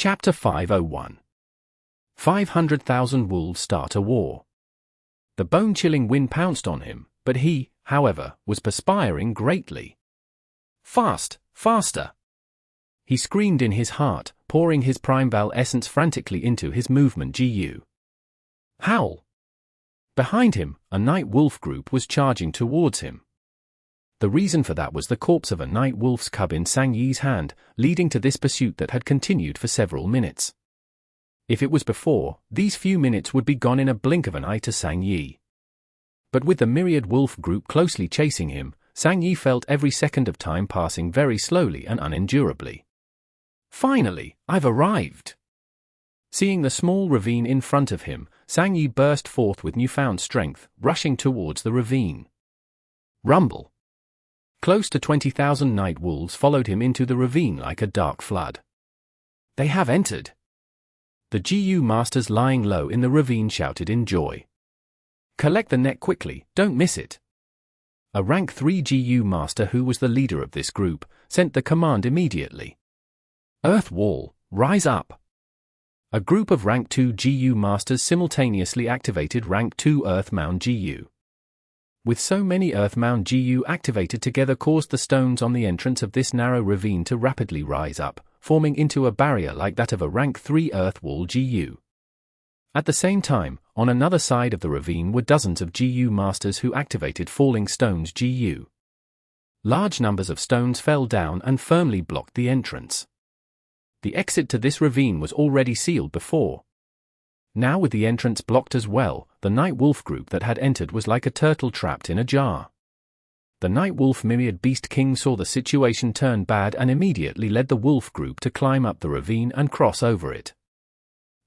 Chapter 501. 500,000 wolves start a war. The bone-chilling wind pounced on him, but he, however, was perspiring greatly. Fast, faster! He screamed in his heart, pouring his Primeval essence frantically into his movement GU. Howl! Behind him, a night wolf group was charging towards him. The reason for that was the corpse of a night wolf's cub in Sang Yi's hand, leading to this pursuit that had continued for several minutes. If it was before, these few minutes would be gone in a blink of an eye to Sang Yi. But with the myriad wolf group closely chasing him, Sang Yi felt every second of time passing very slowly and unendurably. Finally, I've arrived! Seeing the small ravine in front of him, Sang Yi burst forth with newfound strength, rushing towards the ravine. Rumble! Close to 20,000 night wolves followed him into the ravine like a dark flood. They have entered! The GU masters lying low in the ravine shouted in joy. Collect the net quickly, don't miss it! A rank 3 GU master who was the leader of this group, sent the command immediately. Earth Wall, rise up! A group of rank 2 GU masters simultaneously activated rank 2 Earth Mound GU. With so many Earth Mound GU activated together caused the stones on the entrance of this narrow ravine to rapidly rise up, forming into a barrier like that of a rank 3 Earth Wall GU. At the same time, on another side of the ravine were dozens of GU masters who activated Falling Stones GU. Large numbers of stones fell down and firmly blocked the entrance. The exit to this ravine was already sealed before. Now with the entrance blocked as well, the night wolf group that had entered was like a turtle trapped in a jar. The night wolf myriad beast king saw the situation turn bad and immediately led the wolf group to climb up the ravine and cross over it.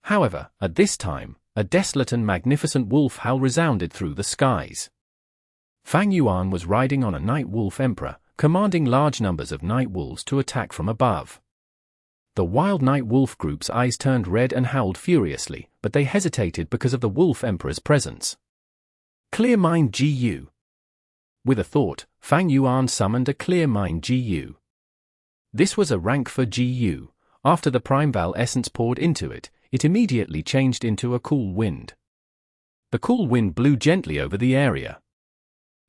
However, at this time, a desolate and magnificent wolf howl resounded through the skies. Fang Yuan was riding on a night wolf emperor, commanding large numbers of night wolves to attack from above. The wild night wolf group's eyes turned red and howled furiously, but they hesitated because of the wolf emperor's presence. Clear Mind GU. With a thought, Fang Yuan summoned a Clear Mind GU. This was a rank for GU. After the Primeval essence poured into it, it immediately changed into a cool wind. The cool wind blew gently over the area.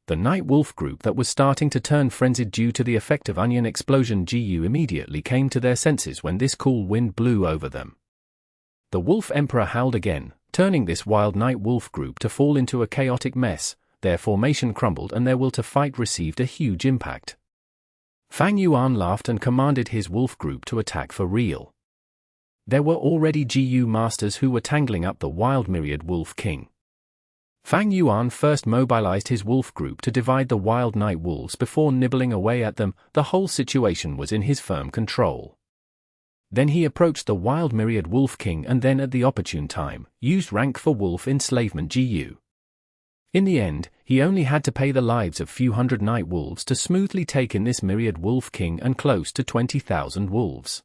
The night wolf group that was starting to turn frenzied due to the effect of onion explosion GU immediately came to their senses when this cool wind blew over them. The wolf emperor howled again, turning this wild night wolf group to fall into a chaotic mess. Their formation crumbled and their will to fight received a huge impact. Fang Yuan laughed and commanded his wolf group to attack for real. There were already GU masters who were tangling up the wild myriad wolf king. Fang Yuan first mobilized his wolf group to divide the wild night wolves before nibbling away at them. The whole situation was in his firm control. Then he approached the wild myriad wolf king and then at the opportune time, used rank for wolf enslavement GU. In the end, he only had to pay the lives of few hundred night wolves to smoothly take in this myriad wolf king and close to 20,000 wolves.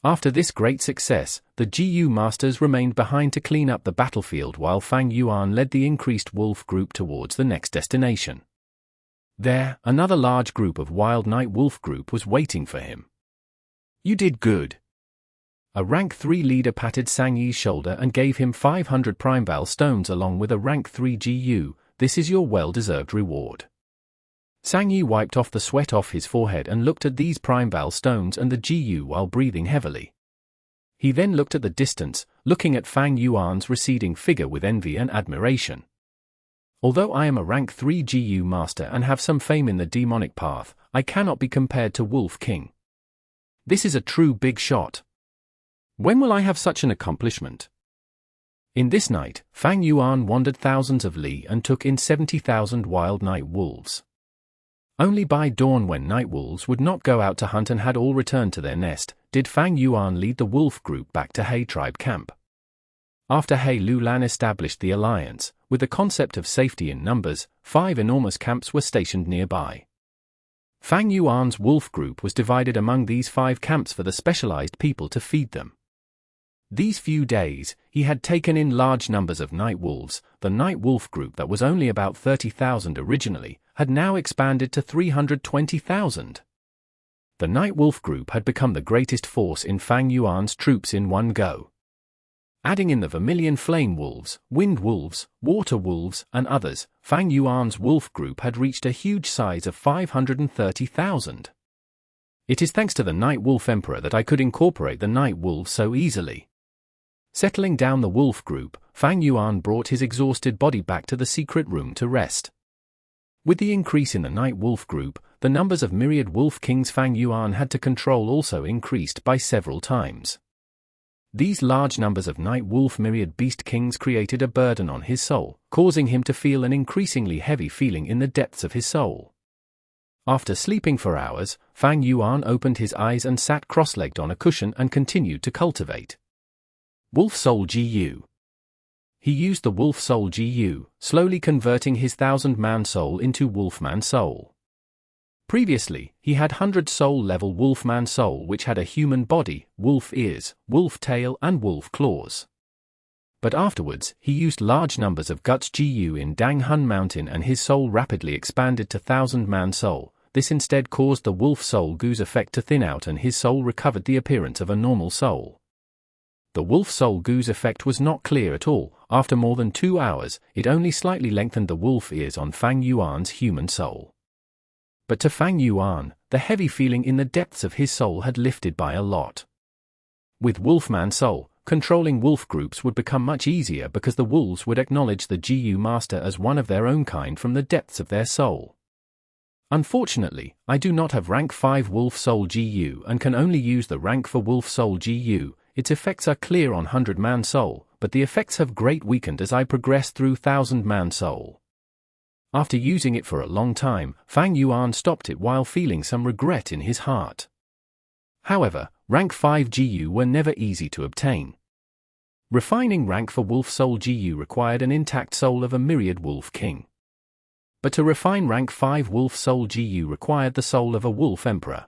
After this great success, the GU masters remained behind to clean up the battlefield while Fang Yuan led the increased wolf group towards the next destination. There, another large group of wild night wolf group was waiting for him. You did good. A rank 3 leader patted Sang Yi's shoulder and gave him 500 Primeval stones along with a rank 3 GU. This is your well-deserved reward. Sang Yi wiped off the sweat off his forehead and looked at these Primeval stones and the GU while breathing heavily. He then looked at the distance, looking at Fang Yuan's receding figure with envy and admiration. Although I am a rank 3 GU master and have some fame in the demonic path, I cannot be compared to Wolf King. This is a true big shot. When will I have such an accomplishment? In this night, Fang Yuan wandered thousands of li and took in 70,000 wild night wolves. Only by dawn, when night wolves would not go out to hunt and had all returned to their nest, did Fang Yuan lead the wolf group back to He tribe camp. After He Lulan established the alliance, with the concept of safety in numbers, 5 enormous camps were stationed nearby. Fang Yuan's wolf group was divided among these 5 camps for the specialized people to feed them. These few days, he had taken in large numbers of night wolves. The night wolf group that was only about 30,000 originally, had now expanded to 320,000. The Night Wolf group had become the greatest force in Fang Yuan's troops in one go. Adding in the Vermilion Flame Wolves, Wind Wolves, Water Wolves, and others, Fang Yuan's wolf group had reached a huge size of 530,000. It is thanks to the Night Wolf Emperor that I could incorporate the Night Wolves so easily. Settling down the wolf group, Fang Yuan brought his exhausted body back to the secret room to rest. With the increase in the Night Wolf group, the numbers of myriad wolf kings Fang Yuan had to control also increased by several times. These large numbers of Night Wolf myriad beast kings created a burden on his soul, causing him to feel an increasingly heavy feeling in the depths of his soul. After sleeping for hours, Fang Yuan opened his eyes and sat cross-legged on a cushion and continued to cultivate Wolf Soul Jiu. He used the Wolf Soul Jiu, slowly converting his 1,000-man soul into Wolfman soul. Previously, he had 100-soul-level Wolfman soul which had a human body, wolf ears, wolf tail and wolf claws. But afterwards, he used large numbers of Guts Jiu in Dang Hun Mountain and his soul rapidly expanded to 1,000-man soul. This instead caused the wolf soul goose effect to thin out and his soul recovered the appearance of a normal soul. The wolf soul goose effect was not clear at all. After more than 2 hours, it only slightly lengthened the wolf ears on Fang Yuan's human soul. But to Fang Yuan, the heavy feeling in the depths of his soul had lifted by a lot. With Wolfman soul, controlling wolf groups would become much easier because the wolves would acknowledge the Jiu master as one of their own kind from the depths of their soul. Unfortunately, I do not have rank 5 Wolf Soul Jiu and can only use the rank for Wolf Soul Jiu. Its effects are clear on 100-man soul, but the effects have greatly weakened as I progress through 1,000-man soul. After using it for a long time, Fang Yuan stopped it while feeling some regret in his heart. However, rank 5 Jiu were never easy to obtain. Refining rank for Wolf Soul Jiu required an intact soul of a myriad wolf king. But to refine rank 5 Wolf Soul Jiu required the soul of a wolf emperor.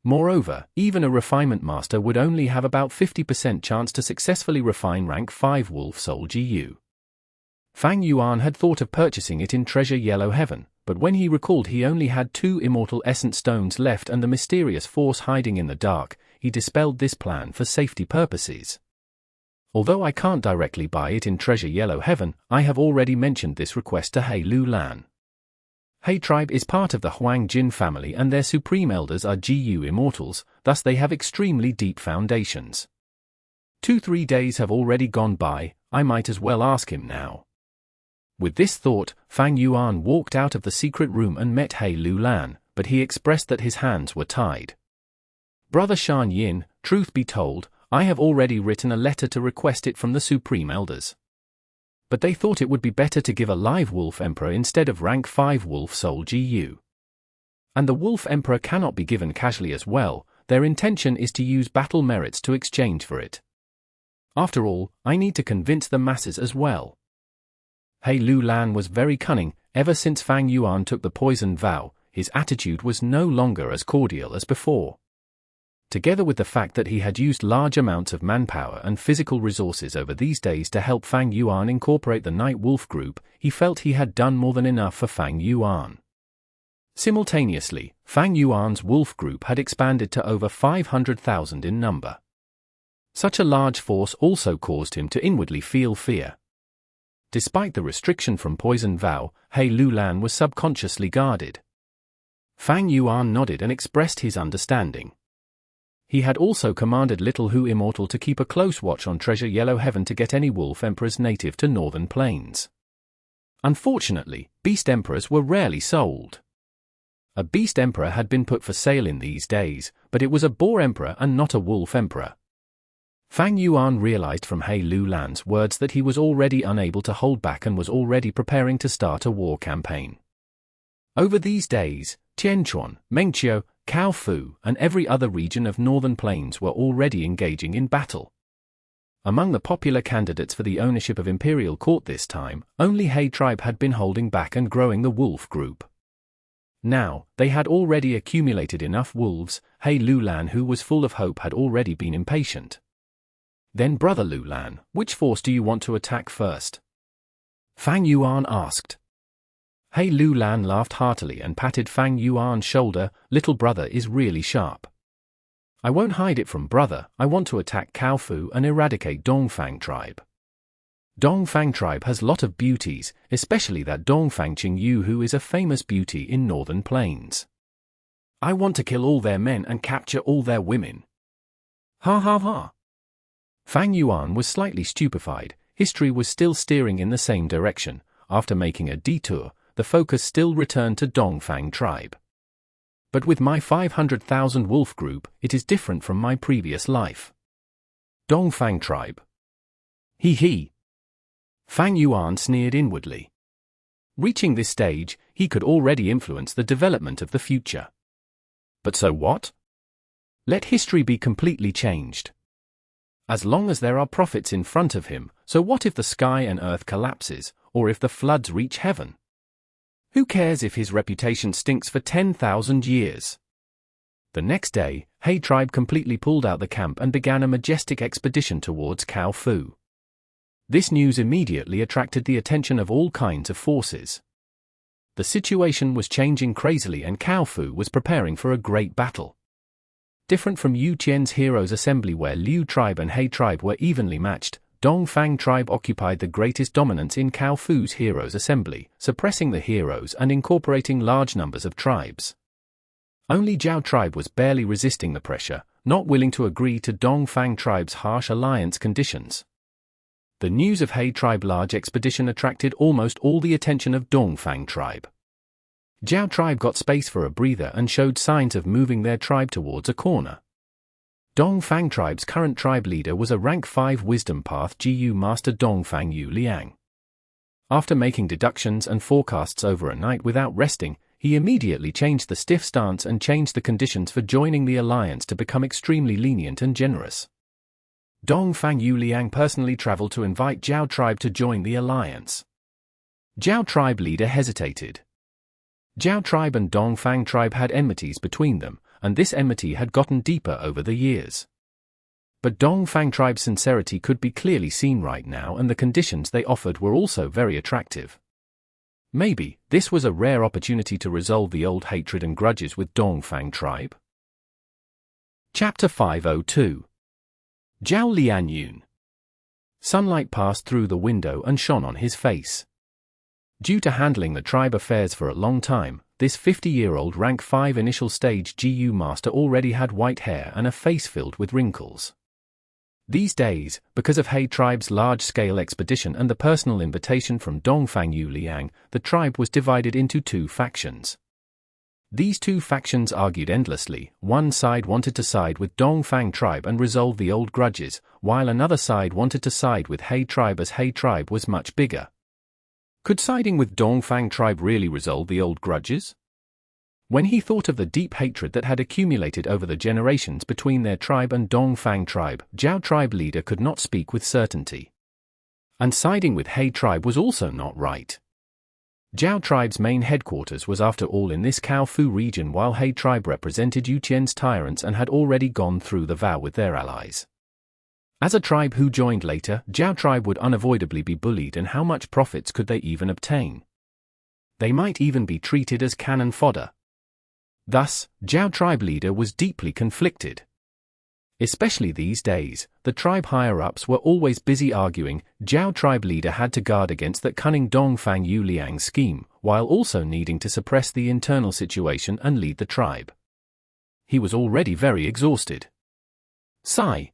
Moreover, even a refinement master would only have about 50% chance to successfully refine rank 5 Wolf Soul Jiu. Fang Yuan had thought of purchasing it in Treasure Yellow Heaven, but when he recalled he only had 2 Immortal Essence Stones left and the mysterious force hiding in the dark, he dispelled this plan for safety purposes. Although I can't directly buy it in Treasure Yellow Heaven, I have already mentioned this request to He Lian. He tribe is part of the Huang Jin family and their supreme elders are Jiu Immortals, thus they have extremely deep foundations. 2-3 days have already gone by, I might as well ask him now. With this thought, Fang Yuan walked out of the secret room and met He Lian, but he expressed that his hands were tied. Brother Shan Yin, truth be told, I have already written a letter to request it from the Supreme Elders. But they thought it would be better to give a live Wolf Emperor instead of rank 5 Wolf Soul Jiu. And the Wolf Emperor cannot be given casually as well, their intention is to use battle merits to exchange for it. After all, I need to convince the masses as well. He Lian was very cunning. Ever since Fang Yuan took the poisoned vow, his attitude was no longer as cordial as before. Together with the fact that he had used large amounts of manpower and physical resources over these days to help Fang Yuan incorporate the Night Wolf group, he felt he had done more than enough for Fang Yuan. Simultaneously, Fang Yuan's wolf group had expanded to over 500,000 in number. Such a large force also caused him to inwardly feel fear. Despite the restriction from Poison Vow, He Lian was subconsciously guarded. Fang Yuan nodded and expressed his understanding. He had also commanded Little Hu Immortal to keep a close watch on Treasure Yellow Heaven to get any wolf emperors native to northern plains. Unfortunately, beast emperors were rarely sold. A beast emperor had been put for sale in these days, but it was a boar emperor and not a wolf emperor. Fang Yuan realized from He Lian's words that he was already unable to hold back and was already preparing to start a war campaign. Over these days, Tianquan, Mengqiu, Kaofu, and every other region of northern plains were already engaging in battle. Among the popular candidates for the ownership of Imperial Court this time, only He tribe had been holding back and growing the wolf group. Now, they had already accumulated enough wolves. He Lian, who was full of hope, had already been impatient. Then Brother Lian, which force do you want to attack first? Fang Yuan asked. He Lian laughed heartily and patted Fang Yuan's shoulder. Little brother is really sharp. I won't hide it from brother, I want to attack Cao Fu and eradicate Dongfang tribe. Dongfang tribe has lot of beauties, especially that Dongfang Qingyu who is a famous beauty in northern plains. I want to kill all their men and capture all their women. Ha ha ha. Fang Yuan was slightly stupefied. History was still steering in the same direction. After making a detour, the focus still returned to Dongfang tribe. But with my 500,000 wolf group, it is different from my previous life. Dongfang tribe. He. Fang Yuan sneered inwardly. Reaching this stage, he could already influence the development of the future. But so what? Let history be completely changed. As long as there are prophets in front of him, so what if the sky and earth collapses, or if the floods reach heaven? Who cares if his reputation stinks for 10,000 years? The next day, He tribe completely pulled out the camp and began a majestic expedition towards Cao Fu. This news immediately attracted the attention of all kinds of forces. The situation was changing crazily and Cao Fu was preparing for a great battle. Different from Yu Qian's heroes' assembly where Liu tribe and He tribe were evenly matched, Dongfang tribe occupied the greatest dominance in Cao Fu's heroes' assembly, suppressing the heroes and incorporating large numbers of tribes. Only Zhao tribe was barely resisting the pressure, not willing to agree to Dongfang tribe's harsh alliance conditions. The news of He tribe large expedition attracted almost all the attention of Dongfang tribe. Zhao tribe got space for a breather and showed signs of moving their tribe towards a corner. Dongfang tribe's current tribe leader was a rank 5 wisdom path Jiu master Fang Yu Liang. After making deductions and forecasts over a night without resting, he immediately changed the stiff stance and changed the conditions for joining the alliance to become extremely lenient and generous. Fang Yu Liang personally traveled to invite Zhao tribe to join the alliance. Zhao tribe leader hesitated. Zhao tribe and Dongfang tribe had enmities between them, and this enmity had gotten deeper over the years. But Dongfang tribe's sincerity could be clearly seen right now and the conditions they offered were also very attractive. Maybe, this was a rare opportunity to resolve the old hatred and grudges with Dongfang tribe. Chapter 502. Zhao Lian Yun. Sunlight passed through the window and shone on his face. Due to handling the tribe affairs for a long time, this 50-year-old rank 5 initial stage GU master already had white hair and a face filled with wrinkles. These days, because of He tribe's large-scale expedition and the personal invitation from Fang Yu Liang, the tribe was divided into 2 factions. These 2 factions argued endlessly. One side wanted to side with Dongfang tribe and resolve the old grudges, while another side wanted to side with He tribe as He tribe was much bigger. Could siding with Dongfang tribe really resolve the old grudges? When he thought of the deep hatred that had accumulated over the generations between their tribe and Dongfang tribe, Zhao tribe leader could not speak with certainty. And siding with He tribe was also not right. Zhao tribe's main headquarters was after all in this Cao Fu region while He tribe represented Yu Qian's tyrants and had already gone through the vow with their allies. As a tribe who joined later, Zhao tribe would unavoidably be bullied and how much profits could they even obtain? They might even be treated as cannon fodder. Thus, Zhao tribe leader was deeply conflicted. Especially these days, the tribe higher-ups were always busy arguing. Zhao tribe leader had to guard against that cunning Fang Yu Liang scheme, while also needing to suppress the internal situation and lead the tribe. He was already very exhausted. Sigh.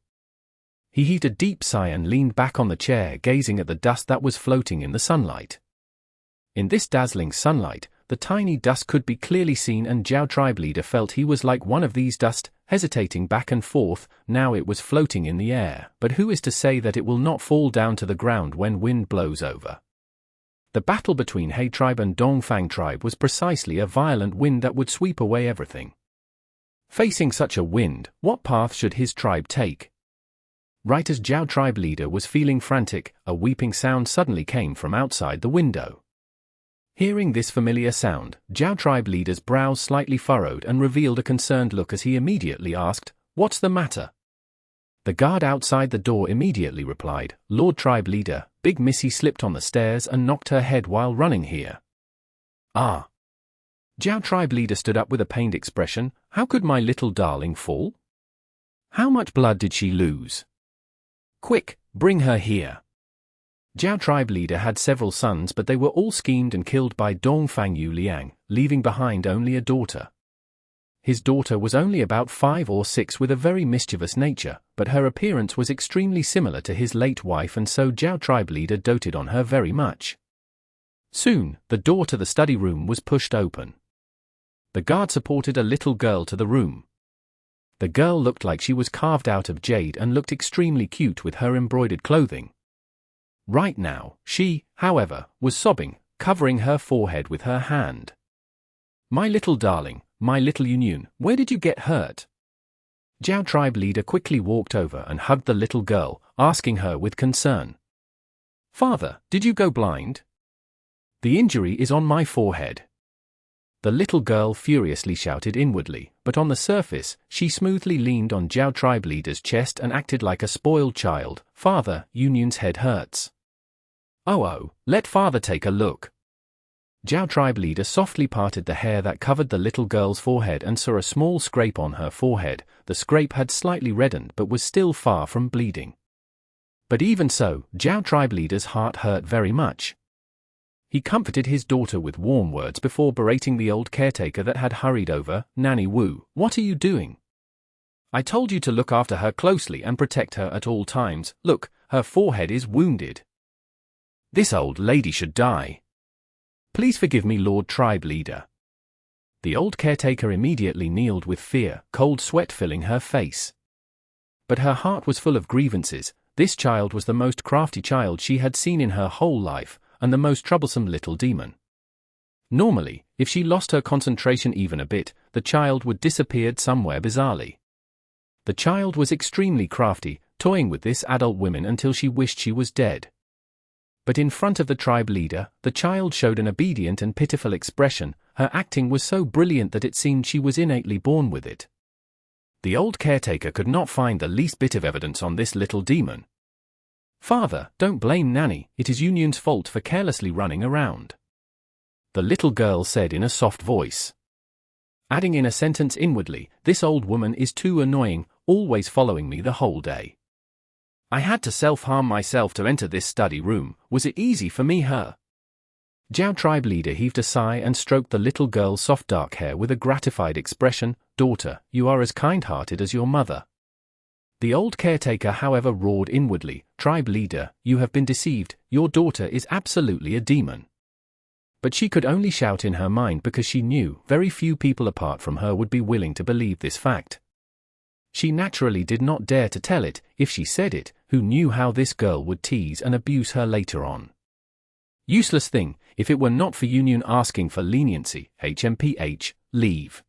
He heaved a deep sigh and leaned back on the chair gazing at the dust that was floating in the sunlight. In this dazzling sunlight, the tiny dust could be clearly seen and Zhao tribe leader felt he was like one of these dust, hesitating back and forth. Now it was floating in the air, but who is to say that it will not fall down to the ground when wind blows over? The battle between He tribe and Dongfang tribe was precisely a violent wind that would sweep away everything. Facing such a wind, what path should his tribe take? Right as Zhao tribe leader was feeling frantic, a weeping sound suddenly came from outside the window. Hearing this familiar sound, Zhao tribe leader's brows slightly furrowed and revealed a concerned look as he immediately asked, "What's the matter?" The guard outside the door immediately replied, "Lord tribe leader, Big Missy slipped on the stairs and knocked her head while running here." Ah. Zhao tribe leader stood up with a pained expression. How could my little darling fall? How much blood did she lose? Quick, bring her here. Zhao tribe leader had several sons, but they were all schemed and killed by Fang Yu Liang, leaving behind only a daughter. His daughter was only about 5 or 6 with a very mischievous nature, but her appearance was extremely similar to his late wife, and so Zhao tribe leader doted on her very much. Soon, the door to the study room was pushed open. The guard supported a little girl to the room. The girl looked like she was carved out of jade and looked extremely cute with her embroidered clothing. Right now, she, however, was sobbing, covering her forehead with her hand. My little darling, my little Yun, where did you get hurt? Zhao tribe leader quickly walked over and hugged the little girl, asking her with concern. Father, did you go blind? The injury is on my forehead. The little girl furiously shouted inwardly, but on the surface, she smoothly leaned on Zhao tribe leader's chest and acted like a spoiled child. Father, Yun's head hurts. Oh, let father take a look. Zhao tribe leader softly parted the hair that covered the little girl's forehead and saw a small scrape on her forehead. The scrape had slightly reddened but was still far from bleeding. But even so, Zhao tribe leader's heart hurt very much. He comforted his daughter with warm words before berating the old caretaker that had hurried over. Nanny Wu, what are you doing? I told you to look after her closely and protect her at all times. Look, her forehead is wounded. This old lady should die. Please forgive me, Lord Tribe Leader. The old caretaker immediately kneeled with fear, cold sweat filling her face. But her heart was full of grievances. This child was the most crafty child she had seen in her whole life, and the most troublesome little demon. Normally, if she lost her concentration even a bit, the child would disappear somewhere bizarrely. The child was extremely crafty, toying with this adult woman until she wished she was dead. But in front of the tribe leader, the child showed an obedient and pitiful expression. Her acting was so brilliant that it seemed she was innately born with it. The old caretaker could not find the least bit of evidence on this little demon. Father, don't blame Nanny, it is Yun's fault for carelessly running around. The little girl said in a soft voice. Adding in a sentence inwardly, this old woman is too annoying, always following me the whole day. I had to self-harm myself to enter this study room. Was it easy for me, her? Zhao tribe leader heaved a sigh and stroked the little girl's soft dark hair with a gratified expression. Daughter, you are as kind-hearted as your mother. The old caretaker, however, roared inwardly. Tribe leader, you have been deceived. Your daughter is absolutely a demon. But she could only shout in her mind because she knew very few people apart from her would be willing to believe this fact. She naturally did not dare to tell it. If she said it, who knew how this girl would tease and abuse her later on? Useless thing, if it were not for Yun asking for leniency. HMPH, leave.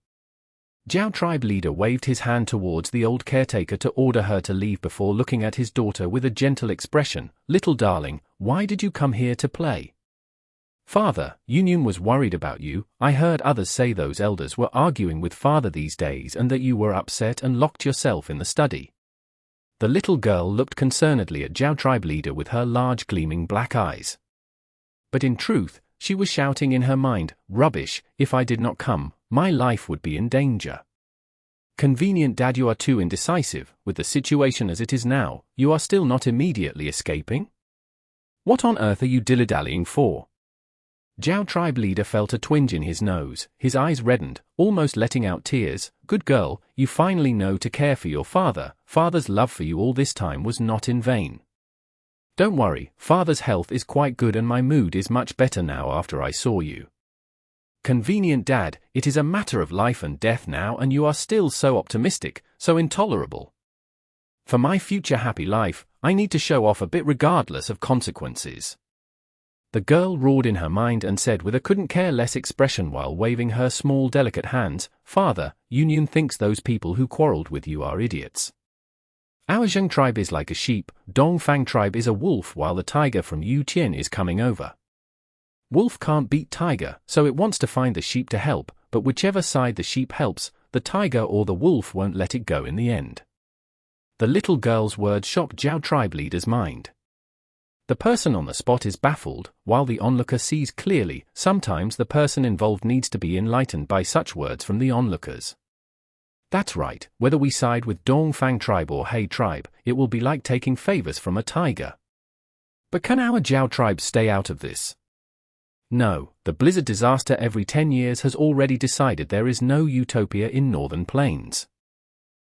Zhao tribe leader waved his hand towards the old caretaker to order her to leave before looking at his daughter with a gentle expression. Little darling, why did you come here to play? Father, Yun was worried about you. I heard others say those elders were arguing with father these days and that you were upset and locked yourself in the study. The little girl looked concernedly at Zhao tribe leader with her large gleaming black eyes. But in truth, she was shouting in her mind, rubbish, if I did not come, my life would be in danger. Convenient dad, you are too indecisive. With the situation as it is now, you are still not immediately escaping? What on earth are you dilly-dallying for? Zhao tribe leader felt a twinge in his nose, his eyes reddened, almost letting out tears. Good girl, you finally know to care for your father. Father's love for you all this time was not in vain. Don't worry, father's health is quite good and my mood is much better now after I saw you. Convenient dad, it is a matter of life and death now and you are still so optimistic, so intolerable. For my future happy life, I need to show off a bit regardless of consequences. The girl roared in her mind and said with a couldn't care less expression while waving her small delicate hands, Father, Yun thinks those people who quarreled with you are idiots. Our Zheng tribe is like a sheep, Dongfang tribe is a wolf while the tiger from Yutian is coming over. Wolf can't beat tiger, so it wants to find the sheep to help, but whichever side the sheep helps, the tiger or the wolf won't let it go in the end. The little girl's words shocked Zhao tribe leader's mind. The person on the spot is baffled, while the onlooker sees clearly. Sometimes the person involved needs to be enlightened by such words from the onlookers. That's right, whether we side with Dongfang tribe or He tribe, it will be like taking favors from a tiger. But can our Zhao tribe stay out of this? No, the blizzard disaster every 10 years has already decided there is no utopia in northern plains.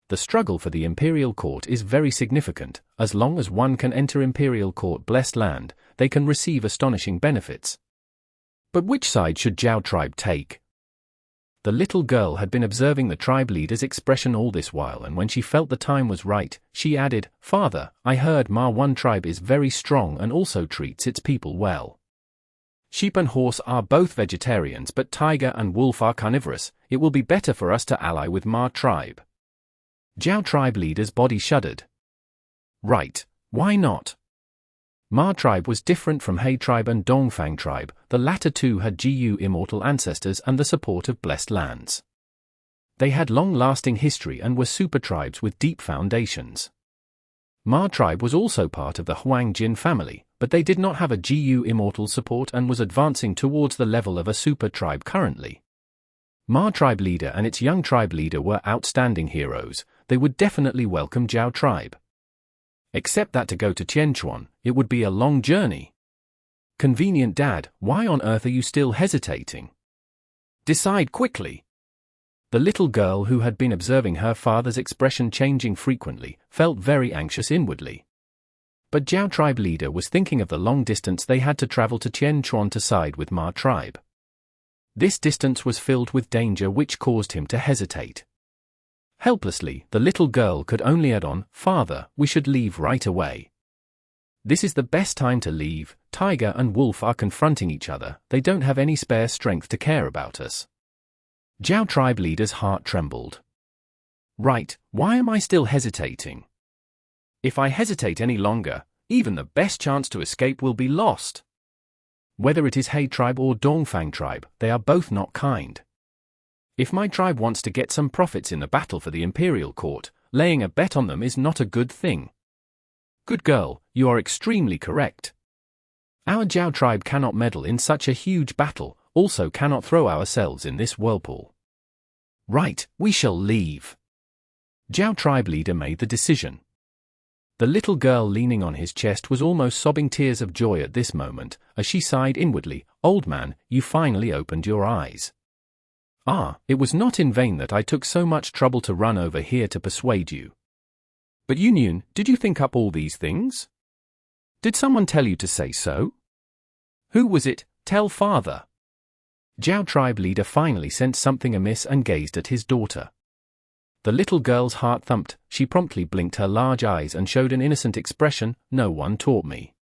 The struggle for the imperial court is very significant. As long as one can enter imperial court blessed land, they can receive astonishing benefits. But which side should Zhao tribe take? The little girl had been observing the tribe leader's expression all this while, and when she felt the time was right, she added, "Father, I heard Ma One tribe is very strong and also treats its people well. Sheep and horse are both vegetarians, but tiger and wolf are carnivorous. It will be better for us to ally with Ma tribe." Zhao tribe leader's body shuddered. Right, why not? Ma tribe was different from He tribe and Dongfang tribe. The latter two had Jiu immortal ancestors and the support of blessed lands. They had long-lasting history and were super tribes with deep foundations. Ma tribe was also part of the Huang Jin family, but they did not have a Jiu immortal support and was advancing towards the level of a super tribe currently. Ma tribe leader and its young tribe leader were outstanding heroes. They would definitely welcome Zhao tribe. Except that to go to Tianquan, it would be a long journey. Convenient Dad, why on earth are you still hesitating? Decide quickly. The little girl, who had been observing her father's expression changing frequently, felt very anxious inwardly. But Zhao tribe leader was thinking of the long distance they had to travel to Tianquan to side with Ma tribe. This distance was filled with danger, which caused him to hesitate. Helplessly, the little girl could only add on, "Father, we should leave right away." This is the best time to leave. Tiger and wolf are confronting each other. They don't have any spare strength to care about us. Zhao tribe leader's heart trembled. Right, why am I still hesitating? If I hesitate any longer, even the best chance to escape will be lost. Whether it is He tribe or Dongfang tribe, they are both not kind. If my tribe wants to get some profits in the battle for the imperial court, laying a bet on them is not a good thing. Good girl, you are extremely correct. Our Zhao tribe cannot meddle in such a huge battle, also cannot throw ourselves in this whirlpool. Right, we shall leave. Zhao tribe leader made the decision. The little girl leaning on his chest was almost sobbing tears of joy at this moment, as she sighed inwardly, "Old man, you finally opened your eyes. Ah, it was not in vain that I took so much trouble to run over here to persuade you. But Yun, did you think up all these things? Did someone tell you to say so? Who was it? Tell father." Zhao tribe leader finally sensed something amiss and gazed at his daughter. The little girl's heart thumped. She promptly blinked her large eyes and showed an innocent expression. "No one taught me.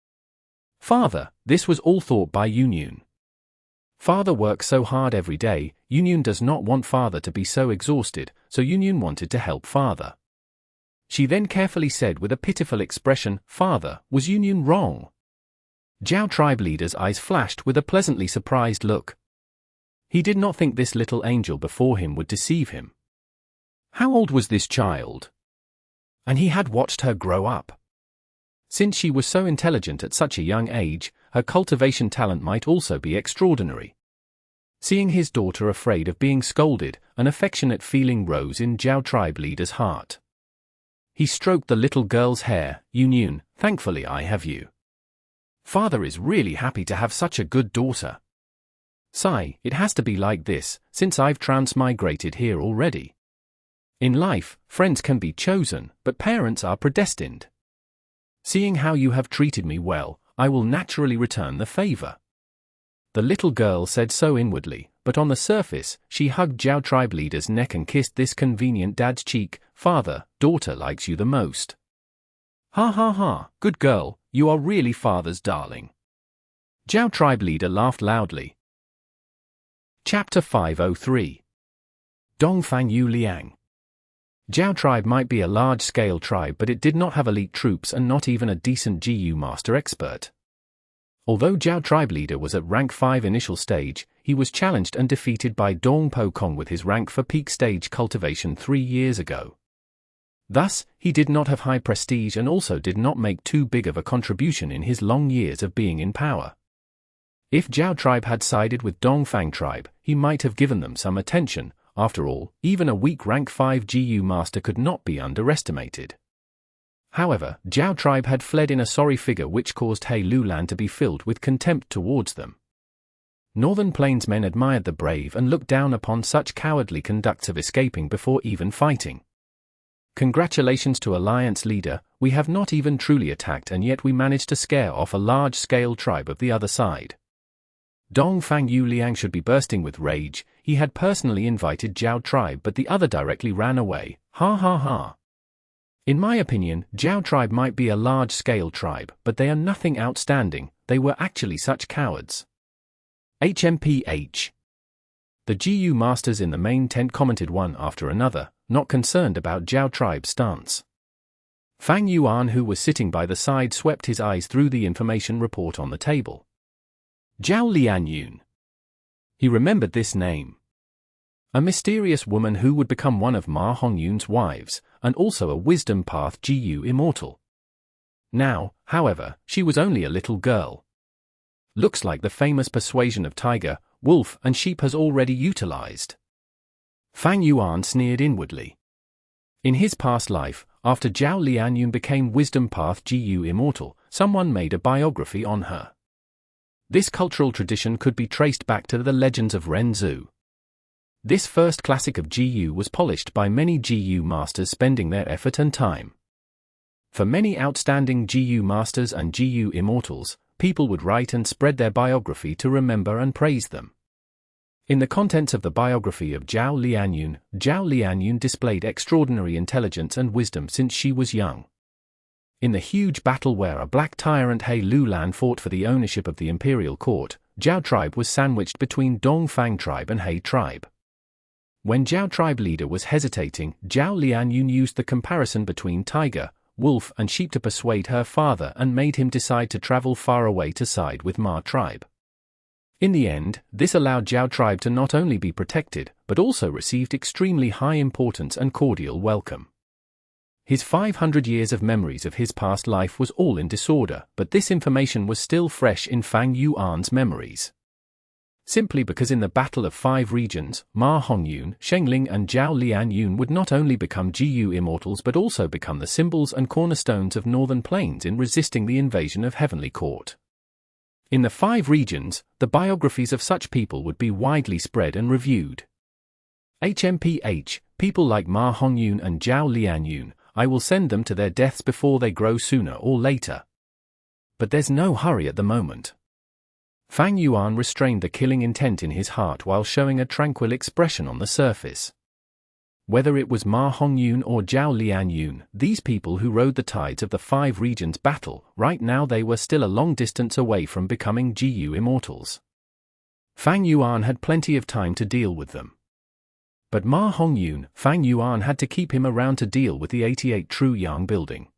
Father, this was all thought by Yun. Father works so hard every day. Yun does not want father to be so exhausted, so Yun wanted to help father." She then carefully said with a pitiful expression, "Father, was Yun wrong?" Zhao tribe leader's eyes flashed with a pleasantly surprised look. He did not think this little angel before him would deceive him. How old was this child? And he had watched her grow up. Since she was so intelligent at such a young age, her cultivation talent might also be extraordinary. Seeing his daughter afraid of being scolded, an affectionate feeling rose in Zhao tribe leader's heart. He stroked the little girl's hair. "Yun, thankfully I have you. Father is really happy to have such a good daughter. Sigh, it has to be like this, since I've transmigrated here already. In life, friends can be chosen, but parents are predestined. Seeing how you have treated me well, I will naturally return the favor." The little girl said so inwardly, but on the surface, she hugged Zhao tribe leader's neck and kissed this convenient dad's cheek. "Father, daughter likes you the most." "Ha ha ha, good girl, you are really father's darling." Zhao tribe leader laughed loudly. Chapter 503. Fang Yu Liang. Zhao tribe might be a large-scale tribe, but it did not have elite troops and not even a decent Jiu master expert. Although Zhao tribe leader was at rank 5 initial stage, he was challenged and defeated by Dong Po Kong with his rank for peak stage cultivation 3 years ago. Thus, he did not have high prestige and also did not make too big of a contribution in his long years of being in power. If Zhao tribe had sided with Dongfang tribe, he might have given them some attention. After all, even a weak rank 5 GU master could not be underestimated. However, Zhao tribe had fled in a sorry figure which caused He Lulan to be filled with contempt towards them. Northern Plains men admired the brave and looked down upon such cowardly conducts of escaping before even fighting. Congratulations to Alliance leader, we have not even truly attacked and yet we managed to scare off a large-scale tribe of the other side. Fang Yu Liang should be bursting with rage. He had personally invited Zhao tribe but the other directly ran away. Ha ha ha. In my opinion, Zhao tribe might be a large-scale tribe, but they are nothing outstanding. They were actually such cowards. HMPH. The GU masters in the main tent commented one after another, not concerned about Zhao tribe's stance. Fang Yuan, who was sitting by the side, swept his eyes through the information report on the table. Zhao Lianyun. He remembered this name. A mysterious woman who would become one of Ma Hongyun's wives, and also a wisdom path GU immortal. Now, however, she was only a little girl. Looks like the famous persuasion of tiger, wolf and sheep has already utilized. Fang Yuan sneered inwardly. In his past life, after Zhao Lianyun became wisdom path GU immortal, someone made a biography on her. This cultural tradition could be traced back to the legends of Renzu. This first classic of GU was polished by many GU masters spending their effort and time. For many outstanding GU masters and GU immortals, people would write and spread their biography to remember and praise them. In the contents of the biography of Zhao Lianyun displayed extraordinary intelligence and wisdom since she was young. In the huge battle where a black tyrant He Lulan fought for the ownership of the imperial court, Zhao tribe was sandwiched between Dongfang tribe and He tribe. When Zhao tribe leader was hesitating, Zhao Lianyun used the comparison between tiger, wolf and sheep to persuade her father and made him decide to travel far away to side with Ma tribe. In the end, this allowed Zhao tribe to not only be protected, but also received extremely high importance and cordial welcome. His 500 years of memories of his past life was all in disorder, but this information was still fresh in Fang Yuan's memories. Simply because in the Battle of 5 Regions, Ma Hongyun, Shengling and Zhao Lianyun would not only become GU immortals but also become the symbols and cornerstones of Northern Plains in resisting the invasion of Heavenly Court. In the 5 regions, the biographies of such people would be widely spread and reviewed. HMPH, people like Ma Hongyun and Zhao Lianyun, I will send them to their deaths before they grow sooner or later. But there's no hurry at the moment. Fang Yuan restrained the killing intent in his heart while showing a tranquil expression on the surface. Whether it was Ma Hongyun or Zhao Lianyun, these people who rode the tides of the 5 regions battle, right now they were still a long distance away from becoming GU immortals. Fang Yuan had plenty of time to deal with them. But Ma Hongyun, Fang Yuan had to keep him around to deal with the 88 True Yang building.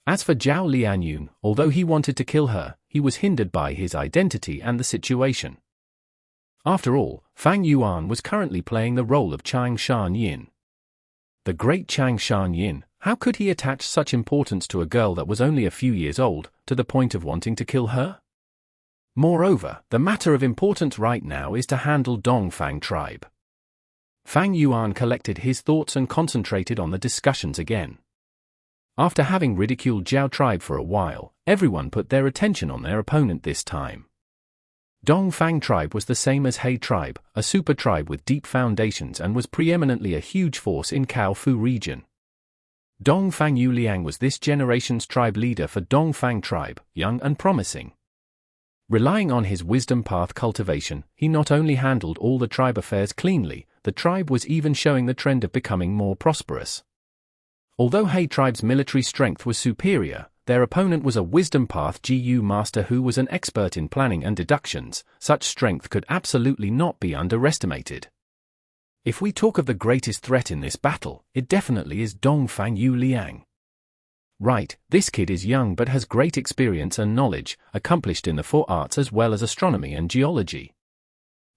As for Zhao Lianyun, although he wanted to kill her, he was hindered by his identity and the situation. After all, Fang Yuan was currently playing the role of Chang Shan Yin. The great Chang Shan Yin, how could he attach such importance to a girl that was only a few years old, to the point of wanting to kill her? Moreover, the matter of importance right now is to handle Dongfang tribe. Fang Yuan collected his thoughts and concentrated on the discussions again. After having ridiculed Zhao tribe for a while, everyone put their attention on their opponent this time. Dongfang tribe was the same as He tribe, a super tribe with deep foundations and was preeminently a huge force in Kaofu region. Fang Yu Liang was this generation's tribe leader for Dongfang tribe, young and promising. Relying on his wisdom path cultivation, he not only handled all the tribe affairs cleanly, the tribe was even showing the trend of becoming more prosperous. Although He tribe's military strength was superior, their opponent was a wisdom path GU master who was an expert in planning and deductions. Such strength could absolutely not be underestimated. If we talk of the greatest threat in this battle, it definitely is Fang Yu Liang. Right, this kid is young but has great experience and knowledge, accomplished in the 4 arts as well as astronomy and geology.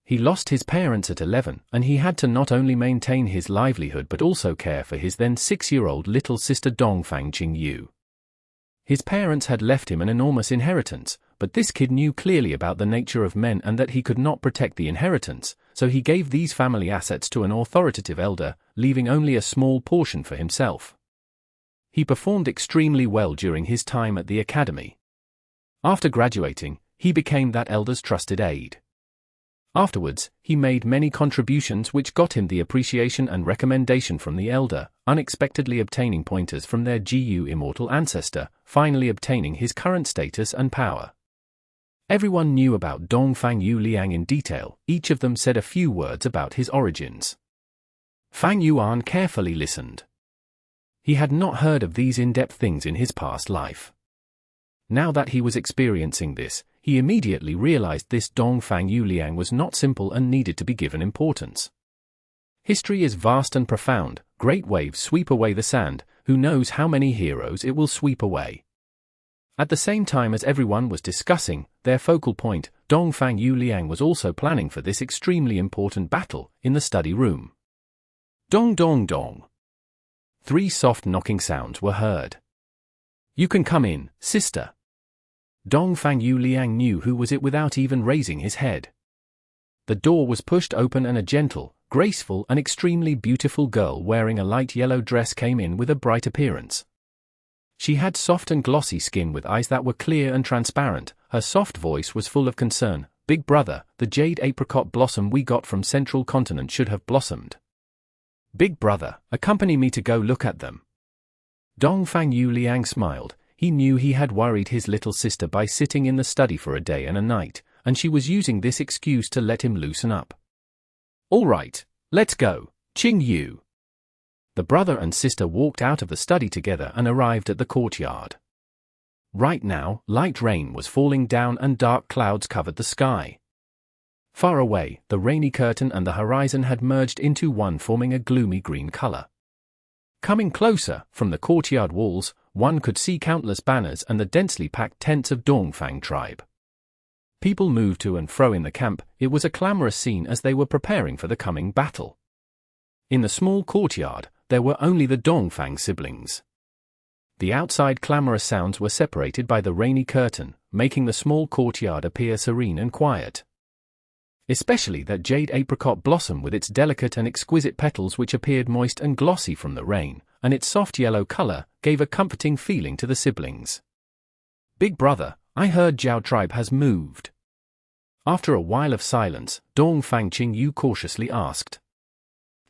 He lost his parents at 11, and he had to not only maintain his livelihood but also care for his then 6-year-old little sister Dongfang Qingyu. His parents had left him an enormous inheritance, but this kid knew clearly about the nature of men and that he could not protect the inheritance, so he gave these family assets to an authoritative elder, leaving only a small portion for himself. He performed extremely well during his time at the academy. After graduating, he became that elder's trusted aide. Afterwards, he made many contributions which got him the appreciation and recommendation from the elder, unexpectedly obtaining pointers from their Jiu Immortal ancestor, finally obtaining his current status and power. Everyone knew about Fang Yu Liang in detail, each of them said a few words about his origins. Fang Yuan carefully listened. He had not heard of these in-depth things in his past life. Now that he was experiencing this, he immediately realized this Fang Yu Liang was not simple and needed to be given importance. History is vast and profound, great waves sweep away the sand, who knows how many heroes it will sweep away. At the same time as everyone was discussing their focal point, Fang Yu Liang was also planning for this extremely important battle in the study room. Dong dong dong. 3 soft knocking sounds were heard. "You can come in, sister." Fang Yu Liang knew who was it without even raising his head. The door was pushed open and a gentle, graceful and extremely beautiful girl wearing a light yellow dress came in with a bright appearance. She had soft and glossy skin with eyes that were clear and transparent. Her soft voice was full of concern. "Big brother, the jade apricot blossom we got from Central Continent should have blossomed. Big brother, accompany me to go look at them." Fang Yu Liang smiled. He knew he had worried his little sister by sitting in the study for a day and a night, and she was using this excuse to let him loosen up. "All right, let's go, Qingyu." The brother and sister walked out of the study together and arrived at the courtyard. Right now, light rain was falling down and dark clouds covered the sky. Far away, the rainy curtain and the horizon had merged into one, forming a gloomy green color. Coming closer, from the courtyard walls, one could see countless banners and the densely packed tents of Dongfang tribe. People moved to and fro in the camp. It was a clamorous scene as they were preparing for the coming battle. In the small courtyard, there were only the Dongfang siblings. The outside clamorous sounds were separated by the rainy curtain, making the small courtyard appear serene and quiet. Especially that jade apricot blossom with its delicate and exquisite petals which appeared moist and glossy from the rain, and its soft yellow color, gave a comforting feeling to the siblings. "Big brother, I heard Zhao tribe has moved." After a while of silence, Dongfang Qingyu cautiously asked.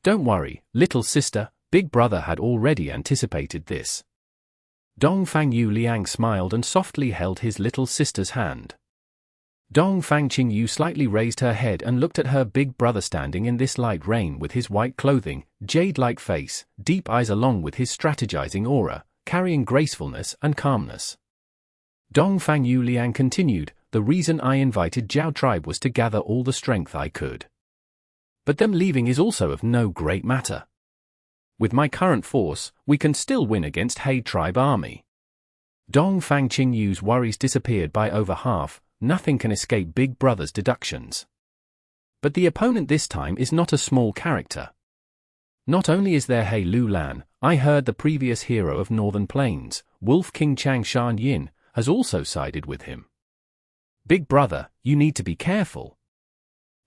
"Don't worry, little sister, big brother had already anticipated this." Fang Yu Liang smiled and softly held his little sister's hand. Fang Qingyu slightly raised her head and looked at her big brother standing in this light rain with his white clothing, jade-like face, deep eyes along with his strategizing aura, carrying gracefulness and calmness. Fang Yu Liang continued, "The reason I invited Zhao tribe was to gather all the strength I could. But them leaving is also of no great matter. With my current force, we can still win against He tribe army." Fang Qingyu's worries disappeared by over half. Nothing can escape Big Brother's deductions. But the opponent this time is not a small character. Not only is there He Lulan, I heard the previous hero of Northern Plains, Wolf King Chang Shan Yin, has also sided with him. Big brother, you need to be careful.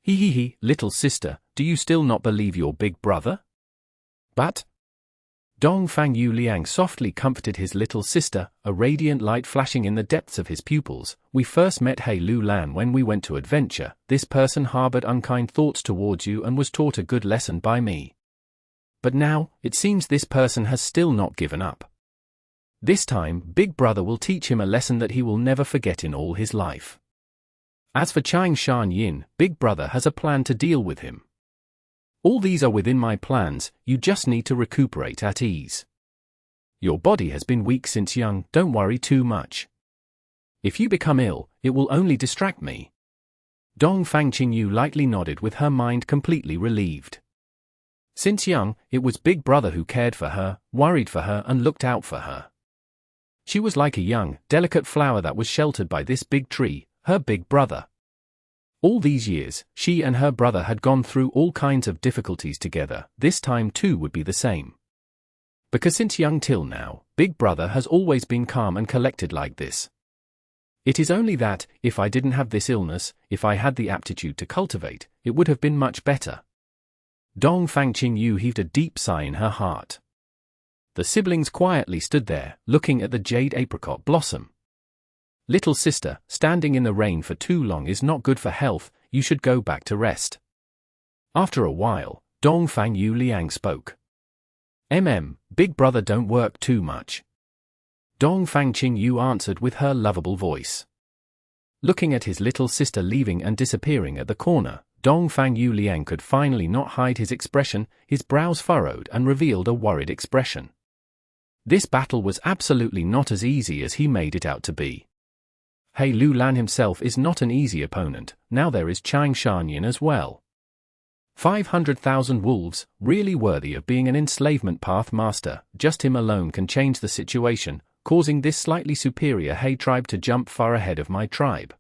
He, little sister, do you still not believe your big brother? But Fang Yu Liang softly comforted his little sister, a radiant light flashing in the depths of his pupils. We first met He Lulan when we went to adventure. This person harbored unkind thoughts towards you and was taught a good lesson by me. But now, it seems this person has still not given up. This time, Big Brother will teach him a lesson that he will never forget in all his life. As for Chang Shan Yin, Big Brother has a plan to deal with him. All these are within my plans, you just need to recuperate at ease. Your body has been weak since young, don't worry too much. If you become ill, it will only distract me. Fang Qingyu lightly nodded with her mind completely relieved. Since young, it was Big Brother who cared for her, worried for her and looked out for her. She was like a young, delicate flower that was sheltered by this big tree, her big brother. All these years, she and her brother had gone through all kinds of difficulties together. This time too would be the same. Because since young till now, Big Brother has always been calm and collected like this. It is only that, if I didn't have this illness, if I had the aptitude to cultivate, it would have been much better. Dong Fang Qingyu heaved a deep sigh in her heart. The siblings quietly stood there, looking at the jade apricot blossom. Little sister, standing in the rain for too long is not good for health, you should go back to rest. After a while, Dong Fang Yu Liang spoke. Big Brother don't work too much. Dong Fang Qingyu answered with her lovable voice. Looking at his little sister leaving and disappearing at the corner, Dong Fang Yu Liang could finally not hide his expression, his brows furrowed and revealed a worried expression. This battle was absolutely not as easy as he made it out to be. He Lu Lan himself is not an easy opponent, now there is Chang Shanyin as well. 500,000 wolves, really worthy of being an enslavement path master, just him alone can change the situation, causing this slightly superior He tribe to jump far ahead of my tribe.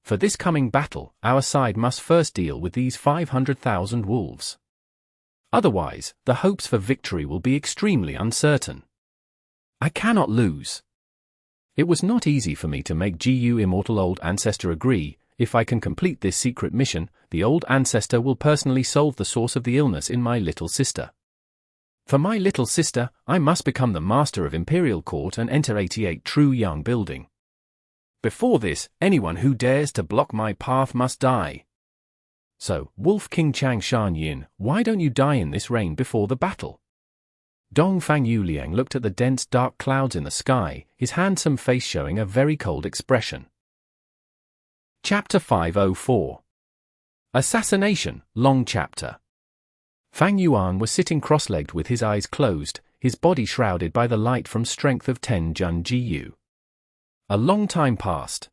For this coming battle, our side must first deal with these 500,000 wolves. Otherwise, the hopes for victory will be extremely uncertain. I cannot lose. It was not easy for me to make Jiu Immortal Old Ancestor agree. If I can complete this secret mission, the Old Ancestor will personally solve the source of the illness in my little sister. For my little sister, I must become the master of Imperial Court and enter 88 True Young Building. Before this, anyone who dares to block my path must die. So, Wolf King Chang Shanyin, why don't you die in this rain before the battle? Dong Fang Yu Liang looked at the dense dark clouds in the sky, his handsome face showing a very cold expression. Chapter 504. Assassination, Long Chapter. Fang Yuan was sitting cross-legged with his eyes closed, his body shrouded by the light from strength of 10 Jun Jiu. A long time passed.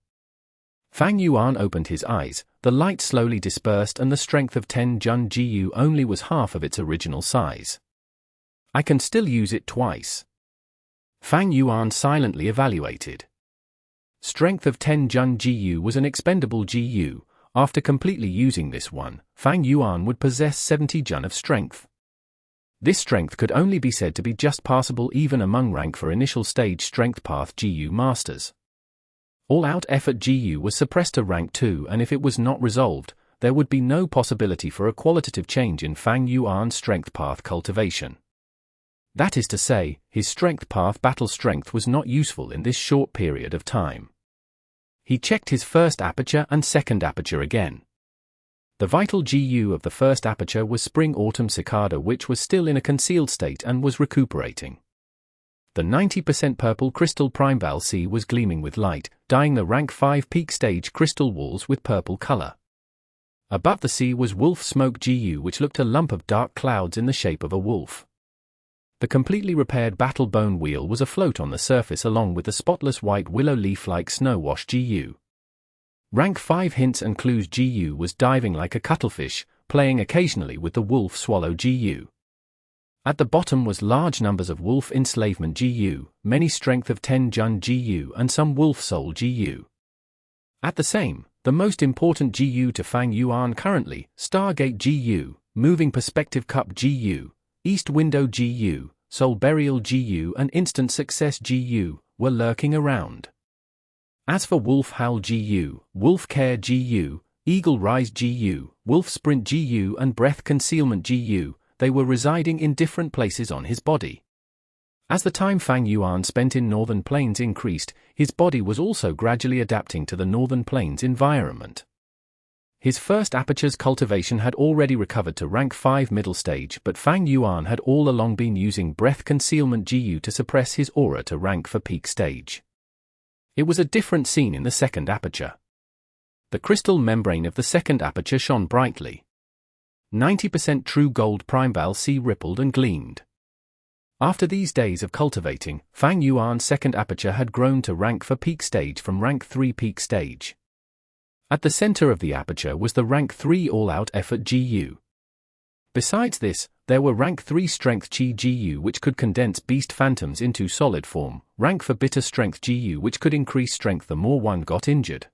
Fang Yuan opened his eyes, the light slowly dispersed and the strength of 10 Jun Jiu only was half of its original size. I can still use it twice. Fang Yuan silently evaluated. Strength of 10 Jun Jiu was an expendable Jiu. After completely using this one, Fang Yuan would possess 70 Jun of strength. This strength could only be said to be just passable even among rank for initial stage strength path Jiu masters. All-out effort Jiu was suppressed to rank 2 and if it was not resolved, there would be no possibility for a qualitative change in Fang Yuan's strength path cultivation. That is to say, his strength path battle strength was not useful in this short period of time. He checked his first aperture and second aperture again. The vital Jiu of the first aperture was Spring-Autumn Cicada, which was still in a concealed state and was recuperating. The 90% purple crystal Primeval Sea was gleaming with light, dyeing the rank 5 peak stage crystal walls with purple color. Above the sea was Wolf Smoke Jiu, which looked a lump of dark clouds in the shape of a wolf. The completely repaired battle bone wheel was afloat on the surface along with the spotless white willow leaf-like snow-wash Jiu. Rank 5 Hints and Clues Jiu was diving like a cuttlefish, playing occasionally with the wolf swallow Jiu. At the bottom was large numbers of wolf enslavement Jiu, many strength of 10 Jun Jiu and some wolf soul Jiu. At the same, the most important Jiu to Fang Yuan currently, Stargate Jiu, Moving Perspective Cup Jiu, East Window Jiu, Soul Burial Jiu and Instant Success Jiu, were lurking around. As for Wolf Howl Jiu, Wolf Care Jiu, Eagle Rise Jiu, Wolf Sprint Jiu and Breath Concealment Jiu, they were residing in different places on his body. As the time Fang Yuan spent in Northern Plains increased, his body was also gradually adapting to the Northern Plains environment. His first aperture's cultivation had already recovered to rank 5 middle stage, but Fang Yuan had all along been using Breath Concealment Jiu to suppress his aura to rank for peak stage. It was a different scene in the second aperture. The crystal membrane of the second aperture shone brightly. 90% true gold Primeval Sea rippled and gleamed. After these days of cultivating, Fang Yuan's second aperture had grown to rank for peak stage from rank 3 peak stage. At the center of the aperture was the rank 3 all-out effort Jiu. Besides this, there were rank 3 strength Qi Jiu which could condense beast phantoms into solid form, rank for bitter strength Jiu which could increase strength the more one got injured.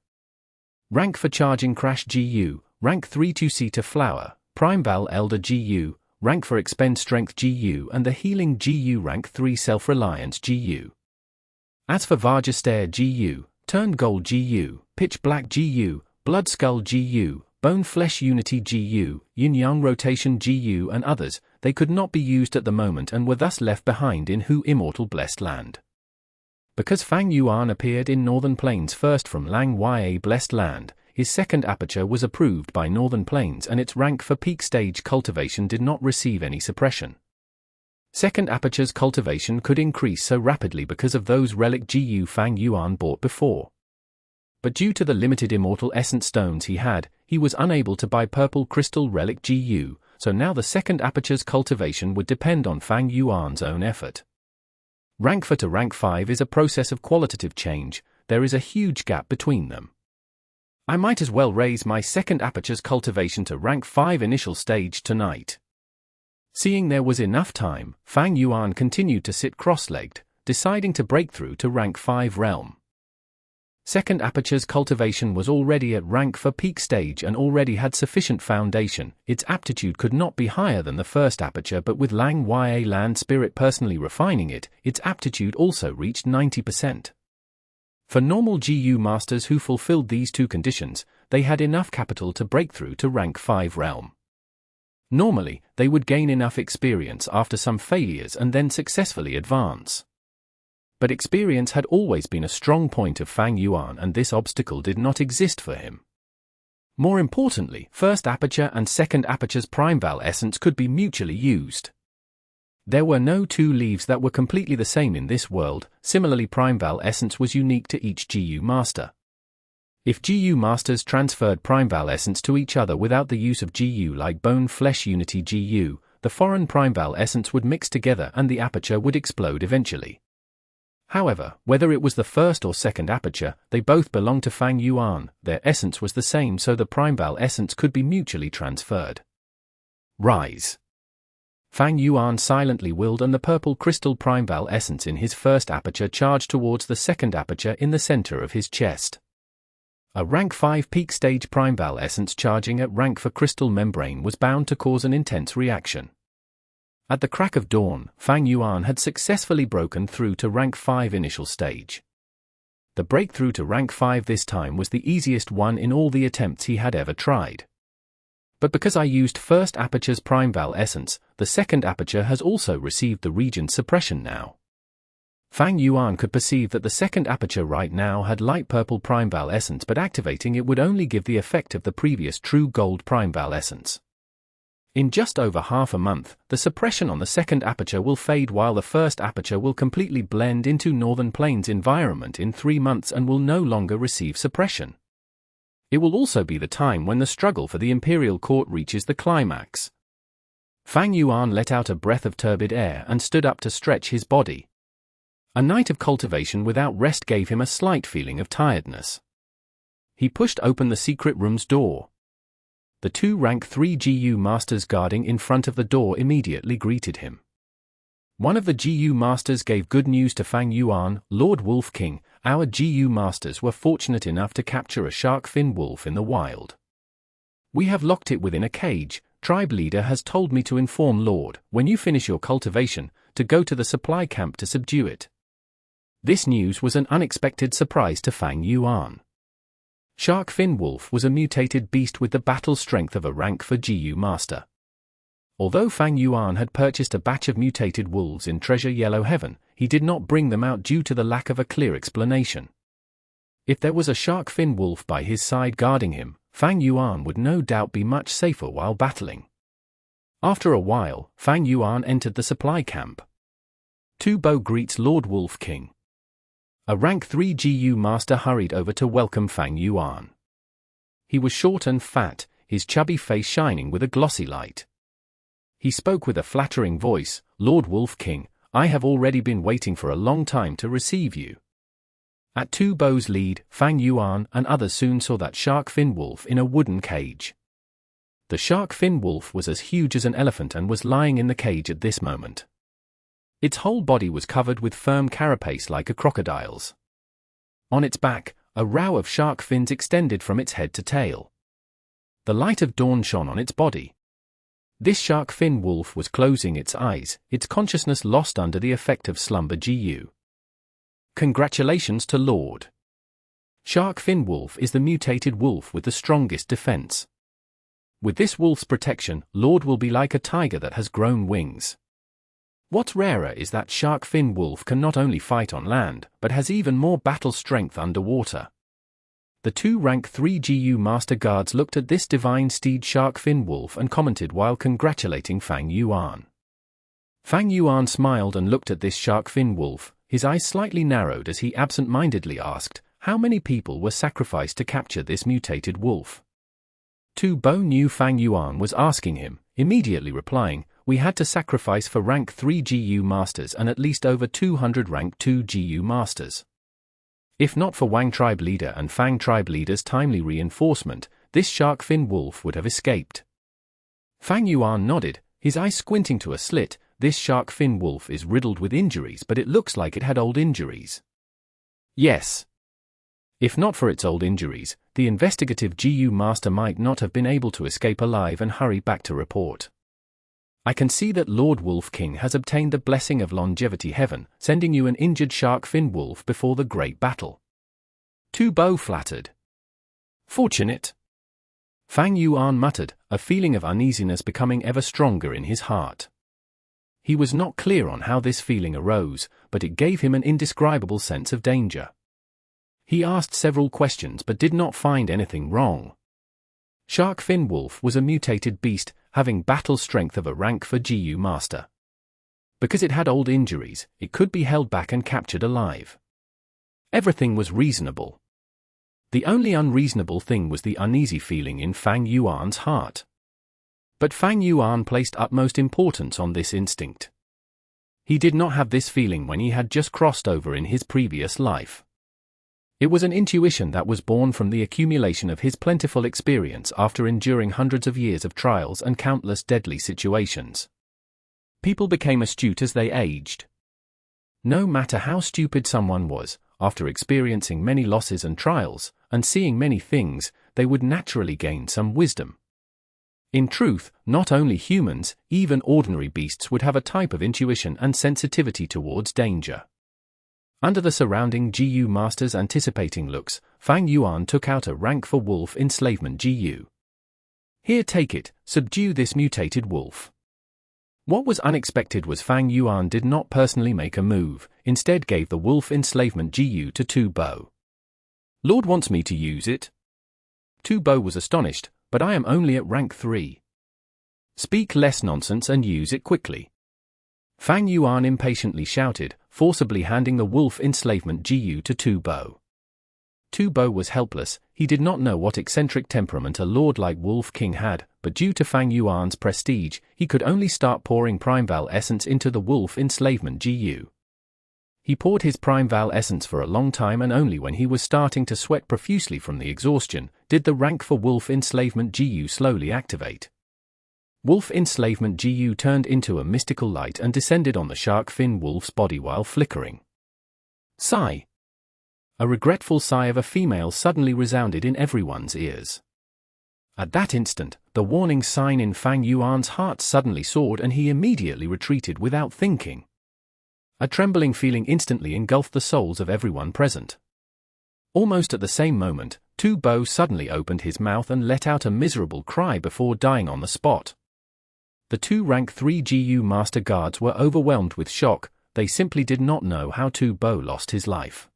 Rank for Charging Crash GU, Rank 3 Two-Seater Flower, Primeval Elder GU, Rank for Expend Strength GU and the Healing GU Rank 3 Self-Reliance GU. As for Vargister GU, Turned Gold GU, Pitch Black GU, Blood Skull GU, Bone Flesh Unity GU, Yin-Yang Rotation GU and others, they could not be used at the moment and were thus left behind in Hu Immortal Blessed Land. Because Fang Yuan appeared in Northern Plains first from Lang Ya Blessed Land, his second aperture was approved by Northern Plains and its rank for peak stage cultivation did not receive any suppression. Second aperture's cultivation could increase so rapidly because of those relic GU Fang Yuan bought before. But due to the limited immortal essence stones he was unable to buy purple crystal relic GU, so now the second aperture's cultivation would depend on Fang Yuan's own effort. Rank 4 to rank 5 is a process of qualitative change, there is a huge gap between them. I might as well raise my second aperture's cultivation to rank 5 initial stage tonight. Seeing there was enough time, Fang Yuan continued to sit cross-legged, deciding to break through to rank 5 realm. Second aperture's cultivation was already at rank for peak stage and already had sufficient foundation. Its aptitude could not be higher than the first aperture, but with Lang Ya Land Spirit personally refining it, its aptitude also reached 90%. For normal GU masters who fulfilled these two conditions, they had enough capital to break through to rank 5 realm. Normally, they would gain enough experience after some failures and then successfully advance. But experience had always been a strong point of Fang Yuan and this obstacle did not exist for him. More importantly, first aperture and second aperture's Primeval essence could be mutually used. There were no two leaves that were completely the same in this world, similarly Primeval essence was unique to each GU master. If GU masters transferred Primeval essence to each other without the use of GU like Bone Flesh Unity GU, the foreign Primeval essence would mix together and the aperture would explode eventually. However, whether it was the first or second aperture, they both belonged to Fang Yuan, their essence was the same so the Primeval essence could be mutually transferred. Rise! Fang Yuan silently willed and the purple crystal Primeval essence in his first aperture charged towards the second aperture in the center of his chest. A rank 5 peak stage Primeval essence charging at rank for crystal membrane was bound to cause an intense reaction. At the crack of dawn, Fang Yuan had successfully broken through to rank 5 initial stage. The breakthrough to rank 5 this time was the easiest one in all the attempts he had ever tried. But because I used first aperture's Primeval essence, the second aperture has also received the region suppression now. Fang Yuan could perceive that the second aperture right now had light purple Primeval essence, but activating it would only give the effect of the previous true gold Primeval essence. In just over half a month, the suppression on the second aperture will fade while the first aperture will completely blend into Northern Plains environment in 3 months and will no longer receive suppression. It will also be the time when the struggle for the Imperial Court reaches the climax. Fang Yuan let out a breath of turbid air and stood up to stretch his body. A night of cultivation without rest gave him a slight feeling of tiredness. He pushed open the secret room's door. The 2 rank 3 GU masters guarding in front of the door immediately greeted him. One of the GU masters gave good news to Fang Yuan, Lord Wolf King, our GU masters were fortunate enough to capture a shark fin wolf in the wild. We have locked it within a cage. Tribe leader has told me to inform Lord, when you finish your cultivation, to go to the supply camp to subdue it. This news was an unexpected surprise to Fang Yuan. Shark fin wolf was a mutated beast with the battle strength of a rank 4 GU master. Although Fang Yuan had purchased a batch of mutated wolves in Treasure Yellow Heaven, he did not bring them out due to the lack of a clear explanation. If there was a shark fin wolf by his side guarding him, Fang Yuan would no doubt be much safer while battling. After a while, Fang Yuan entered the supply camp. Tu Bo greets Lord Wolf King. A rank 3 GU master hurried over to welcome Fang Yuan. He was short and fat, his chubby face shining with a glossy light. He spoke with a flattering voice, Lord Wolf King, I have already been waiting for a long time to receive you. At Tu Bo's lead, Fang Yuan and others soon saw that shark fin wolf in a wooden cage. The shark fin wolf was as huge as an elephant and was lying in the cage at this moment. Its whole body was covered with firm carapace like a crocodile's. On its back, a row of shark fins extended from its head to tail. The light of dawn shone on its body. This shark fin wolf was closing its eyes, its consciousness lost under the effect of slumber. Jiu. Congratulations to Lord. Shark fin wolf is the mutated wolf with the strongest defense. With this wolf's protection, Lord will be like a tiger that has grown wings. What's rarer is that shark fin wolf can not only fight on land, but has even more battle strength underwater. The two rank 3 GU master guards looked at this divine steed shark fin wolf and commented while congratulating Fang Yuan. Fang Yuan smiled and looked at this shark fin wolf, his eyes slightly narrowed as he absent-mindedly asked, how many people were sacrificed to capture this mutated wolf? Tu Bo knew Fang Yuan was asking him, immediately replying, we had to sacrifice for rank 3 GU masters and at least over 200 rank 2 GU masters. If not for Wang tribe leader and Fang tribe leader's timely reinforcement, this shark fin wolf would have escaped. Fang Yuan nodded, his eyes squinting to a slit. This shark fin wolf is riddled with injuries, but it looks like it had old injuries. Yes. If not for its old injuries, the investigative GU master might not have been able to escape alive and hurry back to report. I can see that Lord Wolf King has obtained the blessing of longevity heaven, sending you an injured shark fin wolf before the great battle. Tu Bo flattered. Fortunate. Fang Yuan muttered, a feeling of uneasiness becoming ever stronger in his heart. He was not clear on how this feeling arose, but it gave him an indescribable sense of danger. He asked several questions but did not find anything wrong. Shark fin wolf was a mutated beast, having battle strength of a rank for GU master. Because it had old injuries, it could be held back and captured alive. Everything was reasonable. The only unreasonable thing was the uneasy feeling in Fang Yuan's heart. But Fang Yuan placed utmost importance on this instinct. He did not have this feeling when he had just crossed over in his previous life. It was an intuition that was born from the accumulation of his plentiful experience after enduring hundreds of years of trials and countless deadly situations. People became astute as they aged. No matter how stupid someone was, after experiencing many losses and trials, and seeing many things, they would naturally gain some wisdom. In truth, not only humans, even ordinary beasts would have a type of intuition and sensitivity towards danger. Under the surrounding GU masters' anticipating looks, Fang Yuan took out a rank for wolf enslavement GU. Here, take it, subdue this mutated wolf. What was unexpected was Fang Yuan did not personally make a move, instead gave the wolf enslavement GU to Tu Bo. Lord wants me to use it? Tu Bo was astonished, but I am only at rank 3. Speak less nonsense and use it quickly. Fang Yuan impatiently shouted, forcibly handing the wolf enslavement GU to Tu Bo. Tu Bo was helpless. He did not know what eccentric temperament a lord like Wolf King had, but due to Fang Yuan's prestige, he could only start pouring Primeval essence into the wolf enslavement GU. He poured his Primeval essence for a long time, and only when he was starting to sweat profusely from the exhaustion, did the rank for wolf enslavement GU slowly activate. Wolf enslavement GU turned into a mystical light and descended on the shark fin wolf's body while flickering. Sigh. A regretful sigh of a female suddenly resounded in everyone's ears. At that instant, the warning sign in Fang Yuan's heart suddenly soared and he immediately retreated without thinking. A trembling feeling instantly engulfed the souls of everyone present. Almost at the same moment, Tu Bo suddenly opened his mouth and let out a miserable cry before dying on the spot. The two rank 3 GU master guards were overwhelmed with shock. They simply did not know how Tu Bo lost his life.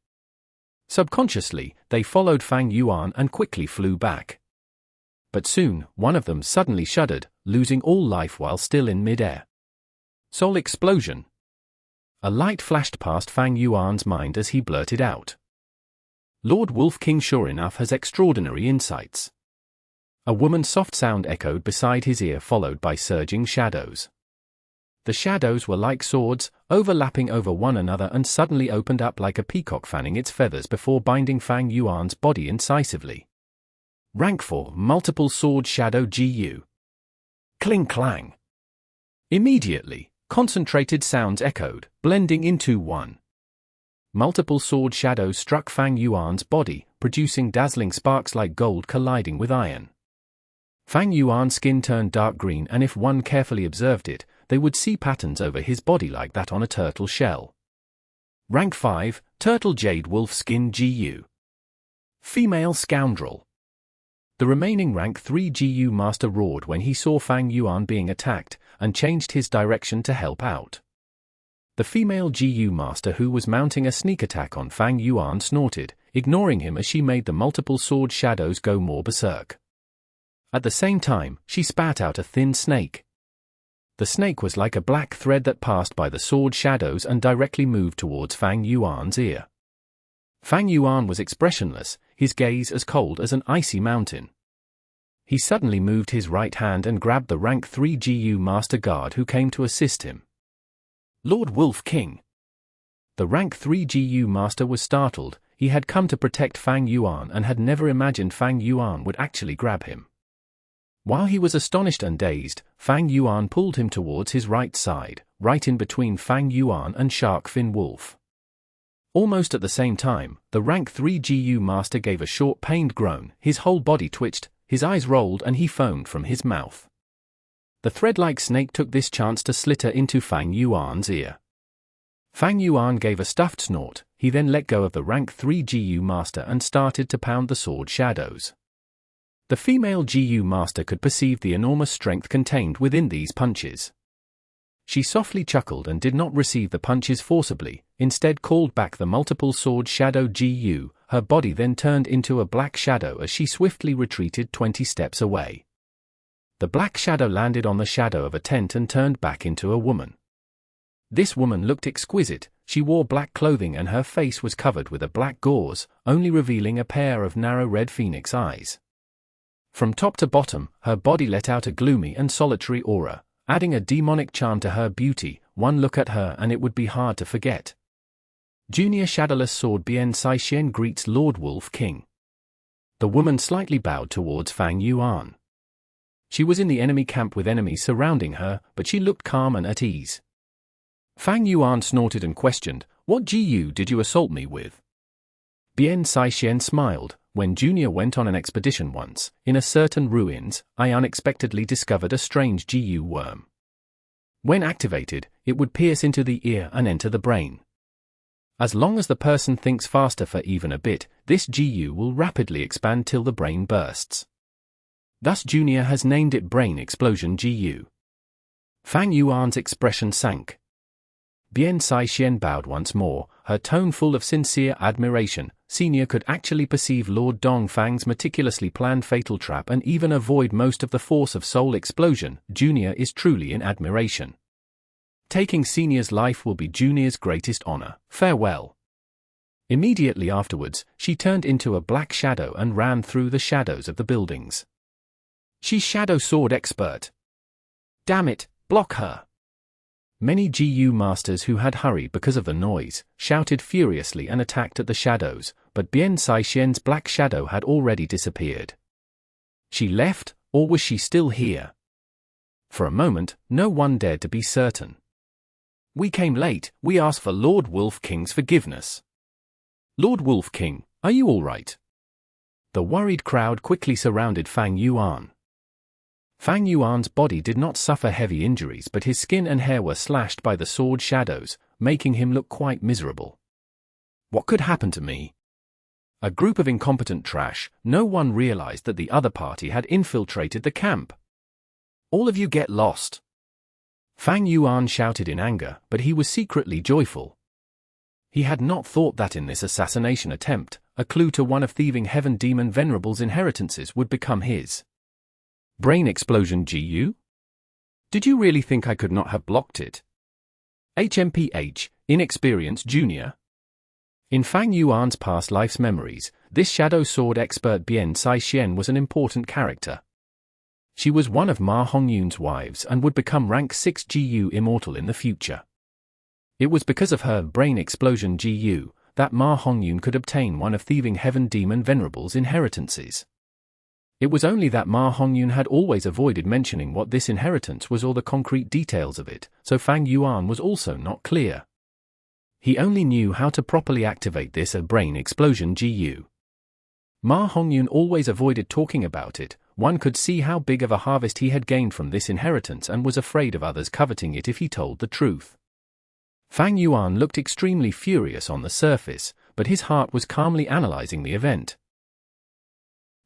Subconsciously, they followed Fang Yuan and quickly flew back. But soon, one of them suddenly shuddered, losing all life while still in mid-air. Soul explosion. A light flashed past Fang Yuan's mind as he blurted out. Lord Wolf King sure enough has extraordinary insights. A woman's soft sound echoed beside his ear, followed by surging shadows. The shadows were like swords, overlapping over one another, and suddenly opened up like a peacock fanning its feathers before binding Fang Yuan's body incisively. Rank 4 multiple sword shadow GU. Cling clang. Immediately, concentrated sounds echoed, blending into one. Multiple sword shadows struck Fang Yuan's body, producing dazzling sparks like gold colliding with iron. Fang Yuan's skin turned dark green, and if one carefully observed it, they would see patterns over his body like that on a turtle shell. Rank 5, Turtle Jade Wolf Skin GU. Female Scoundrel. The remaining rank 3 GU master roared when he saw Fang Yuan being attacked, and changed his direction to help out. The female GU master, who was mounting a sneak attack on Fang Yuan, snorted, ignoring him as she made the multiple sword shadows go more berserk. At the same time, she spat out a thin snake. The snake was like a black thread that passed by the sword shadows and directly moved towards Fang Yuan's ear. Fang Yuan was expressionless, his gaze as cold as an icy mountain. He suddenly moved his right hand and grabbed the rank 3 GU master guard who came to assist him. Lord Wolf King. The rank 3 GU master was startled. He had come to protect Fang Yuan and had never imagined Fang Yuan would actually grab him. While he was astonished and dazed, Fang Yuan pulled him towards his right side, right in between Fang Yuan and Shark Fin Wolf. Almost at the same time, the rank 3 GU master gave a short pained groan, his whole body twitched, his eyes rolled and he foamed from his mouth. The thread-like snake took this chance to slither into Fang Yuan's ear. Fang Yuan gave a stuffed snort. He then let go of the rank 3 GU master and started to pound the sword shadows. The female GU master could perceive the enormous strength contained within these punches. She softly chuckled and did not receive the punches forcibly, instead called back the multiple sword shadow GU. Her body then turned into a black shadow as she swiftly retreated 20 steps away. The black shadow landed on the shadow of a tent and turned back into a woman. This woman looked exquisite. She wore black clothing and her face was covered with a black gauze, only revealing a pair of narrow red phoenix eyes. From top to bottom, her body let out a gloomy and solitary aura, adding a demonic charm to her beauty. One look at her and it would be hard to forget. Junior Shadowless Sword Bien Sai Xian greets Lord Wolf King. The woman slightly bowed towards Fang Yuan. She was in the enemy camp with enemies surrounding her, but she looked calm and at ease. Fang Yuan snorted and questioned, "What GU did you assault me with?" Bien Sai Xian smiled. "When Junior went on an expedition once, in a certain ruins, I unexpectedly discovered a strange GU worm. When activated, it would pierce into the ear and enter the brain. As long as the person thinks faster for even a bit, this GU will rapidly expand till the brain bursts. Thus Junior has named it Brain Explosion GU." Fang Yuan's expression sank. Bien Sai Xian bowed once more, her tone full of sincere admiration. Senior could actually perceive Lord Dongfang's meticulously planned fatal trap and even avoid most of the force of soul explosion. Junior is truly in admiration. Taking Senior's life will be Junior's greatest honor. Farewell. Immediately afterwards, she turned into a black shadow and ran through the shadows of the buildings. She's Shadow Sword Expert. Damn it, block her. Many GU masters who had hurried because of the noise, shouted furiously and attacked at the shadows, but Bien Sai Xian's black shadow had already disappeared. She left, or was she still here? For a moment, no one dared to be certain. "We came late, we ask for Lord Wolf King's forgiveness." "Lord Wolf King, are you all right?" The worried crowd quickly surrounded Fang Yuan. Fang Yuan's body did not suffer heavy injuries, but his skin and hair were slashed by the sword shadows, making him look quite miserable. "What could happen to me?" A group of incompetent trash. No one realized that the other party had infiltrated the camp. "All of you get lost." Fang Yuan shouted in anger, but he was secretly joyful. He had not thought that in this assassination attempt, a clue to one of Thieving Heaven Demon Venerable's inheritances would become his. Brain Explosion GU? Did you really think I could not have blocked it? HMPH, Inexperienced Junior. In Fang Yuan's past life's memories, this Shadow Sword Expert Bien Sai Xian was an important character. She was one of Ma Hongyun's wives and would become rank 6 GU Immortal in the future. It was because of her Brain Explosion GU that Ma Hongyun could obtain one of Thieving Heaven Demon Venerable's inheritances. It was only that Ma Hongyun had always avoided mentioning what this inheritance was or the concrete details of it, so Fang Yuan was also not clear. He only knew how to properly activate this Brain Explosion GU. Ma Hongyun always avoided talking about it. One could see how big of a harvest he had gained from this inheritance and was afraid of others coveting it if he told the truth. Fang Yuan looked extremely furious on the surface, but his heart was calmly analyzing the event.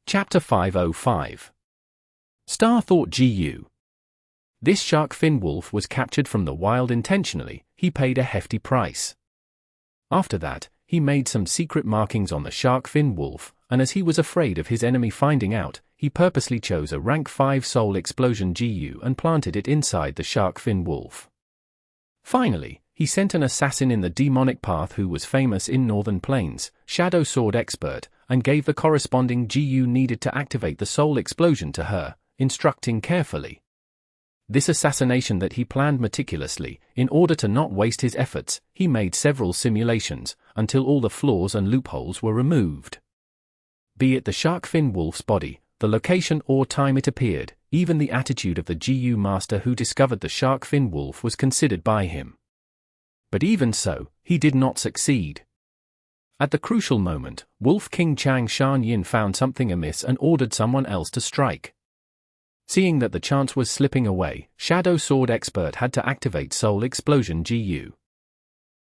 Chapter 505. Star Thought Jiu. This shark fin wolf was captured from the wild intentionally. He paid a hefty price. After that, he made some secret markings on the shark fin wolf, and as he was afraid of his enemy finding out, he purposely chose a rank 5 soul explosion Jiu and planted it inside the shark fin wolf. Finally, he sent an assassin in the demonic path who was famous in Northern Plains, Shadow Sword Expert, and gave the corresponding Jiu needed to activate the soul explosion to her, instructing carefully. This assassination that he planned meticulously, in order to not waste his efforts, he made several simulations, until all the flaws and loopholes were removed. Be it the shark fin wolf's body, the location or time it appeared, even the attitude of the Jiu master who discovered the shark fin wolf was considered by him. But even so, he did not succeed. At the crucial moment, Wolf King Chang Shan Yin found something amiss and ordered someone else to strike. Seeing that the chance was slipping away, Shadow Sword Expert had to activate Soul Explosion Jiu.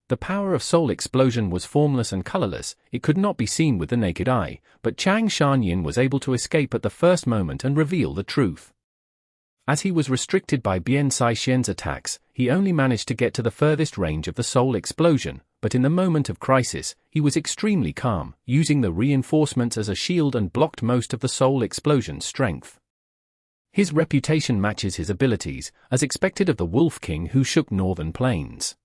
The power of Soul Explosion was formless and colorless, it could not be seen with the naked eye, but Chang Shan Yin was able to escape at the first moment and reveal the truth. As he was restricted by Bian Saixian's attacks, he only managed to get to the furthest range of the Soul Explosion, but in the moment of crisis, he was extremely calm, using the reinforcements as a shield and blocked most of the Soul Explosion's strength. His reputation matches his abilities, as expected of the Wolf King who shook Northern Plains.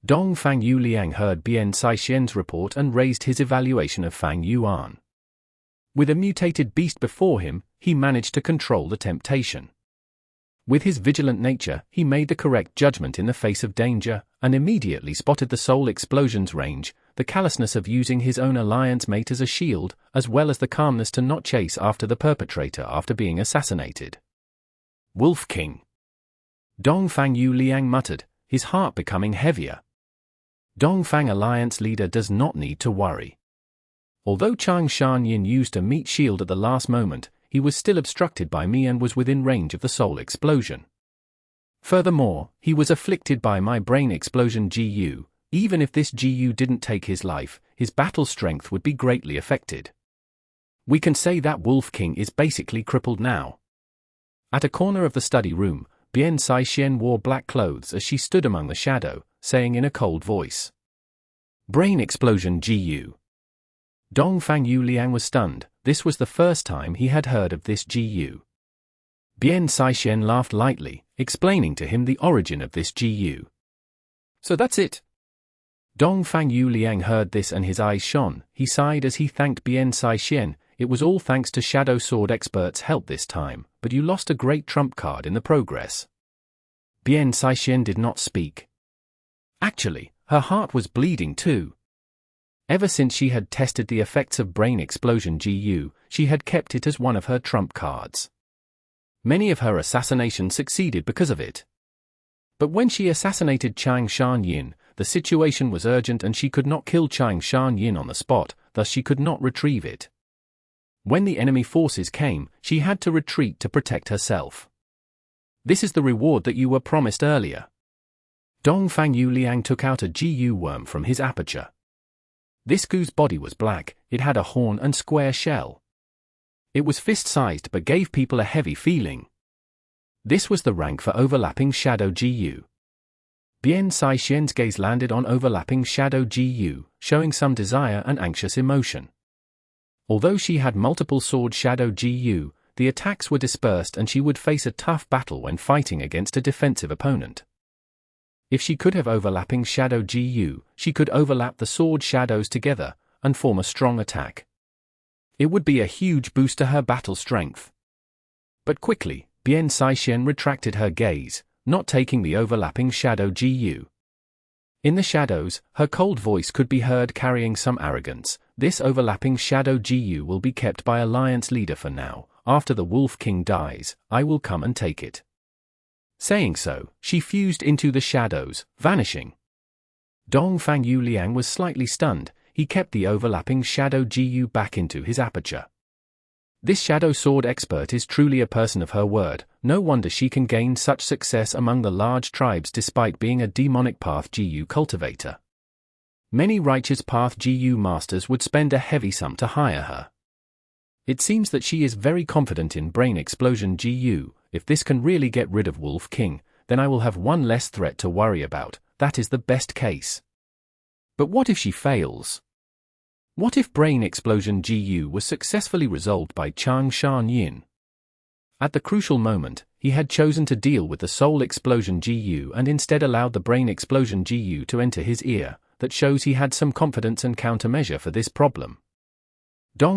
Dong Fang Yu Liang heard Bian Saixian's report and raised his evaluation of Fang Yuan. With a mutated beast before him, he managed to control the temptation. With his vigilant nature, he made the correct judgment in the face of danger, and immediately spotted the Soul Explosion's range, the callousness of using his own alliance mate as a shield, as well as the calmness to not chase after the perpetrator after being assassinated. Wolf King. Dong Fang Yu Liang muttered, his heart becoming heavier. Dong Fang Alliance leader does not need to worry. Although Chang Shan Yin used a meat shield at the last moment, he was still obstructed by me and was within range of the Soul Explosion. Furthermore, he was afflicted by my brain explosion Jiu. Even if this Jiu didn't take his life, his battle strength would be greatly affected. We can say that Wolf King is basically crippled now. At a corner of the study room, Bian Saixian wore black clothes as she stood among the shadow, saying in a cold voice, "Brain explosion Jiu." Dong Fang Yu Liang was stunned. This was the first time he had heard of this Jiu. Bian Saixian laughed lightly, explaining to him the origin of this Jiu. "So that's it?" Dong Fang Yu Liang heard this and his eyes shone. He sighed as he thanked Bian Saixian. "It was all thanks to Shadow Sword Expert's help this time, but you lost a great trump card in the progress." Bian Saixian did not speak. Actually, her heart was bleeding too. Ever since she had tested the effects of brain explosion Jiu, she had kept it as one of her trump cards. Many of her assassinations succeeded because of it. But when she assassinated Chang Shan Yin, the situation was urgent and she could not kill Chang Shan Yin on the spot, thus she could not retrieve it. When the enemy forces came, she had to retreat to protect herself. This is the reward that you were promised earlier. Dong Fang Yu Liang took out a Jiu worm from his aperture. This goo's body was black, it had a horn and square shell. It was fist-sized but gave people a heavy feeling. This was the rank for overlapping shadow Jiu. Bian Saixian's gaze landed on overlapping shadow Jiu, showing some desire and anxious emotion. Although she had multiple sword shadow Jiu, the attacks were dispersed and she would face a tough battle when fighting against a defensive opponent. If she could have overlapping shadow Jiu, she could overlap the sword shadows together, and form a strong attack. It would be a huge boost to her battle strength. But quickly, Bian Saixian retracted her gaze, not taking the overlapping shadow Jiu. In the shadows, her cold voice could be heard carrying some arrogance. "This overlapping shadow Jiu will be kept by Alliance leader for now. After the Wolf King dies, I will come and take it." Saying so, she fused into the shadows, vanishing. Dong Fang Yu Liang was slightly stunned. he kept the overlapping Shadow Jiu back into his aperture. This Shadow Sword expert is truly a person of her word. No wonder she can gain such success among the large tribes despite being a demonic path Jiu cultivator. Many righteous path Jiu masters would spend a heavy sum to hire her. It seems that she is very confident in Brain Explosion Jiu. If this can really get rid of Wolf King, then I will have one less threat to worry about. That is the best case. But what if she fails? What if Brain Explosion Jiu was successfully resolved by Chang Shan Yin? At the crucial moment, he had chosen to deal with the Soul Explosion Jiu and instead allowed the Brain Explosion Jiu to enter his ear. That shows he had some confidence and countermeasure for this problem.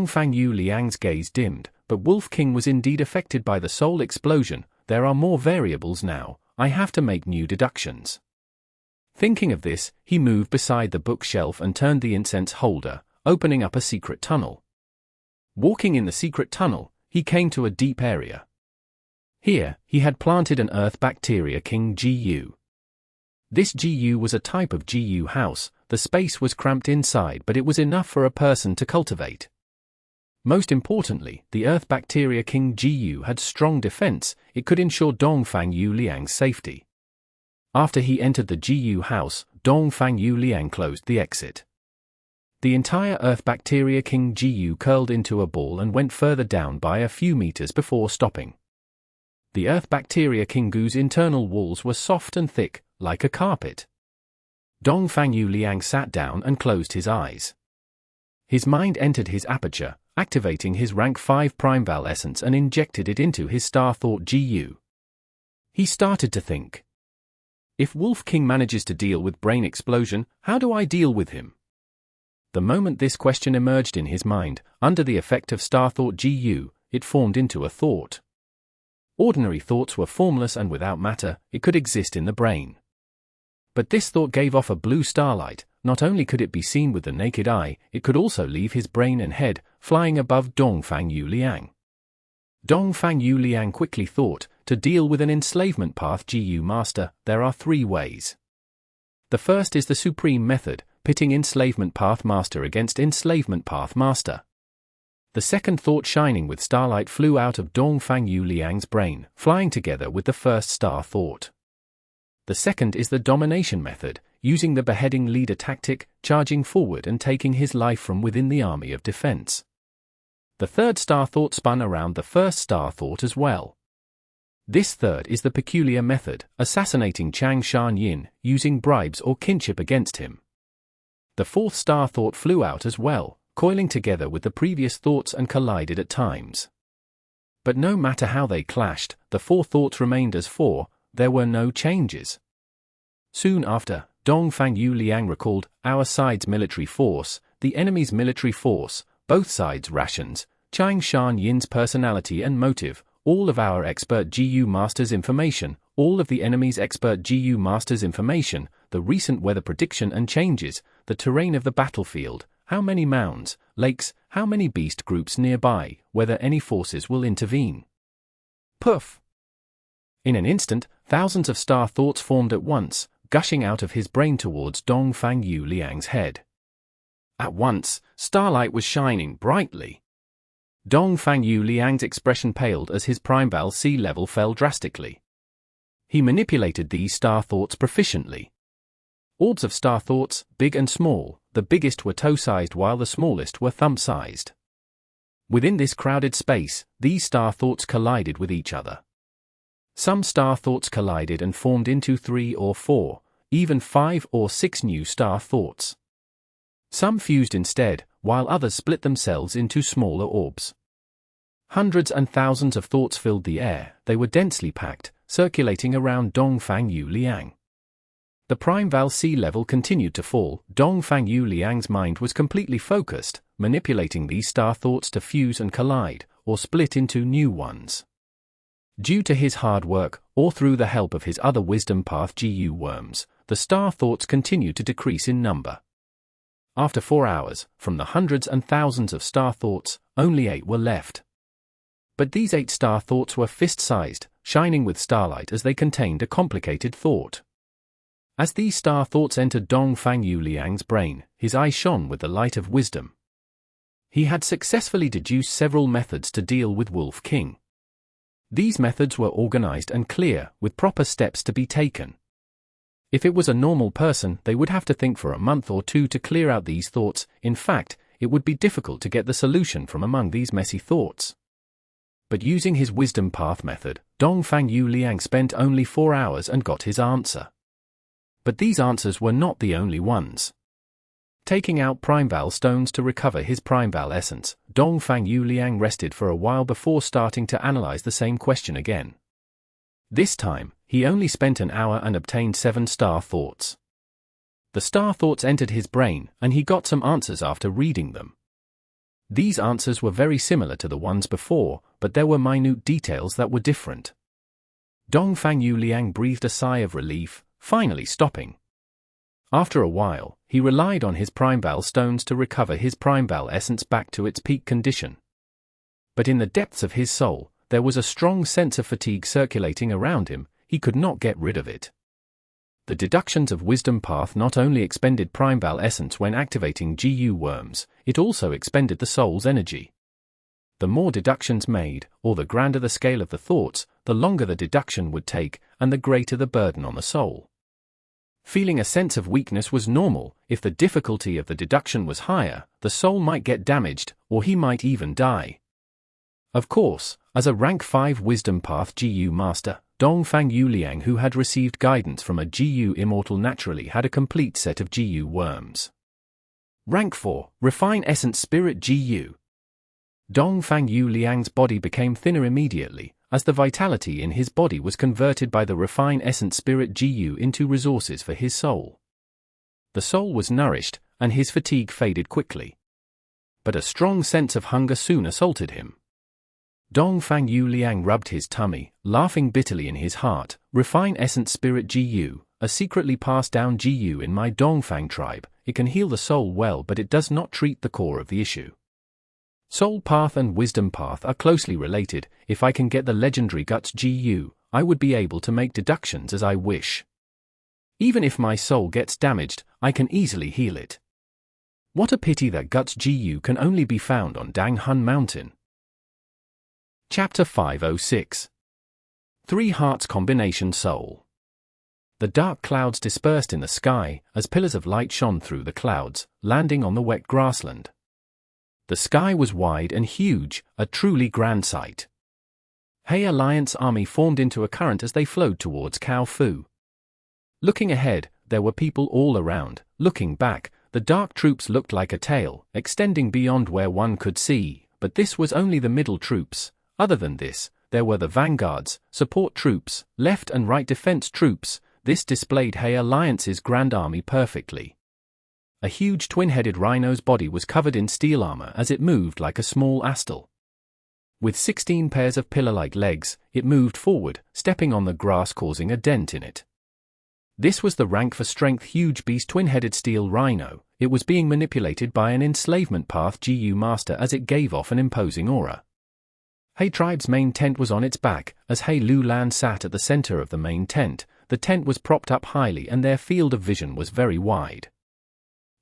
Fang Yu Liang's gaze dimmed, but Wolf King was indeed affected by the Soul Explosion. There are more variables now, I have to make new deductions. Thinking of this, he moved beside the bookshelf and turned the incense holder, opening up a secret tunnel. Walking in the secret tunnel, he came to a deep area. Here, he had planted an Earth Bacteria King Jiu. This Jiu was a type of Jiu house. The space was cramped inside, but it was enough for a person to cultivate. Most importantly, the Earth Bacteria King Jiu had strong defense. It could ensure Fang Yu Liang's safety. After he entered the Jiu house, Fang Yu Liang closed the exit. The entire Earth Bacteria King Jiu curled into a ball and went further down by a few meters before stopping. The Earth Bacteria King Gu's internal walls were soft and thick, like a carpet. Fang Yu Liang sat down and closed his eyes. His mind entered his aperture, activating his rank 5 Primeval essence and injected it into his Star Thought Jiu. He started to think. If Wolf King manages to deal with Brain Explosion, how do I deal with him? The moment this question emerged in his mind, under the effect of Star Thought Jiu, it formed into a thought. Ordinary thoughts were formless and without matter, it could exist in the brain. But this thought gave off a blue starlight. Not only could it be seen with the naked eye, it could also leave his brain and head, flying above Fang Yu Liang. Fang Yu Liang quickly thought, to deal with an enslavement path Jiu master, there are 3 ways. The first is the supreme method, pitting enslavement path master against enslavement path master. The second thought shining with starlight flew out of Fang Yu Liang's brain, flying together with the first star thought. The second is the domination method, using the beheading leader tactic, charging forward and taking his life from within the army of defense. The third star thought spun around the first star thought as well. This third is the peculiar method, assassinating Chang Shan Yin, using bribes or kinship against him. The fourth star thought flew out as well, coiling together with the previous thoughts and collided at times. But no matter how they clashed, the 4 thoughts remained as 4, there were no changes. Soon after, Fang Yu Liang recalled, our side's military force, the enemy's military force, both sides' rations, Chang Shan Yin's personality and motive, all of our expert Jiu master's information, all of the enemy's expert Jiu master's information, the recent weather prediction and changes, the terrain of the battlefield, how many mounds, lakes, how many beast groups nearby, whether any forces will intervene. Poof! In an instant, thousands of star thoughts formed at once, gushing out of his brain towards Fang Yu Liang's head. At once, starlight was shining brightly. Fang Yu Liang's expression paled as his primeval sea level fell drastically. He manipulated these star thoughts proficiently. Orbs of star thoughts, big and small, the biggest were toe-sized while the smallest were thumb-sized. Within this crowded space, these star thoughts collided with each other. Some star thoughts collided and formed into 3 or 4, even 5 or 6 new star thoughts. Some fused instead, while others split themselves into smaller orbs. Hundreds and thousands of thoughts filled the air, they were densely packed, circulating around Fang Yu Liang. The primeval sea level continued to fall. Fang Yu Liang's mind was completely focused, manipulating these star thoughts to fuse and collide, or split into new ones. Due to his hard work, or through the help of his other wisdom path Jiu worms, the star thoughts continued to decrease in number. After 4 hours, from the hundreds and thousands of star thoughts, only 8 were left. But these 8 star thoughts were fist-sized, shining with starlight as they contained a complicated thought. As these star thoughts entered Fang Yu Liang's brain, his eyes shone with the light of wisdom. He had successfully deduced several methods to deal with Wolf King. These methods were organized and clear, with proper steps to be taken. If it was a normal person, they would have to think for a month or two to clear out these thoughts. In fact, it would be difficult to get the solution from among these messy thoughts. But using his wisdom path method, Fang Yu Liang spent only 4 hours and got his answer. But these answers were not the only ones. Taking out Primeval stones to recover his Primeval essence, Fang Yu Liang rested for a while before starting to analyze the same question again. This time, he only spent an hour and obtained 7 star thoughts. The star thoughts entered his brain, and he got some answers after reading them. These answers were very similar to the ones before, but there were minute details that were different. Fang Yu Liang breathed a sigh of relief, finally stopping. After a while, he relied on his Primeval stones to recover his Primeval essence back to its peak condition. But in the depths of his soul, there was a strong sense of fatigue circulating around him. He could not get rid of it. The deductions of Wisdom Path not only expended Primeval essence when activating GU worms, it also expended the soul's energy. The more deductions made, or the grander the scale of the thoughts, the longer the deduction would take, and the greater the burden on the soul. Feeling a sense of weakness was normal. If the difficulty of the deduction was higher, the soul might get damaged, or he might even die. Of course, as a rank 5 Wisdom Path GU Master, Fang Yu Liang, who had received guidance from a GU Immortal, naturally had a complete set of GU worms. Rank 4, Refine Essence Spirit GU. Fang Yu Liang's body became thinner immediately, as the vitality in his body was converted by the Refine Essence Spirit GU into resources for his soul. The soul was nourished, and his fatigue faded quickly. But a strong sense of hunger soon assaulted him. Fang Yu Liang rubbed his tummy, laughing bitterly in his heart. Refine Essence Spirit GU, a secretly passed down GU in my Dongfang tribe. It can heal the soul well, but it does not treat the core of the issue. Soul Path and Wisdom Path are closely related. If I can get the legendary Guts GU, I would be able to make deductions as I wish. Even if my soul gets damaged, I can easily heal it. What a pity that Guts GU can only be found on Dang Hun Mountain. Chapter 506. 3 Hearts Combination Soul. The dark clouds dispersed in the sky, as pillars of light shone through the clouds, landing on the wet grassland. The sky was wide and huge, a truly grand sight. Hei Alliance army formed into a current as they flowed towards Cao Fu. Looking ahead, there were people all around. Looking back, the dark troops looked like a tail, extending beyond where one could see, but this was only the middle troops. Other than this, there were the vanguards, support troops, left and right defense troops. This displayed Hei Alliance's grand army perfectly. A huge twin-headed rhino's body was covered in steel armor as it moved like a small astal. With 16 pairs of pillar-like legs, it moved forward, stepping on the grass, causing a dent in it. This was the rank for strength huge beast twin-headed steel rhino. It was being manipulated by an enslavement path GU master as it gave off an imposing aura. Hei tribe's main tent was on its back, as Hei Lulan sat at the center of the main tent. The tent was propped up highly and their field of vision was very wide.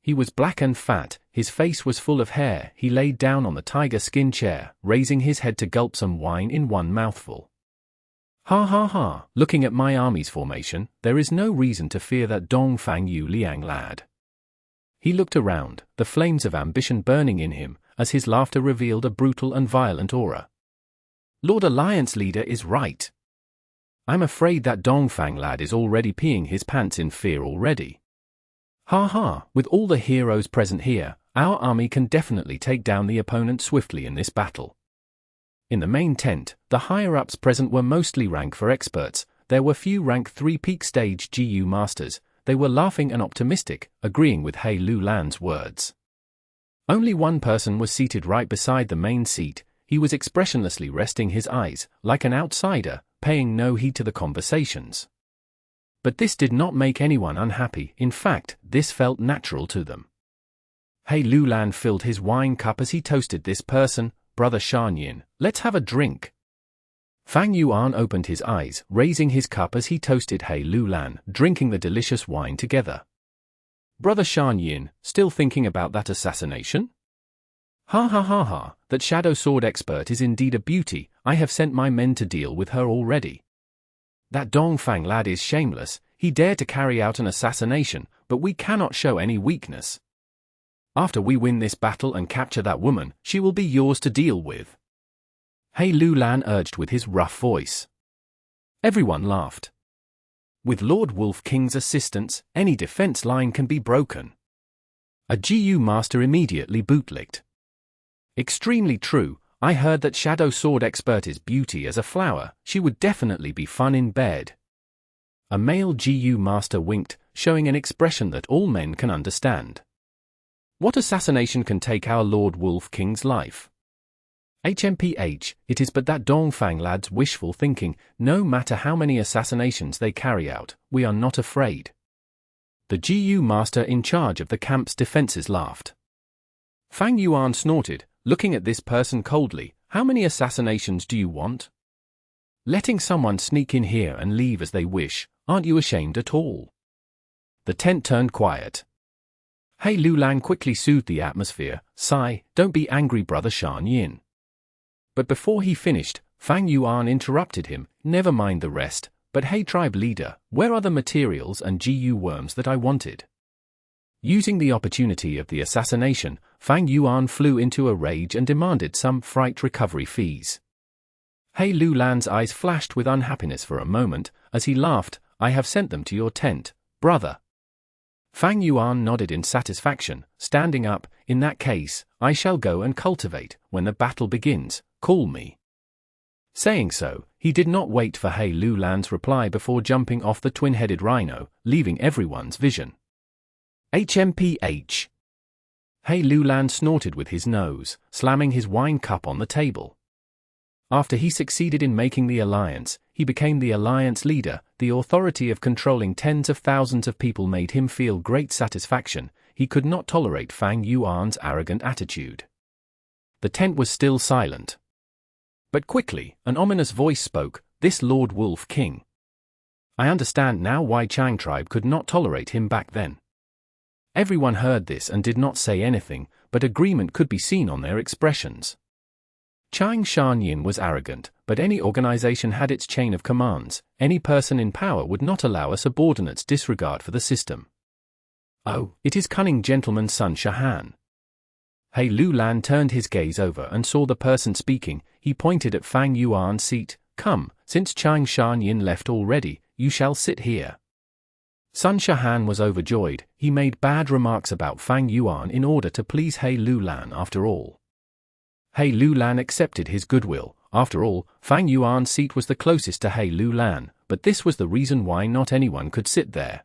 He was black and fat, his face was full of hair. He laid down on the tiger skin chair, raising his head to gulp some wine in one mouthful. Ha ha ha, looking at my army's formation, there is no reason to fear that Fang Yu Liang lad. He looked around, the flames of ambition burning in him, as his laughter revealed a brutal and violent aura. Lord Alliance leader is right. I'm afraid that Dongfang lad is already peeing his pants in fear already. Ha ha, with all the heroes present here, our army can definitely take down the opponent swiftly in this battle. In the main tent, the higher-ups present were mostly rank 4 experts. There were few rank 3 peak stage GU masters. They were laughing and optimistic, agreeing with Hei Lulan's words. Only one person was seated right beside the main seat. He was expressionlessly resting his eyes, like an outsider, paying no heed to the conversations. But this did not make anyone unhappy. In fact, this felt natural to them. Hei Lulan filled his wine cup as he toasted this person. Brother Shan Yin, let's have a drink. Fang Yuan opened his eyes, raising his cup as he toasted He Lulan, drinking the delicious wine together. Brother Shan Yin, still thinking about that assassination? Ha ha ha ha, that shadow sword expert is indeed a beauty. I have sent my men to deal with her already. That Dongfang lad is shameless, he dared to carry out an assassination, but we cannot show any weakness. After we win this battle and capture that woman, she will be yours to deal with. He Lulan urged with his rough voice. Everyone laughed. With Lord Wolf King's assistance, any defense line can be broken. A GU master immediately bootlicked. Extremely true, I heard that shadow sword expert is beauty as a flower, she would definitely be fun in bed. A male GU master winked, showing an expression that all men can understand. What assassination can take our Lord Wolf King's life? HMPH, it is but that Dongfang lad's wishful thinking. No matter how many assassinations they carry out, we are not afraid. The GU master in charge of the camp's defenses laughed. Fang Yuan snorted, looking at this person coldly. How many assassinations do you want? Letting someone sneak in here and leave as they wish, aren't you ashamed at all? The tent turned quiet. He Lulan quickly soothed the atmosphere. Sigh, don't be angry, brother Shan Yin. But before he finished, Fang Yuan interrupted him. Never mind the rest, but hey tribe leader, where are the materials and GU worms that I wanted? Using the opportunity of the assassination, Fang Yuan flew into a rage and demanded some fright recovery fees. He Lulan's eyes flashed with unhappiness for a moment, as he laughed. I have sent them to your tent, brother. Fang Yuan nodded in satisfaction, standing up. In that case, I shall go and cultivate. When the battle begins, call me. Saying so, he did not wait for He Lulan's reply before jumping off the twin-headed rhino, leaving everyone's vision. HMPH. He Lulan snorted with his nose, slamming his wine cup on the table. After he succeeded in making the alliance, he became the alliance leader. The authority of controlling tens of thousands of people made him feel great satisfaction. He could not tolerate Fang Yuan's arrogant attitude. The tent was still silent. But quickly, an ominous voice spoke. This Lord Wolf King. I understand now why Chang tribe could not tolerate him back then. Everyone heard this and did not say anything, but agreement could be seen on their expressions. Chang Shan Yin was arrogant, but any organization had its chain of commands. Any person in power would not allow a subordinate's disregard for the system. Oh, it is cunning gentleman Sun Shahan. He Lulan turned his gaze over and saw the person speaking. He pointed at Fang Yuan's seat. Come, since Chang Shan Yin left already, you shall sit here. Sun Shahan was overjoyed. He made bad remarks about Fang Yuan in order to please He Lulan after all. He Lulan accepted his goodwill. After all, Fang Yuan's seat was the closest to He Lulan, but this was the reason why not anyone could sit there.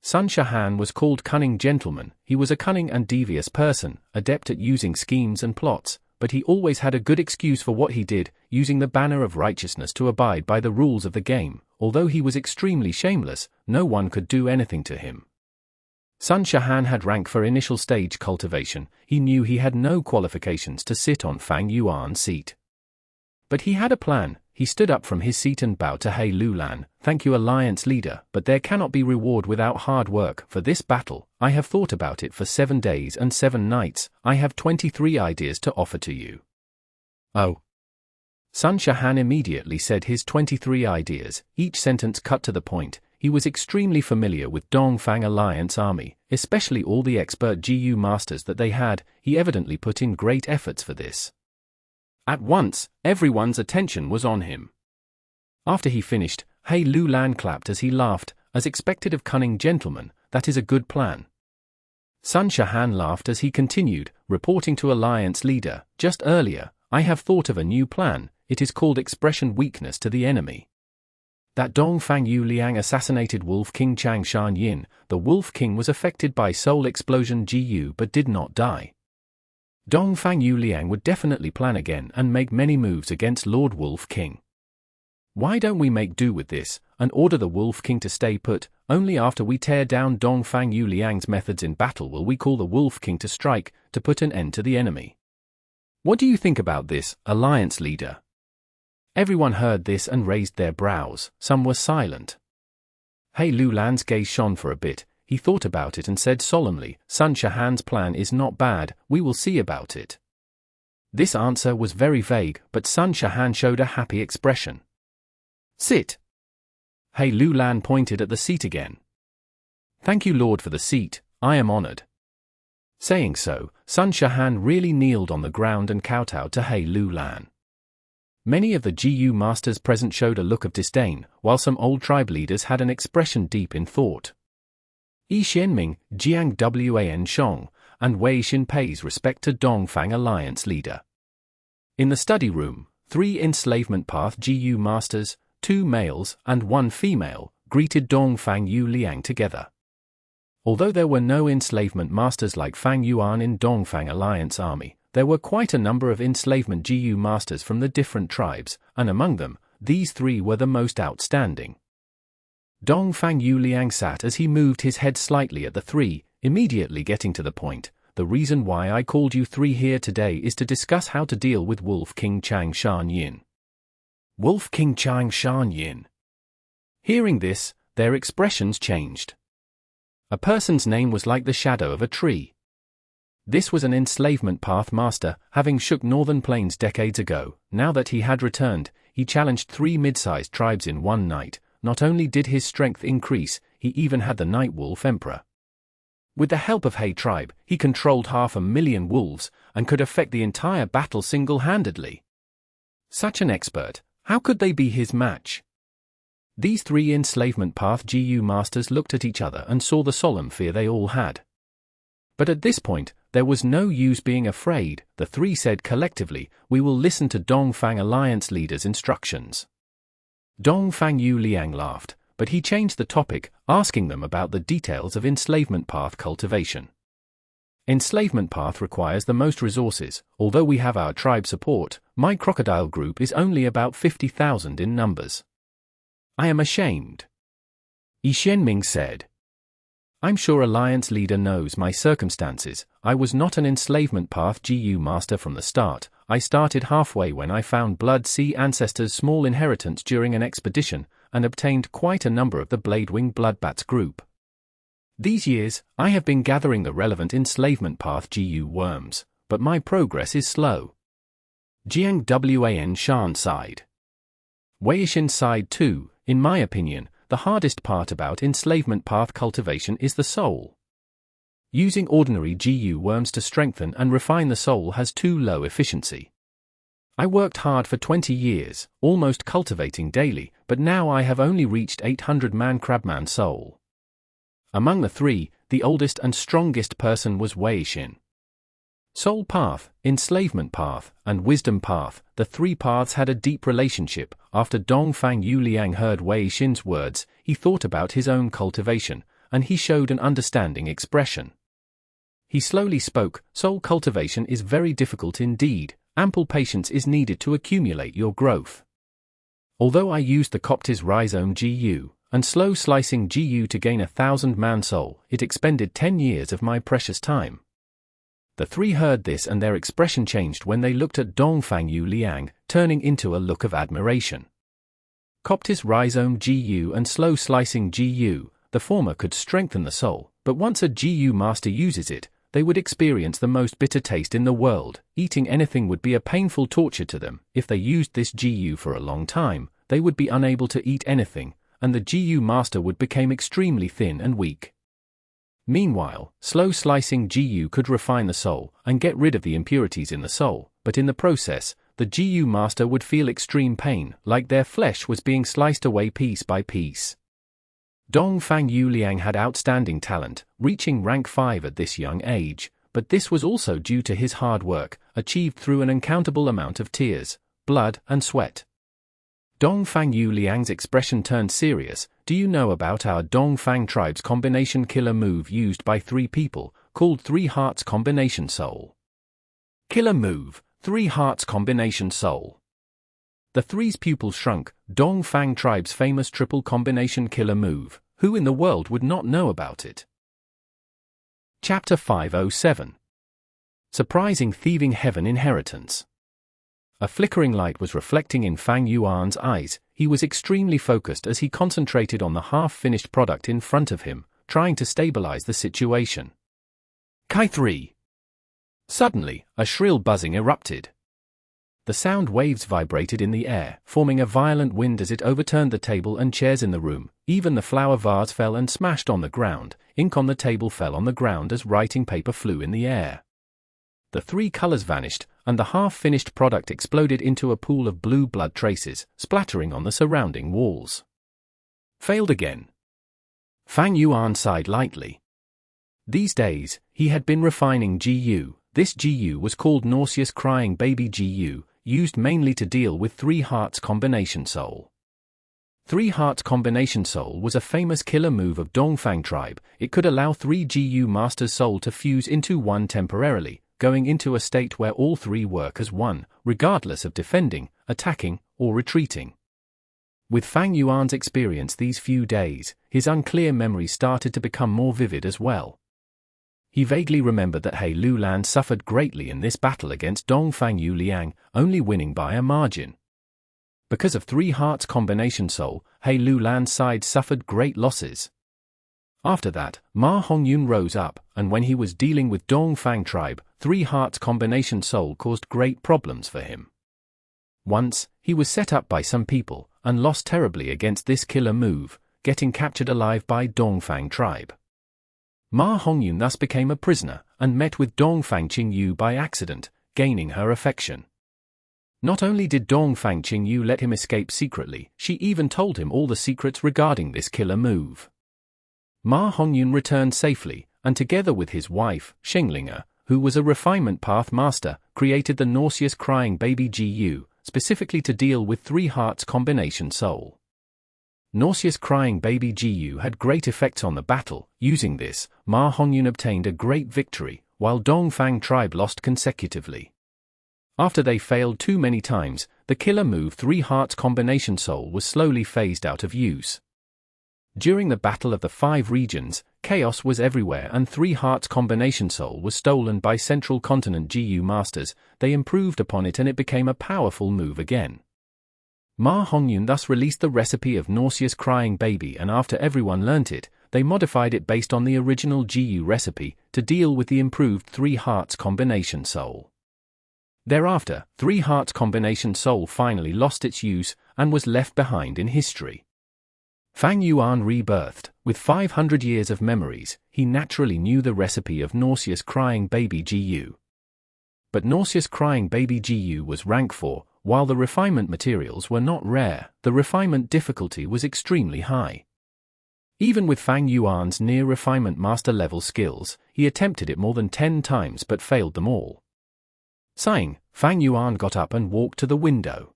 Sun Shahan was called cunning gentleman. He was a cunning and devious person, adept at using schemes and plots, but he always had a good excuse for what he did, using the banner of righteousness to abide by the rules of the game. Although he was extremely shameless, no one could do anything to him. Sun Shahan had rank for initial stage cultivation. He knew he had no qualifications to sit on Fang Yuan's seat. But he had a plan. He stood up from his seat and bowed to He Lulan. Thank you, Alliance Leader, but there cannot be reward without hard work. For this battle, I have thought about it for 7 days and 7 nights. I have 23 ideas to offer to you. Oh. Sun Shahan immediately said his 23 ideas, each sentence cut to the point. He was extremely familiar with Dongfang Alliance army, especially all the expert GU masters that they had. He evidently put in great efforts for this. At once, everyone's attention was on him. After he finished, He Lulan clapped as he laughed. As expected of cunning gentleman, that is a good plan. Sun Shahan laughed as he continued, reporting to Alliance Leader. Just earlier, I have thought of a new plan. It is called expression weakness to the enemy. That Fang Yu Liang assassinated Wolf King Chang Shan Yin. The Wolf King was affected by soul explosion GU but did not die. Fang Yu Liang would definitely plan again and make many moves against Lord Wolf King. Why don't we make do with this, and order the Wolf King to stay put? Only after we tear down Fang Yu Liang's methods in battle will we call the Wolf King to strike, to put an end to the enemy. What do you think about this, Alliance Leader? Everyone heard this and raised their brows, some were silent. Lu Lan's gaze shone for a bit. He thought about it and said solemnly, Sun Shahan's plan is not bad, we will see about it. This answer was very vague, but Sun Shahan showed a happy expression. Sit. Lu Lan pointed at the seat again. Thank you, Lord, for the seat, I am honored. Saying so, Sun Shahan really kneeled on the ground and kowtowed to Lu Lan. Many of the Jiu masters present showed a look of disdain, while some old tribe leaders had an expression deep in thought. Yi Xianming, Jiang Wan Shong, and Wei Xin pays respect to Dongfang Alliance leader. In the study room, 3 enslavement path Jiu masters, 2 males and 1 female, greeted Dongfang Yu Liang together. Although there were no enslavement masters like Fang Yuan in Dongfang Alliance army, there were quite a number of enslavement Jiu masters from the different tribes, and among them, these 3 were the most outstanding. Dongfang Yu Liang sat as he moved his head slightly at the 3, immediately getting to the point. The reason why I called you 3 here today is to discuss how to deal with Wolf King Chang Shan Yin. Wolf King Chang Shan Yin. Hearing this, their expressions changed. A person's name was like the shadow of a tree. This was an enslavement path master, having shook northern plains decades ago. Now that he had returned, he challenged 3 mid-sized tribes in one night. Not only did his strength increase, he even had the Night Wolf Emperor. With the help of tribe, he controlled 500,000 wolves, and could affect the entire battle single-handedly. Such an expert, how could they be his match? These 3 enslavement path Jiu masters looked at each other and saw the solemn fear they all had. But at this point, there was no use being afraid. The 3 said collectively, we will listen to Dongfang Alliance leader's instructions. Dongfang Yu Liang laughed, but he changed the topic, asking them about the details of enslavement path cultivation. Enslavement path requires the most resources. Although we have our tribe support, my crocodile group is only about 50,000 in numbers. I am ashamed. Yi Xianming said. I'm sure Alliance leader knows my circumstances. I was not an enslavement path Jiu master from the start. I started halfway when I found Blood Sea Ancestors' small inheritance during an expedition, and obtained quite a number of the Bladewing Bloodbats group. These years, I have been gathering the relevant enslavement path Jiu worms, but my progress is slow. Jiang Wan Shan sighed. Wei Xin sighed too. In my opinion, the hardest part about enslavement path cultivation is the soul. Using ordinary Jiu worms to strengthen and refine the soul has too low efficiency. I worked hard for 20 years, almost cultivating daily, but now I have only reached 800-man crabman soul. Among the 3, the oldest and strongest person was Wei Xin. Soul path, enslavement path, and wisdom path, the 3 paths had a deep relationship. After Dongfang Yu Liang heard Wei Xin's words, he thought about his own cultivation, and he showed an understanding expression. He slowly spoke, soul cultivation is very difficult indeed. Ample patience is needed to accumulate your growth. Although I used the Coptis Rhizome Jiu and slow slicing Jiu to gain 1,000-man soul, it expended 10 years of my precious time. The 3 heard this and their expression changed when they looked at Dongfang Yu Liang, turning into a look of admiration. Coptis Rhizome Jiu and slow slicing Jiu, the former could strengthen the soul, but once a Jiu master uses it, they would experience the most bitter taste in the world. Eating anything would be a painful torture to them. If they used this Jiu for a long time, they would be unable to eat anything, and the Jiu master would become extremely thin and weak. Meanwhile, slow slicing Jiu could refine the soul and get rid of the impurities in the soul, but in the process, the Jiu master would feel extreme pain, like their flesh was being sliced away piece by piece. Dongfang Yu Liang had outstanding talent, reaching rank 5 at this young age, but this was also due to his hard work, achieved through an uncountable amount of tears, blood, and sweat. Dongfang Yu Liang's expression turned serious. Do you know about our Dongfang tribe's combination killer move used by 3 people, called 3 Hearts Combination Soul? Killer move, 3 Hearts Combination Soul. The 3's pupils shrunk. Dongfang tribe's famous triple combination killer move. Who in the world would not know about it? Chapter 507. Surprising Thieving Heaven Inheritance. A flickering light was reflecting in Fang Yuan's eyes. He was extremely focused as he concentrated on the half-finished product in front of him, trying to stabilize the situation. Kai 3. Suddenly, a shrill buzzing erupted. The sound waves vibrated in the air, forming a violent wind as it overturned the table and chairs in the room. Even the flower vase fell and smashed on the ground. Ink on the table fell on the ground as writing paper flew in the air. The three colors vanished, and the half-finished product exploded into a pool of blue blood traces, splattering on the surrounding walls. Failed again. Fang Yuan sighed lightly. These days, he had been refining Jiu. This Jiu was called Nauseous Crying Baby Jiu, used mainly to deal with Three Hearts Combination Soul. Three Hearts Combination Soul was a famous killer move of Dongfang tribe. It could allow three Jiu Master's soul to fuse into one temporarily, going into a state where all three work as one, regardless of defending, attacking, or retreating. With Fang Yuan's experience these few days, his unclear memory started to become more vivid as well. He vaguely remembered that He Lulan suffered greatly in this battle against Fang Yu Liang, only winning by a margin. Because of Three Hearts Combination Soul, He Lulan's side suffered great losses. After that, Ma Hongyun rose up, and when he was dealing with Dongfang tribe, Three Hearts Combination Soul caused great problems for him. Once, he was set up by some people, and lost terribly against this killer move, getting captured alive by Dongfang tribe. Ma Hongyun thus became a prisoner, and met with Dongfang Qingyu by accident, gaining her affection. Not only did Dongfang Qingyu let him escape secretly, she even told him all the secrets regarding this killer move. Ma Hongyun returned safely, and together with his wife, Shenglinga, who was a refinement path master, created the Nauseous Crying Baby Jiu, specifically to deal with Three Hearts Combination Soul. Nauseous Crying Baby Jiu had great effects on the battle. Using this, Ma Hongyun obtained a great victory, while Dongfang tribe lost consecutively. After they failed too many times, the killer move Three Hearts Combination Soul was slowly phased out of use. During the Battle of the Five Regions, chaos was everywhere and Three Hearts Combination Soul was stolen by Central Continent Jiu Masters. They improved upon it and it became a powerful move again. Ma Hongyun thus released the recipe of Nauseous Crying Baby, and after everyone learnt it, they modified it based on the original Jiu recipe to deal with the improved Three Hearts Combination Soul. Thereafter, Three Hearts Combination Soul finally lost its use and was left behind in history. Fang Yuan rebirthed. With 500 years of memories, he naturally knew the recipe of Nauseous Crying Baby Jiu. But Nauseous Crying Baby Jiu was rank 4, while the refinement materials were not rare. The refinement difficulty was extremely high. Even with Fang Yuan's near refinement master level skills, he attempted it more than 10 times but failed them all. Sighing, Fang Yuan got up and walked to the window.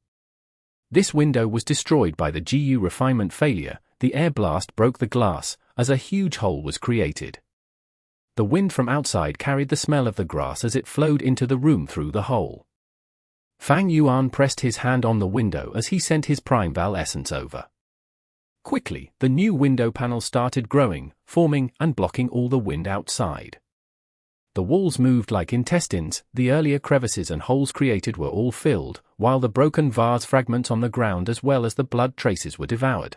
This window was destroyed by the Jiu refinement failure. The air blast broke the glass, as a huge hole was created. The wind from outside carried the smell of the grass as it flowed into the room through the hole. Fang Yuan pressed his hand on the window as he sent his Primeval essence over. Quickly, the new window panel started growing, forming and blocking all the wind outside. The walls moved like intestines. The earlier crevices and holes created were all filled, while the broken vase fragments on the ground as well as the blood traces were devoured.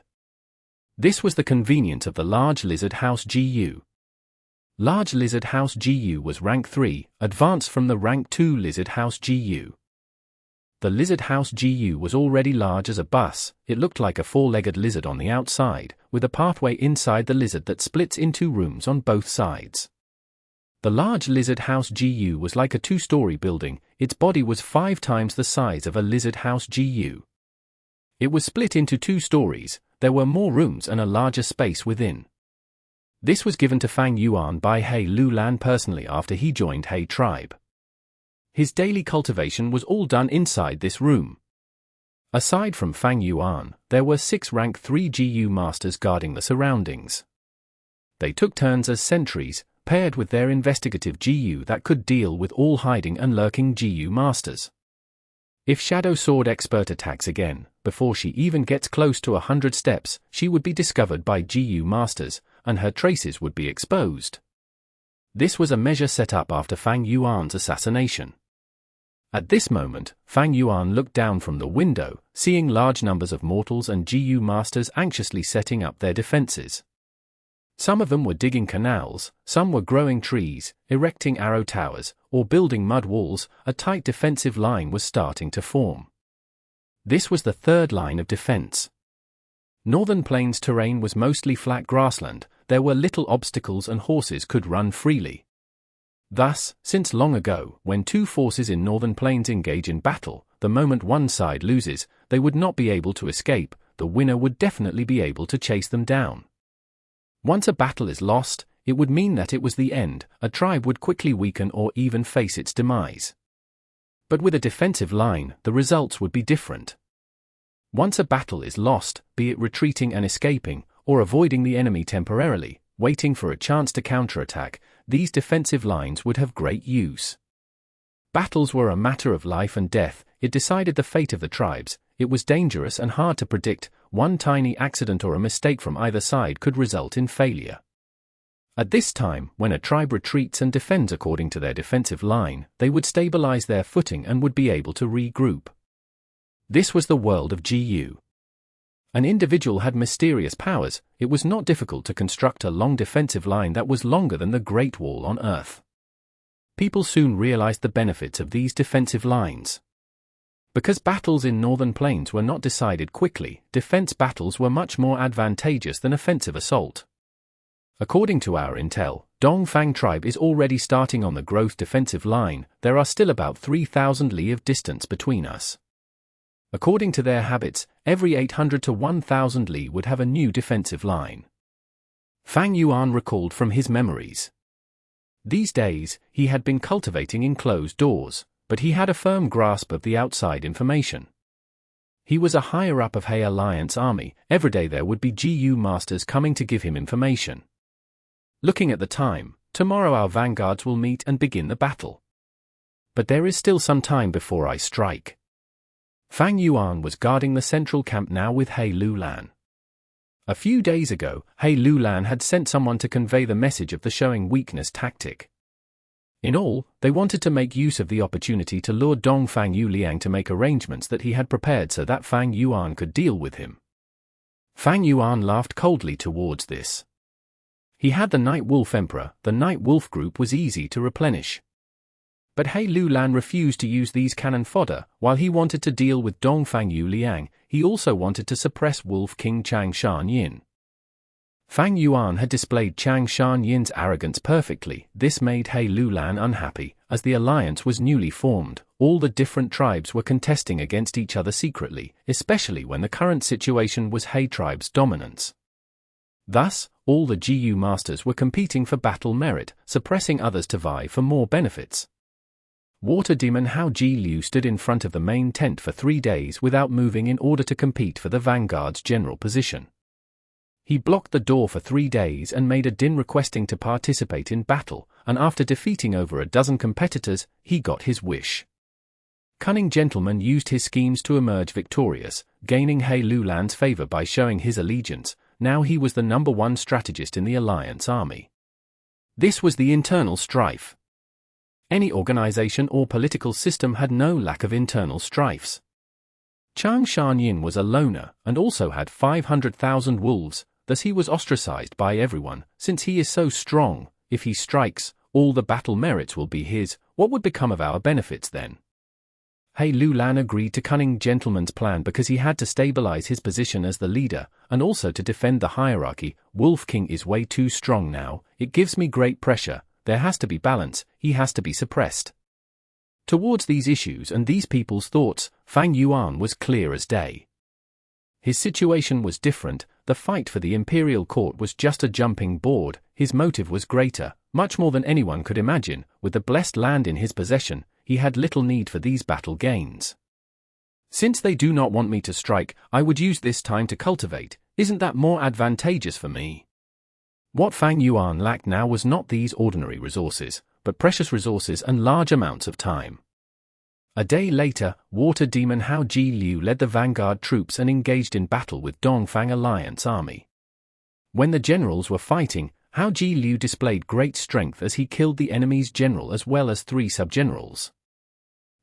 This was the convenience of the Large Lizard House Jiu. Large Lizard House Jiu was rank 3, advanced from the rank 2 Lizard House Jiu. The Lizard House Jiu was already large as a bus. It looked like a four-legged lizard on the outside, with a pathway inside the lizard that splits into rooms on both sides. The Large Lizard House Jiu was like a 2-story building. Its body was 5 times the size of a Lizard House Jiu. It was split into 2 stories. There were more rooms and a larger space within. This was given to Fang Yuan by He Lulan personally after he joined He tribe. His daily cultivation was all done inside this room. Aside from Fang Yuan, there were 6 rank 3 Jiu masters guarding the surroundings. They took turns as sentries, paired with their investigative Jiu that could deal with all hiding and lurking Jiu masters. If Shadow Sword Expert attacks again, before she even gets close to 100 steps, she would be discovered by Jiu masters, and her traces would be exposed. This was a measure set up after Fang Yuan's assassination. At this moment, Fang Yuan looked down from the window, seeing large numbers of mortals and GU masters anxiously setting up their defenses. Some of them were digging canals, some were growing trees, erecting arrow towers, or building mud walls. A tight defensive line was starting to form. This was the third line of defense. Northern Plains terrain was mostly flat grassland, there were little obstacles and horses could run freely. Thus, since long ago, when two forces in Northern Plains engage in battle, the moment one side loses, they would not be able to escape, the winner would definitely be able to chase them down. Once a battle is lost, it would mean that it was the end, a tribe would quickly weaken or even face its demise. But with a defensive line, the results would be different. Once a battle is lost, be it retreating and escaping, or avoiding the enemy temporarily, waiting for a chance to counterattack, these defensive lines would have great use. Battles were a matter of life and death, it decided the fate of the tribes, it was dangerous and hard to predict, one tiny accident or a mistake from either side could result in failure. At this time, when a tribe retreats and defends according to their defensive line, they would stabilize their footing and would be able to regroup. This was the world of GU. An individual had mysterious powers, it was not difficult to construct a long defensive line that was longer than the Great Wall on Earth. People soon realized the benefits of these defensive lines. Because battles in Northern Plains were not decided quickly, defense battles were much more advantageous than offensive assault. According to our intel, Dongfang tribe is already starting on the growth defensive line, there are still about 3,000 li of distance between us. According to their habits, every 800 to 1,000 li would have a new defensive line. Fang Yuan recalled from his memories. These days, he had been cultivating in closed doors, but he had a firm grasp of the outside information. He was a higher-up of He Alliance army, every day there would be GU masters coming to give him information. Looking at the time, tomorrow our vanguards will meet and begin the battle. But there is still some time before I strike. Fang Yuan was guarding the central camp now with He Lulan. A few days ago, He Lulan had sent someone to convey the message of the showing weakness tactic. In all, they wanted to make use of the opportunity to lure Fang Yu Liang to make arrangements that he had prepared so that Fang Yuan could deal with him. Fang Yuan laughed coldly towards this. He had the Night Wolf Emperor, the Night Wolf group was easy to replenish. But He Lulan refused to use these cannon fodder, while he wanted to deal with Fang Yu Liang, he also wanted to suppress Wolf King Chang Shan Yin. Fang Yuan had displayed Chang Shan Yin's arrogance perfectly, this made He Lulan unhappy, as the alliance was newly formed, all the different tribes were contesting against each other secretly, especially when the current situation was He tribe's dominance. Thus, all the GU masters were competing for battle merit, suppressing others to vie for more benefits. Water demon Hao Ji Liu stood in front of the main tent for 3 days without moving in order to compete for the vanguard's general position. He blocked the door for 3 days and made a din requesting to participate in battle, and after defeating over a dozen competitors, he got his wish. Cunning Gentleman used his schemes to emerge victorious, gaining He Lulan's favor by showing his allegiance. Now he was the #1 strategist in the Alliance army. This was the internal strife. Any organization or political system had no lack of internal strifes. Chang Shan Yin was a loner, and also had 500,000 wolves, thus he was ostracized by everyone. Since he is so strong, if he strikes, all the battle merits will be his, what would become of our benefits then? He Lulan agreed to Cunning Gentleman's plan because he had to stabilize his position as the leader, and also to defend the hierarchy. Wolf King is way too strong now, it gives me great pressure, there has to be balance, he has to be suppressed. Towards these issues and these people's thoughts, Fang Yuan was clear as day. His situation was different, the fight for the imperial court was just a jumping board, his motive was greater, much more than anyone could imagine. With the blessed land in his possession, he had little need for these battle gains. Since they do not want me to strike, I would use this time to cultivate, isn't that more advantageous for me? What Fang Yuan lacked now was not these ordinary resources, but precious resources and large amounts of time. A day later, Water Demon Hao Ji Liu led the vanguard troops and engaged in battle with Dongfang Alliance army. When the generals were fighting, Hao Ji Liu displayed great strength as he killed the enemy's general as well as 3 subgenerals.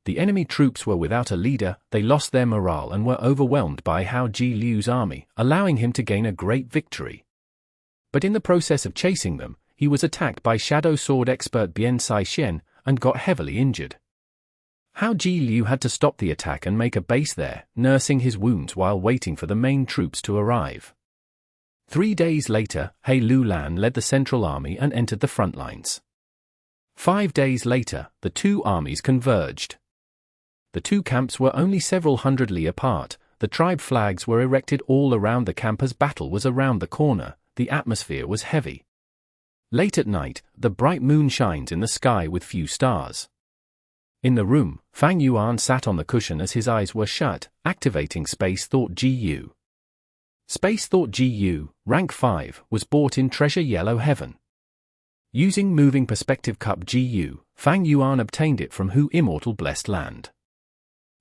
The enemy troops were without a leader, they lost their morale and were overwhelmed by Hao Ji Liu's army, allowing him to gain a great victory. But in the process of chasing them, he was attacked by shadow sword expert Bian Sai Xian and got heavily injured. Hao Ji Liu had to stop the attack and make a base there, nursing his wounds while waiting for the main troops to arrive. 3 days later, He Lulan led the central army and entered the front lines. 5 days later, the two armies converged. The two camps were only several hundred li apart, the tribe flags were erected all around the camp as battle was around the corner, the atmosphere was heavy. Late at night, the bright moon shines in the sky with few stars. In the room, Fang Yuan sat on the cushion as his eyes were shut, activating Space Thought GU. Space Thought GU, rank 5, was bought in Treasure Yellow Heaven. Using Moving Perspective Cup GU, Fang Yuan obtained it from Hu Immortal Blessed Land.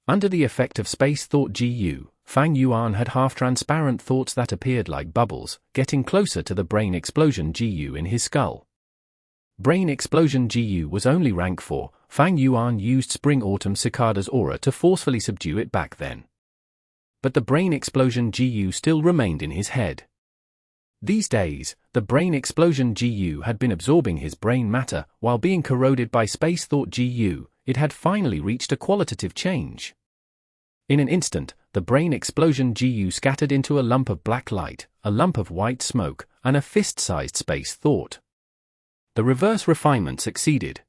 Under the effect of Space Thought GU, Fang Yuan had half-transparent thoughts that appeared like bubbles, getting closer to the Brain Explosion GU in his skull. Brain Explosion GU was only rank 4, Fang Yuan used Spring Autumn Cicada's aura to forcefully subdue it back then. But the Brain Explosion GU still remained in his head. These days, the Brain Explosion GU had been absorbing his brain matter while being corroded by Space Thought GU. It had finally reached a qualitative change. In an instant, the Brain Explosion GU scattered into a lump of black light, a lump of white smoke, and a fist-sized Space Thought. The reverse refinement succeeded.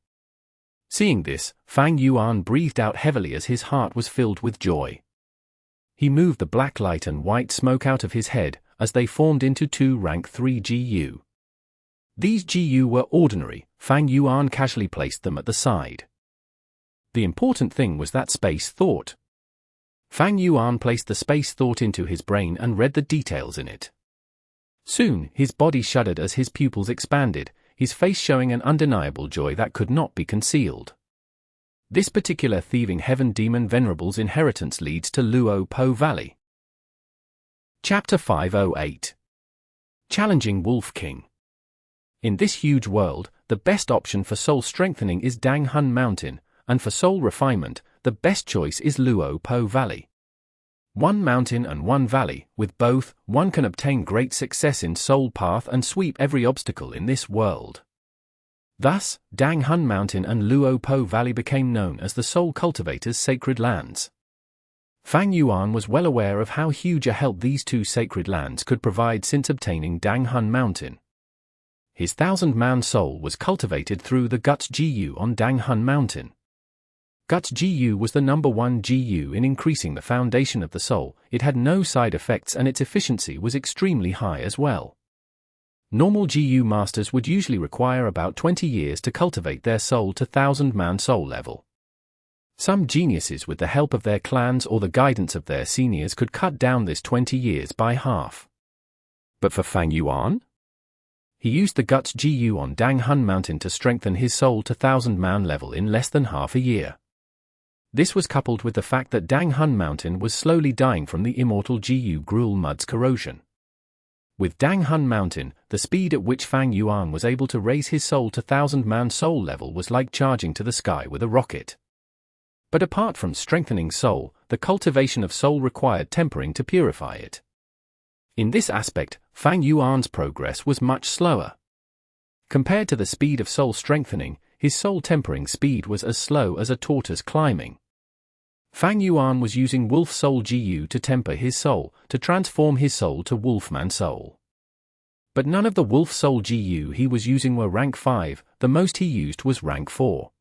Seeing this, Fang Yuan breathed out heavily as his heart was filled with joy. He moved the black light and white smoke out of his head, as they formed into two rank 3 GU. These GU were ordinary, Fang Yuan casually placed them at the side. The important thing was that Space Thought. Fang Yuan placed the Space Thought into his brain and read the details in it. Soon, his body shuddered as his pupils expanded, his face showing an undeniable joy that could not be concealed. This particular Thieving Heaven Demon Venerable's inheritance leads to Luo Po Valley. Chapter 508. Challenging Wolf King. In this huge world, the best option for soul strengthening is Dang Hun Mountain, and for soul refinement, the best choice is Luo Po Valley. One mountain and one valley, with both, one can obtain great success in soul path and sweep every obstacle in this world. Thus, Dang Hun Mountain and Luo Po Valley became known as the Soul Cultivator's sacred lands. Fang Yuan was well aware of how huge a help these two sacred lands could provide since obtaining Dang Hun Mountain. His 1,000-man soul was cultivated through the Guts GU on Dang Hun Mountain. Guts GU was the number 1 GU in increasing the foundation of the soul, it had no side effects and its efficiency was extremely high as well. Normal GU masters would usually require about 20 years to cultivate their soul to 1,000-man soul level. Some geniuses with the help of their clans or the guidance of their seniors could cut down this 20 years by half. But for Fang Yuan? He used the Guts GU on Dang Hun Mountain to strengthen his soul to 1,000-man level in less than half a year. This was coupled with the fact that Dang Hun Mountain was slowly dying from the Immortal GU Gruel Mud's corrosion. With Dang Hun Mountain, the speed at which Fang Yuan was able to raise his soul to 1,000-man soul level was like charging to the sky with a rocket. But apart from strengthening soul, the cultivation of soul required tempering to purify it. In this aspect, Fang Yuan's progress was much slower. Compared to the speed of soul strengthening, his soul tempering speed was as slow as a tortoise climbing. Fang Yuan was using Wolf Soul GU to temper his soul, to transform his soul to Wolfman Soul. But none of the Wolf Soul GU he was using were rank 5, the most he used was rank 4.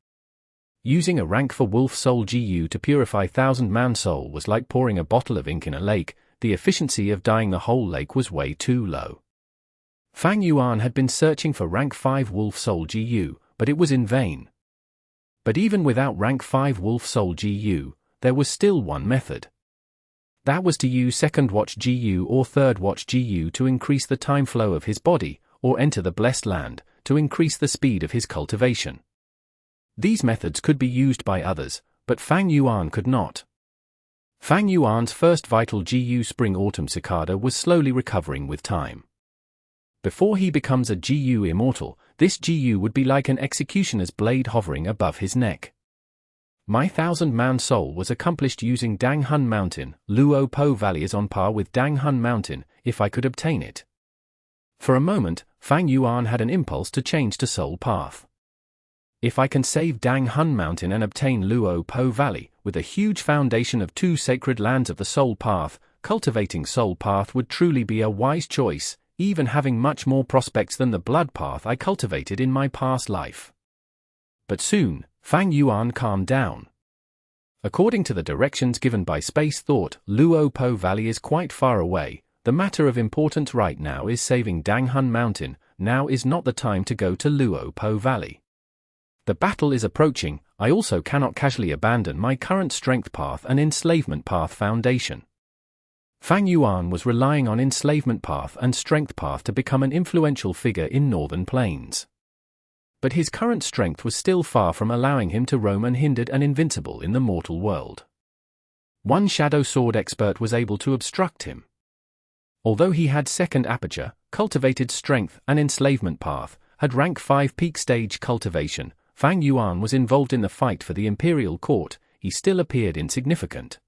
Using a rank 4 Wolf Soul GU to purify 1,000-man soul was like pouring a bottle of ink in a lake, the efficiency of dyeing the whole lake was way too low. Fang Yuan had been searching for rank 5 Wolf Soul GU, but it was in vain. But even without rank 5 Wolf Soul GU, there was still one method. That was to use Second Watch GU or Third Watch GU to increase the time flow of his body, or enter the Blessed Land, to increase the speed of his cultivation. These methods could be used by others, but Fang Yuan could not. Fang Yuan's first vital GU Spring Autumn Cicada was slowly recovering with time. Before he becomes a GU Immortal, this GU would be like an executioner's blade hovering above his neck. My 1,000-man soul was accomplished using Dang Hun Mountain. Luo Po Valley is on par with Dang Hun Mountain, if I could obtain it. For a moment, Fang Yuan had an impulse to change to Soul Path. If I can save Dang Hun Mountain and obtain Luo Po Valley, with a huge foundation of 2 sacred lands of the Soul Path, cultivating Soul Path would truly be a wise choice, even having much more prospects than the Blood Path I cultivated in my past life. But soon, Fang Yuan calmed down. According to the directions given by Space Thought, Luo Po Valley is quite far away. The matter of importance right now is saving Dang Hun Mountain. Now is not the time to go to Luo Po Valley. The battle is approaching. I also cannot casually abandon my current Strength Path and Enslavement Path foundation. Fang Yuan was relying on Enslavement Path and Strength Path to become an influential figure in Northern Plains. But his current strength was still far from allowing him to roam unhindered and invincible in the mortal world. One Shadow Sword expert was able to obstruct him. Although he had second aperture, cultivated strength and enslavement path, had rank 5 peak stage cultivation, Fang Yuan was involved in the fight for the imperial court, he still appeared insignificant.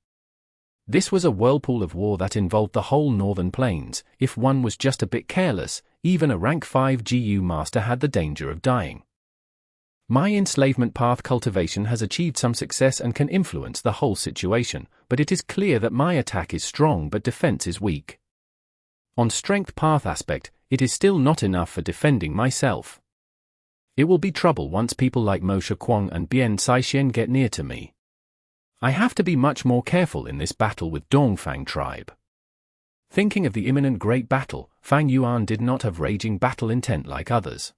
This was a whirlpool of war that involved the whole Northern Plains. If one was just a bit careless, even a rank 5 GU master had the danger of dying. My enslavement path cultivation has achieved some success and can influence the whole situation, but it is clear that my attack is strong but defense is weak. On strength path aspect, it is still not enough for defending myself. It will be trouble once people like Mo Shakwang and Bian Saixien get near to me. I have to be much more careful in this battle with Dongfang tribe. Thinking of the imminent great battle, Fang Yuan did not have raging battle intent like others.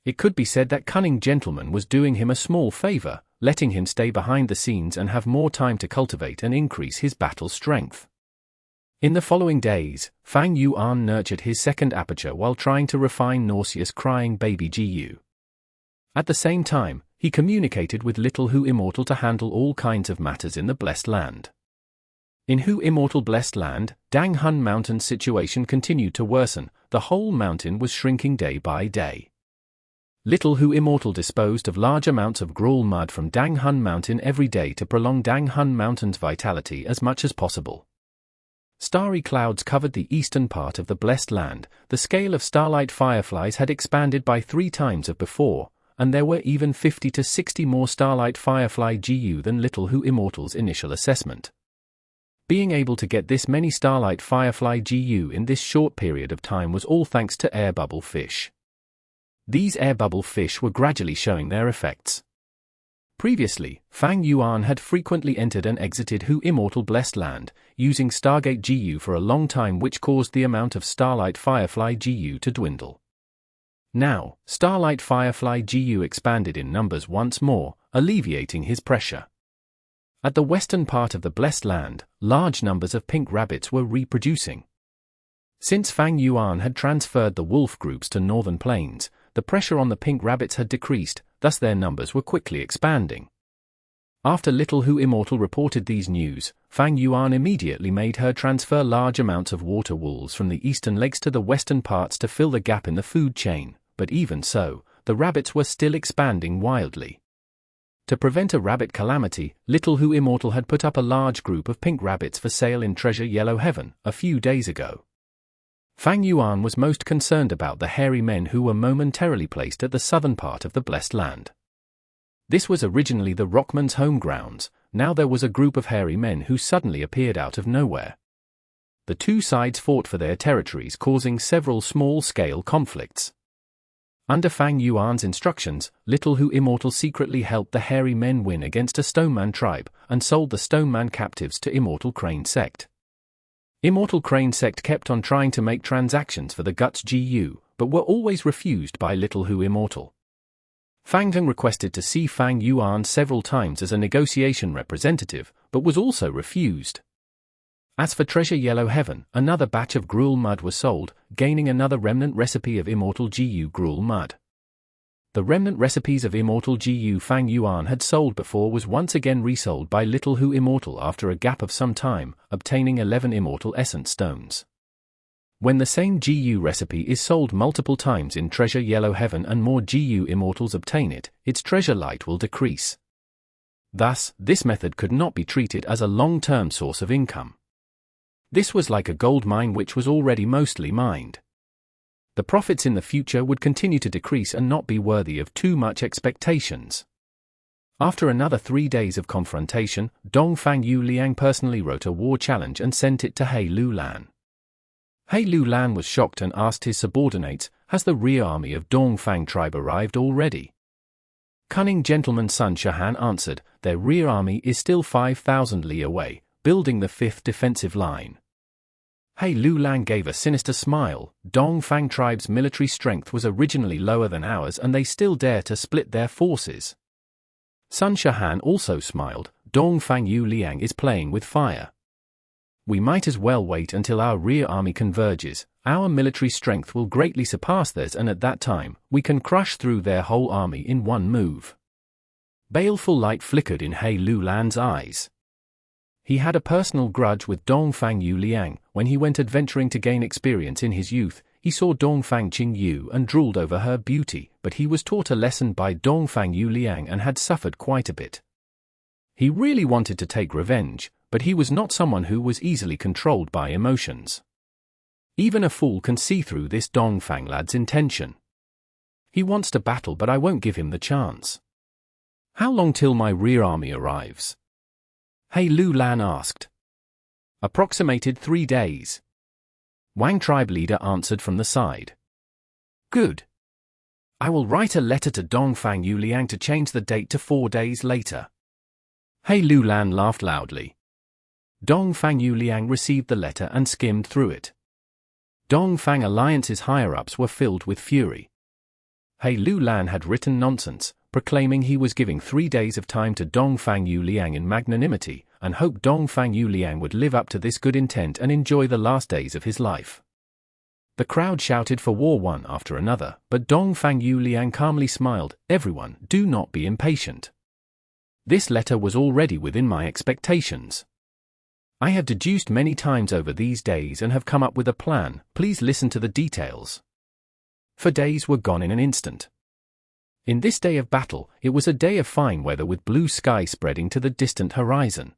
It could be said that cunning gentleman was doing him a small favor, letting him stay behind the scenes and have more time to cultivate and increase his battle strength. In the following days, Fang Yuan nurtured his second aperture while trying to refine nauseous crying baby GU. At the same time, he communicated with Little Hu Immortal to handle all kinds of matters in the Blessed Land. In Hu Immortal Blessed Land, Dang Hun Mountain's situation continued to worsen. The whole mountain was shrinking day by day. Little Hu Immortal disposed of large amounts of gruel mud from Dang Hun Mountain every day to prolong Dang Hun Mountain's vitality as much as possible. Starry clouds covered the eastern part of the Blessed Land. The scale of starlight fireflies had expanded by 3 times of before, and there were even 50 to 60 more starlight firefly GU than Little Hu Immortal's initial assessment. Being able to get this many starlight firefly GU in this short period of time was all thanks to air bubble fish. These air bubble fish were gradually showing their effects. Previously, Fang Yuan had frequently entered and exited Hu Immortal Blessed Land, using Stargate GU for a long time, which caused the amount of starlight firefly GU to dwindle. Now, starlight firefly GU expanded in numbers once more, alleviating his pressure. At the western part of the Blessed Land, large numbers of pink rabbits were reproducing. Since Fang Yuan had transferred the wolf groups to Northern Plains, the pressure on the pink rabbits had decreased, thus their numbers were quickly expanding. After Little Hu Immortal reported these news, Fang Yuan immediately made her transfer large amounts of water wolves from the eastern lakes to the western parts to fill the gap in the food chain, but even so, the rabbits were still expanding wildly. To prevent a rabbit calamity, Little Hu Immortal had put up a large group of pink rabbits for sale in Treasure Yellow Heaven a few days ago. Fang Yuan was most concerned about the hairy men who were momentarily placed at the southern part of the Blessed Land. This was originally the Rockman's home grounds. Now there was a group of hairy men who suddenly appeared out of nowhere. The two sides fought for their territories, causing several small-scale conflicts. Under Fang Yuan's instructions, Little Hu Immortal secretly helped the hairy men win against a Stoneman tribe, and sold the Stoneman captives to Immortal Crane Sect. Immortal Crane Sect kept on trying to make transactions for the Guts GU, but were always refused by Little Hu Immortal. Fang Zheng requested to see Fang Yuan several times as a negotiation representative, but was also refused. As for Treasure Yellow Heaven, another batch of gruel mud was sold, gaining another remnant recipe of Immortal GU gruel mud. The remnant recipes of Immortal GU Fang Yuan had sold before was once again resold by Little Hu Immortal after a gap of some time, obtaining 11 Immortal Essence Stones. When the same GU recipe is sold multiple times in Treasure Yellow Heaven and more GU Immortals obtain it, its treasure light will decrease. Thus, this method could not be treated as a long-term source of income. This was like a gold mine which was already mostly mined. The profits in the future would continue to decrease and not be worthy of too much expectations. After another 3 days of confrontation, Fang Yu Liang personally wrote a war challenge and sent it to He Lulan. He Lulan was shocked and asked his subordinates, "Has the rear army of Dongfang tribe arrived already?" Cunning gentleman Sun Shahan answered, "Their rear army is still 5,000 li away, building the 5th defensive line." He Lulan gave a sinister smile. Dongfang tribe's military strength was originally lower than ours and they still dare to split their forces. Sun Shahan also smiled. Fang Yu Liang is playing with fire. We might as well wait until our rear army converges. Our military strength will greatly surpass theirs and at that time, we can crush through their whole army in one move. Baleful light flickered in He Lulan's eyes. He had a personal grudge with Fang Yu Liang. When he went adventuring to gain experience in his youth, he saw Dongfang Xing Jiu and drooled over her beauty, but he was taught a lesson by Fang Yu Liang and had suffered quite a bit. He really wanted to take revenge, but he was not someone who was easily controlled by emotions. Even a fool can see through this Dongfang lad's intention. He wants to battle but I won't give him the chance. How long till my rear army arrives? He Lulan asked. Approximated 3 days. Wang tribe leader answered from the side. Good. I will write a letter to Fang Yu Liang to change the date to 4 days later. He Lulan laughed loudly. Fang Yu Liang received the letter and skimmed through it. Dongfang Alliance's higher-ups were filled with fury. He Lulan had written nonsense, proclaiming he was giving 3 days of time to Fang Yu Liang in magnanimity, and hoped Fang Yu Liang would live up to this good intent and enjoy the last days of his life. The crowd shouted for war one after another, but Fang Yu Liang calmly smiled. Everyone, do not be impatient. This letter was already within my expectations. I have deduced many times over these days and have come up with a plan. Please listen to the details. For days were gone in an instant. In this day of battle, it was a day of fine weather with blue sky spreading to the distant horizon.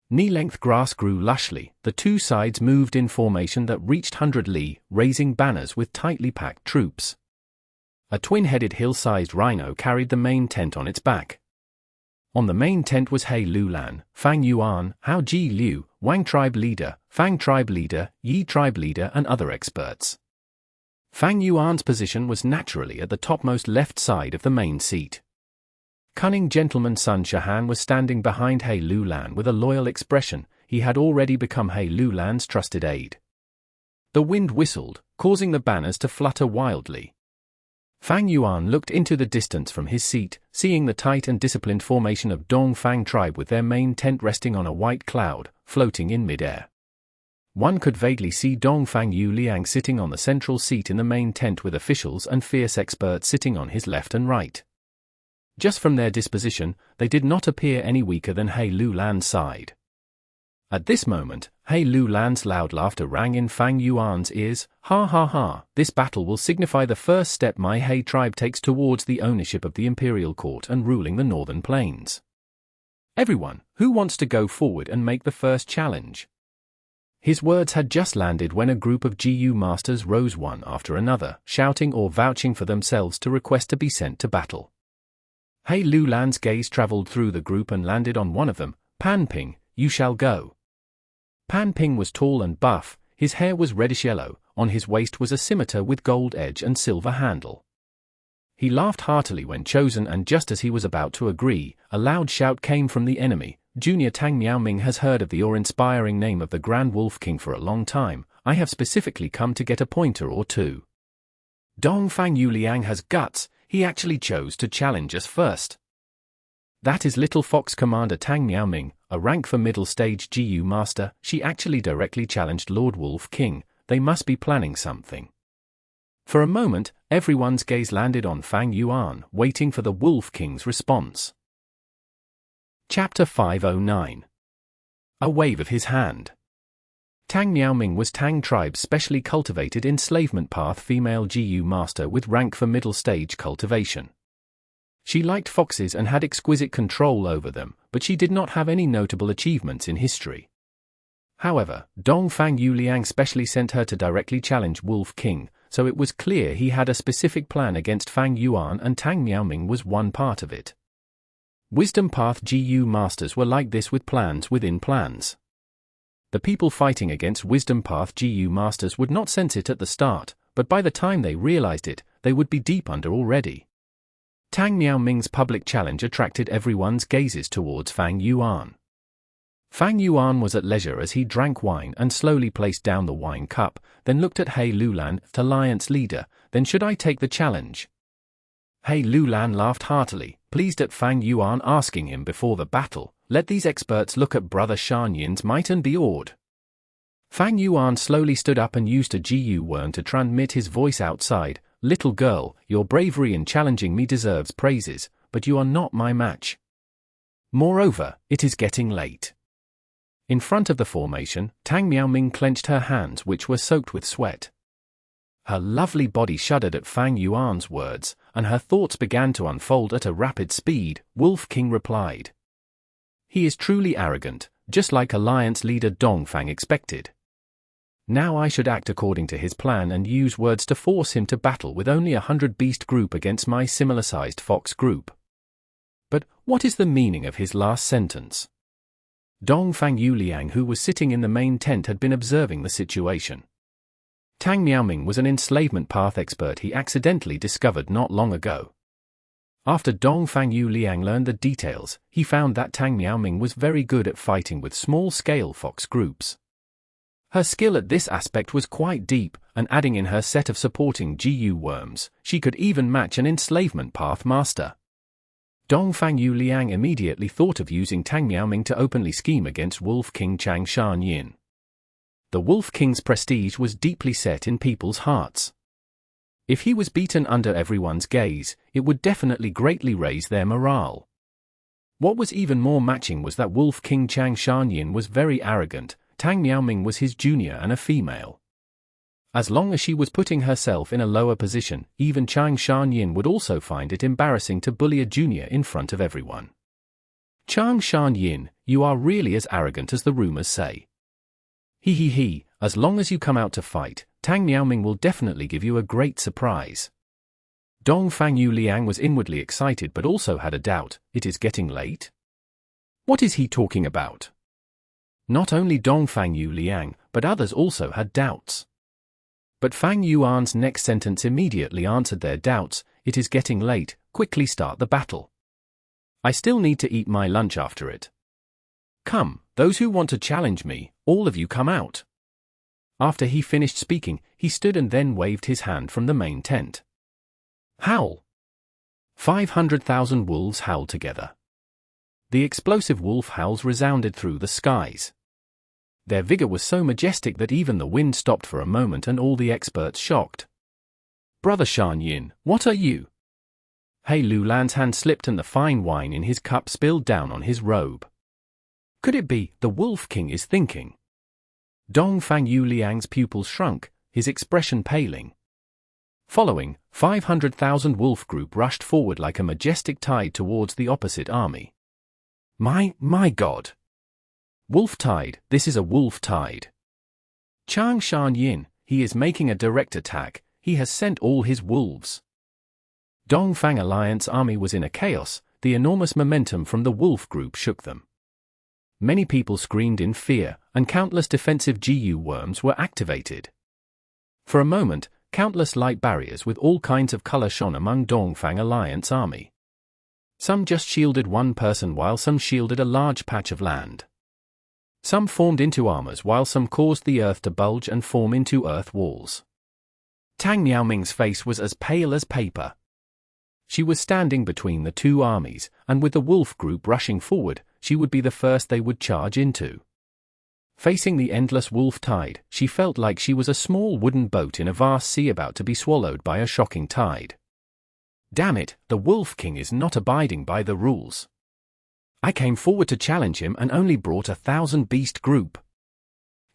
Knee-length grass grew lushly, the two sides moved in formation that reached 100 li, raising banners with tightly packed troops. A twin-headed hill-sized rhino carried the main tent on its back. On the main tent was He Lulan, Fang Yuan, Hao Ji Liu, Wang tribe leader, Fang tribe leader, Yi tribe leader and other experts. Fang Yuan's position was naturally at the topmost left side of the main seat. Cunning gentleman Sun Shahan was standing behind He Lulan with a loyal expression. He had already become He Lulan's trusted aide. The wind whistled, causing the banners to flutter wildly. Fang Yuan looked into the distance from his seat, seeing the tight and disciplined formation of Dongfang tribe with their main tent resting on a white cloud, floating in midair. One could vaguely see Fang Yu Liang sitting on the central seat in the main tent with officials and fierce experts sitting on his left and right. Just from their disposition, they did not appear any weaker than He Lulan's side. At this moment, He Lulan's loud laughter rang in Fang Yuan's ears. Ha ha ha, this battle will signify the first step my He tribe takes towards the ownership of the imperial court and ruling the northern plains. Everyone, who wants to go forward and make the first challenge? His words had just landed when a group of GU masters rose one after another, shouting or vouching for themselves to request to be sent to battle. He Lulan's gaze traveled through the group and landed on one of them. Pan Ping, you shall go. Pan Ping was tall and buff, his hair was reddish-yellow, on his waist was a scimitar with gold edge and silver handle. He laughed heartily when chosen, and just as he was about to agree, a loud shout came from the enemy. Junior Tang Miaoming has heard of the awe-inspiring name of the Grand Wolf King for a long time. I have specifically come to get a pointer or two. Fang Yu Liang has guts. He actually chose to challenge us first. That is Little Fox Commander Tang Miaoming, a rank for middle stage GU master. She actually directly challenged Lord Wolf King. They must be planning something. For a moment, everyone's gaze landed on Fang Yuan, waiting for the Wolf King's response. Chapter 509. A wave of his hand. Tang Miaoming was Tang tribe's specially cultivated enslavement path female GU master with rank for middle stage cultivation. She liked foxes and had exquisite control over them, but she did not have any notable achievements in history. However, Fang Yu Liang specially sent her to directly challenge Wolf King, so it was clear he had a specific plan against Fang Yuan, and Tang Miaoming was one part of it. Wisdom Path GU masters were like this, with plans within plans. The people fighting against Wisdom Path GU masters would not sense it at the start, but by the time they realized it, they would be deep under already. Tang Miaoming's public challenge attracted everyone's gazes towards Fang Yuan. Fang Yuan was at leisure as he drank wine and slowly placed down the wine cup, then looked at He Lulan, the alliance leader. Then should I take the challenge? He Lulan laughed heartily, pleased at Fang Yuan asking him before the battle. Let these experts look at Brother Shan Yin's might and be awed. Fang Yuan slowly stood up and used a GU worm to transmit his voice outside. Little girl, your bravery in challenging me deserves praises, but you are not my match. Moreover, it is getting late. In front of the formation, Tang Miaoming clenched her hands, which were soaked with sweat. Her lovely body shuddered at Fang Yuan's words, and her thoughts began to unfold at a rapid speed. Wolf King replied. He is truly arrogant, just like Alliance leader Dongfang expected. Now I should act according to his plan and use words to force him to battle with only 100 beast group against my similar-sized fox group. But what is the meaning of his last sentence? Fang Yu Liang, who was sitting in the main tent, had been observing the situation. Tang Miaoming was an enslavement path expert he accidentally discovered not long ago. After Fang Yu Liang learned the details, he found that Tang Miaoming was very good at fighting with small-scale fox groups. Her skill at this aspect was quite deep, and adding in her set of supporting GU worms, she could even match an enslavement path master. Fang Yu Liang immediately thought of using Tang Miaoming to openly scheme against Wolf King Chang Shan Yin. The Wolf King's prestige was deeply set in people's hearts. If he was beaten under everyone's gaze, it would definitely greatly raise their morale. What was even more matching was that Wolf King Chang Shan Yin was very arrogant. Tang Miaoming was his junior and a female. As long as she was putting herself in a lower position, even Chang Shan Yin would also find it embarrassing to bully a junior in front of everyone. Chang Shan Yin, you are really as arrogant as the rumors say. He, as long as you come out to fight, Tang Miaoming will definitely give you a great surprise. Fang Yu Liang was inwardly excited but also had a doubt. It is getting late? What is he talking about? Not only Fang Yu Liang, but others also had doubts. But Fang Yuan's next sentence immediately answered their doubts. It is getting late, quickly start the battle. I still need to eat my lunch after it. Come, those who want to challenge me, all of you come out. After he finished speaking, he stood and then waved his hand from the main tent. Howl! 500,000 wolves howled together. The explosive wolf howls resounded through the skies. Their vigor was so majestic that even the wind stopped for a moment and all the experts shocked. Brother Shan Yin, what are you? He Lulan's hand slipped and the fine wine in his cup spilled down on his robe. Could it be the Wolf King is thinking? Fang Yu Liang's pupils shrunk, his expression paling. Following, 500,000 wolf group rushed forward like a majestic tide towards the opposite army. My God! Wolf tide, this is a wolf tide. Chang Shan Yin, he is making a direct attack, he has sent all his wolves. Dongfang Alliance army was in a chaos, the enormous momentum from the wolf group shook them. Many people screamed in fear, and countless defensive GU worms were activated. For a moment, countless light barriers with all kinds of color shone among Dongfang Alliance army. Some just shielded one person while some shielded a large patch of land. Some formed into armors while some caused the earth to bulge and form into earth walls. Tang Miaoming's face was as pale as paper. She was standing between the two armies, and with the wolf group rushing forward, she would be the first they would charge into. Facing the endless wolf tide, she felt like she was a small wooden boat in a vast sea about to be swallowed by a shocking tide. Damn it, the Wolf King is not abiding by the rules. I came forward to challenge him and only brought 1,000 beast group.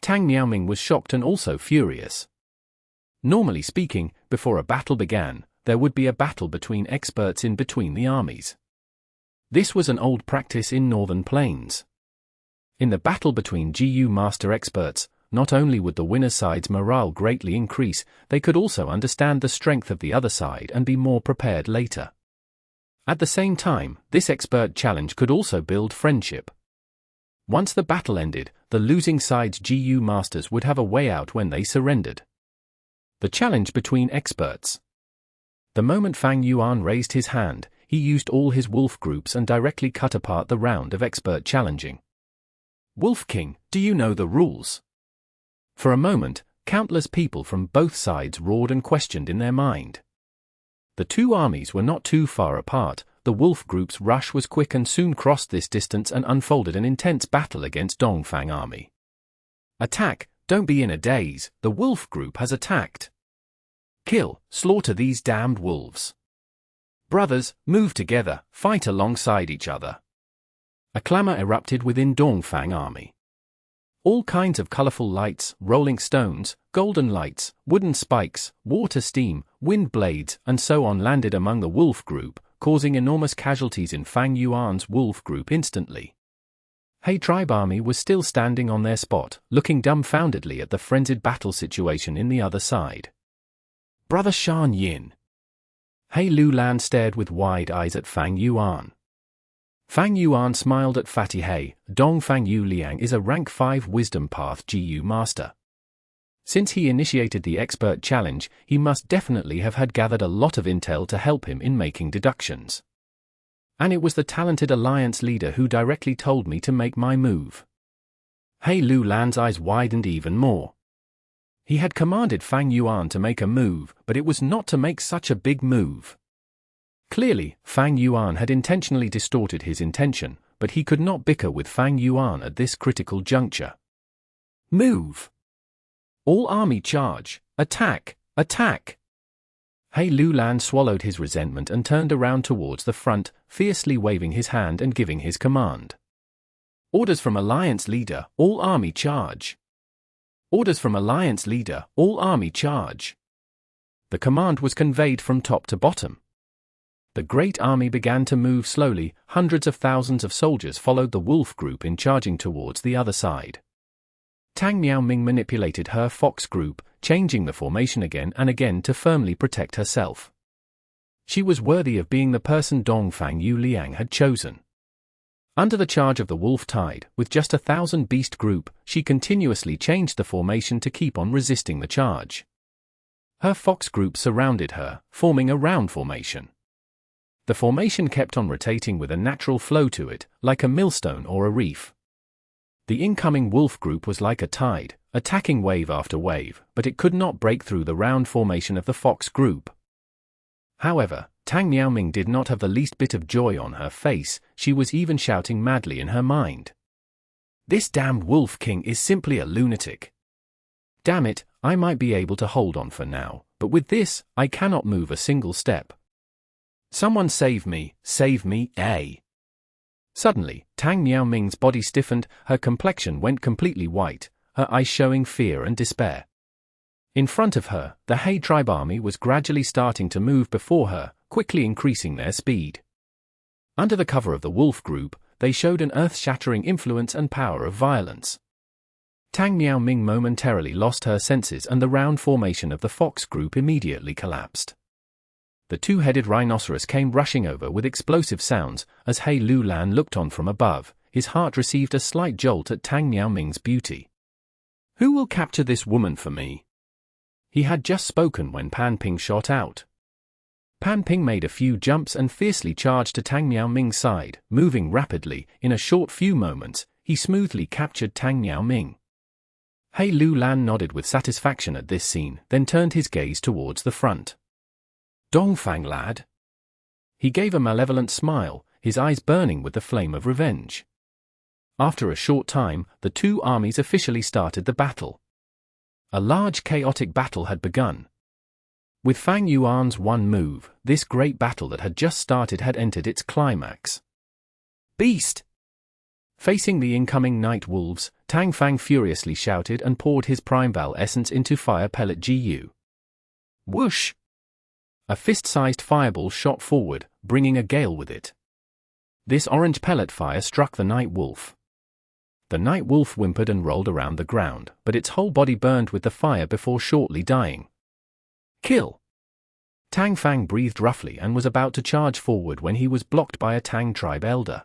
Tang Miaoming was shocked and also furious. Normally speaking, before a battle began, there would be a battle between experts in between the armies. This was an old practice in northern plains. In the battle between Jiu master experts, not only would the winner side's morale greatly increase, they could also understand the strength of the other side and be more prepared later. At the same time, this expert challenge could also build friendship. Once the battle ended, the losing side's Jiu masters would have a way out when they surrendered. The challenge between experts. The moment Fang Yuan raised his hand, he used all his wolf groups and directly cut apart the round of expert challenging. Wolf King, do you know the rules? For a moment, countless people from both sides roared and questioned in their mind. The two armies were not too far apart. The wolf group's rush was quick and soon crossed this distance and unfolded an intense battle against Dongfang army. Attack, don't be in a daze, the wolf group has attacked. Kill, slaughter these damned wolves. Brothers, move together, fight alongside each other. A clamor erupted within Dongfang army. All kinds of colorful lights, rolling stones, golden lights, wooden spikes, water steam, wind blades, and so on landed among the wolf group, causing enormous casualties in Fang Yuan's wolf group instantly. He tribe army was still standing on their spot, looking dumbfoundedly at the frenzied battle situation in the other side. Brother Shan Yin. He Lian stared with wide eyes at Fang Yuan. Fang Yuan smiled at Fatty He. Fang Yu Liang is a rank 5 wisdom path Jiu master. Since he initiated the expert challenge, he must definitely have had gathered a lot of intel to help him in making deductions. And it was the talented alliance leader who directly told me to make my move. He Lian's eyes widened even more. He had commanded Fang Yuan to make a move, but it was not to make such a big move. Clearly, Fang Yuan had intentionally distorted his intention, but he could not bicker with Fang Yuan at this critical juncture. Move! All army charge! Attack! Attack! He Lian swallowed his resentment and turned around towards the front, fiercely waving his hand and giving his command. Orders from Alliance Leader, all army charge! Orders from Alliance Leader, all army charge! The command was conveyed from top to bottom. The great army began to move slowly. Hundreds of thousands of soldiers followed the wolf group in charging towards the other side. Tang Miaoming manipulated her fox group, changing the formation again and again to firmly protect herself. She was worthy of being the person Fang Yu Liang had chosen. Under the charge of the wolf tide, with just 1,000 beast group, she continuously changed the formation to keep on resisting the charge. Her fox group surrounded her, forming a round formation. The formation kept on rotating with a natural flow to it, like a millstone or a reef. The incoming wolf group was like a tide, attacking wave after wave, but it could not break through the round formation of the fox group. However, Tang Miaoming did not have the least bit of joy on her face. She was even shouting madly in her mind. This damned wolf king is simply a lunatic. Damn it, I might be able to hold on for now, but with this, I cannot move a single step. Someone save me, eh? Suddenly, Tang Miaoming's body stiffened, her complexion went completely white, her eyes showing fear and despair. In front of her, the He tribe army was gradually starting to move before her, quickly increasing their speed. Under the cover of the wolf group, they showed an earth-shattering influence and power of violence. Tang Miaoming momentarily lost her senses and the round formation of the fox group immediately collapsed. The two-headed rhinoceros came rushing over with explosive sounds. As He Lian looked on from above, his heart received a slight jolt at Tang Miaoming's beauty. Who will capture this woman for me? He had just spoken when Pan Ping shot out. Pan Ping made a few jumps and fiercely charged to Tang Miaoming's side, moving rapidly. In a short few moments, he smoothly captured Tang Miaoming. He Lian nodded with satisfaction at this scene, then turned his gaze towards the front. Dongfang lad. He gave a malevolent smile, his eyes burning with the flame of revenge. After a short time, the two armies officially started the battle. A large chaotic battle had begun. With Fang Yuan's one move, this great battle that had just started had entered its climax. Beast! Facing the incoming night wolves, Tang Fang furiously shouted and poured his Primeval essence into Fire Pellet Jiu. Whoosh! A fist-sized fireball shot forward, bringing a gale with it. This orange pellet fire struck the night wolf. The night wolf whimpered and rolled around the ground, but its whole body burned with the fire before shortly dying. Kill! Tang Fang breathed roughly and was about to charge forward when he was blocked by a Tang tribe elder.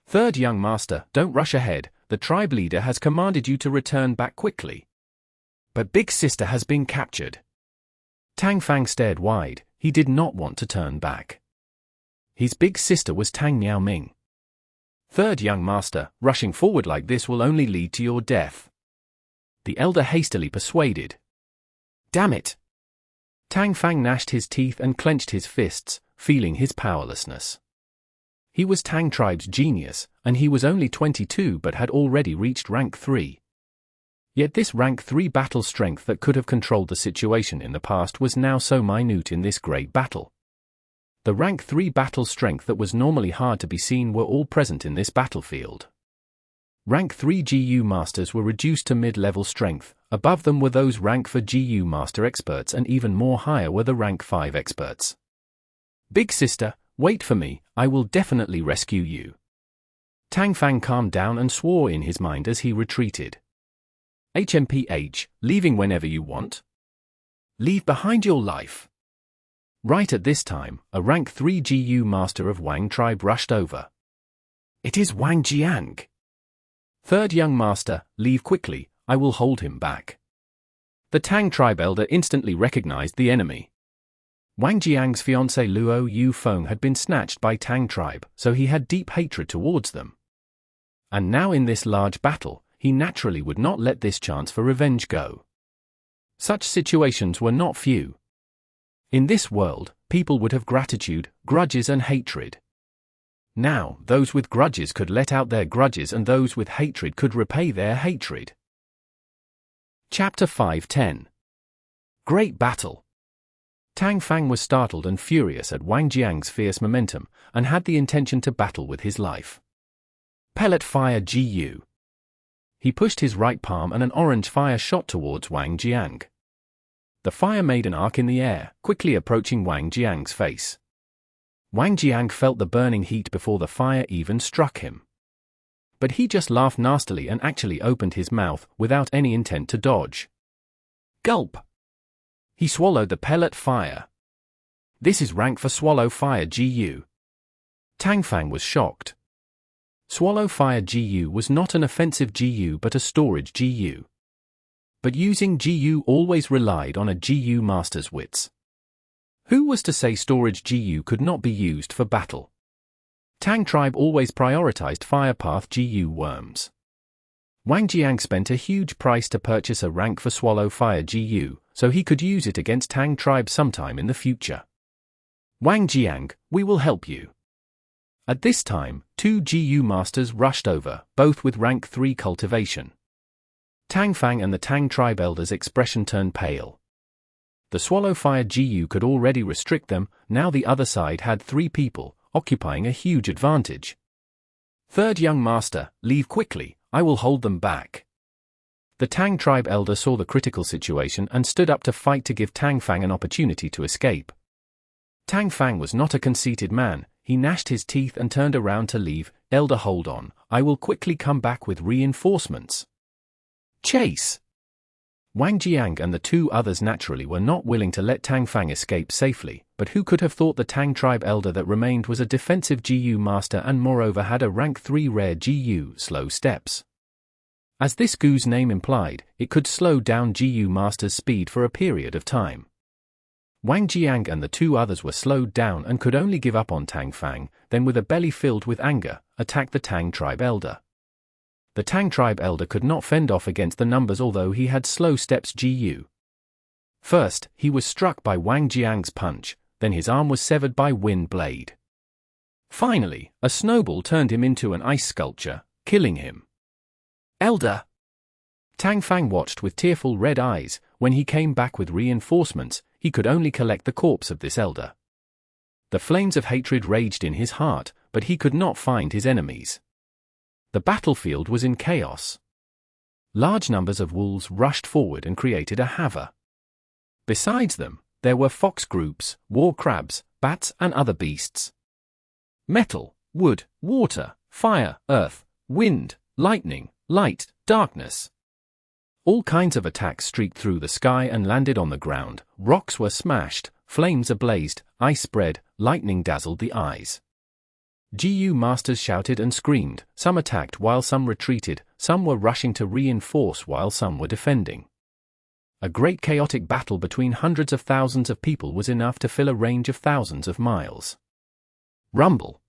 Third young master, don't rush ahead, the tribe leader has commanded you to return back quickly. But big sister has been captured. Tang Fang stared wide, he did not want to turn back. His big sister was Tang Miao Ming. Third young master, rushing forward like this will only lead to your death. The elder hastily persuaded. Damn it! Tang Fang gnashed his teeth and clenched his fists, feeling his powerlessness. He was Tang tribe's genius, and he was only 22 but had already reached rank 3. Yet this rank 3 battle strength that could have controlled the situation in the past was now so minute in this great battle. The rank 3 battle strength that was normally hard to be seen were all present in this battlefield. Rank 3 GU masters were reduced to mid-level strength, above them were those rank 4 GU master experts and even more higher were the rank 5 experts. Big sister, wait for me, I will definitely rescue you. Tang Fang calmed down and swore in his mind as he retreated. HMPH, leaving whenever you want? Leave behind your life. Right at this time, a rank 3 GU master of Wang tribe rushed over. It is Wang Jiang. Third young master, leave quickly, I will hold him back. The Tang tribe elder instantly recognized the enemy. Wang Jiang's fiancée Luo Yu Feng had been snatched by Tang tribe, so he had deep hatred towards them. And now in this large battle, he naturally would not let this chance for revenge go. Such situations were not few. In this world, people would have gratitude, grudges and hatred. Now, those with grudges could let out their grudges and those with hatred could repay their hatred. Chapter 5:10. Great Battle. Tang Fang was startled and furious at Wang Jiang's fierce momentum, and had the intention to battle with his life. Pellet fire GU. He pushed his right palm and an orange fire shot towards Wang Jiang. The fire made an arc in the air, quickly approaching Wang Jiang's face. Wang Jiang felt the burning heat before the fire even struck him. But he just laughed nastily and actually opened his mouth, without any intent to dodge. Gulp! He swallowed the pellet fire. This is rank for swallow fire GU. Tang Fang was shocked. Swallow fire GU was not an offensive GU but a storage GU. But using GU always relied on a GU master's wits. Who was to say storage GU could not be used for battle? Tang tribe always prioritized firepath GU worms. Wang Jiang spent a huge price to purchase a rank for swallow fire GU, so he could use it against Tang tribe sometime in the future. Wang Jiang, we will help you. At this time, 2 GU masters rushed over, both with rank 3 cultivation. Tang Fang and the Tang tribe elders' expression turned pale. The swallow fire GU could already restrict them, now the other side had 3 people, occupying a huge advantage. Third young master, leave quickly, I will hold them back. The Tang tribe elder saw the critical situation and stood up to fight to give Tang Fang an opportunity to escape. Tang Fang was not a conceited man, he gnashed his teeth and turned around to leave. Elder, hold on, I will quickly come back with reinforcements. Chase! Wang Jiang and the 2 others naturally were not willing to let Tang Fang escape safely, but who could have thought the Tang tribe elder that remained was a defensive GU master and moreover had a rank 3 rare GU, slow steps. As this GU's name implied, it could slow down GU master's speed for a period of time. Wang Jiang and the 2 others were slowed down and could only give up on Tang Fang, then with a belly filled with anger, attack the Tang tribe elder. The Tang tribe elder could not fend off against the numbers although he had slow steps GU. First, he was struck by Wang Jiang's punch, then his arm was severed by wind blade. Finally, a snowball turned him into an ice sculpture, killing him. Elder! Tang Fang watched with tearful red eyes. When he came back with reinforcements, he could only collect the corpse of this elder. The flames of hatred raged in his heart, but he could not find his enemies. The battlefield was in chaos. Large numbers of wolves rushed forward and created a havoc. Besides them, there were fox groups, war crabs, bats and other beasts. Metal, wood, water, fire, earth, wind, lightning, light, darkness. All kinds of attacks streaked through the sky and landed on the ground. Rocks were smashed, flames ablazed, ice spread, lightning dazzled the eyes. Jiu masters shouted and screamed, some attacked while some retreated, some were rushing to reinforce while some were defending. A great chaotic battle between hundreds of thousands of people was enough to fill a range of thousands of miles. Rumble.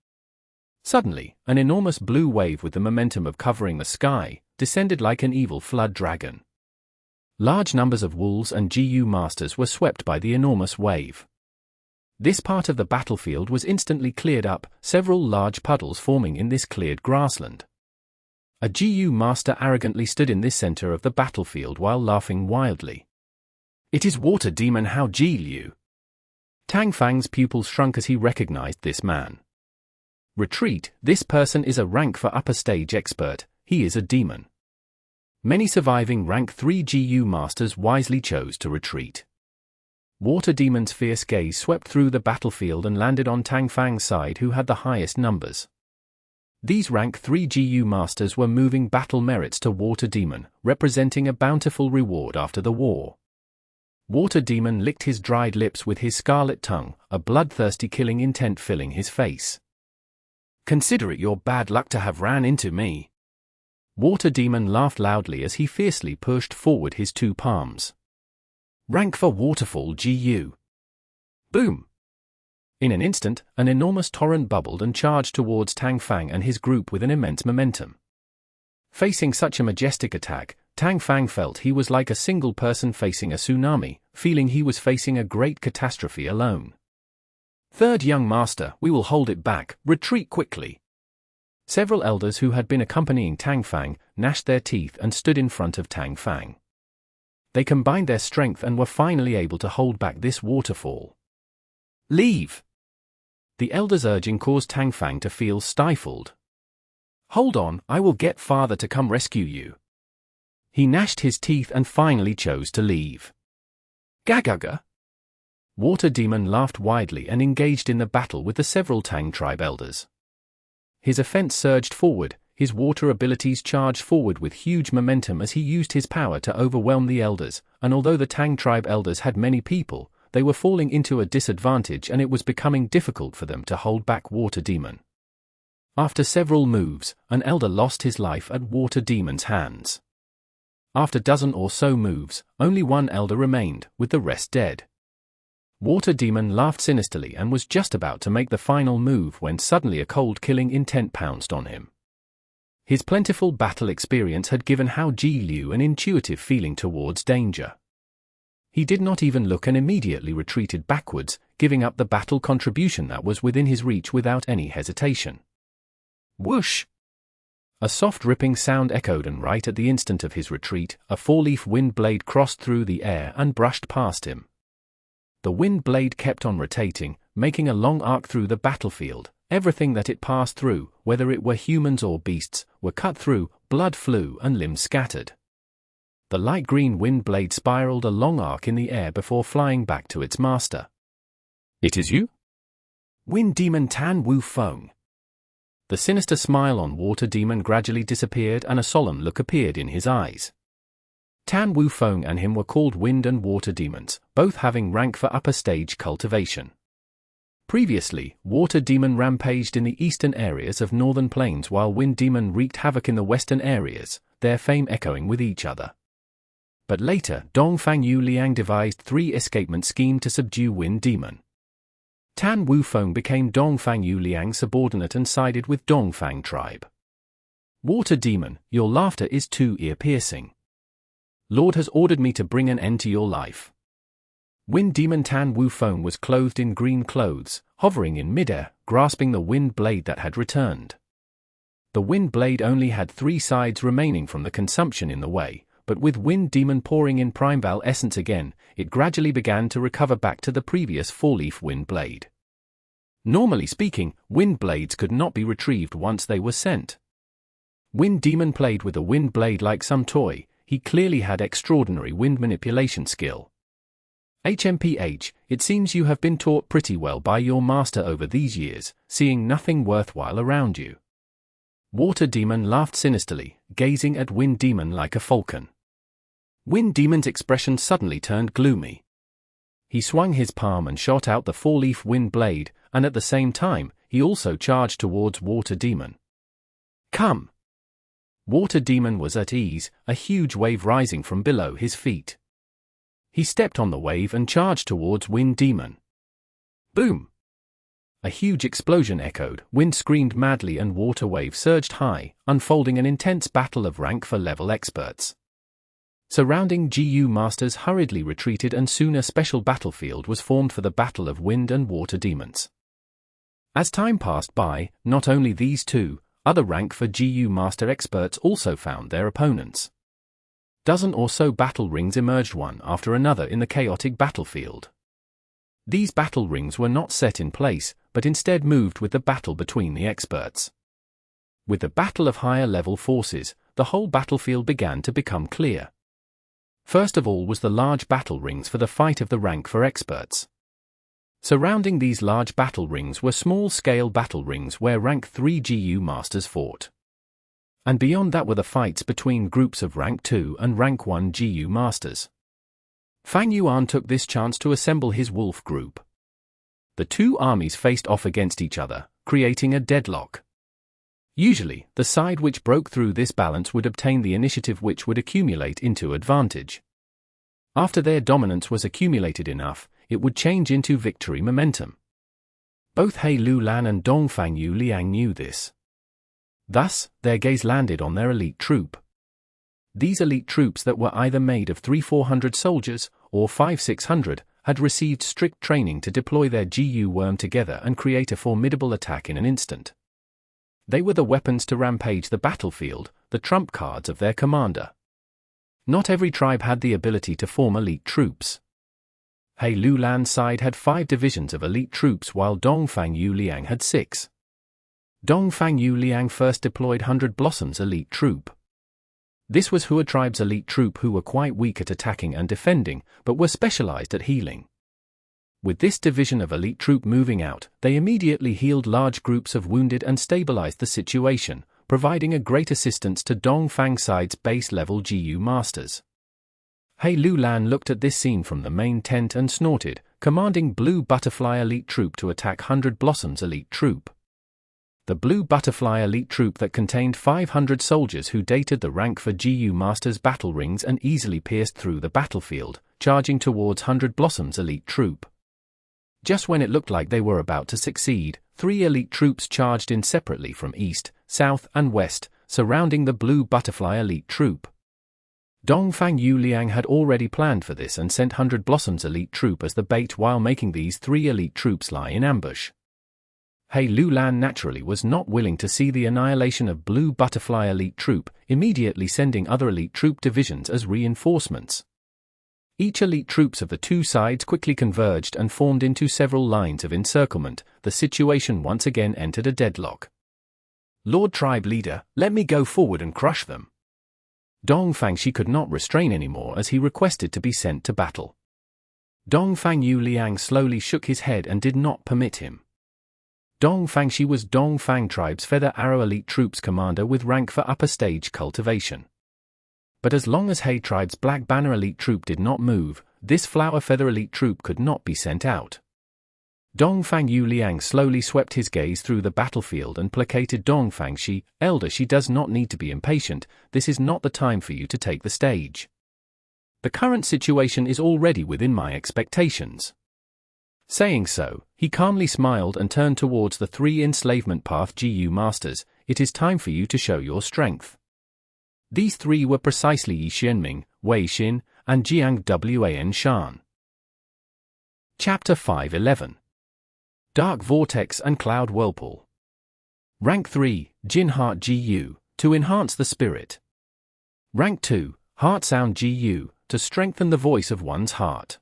Suddenly, an enormous blue wave with the momentum of covering the sky descended like an evil flood dragon. Large numbers of wolves and Jiu masters were swept by the enormous wave. This part of the battlefield was instantly cleared up, several large puddles forming in this cleared grassland. A Jiu master arrogantly stood in this center of the battlefield while laughing wildly. "It is Water Demon Hao Jiu." Tang Fang's pupils shrunk as he recognized this man. "Retreat, this person is a rank for upper stage expert, he is a demon." Many surviving rank 3 Jiu masters wisely chose to retreat. Water Demon's fierce gaze swept through the battlefield and landed on Tang Fang's side, who had the highest numbers. These rank 3 Jiu masters were moving battle merits to Water Demon, representing a bountiful reward after the war. Water Demon licked his dried lips with his scarlet tongue, a bloodthirsty killing intent filling his face. "Consider it your bad luck to have ran into me." Water Demon laughed loudly as he fiercely pushed forward his two palms. "Rank for Waterfall Jiu." Boom! In an instant, an enormous torrent bubbled and charged towards Tang Fang and his group with an immense momentum. Facing such a majestic attack, Tang Fang felt he was like a single person facing a tsunami, feeling he was facing a great catastrophe alone. "Third young master, we will hold it back, retreat quickly." Several elders who had been accompanying Tang Fang gnashed their teeth and stood in front of Tang Fang. They combined their strength and were finally able to hold back this waterfall. "Leave!" The elder's urging caused Tang Fang to feel stifled. "Hold on, I will get father to come rescue you." He gnashed his teeth and finally chose to leave. "Gagaga!" Water Demon laughed widely and engaged in the battle with the several Tang tribe elders. His offense surged forward, his water abilities charged forward with huge momentum as he used his power to overwhelm the elders, and although the Tang tribe elders had many people, they were falling into a disadvantage and it was becoming difficult for them to hold back Water Demon. After several moves, an elder lost his life at Water Demon's hands. After a dozen or so moves, only one elder remained, with the rest dead. Water Demon laughed sinisterly and was just about to make the final move when suddenly a cold killing intent pounced on him. His plentiful battle experience had given Hao Jiu an intuitive feeling towards danger. He did not even look and immediately retreated backwards, giving up the battle contribution that was within his reach without any hesitation. Whoosh! A soft ripping sound echoed, and right at the instant of his retreat, a four-leaf wind blade crossed through the air and brushed past him. The wind blade kept on rotating, making a long arc through the battlefield. Everything that it passed through, whether it were humans or beasts, were cut through, blood flew and limbs scattered. The light green wind blade spiraled a long arc in the air before flying back to its master. "It is you? Wind Demon Tan Wu Feng." The sinister smile on Water Demon gradually disappeared and a solemn look appeared in his eyes. Tan Wu Feng and him were called Wind and Water Demons, both having rank for upper stage cultivation. Previously, Water Demon rampaged in the eastern areas of northern plains while Wind Demon wreaked havoc in the western areas, their fame echoing with each other. But later, Fang Yu Liang devised 3 escapement scheme to subdue Wind Demon. Tan Wu Feng became Fang Yu Liang's subordinate and sided with Dongfang tribe. "Water Demon, your laughter is too ear-piercing. Lord has ordered me to bring an end to your life." Wind Demon Tan Wu Feng was clothed in green clothes, hovering in midair, grasping the wind blade that had returned. The wind blade only had 3 sides remaining from the consumption in the way, but with Wind Demon pouring in Primeval essence again, it gradually began to recover back to the previous 4-leaf wind blade. Normally speaking, wind blades could not be retrieved once they were sent. Wind Demon played with a wind blade like some toy. He clearly had extraordinary wind manipulation skill. HMPH, it seems you have been taught pretty well by your master over these years, seeing nothing worthwhile around you. Water Demon laughed sinisterly, gazing at Wind Demon like a falcon. Wind Demon's expression suddenly turned gloomy. He swung his palm and shot out the four-leaf wind blade, and at the same time, he also charged towards Water Demon. Come! Water Demon was at ease, a huge wave rising from below his feet. He stepped on the wave and charged towards Wind Demon. Boom! A huge explosion echoed, wind screamed madly and water wave surged high, unfolding an intense battle of rank for level experts. Surrounding GU masters hurriedly retreated and soon a special battlefield was formed for the battle of wind and water demons. As time passed by, not only these two, other rank for GU master experts also found their opponents. Dozen or so battle rings emerged one after another in the chaotic battlefield. These battle rings were not set in place, but instead moved with the battle between the experts. With the battle of higher level forces, the whole battlefield began to become clear. First of all was the large battle rings for the fight of the rank for experts. Surrounding these large battle rings were small-scale battle rings where rank 3 GU masters fought. And beyond that were the fights between groups of rank 2 and rank 1 GU masters. Fang Yuan took this chance to assemble his wolf group. The two armies faced off against each other, creating a deadlock. Usually, the side which broke through this balance would obtain the initiative which would accumulate into advantage. After their dominance was accumulated enough, it would change into victory momentum. Both He Lulan and Fang Yu Liang knew this. Thus, their gaze landed on their elite troop. These elite troops that were either made of 300-400 soldiers, or 500-600, had received strict training to deploy their GU worm together and create a formidable attack in an instant. They were the weapons to rampage the battlefield, the trump cards of their commander. Not every tribe had the ability to form elite troops. He Lulan's side had 5 divisions of elite troops while Fang Yu Liang had 6. Fang Yu Liang first deployed 100 Blossoms elite troop. This was Hua tribe's elite troop who were quite weak at attacking and defending, but were specialized at healing. With this division of elite troop moving out, they immediately healed large groups of wounded and stabilized the situation, providing a great assistance to Fang's side's base-level GU masters. He Lulan looked at this scene from the main tent and snorted, commanding Blue Butterfly elite troop to attack 100 Blossoms elite troop. The Blue Butterfly elite troop that contained 500 soldiers who dated the rank for GU masters battle rings and easily pierced through the battlefield, charging towards 100 Blossoms elite troop. Just when it looked like they were about to succeed, 3 elite troops charged in separately from east, south and west, surrounding the Blue Butterfly elite troop. Fang Yu Liang had already planned for this and sent 100 Blossoms elite troop as the bait while making these 3 elite troops lie in ambush. He Lulan naturally was not willing to see the annihilation of Blue Butterfly elite troop, immediately sending other elite troop divisions as reinforcements. Each elite troops of the two sides quickly converged and formed into several lines of encirclement. The situation once again entered a deadlock. Lord Tribe Leader, let me go forward and crush them. Fang Shi could not restrain anymore as he requested to be sent to battle. Fang Yu Liang slowly shook his head and did not permit him. Fang Shi was Fang Tribe's Feather Arrow elite troops commander with rank for upper stage cultivation. But as long as He Tribe's Black Banner elite troop did not move, this Flower Feather elite troop could not be sent out. Fang Yu Liang slowly swept his gaze through the battlefield and placated Fang Shi. Elder, she does not need to be impatient, this is not the time for you to take the stage. The current situation is already within my expectations. Saying so, he calmly smiled and turned towards the 3 enslavement path GU masters. It is time for you to show your strength. These 3 were precisely Yi Xianming, Wei Xin, and Jiang Wan Shan. Chapter 5:11. Dark Vortex and Cloud Whirlpool. Rank 3, Jin Heart GU, to enhance the spirit. Rank 2, Heart Sound GU, to strengthen the voice of one's heart.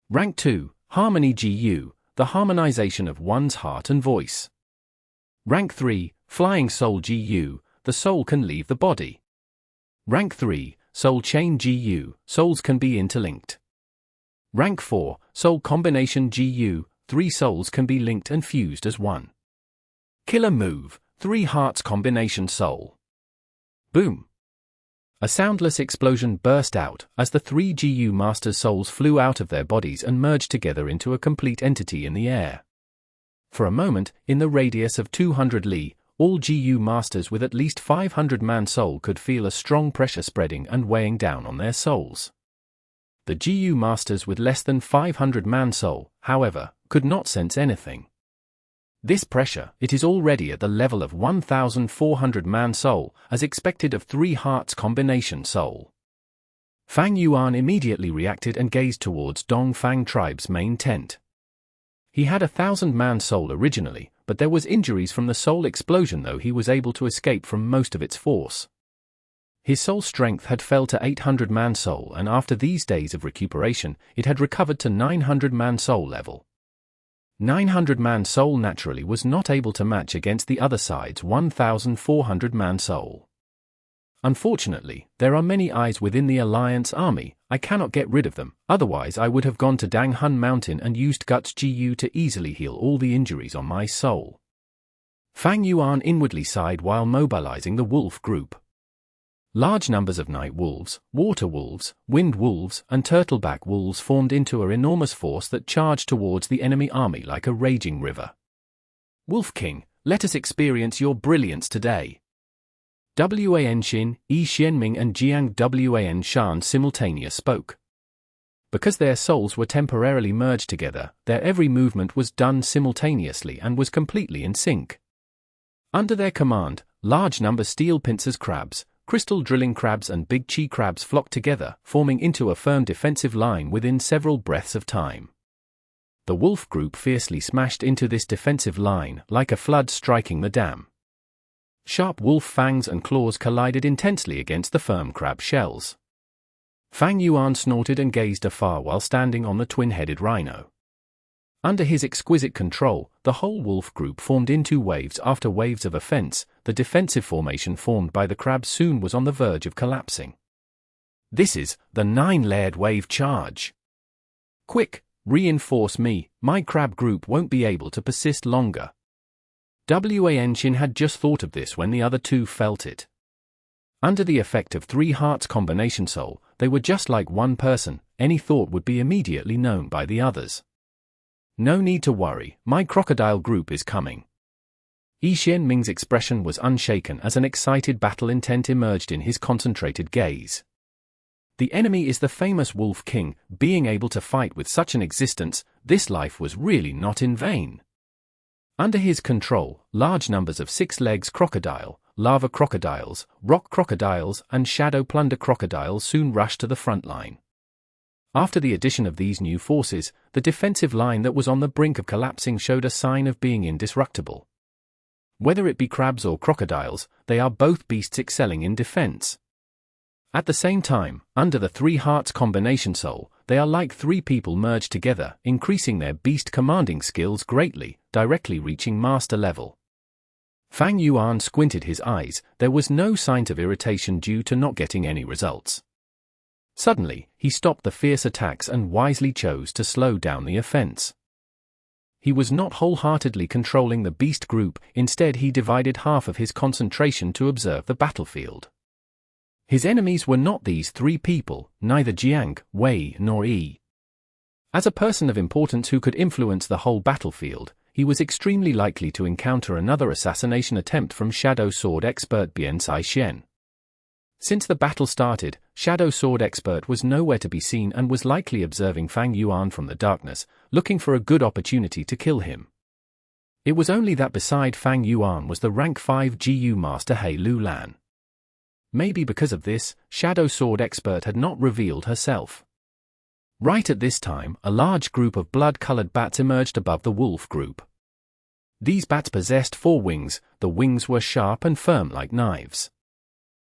Rank 2, Harmony GU, the harmonization of one's heart and voice. Rank 3, Flying Soul GU, the soul can leave the body. Rank 3, Soul Chain GU, souls can be interlinked. Rank 4, Soul Combination GU, 3 souls can be linked and fused as one. Killer move, 3 hearts combination soul. Boom! A soundless explosion burst out as the 3 GU Masters' souls flew out of their bodies and merged together into a complete entity in the air. For a moment, in the radius of 200 li, all GU Masters with at least 500-man soul could feel a strong pressure spreading and weighing down on their souls. The GU Masters with less than 500-man soul, however, could not sense anything. This pressure, it is already at the level of 1,400-man soul, as expected of 3 hearts combination soul. Fang Yuan immediately reacted and gazed towards Dongfang tribe's main tent. He had 1,000-man soul originally, but there was injuries from the soul explosion, though he was able to escape from most of its force. His soul strength had fell to 800-man soul, and after these days of recuperation, it had recovered to 900-man soul level. 900-man soul naturally was not able to match against the other side's 1,400-man soul. Unfortunately, there are many eyes within the Alliance army. I cannot get rid of them, otherwise I would have gone to Danghun Mountain and used Guts GU to easily heal all the injuries on my soul. Fang Yuan inwardly sighed while mobilizing the wolf group. Large numbers of night wolves, water wolves, wind wolves, and turtleback wolves formed into an enormous force that charged towards the enemy army like a raging river. Wolf King, let us experience your brilliance today. Wan Xin, Yi Xianming and Jiang Wan Shan simultaneously spoke. Because their souls were temporarily merged together, their every movement was done simultaneously and was completely in sync. Under their command, large number steel pincers crabs, crystal drilling crabs and big chi crabs flocked together, forming into a firm defensive line within several breaths of time. The wolf group fiercely smashed into this defensive line like a flood striking the dam. Sharp wolf fangs and claws collided intensely against the firm crab shells. Fang Yuan snorted and gazed afar while standing on the twin-headed rhino. Under his exquisite control, the whole wolf group formed into waves after waves of offense. The defensive formation formed by the crabs soon was on the verge of collapsing. This is the 9-layered wave charge. Quick, reinforce me, my crab group won't be able to persist longer. Wan Xin had just thought of this when the other two felt it. Under the effect of 3 hearts combination soul, they were just like one person. Any thought would be immediately known by the others. No need to worry, my crocodile group is coming. Yi Xianming's expression was unshaken as an excited battle intent emerged in his concentrated gaze. The enemy is the famous Wolf King. Being able to fight with such an existence, this life was really not in vain. Under his control, large numbers of 6-legs crocodile, lava crocodiles, rock crocodiles, and shadow plunder crocodiles soon rushed to the front line. After the addition of these new forces, the defensive line that was on the brink of collapsing showed a sign of being indestructible. Whether it be crabs or crocodiles, they are both beasts excelling in defense. At the same time, under the 3 hearts combination soul, they are like 3 people merged together, increasing their beast commanding skills greatly, directly reaching master level. Fang Yuan squinted his eyes. There was no sign of irritation due to not getting any results. Suddenly, he stopped the fierce attacks and wisely chose to slow down the offense. He was not wholeheartedly controlling the beast group, instead he divided half of his concentration to observe the battlefield. His enemies were not these 3 people, neither Jiang, Wei nor Yi. As a person of importance who could influence the whole battlefield, he was extremely likely to encounter another assassination attempt from Shadow Sword expert Bian Sai Xian. Since the battle started, Shadow Sword expert was nowhere to be seen and was likely observing Fang Yuan from the darkness, looking for a good opportunity to kill him. It was only that beside Fang Yuan was the rank 5 GU master He Lu Lan. Maybe because of this, Shadow Sword expert had not revealed herself. Right at this time, a large group of blood-colored bats emerged above the wolf group. These bats possessed 4 wings, the wings were sharp and firm like knives.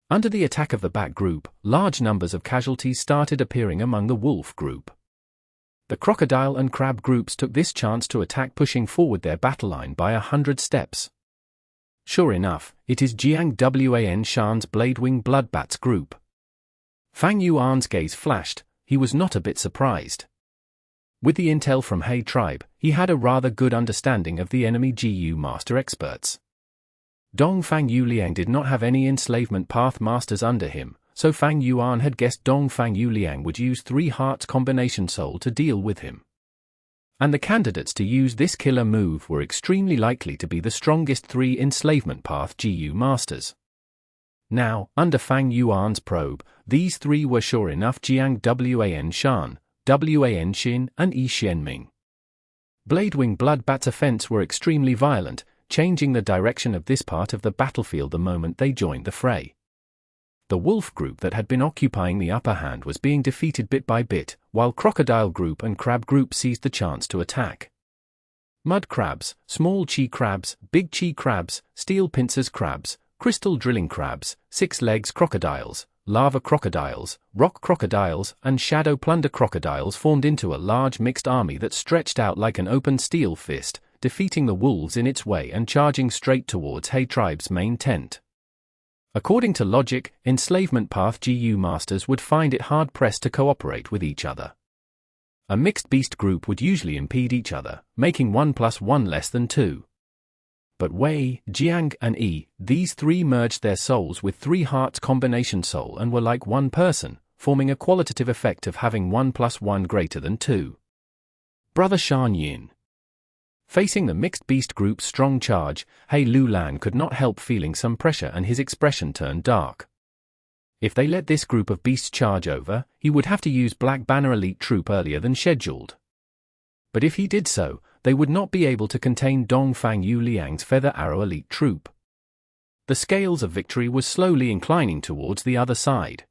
Under the attack of the bat group, large numbers of casualties started appearing among the wolf group. The crocodile and crab groups took this chance to attack, pushing forward their battle line by 100 steps. Sure enough, it is Jiang Wan Shan's Bladewing Bloodbats group. Fang Yuan's gaze flashed. He was not a bit surprised. With the intel from He tribe, he had a rather good understanding of the enemy GU master experts. Dong Fang Yu Liang did not have any enslavement path masters under him, so Fang Yuan had guessed Dong Fang Yu Liang would use 3 hearts combination soul to deal with him. And the candidates to use this killer move were extremely likely to be the strongest 3 enslavement path GU masters. Now, under Fang Yuan's probe, these 3 were sure enough Jiang Wan Shan, Wan Xin, and Yi Xianming. Bladewing Bloodbat's offense were extremely violent, changing the direction of this part of the battlefield the moment they joined the fray. The wolf group that had been occupying the upper hand was being defeated bit by bit, while crocodile group and crab group seized the chance to attack. Mud crabs, small chi crabs, big chi crabs, steel pincers crabs, crystal drilling crabs, 6 legs crocodiles, lava crocodiles, rock crocodiles, and shadow plunder crocodiles formed into a large mixed army that stretched out like an open steel fist, defeating the wolves in its way and charging straight towards He tribe's main tent. According to logic, enslavement path GU masters would find it hard-pressed to cooperate with each other. A mixed beast group would usually impede each other, making 1 + 1 less than 2. But Wei, Jiang, and Yi, these 3 merged their souls with 3 hearts combination soul and were like one person, forming a qualitative effect of having 1 + 1 greater than 2. Brother Shan Yin. Facing the mixed beast group's strong charge, He Lulan could not help feeling some pressure and his expression turned dark. If they let this group of beasts charge over, he would have to use Black Banner Elite Troop earlier than scheduled. But if he did so, they would not be able to contain Dong Fang Yu Liang's Feather Arrow Elite Troop. The scales of victory was slowly inclining towards the other side.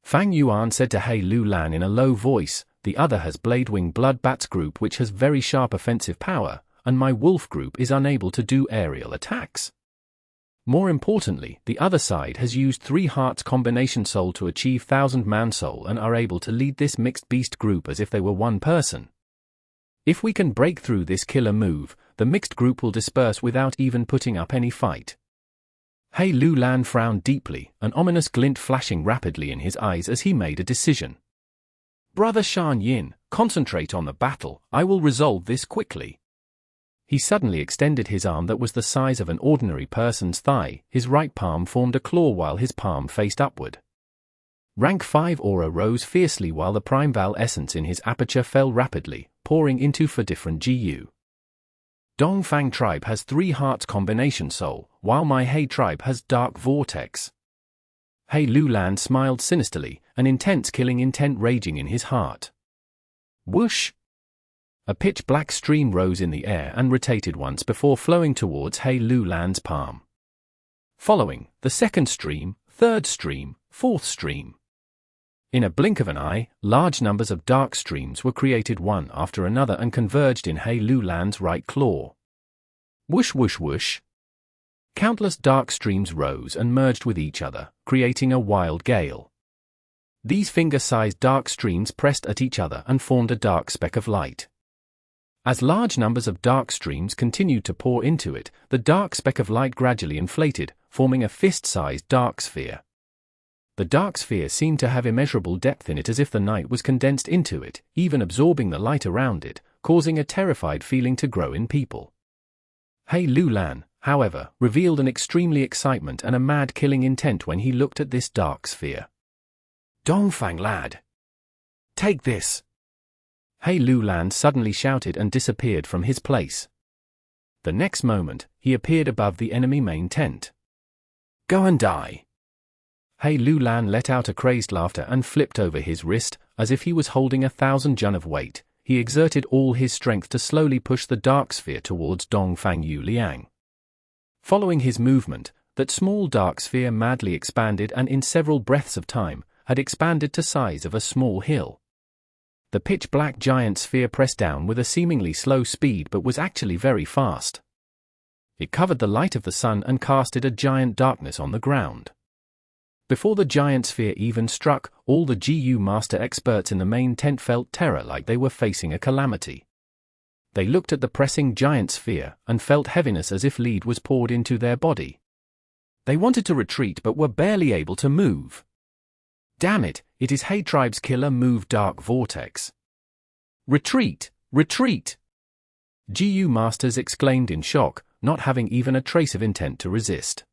Fang Yuan said to He Lulan in a low voice, "The other has Bladewing Bloodbat's group which has very sharp offensive power, and my wolf group is unable to do aerial attacks. More importantly, the other side has used 3 hearts combination soul to achieve 1000-man soul and are able to lead this mixed beast group as if they were one person. If we can break through this killer move, the mixed group will disperse without even putting up any fight." He Lulan frowned deeply, an ominous glint flashing rapidly in his eyes as he made a decision. "Brother Shan Yin, concentrate on the battle, I will resolve this quickly." He suddenly extended his arm that was the size of an ordinary person's thigh, his right palm formed a claw while his palm faced upward. Rank 5 aura rose fiercely while the Primeval essence in his aperture fell rapidly, pouring into 4 different GU. Dong Fang tribe has 3 hearts combination soul, while my He tribe has dark vortex. He Lulan smiled sinisterly, an intense killing intent raging in his heart. Whoosh! A pitch-black stream rose in the air and rotated once before flowing towards He Lulan's palm. Following, the second stream, third stream, fourth stream. In a blink of an eye, large numbers of dark streams were created one after another and converged in He Lulan's right claw. Whoosh whoosh whoosh. Countless dark streams rose and merged with each other, creating a wild gale. These finger-sized dark streams pressed at each other and formed a dark speck of light. As large numbers of dark streams continued to pour into it, the dark speck of light gradually inflated, forming a fist-sized dark sphere. The dark sphere seemed to have immeasurable depth in it as if the night was condensed into it, even absorbing the light around it, causing a terrified feeling to grow in people. He Lulan, however, revealed an extremely excitement and a mad killing intent when he looked at this dark sphere. "Dongfang lad! Take this!" He Lulan suddenly shouted and disappeared from his place. The next moment, he appeared above the enemy main tent. "Go and die!" He Lulan let out a crazed laughter and flipped over his wrist, as if he was holding 1,000 jun of weight. He exerted all his strength to slowly push the dark sphere towards Dong Fang Yu Liang. Following his movement, that small dark sphere madly expanded and in several breaths of time, had expanded to size of a small hill. The pitch-black giant sphere pressed down with a seemingly slow speed but was actually very fast. It covered the light of the sun and casted a giant darkness on the ground. Before the giant sphere even struck, all the GU master experts in the main tent felt terror like they were facing a calamity. They looked at the pressing giant sphere and felt heaviness as if lead was poured into their body. They wanted to retreat but were barely able to move. Damn it, it is He tribe's killer move Dark Vortex. Retreat! Retreat! Jiu masters exclaimed in shock, not having even a trace of intent to resist.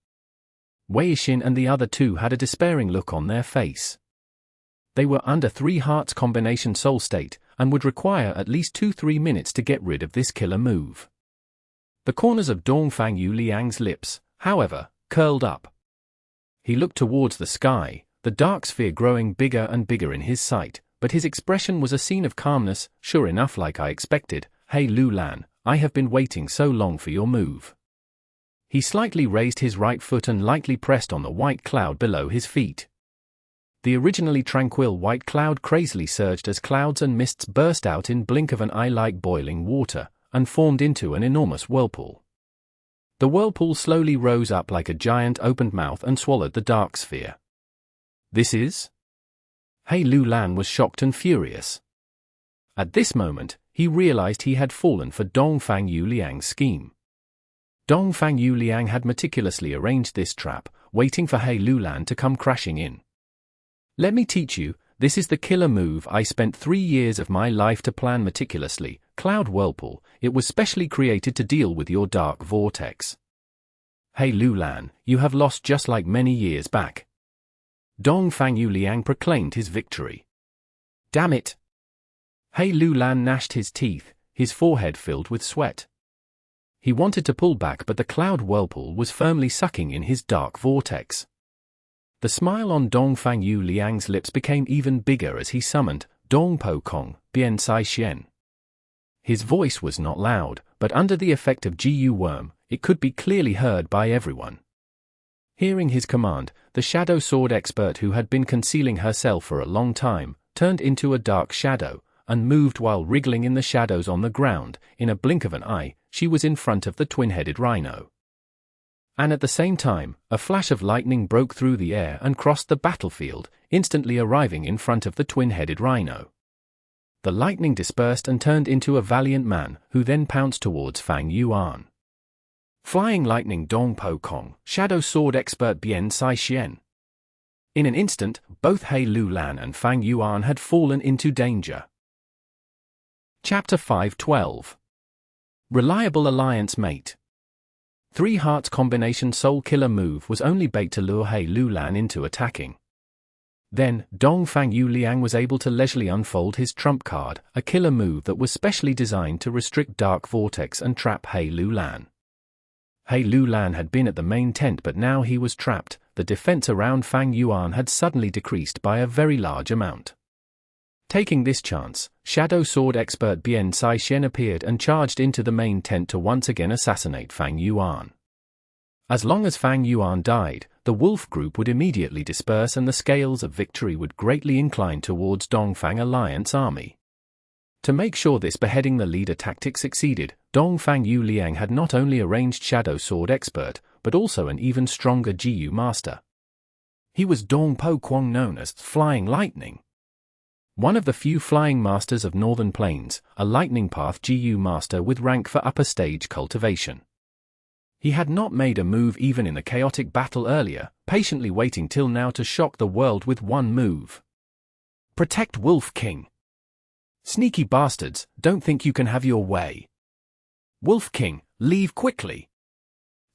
Wei Xin and the other two had a despairing look on their face. They were under 3 hearts combination soul state, and would require at least 2-3 minutes to get rid of this killer move. The corners of Fang Yu Liang's lips, however, curled up. He looked towards the sky, the dark sphere growing bigger and bigger in his sight, but his expression was a scene of calmness. Sure enough, like I expected. Hey Lian, I have been waiting so long for your move. He slightly raised his right foot and lightly pressed on the white cloud below his feet. The originally tranquil white cloud crazily surged as clouds and mists burst out in blink of an eye like boiling water, and formed into an enormous whirlpool. The whirlpool slowly rose up like a giant opened mouth and swallowed the dark sphere. This is? Hey Lian was shocked and furious. At this moment, he realized he had fallen for Fang Yu Liang's scheme. Fang Yu Liang had meticulously arranged this trap, waiting for Hey Lian to come crashing in. Let me teach you, this is the killer move I spent 3 years of my life to plan meticulously. Cloud Whirlpool, it was specially created to deal with your dark vortex. Hey Lian, you have lost just like many years back. Fang Yu Liang proclaimed his victory. Damn it! Hey Lian gnashed his teeth, his forehead filled with sweat. He wanted to pull back, but the cloud whirlpool was firmly sucking in his dark vortex. The smile on Fang Yu Liang's lips became even bigger as he summoned Dong Po Kong, Bian Sai Xian. His voice was not loud, but under the effect of Jiu Worm, it could be clearly heard by everyone. Hearing his command, the shadow sword expert who had been concealing herself for a long time, turned into a dark shadow, and moved while wriggling in the shadows on the ground. In a blink of an eye, she was in front of the twin-headed rhino. And at the same time, a flash of lightning broke through the air and crossed the battlefield, instantly arriving in front of the twin-headed rhino. The lightning dispersed and turned into a valiant man, who then pounced towards Fang Yuan. Flying lightning Dong Po Kong, shadow sword expert Bian Sai Xian. In an instant, both Hey Lian and Fang Yuan had fallen into danger. Chapter 5:12. Reliable Alliance Mate. 3 hearts combination soul killer move was only bait to lure Hey Lian into attacking. Then, Fang Yu Liang was able to leisurely unfold his trump card, a killer move that was specially designed to restrict Dark Vortex and trap Hey Lian. Hey Lian had been at the main tent, but now he was trapped. The defense around Fang Yuan had suddenly decreased by a very large amount. Taking this chance, shadow sword expert Bian Sai Xian appeared and charged into the main tent to once again assassinate Fang Yuan. As long as Fang Yuan died, the wolf group would immediately disperse and the scales of victory would greatly incline towards Dongfang Alliance army. To make sure this beheading the leader tactic succeeded, Fang Yu Liang had not only arranged shadow sword expert, but also an even stronger Jiu master. He was Dong Po Kong, known as Flying Lightning. One of the few flying masters of Northern Plains, a lightning path Jiu master with rank for upper stage cultivation. He had not made a move even in the chaotic battle earlier, patiently waiting till now to shock the world with one move. Protect Wolf King. Sneaky bastards, don't think you can have your way. Wolf King, leave quickly.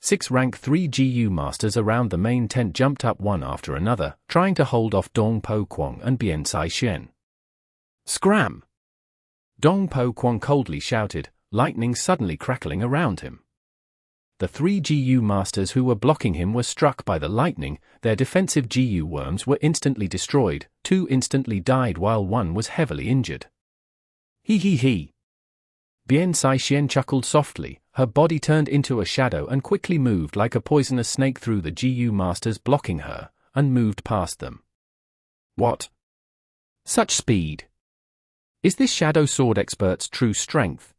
6 rank 3 Jiu masters around the main tent jumped up one after another, trying to hold off Dong Po Kong and Bian Sai Xian. Scram! Dong Po Kong coldly shouted, lightning suddenly crackling around him. The 3 Jiu masters who were blocking him were struck by the lightning. Their defensive Jiu worms were instantly destroyed, 2 instantly died while 1 was heavily injured. He he he. Bian Sai Xian chuckled softly, her body turned into a shadow and quickly moved like a poisonous snake through the Jiu masters blocking her, and moved past them. What? Such speed! Is this shadow sword expert's true strength?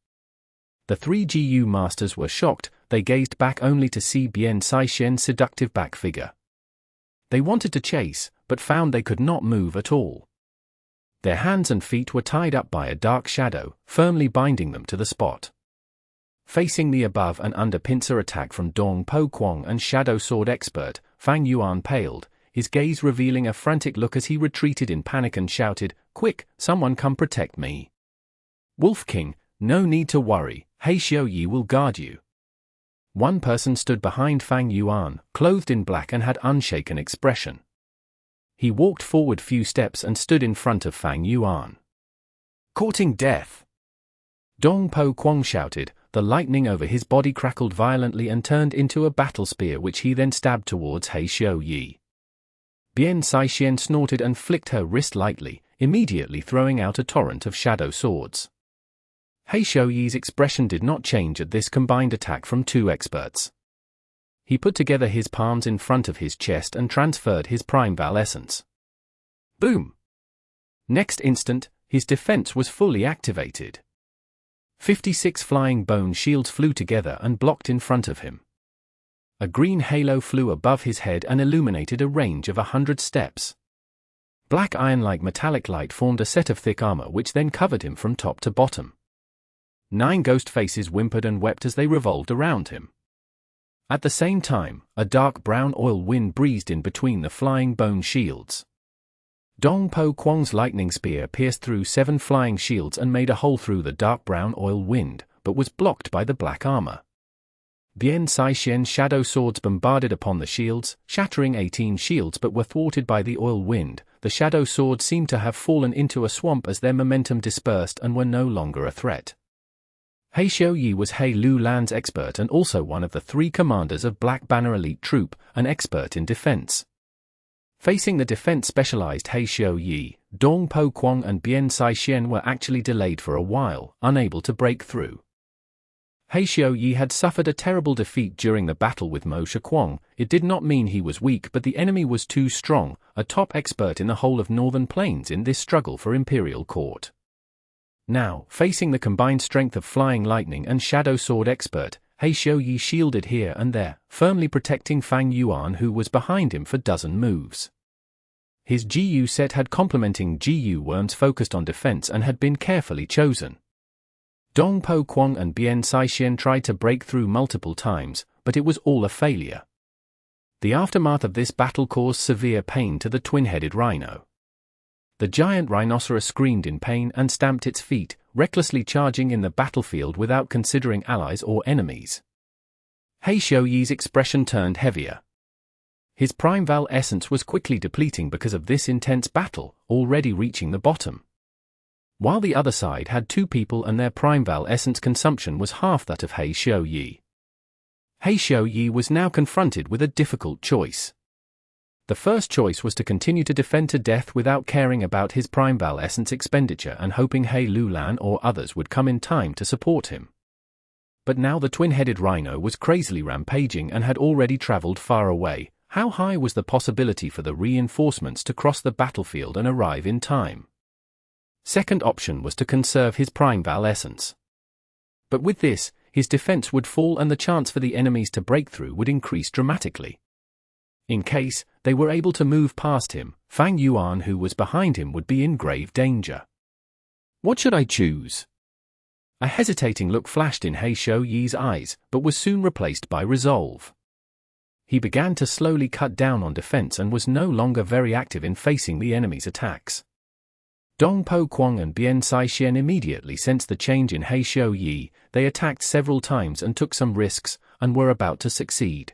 The 3 Jiu masters were shocked. They gazed back only to see Bian Sai Xian's seductive back figure. They wanted to chase, but found they could not move at all. Their hands and feet were tied up by a dark shadow, firmly binding them to the spot. Facing the above and under pincer attack from Dong Po Kong and shadow sword expert, Fang Yuan paled, his gaze revealing a frantic look as he retreated in panic and shouted, "Quick, someone come protect me." Wolf King, no need to worry, He Xiao Yi will guard you. One person stood behind Fang Yuan, clothed in black and had unshaken expression. He walked forward few steps and stood in front of Fang Yuan. Courting death! Dong Po Quang shouted, the lightning over his body crackled violently and turned into a battle spear which he then stabbed towards He Xiao Yi. Bian Saixien snorted and flicked her wrist lightly, immediately throwing out a torrent of shadow swords. He Xiao Yi's expression did not change at this combined attack from two experts. He put together his palms in front of his chest and transferred his Primeval essence. Boom! Next instant, his defense was fully activated. 56 flying bone shields flew together and blocked in front of him. A green halo flew above his head and illuminated a range of 100 steps. Black iron-like metallic light formed a set of thick armor which then covered him from top to bottom. 9 ghost faces whimpered and wept as they revolved around him. At the same time, a dark brown oil wind breezed in between the flying bone shields. Dong Po Quang's lightning spear pierced through 7 flying shields and made a hole through the dark brown oil wind, but was blocked by the black armor. Bian Saixin's shadow swords bombarded upon the shields, shattering 18 shields but were thwarted by the oil wind. The shadow swords seemed to have fallen into a swamp as their momentum dispersed and were no longer a threat. He Xiao Yi was He Lu Lan's expert and also one of the 3 commanders of Black Banner Elite Troop, an expert in defense. Facing the defense-specialized He Xiao Yi, Dong Po Quang and Bian Saixin were actually delayed for a while, unable to break through. He Xiao Yi had suffered a terrible defeat during the battle with Mo Shaquang. It did not mean he was weak, but the enemy was too strong, a top expert in the whole of Northern Plains in this struggle for Imperial Court. Now, facing the combined strength of Flying Lightning and Shadow Sword expert, He Xiao Yi shielded here and there, firmly protecting Fang Yuan who was behind him for dozen moves. His Jiu set had complementing Jiu worms focused on defense and had been carefully chosen. Dong Po Quang and Bian Saixin tried to break through multiple times, but it was all a failure. The aftermath of this battle caused severe pain to the twin-headed rhino. The giant rhinoceros screamed in pain and stamped its feet, recklessly charging in the battlefield without considering allies or enemies. He Xiao Yi's expression turned heavier. His Primeval essence was quickly depleting because of this intense battle, already reaching the bottom. While the other side had 2 people and their Primeval essence consumption was half that of He Xiao Yi. He Xiao Yi was now confronted with a difficult choice. The first choice was to continue to defend to death without caring about his Primeval essence expenditure and hoping He Lu Lan or others would come in time to support him. But now the twin-headed rhino was crazily rampaging and had already traveled far away. How high was the possibility for the reinforcements to cross the battlefield and arrive in time? Second option was to conserve his Primeval essence. But with this, his defense would fall and the chance for the enemies to break through would increase dramatically. In case they were able to move past him, Fang Yuan who was behind him would be in grave danger. What should I choose? A hesitating look flashed in He Xiao Yi's eyes, but was soon replaced by resolve. He began to slowly cut down on defense and was no longer very active in facing the enemy's attacks. Dong Po Quang and Bian Saixin immediately sensed the change in He Xiao Yi. They attacked several times and took some risks, and were about to succeed.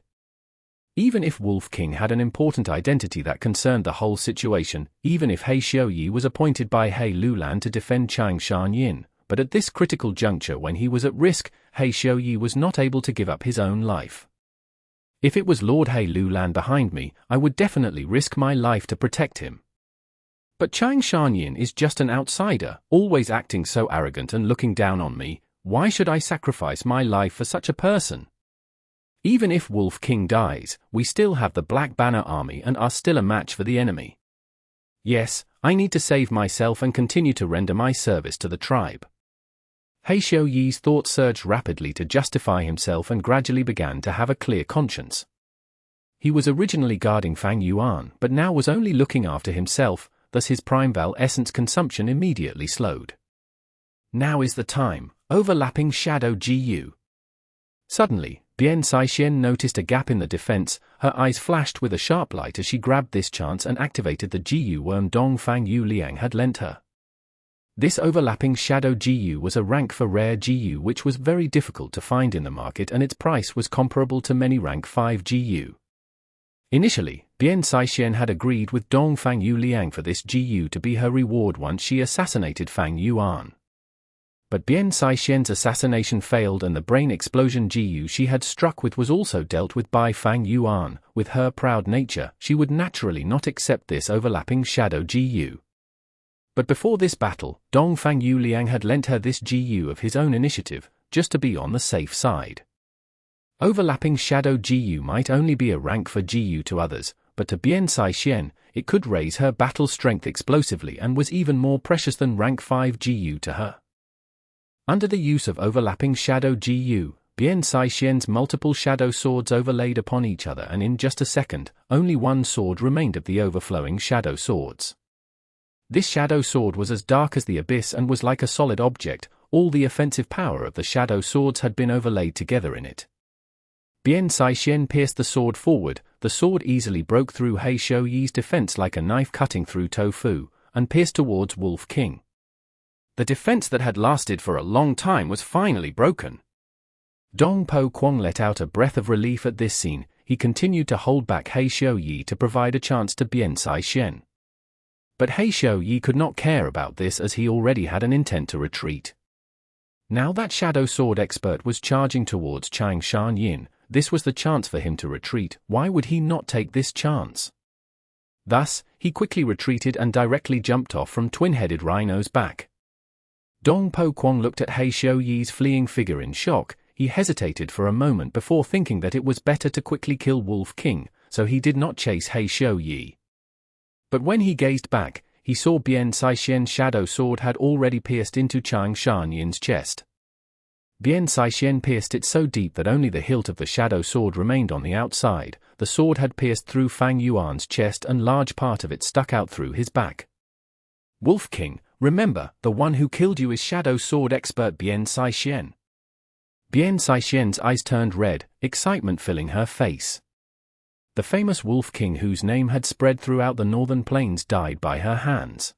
Even if Wolf King had an important identity that concerned the whole situation, even if He Xiao Yi was appointed by He Lu Lan to defend Changshan Yin, but at this critical juncture when he was at risk, He Xiao Yi was not able to give up his own life. If it was Lord He Lu Lan behind me, I would definitely risk my life to protect him. But Changshan Yin is just an outsider, always acting so arrogant and looking down on me. Why should I sacrifice my life for such a person? Even if Wolf King dies, we still have the Black Banner army and are still a match for the enemy. Yes, I need to save myself and continue to render my service to the tribe. He Xiao Yi's thoughts surged rapidly to justify himself and gradually began to have a clear conscience. He was originally guarding Fang Yuan, but now was only looking after himself, thus his Primeval essence consumption immediately slowed. Now is the time, overlapping Shadow Jiu. Suddenly, Bian Saixin noticed a gap in the defense. Her eyes flashed with a sharp light as she grabbed this chance and activated the Jiu worm Dong Fang Yu Liang had lent her. This overlapping Shadow Jiu was a rank for rare Jiu which was very difficult to find in the market, and its price was comparable to many rank 5 Jiu. Initially, Bian Saixuan had agreed with Dong Fang Yu Liang for this Jiu to be her reward once she assassinated Fang Yuan. But Bian Saixuan's assassination failed, and the brain explosion Jiu she had struck with was also dealt with by Fang Yuan. With her proud nature, she would naturally not accept this overlapping Shadow Jiu. But before this battle, Dong Fang Yu Liang had lent her this Jiu of his own initiative, just to be on the safe side. Overlapping Shadow Jiu might only be a rank for Jiu to others, but to Bian Saixuan, it could raise her battle strength explosively and was even more precious than rank 5 Jiu to her. Under the use of overlapping Shadow Jiu, Bian Saixuan's multiple shadow swords overlaid upon each other, and in just a second, only one sword remained of the overflowing shadow swords. This shadow sword was as dark as the abyss and was like a solid object. All the offensive power of the shadow swords had been overlaid together in it. Bian Saixuan pierced the sword forward. The sword easily broke through He Shouyi's defense like a knife cutting through tofu, and pierced towards Wolf King. The defense that had lasted for a long time was finally broken. Dong Po Kwong let out a breath of relief at this scene. He continued to hold back He Shouyi to provide a chance to Bian Saixuan. But He Shouyi could not care about this, as he already had an intent to retreat. Now that Shadow Sword expert was charging towards Chang Shan Yin, this was the chance for him to retreat. Why would he not take this chance? Thus, he quickly retreated and directly jumped off from Twin-Headed Rhino's back. Dong Po Kwong looked at He Shouyi's fleeing figure in shock. He hesitated for a moment before thinking that it was better to quickly kill Wolf King, so he did not chase He Shouyi. But when he gazed back, he saw Bian Saixuan's shadow sword had already pierced into Chang Shan Yin's chest. Bian Saixuan pierced it so deep that only the hilt of the shadow sword remained on the outside. The sword had pierced through Fang Yuan's chest, and large part of it stuck out through his back. Wolf King, remember, the one who killed you is shadow sword expert Bian Saixuan. Bian Saixuan's eyes turned red, excitement filling her face. The famous Wolf King, whose name had spread throughout the northern plains, died by her hands.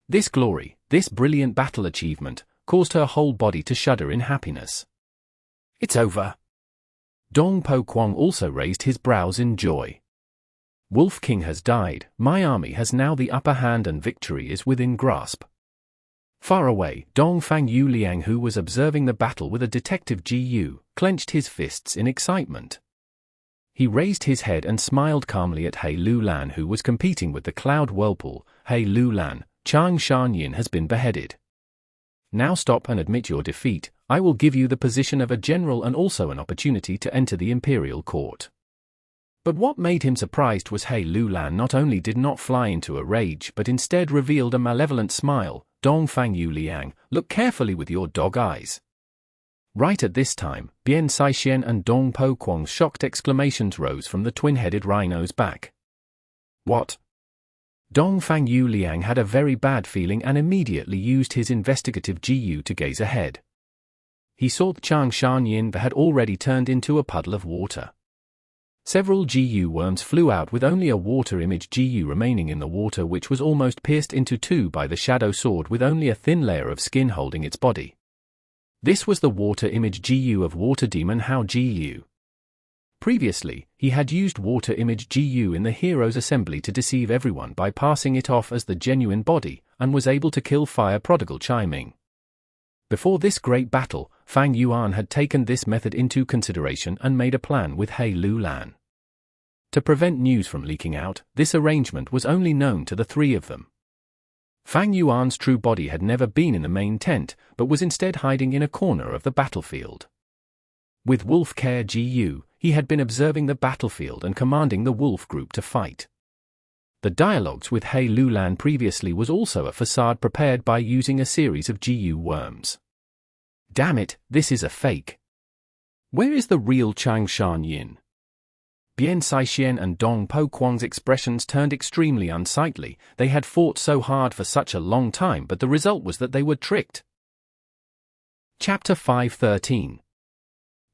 This glory, this brilliant battle achievement, caused her whole body to shudder in happiness. It's over. Dong Po Kwong also raised his brows in joy. Wolf King has died. My army has now the upper hand and victory is within grasp. Far away, Dong Fang Yu Liang, who was observing the battle with a detective Jiu, clenched his fists in excitement. He raised his head and smiled calmly at He Lulan, who was competing with the Cloud Whirlpool. He Lulan, Chang Shan Yin has been beheaded. Now stop and admit your defeat. I will give you the position of a general and also an opportunity to enter the imperial court. But what made him surprised was He Lulan not only did not fly into a rage but instead revealed a malevolent smile. Dong Fang Yu Liang, look carefully with your dog eyes. Right at this time, Bian Saixuan and Dong Po Kwong's shocked exclamations rose from the twin-headed rhino's back. What? Dong Fang Yu Liang had a very bad feeling and immediately used his investigative Jiu to gaze ahead. He saw Chang Shan Yin that had already turned into a puddle of water. Several Jiu worms flew out with only a water image Jiu remaining in the water, which was almost pierced into two by the shadow sword with only a thin layer of skin holding its body. This was the water image Jiu of Water Demon Hao Jiu. Previously, he had used water image Jiu in the Heroes Assembly to deceive everyone by passing it off as the genuine body, and was able to kill Fire Prodigal Chai Ming. Before this great battle, Fang Yuan had taken this method into consideration and made a plan with He Lulan. To prevent news from leaking out, this arrangement was only known to the three of them. Fang Yuan's true body had never been in the main tent, but was instead hiding in a corner of the battlefield. With Wolf Care Jiu, he had been observing the battlefield and commanding the wolf group to fight. The dialogues with He Lulan previously was also a facade prepared by using a series of Jiu worms. Damn it, this is a fake. Where is the real Chang Shan Yin? Bian Saixuan and Dong Po Kwong's expressions turned extremely unsightly. They had fought so hard for such a long time, but the result was that they were tricked. Chapter 513.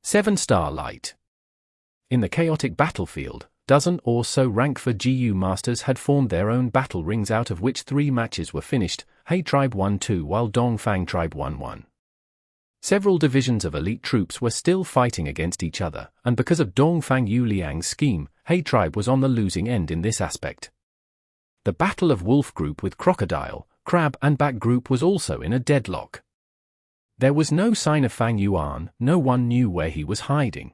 7-Star Light. In the chaotic battlefield, dozen or so rank 4 Jiu masters had formed their own battle rings, out of which 3 matches were finished. He Tribe won 2 while Dongfang Tribe won 1. Several divisions of elite troops were still fighting against each other, and because of Fang Yu Liang's scheme, He Tribe was on the losing end in this aspect. The Battle of Wolf Group with Crocodile, Crab and Bat Group was also in a deadlock. There was no sign of Fang Yuan, no one knew where he was hiding.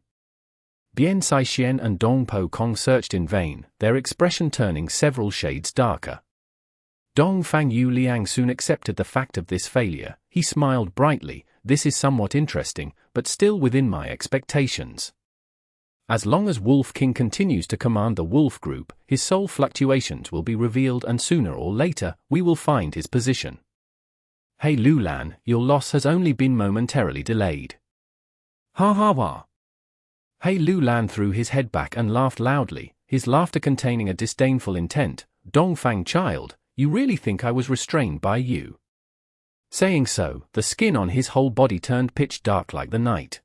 Bian Saixian and Dong Po Kong searched in vain, their expression turning several shades darker. Fang Yu Liang soon accepted the fact of this failure. He smiled brightly. This is somewhat interesting, but still within my expectations. As long as Wolf King continues to command the Wolf Group, his soul fluctuations will be revealed and sooner or later, we will find his position. Hey Lulan, your loss has only been momentarily delayed. Ha ha ha. Hey Lulan threw his head back and laughed loudly, his laughter containing a disdainful intent. Dongfang child, you really think I was restrained by you? Saying so, the skin on his whole body turned pitch dark like the night.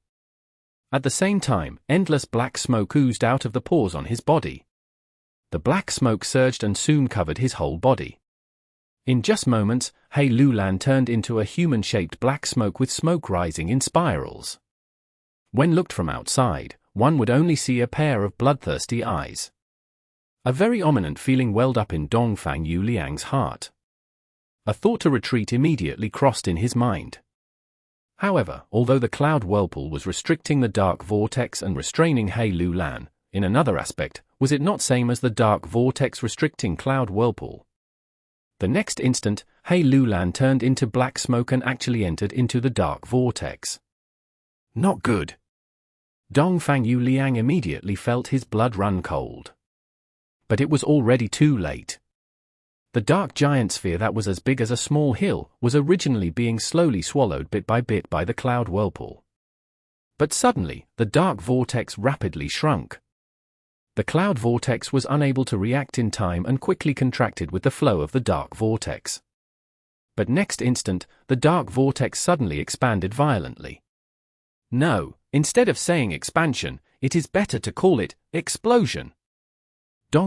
At the same time, endless black smoke oozed out of the pores on his body. The black smoke surged and soon covered his whole body. In just moments, He Lulan turned into a human-shaped black smoke with smoke rising in spirals. When looked from outside, one would only see a pair of bloodthirsty eyes. A very ominous feeling welled up in Fang Yu Liang's heart. A thought to retreat immediately crossed in his mind. However, although the cloud whirlpool was restricting the dark vortex and restraining He Lulan, in another aspect, was it not same as the dark vortex restricting cloud whirlpool? The next instant, He Lulan turned into black smoke and actually entered into the dark vortex. Not good. Fang Yu Liang immediately felt his blood run cold. But it was already too late. The dark giant sphere that was as big as a small hill was originally being slowly swallowed bit by the cloud whirlpool. But suddenly, the dark vortex rapidly shrunk. The cloud vortex was unable to react in time and quickly contracted with the flow of the dark vortex. But next instant, the dark vortex suddenly expanded violently. No, instead of saying expansion, it is better to call it explosion.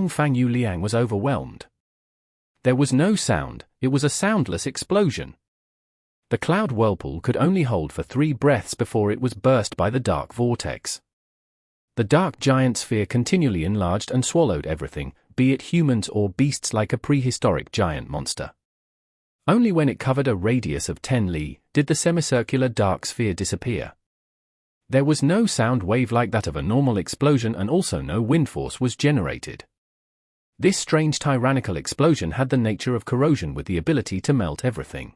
Fang Yu Liang was overwhelmed. There was no sound, it was a soundless explosion. The cloud whirlpool could only hold for 3 breaths before it was burst by the dark vortex. The dark giant sphere continually enlarged and swallowed everything, be it humans or beasts like a prehistoric giant monster. Only when it covered a radius of 10 li did the semicircular dark sphere disappear. There was no sound wave like that of a normal explosion and also no wind force was generated. This strange tyrannical explosion had the nature of corrosion with the ability to melt everything.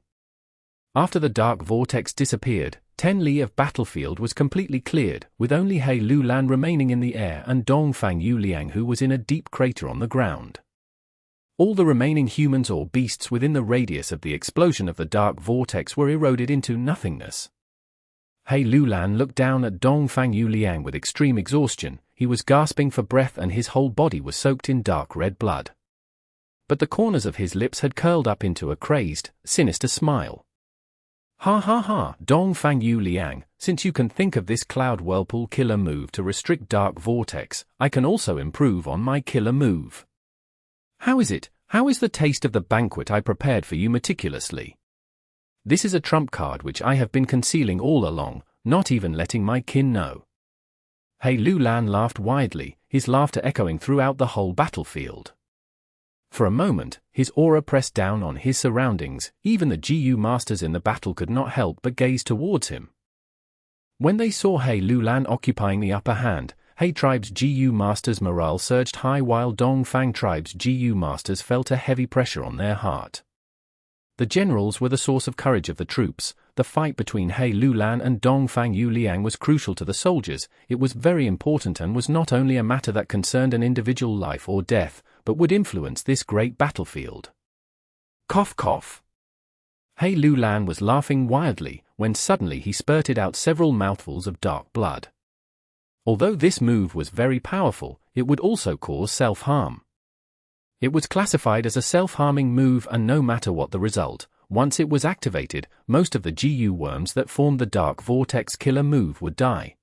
After the dark vortex disappeared, 10 li of battlefield was completely cleared, with only He Lulan remaining in the air and Fang Yu Liang who was in a deep crater on the ground. All the remaining humans or beasts within the radius of the explosion of the dark vortex were eroded into nothingness. He Lulan looked down at Fang Yu Liang with extreme exhaustion. He was gasping for breath and his whole body was soaked in dark red blood. But the corners of his lips had curled up into a crazed, sinister smile. Ha ha ha, Fang Yu Liang, since you can think of this cloud whirlpool killer move to restrict dark vortex, I can also improve on my killer move. How is it? How is the taste of the banquet I prepared for you meticulously? This is a trump card which I have been concealing all along, not even letting my kin know. He Lulan laughed widely, his laughter echoing throughout the whole battlefield. For a moment, his aura pressed down on his surroundings, even the GU masters in the battle could not help but gaze towards him. When they saw He Lulan occupying the upper hand, He Tribe's GU masters' morale surged high while Dongfang Tribe's GU masters felt a heavy pressure on their heart. The generals were the source of courage of the troops. The fight between He Lulan and Fang Yu Liang was crucial to the soldiers. It was very important and was not only a matter that concerned an individual life or death, but would influence this great battlefield. Cough cough. He Lulan was laughing wildly, when suddenly he spurted out several mouthfuls of dark blood. Although this move was very powerful, it would also cause self-harm. It was classified as a self-harming move and no matter what the result, once it was activated, most of the GU worms that formed the Dark Vortex killer move would die.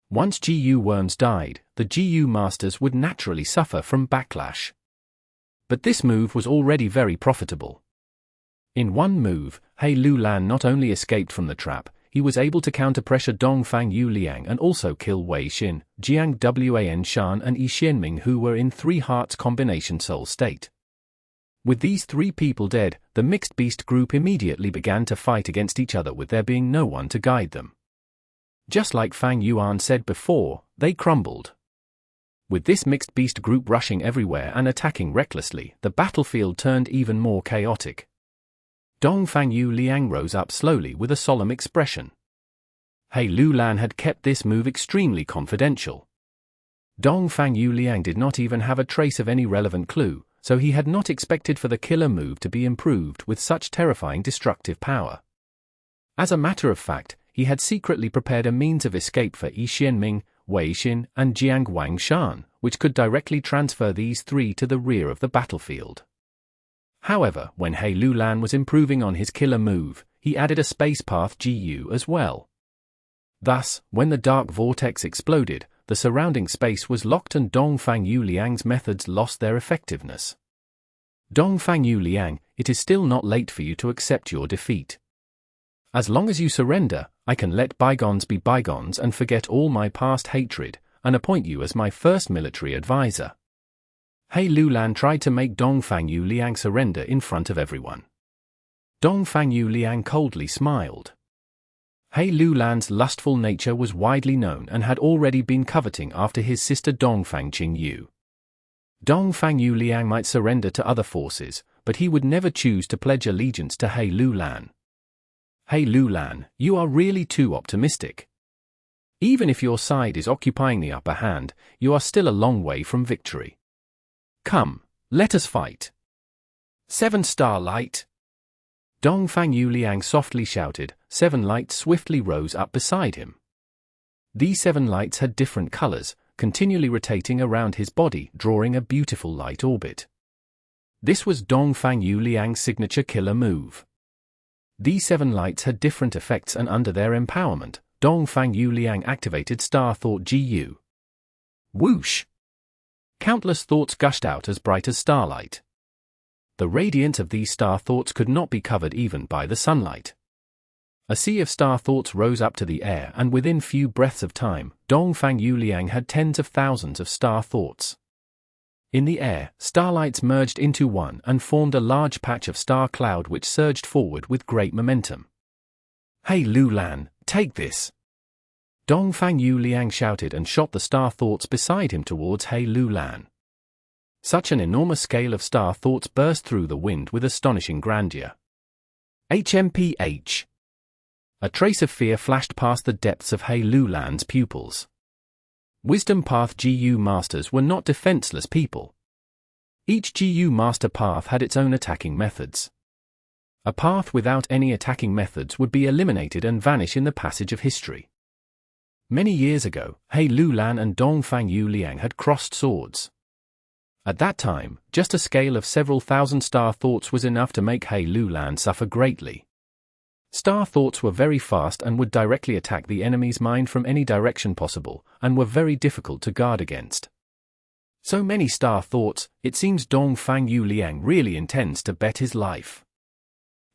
Once GU worms died, the GU masters would naturally suffer from backlash. But this move was already very profitable. In one move, He Lulan not only escaped from the trap, he was able to counter-pressure Dong Fang Yu Liang and also kill Wei Xin, Jiang Wan Shan and Yi Xianming, who were in 3 hearts combination soul state. With these 3 people dead, the mixed beast group immediately began to fight against each other with there being no one to guide them. Just like Fang Yuan said before, they crumbled. With this mixed beast group rushing everywhere and attacking recklessly, the battlefield turned even more chaotic. Dong Fang Yu Liang rose up slowly with a solemn expression. He Lulan had kept this move extremely confidential. Dong Fang Yu Liang did not even have a trace of any relevant clue, so he had not expected for the killer move to be improved with such terrifying destructive power. As a matter of fact, he had secretly prepared a means of escape for Yi Xianming, Wei Xin, and Jiang Wan Shan, which could directly transfer these 3 to the rear of the battlefield. However, when He Lulan was improving on his killer move, he added a space path GU as well. Thus, when the dark vortex exploded, the surrounding space was locked and Dong Fang Yu Liang's methods lost their effectiveness. Dong Fang Yu Liang, it is still not late for you to accept your defeat. As long as you surrender, I can let bygones be bygones and forget all my past hatred, and appoint you as my first military advisor. He Lulan tried to make Dong Fang Yu Liang surrender in front of everyone. Dong Fang Yu Liang coldly smiled. He Lulan's lustful nature was widely known and had already been coveting after his sister Dong Fang Qingyu. Dong Fang Yu Liang might surrender to other forces, but he would never choose to pledge allegiance to He Lulan. He Lulan, you are really too optimistic. Even if your side is occupying the upper hand, you are still a long way from victory. Come, let us fight. 7-star light. Dong Fang Yu Liang softly shouted. 7 lights swiftly rose up beside him. These 7 lights had different colors, continually rotating around his body, drawing a beautiful light orbit. This was Dong Fang Yu Liang's signature killer move. These 7 lights had different effects, and under their empowerment, Dong Fang Yu Liang activated Star Thought GU. Whoosh! Countless thoughts gushed out as bright as starlight. The radiance of these star thoughts could not be covered even by the sunlight. A sea of star thoughts rose up to the air, and within few breaths of time, Dong Fang Yu Liang had tens of thousands of star thoughts. In the air, starlights merged into one and formed a large patch of star cloud which surged forward with great momentum. He Lulan, take this! Dong Fang Yu Liang shouted and shot the star thoughts beside him towards He Lulan. Such an enormous scale of star thoughts burst through the wind with astonishing grandeur. HMPH. A trace of fear flashed past the depths of He Lulan's pupils. Wisdom Path GU Masters were not defenseless people. Each GU Master Path had its own attacking methods. A path without any attacking methods would be eliminated and vanish in the passage of history. Many years ago, He Lulan and Dong Fang Yu Liang had crossed swords. At that time, just a scale of several thousand star thoughts was enough to make He Lulan suffer greatly. Star thoughts were very fast and would directly attack the enemy's mind from any direction possible, and were very difficult to guard against. So many star thoughts, it seems Dong Fang Yu Liang really intends to bet his life.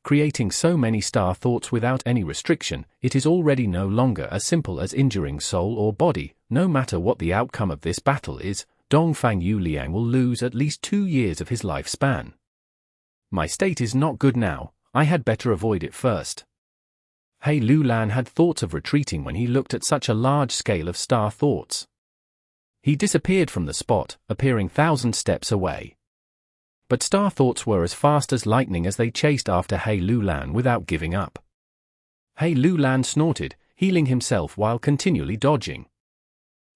Creating so many star thoughts without any restriction, it is already no longer as simple as injuring soul or body. No matter what the outcome of this battle is, Dong Fang Yu Liang will lose at least 2 years of his lifespan. My state is not good now, I had better avoid it first. He Lulan had thoughts of retreating when he looked at such a large scale of star thoughts. He disappeared from the spot, appearing 1,000 steps away. But star thoughts were as fast as lightning as they chased after He Lulan without giving up. He Lulan snorted, healing himself while continually dodging.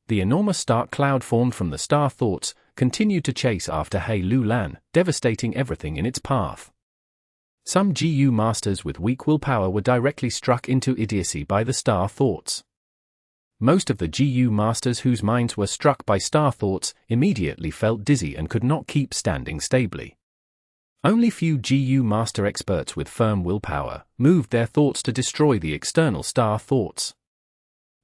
The enormous dark cloud formed from the star thoughts continued to chase after He Lulan, devastating everything in its path. Some GU masters with weak willpower were directly struck into idiocy by the star thoughts. Most of the GU masters whose minds were struck by star thoughts immediately felt dizzy and could not keep standing stably. Only few GU master experts with firm willpower moved their thoughts to destroy the external star thoughts.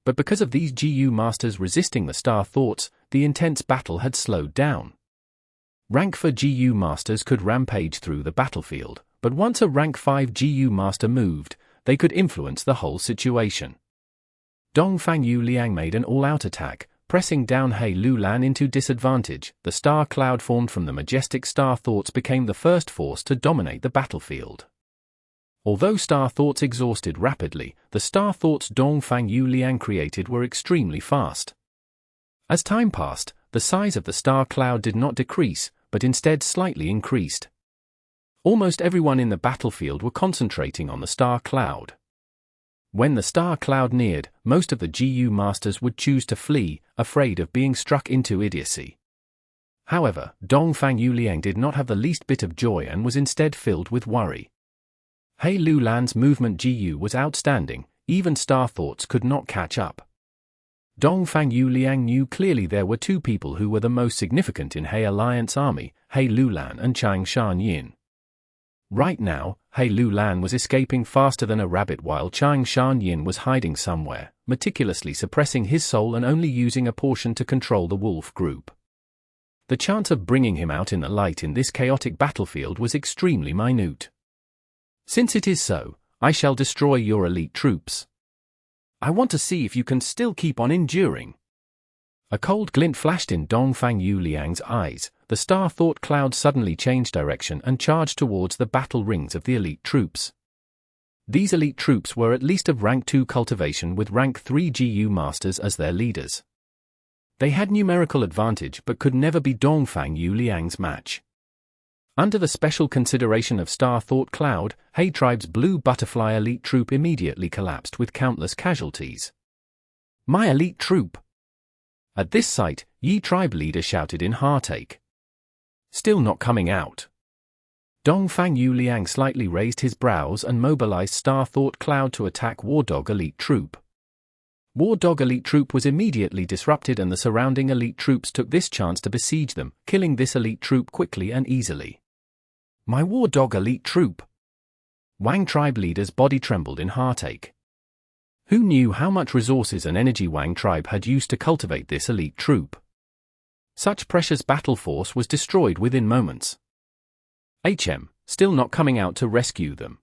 But because of these GU masters resisting the star thoughts, the intense battle had slowed down. Rank 4 GU masters could rampage through the battlefield, but once a rank 5 GU master moved, they could influence the whole situation. Fang Yu Liang made an all-out attack, pressing down He Lulan into disadvantage. The star cloud formed from the majestic star thoughts became the first force to dominate the battlefield. Although star thoughts exhausted rapidly, the star thoughts Fang Yu Liang created were extremely fast. As time passed, the size of the star cloud did not decrease, but instead slightly increased. Almost everyone in the battlefield were concentrating on the star cloud. When the star cloud neared, most of the GU masters would choose to flee, afraid of being struck into idiocy. However, Fang Yu Liang did not have the least bit of joy and was instead filled with worry. He Lulan's movement GU was outstanding, even star thoughts could not catch up. Fang Yu Liang knew clearly there were two people who were the most significant in He Alliance army, He Lulan and Chang Shanyin. Right now, He Lulan was escaping faster than a rabbit while Chang Shanyin was hiding somewhere, meticulously suppressing his soul and only using a portion to control the wolf group. The chance of bringing him out in the light in this chaotic battlefield was extremely minute. Since it is so, I shall destroy your elite troops. I want to see if you can still keep on enduring. A cold glint flashed in Fang Yu Liang's eyes. The star thought cloud suddenly changed direction and charged towards the battle rings of the elite troops. These elite troops were at least of rank 2 cultivation with rank 3 GU masters as their leaders. They had numerical advantage but could never be Fang Yu Liang's match. Under the special consideration of star thought cloud, He tribe's blue butterfly elite troop immediately collapsed with countless casualties. My elite troop! At this sight, Yi tribe leader shouted in heartache. Still not coming out. Fang Yu Liang slightly raised his brows and mobilized Star Thought Cloud to attack War Dog Elite Troop. War Dog Elite Troop was immediately disrupted and the surrounding elite troops took this chance to besiege them, killing this elite troop quickly and easily. My War Dog Elite Troop! Wang tribe leader's body trembled in heartache. Who knew how much resources and energy Wang tribe had used to cultivate this elite troop? Such precious battle force was destroyed within moments. Still not coming out to rescue them.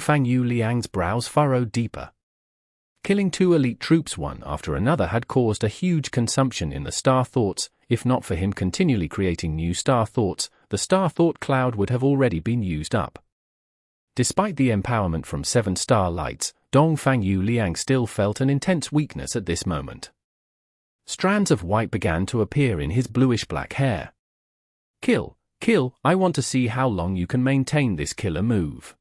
Fang Yu Liang's brows furrowed deeper. Killing 2 elite troops one after another had caused a huge consumption in the star thoughts. If not for him continually creating new star thoughts, the star thought cloud would have already been used up. Despite the empowerment from 7 star lights, Fang Yu Liang still felt an intense weakness at this moment. Strands of white began to appear in his bluish-black hair. Kill, I want to see how long you can maintain this killer move.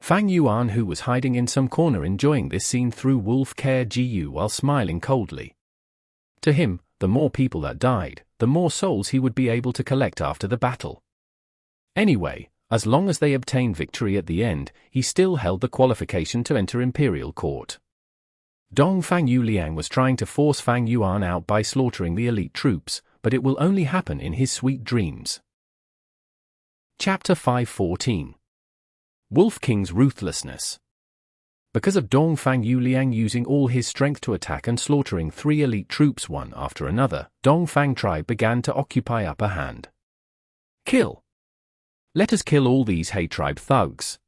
Fang Yuan, who was hiding in some corner enjoying this scene through wolf care GU while smiling coldly. To him, the more people that died, the more souls he would be able to collect after the battle. Anyway, as long as they obtained victory at the end, he still held the qualification to enter Imperial Court. Fang Yu Liang was trying to force Fang Yuan out by slaughtering the elite troops, but it will only happen in his sweet dreams. Chapter 514. Wolf King's Ruthlessness. Because of Fang Yu Liang using all his strength to attack and slaughtering 3 elite troops one after another, Fang tribe began to occupy upper hand. Kill! Let us kill all these He tribe thugs.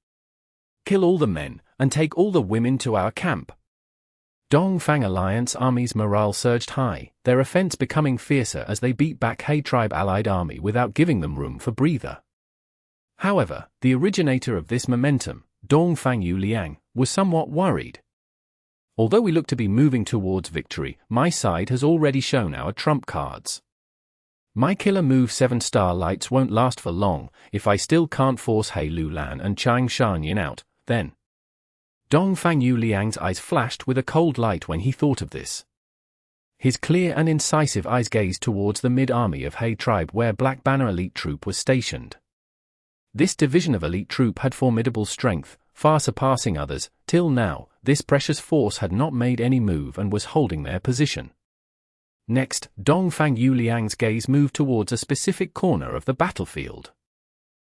Kill all the men, and take all the women to our camp. Fang Alliance army's morale surged high, their offense becoming fiercer as they beat back He tribe allied army without giving them room for breather. However, the originator of this momentum, Fang Yu Liang, was somewhat worried. Although we look to be moving towards victory, my side has already shown our trump cards. My killer move 7 star lights won't last for long. If I still can't force He Lulan and Chang Shanyin out, then... Fang Yu Liang's eyes flashed with a cold light when he thought of this. His clear and incisive eyes gazed towards the mid-army of He tribe where Black Banner elite troop was stationed. This division of elite troop had formidable strength, far surpassing others. Till now, this precious force had not made any move and was holding their position. Next, Fang Yu Liang's gaze moved towards a specific corner of the battlefield.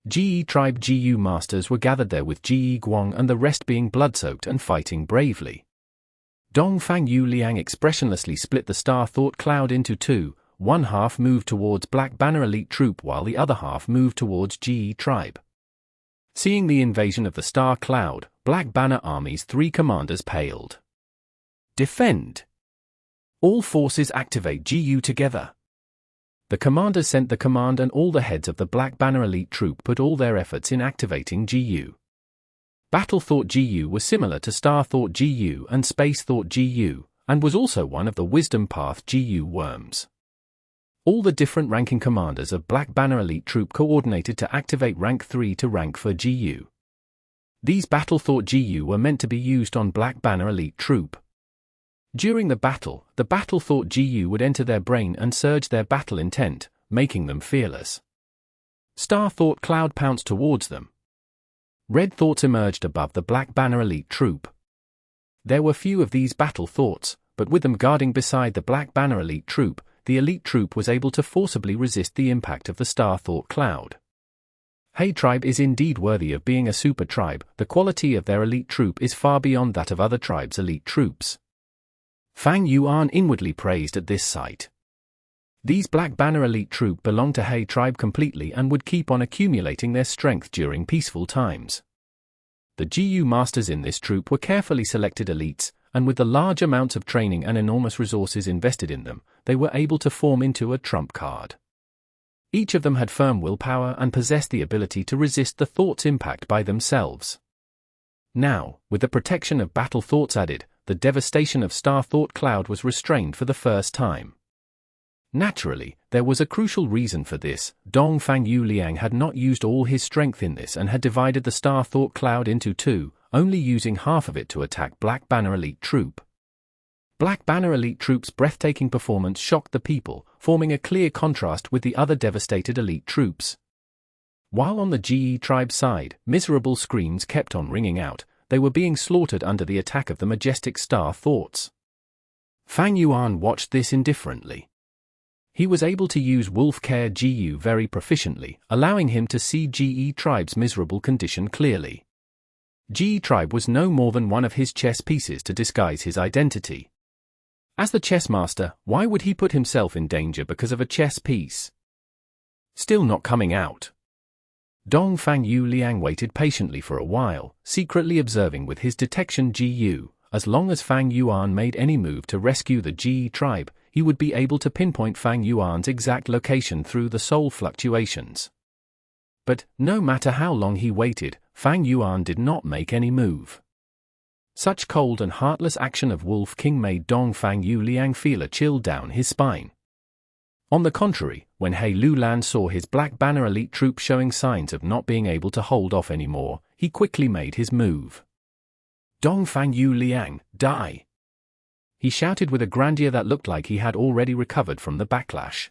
GE tribe GU masters were gathered there with GE Guang and the rest being blood-soaked and fighting bravely. Fang Yu Liang expressionlessly split the star thought cloud into 2, one half moved towards Black Banner elite troop while the other half moved towards GE tribe. Seeing the invasion of the Star Cloud, Black Banner Army's 3 commanders paled. Defend! All forces activate GU together. The commanders sent the command and all the heads of the Black Banner elite troop put all their efforts in activating GU. Battle Thought GU was similar to Star Thought GU and Space Thought GU, and was also one of the Wisdom Path GU worms. All the different ranking commanders of Black Banner elite troop coordinated to activate rank 3 to rank 4 GU. These Battle Thought GU were meant to be used on Black Banner elite troop. During the battle Thought GU would enter their brain and surge their battle intent, making them fearless. Star Thought Cloud pounced towards them. Red thoughts emerged above the Black Banner elite troop. There were few of these battle thoughts, but with them guarding beside the Black Banner elite troop, the elite troop was able to forcibly resist the impact of the Star Thought Cloud. Hey tribe is indeed worthy of being a super tribe. The quality of their elite troop is far beyond that of other tribes' elite troops. Fang Yu Liang inwardly praised at this sight. These Black Banner elite troop belonged to Hey tribe completely and would keep on accumulating their strength during peaceful times. The GU masters in this troop were carefully selected elites, and with the large amounts of training and enormous resources invested in them, they were able to form into a trump card. Each of them had firm willpower and possessed the ability to resist the thought's impact by themselves. Now, with the protection of battle thoughts added, the devastation of Star Thought Cloud was restrained for the first time. Naturally, there was a crucial reason for this. Fang Yu Liang had not used all his strength in this and had divided the Star Thought Cloud into 2, only using half of it to attack Black Banner elite troop. Black Banner elite troop's breathtaking performance shocked the people, forming a clear contrast with the other devastated elite troops. While on the GE tribe side, miserable screams kept on ringing out. They were being slaughtered under the attack of the majestic Star Thoughts. Fang Yuan watched this indifferently. He was able to use Wolf Care GU very proficiently, allowing him to see GE tribe's miserable condition clearly. GE tribe was no more than one of his chess pieces to disguise his identity. As the chess master, why would he put himself in danger because of a chess piece? Still not coming out. Fang Yu Liang waited patiently for a while, secretly observing with his detection GU. As long as Fang Yuan made any move to rescue the GE tribe, he would be able to pinpoint Fang Yuan's exact location through the soul fluctuations. But, no matter how long he waited, Fang Yuan did not make any move. Such cold and heartless action of Wolf King made Fang Yu Liang feel a chill down his spine. On the contrary, when He Lulan saw his Black Banner elite troop showing signs of not being able to hold off anymore, he quickly made his move. Fang Yu Liang, die! He shouted with a grandeur that looked like he had already recovered from the backlash.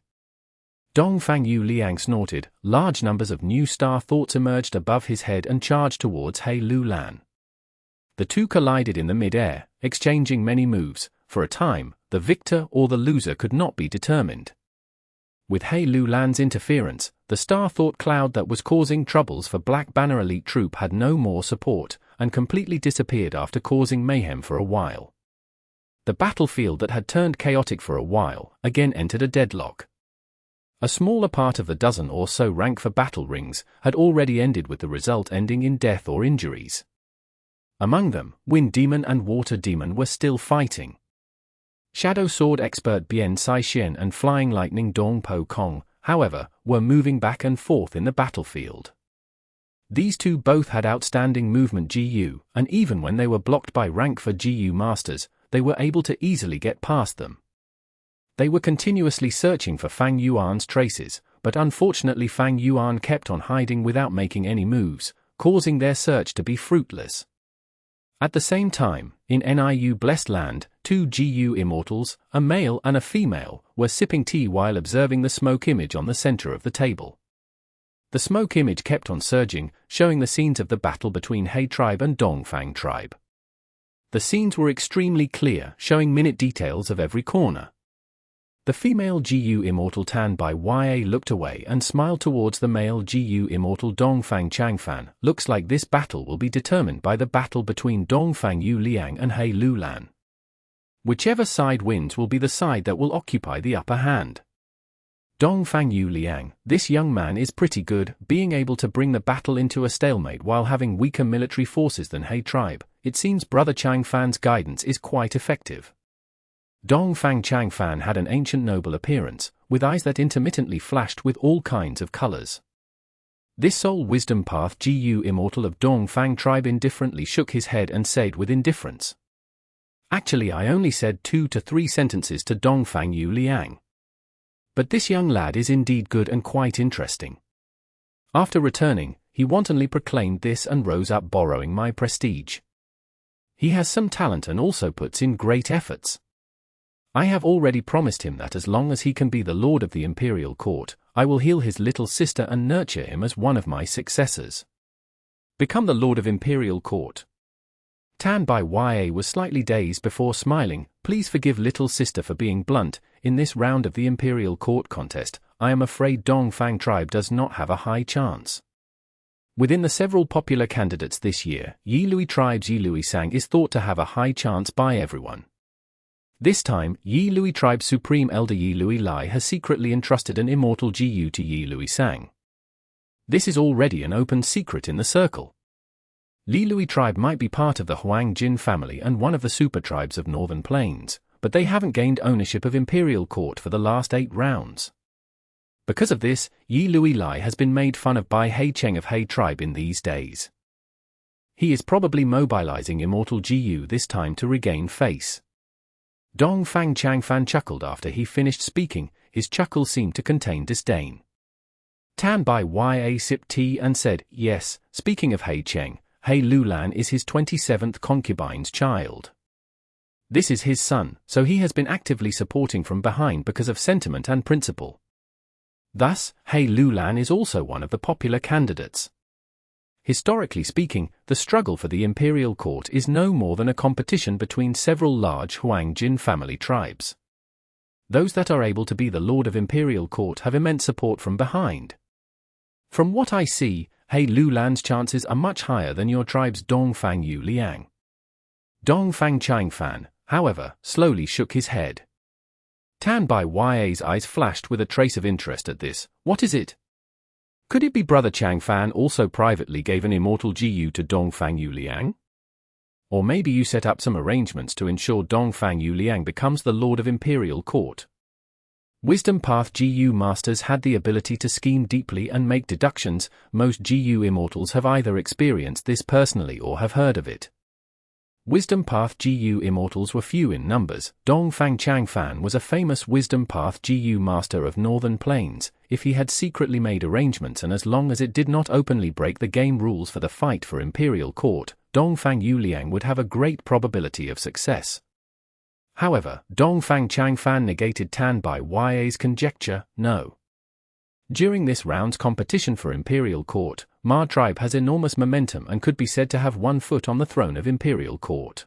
Fang Yu Liang snorted. Large numbers of new Star Thoughts emerged above his head and charged towards He Lulan. The two collided in the mid-air, exchanging many moves. For a time, the victor or the loser could not be determined. With He Lulan's interference, the Star Thought Cloud that was causing troubles for Black Banner elite troop had no more support, and completely disappeared after causing mayhem for a while. The battlefield that had turned chaotic for a while, again entered a deadlock. A smaller part of the dozen or so rank for battle rings had already ended, with the result ending in death or injuries. Among them, Wind Demon and Water Demon were still fighting. Shadow Sword expert Bian Sai Xian and Flying Lightning Dong Po Kong, however, were moving back and forth in the battlefield. These two both had outstanding movement GU, and even when they were blocked by rank for GU masters, they were able to easily get past them. They were continuously searching for Fang Yuan's traces, but unfortunately Fang Yuan kept on hiding without making any moves, causing their search to be fruitless. At the same time, in Niu Blessed Land, 2 GU immortals, a male and a female, were sipping tea while observing the smoke image on the center of the table. The smoke image kept on surging, showing the scenes of the battle between He tribe and Dongfang tribe. The scenes were extremely clear, showing minute details of every corner. The female GU immortal Tan Bai Ya looked away and smiled towards the male GU immortal Dongfang Changfan. Looks like this battle will be determined by the battle between Fang Yu Liang and He Lulan. Whichever side wins will be the side that will occupy the upper hand. Dong Fang Yu Liang, this young man is pretty good, being able to bring the battle into a stalemate while having weaker military forces than He tribe. It seems Brother Chang Fan's guidance is quite effective. Dong Fang Chang Fan had an ancient noble appearance, with eyes that intermittently flashed with all kinds of colors. This soul wisdom path Gu Immortal of Dong Fang tribe indifferently shook his head and said with indifference. Actually, I only said 2 to 3 sentences to Dong Fang Yu Liang. But this young lad is indeed good and quite interesting. After returning, he wantonly proclaimed this and rose up, borrowing my prestige. He has some talent and also puts in great efforts. I have already promised him that as long as he can be the lord of the imperial court, I will heal his little sister and nurture him as one of my successors. Become the lord of imperial court. Tai Bai Yun was slightly dazed before smiling. Please forgive little sister for being blunt. In this round of the imperial court contest, I am afraid Dong Fang tribe does not have a high chance. Within the several popular candidates this year, Yi Lui tribe's Yi Lui Sang is thought to have a high chance by everyone. This time, Yi Lui tribe's supreme elder Yi Lui Lai has secretly entrusted an immortal Gu to Yi Lui Sang. This is already an open secret in the circle. Li Lui tribe might be part of the Huang Jin family and one of the super tribes of Northern Plains, but they haven't gained ownership of Imperial Court for the last 8 rounds. Because of this, Yi Lui Lai has been made fun of by He Cheng of He tribe in these days. He is probably mobilizing Immortal Gu this time to regain face. Dong Fang Chang Fan chuckled after he finished speaking. His chuckle seemed to contain disdain. Tai Bai Yun sipped tea and said, yes, speaking of He Cheng, He Lulan is his 27th concubine's child. This is his son, so he has been actively supporting from behind because of sentiment and principle. Thus, He Lulan is also one of the popular candidates. Historically speaking, the struggle for the imperial court is no more than a competition between several large Huang Jin family tribes. Those that are able to be the lord of imperial court have immense support from behind. From what I see, He Lulan's chances are much higher than your tribe's Dong Fang Yu Liang. Dong Fang Chang Fan, however, slowly shook his head. Tai Bai Yun's eyes flashed with a trace of interest at this. What is it? Could it be Brother Chang Fan also privately gave an immortal Gu to Dong Fang Yu Liang? Or maybe you set up some arrangements to ensure Dong Fang Yu Liang becomes the lord of imperial court. Wisdom Path Gu masters had the ability to scheme deeply and make deductions. Most Gu immortals have either experienced this personally or have heard of it. Wisdom Path Gu immortals were few in numbers. Dong Fang Chang Fan was a famous Wisdom Path Gu master of Northern Plains. If he had secretly made arrangements and as long as it did not openly break the game rules for the fight for imperial court, Dong Fang Yu Liang would have a great probability of success. However, Dong Fang Chang Fan negated Tai Bai Yun's conjecture. No. During this round's competition for imperial court, Ma tribe has enormous momentum and could be said to have one foot on the throne of imperial court.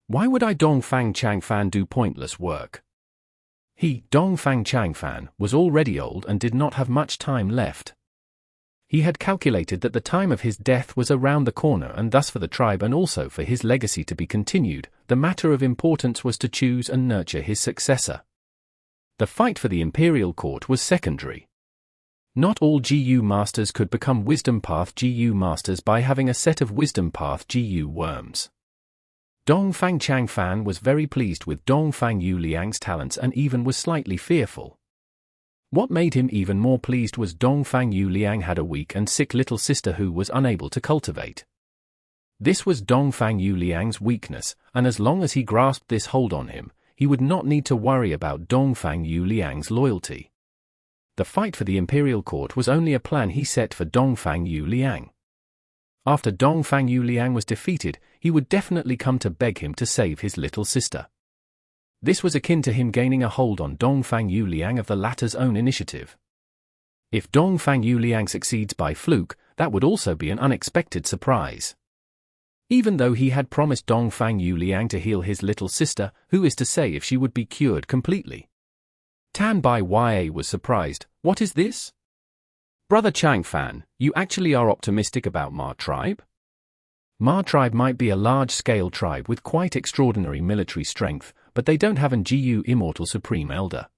Why would I Dong Fang Chang Fan do pointless work? He, Dong Fang Chang Fan, was already old and did not have much time left. He had calculated that the time of his death was around the corner, and thus for the tribe and also for his legacy to be continued, the matter of importance was to choose and nurture his successor. The fight for the imperial court was secondary. Not all Gu masters could become Wisdom Path Gu masters by having a set of Wisdom Path Gu worms. Dong Fang Chang Fan was very pleased with Dong Fang Yu Liang's talents and even was slightly fearful. What made him even more pleased was Dong Fang Yu Liang had a weak and sick little sister who was unable to cultivate. This was Dong Fang Yu Liang's weakness, and as long as he grasped this hold on him, he would not need to worry about Dong Fang Yu Liang's loyalty. The fight for the imperial court was only a plan he set for Dong Fang Yu Liang. After Dong Fang Yu Liang was defeated, he would definitely come to beg him to save his little sister. This was akin to him gaining a hold on Dong Fang Yu Liang of the latter's own initiative. If Dong Fang Yu Liang succeeds by fluke, that would also be an unexpected surprise. Even though he had promised Dong Fang Yu Liang to heal his little sister, who is to say if she would be cured completely? Tai Bai Yun was surprised. What is this? Brother Chang Fan, you actually are optimistic about Ma tribe? Ma tribe might be a large-scale tribe with quite extraordinary military strength, but they don't have an Gu Immortal Supreme Elder.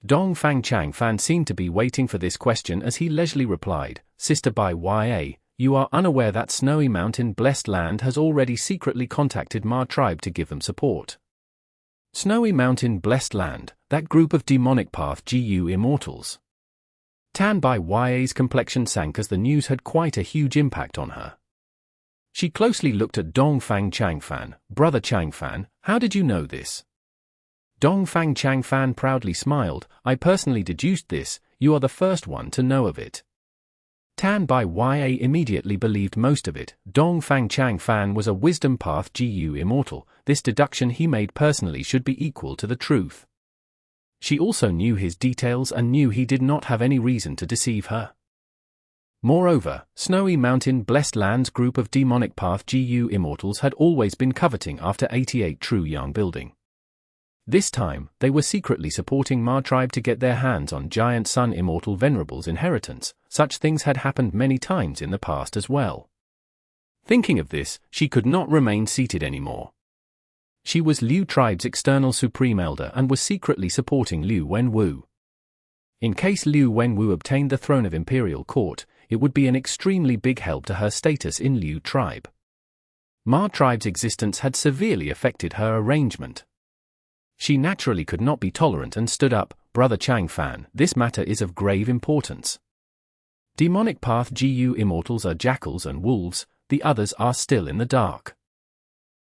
Dongfang Changfan seemed to be waiting for this question as he leisurely replied, Sister Bai Ya, you are unaware that Snowy Mountain Blessed Land has already secretly contacted Ma tribe to give them support. Snowy Mountain Blessed Land, that group of demonic path GU immortals. Tai Bai Ya's complexion sank as the news had quite a huge impact on her. She closely looked at Dongfang Changfan. Brother Changfan, how did you know this? Dongfang Changfan proudly smiled. I personally deduced this, you are the first one to know of it. Tai Bai Ya immediately believed most of it. Dongfang Changfan was a wisdom path GU immortal. This deduction he made personally should be equal to the truth. She also knew his details and knew he did not have any reason to deceive her. Moreover, Snowy Mountain Blessed Land's group of demonic path GU immortals had always been coveting after 88 True Yang building. This time, they were secretly supporting Ma tribe to get their hands on Giant Sun Immortal Venerable's inheritance. Such things had happened many times in the past as well. Thinking of this, she could not remain seated anymore. She was Liu tribe's external supreme elder and was secretly supporting Liu Wenwu. In case Liu Wenwu obtained the throne of Imperial Court, it would be an extremely big help to her status in Liu tribe. Ma tribe's existence had severely affected her arrangement. She naturally could not be tolerant and stood up. Brother Changfan, this matter is of grave importance. Demonic path GU immortals are jackals and wolves, the others are still in the dark.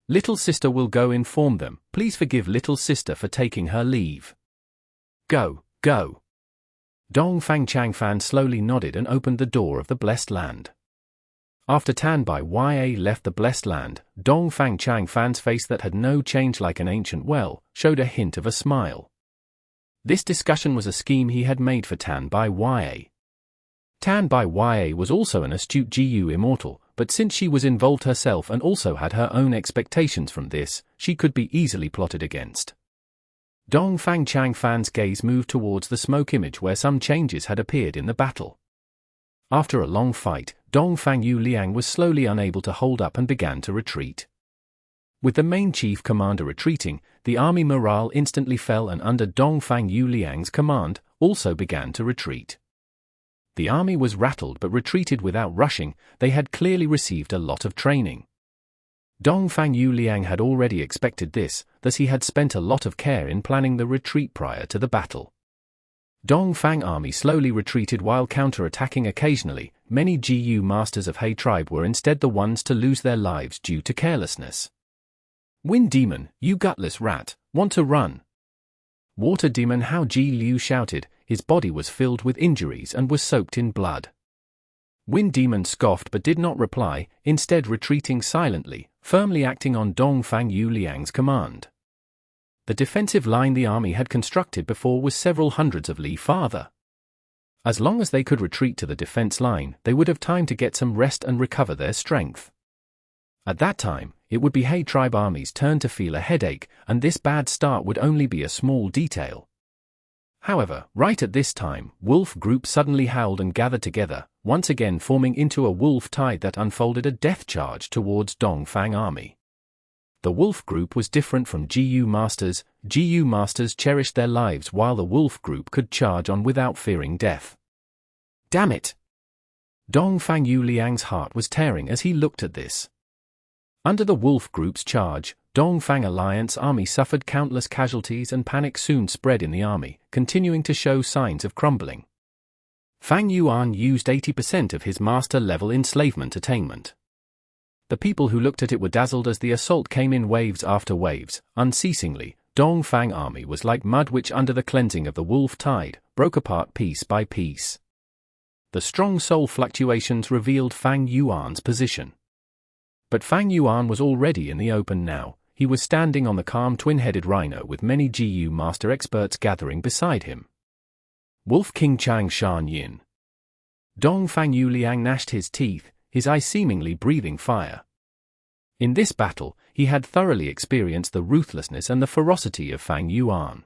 Little sister will go inform them. Please forgive little sister for taking her leave. Go, go. Dongfang Changfan slowly nodded and opened the door of the Blessed Land. After Tai Bai Ya left the Blessed Land, Dongfang Changfan's face that had no change like an ancient well, showed a hint of a smile. This discussion was a scheme he had made for Tai Bai Ya. Tai Bai Ya was also an astute GU immortal, but since she was involved herself and also had her own expectations from this, she could be easily plotted against. Dongfang Changfan's gaze moved towards the smoke image where some changes had appeared in the battle. After a long fight, Fang Yu Liang was slowly unable to hold up and began to retreat. With the main chief commander retreating, the army morale instantly fell and under Fang Yu Liang's command, also began to retreat. The army was rattled but retreated without rushing. They had clearly received a lot of training. Fang Yu Liang had already expected this, thus he had spent a lot of care in planning the retreat prior to the battle. Dongfang army slowly retreated while counter-attacking occasionally. Many GU masters of He tribe were instead the ones to lose their lives due to carelessness. Wind demon, you gutless rat, want to run? Water demon Hao Ji Liu shouted. His body was filled with injuries and was soaked in blood. Wind demon scoffed but did not reply, instead retreating silently, firmly acting on Fang Yu Liang's command. The defensive line the army had constructed before was several hundreds of li farther. As long as they could retreat to the defense line, they would have time to get some rest and recover their strength. At that time, it would be He tribe army's turn to feel a headache, and this bad start would only be a small detail. However, right at this time, wolf group suddenly howled and gathered together, once again forming into a wolf tide that unfolded a death charge towards Dongfang army. The wolf group was different from GU masters. GU masters cherished their lives while the wolf group could charge on without fearing death. Damn it! Fang Yu Liang's heart was tearing as he looked at this. Under the wolf group's charge, Dongfang Alliance army suffered countless casualties and panic soon spread in the army, continuing to show signs of crumbling. Fang Yuan used 80% of his master-level enslavement attainment. The people who looked at it were dazzled as the assault came in waves after waves, unceasingly. Dongfang army was like mud which under the cleansing of the wolf tide, broke apart piece by piece. The strong soul fluctuations revealed Fang Yuan's position. But Fang Yuan was already in the open now. He was standing on the calm twin-headed rhino with many GU master experts gathering beside him. Wolf King Chang Shan Yin. Fang Yu Liang gnashed his teeth, his eye seemingly breathing fire. In this battle, he had thoroughly experienced the ruthlessness and the ferocity of Fang Yuan.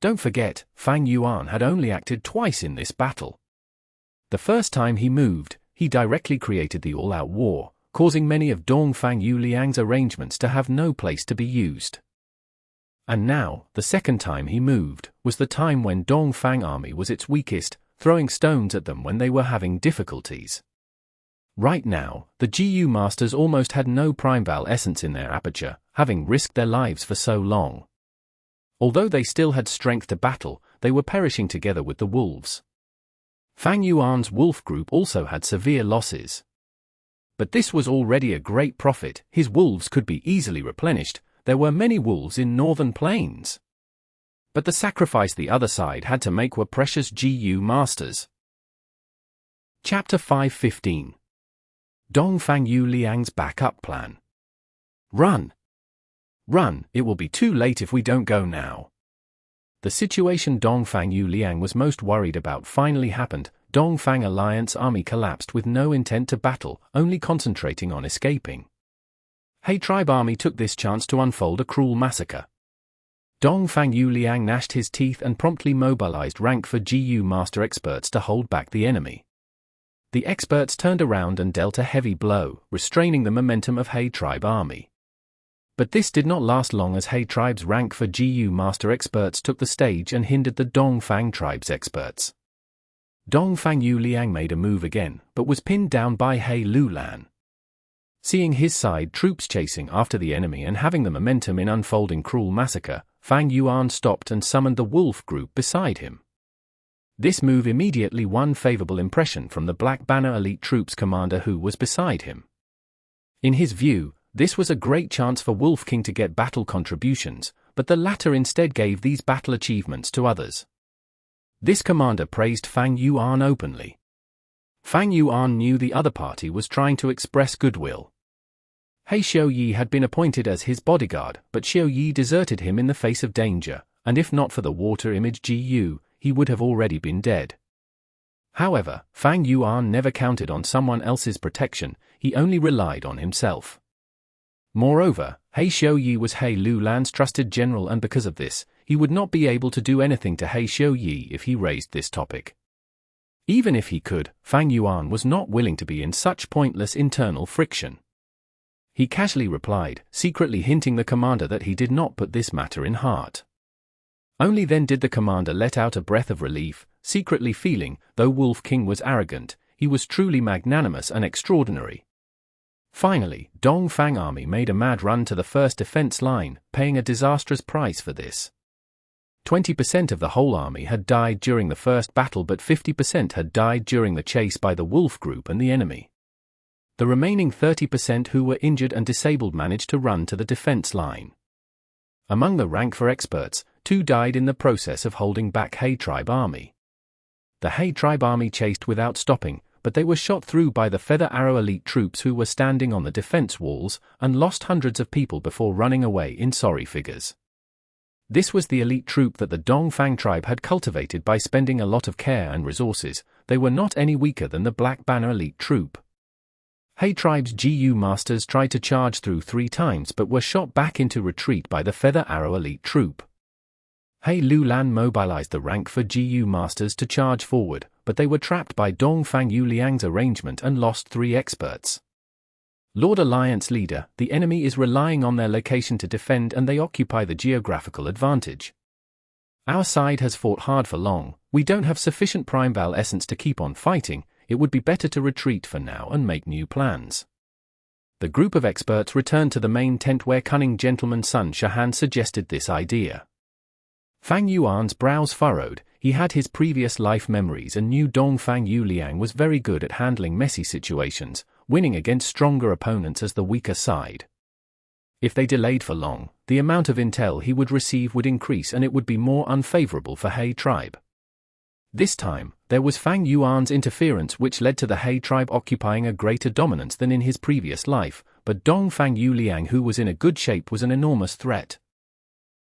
Don't forget, Fang Yuan had only acted twice in this battle. The first time he moved, he directly created the all-out war, causing many of Fang Yu Liang's arrangements to have no place to be used. And now, the second time he moved, was the time when Dongfang army was its weakest, throwing stones at them when they were having difficulties. Right now, the GU masters almost had no primeval essence in their aperture, having risked their lives for so long. Although they still had strength to battle, they were perishing together with the wolves. Fang Yuan's wolf group also had severe losses. But this was already a great profit, his wolves could be easily replenished, there were many wolves in northern plains. But the sacrifice the other side had to make were precious GU masters. Chapter 5:15. Fang Yu Liang's backup plan. Run! Run, it will be too late if we don't go now. The situation Fang Yu Liang was most worried about finally happened. Dongfang Alliance army collapsed with no intent to battle, only concentrating on escaping. He tribe army took this chance to unfold a cruel massacre. Fang Yu Liang gnashed his teeth and promptly mobilized rank for GU master experts to hold back the enemy. The experts turned around and dealt a heavy blow, restraining the momentum of He tribe army. But this did not last long as He tribe's rank for GU master experts took the stage and hindered the Dongfang tribe's experts. Fang Yu Liang made a move again, but was pinned down by He Lulan. Seeing his side troops chasing after the enemy and having the momentum in unfolding cruel massacre, Fang Yuan stopped and summoned the wolf group beside him. This move immediately won favorable impression from the Black Banner elite troops commander who was beside him. In his view, this was a great chance for Wolf King to get battle contributions, but the latter instead gave these battle achievements to others. This commander praised Fang Yuan openly. Fang Yuan knew the other party was trying to express goodwill. He Xiao Yi had been appointed as his bodyguard, but Xiao Yi deserted him in the face of danger, and if not for the water image GU, he would have already been dead. However, Fang Yuan never counted on someone else's protection, he only relied on himself. Moreover, He Xiao Yi was He Lulan's trusted general, and because of this, he would not be able to do anything to He Xiao Yi if he raised this topic. Even if he could, Fang Yuan was not willing to be in such pointless internal friction. He casually replied, secretly hinting the commander that he did not put this matter in heart. Only then did the commander let out a breath of relief, secretly feeling, though Wolf King was arrogant, he was truly magnanimous and extraordinary. Finally, Dongfang army made a mad run to the first defense line, paying a disastrous price for this. 20% of the whole army had died during the first battle, but 50% had died during the chase by the wolf group and the enemy. The remaining 30% who were injured and disabled managed to run to the defense line. Among the rank for experts, 2 died in the process of holding back He tribe army. The He tribe army chased without stopping, but they were shot through by the Feather Arrow elite troops who were standing on the defense walls, and lost hundreds of people before running away in sorry figures. This was the elite troop that the Dongfang tribe had cultivated by spending a lot of care and resources. They were not any weaker than the Black Banner elite troop. He tribe's GU masters tried to charge through 3 times but were shot back into retreat by the Feather Arrow elite troop. He Lulan mobilized the rank for GU masters to charge forward, but they were trapped by Fang Yu Liang's arrangement and lost 3 experts. Lord Alliance leader, the enemy is relying on their location to defend and they occupy the geographical advantage. Our side has fought hard for long, we don't have sufficient primeval essence to keep on fighting, it would be better to retreat for now and make new plans. The group of experts returned to the main tent where cunning gentleman Sun Shahan suggested this idea. Fang Yuan's brows furrowed, he had his previous life memories and knew Fang Yu Liang was very good at handling messy situations, winning against stronger opponents as the weaker side. If they delayed for long, the amount of intel he would receive would increase and it would be more unfavorable for He tribe. This time, there was Fang Yuan's interference which led to the He tribe occupying a greater dominance than in his previous life, but Fang Yu Liang, who was in a good shape, was an enormous threat.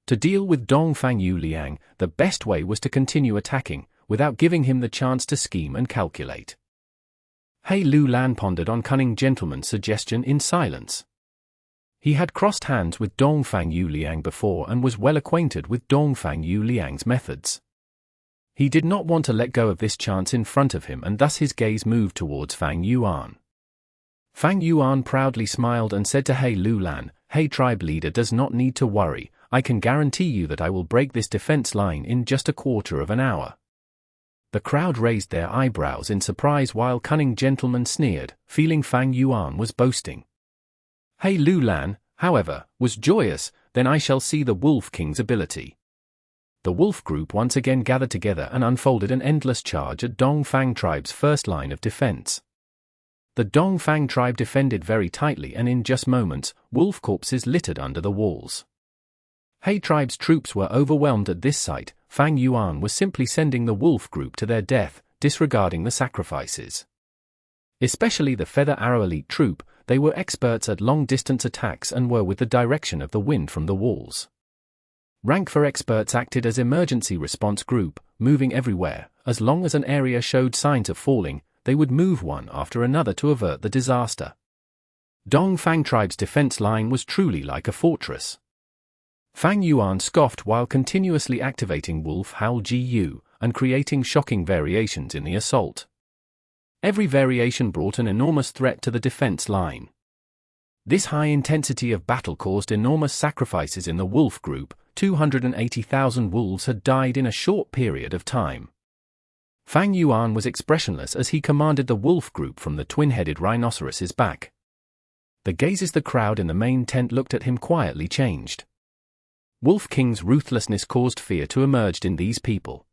To deal with Fang Yu Liang, the best way was to continue attacking, without giving him the chance to scheme and calculate. He Lulan pondered on cunning gentleman's suggestion in silence. He had crossed hands with Fang Yu Liang before and was well acquainted with Fang Yu Liang's methods. He did not want to let go of this chance in front of him, and thus his gaze moved towards Fang Yuan. Fang Yuan proudly smiled and said to He Lulan, He tribe leader does not need to worry, I can guarantee you that I will break this defense line in just a quarter of an hour." The crowd raised their eyebrows in surprise while cunning gentleman sneered, feeling Fang Yuan was boasting. He Lulan, however, was joyous. "Then I shall see the Wolf King's ability." The wolf group once again gathered together and unfolded an endless charge at Dongfang tribe's first line of defense. The Dongfang tribe defended very tightly, and in just moments, wolf corpses littered under the walls. He tribe's troops were overwhelmed at this sight. Fang Yuan was simply sending the wolf group to their death, disregarding the sacrifices. Especially the Feather Arrow elite troop, they were experts at long-distance attacks and were with the direction of the wind from the walls. Rank 4 experts acted as emergency response group, moving everywhere. As long as an area showed signs of falling, they would move one after another to avert the disaster. Dongfang tribe's defense line was truly like a fortress. Fang Yuan scoffed while continuously activating Wolf Howl GU and creating shocking variations in the assault. Every variation brought an enormous threat to the defense line. This high intensity of battle caused enormous sacrifices in the wolf group. 280,000 wolves had died in a short period of time. Fang Yuan was expressionless as he commanded the wolf group from the twin-headed rhinoceros's back. The gazes the crowd in the main tent looked at him quietly changed. Wolf King's ruthlessness caused fear to emerge in these people.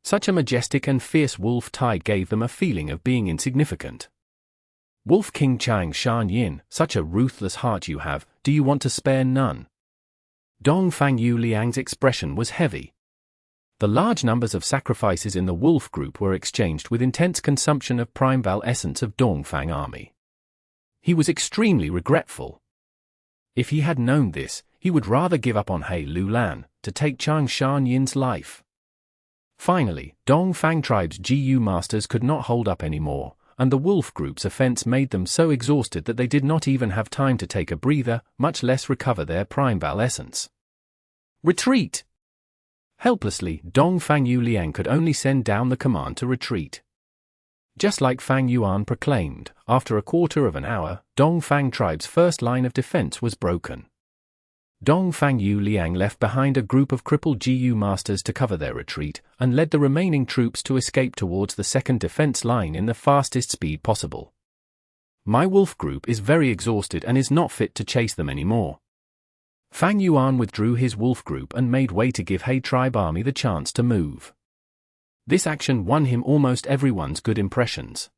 Such a majestic and fierce wolf tide gave them a feeling of being insignificant. Wolf King Chang Shan Yin, such a ruthless heart you have, do you want to spare none? Fang Yu Liang's expression was heavy. The large numbers of sacrifices in the wolf group were exchanged with intense consumption of Primeval essence of Dongfang army. He was extremely regretful. If he had known this, he would rather give up on He Lulan to take Chang Shan Yin's life. Finally, Dongfang tribe's GU masters could not hold up anymore, and the wolf group's offense made them so exhausted that they did not even have time to take a breather, much less recover their Primeval essence. Retreat! Helplessly, Fang Yu Liang could only send down the command to retreat. Just like Fang Yuan proclaimed, after a quarter of an hour, Dongfang tribe's first line of defense was broken. Fang Yu Liang left behind a group of crippled GU masters to cover their retreat, and led the remaining troops to escape towards the second defense line in the fastest speed possible. My wolf group is very exhausted and is not fit to chase them anymore. Fang Yuan withdrew his wolf group and made way to give He tribe army the chance to move. This action won him almost everyone's good impressions.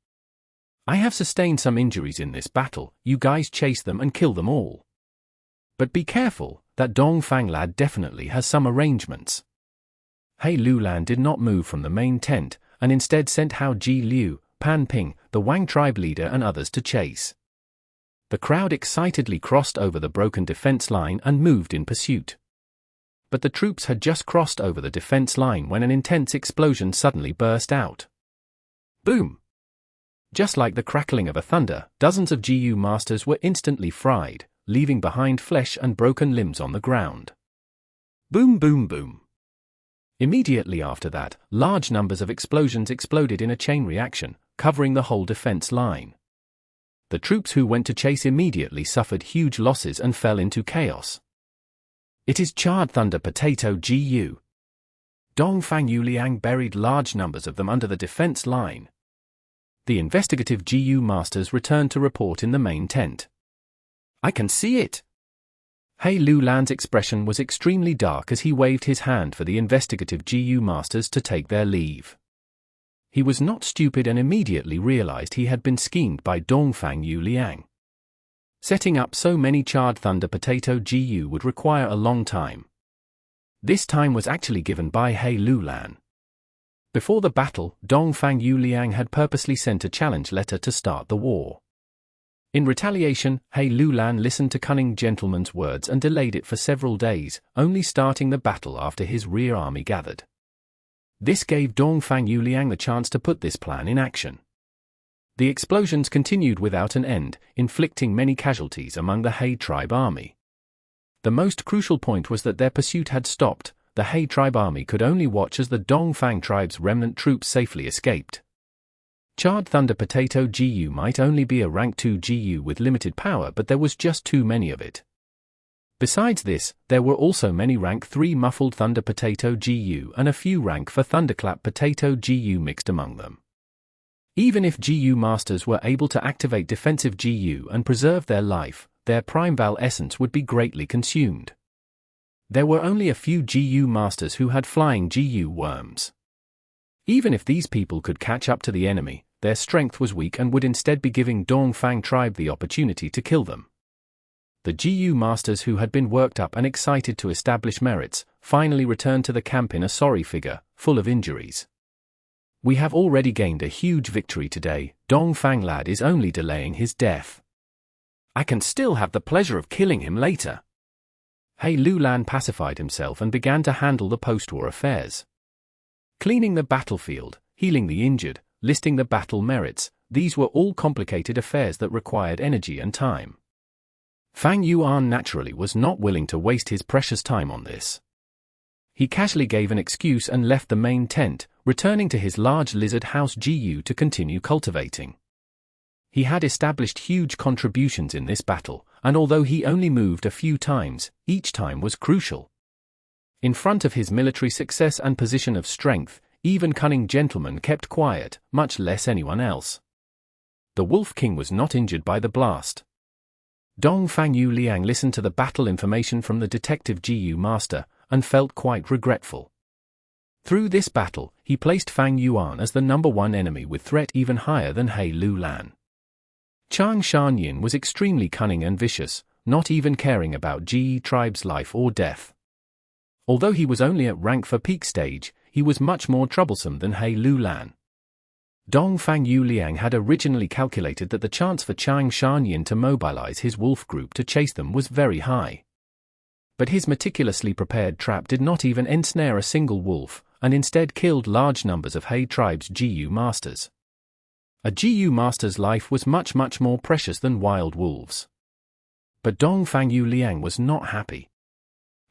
I have sustained some injuries in this battle, you guys chase them and kill them all. But be careful, that Dongfang lad definitely has some arrangements. He Lulan did not move from the main tent, and instead sent Hao Ji Liu, Pan Ping, the Wang tribe leader and others to chase. The crowd excitedly crossed over the broken defense line and moved in pursuit. But the troops had just crossed over the defense line when an intense explosion suddenly burst out. Boom! Just like the crackling of a thunder, dozens of GU masters were instantly fried, leaving behind flesh and broken limbs on the ground. Boom boom boom. Immediately after that, large numbers of explosions exploded in a chain reaction, covering the whole defense line. The troops who went to chase immediately suffered huge losses and fell into chaos. It is Charred Thunder Potato GU. Fang Yu Liang buried large numbers of them under the defense line. The investigative GU masters returned to report in the main tent. I can see it. He Lulan's expression was extremely dark as he waved his hand for the investigative GU masters to take their leave. He was not stupid and immediately realized he had been schemed by Fang Yu Liang. Setting up so many Charred Thunder Potato GU would require a long time. This time was actually given by He Lulan. Before the battle, Fang Yu Liang had purposely sent a challenge letter to start the war. In retaliation, He Lulan listened to cunning gentleman's words and delayed it for several days, only starting the battle after his rear army gathered. This gave Fang Yu Liang the chance to put this plan in action. The explosions continued without an end, inflicting many casualties among the He tribe army. The most crucial point was that their pursuit had stopped. The He tribe army could only watch as the Dongfang tribe's remnant troops safely escaped. Charred Thunder Potato GU might only be a rank 2 GU with limited power, but there was just too many of it. Besides this, there were also many rank 3 muffled thunder potato GU and a few rank 4 thunderclap potato GU mixed among them. Even if GU masters were able to activate defensive GU and preserve their life, their primeval essence would be greatly consumed. There were only a few GU masters who had flying GU worms. Even if these people could catch up to the enemy, their strength was weak and would instead be giving Dongfang tribe the opportunity to kill them. The GU masters who had been worked up and excited to establish merits, finally returned to the camp in a sorry figure, full of injuries. We have already gained a huge victory today, Dongfang lad is only delaying his death. I can still have the pleasure of killing him later. Lian pacified himself and began to handle the post-war affairs. Cleaning the battlefield, healing the injured, listing the battle merits, these were all complicated affairs that required energy and time. Fang Yuan naturally was not willing to waste his precious time on this. He casually gave an excuse and left the main tent, returning to his large lizard house GU to continue cultivating. He had established huge contributions in this battle, and although he only moved a few times, each time was crucial. In front of his military success and position of strength, even cunning gentlemen kept quiet, much less anyone else. The Wolf King was not injured by the blast. Fang Yu Liang listened to the battle information from the detective GU master, and felt quite regretful. Through this battle, he placed Fang Yuan as the #1 enemy with threat even higher than Lian. Chang Shanyin was extremely cunning and vicious, not even caring about GE tribe's life or death. Although he was only at rank 4 peak stage, he was much more troublesome than Lian. Fang Yu Liang had originally calculated that the chance for Chang Shanyin to mobilize his wolf group to chase them was very high. But his meticulously prepared trap did not even ensnare a single wolf, and instead killed large numbers of He tribe's GU masters. A GU master's life was much more precious than wild wolves. But Fang Yu Liang was not happy.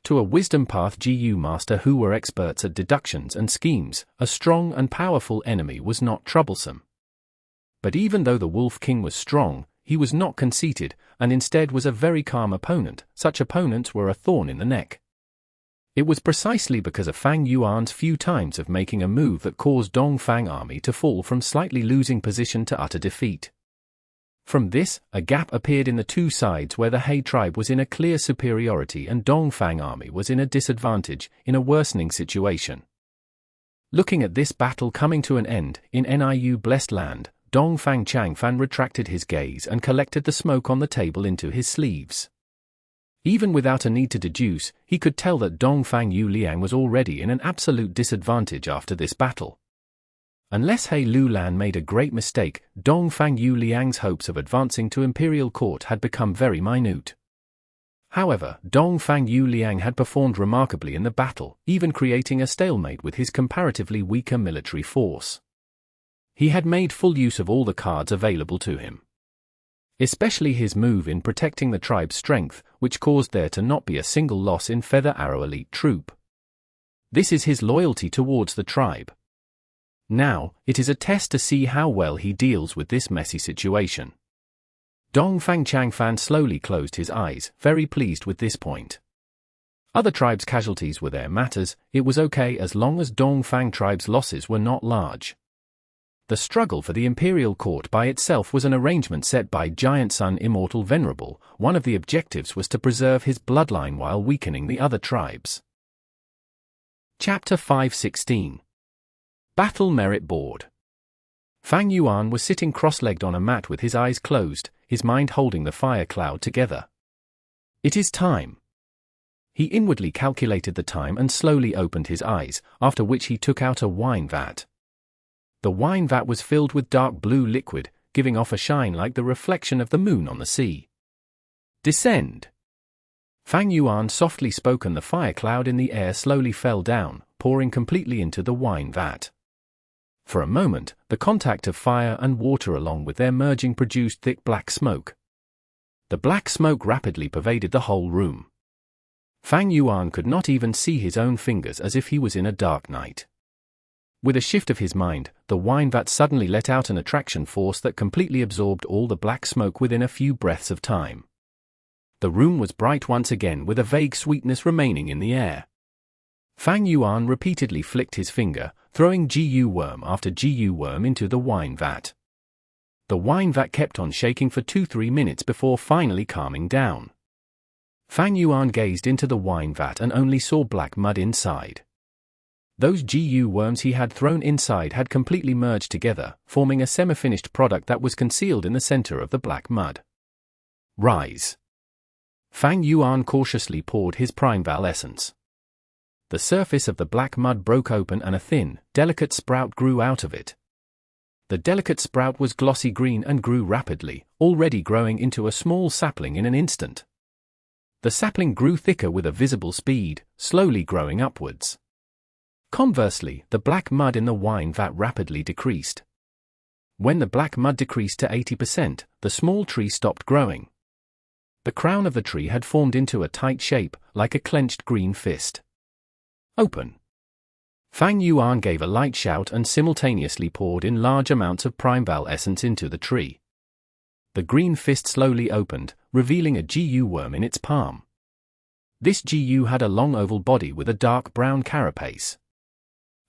To a wisdom path GU master who were experts at deductions and schemes, a strong and powerful enemy was not troublesome. But even though the Wolf King was strong, he was not conceited, and instead was a very calm opponent. Such opponents were a thorn in the neck. It was precisely because of Fang Yuan's few times of making a move that caused Dongfang army to fall from slightly losing position to utter defeat. From this, a gap appeared in the two sides where the He tribe was in a clear superiority and Dongfang army was in a disadvantage, in a worsening situation. Looking at this battle coming to an end, in Niu blessed land, Dongfang Changfan retracted his gaze and collected the smoke on the table into his sleeves. Even without a need to deduce, he could tell that Fang Yu Liang was already in an absolute disadvantage after this battle. Unless Lian made a great mistake, Fang Yu Liang's hopes of advancing to imperial court had become very minute. However, Fang Yu Liang had performed remarkably in the battle, even creating a stalemate with his comparatively weaker military force. He had made full use of all the cards available to him. Especially his move in protecting the tribe's strength, which caused there to not be a single loss in Feather Arrow elite troop. This is his loyalty towards the tribe. Now, it is a test to see how well he deals with this messy situation. Dongfang Changfan slowly closed his eyes, very pleased with this point. Other tribes' casualties were their matters, it was okay as long as Dongfang tribe's losses were not large. The struggle for the imperial court by itself was an arrangement set by Giant Son Immortal Venerable. One of the objectives was to preserve his bloodline while weakening the other tribes. Chapter 5:16 Battle Merit Board. Fang Yuan was sitting cross-legged on a mat with his eyes closed, his mind holding the fire cloud together. It is time. He inwardly calculated the time and slowly opened his eyes, after which he took out a wine vat. The wine vat was filled with dark blue liquid, giving off a shine like the reflection of the moon on the sea. Descend. Fang Yuan softly spoke and the fire cloud in the air slowly fell down, pouring completely into the wine vat. For a moment, the contact of fire and water along with their merging produced thick black smoke. The black smoke rapidly pervaded the whole room. Fang Yuan could not even see his own fingers as if he was in a dark night. With a shift of his mind, the wine vat suddenly let out an attraction force that completely absorbed all the black smoke within a few breaths of time. The room was bright once again with a vague sweetness remaining in the air. Fang Yuan repeatedly flicked his finger, throwing Jiu worm after Jiu worm into the wine vat. The wine vat kept on shaking for 2-3 minutes before finally calming down. Fang Yuan gazed into the wine vat and only saw black mud inside. Those Jiu worms he had thrown inside had completely merged together, forming a semi-finished product that was concealed in the center of the black mud. Rise. Fang Yuan cautiously poured his Primeval essence. The surface of the black mud broke open and a thin, delicate sprout grew out of it. The delicate sprout was glossy green and grew rapidly, already growing into a small sapling in an instant. The sapling grew thicker with a visible speed, slowly growing upwards. Conversely, the black mud in the wine vat rapidly decreased. When the black mud decreased to 80%, the small tree stopped growing. The crown of the tree had formed into a tight shape, like a clenched green fist. Open. Fang Yuan gave a light shout and simultaneously poured in large amounts of Primeval essence into the tree. The green fist slowly opened, revealing a Jiu worm in its palm. This Jiu had a long oval body with a dark brown carapace.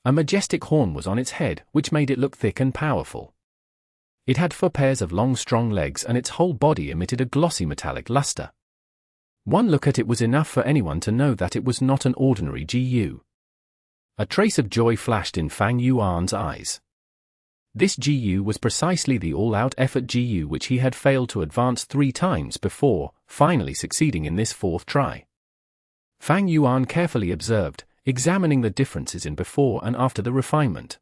A majestic horn was on its head, which made it look thick and powerful. It had 4 pairs of long strong legs and its whole body emitted a glossy metallic luster. One look at it was enough for anyone to know that it was not an ordinary Jiu. A trace of joy flashed in Fang Yuan's eyes. This Jiu was precisely the all-out effort Jiu which he had failed to advance 3 times before, finally succeeding in this 4th try. Fang Yuan carefully observed, examining the differences in before and after the refinement.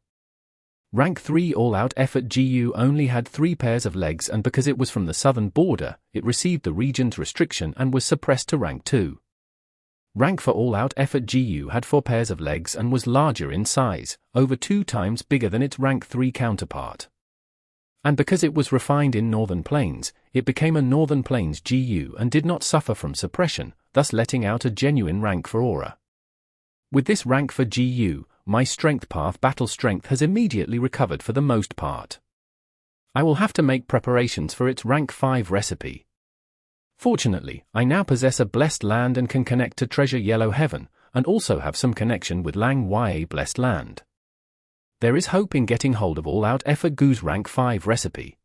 Rank 3 all-out effort Jiu only had 3 pairs of legs, and because it was from the southern border, it received the region's restriction and was suppressed to rank 2. Rank 4 all-out effort Jiu had 4 pairs of legs and was larger in size, over 2 times bigger than its rank 3 counterpart. And because it was refined in Northern Plains, it became a Northern Plains Jiu and did not suffer from suppression, thus letting out a genuine rank 4 aura. With this rank 4 Jiu, my strength path battle strength has immediately recovered for the most part. I will have to make preparations for its rank 5 recipe. Fortunately, I now possess a blessed land and can connect to Treasure Yellow Heaven, and also have some connection with Lang Ya Blessed Land. There is hope in getting hold of all-out effort Gu's rank 5 recipe.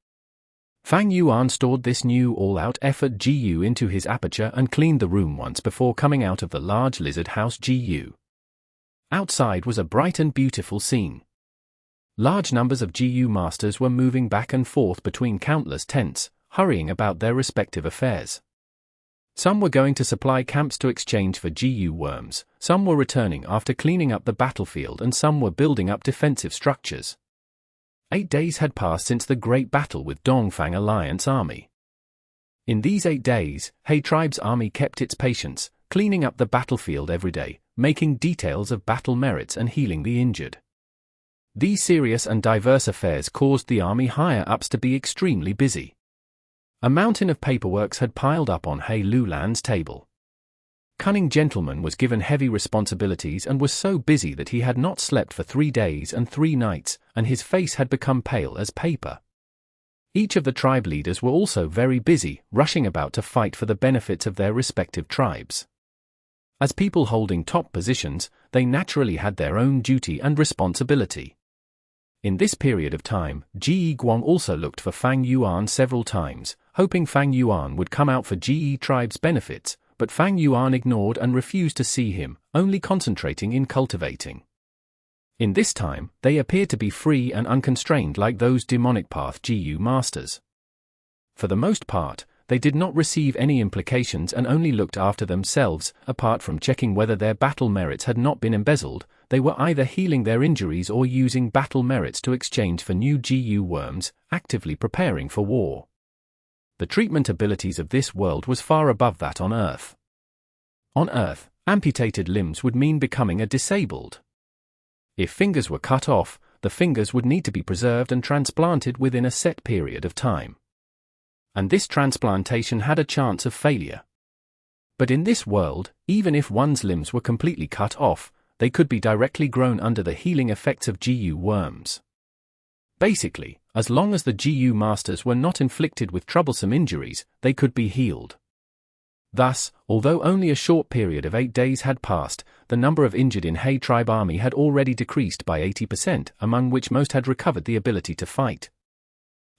Fang Yuan stored this new all-out effort Jiu into his aperture and cleaned the room once before coming out of the large lizard house Jiu. Outside was a bright and beautiful scene. Large numbers of Jiu masters were moving back and forth between countless tents, hurrying about their respective affairs. Some were going to supply camps to exchange for Jiu worms, some were returning after cleaning up the battlefield, and some were building up defensive structures. 8 days had passed since the great battle with Dongfang Alliance army. In these 8 days, He Tribe's army kept its patience, cleaning up the battlefield every day, making details of battle merits and healing the injured. These serious and diverse affairs caused the army higher-ups to be extremely busy. A mountain of paperwork had piled up on He Lulan's table. Cunning Gentleman was given heavy responsibilities and was so busy that he had not slept for 3 days and 3 nights, and his face had become pale as paper. Each of the tribe leaders were also very busy, rushing about to fight for the benefits of their respective tribes. As people holding top positions, they naturally had their own duty and responsibility. In this period of time, Ji Guang also looked for Fang Yuan several times, hoping Fang Yuan would come out for Ji tribe's benefits, but Fang Yuan ignored and refused to see him, only concentrating in cultivating. In this time, they appeared to be free and unconstrained like those demonic path Jiu masters. For the most part, they did not receive any implications and only looked after themselves. Apart from checking whether their battle merits had not been embezzled, they were either healing their injuries or using battle merits to exchange for new Jiu worms, actively preparing for war. The treatment abilities of this world was far above that on Earth. On Earth, amputated limbs would mean becoming a disabled. If fingers were cut off, the fingers would need to be preserved and transplanted within a set period of time. And this transplantation had a chance of failure. But in this world, even if one's limbs were completely cut off, they could be directly grown under the healing effects of Jiu worms. Basically, as long as the Jiu masters were not inflicted with troublesome injuries, they could be healed. Thus, although only a short period of 8 days had passed, the number of injured in He tribe army had already decreased by 80%, among which most had recovered the ability to fight.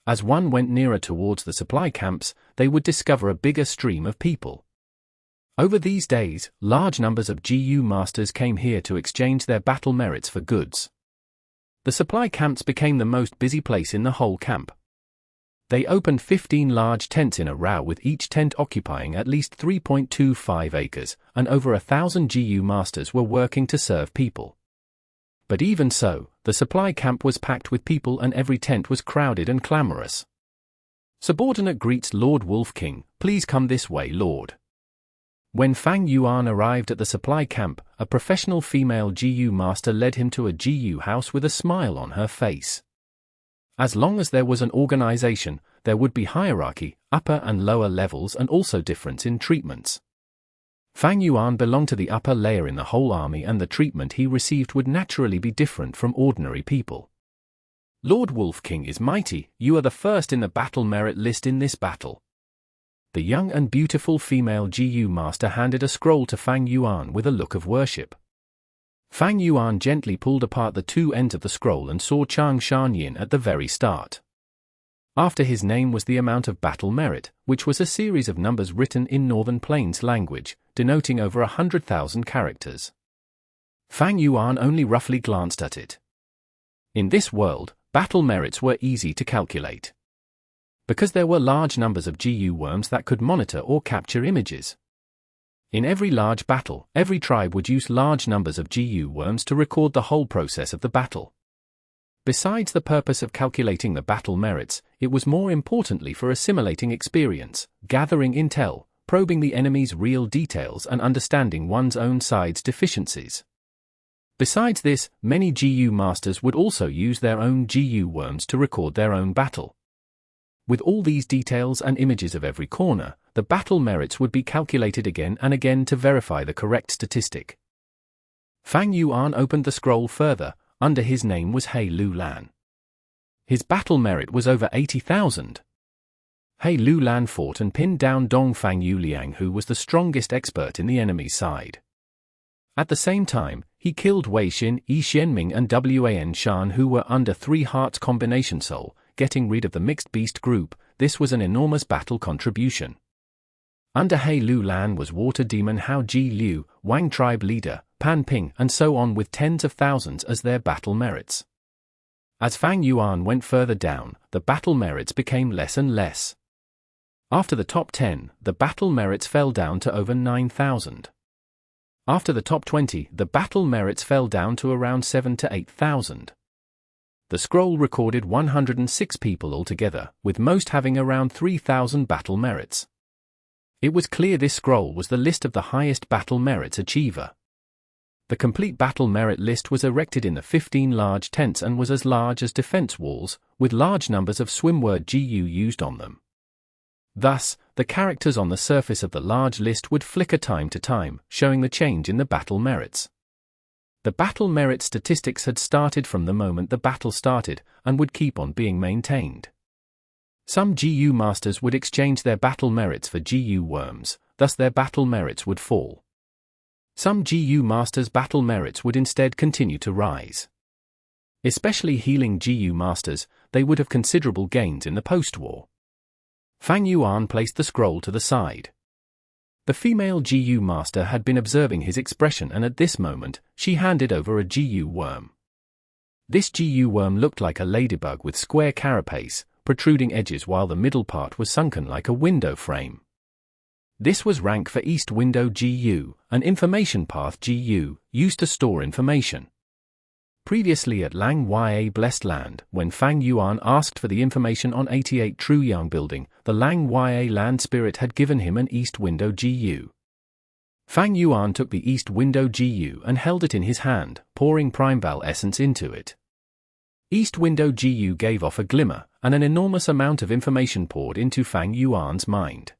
As one went nearer towards the supply camps, they would discover a bigger stream of people. Over these days, large numbers of GU masters came here to exchange their battle merits for goods. The supply camps became the most busy place in the whole camp. They opened 15 large tents in a row, with each tent occupying at least 3.25 acres, and over 1,000 GU masters were working to serve people. But even so, the supply camp was packed with people and every tent was crowded and clamorous. Subordinate greets Lord Wolf King, "Please come this way, Lord." When Fang Yuan arrived at the supply camp, a professional female GU master led him to a GU house with a smile on her face. As long as there was an organization, there would be hierarchy, upper and lower levels, and also difference in treatments. Fang Yuan belonged to the upper layer in the whole army, and the treatment he received would naturally be different from ordinary people. "Lord Wolf King is mighty, you are the first in the battle merit list in this battle." The young and beautiful female GU master handed a scroll to Fang Yuan with a look of worship. Fang Yuan gently pulled apart the two ends of the scroll and saw Chang Shanyin at the very start. After his name was the amount of battle merit, which was a series of numbers written in Northern Plains language, denoting over 100,000 characters. Fang Yuan only roughly glanced at it. In this world, battle merits were easy to calculate, because there were large numbers of GU worms that could monitor or capture images. In every large battle, every tribe would use large numbers of GU worms to record the whole process of the battle. Besides the purpose of calculating the battle merits, it was more importantly for assimilating experience, gathering intel, probing the enemy's real details, and understanding one's own side's deficiencies. Besides this, many GU masters would also use their own GU worms to record their own battle. With all these details and images of every corner, the battle merits would be calculated again and again to verify the correct statistic. Fang Yuan opened the scroll further. Under his name was He Lian. His battle merit was over 80,000. He Lian fought and pinned down Dong Fang Yu Liang, who was the strongest expert in the enemy's side. At the same time, he killed Wei Xin, Yi Xianming and Wan Shan, who were under 3 hearts combination soul, getting rid of the mixed beast group. This was an enormous battle contribution. Under He Lian was Water Demon Hao Ji Liu, Wang tribe leader, Pan Ping, and so on, with tens of thousands as their battle merits. As Fang Yuan went further down, the battle merits became less and less. After the top 10, the battle merits fell down to over 9,000. After the top 20, the battle merits fell down to around 7 to 8,000. The scroll recorded 106 people altogether, with most having around 3,000 battle merits. It was clear this scroll was the list of the highest battle merits achiever. The complete battle merit list was erected in the 15 large tents and was as large as defense walls, with large numbers of swimword GU used on them. Thus, the characters on the surface of the large list would flicker time to time, showing the change in the battle merits. The battle merit statistics had started from the moment the battle started, and would keep on being maintained. Some GU masters would exchange their battle merits for GU worms, thus their battle merits would fall. Some GU masters' battle merits would instead continue to rise. Especially healing GU masters, they would have considerable gains in the post-war. Fang Yuan placed the scroll to the side. The female GU master had been observing his expression, and at this moment, she handed over a GU worm. This GU worm looked like a ladybug with square carapace, protruding edges, while the middle part was sunken like a window frame. This was rank for East Window GU, an information path GU, used to store information. Previously at Lang Ya Blessed Land, when Fang Yuan asked for the information on 88 Truyang building, the Lang Ya land spirit had given him an East Window GU. Fang Yuan took the East Window GU and held it in his hand, pouring Primeval essence into it. East Window GU gave off a glimmer, and an enormous amount of information poured into Fang Yuan's mind.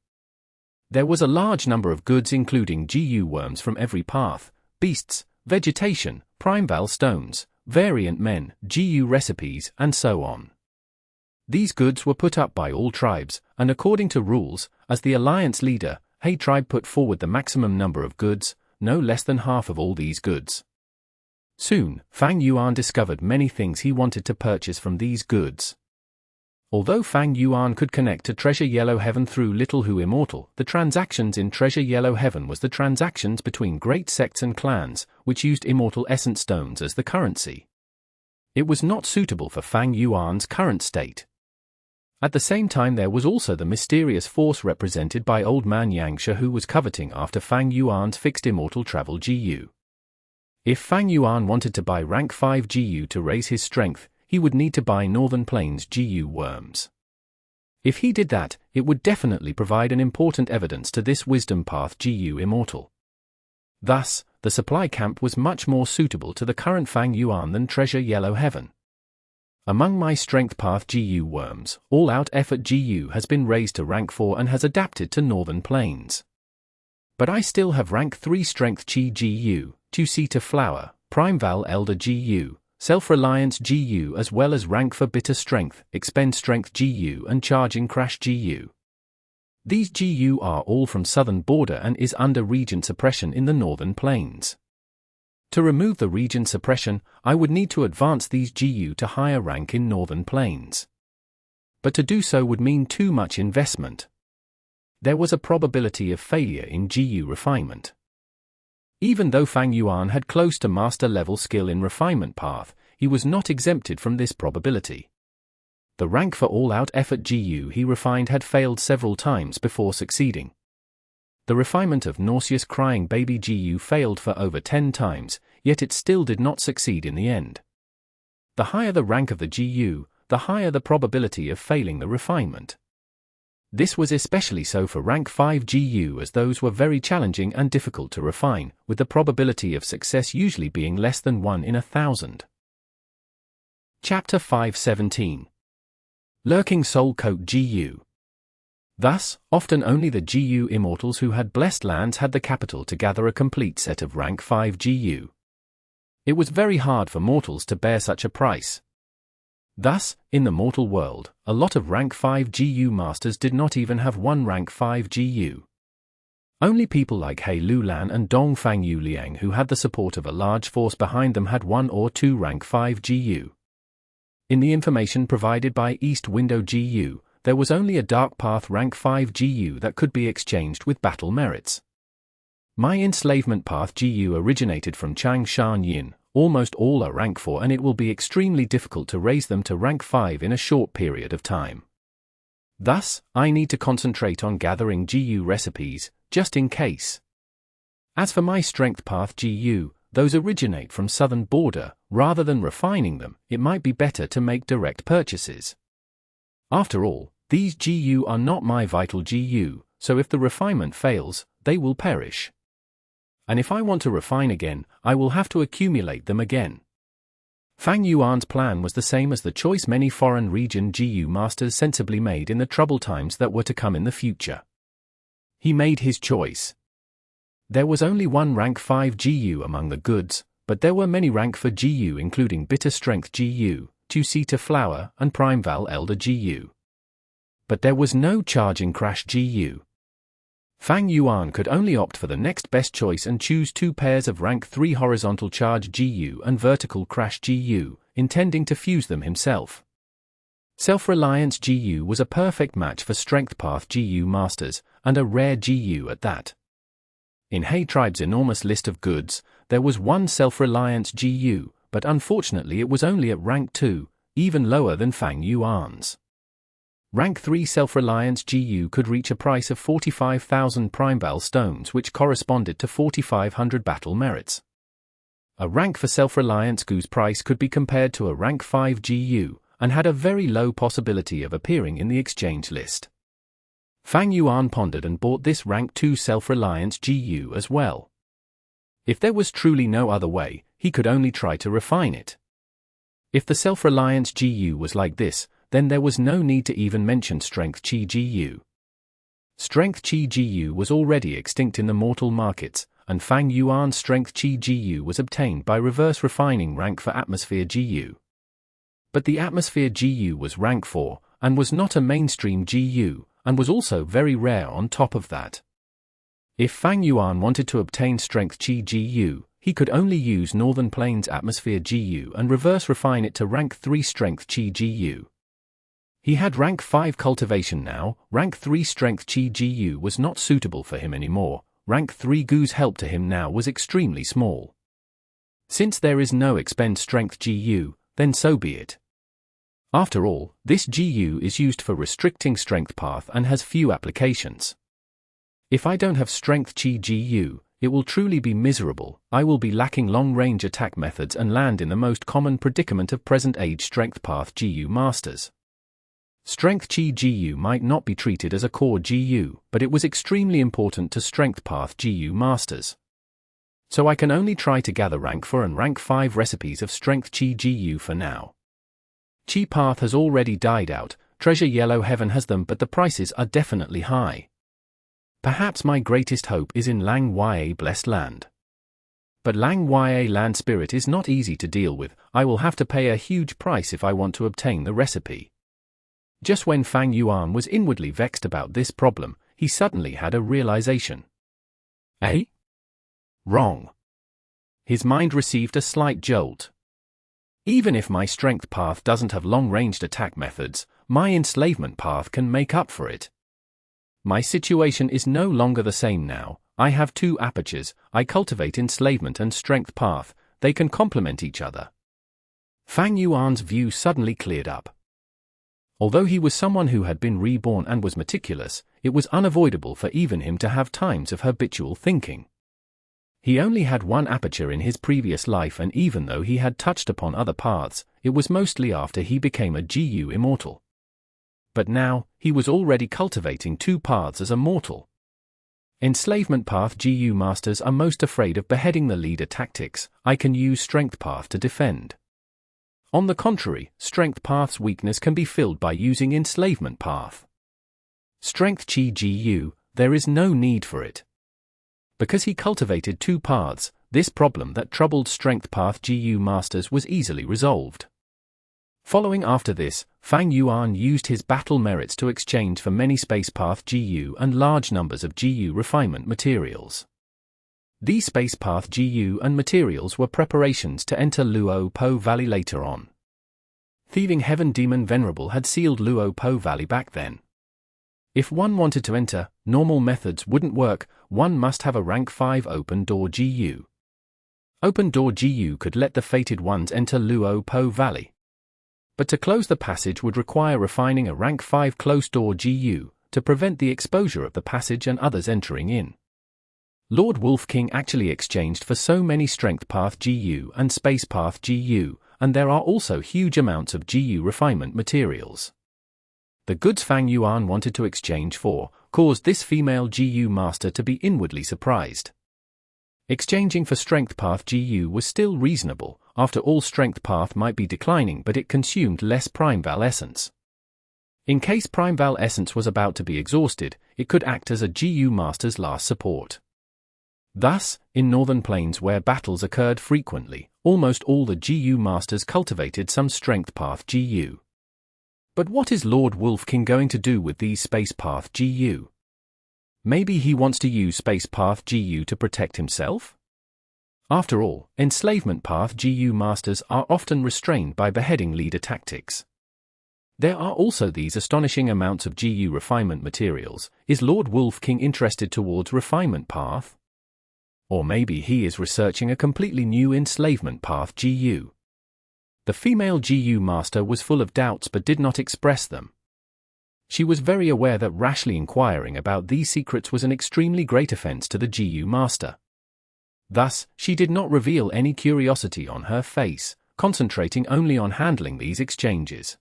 There was a large number of goods, including GU worms from every path, beasts, vegetation, Primeval stones, variant men, GU recipes, and so on. These goods were put up by all tribes, and according to rules, as the alliance leader, He tribe put forward the maximum number of goods, no less than half of all these goods. Soon, Fang Yuan discovered many things he wanted to purchase from these goods. Although Fang Yuan could connect to Treasure Yellow Heaven through Little Hu Immortal, the transactions in Treasure Yellow Heaven was the transactions between great sects and clans, which used immortal essence stones as the currency. It was not suitable for Fang Yuan's current state. At the same time, there was also the mysterious force represented by Old Man Yangsha, who was coveting after Fang Yuan's fixed immortal travel GU. If Fang Yuan wanted to buy rank 5 GU to raise his strength, he would need to buy Northern Plains GU worms. If he did that, it would definitely provide an important evidence to this Wisdom Path GU Immortal. Thus, the supply camp was much more suitable to the current Fang Yuan than Treasure Yellow Heaven. Among my Strength Path GU worms, All Out Effort GU has been raised to rank 4 and has adapted to Northern Plains. But I still have rank 3 Strength Chi GU, Two-Seater Flower, Primeval Elder GU, Self-Reliance GU, as well as rank for Bitter Strength, Expend Strength GU and Charging Crash GU. These GU are all from Southern Border and is under region suppression in the Northern Plains. To remove the region suppression, I would need to advance these GU to higher rank in Northern Plains. But to do so would mean too much investment. There was a probability of failure in GU refinement. Even though Fang Yuan had close to master-level skill in refinement path, he was not exempted from this probability. The rank for all-out effort GU he refined had failed several times before succeeding. The refinement of nauseous crying baby GU failed for over 10 times, yet it still did not succeed in the end. The higher the rank of the GU, the higher the probability of failing the refinement. This was especially so for rank 5 GU, as those were very challenging and difficult to refine, with the probability of success usually being less than 1 in 1,000. Chapter 517. Lurking Soul Coat GU. Thus, often only the GU immortals who had blessed lands had the capital to gather a complete set of rank 5 GU. It was very hard for mortals to bear such a price. Thus, in the mortal world, a lot of rank 5 GU masters did not even have one rank 5 GU. Only people like He Lulan and Dong Fang Yu Liang, who had the support of a large force behind them, had 1 or 2 rank 5 GU. In the information provided by East Window GU, there was only a Dark Path rank 5 GU that could be exchanged with battle merits. My Enslavement Path GU originated from Chang Shan Yin. Almost all are rank 4, and it will be extremely difficult to raise them to rank 5 in a short period of time. Thus, I need to concentrate on gathering GU recipes, just in case. As for my Strength Path GU, those originate from Southern Border. Rather than refining them, it might be better to make direct purchases. After all, these GU are not my vital GU, so if the refinement fails, they will perish. And if I want to refine again, I will have to accumulate them again. Fang Yuan's plan was the same as the choice many foreign region GU masters sensibly made in the troubled times that were to come in the future. He made his choice. There was only one rank 5 GU among the goods, but there were many rank 4 GU, including Bitter Strength GU, Two-Seater Flower, and Primeval Elder GU. But there was no Charging Crash GU. Fang Yuan could only opt for the next best choice and choose 2 pairs of rank 3 Horizontal Charge GU and Vertical Crash GU, intending to fuse them himself. Self-Reliance GU was a perfect match for Strength Path GU masters, and a rare GU at that. In He Tribe's enormous list of goods, there was one Self-Reliance GU, but unfortunately it was only at rank 2, even lower than Fang Yuan's. Rank 3 Self-Reliance GU could reach a price of 45,000 Primeval stones, which corresponded to 4,500 battle merits. A rank for Self-Reliance GU's price could be compared to a rank 5 GU, and had a very low possibility of appearing in the exchange list. Fang Yuan pondered and bought this rank 2 Self-Reliance GU as well. If there was truly no other way, he could only try to refine it. If the Self-Reliance GU was like this, then there was no need to even mention Strength Chi GU. Strength Chi GU was already extinct in the mortal markets, and Fang Yuan's Strength Chi GU was obtained by reverse refining rank for Atmosphere GU. But the Atmosphere GU was rank 4, and was not a mainstream GU, and was also very rare on top of that. If Fang Yuan wanted to obtain Strength Qi Jiu, he could only use Northern Plains Atmosphere Jiu and reverse refine it to Rank 3 Strength Qi Jiu. He had Rank 5 Cultivation now. Rank 3 Strength Qi Jiu was not suitable for him anymore. Rank 3 Gu's help to him now was extremely small. Since there is no expend Strength Jiu, then so be it. After all, this Jiu is used for restricting Strength Path and has few applications. If I don't have Strength Qi Jiu, it will truly be miserable. I will be lacking long-range attack methods and land in the most common predicament of present-age Strength Path Jiu masters. Strength Qi Jiu might not be treated as a core Jiu, but it was extremely important to Strength Path Jiu masters. So I can only try to gather Rank 4 and Rank 5 recipes of Strength Qi Jiu for now. Qi Path has already died out, Treasure Yellow Heaven has them, but the prices are definitely high. Perhaps my greatest hope is in Lang Ya Blessed Land. But Lang Ya Land Spirit is not easy to deal with. I will have to pay a huge price if I want to obtain the recipe. Just when Fang Yuan was inwardly vexed about this problem, he suddenly had a realization. Eh? Wrong. His mind received a slight jolt. Even if my Strength Path doesn't have long-ranged attack methods, my Enslavement Path can make up for it. My situation is no longer the same now. I have two apertures. I cultivate Enslavement and Strength Path. They can complement each other. Fang Yuan's view suddenly cleared up. Although he was someone who had been reborn and was meticulous, it was unavoidable for even him to have times of habitual thinking. He only had one aperture in his previous life, and even though he had touched upon other paths, it was mostly after he became a Jiu Immortal. But now, he was already cultivating two paths as a mortal. Enslavement Path Jiu masters are most afraid of beheading the leader tactics. I can use Strength Path to defend. On the contrary, Strength Path's weakness can be filled by using Enslavement Path. Strength Qi Jiu, there is no need for it. Because he cultivated two paths, this problem that troubled Strength Path Jiu masters was easily resolved. Following after this, Fang Yuan used his battle merits to exchange for many Space Path Jiu and large numbers of Jiu refinement materials. These Space Path Jiu and materials were preparations to enter Luo Po Valley later on. Thieving Heaven Demon Venerable had sealed Luo Po Valley back then. If one wanted to enter, normal methods wouldn't work. One must have a Rank 5 Open Door Jiu. Open Door Jiu could let the fated ones enter Luo Po Valley. But to close the passage would require refining a Rank 5 Closed Door Jiu to prevent the exposure of the passage and others entering in. Lord Wolf King actually exchanged for so many Strength Path Jiu and Space Path Jiu, and there are also huge amounts of Jiu refinement materials. The goods Fang Yuan wanted to exchange for caused this female Jiu master to be inwardly surprised. Exchanging for Strength Path Jiu was still reasonable. After all, Strength Path might be declining, but it consumed less Primeval Essence. In case Primeval Essence was about to be exhausted, it could act as a Jiu master's last support. Thus, in Northern Plains where battles occurred frequently, almost all the Jiu masters cultivated some Strength Path Jiu. But what is Lord Wolf King going to do with these Space Path Jiu? Maybe he wants to use Space Path Jiu to protect himself? After all, Enslavement Path Jiu masters are often restrained by beheading leader tactics. There are also these astonishing amounts of Jiu refinement materials. Is Lord Wolf King interested towards Refinement Path? Or maybe he is researching a completely new Enslavement Path Jiu. The female Jiu master was full of doubts but did not express them. She was very aware that rashly inquiring about these secrets was an extremely great offense to the Jiu master. Thus, she did not reveal any curiosity on her face, concentrating only on handling these exchanges.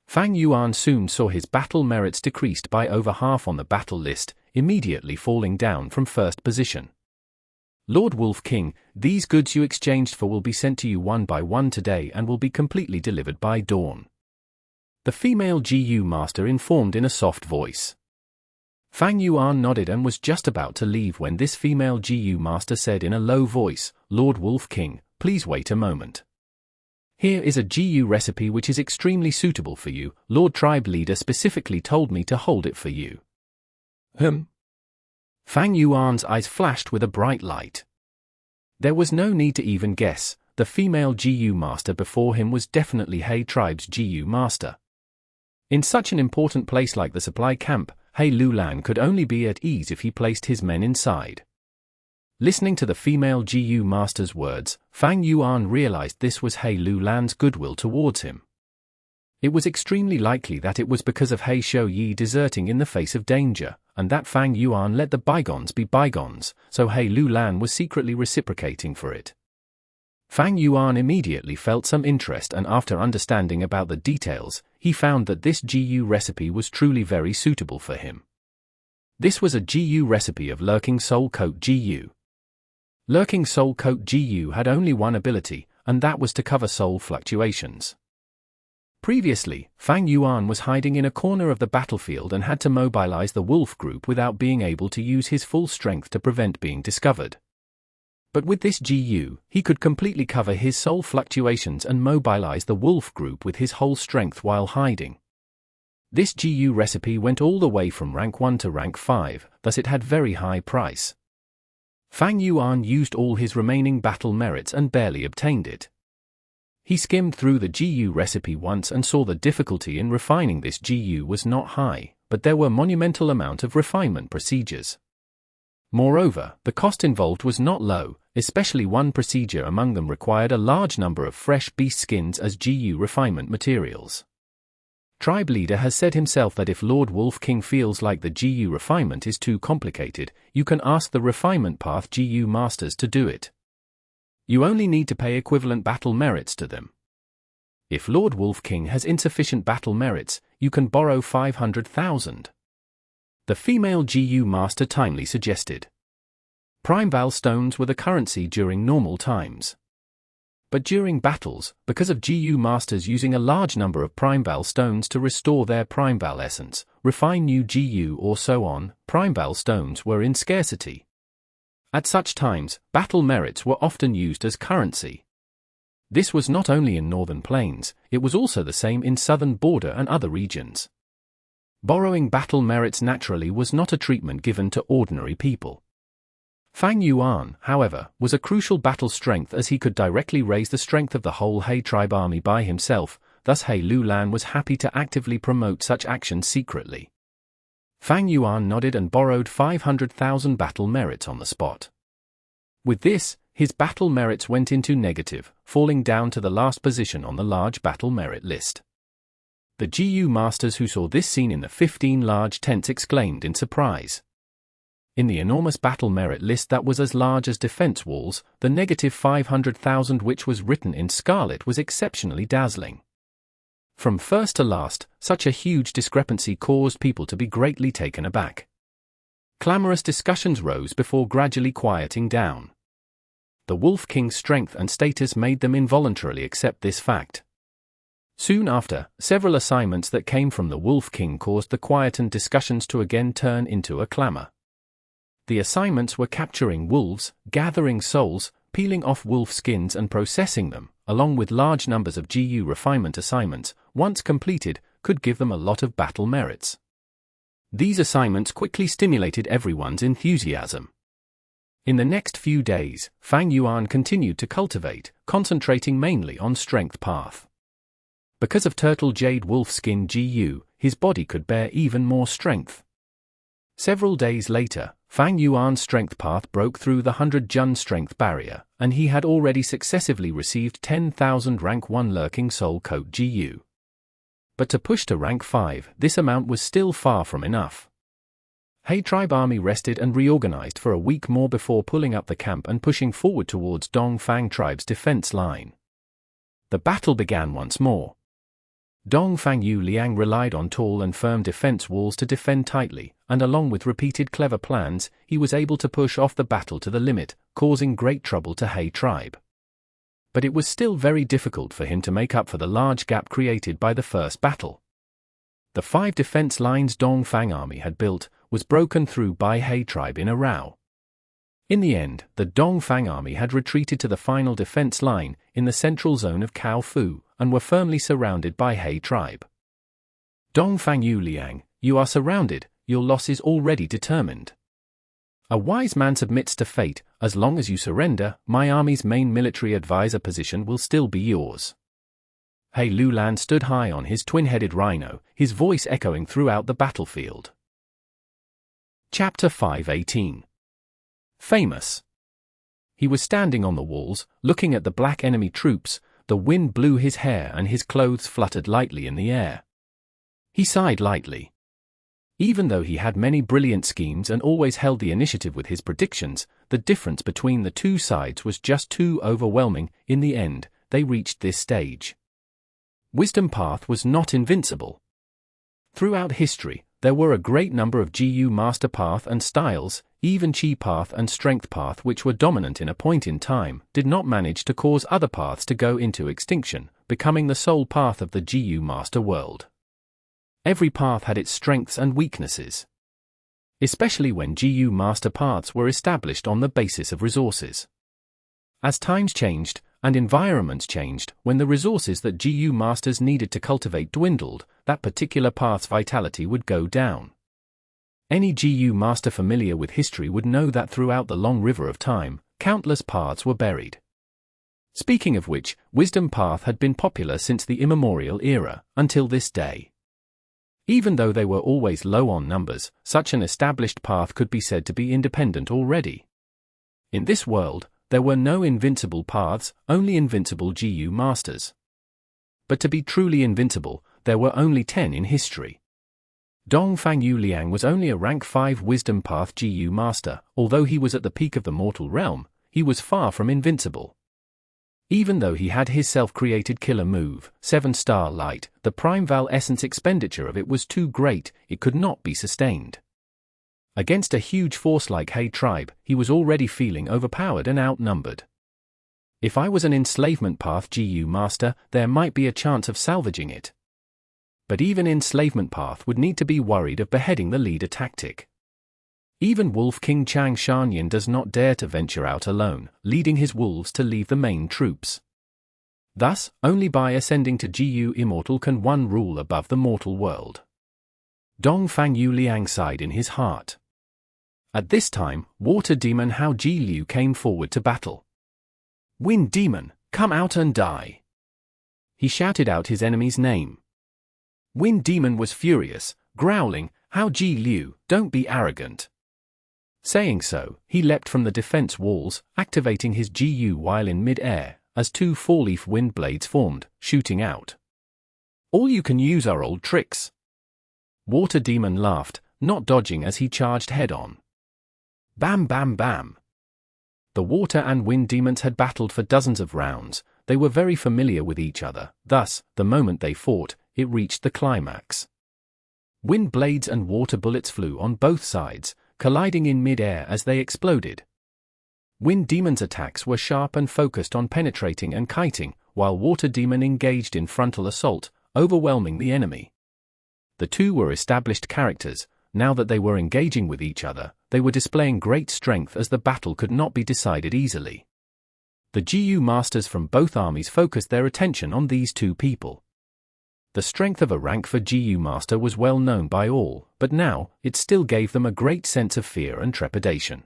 Fang Yuan soon saw his battle merits decreased by over half on the battle list, immediately falling down from first position. Lord Wolf King, these goods you exchanged for will be sent to you one by one today and will be completely delivered by dawn. The female Jiu master informed in a soft voice. Fang Yuan nodded and was just about to leave when this female Jiu master said in a low voice, "Lord Wolf King, please wait a moment. Here is a Jiu recipe which is extremely suitable for you. Lord Tribe Leader specifically told me to hold it for you." Fang Yuan's eyes flashed with a bright light. There was no need to even guess, the female Jiu master before him was definitely He tribe's Jiu master. In such an important place like the supply camp, He Lulan could only be at ease if he placed his men inside. Listening to the female Jiu master's words, Fang Yuan realized this was He Lulan's goodwill towards him. It was extremely likely that it was because of He Shou Yi deserting in the face of danger, and that Fang Yuan let the bygones be bygones, so He Lulan was secretly reciprocating for it. Fang Yuan immediately felt some interest, and after understanding about the details, he found that this Jiu recipe was truly very suitable for him. This was a Jiu recipe of Lurking Soul Coat Jiu. Lurking Soul Coat Jiu had only one ability, and that was to cover soul fluctuations. Previously, Fang Yuan was hiding in a corner of the battlefield and had to mobilize the wolf group without being able to use his full strength to prevent being discovered. But with this Jiu, he could completely cover his soul fluctuations and mobilize the wolf group with his whole strength while hiding. This Jiu recipe went all the way from rank 1 to rank 5, thus it had very high price. Fang Yuan used all his remaining battle merits and barely obtained it. He skimmed through the Jiu recipe once and saw the difficulty in refining this Jiu was not high, but there were monumental amount of refinement procedures. Moreover, the cost involved was not low, especially one procedure among them required a large number of fresh beast skins as Jiu refinement materials. Tribe leader has said himself that if Lord Wolf King feels like the Jiu refinement is too complicated, you can ask the refinement path Jiu masters to do it. You only need to pay equivalent battle merits to them. If Lord Wolf King has insufficient battle merits, you can borrow 500,000. The female Jiu master timely suggested. Prime Val stones were the currency during normal times. But during battles, because of Jiu masters using a large number of Prime Val stones to restore their Prime Val essence, refine new Jiu or so on, Prime Val stones were in scarcity. At such times, battle merits were often used as currency. This was not only in northern plains, it was also the same in southern border and other regions. Borrowing battle merits naturally was not a treatment given to ordinary people. Fang Yuan, however, was a crucial battle strength as he could directly raise the strength of the whole He tribe army by himself, thus He Lulan was happy to actively promote such actions secretly. Fang Yuan nodded and borrowed 500,000 battle merits on the spot. With this, his battle merits went into negative, falling down to the last position on the large battle merit list. The Jiu masters who saw this scene in the 15 large tents exclaimed in surprise. In the enormous battle merit list that was as large as defense walls, the negative 500,000 which was written in scarlet was exceptionally dazzling. From first to last, such a huge discrepancy caused people to be greatly taken aback. Clamorous discussions rose before gradually quieting down. The Wolf King's strength and status made them involuntarily accept this fact. Soon after, several assignments that came from the Wolf King caused the quietened discussions to again turn into a clamor. The assignments were capturing wolves, gathering souls, peeling off wolf skins and processing them, along with large numbers of Jiu refinement assignments, once completed, could give them a lot of battle merits. These assignments quickly stimulated everyone's enthusiasm. In the next few days, Fang Yuan continued to cultivate, concentrating mainly on strength path. Because of Turtle Jade Wolf Skin Jiu, his body could bear even more strength. Several days later, Fang Yuan's strength path broke through the 100 Jun strength barrier, and he had already successively received 10,000 rank 1 Lurking Soul Coat Jiu. But to push to rank 5, this amount was still far from enough. He tribe army rested and reorganized for a week more before pulling up the camp and pushing forward towards Dongfang tribe's defense line. The battle began once more. Fang Yu Liang relied on tall and firm defense walls to defend tightly, and along with repeated clever plans, he was able to push off the battle to the limit, causing great trouble to He tribe. But it was still very difficult for him to make up for the large gap created by the first battle. The 5 defense lines Dongfang army had built was broken through by He tribe in a row. In the end, the Dongfang army had retreated to the final defense line, in the central zone of Cao Fu, and were firmly surrounded by He tribe. Fang Yu Liang, you are surrounded, your loss is already determined. A wise man submits to fate. As long as you surrender, my army's main military advisor position will still be yours. He Lulan stood high on his twin-headed rhino, his voice echoing throughout the battlefield. Chapter 5:18. Famous. He was standing on the walls, looking at the black enemy troops. The wind blew his hair and his clothes fluttered lightly in the air. He sighed lightly. Even though he had many brilliant schemes and always held the initiative with his predictions, the difference between the two sides was just too overwhelming. In the end, they reached this stage. Wisdom Path was not invincible. Throughout history, there were a great number of GU Master Path and styles, even Chi Path and Strength Path, which were dominant in a point in time, did not manage to cause other paths to go into extinction, becoming the sole path of the GU Master world. Every path had its strengths and weaknesses. Especially when GU Master Paths were established on the basis of resources. As times changed, and environments changed, when the resources that GU Masters needed to cultivate dwindled, that particular path's vitality would go down. Any GU Master familiar with history would know that throughout the long river of time, countless paths were buried. Speaking of which, Wisdom Path had been popular since the immemorial era, until this day. Even though they were always low on numbers, such an established path could be said to be independent already. In this world, there were no invincible paths, only invincible GU Masters. But to be truly invincible, there were only 10 in history. Fang Yu Liang was only a rank 5 Wisdom Path GU Master. Although he was at the peak of the mortal realm, he was far from invincible. Even though he had his self-created killer move, 7-star light, the Prime Val Essence expenditure of it was too great, it could not be sustained. Against a huge force like He tribe, he was already feeling overpowered and outnumbered. If I was an Enslavement Path GU Master, there might be a chance of salvaging it. But even Enslavement Path would need to be worried of beheading the leader tactic. Even Wolf King Chang Shanyan does not dare to venture out alone, leading his wolves to leave the main troops. Thus, only by ascending to GU Immortal can one rule above the mortal world. Fang Yu Liang sighed in his heart. At this time, Water Demon Hao Ji Liu came forward to battle. Wind Demon, come out and die! He shouted out his enemy's name. Wind Demon was furious, growling, Hao Ji Liu, don't be arrogant. Saying so, he leapt from the defense walls, activating his GU while in mid-air, as 2 four-leaf wind blades formed, shooting out. All you can use are old tricks. Water Demon laughed, not dodging as he charged head-on. Bam bam bam. The Water and Wind Demons had battled for dozens of rounds, they were very familiar with each other, thus, the moment they fought, it reached the climax. Wind blades and water bullets flew on both sides, colliding in mid-air as they exploded. Wind Demon's attacks were sharp and focused on penetrating and kiting, while Water Demon engaged in frontal assault, overwhelming the enemy. The two were established characters. Now that they were engaging with each other, they were displaying great strength as the battle could not be decided easily. The GU Masters from both armies focused their attention on these two people. The strength of a rank for GU Master was well known by all, but now, it still gave them a great sense of fear and trepidation.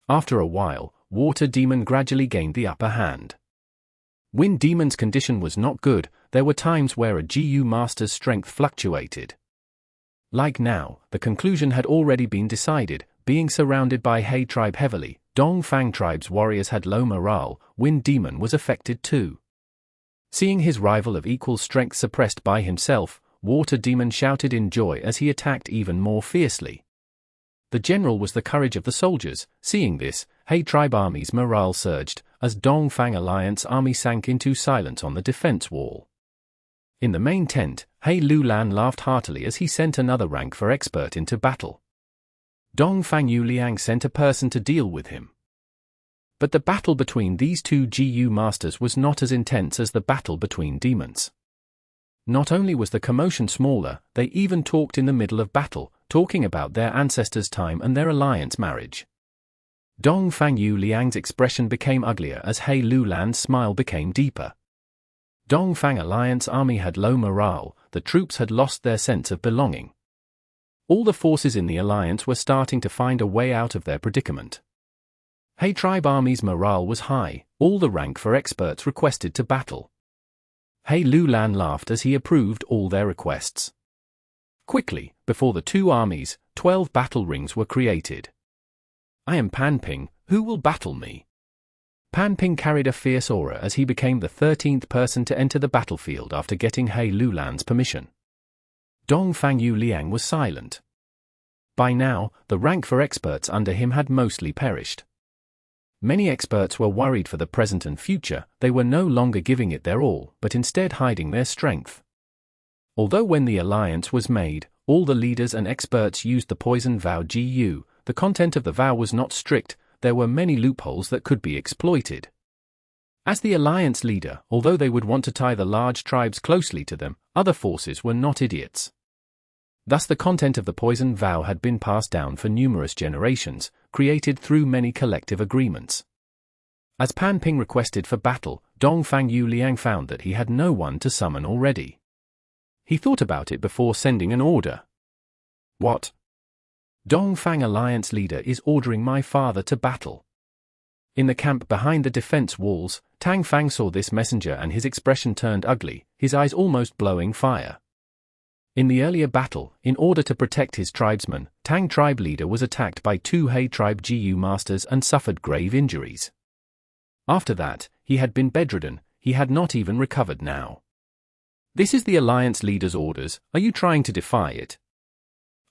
After a while, Water Demon gradually gained the upper hand. Wind Demon's condition was not good, there were times where a GU Master's strength fluctuated. Like now, the conclusion had already been decided, being surrounded by He tribe heavily, Dongfang tribe's warriors had low morale, Wind Demon was affected too. Seeing his rival of equal strength suppressed by himself, Water Demon shouted in joy as he attacked even more fiercely. The general was the courage of the soldiers. Seeing this, He tribe army's morale surged, as Dongfang Alliance army sank into silence on the defense wall. In the main tent, He Lulan laughed heartily as he sent another rank for expert into battle. Fang Yu Liang sent a person to deal with him. But the battle between these two GU Masters was not as intense as the battle between demons. Not only was the commotion smaller, they even talked in the middle of battle, talking about their ancestors' time and their alliance marriage. Fang Yu Liang's expression became uglier as He Lulan's smile became deeper. Dongfang Alliance army had low morale, the troops had lost their sense of belonging. All the forces in the alliance were starting to find a way out of their predicament. He tribe army's morale was high, all the rank for experts requested to battle. He Lian laughed as he approved all their requests. Quickly, before the two armies, 12 battle rings were created. I am Pan Ping, who will battle me? Pan Ping carried a fierce aura as he became the 13th person to enter the battlefield after getting He Lian's permission. Fang Yu Liang was silent. By now, the rank for experts under him had mostly perished. Many experts were worried for the present and future. They were no longer giving it their all, but instead hiding their strength. Although when the alliance was made, all the leaders and experts used the poison vow Jiu, the content of the vow was not strict. There were many loopholes that could be exploited. As the alliance leader, although they would want to tie the large tribes closely to them, other forces were not idiots. Thus the content of the poison vow had been passed down for numerous generations, created through many collective agreements. As Pan Ping requested for battle, Fang Yu Liang found that he had no one to summon already. He thought about it before sending an order. What? Fang Alliance leader is ordering my father to battle. In the camp behind the defense walls, Tang Fang saw this messenger and his expression turned ugly, his eyes almost blowing fire. In the earlier battle, in order to protect his tribesmen, Tang tribe leader was attacked by two He tribe Jiu masters and suffered grave injuries. After that, he had been bedridden, he had not even recovered now. This is the alliance leader's orders, are you trying to defy it?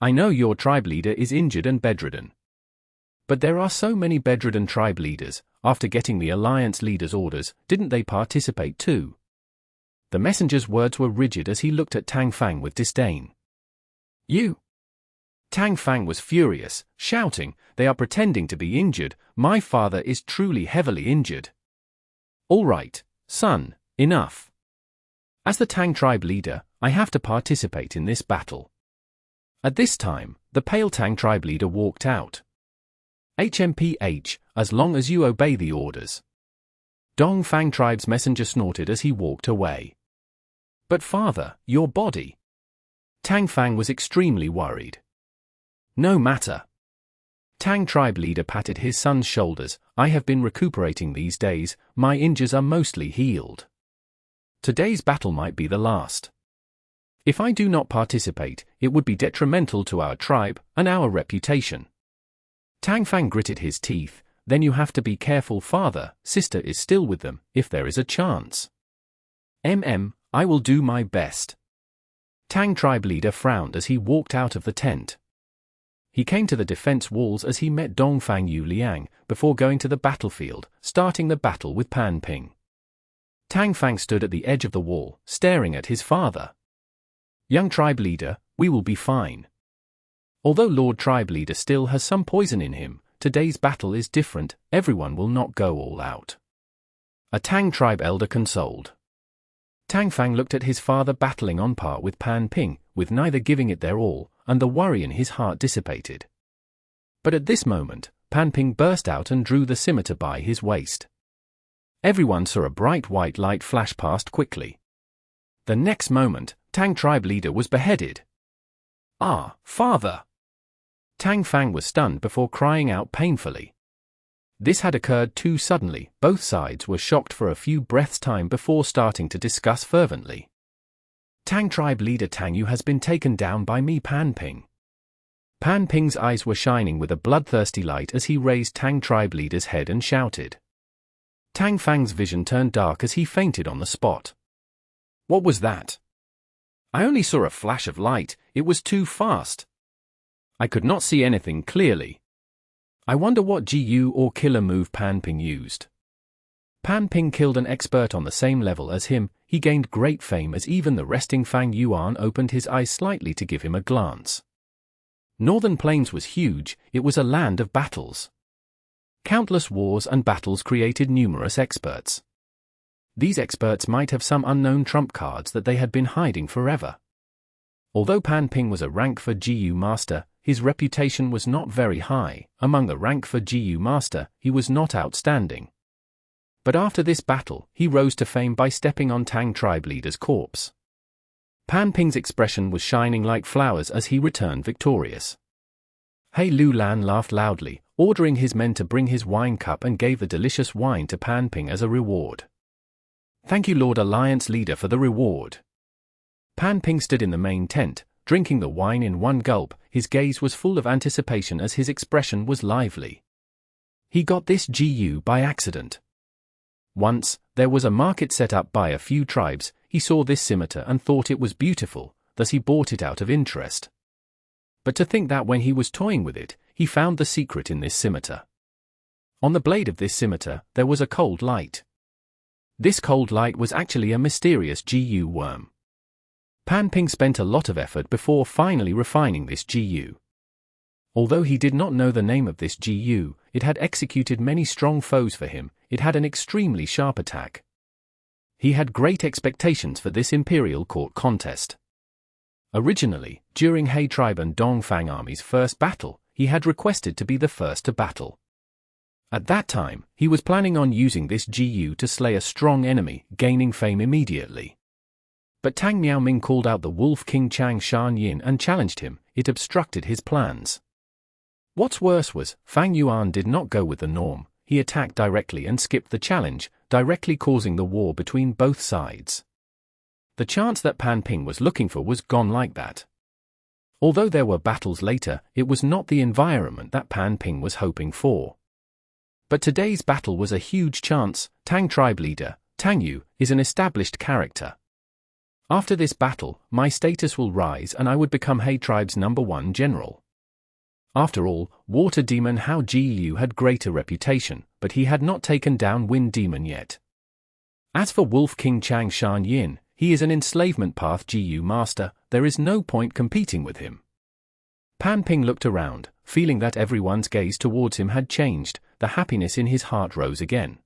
I know your tribe leader is injured and bedridden. But there are so many bedridden tribe leaders, after getting the alliance leader's orders, didn't they participate too? The messenger's words were rigid as he looked at Tang Fang with disdain. You! Tang Fang was furious, shouting, they are pretending to be injured, my father is truly heavily injured. All right, son, enough. As the Tang tribe leader, I have to participate in this battle. At this time, the Pale Tang tribe leader walked out. HMPH, as long as you obey the orders. Fang tribe's messenger snorted as he walked away. But father, your body. Tang Fang was extremely worried. No matter. Tang tribe leader patted his son's shoulders, I have been recuperating these days, my injuries are mostly healed. Today's battle might be the last. If I do not participate, it would be detrimental to our tribe and our reputation. Tang Fang gritted his teeth, then you have to be careful father, sister is still with them, if there is a chance. I will do my best. Tang tribe leader frowned as he walked out of the tent. He came to the defense walls as he met Fang Yu Liang, before going to the battlefield, starting the battle with Pan Ping. Tang Fang stood at the edge of the wall, staring at his father. Young tribe leader, we will be fine. Although Lord tribe leader still has some poison in him, today's battle is different, everyone will not go all out. A Tang tribe elder consoled. Tang Fang looked at his father battling on par with Pan Ping, with neither giving it their all, and the worry in his heart dissipated. But at this moment, Pan Ping burst out and drew the scimitar by his waist. Everyone saw a bright white light flash past quickly. The next moment, Tang tribe leader was beheaded. Ah, father! Tang Fang was stunned before crying out painfully. This had occurred too suddenly, both sides were shocked for a few breaths' time before starting to discuss fervently. Tang tribe leader Tang Yu has been taken down by me Pan Ping. Pan Ping's eyes were shining with a bloodthirsty light as he raised Tang tribe leader's head and shouted. Tang Fang's vision turned dark as he fainted on the spot. What was that? I only saw a flash of light, it was too fast. I could not see anything clearly. I wonder what GU or killer move Pan Ping used. Pan Ping killed an expert on the same level as him, he gained great fame as even the resting Fang Yuan opened his eyes slightly to give him a glance. Northern Plains was huge, it was a land of battles. Countless wars and battles created numerous experts. These experts might have some unknown trump cards that they had been hiding forever. Although Pan Ping was a rank for GU master, his reputation was not very high. Among the rank for GU master, he was not outstanding. But after this battle, he rose to fame by stepping on Tang tribe leader's corpse. Pan Ping's expression was shining like flowers as he returned victorious. He Lulan laughed loudly, ordering his men to bring his wine cup and gave the delicious wine to Pan Ping as a reward. "Thank you, Lord Alliance Leader, for the reward." Pan Ping stood in the main tent, drinking the wine in one gulp. His gaze was full of anticipation as his expression was lively. He got this GU by accident. Once, there was a market set up by a few tribes. He saw this scimitar and thought it was beautiful, thus he bought it out of interest. But to think that when he was toying with it, he found the secret in this scimitar. On the blade of this scimitar, there was a cold light. This cold light was actually a mysterious GU worm. Pan Ping spent a lot of effort before finally refining this GU. Although he did not know the name of this GU, it had executed many strong foes for him. It had an extremely sharp attack. He had great expectations for this Imperial Court contest. Originally, during He Tribe and Dongfang Army's first battle, he had requested to be the first to battle. At that time, he was planning on using this GU to slay a strong enemy, gaining fame immediately. But Tang Miaoming called out the Wolf King Chang Shan Yin and challenged him. It obstructed his plans. What's worse was, Fang Yuan did not go with the norm. He attacked directly and skipped the challenge, directly causing the war between both sides. The chance that Pan Ping was looking for was gone like that. Although there were battles later, it was not the environment that Pan Ping was hoping for. But today's battle was a huge chance. Tang tribe leader, Tang Yu, is an established character. After this battle, my status will rise and I would become He tribe's #1 general. After all, Water Demon Hao Jiu had greater reputation, but he had not taken down Wind Demon yet. As for Wolf King Chang Shan Yin, he is an enslavement path GU master. There is no point competing with him. Pan Ping looked around, feeling that everyone's gaze towards him had changed. The happiness in his heart rose again.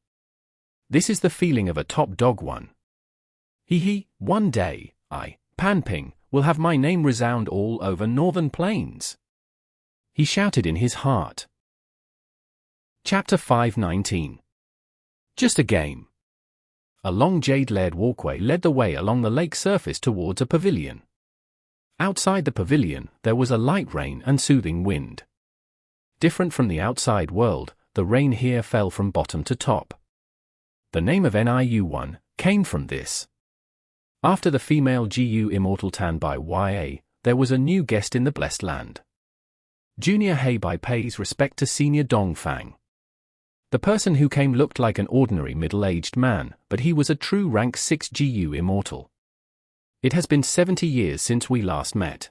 This is the feeling of a top dog one. One day, I, Pan Ping, will have my name resound all over Northern Plains. He shouted in his heart. Chapter 519. Just a game. A long jade-layered walkway led the way along the lake surface towards a pavilion. Outside the pavilion, there was a light rain and soothing wind. Different from the outside world, the rain here fell from bottom to top. The name of NIU-1 came from this. After the female GU Immortal Tai Bai Yun, there was a new guest in the Blessed Land. Junior He Bai pays respect to Senior Dongfang. The person who came looked like an ordinary middle-aged man, but he was a true rank 6 GU Immortal. It has been 70 years since we last met.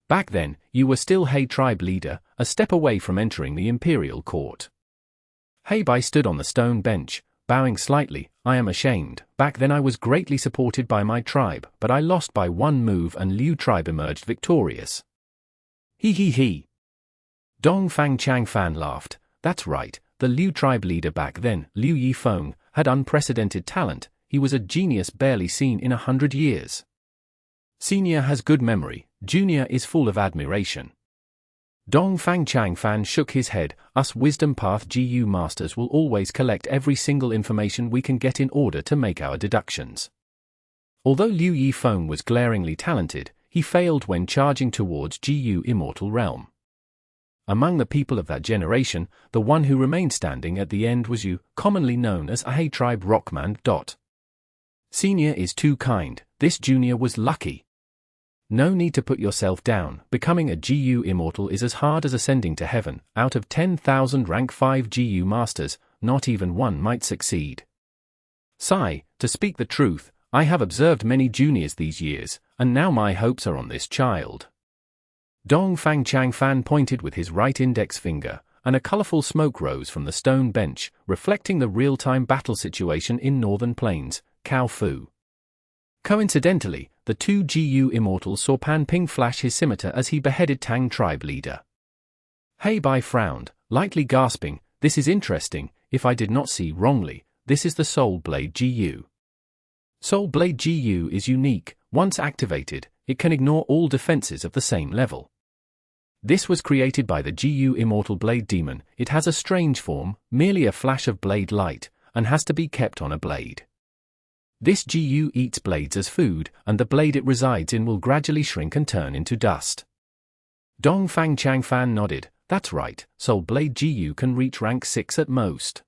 Back then, you were still He tribe leader, a step away from entering the Imperial Court. He Bai stood on the stone bench, bowing slightly. I am ashamed. Back then I was greatly supported by my tribe, but I lost by one move and Liu tribe emerged victorious. He. Dongfang Changfan laughed. That's right, the Liu tribe leader back then, Liu Yifeng, had unprecedented talent. He was a genius barely seen in 100 years. Senior has good memory, Junior is full of admiration. Dongfang Changfan shook his head. Us Wisdom Path GU masters will always collect every single information we can get in order to make our deductions. Although Liu Yifeng was glaringly talented, he failed when charging towards GU Immortal realm. Among the people of that generation, the one who remained standing at the end was Yu, commonly known as a He tribe Rockman. Senior is too kind, this junior was lucky. No need to put yourself down. Becoming a GU Immortal is as hard as ascending to heaven. Out of 10,000 rank 5 GU masters, not even one might succeed. Sigh, to speak the truth, I have observed many juniors these years, and now my hopes are on this child. Dongfang Changfan pointed with his right index finger, and a colorful smoke rose from the stone bench, reflecting the real-time battle situation in Northern Plains, Cao Fu. Coincidentally, the two GU Immortals saw Pan Ping flash his scimitar as he beheaded Tang tribe leader. He Bai frowned, lightly gasping, this is interesting. If I did not see wrongly, this is the Soul Blade GU. Soul Blade GU is unique. Once activated, it can ignore all defenses of the same level. This was created by the GU Immortal Blade Demon. It has a strange form, merely a flash of blade light, and has to be kept on a blade. This Jiu eats blades as food, and the blade it resides in will gradually shrink and turn into dust. Dongfang Changfan nodded. That's right, Soul Blade Jiu can reach rank 6 at most.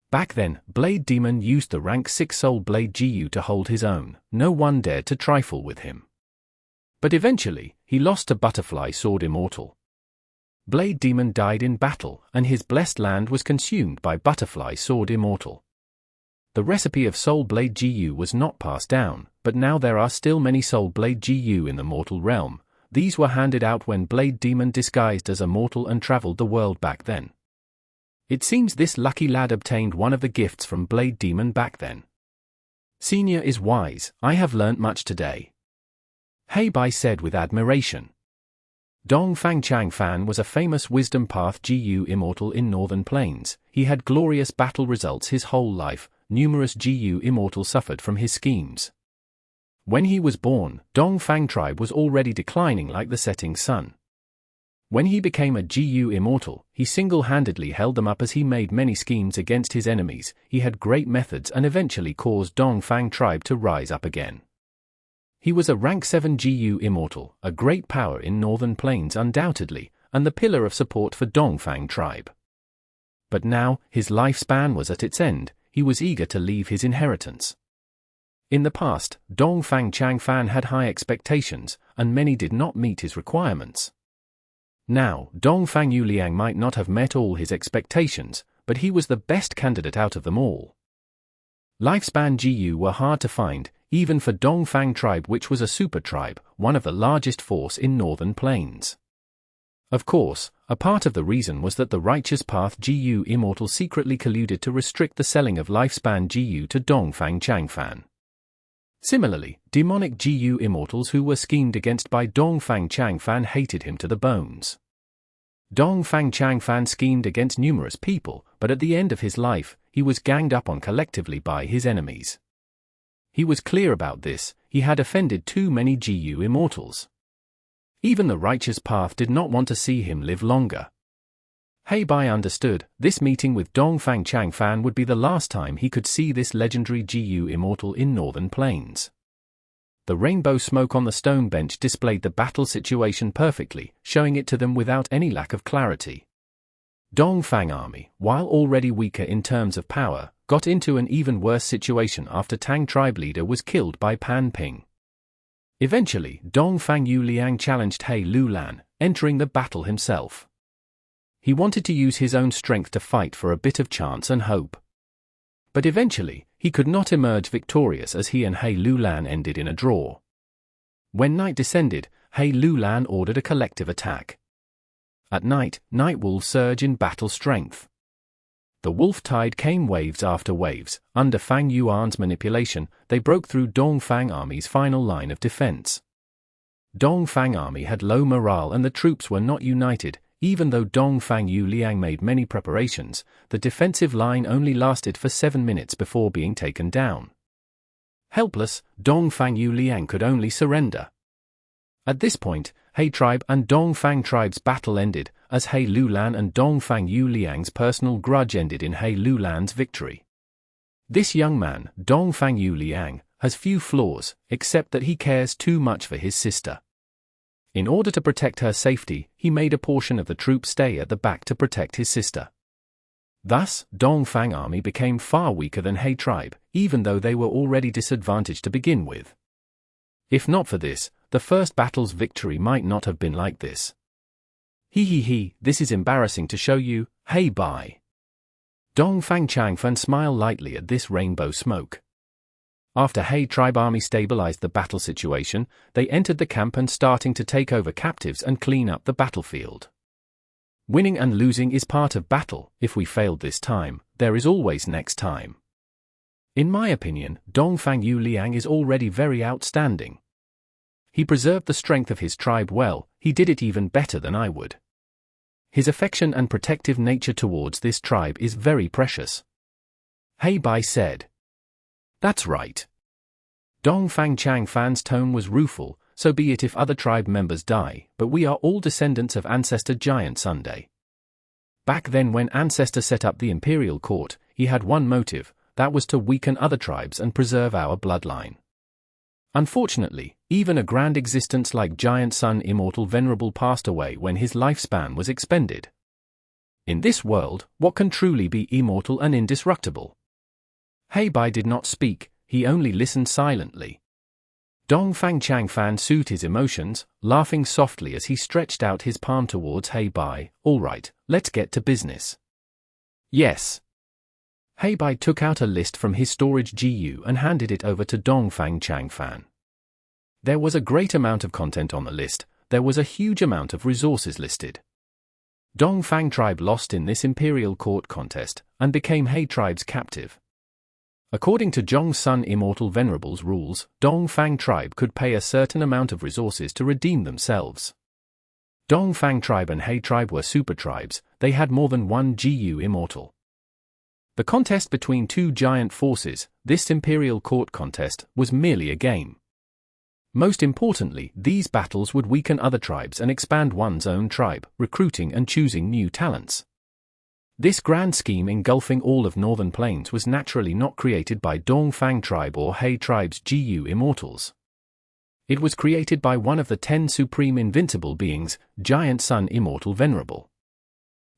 Back then, Blade Demon used the rank 6 Soul Blade Jiu to hold his own. No one dared to trifle with him. But eventually, he lost to Butterfly Sword Immortal. Blade Demon died in battle, and his blessed land was consumed by Butterfly Sword Immortal. The recipe of Soul Blade Jiu was not passed down, but now there are still many Soul Blade Jiu in the mortal realm. These were handed out when Blade Demon disguised as a mortal and traveled the world back then. It seems this lucky lad obtained one of the gifts from Blade Demon back then. Senior is wise, I have learnt much today. Hei Bai said with admiration. Dongfang Changfan was a famous wisdom path Jiu immortal in Northern Plains. He had glorious battle results his whole life. Numerous Jiu immortal suffered from his schemes. When he was born, Dongfang tribe was already declining like the setting sun. When he became a Jiu immortal, he single-handedly held them up as he made many schemes against his enemies. He had great methods and eventually caused Dongfang tribe to rise up again. He was a rank 7 Jiu immortal, a great power in Northern Plains undoubtedly, and the pillar of support for Dongfang tribe. But now, his lifespan was at its end. He was eager to leave his inheritance. In the past, Dongfang Changfan had high expectations, and many did not meet his requirements. Now, Fang Yu Liang might not have met all his expectations, but he was the best candidate out of them all. Lifespan Jiu were hard to find, even for Dongfang tribe, which was a super tribe, one of the largest force in Northern Plains. Of course, a part of the reason was that the Righteous Path Jiu Immortal secretly colluded to restrict the selling of Lifespan Jiu to Dongfang Changfan. Similarly, demonic Jiu Immortals who were schemed against by Dongfang Changfan hated him to the bones. Dongfang Changfan schemed against numerous people, but at the end of his life, he was ganged up on collectively by his enemies. He was clear about this, he had offended too many Jiu Immortals. Even the Righteous Path did not want to see him live longer. Hei Bai understood, this meeting with Dongfang Changfan would be the last time he could see this legendary Jiu Immortal in Northern Plains. The rainbow smoke on the stone bench displayed the battle situation perfectly, showing it to them without any lack of clarity. Dongfang army, while already weaker in terms of power, got into an even worse situation after Tang tribe leader was killed by Pan Ping. Eventually, Fang Yu Liang challenged Hei Lulan, entering the battle himself. He wanted to use his own strength to fight for a bit of chance and hope. But eventually, he could not emerge victorious as he and Hei Lulan ended in a draw. When night descended, Hei Lulan ordered a collective attack. At night, night wolves surge in battle strength. The wolf tide came waves after waves. Under Fang Yuan's manipulation, they broke through Dongfang army's final line of defense. Dongfang army had low morale and the troops were not united. Even though Fang Yu Liang made many preparations, the defensive line only lasted for 7 minutes before being taken down. Helpless, Fang Yu Liang could only surrender. At this point, Hei tribe and Dongfang tribe's battle ended, as Hei Lulan and Dongfang Yu Liang's personal grudge ended in Hei Lulan's victory. This young man, Dongfang Yu Liang, has few flaws, except that he cares too much for his sister. In order to protect her safety, he made a portion of the troops stay at the back to protect his sister. Thus, Dongfang army became far weaker than Hei tribe, even though they were already disadvantaged to begin with. If not for this, the first battle's victory might not have been like this. This is embarrassing to show you, Hei Bai. Dongfang Changfan smiled lightly at this rainbow smoke. After Hei tribe army stabilized the battle situation, they entered the camp and starting to take over captives and clean up the battlefield. Winning and losing is part of battle. If we failed this time, there is always next time. In my opinion, Dongfang Yu Liang is already very outstanding. He preserved the strength of his tribe well, he did it even better than I would. His affection and protective nature towards this tribe is very precious. Hei Bai said. That's right. Dongfang Changfan's tone was rueful, so be it if other tribe members die, but we are all descendants of Ancestor Giant Sunday. Back then when Ancestor set up the imperial court, he had one motive, that was to weaken other tribes and preserve our bloodline. Unfortunately, even a grand existence like Giant Sun Immortal Venerable passed away when his lifespan was expended. In this world, what can truly be immortal and indestructible? Tai Bai did not speak, he only listened silently. Dongfang Changfan soothed his emotions, laughing softly as he stretched out his palm towards Tai Bai. "All right, let's get to business." "Yes." Tai Bai took out a list from his storage GU and handed it over to Dongfang Changfan. There was a great amount of content on the list, there was a huge amount of resources listed. Dongfang tribe lost in this imperial court contest, and became Tai tribe's captive. According to Zhong Sun Immortal Venerable's rules, Dongfang tribe could pay a certain amount of resources to redeem themselves. Dongfang tribe and Tai tribe were super tribes, they had more than one GU immortal. The contest between two giant forces, this imperial court contest, was merely a game. Most importantly, these battles would weaken other tribes and expand one's own tribe, recruiting and choosing new talents. This grand scheme engulfing all of Northern Plains was naturally not created by Dongfang tribe or Tai tribe's GU immortals. It was created by one of the 10 supreme invincible beings, Giant Sun Immortal Venerable.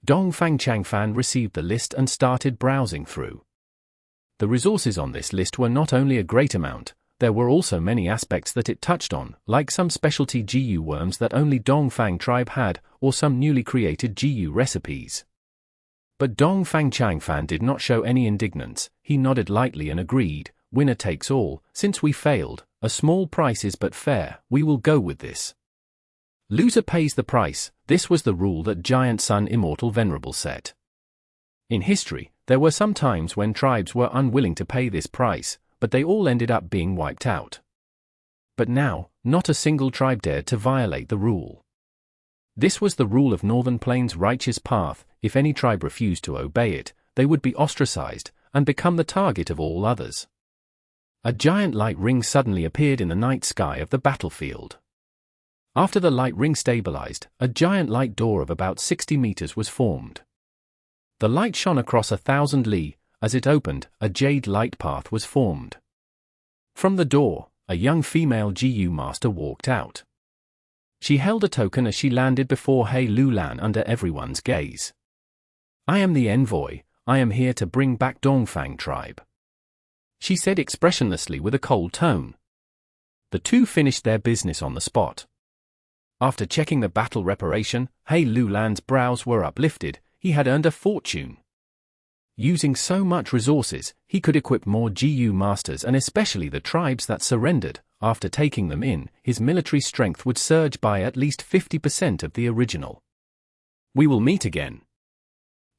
Dongfang Changfan received the list and started browsing through. The resources on this list were not only a great amount, there were also many aspects that it touched on, like some specialty GU worms that only Dongfang tribe had, or some newly created GU recipes. But Dongfang Changfan did not show any indignance, he nodded lightly and agreed, "Winner takes all, since we failed, a small price is but fair, we will go with this. Loser pays the price," this was the rule that Giant Sun Immortal Venerable set. In history, there were some times when tribes were unwilling to pay this price, but they all ended up being wiped out. But now, not a single tribe dared to violate the rule. This was the rule of Northern Plains' righteous path. If any tribe refused to obey it, they would be ostracized, and become the target of all others. A giant light ring suddenly appeared in the night sky of the battlefield. After the light ring stabilized, a giant light door of about 60 meters was formed. The light shone across 1,000 li. As it opened, a jade light path was formed. From the door, a young female GU master walked out. She held a token as she landed before Lian under everyone's gaze. "I am the envoy, I am here to bring back Dongfang tribe," she said expressionlessly with a cold tone. The two finished their business on the spot. After checking the battle reparation, Lian's brows were uplifted, he had earned a fortune. Using so much resources, he could equip more GU masters and especially the tribes that surrendered. After taking them in, his military strength would surge by at least 50% of the original. "We will meet again."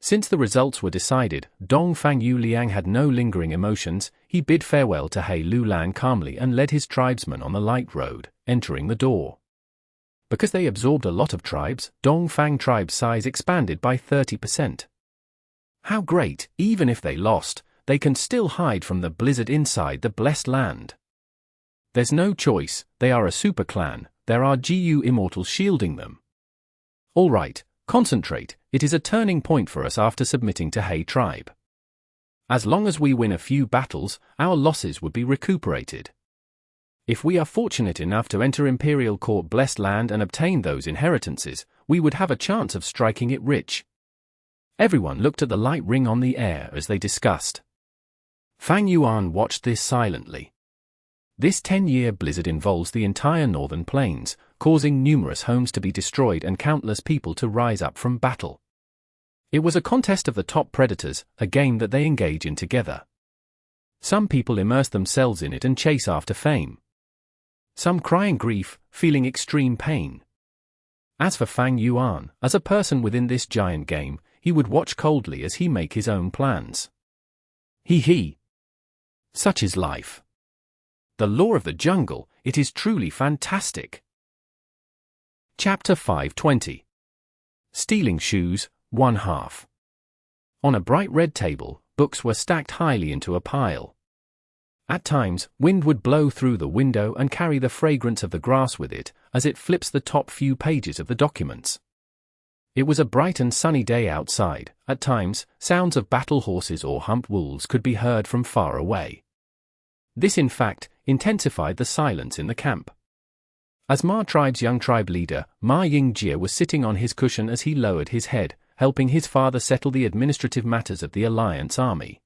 Since the results were decided, Fang Yu Liang had no lingering emotions, he bid farewell to Lian calmly and led his tribesmen on the light road, entering the door. Because they absorbed a lot of tribes, Dongfang tribe's size expanded by 30%. How great, even if they lost, they can still hide from the blizzard inside the blessed land. There's no choice, they are a super clan, there are GU immortals shielding them. All right, concentrate, it is a turning point for us after submitting to Tai tribe. As long as we win a few battles, our losses would be recuperated. If we are fortunate enough to enter Imperial Court blessed land and obtain those inheritances, we would have a chance of striking it rich. Everyone looked at the light ring on the air as they discussed. Fang Yuan watched this silently. This 10-year blizzard involves the entire Northern Plains, causing numerous homes to be destroyed and countless people to rise up from battle. It was a contest of the top predators, a game that they engage in together. Some people immerse themselves in it and chase after fame. Some cry in grief, feeling extreme pain. As for Fang Yuan, as a person within this giant game, he would watch coldly as he make his own plans. He. Such is life. The law of the jungle, it is truly fantastic. Chapter 520. Stealing Shoes, 1/2. On a bright red table, books were stacked highly into a pile. At times, wind would blow through the window and carry the fragrance of the grass with it, as it flips the top few pages of the documents. It was a bright and sunny day outside. At times, sounds of battle horses or humped wolves could be heard from far away. This in fact intensified the silence in the camp. As Ma tribe's young tribe leader, Ma Ying-jie was sitting on his cushion as he lowered his head, helping his father settle the administrative matters of the Alliance army.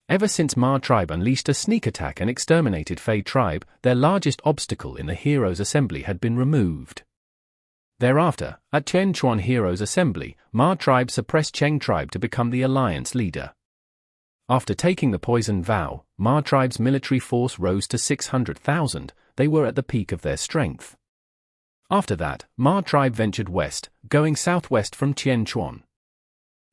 Ever since Ma tribe unleashed a sneak attack and exterminated Fei tribe, their largest obstacle in the Heroes' Assembly had been removed. Thereafter, at Qianchuan Heroes' Assembly, Ma tribe suppressed Cheng tribe to become the Alliance leader. After taking the poison vow, Ma tribe's military force rose to 600,000, they were at the peak of their strength. After that, Ma tribe ventured west, going southwest from Qianchuan.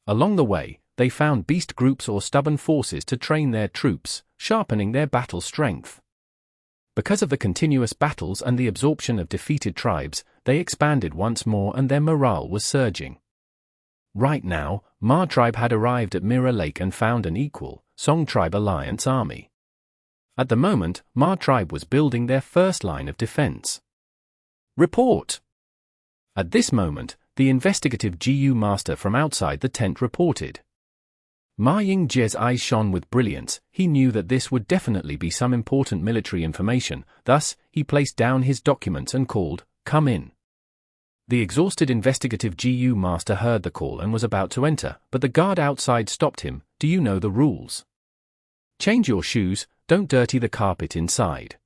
Along the way, they found beast groups or stubborn forces to train their troops, sharpening their battle strength. Because of the continuous battles and the absorption of defeated tribes, they expanded once more and their morale was surging. Right now, Ma tribe had arrived at Mirror Lake and found an equal, Song tribe alliance army. At the moment, Ma tribe was building their first line of defense. Report! At this moment, the investigative GU master from outside the tent reported. Ma Ying-jie's eyes shone with brilliance. He knew that this would definitely be some important military information, thus, he placed down his documents and called, "Come in." The exhausted investigative GU master heard the call and was about to enter, but the guard outside stopped him. "Do you know the rules? Change your shoes, don't dirty the carpet inside."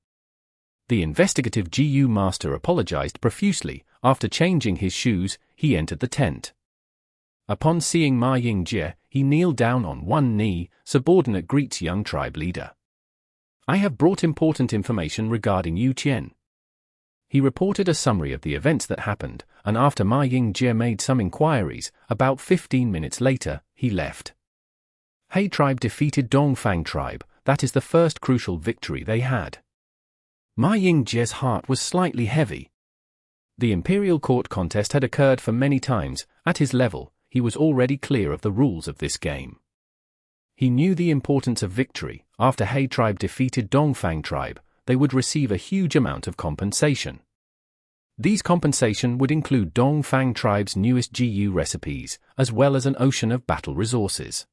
The investigative GU master apologized profusely. After changing his shoes, he entered the tent. Upon seeing Ma Ying-jie, he kneeled down on one knee. Subordinate greets young tribe leader. "I have brought important information regarding Yu Qian." He reported a summary of the events that happened, and after Ma Ying-jie made some inquiries, about 15 minutes later, he left. He tribe defeated Dongfang tribe. That is the first crucial victory they had. Ma Ying-jie's heart was slightly heavy. The Imperial Court contest had occurred for many times. At his level, he was already clear of the rules of this game. He knew the importance of victory. After He tribe defeated Dongfang tribe, they would receive a huge amount of compensation. These compensation would include Dongfang tribe's newest GU recipes, as well as an ocean of battle resources.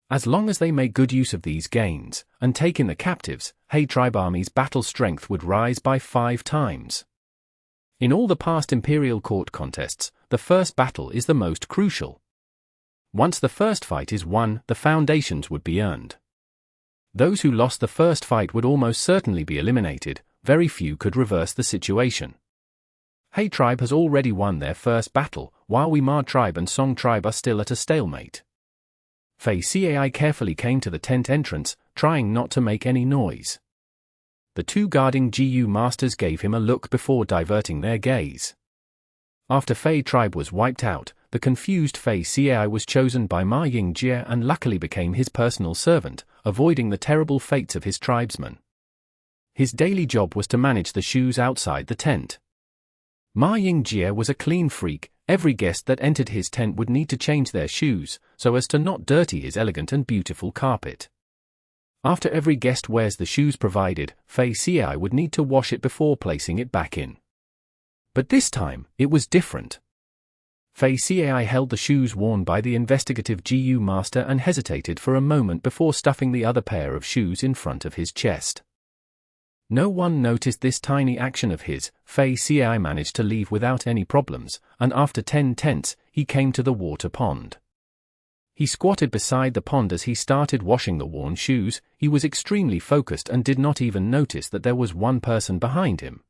As long as they make good use of these gains, and take in the captives, He tribe army's battle strength would rise by 5 times. In all the past Imperial Court contests, the first battle is the most crucial. Once the first fight is won, the foundations would be earned. Those who lost the first fight would almost certainly be eliminated. Very few could reverse the situation. He tribe has already won their first battle, while we Ma tribe and Song tribe are still at a stalemate. Fei Cai carefully came to the tent entrance, trying not to make any noise. The two guarding GU masters gave him a look before diverting their gaze. After Fei tribe was wiped out, the confused Fei Cai was chosen by Ma Ying-jie and luckily became his personal servant, avoiding the terrible fates of his tribesmen. His daily job was to manage the shoes outside the tent. Ma Ying-jie was a clean freak. Every guest that entered his tent would need to change their shoes, so as to not dirty his elegant and beautiful carpet. After every guest wears the shoes provided, Fei Cai would need to wash it before placing it back in. But this time, it was different. Fei Cai held the shoes worn by the investigative GU master and hesitated for a moment before stuffing the other pair of shoes in front of his chest. No one noticed this tiny action of his. Fei Cai managed to leave without any problems, and after 10 tents, he came to the water pond. He squatted beside the pond as he started washing the worn shoes. He was extremely focused and did not even notice that there was one person behind him.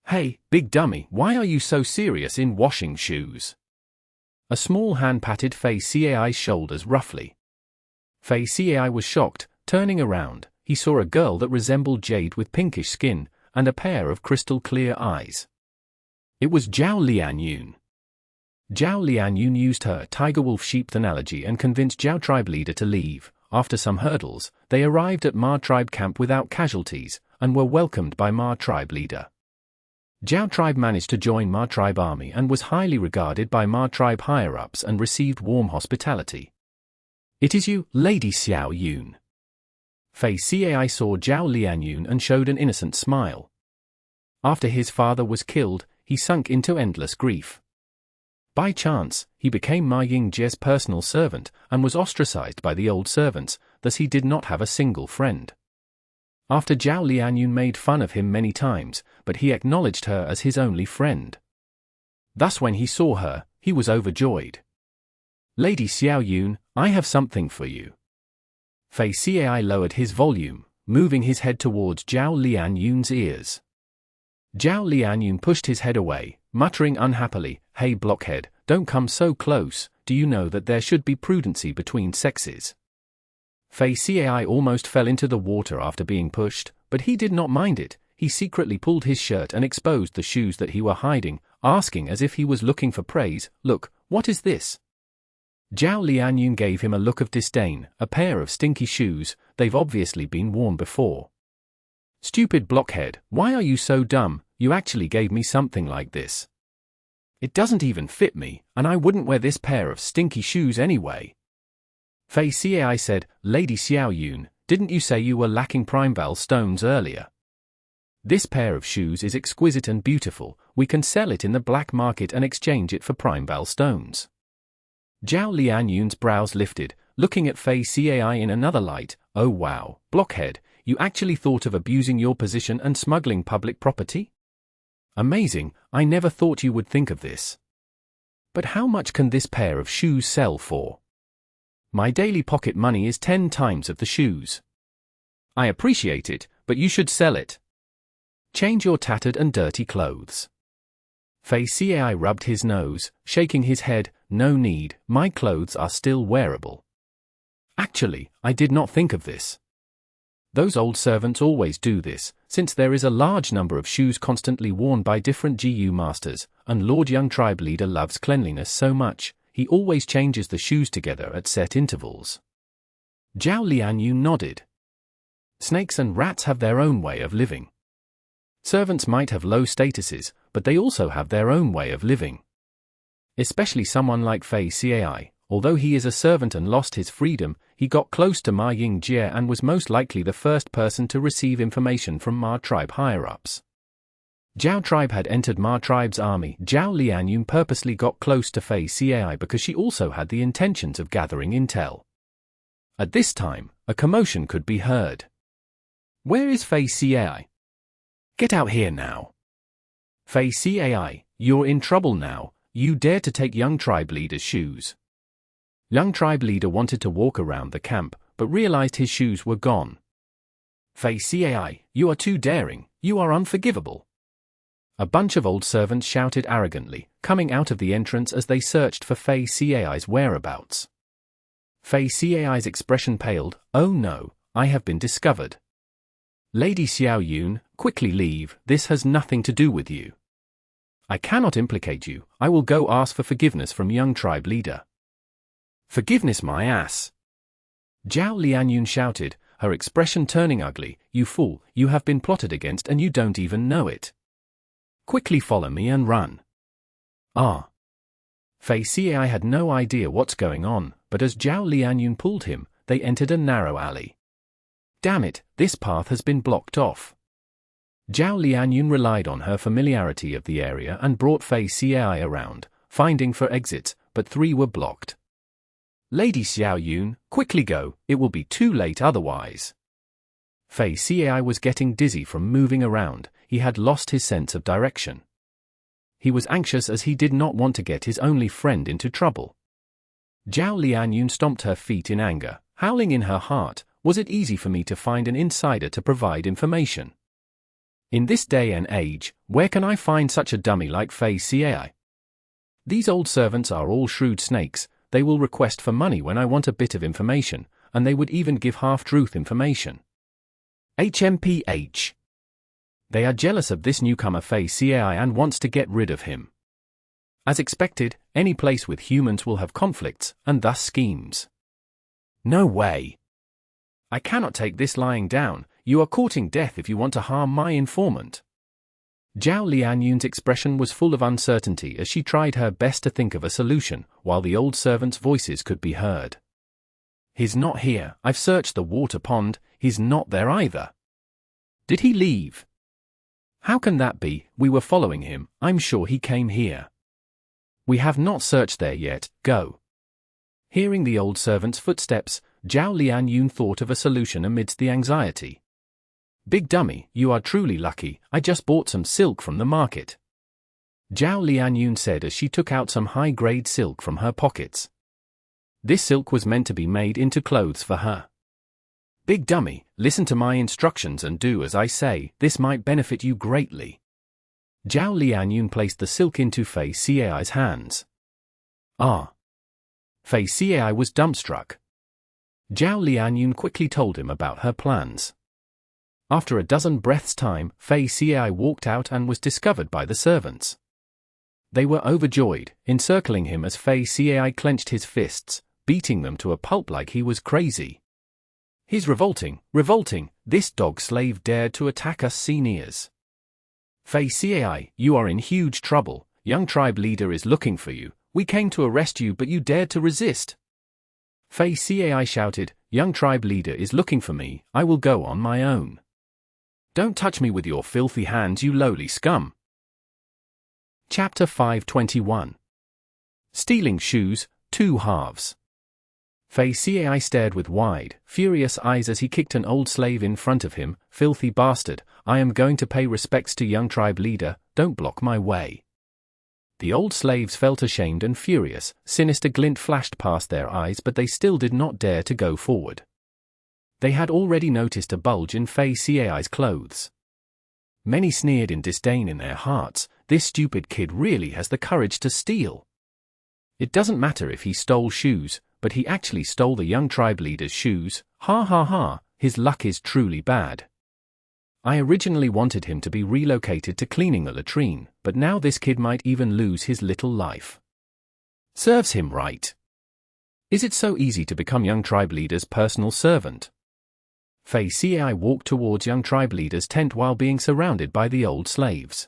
"Hey, big dummy, why are you so serious in washing shoes?" A small hand patted Fei Cai's shoulders roughly. Fei Cai was shocked. Turning around, he saw a girl that resembled jade with pinkish skin, and a pair of crystal-clear eyes. It was Zhao Lianyun. Zhao Lianyun used her tiger-wolf sheep analogy and convinced Zhao tribe leader to leave. After some hurdles, they arrived at Ma tribe camp without casualties, and were welcomed by Ma tribe leader. Zhao tribe managed to join Ma tribe army and was highly regarded by Ma tribe higher-ups and received warm hospitality. "It is you, Lady Xiao Yun." Fei Cai saw Zhao Lianyun and showed an innocent smile. After his father was killed, he sunk into endless grief. By chance, he became Ma Yingjia's personal servant and was ostracized by the old servants, thus he did not have a single friend. After Zhao Lianyun made fun of him many times, but he acknowledged her as his only friend. Thus when he saw her, he was overjoyed. "Lady Xiao Yun, I have something for you." Fei Cai lowered his volume, moving his head towards Zhao Lianyun's ears. Zhao Lianyun pushed his head away, muttering unhappily, "Hey blockhead, don't come so close, do you know that there should be prudency between sexes?" Fei Cai almost fell into the water after being pushed, but he did not mind it. He secretly pulled his shirt and exposed the shoes that he were hiding, asking as if he was looking for praise, "Look, what is this?" Zhao Lianyun gave him a look of disdain. "A pair of stinky shoes, they've obviously been worn before." "Stupid blockhead, why are you so dumb? You actually gave me something like this. It doesn't even fit me, and I wouldn't wear this pair of stinky shoes anyway." Fei Cai said, "Lady Xiao Yun, didn't you say you were lacking Primeval stones earlier? This pair of shoes is exquisite and beautiful, we can sell it in the black market and exchange it for Primeval stones." Zhao Lianyun's brows lifted, looking at Fei Cai in another light. "Oh wow, blockhead, you actually thought of abusing your position and smuggling public property? Amazing, I never thought you would think of this. But how much can this pair of shoes sell for? My daily pocket money is 10 times of the shoes. I appreciate it, but you should sell it. Change your tattered and dirty clothes." Fei Cai rubbed his nose, shaking his head. "No need, my clothes are still wearable. Actually, I did not think of this. Those old servants always do this, since there is a large number of shoes constantly worn by different GU masters, and Lord Young tribe leader loves cleanliness so much, he always changes the shoes together at set intervals." Zhao Lianyun nodded. Snakes and rats have their own way of living. Servants might have low statuses, but they also have their own way of living. Especially someone like Fei Cai, although he is a servant and lost his freedom, he got close to Ma Yingjie and was most likely the first person to receive information from Ma tribe higher-ups. Zhao tribe had entered Ma tribe's army. Zhao Lianyun purposely got close to Fei Cai because she also had the intentions of gathering intel. At this time, a commotion could be heard. "Where is Fei Cai? Get out here now. Fei Cai, you're in trouble now, you dare to take young tribe leader's shoes." Young tribe leader wanted to walk around the camp, but realized his shoes were gone. "Fei Cai, you are too daring, you are unforgivable." A bunch of old servants shouted arrogantly, coming out of the entrance as they searched for Fei Cai's whereabouts. Fei Cai's expression paled. "Oh no, I have been discovered. Lady Xiao Yun, quickly leave, this has nothing to do with you. I cannot implicate you, I will go ask for forgiveness from young tribe leader." "Forgiveness my ass!" Zhao Lianyun shouted, her expression turning ugly. "You fool, you have been plotted against and you don't even know it. Quickly follow me and run." "Ah." Fei Cai had no idea what's going on, but as Zhao Lianyun pulled him, they entered a narrow alley. "Damn it, this path has been blocked off." Zhao Lianyun relied on her familiarity of the area and brought Fei Cai around, finding 4 exits, but 3 were blocked. "Lady Xiao Yun, quickly go, it will be too late otherwise." Fei Cai was getting dizzy from moving around, he had lost his sense of direction. He was anxious as he did not want to get his only friend into trouble. Zhao Lianyun stomped her feet in anger, howling in her heart, "Was it easy for me to find an insider to provide information? In this day and age, where can I find such a dummy like Fei Cai? These old servants are all shrewd snakes, they will request for money when I want a bit of information, and they would even give half-truth information. HMPH. They are jealous of this newcomer Fei Cai and wants to get rid of him. As expected, any place with humans will have conflicts, and thus schemes. No way. I cannot take this lying down, you are courting death if you want to harm my informant." Zhao Lianyun's expression was full of uncertainty as she tried her best to think of a solution, while the old servants' voices could be heard. "He's not here, I've searched the water pond, he's not there either. Did he leave? How can that be? We were following him, I'm sure he came here. We have not searched there yet, go. Hearing the old servant's footsteps, Zhao Lianyun thought of a solution amidst the anxiety. Big dummy, you are truly lucky, I just bought some silk from the market. Zhao Lianyun said as she took out some high-grade silk from her pockets. This silk was meant to be made into clothes for her. Big dummy, listen to my instructions and do as I say, this might benefit you greatly. Zhao Lianyun placed the silk into Fei Cai's hands. Ah! Fei Cai was dumbstruck. Zhao Lianyun quickly told him about her plans. After a dozen breaths' time, Fei Cai walked out and was discovered by the servants. They were overjoyed, encircling him as Fei Cai clenched his fists, beating them to a pulp like he was crazy. He's revolting, this dog slave dared to attack us seniors. Fei Cai, you are in huge trouble, young tribe leader is looking for you, we came to arrest you but you dared to resist. Fei Cai shouted, young tribe leader is looking for me, I will go on my own. Don't touch me with your filthy hands, you lowly scum. Chapter 521. Stealing Shoes, 2 halves. Fei Cai stared with wide, furious eyes as he kicked an old slave in front of him. Filthy bastard, I am going to pay respects to young tribe leader, don't block my way. The old slaves felt ashamed and furious, sinister glint flashed past their eyes but they still did not dare to go forward. They had already noticed a bulge in Fei Cai's clothes. Many sneered in disdain in their hearts, this stupid kid really has the courage to steal. It doesn't matter if he stole shoes, but he actually stole the young tribe leader's shoes, ha ha ha, his luck is truly bad. I originally wanted him to be relocated to cleaning the latrine, but now this kid might even lose his little life. Serves him right. Is it so easy to become young tribe leader's personal servant? Fei Cai walked towards young tribe leader's tent while being surrounded by the old slaves.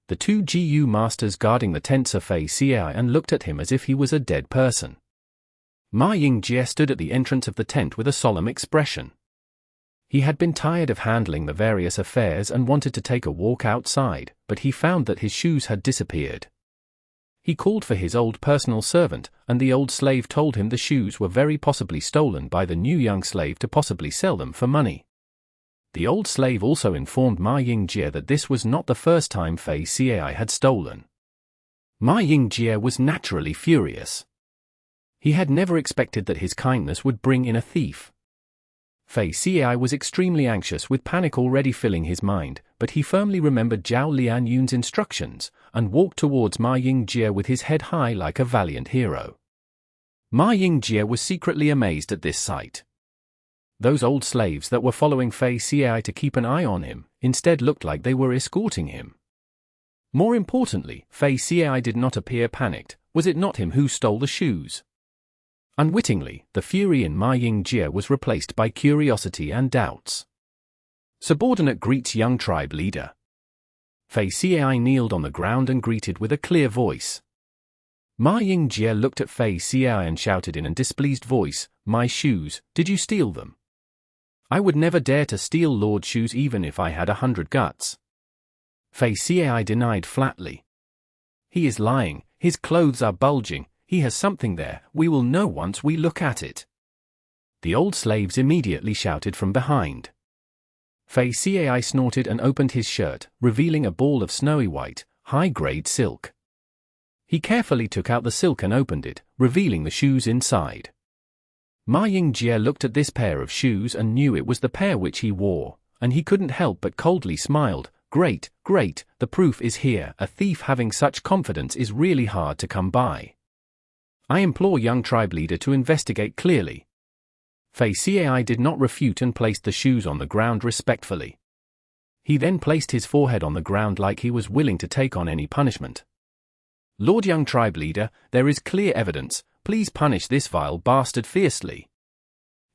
The 2 GU masters guarding the tent saw Fei Cai and looked at him as if he was a dead person. Ma Yingjie stood at the entrance of the tent with a solemn expression. He had been tired of handling the various affairs and wanted to take a walk outside, but he found that his shoes had disappeared. He called for his old personal servant, and the old slave told him the shoes were very possibly stolen by the new young slave to possibly sell them for money. The old slave also informed Ma Yingjie that this was not the first time Fei Cai had stolen. Ma Yingjie was naturally furious. He had never expected that his kindness would bring in a thief. Fei Cai was extremely anxious with panic already filling his mind, but he firmly remembered Zhao Lianyun's instructions, and walked towards Ma Yingjie with his head high like a valiant hero. Ma Yingjie was secretly amazed at this sight. Those old slaves that were following Fei Cai to keep an eye on him, instead looked like they were escorting him. More importantly, Fei Cai did not appear panicked. Was it not him who stole the shoes? Unwittingly, the fury in Ma Yingjie was replaced by curiosity and doubts. Subordinate greets young tribe leader. Fei Cai kneeled on the ground and greeted with a clear voice. Ma Yingjie looked at Fei Cai and shouted in a displeased voice, my shoes, did you steal them? I would never dare to steal Lord's shoes even if I had 100 guts. Fei Cai denied flatly. He is lying, his clothes are bulging. He has something there, we will know once we look at it. The old slaves immediately shouted from behind. Fei Cai snorted and opened his shirt, revealing a ball of snowy white, high-grade silk. He carefully took out the silk and opened it, revealing the shoes inside. Ma Yingjie looked at this pair of shoes and knew it was the pair which he wore, and he couldn't help but coldly smiled. Great, great, the proof is here, a thief having such confidence is really hard to come by. I implore young tribe leader to investigate clearly. Fei Cai did not refute and placed the shoes on the ground respectfully. He then placed his forehead on the ground like he was willing to take on any punishment. Lord young tribe leader, there is clear evidence, please punish this vile bastard fiercely.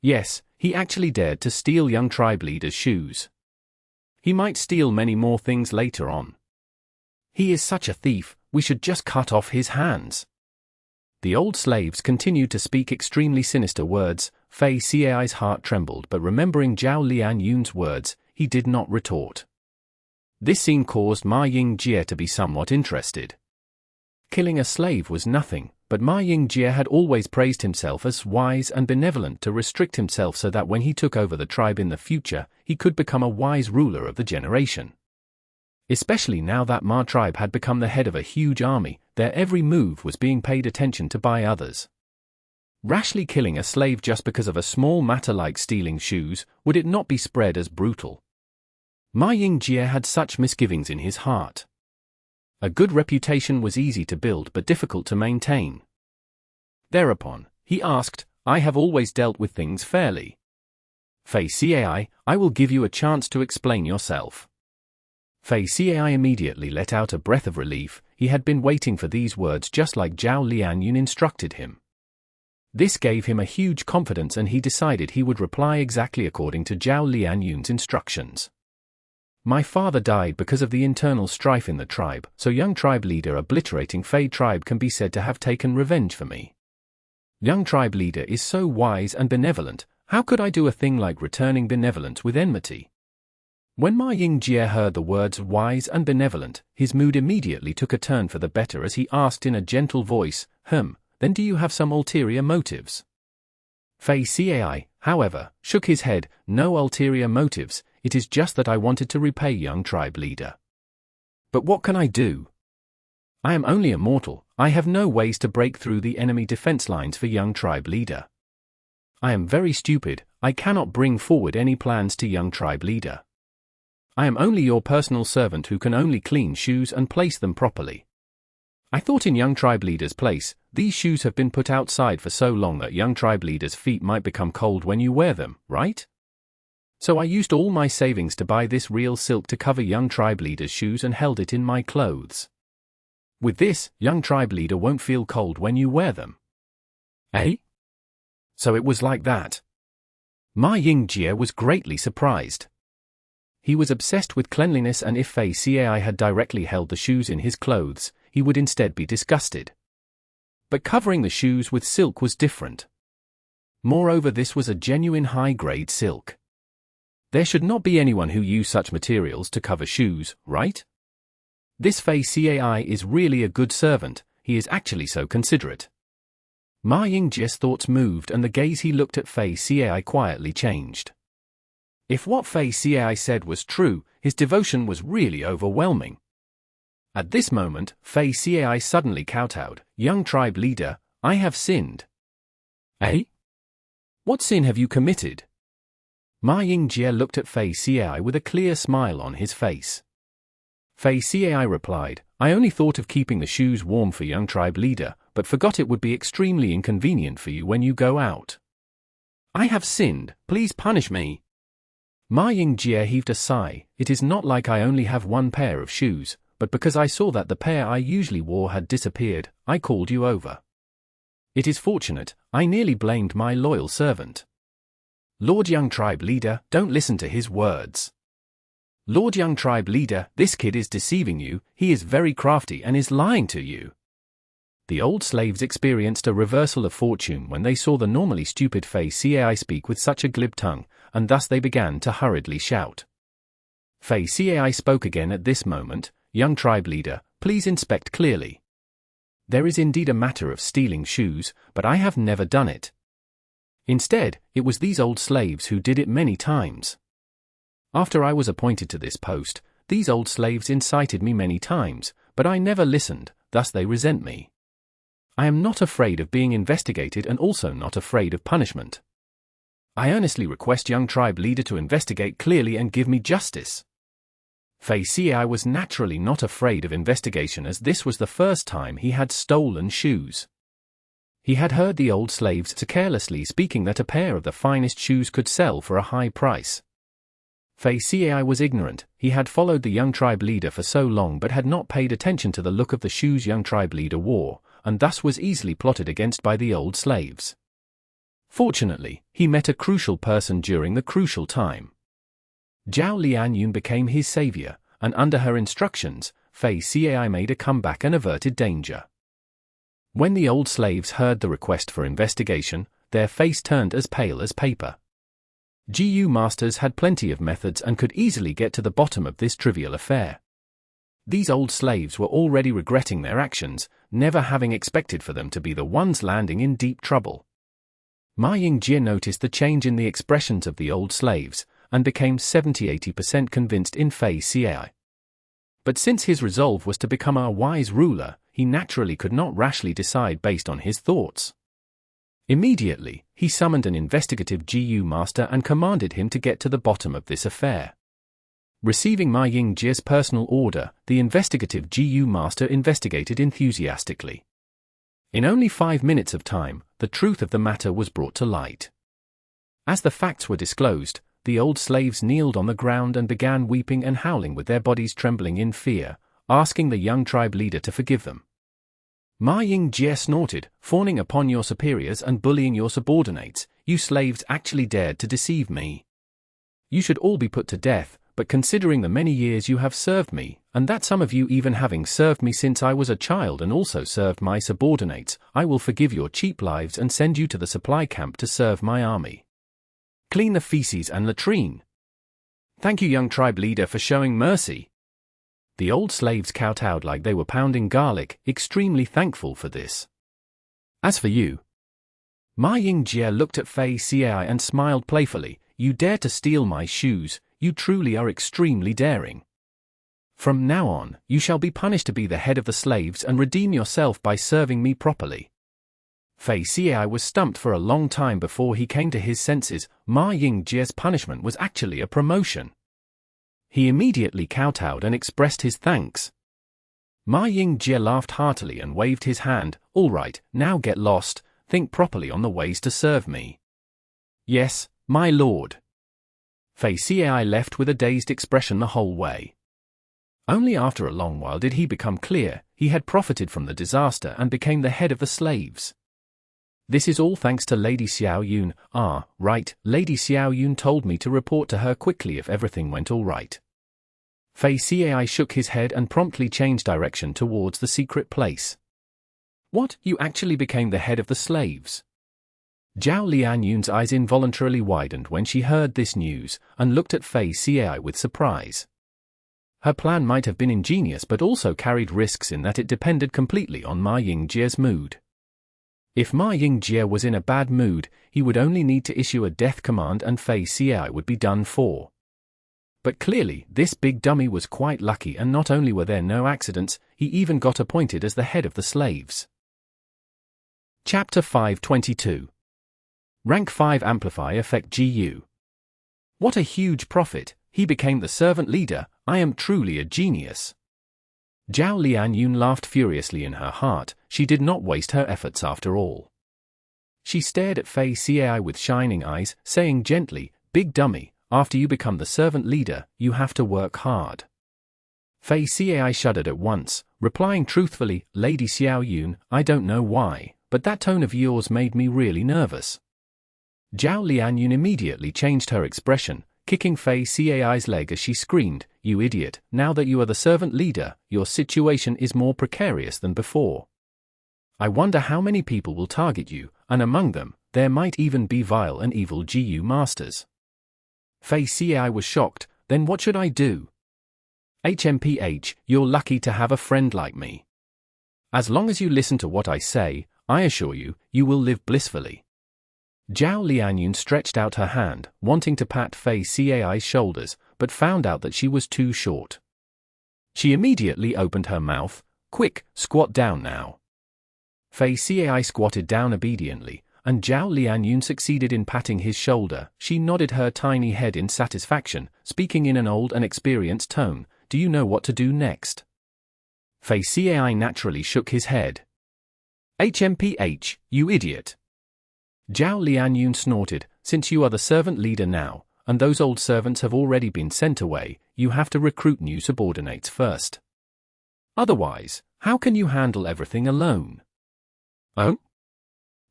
Yes, he actually dared to steal young tribe leader's shoes. He might steal many more things later on. He is such a thief, we should just cut off his hands. The old slaves continued to speak extremely sinister words. Fei Cai's heart trembled, but remembering Zhao Lianyun's words, he did not retort. This scene caused Ma Yingjie to be somewhat interested. Killing a slave was nothing, but Ma Yingjie had always praised himself as wise and benevolent to restrict himself so that when he took over the tribe in the future, he could become a wise ruler of the generation. Especially now that Ma tribe had become the head of a huge army, their every move was being paid attention to by others. Rashly killing a slave just because of a small matter like stealing shoes, would it not be spread as brutal? Ma Yingjie had such misgivings in his heart. A good reputation was easy to build but difficult to maintain. Thereupon, he asked, I have always dealt with things fairly. Fei Cai, I will give you a chance to explain yourself. Fei Cai immediately let out a breath of relief. He had been waiting for these words just like Zhao Lianyun instructed him. This gave him a huge confidence and he decided he would reply exactly according to Zhao Lianyun's instructions. My father died because of the internal strife in the tribe, so young tribe leader obliterating Fei tribe can be said to have taken revenge for me. Young tribe leader is so wise and benevolent, how could I do a thing like returning benevolence with enmity? When Ma Yingjie heard the words wise and benevolent, his mood immediately took a turn for the better as he asked in a gentle voice, then do you have some ulterior motives? Fei Cai, however, shook his head, no ulterior motives, it is just that I wanted to repay young tribe leader. But what can I do? I am only a mortal, I have no ways to break through the enemy defense lines for young tribe leader. I am very stupid, I cannot bring forward any plans to young tribe leader. I am only your personal servant who can only clean shoes and place them properly. I thought in young tribe leader's place, these shoes have been put outside for so long that young tribe leader's feet might become cold when you wear them, right? So I used all my savings to buy this real silk to cover young tribe leader's shoes and held it in my clothes. With this, young tribe leader won't feel cold when you wear them. Eh? So it was like that. Ma Yingjie was greatly surprised. He was obsessed with cleanliness and if Fei Cai had directly held the shoes in his clothes, he would instead be disgusted. But covering the shoes with silk was different. Moreover, this was a genuine high-grade silk. There should not be anyone who used such materials to cover shoes, right? This Fei Cai is really a good servant, he is actually so considerate. Ma Yingjie's thoughts moved and the gaze he looked at Fei Cai quietly changed. If what Fei Cai said was true, his devotion was really overwhelming. At this moment, Fei Cai suddenly kowtowed, young tribe leader, I have sinned. Eh? What sin have you committed? Ma Yingjie looked at Fei Cai with a clear smile on his face. Fei Cai replied, I only thought of keeping the shoes warm for young tribe leader, but forgot it would be extremely inconvenient for you when you go out. I have sinned, please punish me. Ma Yingjie heaved a sigh, it is not like I only have one pair of shoes, but because I saw that the pair I usually wore had disappeared, I called you over. It is fortunate, I nearly blamed my loyal servant. Lord Young Tribe Leader, don't listen to his words. Lord Young Tribe Leader, this kid is deceiving you, he is very crafty and is lying to you. The old slaves experienced a reversal of fortune when they saw the normally stupid Fei Cai speak with such a glib tongue, and thus they began to hurriedly shout. Fei Cai spoke again at this moment, Young Tribe Leader, please inspect clearly. There is indeed a matter of stealing shoes, but I have never done it. Instead, it was these old slaves who did it many times. After I was appointed to this post, these old slaves incited me many times, but I never listened, thus they resent me. I am not afraid of being investigated and also not afraid of punishment. I earnestly request Young Tribe Leader to investigate clearly and give me justice. Fei Cai was naturally not afraid of investigation as this was the first time he had stolen shoes. He had heard the old slaves carelessly speaking that a pair of the finest shoes could sell for a high price. Fei Cai was ignorant, he had followed the young tribe leader for so long but had not paid attention to the look of the shoes young tribe leader wore, and thus was easily plotted against by the old slaves. Fortunately, he met a crucial person during the crucial time. Zhao Lianyun became his savior, and under her instructions, Fei Cai made a comeback and averted danger. When the old slaves heard the request for investigation, their face turned as pale as paper. GU masters had plenty of methods and could easily get to the bottom of this trivial affair. These old slaves were already regretting their actions, never having expected for them to be the ones landing in deep trouble. Ma Yingjie noticed the change in the expressions of the old slaves, and became 70–80% convinced in Fei Xiai. But since his resolve was to become a wise ruler, he naturally could not rashly decide based on his thoughts. Immediately, he summoned an investigative GU master and commanded him to get to the bottom of this affair. Receiving Ma Yingjie's personal order, the investigative GU master investigated enthusiastically. In only 5 minutes of time, the truth of the matter was brought to light. As the facts were disclosed, the old slaves kneeled on the ground and began weeping and howling with their bodies trembling in fear, asking the young tribe leader to forgive them. Ma Yingjie snorted, "Fawning upon your superiors and bullying your subordinates, you slaves actually dared to deceive me. You should all be put to death, but considering the many years you have served me, and that some of you even having served me since I was a child and also served my subordinates, I will forgive your cheap lives and send you to the supply camp to serve my army. Clean the feces and latrine. Thank you, young tribe leader, for showing mercy." The old slaves kowtowed like they were pounding garlic, extremely thankful for this. "As for you," Ma Yingjie looked at Fei Xiai and smiled playfully, "you dare to steal my shoes, you truly are extremely daring. From now on, you shall be punished to be the head of the slaves and redeem yourself by serving me properly." Fei Xiai was stumped for a long time before he came to his senses. Ma Yingjie's punishment was actually a promotion. He immediately kowtowed and expressed his thanks. Ma Yingjie laughed heartily and waved his hand, "All right, now get lost, think properly on the ways to serve me." "Yes, my lord." Fei Xiai left with a dazed expression the whole way. Only after a long while did he become clear. He had profited from the disaster and became the head of the slaves. "This is all thanks to Lady Xiao Yun. Ah, right, Lady Xiao Yun told me to report to her quickly if everything went all right." Fei Xiai shook his head and promptly changed direction towards the secret place. "What, you actually became the head of the slaves?" Zhao Lianyun's eyes involuntarily widened when she heard this news, and looked at Fei Xiai with surprise. Her plan might have been ingenious but also carried risks in that it depended completely on Ma Yingjie's mood. If Ma Yingjie was in a bad mood, he would only need to issue a death command and Fei Xiai would be done for. But clearly, this big dummy was quite lucky, and not only were there no accidents, he even got appointed as the head of the slaves. Chapter 522. Rank 5 Amplify Effect GU. What a huge profit, he became the servant leader, I am truly a genius. Zhao Lianyun laughed furiously in her heart. She did not waste her efforts after all. She stared at Fei Xiai with shining eyes, saying gently, "Big dummy, after you become the servant leader, you have to work hard." Fei Xiai shuddered at once, replying truthfully, "Lady Xiao Yun, I don't know why, but that tone of yours made me really nervous." Zhao Lianyun immediately changed her expression, kicking Fei Xiai's leg as she screamed, "You idiot, now that you are the servant leader, your situation is more precarious than before. I wonder how many people will target you, and among them, there might even be vile and evil GU masters." Fei Xiai was shocked. "Then what should I do?" "HMPH, you're lucky to have a friend like me. As long as you listen to what I say, I assure you, you will live blissfully." Zhao Lianyun stretched out her hand, wanting to pat Fei Xiai's shoulders, but found out that she was too short. She immediately opened her mouth. "Quick, squat down now." Fei Xiai squatted down obediently, and Zhao Lianyun succeeded in patting his shoulder. She nodded her tiny head in satisfaction, speaking in an old and experienced tone, "Do you know what to do next?" Fei Xiai naturally shook his head. "HMPH, you idiot." Zhao Lianyun snorted, "Since you are the servant leader now, and those old servants have already been sent away, you have to recruit new subordinates first. Otherwise, how can you handle everything alone?" "Oh?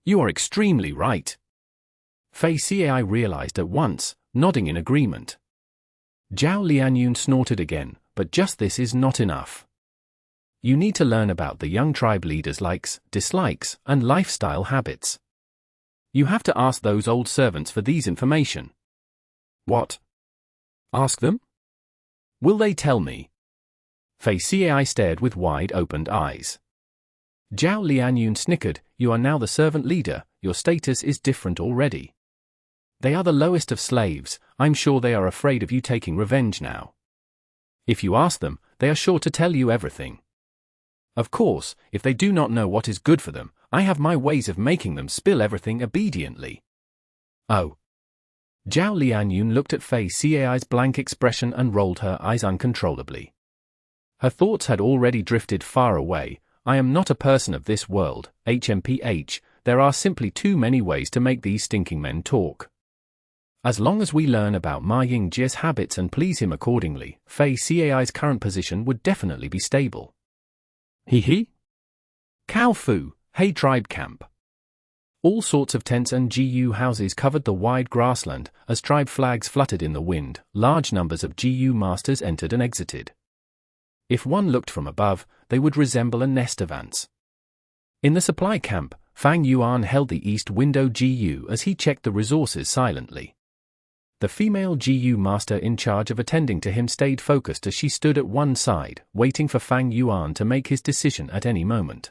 You are extremely right." Fei Xiai realized at once, nodding in agreement. Zhao Lianyun snorted again, "But just this is not enough. You need to learn about the young tribe leaders' likes, dislikes, and lifestyle habits. You have to ask those old servants for these information." "What? Ask them? Will they tell me?" Fei Cai stared with wide-opened eyes. Zhao Lianyun snickered. You are now the servant leader, your status is different already. They are the lowest of slaves, I'm sure they are afraid of you taking revenge now. If you ask them, they are sure to tell you everything. Of course, if they do not know what is good for them, I have my ways of making them spill everything obediently. Oh. Zhao Lianyun looked at Fei Cai's blank expression and rolled her eyes uncontrollably. Her thoughts had already drifted far away. I am not a person of this world, HMPH, there are simply too many ways to make these stinking men talk. As long as we learn about Ma Yingjia's habits and please him accordingly, Fei Cai's current position would definitely be stable. Hee. Cao Fu, He Tribe Camp. All sorts of tents and GU houses covered the wide grassland. As tribe flags fluttered in the wind, large numbers of GU masters entered and exited. If one looked from above, they would resemble a nest of ants. In the supply camp, Fang Yuan held the east window GU as he checked the resources silently. The female GU master in charge of attending to him stayed focused as she stood at one side, waiting for Fang Yuan to make his decision at any moment.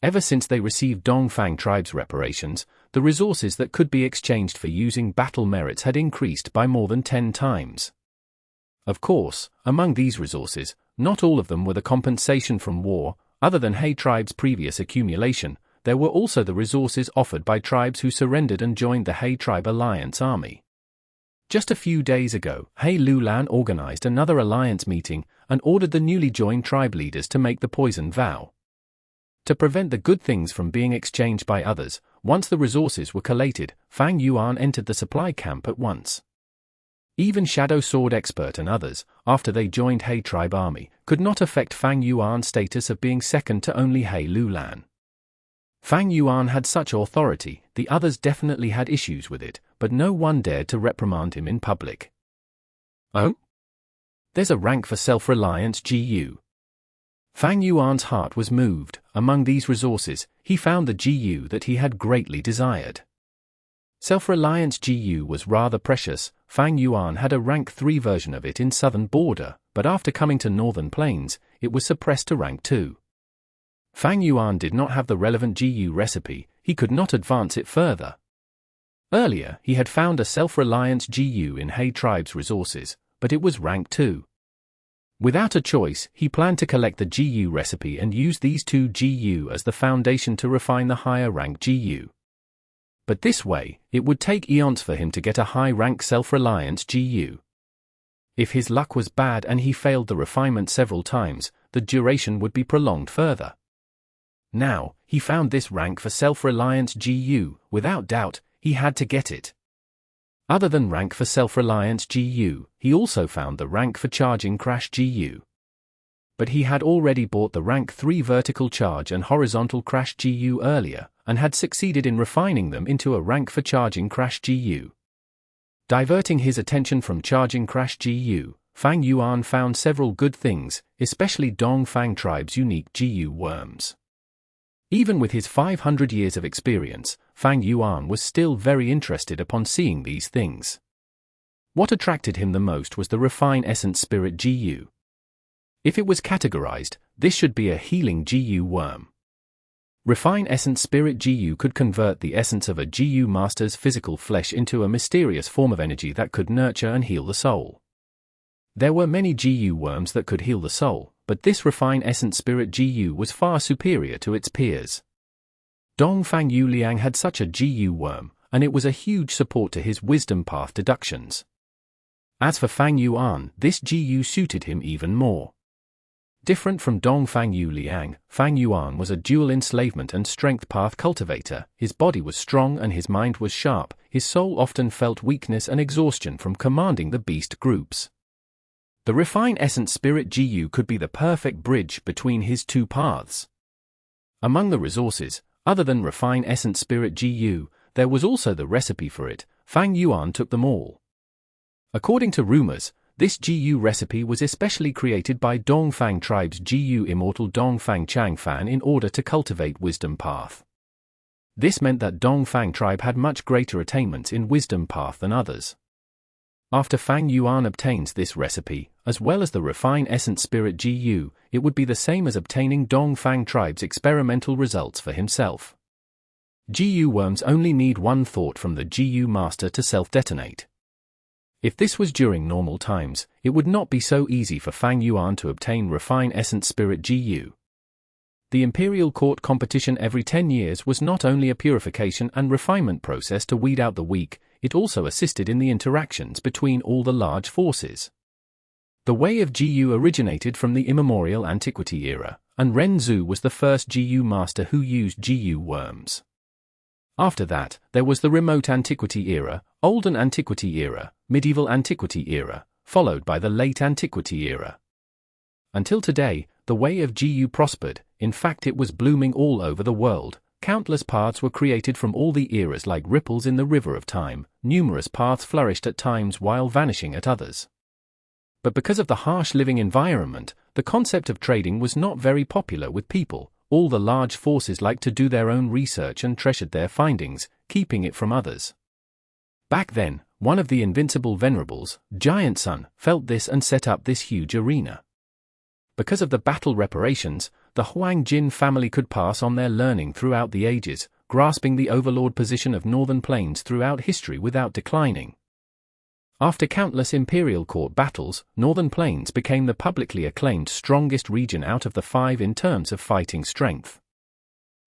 Ever since they received Dongfang tribe's reparations, the resources that could be exchanged for using battle merits had increased by more than 10 times. Of course, among these resources, not all of them were the compensation from war. Other than He tribe's previous accumulation, there were also the resources offered by tribes who surrendered and joined the He tribe alliance army. Just a few days ago, He Lulan organized another alliance meeting and ordered the newly joined tribe leaders to make the poison vow. To prevent the good things from being exchanged by others, once the resources were collated, Fang Yuan entered the supply camp at once. Even Shadow Sword Expert and others, after they joined He tribe army, could not affect Fang Yuan's status of being second to only He Lulan. Fang Yuan had such authority, the others definitely had issues with it, but no one dared to reprimand him in public. Oh? There's a rank for self-reliance GU. Fang Yuan's heart was moved. Among these resources, he found the GU that he had greatly desired. Self-reliance GU was rather precious. Fang Yuan had a rank 3 version of it in southern border, but after coming to northern plains, it was suppressed to rank 2. Fang Yuan did not have the relevant GU recipe, he could not advance it further. Earlier, he had found a self-reliance GU in He tribe's resources, but it was rank 2. Without a choice, he planned to collect the GU recipe and use these 2 GU as the foundation to refine the higher rank GU. But this way, it would take eons for him to get a high-rank self-reliance GU. If his luck was bad and he failed the refinement several times, the duration would be prolonged further. Now, he found this rank for self-reliance GU, without doubt, he had to get it. Other than rank for self-reliance GU, he also found the rank for charging crash GU. But he had already bought the rank 3 vertical charge and horizontal crash GU earlier, and had succeeded in refining them into a rank for charging crash GU. Diverting his attention from charging crash GU, Fang Yuan found several good things, especially Dongfang tribe's unique GU worms. Even with his 500 years of experience, Fang Yuan was still very interested upon seeing these things. What attracted him the most was the Refine Essence Spirit GU. If it was categorized, this should be a healing GU worm. Refine Essence Spirit GU could convert the essence of a GU master's physical flesh into a mysterious form of energy that could nurture and heal the soul. There were many GU worms that could heal the soul, but this Refine Essence Spirit GU was far superior to its peers. Fang Yu Liang had such a GU worm, and it was a huge support to his wisdom path deductions. As for Fang Yuan, this GU suited him even more. Different from Fang Yu Liang, Fang Yuan was a dual enslavement and strength path cultivator. His body was strong and his mind was sharp. His soul often felt weakness and exhaustion from commanding the beast groups. The Refine Essence Spirit GU could be the perfect bridge between his two paths. Among the resources, other than Refine Essence Spirit GU, there was also the recipe for it. Fang Yuan took them all. According to rumors, this GU recipe was especially created by Dongfang tribe's GU Immortal Dongfang Changfan in order to cultivate Wisdom Path. This meant that Dongfang tribe had much greater attainments in Wisdom Path than others. After Fang Yuan obtains this recipe, as well as the Refine Essence Spirit Jiu, it would be the same as obtaining Dongfang Tribe's experimental results for himself. Jiu worms only need one thought from the Jiu master to self-detonate. If this was during normal times, it would not be so easy for Fang Yuan to obtain Refine Essence Spirit Jiu. The Imperial Court competition every 10 years was not only a purification and refinement process to weed out the weak, it also assisted in the interactions between all the large forces. The way of Jiu originated from the immemorial antiquity era, and Ren Zhu was the first Jiu master who used Jiu worms. After that, there was the remote antiquity era, olden antiquity era, medieval antiquity era, followed by the late antiquity era. Until today, the way of Jiu prospered. In fact, it was blooming all over the world. Countless paths were created from all the eras like ripples in the river of time. Numerous paths flourished at times while vanishing at others. But because of the harsh living environment, the concept of trading was not very popular with people. All the large forces liked to do their own research and treasured their findings, keeping it from others. Back then, one of the invincible venerables, Giant Sun, felt this and set up this huge arena. Because of the battle reparations, the Huang Jin family could pass on their learning throughout the ages, grasping the overlord position of Northern Plains throughout history without declining. After countless Imperial Court battles, Northern Plains became the publicly acclaimed strongest region out of the 5 in terms of fighting strength.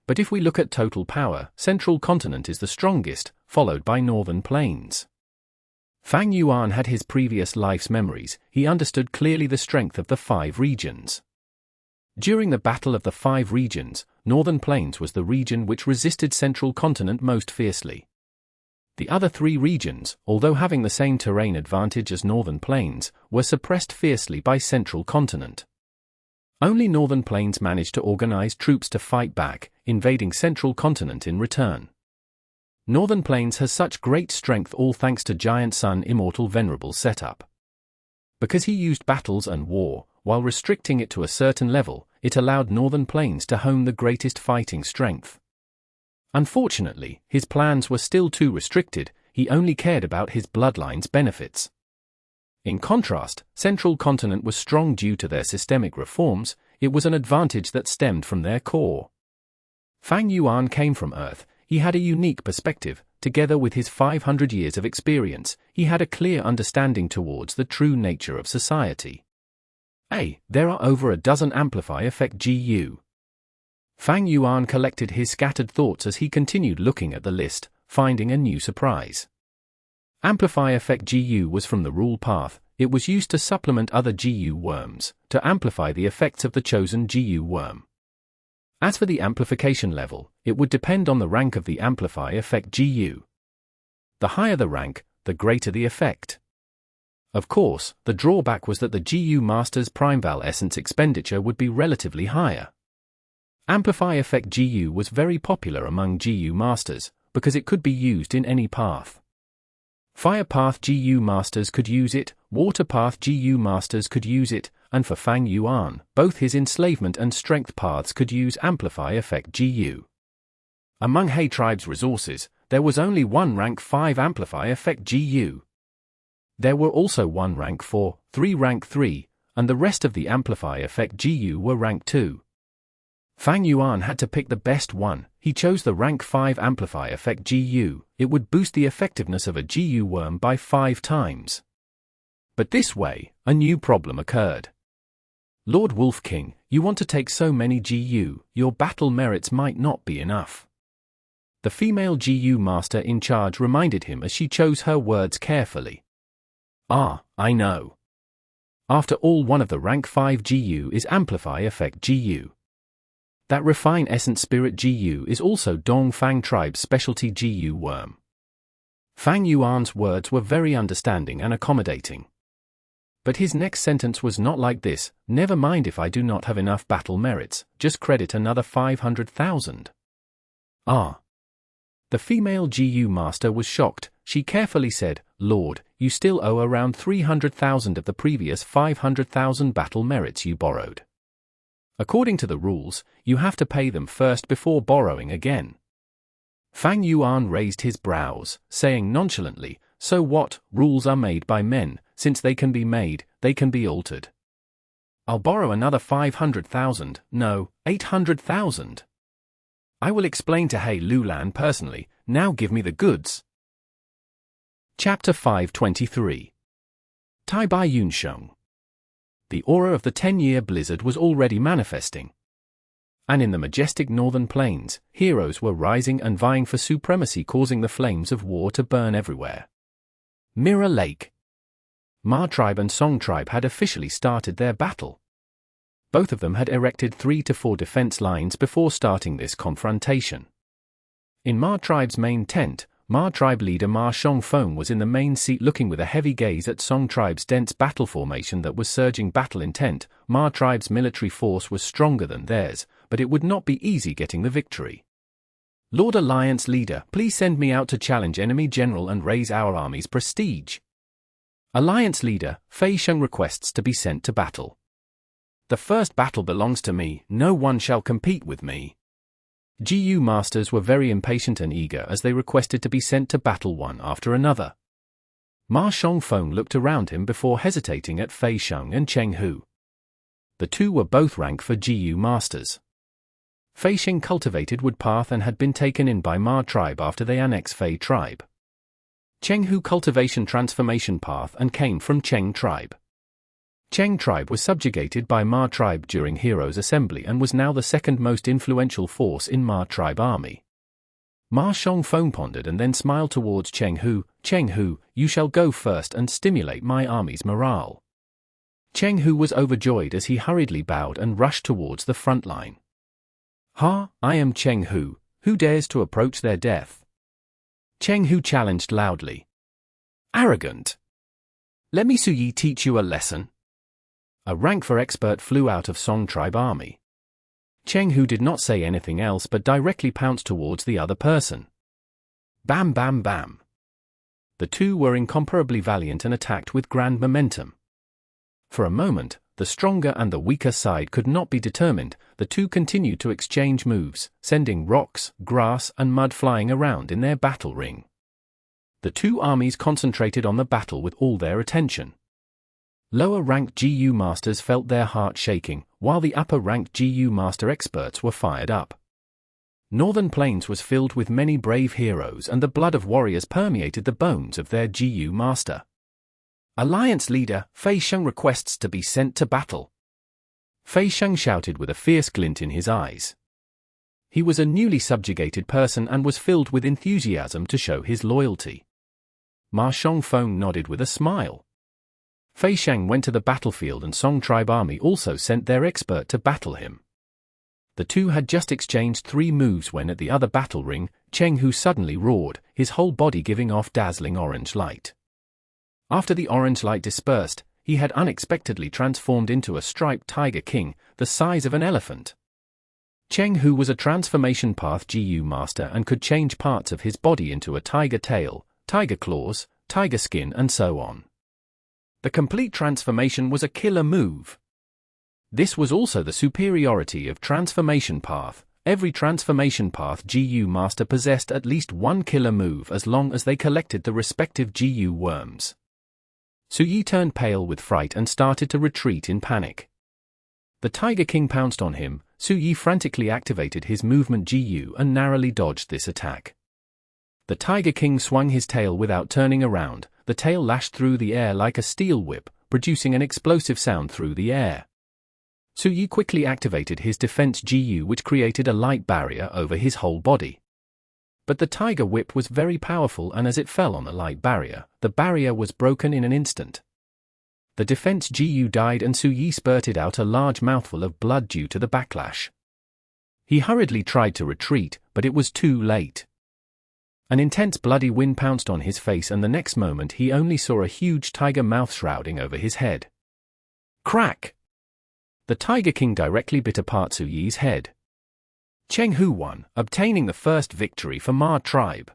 But if we look at total power, Central Continent is the strongest, followed by Northern Plains. Fang Yuan had his previous life's memories. He understood clearly the strength of the 5 regions. During the Battle of the 5 Regions, Northern Plains was the region which resisted Central Continent most fiercely. The other 3 regions, although having the same terrain advantage as Northern Plains, were suppressed fiercely by Central Continent. Only Northern Plains managed to organize troops to fight back, invading Central Continent in return. Northern Plains has such great strength all thanks to Giant Sun Immortal Venerable setup. Because he used battles and war, while restricting it to a certain level, it allowed Northern Plains to hone the greatest fighting strength. Unfortunately, his plans were still too restricted. He only cared about his bloodline's benefits. In contrast, Central Continent was strong due to their systemic reforms. It was an advantage that stemmed from their core. Fang Yuan came from Earth. He had a unique perspective. Together with his 500 years of experience, he had a clear understanding towards the true nature of society. There are over a dozen Amplify effect Jiu. Fang Yuan collected his scattered thoughts as he continued looking at the list, finding a new surprise. Amplify effect Jiu was from the rule path. It was used to supplement other Jiu worms, to amplify the effects of the chosen Jiu worm. As for the amplification level, it would depend on the rank of the Amplify effect Jiu. The higher the rank, the greater the effect. Of course, the drawback was that the Jiu master's Primeval essence expenditure would be relatively higher. Amplify effect Jiu was very popular among Jiu masters, because it could be used in any path. Fire path Jiu masters could use it, water path Jiu masters could use it, and for Fang Yuan, both his enslavement and strength paths could use Amplify effect Jiu. Among He tribe's resources, there was only one rank 5 Amplify effect Jiu. There were also 1 rank 4, 3 rank 3, and the rest of the Amplify effect Jiu were rank 2. Fang Yuan had to pick the best one. He chose the rank 5 Amplify effect Jiu. It would boost the effectiveness of a Jiu worm by 5 times. But this way, a new problem occurred. Lord Wolf King, you want to take so many Jiu, your battle merits might not be enough. The female Jiu master in charge reminded him as she chose her words carefully. I know. After all, one of the rank 5 Jiu is Amplify effect Jiu. That Refine Essence Spirit Jiu is also Dongfang Tribe's specialty Jiu worm. Fang Yuan's words were very understanding and accommodating. But his next sentence was not like this: never mind if I do not have enough battle merits, just credit another 500,000. The female Jiu master was shocked. She carefully said, Lord, you still owe around 300,000 of the previous 500,000 battle merits you borrowed. According to the rules, you have to pay them first before borrowing again. Fang Yuan raised his brows, saying nonchalantly, so what? Rules are made by men, since they can be made, they can be altered. I'll borrow another 500,000, no, 800,000. I will explain to He Lulan personally, now give me the goods. Chapter 523. Tai Bai Yun Sheng. The aura of the 10-year blizzard was already manifesting. And in the majestic northern plains, heroes were rising and vying for supremacy, causing the flames of war to burn everywhere. Mirror Lake. Ma tribe and Song tribe had officially started their battle. Both of them had erected 3 to 4 defense lines before starting this confrontation. In Ma tribe's main tent, Ma tribe leader Ma Shongfeng was in the main seat looking with a heavy gaze at Song tribe's dense battle formation that was surging battle intent. Ma tribe's military force was stronger than theirs, but it would not be easy getting the victory. Lord Alliance leader, please send me out to challenge enemy general and raise our army's prestige. Alliance leader, Fei Sheng requests to be sent to battle. The first battle belongs to me, no one shall compete with me. Jiu masters were very impatient and eager as they requested to be sent to battle one after another. Ma Shongfeng looked around him before hesitating at Fei Sheng and Cheng Hu. The two were both rank for Jiu masters. Fei Sheng cultivated Woodpath and had been taken in by Ma tribe after they annexed Fei tribe. Cheng Hu cultivation transformation path and came from Cheng tribe. Cheng tribe was subjugated by Ma tribe during Heroes Assembly and was now the second most influential force in Ma tribe army. Ma Shongfeng pondered and then smiled towards Cheng Hu. Cheng Hu, you shall go first and stimulate my army's morale. Cheng Hu was overjoyed as he hurriedly bowed and rushed towards the front line. Ha, I am Cheng Hu, who dares to approach their death? Cheng Hu challenged loudly. Arrogant! Let me Suyi teach you a lesson. A rank for expert flew out of Song tribe army. Cheng Hu did not say anything else but directly pounced towards the other person. Bam bam bam. The two were incomparably valiant and attacked with grand momentum. For a moment, the stronger and the weaker side could not be determined. The two continued to exchange moves, sending rocks, grass and mud flying around in their battle ring. The two armies concentrated on the battle with all their attention. Lower-ranked GU masters felt their heart shaking, while the upper-ranked GU master experts were fired up. Northern Plains was filled with many brave heroes and the blood of warriors permeated the bones of their GU master. Alliance leader, Fei Sheng requests to be sent to battle. Fei Sheng shouted with a fierce glint in his eyes. He was a newly subjugated person and was filled with enthusiasm to show his loyalty. Ma Shongfeng nodded with a smile. Fei Sheng went to the battlefield and Song tribe army also sent their expert to battle him. The two had just exchanged 3 moves when at the other battle ring, Cheng Hu suddenly roared, his whole body giving off dazzling orange light. After the orange light dispersed, he had unexpectedly transformed into a striped tiger king, the size of an elephant. Cheng Hu was a transformation path GU master and could change parts of his body into a tiger tail, tiger claws, tiger skin and so on. The complete transformation was a killer move. This was also the superiority of transformation path. Every transformation path GU master possessed at least one killer move as long as they collected the respective GU worms. Suyi turned pale with fright and started to retreat in panic. The Tiger King pounced on him. Suyi frantically activated his movement GU and narrowly dodged this attack. The Tiger King swung his tail without turning around. The tail lashed through the air like a steel whip, producing an explosive sound through the air. Suyi quickly activated his defense GU which created a light barrier over his whole body. But the tiger whip was very powerful and as it fell on the light barrier, the barrier was broken in an instant. The defense GU died and Suyi spurted out a large mouthful of blood due to the backlash. He hurriedly tried to retreat, but it was too late. An intense bloody wind pounced on his face and the next moment he only saw a huge tiger mouth shrouding over his head. Crack! The Tiger King directly bit apart Suyi's head. Cheng Hu won, obtaining the first victory for Ma tribe.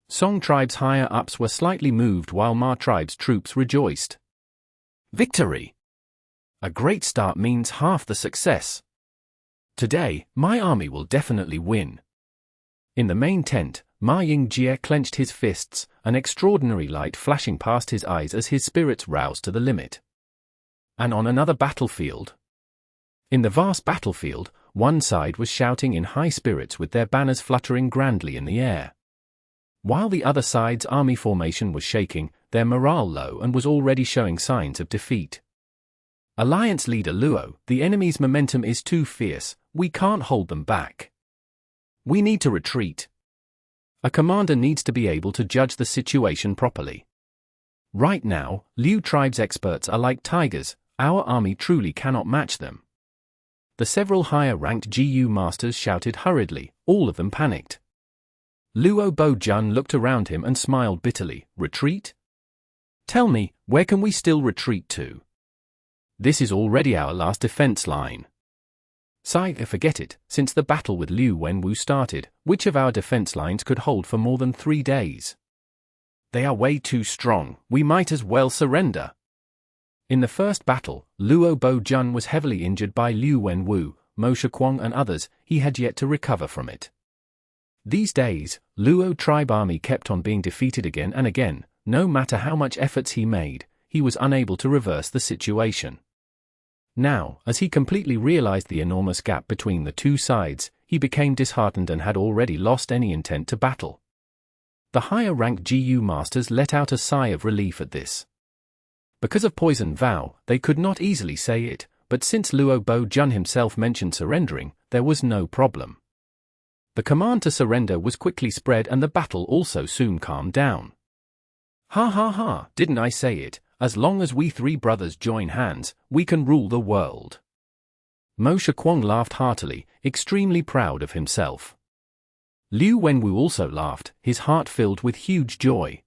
Song tribe's higher-ups were slightly moved while Ma tribe's troops rejoiced. Victory! A great start means half the success. Today, my army will definitely win. In the main tent, Ma Yingjie clenched his fists, an extraordinary light flashing past his eyes as his spirits roused to the limit. And on another battlefield. In the vast battlefield, one side was shouting in high spirits with their banners fluttering grandly in the air. While the other side's army formation was shaking, their morale low and was already showing signs of defeat. Alliance leader Luo, the enemy's momentum is too fierce, we can't hold them back. We need to retreat. A commander needs to be able to judge the situation properly. Right now, Liu tribe's experts are like tigers, our army truly cannot match them. The several higher-ranked GU masters shouted hurriedly, all of them panicked. Luo Bo-jun looked around him and smiled bitterly. Retreat? Tell me, where can we still retreat to? This is already our last defense line. Forget it, since the battle with Liu Wenwu started, which of our defense lines could hold for more than 3 days? They are way too strong, we might as well surrender. In the first battle, Luo Bo-jun was heavily injured by Liu Wenwu, Mo Shiquang and others, he had yet to recover from it. These days, Luo tribe army kept on being defeated again and again, no matter how much efforts he made, he was unable to reverse the situation. Now, as he completely realized the enormous gap between the two sides, he became disheartened and had already lost any intent to battle. The higher-ranked GU masters let out a sigh of relief at this. Because of poison vow, they could not easily say it, but since Luo Bo-jun himself mentioned surrendering, there was no problem. The command to surrender was quickly spread and the battle also soon calmed down. Ha ha ha, didn't I say it, as long as we 3 brothers join hands, we can rule the world. Mo Shiquang laughed heartily, extremely proud of himself. Liu Wenwu also laughed, his heart filled with huge joy.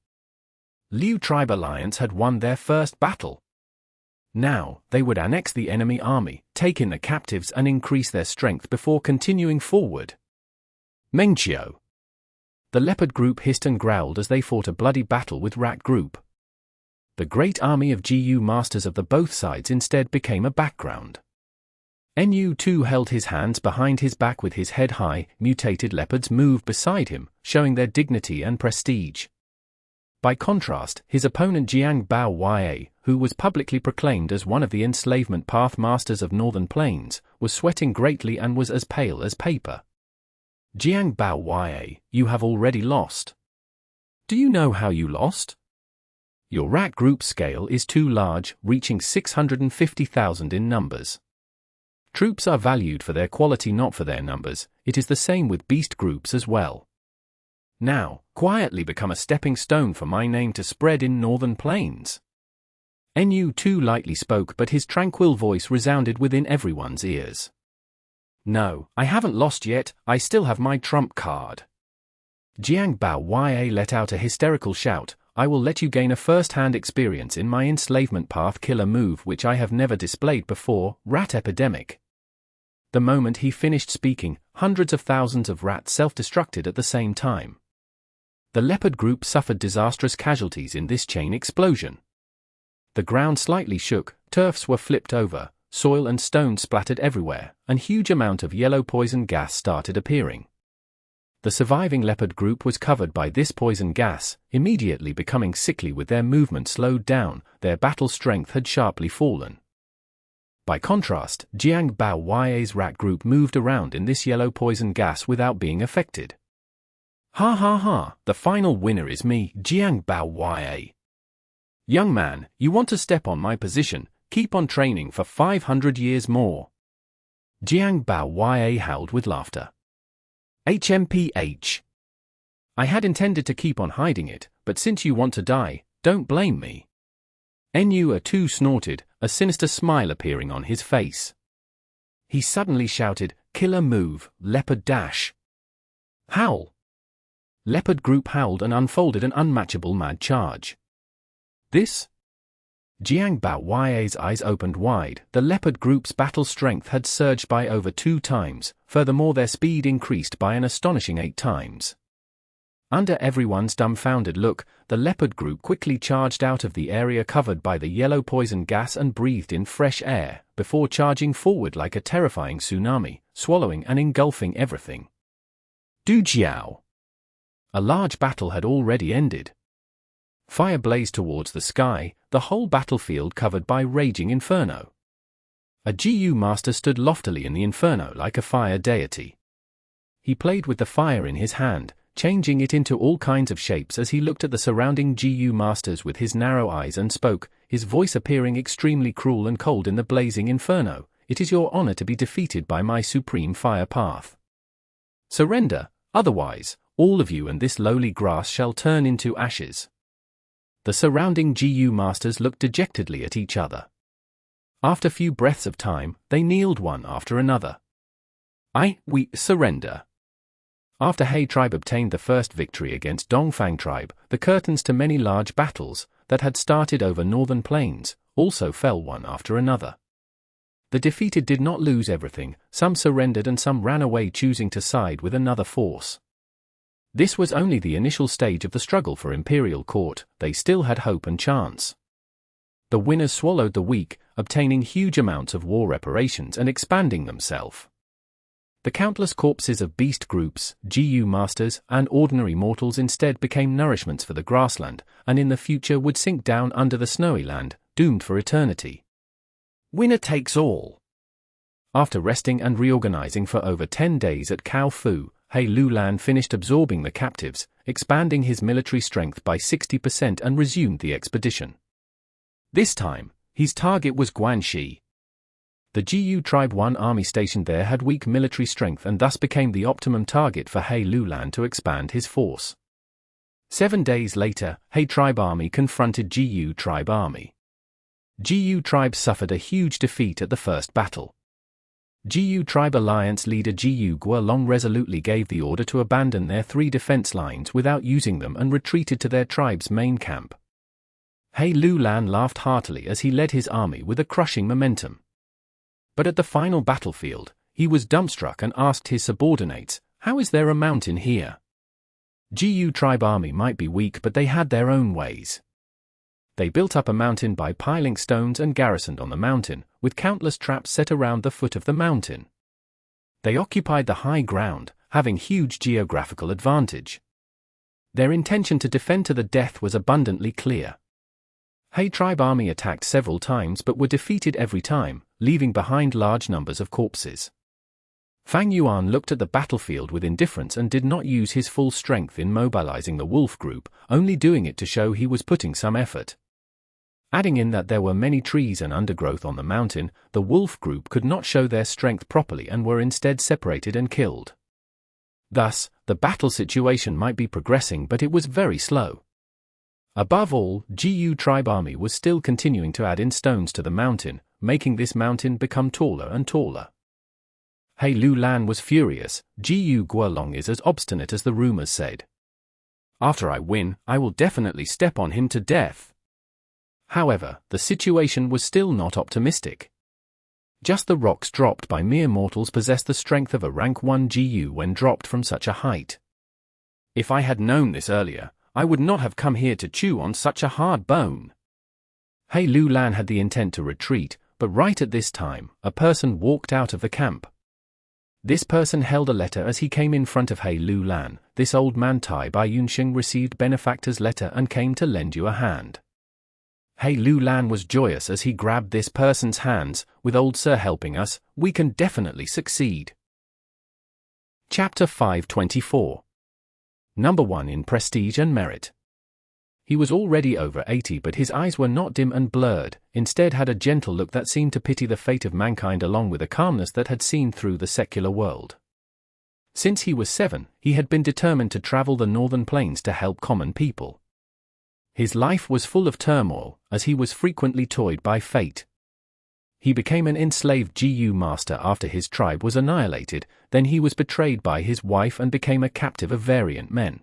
Liu Tribe Alliance had won their first battle. Now, they would annex the enemy army, take in the captives and increase their strength before continuing forward. Mengqiu. The leopard group hissed and growled as they fought a bloody battle with rat group. The great army of GU masters of the both sides instead became a background. Nu too held his hands behind his back with his head high, mutated leopards moved beside him, showing their dignity and prestige. By contrast, his opponent Jiang Bao Ya, who was publicly proclaimed as one of the enslavement path masters of Northern Plains, was sweating greatly and was as pale as paper. Jiang Bao Ya, you have already lost. Do you know how you lost? Your rat group scale is too large, reaching 650,000 in numbers. Troops are valued for their quality, not for their numbers. It is the same with beast groups as well. Now, quietly become a stepping stone for my name to spread in Northern Plains. Nu too lightly spoke, but his tranquil voice resounded within everyone's ears. No, I haven't lost yet, I still have my trump card. Jiang Bao Ya let out a hysterical shout, I will let you gain a first-hand experience in my enslavement path killer move which I have never displayed before, Rat Epidemic. The moment he finished speaking, hundreds of thousands of rats self-destructed at the same time. The leopard group suffered disastrous casualties in this chain explosion. The ground slightly shook, turfs were flipped over, soil and stones splattered everywhere, and huge amount of yellow poison gas started appearing. The surviving leopard group was covered by this poison gas, immediately becoming sickly with their movement slowed down, their battle strength had sharply fallen. By contrast, Jiang Bao Ya's rat group moved around in this yellow poison gas without being affected. Ha ha ha, the final winner is me, Jiang Bao Ya. Young man, you want to step on my position, keep on training for 500 years more. Jiang Bao Ya howled with laughter. HMPH. I had intended to keep on hiding it, but since you want to die, don't blame me. Nu too snorted, a sinister smile appearing on his face. He suddenly shouted, killer move, leopard dash. Howl. Leopard group howled and unfolded an unmatchable mad charge. This? Jiang Bao Ya's eyes opened wide. The leopard group's battle strength had surged by over 2 times, furthermore their speed increased by an astonishing 8 times. Under everyone's dumbfounded look, the leopard group quickly charged out of the area covered by the yellow poison gas and breathed in fresh air, before charging forward like a terrifying tsunami, swallowing and engulfing everything. Du Jiao. A large battle had already ended. Fire blazed towards the sky, the whole battlefield covered by raging inferno. A Jiu master stood loftily in the inferno like a fire deity. He played with the fire in his hand, changing it into all kinds of shapes as he looked at the surrounding Jiu masters with his narrow eyes and spoke, his voice appearing extremely cruel and cold in the blazing inferno. It is your honor to be defeated by my supreme fire path. Surrender, otherwise, all of you and this lowly grass shall turn into ashes. The surrounding Jiu masters looked dejectedly at each other. After few breaths of time, they kneeled one after another. We surrender. After He tribe obtained the first victory against Dongfang tribe, the curtains to many large battles that had started over northern plains also fell one after another. The defeated did not lose everything, some surrendered and some ran away, choosing to side with another force. This was only the initial stage of the struggle for imperial court. They still had hope and chance. The winners swallowed the weak, obtaining huge amounts of war reparations and expanding themselves. The countless corpses of beast groups, Jiu masters, and ordinary mortals instead became nourishments for the grassland, and in the future would sink down under the snowy land, doomed for eternity. Winner takes all. After resting and reorganizing for over 10 days at Cao Fu, He Lulan finished absorbing the captives, expanding his military strength by 60% and resumed the expedition. This time, his target was Guanxi. The Jiu tribe 1 army stationed there had weak military strength and thus became the optimum target for He Lulan to expand his force. 7 days later, He tribe army confronted Jiu tribe army. Jiu tribe suffered a huge defeat at the first battle. Jiu tribe alliance leader Jiu Guolong resolutely gave the order to abandon their 3 defense lines without using them and retreated to their tribe's main camp. He Lulan laughed heartily as he led his army with a crushing momentum. But at the final battlefield, he was dumbstruck and asked his subordinates, "How is there a mountain here?" Jiu tribe army might be weak, but they had their own ways. They built up a mountain by piling stones and garrisoned on the mountain, with countless traps set around the foot of the mountain. They occupied the high ground, having huge geographical advantage. Their intention to defend to the death was abundantly clear. He tribe army attacked several times but were defeated every time, leaving behind large numbers of corpses. Fang Yuan looked at the battlefield with indifference and did not use his full strength in mobilizing the wolf group, only doing it to show he was putting some effort. Adding in that there were many trees and undergrowth on the mountain, the wolf group could not show their strength properly and were instead separated and killed. Thus, the battle situation might be progressing, but it was very slow. Above all, Jiu tribe army was still continuing to add in stones to the mountain, making this mountain become taller and taller. He Lulan was furious. Jiu Guolong is as obstinate as the rumors said. After I win, I will definitely step on him to death. However, the situation was still not optimistic. Just the rocks dropped by mere mortals possessed the strength of a rank 1 Jiu when dropped from such a height. If I had known this earlier, I would not have come here to chew on such a hard bone. He Lulan had the intent to retreat, but right at this time, a person walked out of the camp. This person held a letter as he came in front of He Lulan. This old man Tai Bai Yun Sheng received benefactor's letter and came to lend you a hand. He Lulan was joyous as he grabbed this person's hands. With old sir helping us, we can definitely succeed. Chapter 524. Number 1 in prestige and merit. He was already over 80, but his eyes were not dim and blurred, instead had a gentle look that seemed to pity the fate of mankind along with a calmness that had seen through the secular world. Since he was 7, he had been determined to travel the northern plains to help common people. His life was full of turmoil, as he was frequently toyed by fate. He became an enslaved Jiu master after his tribe was annihilated, then he was betrayed by his wife and became a captive of variant men.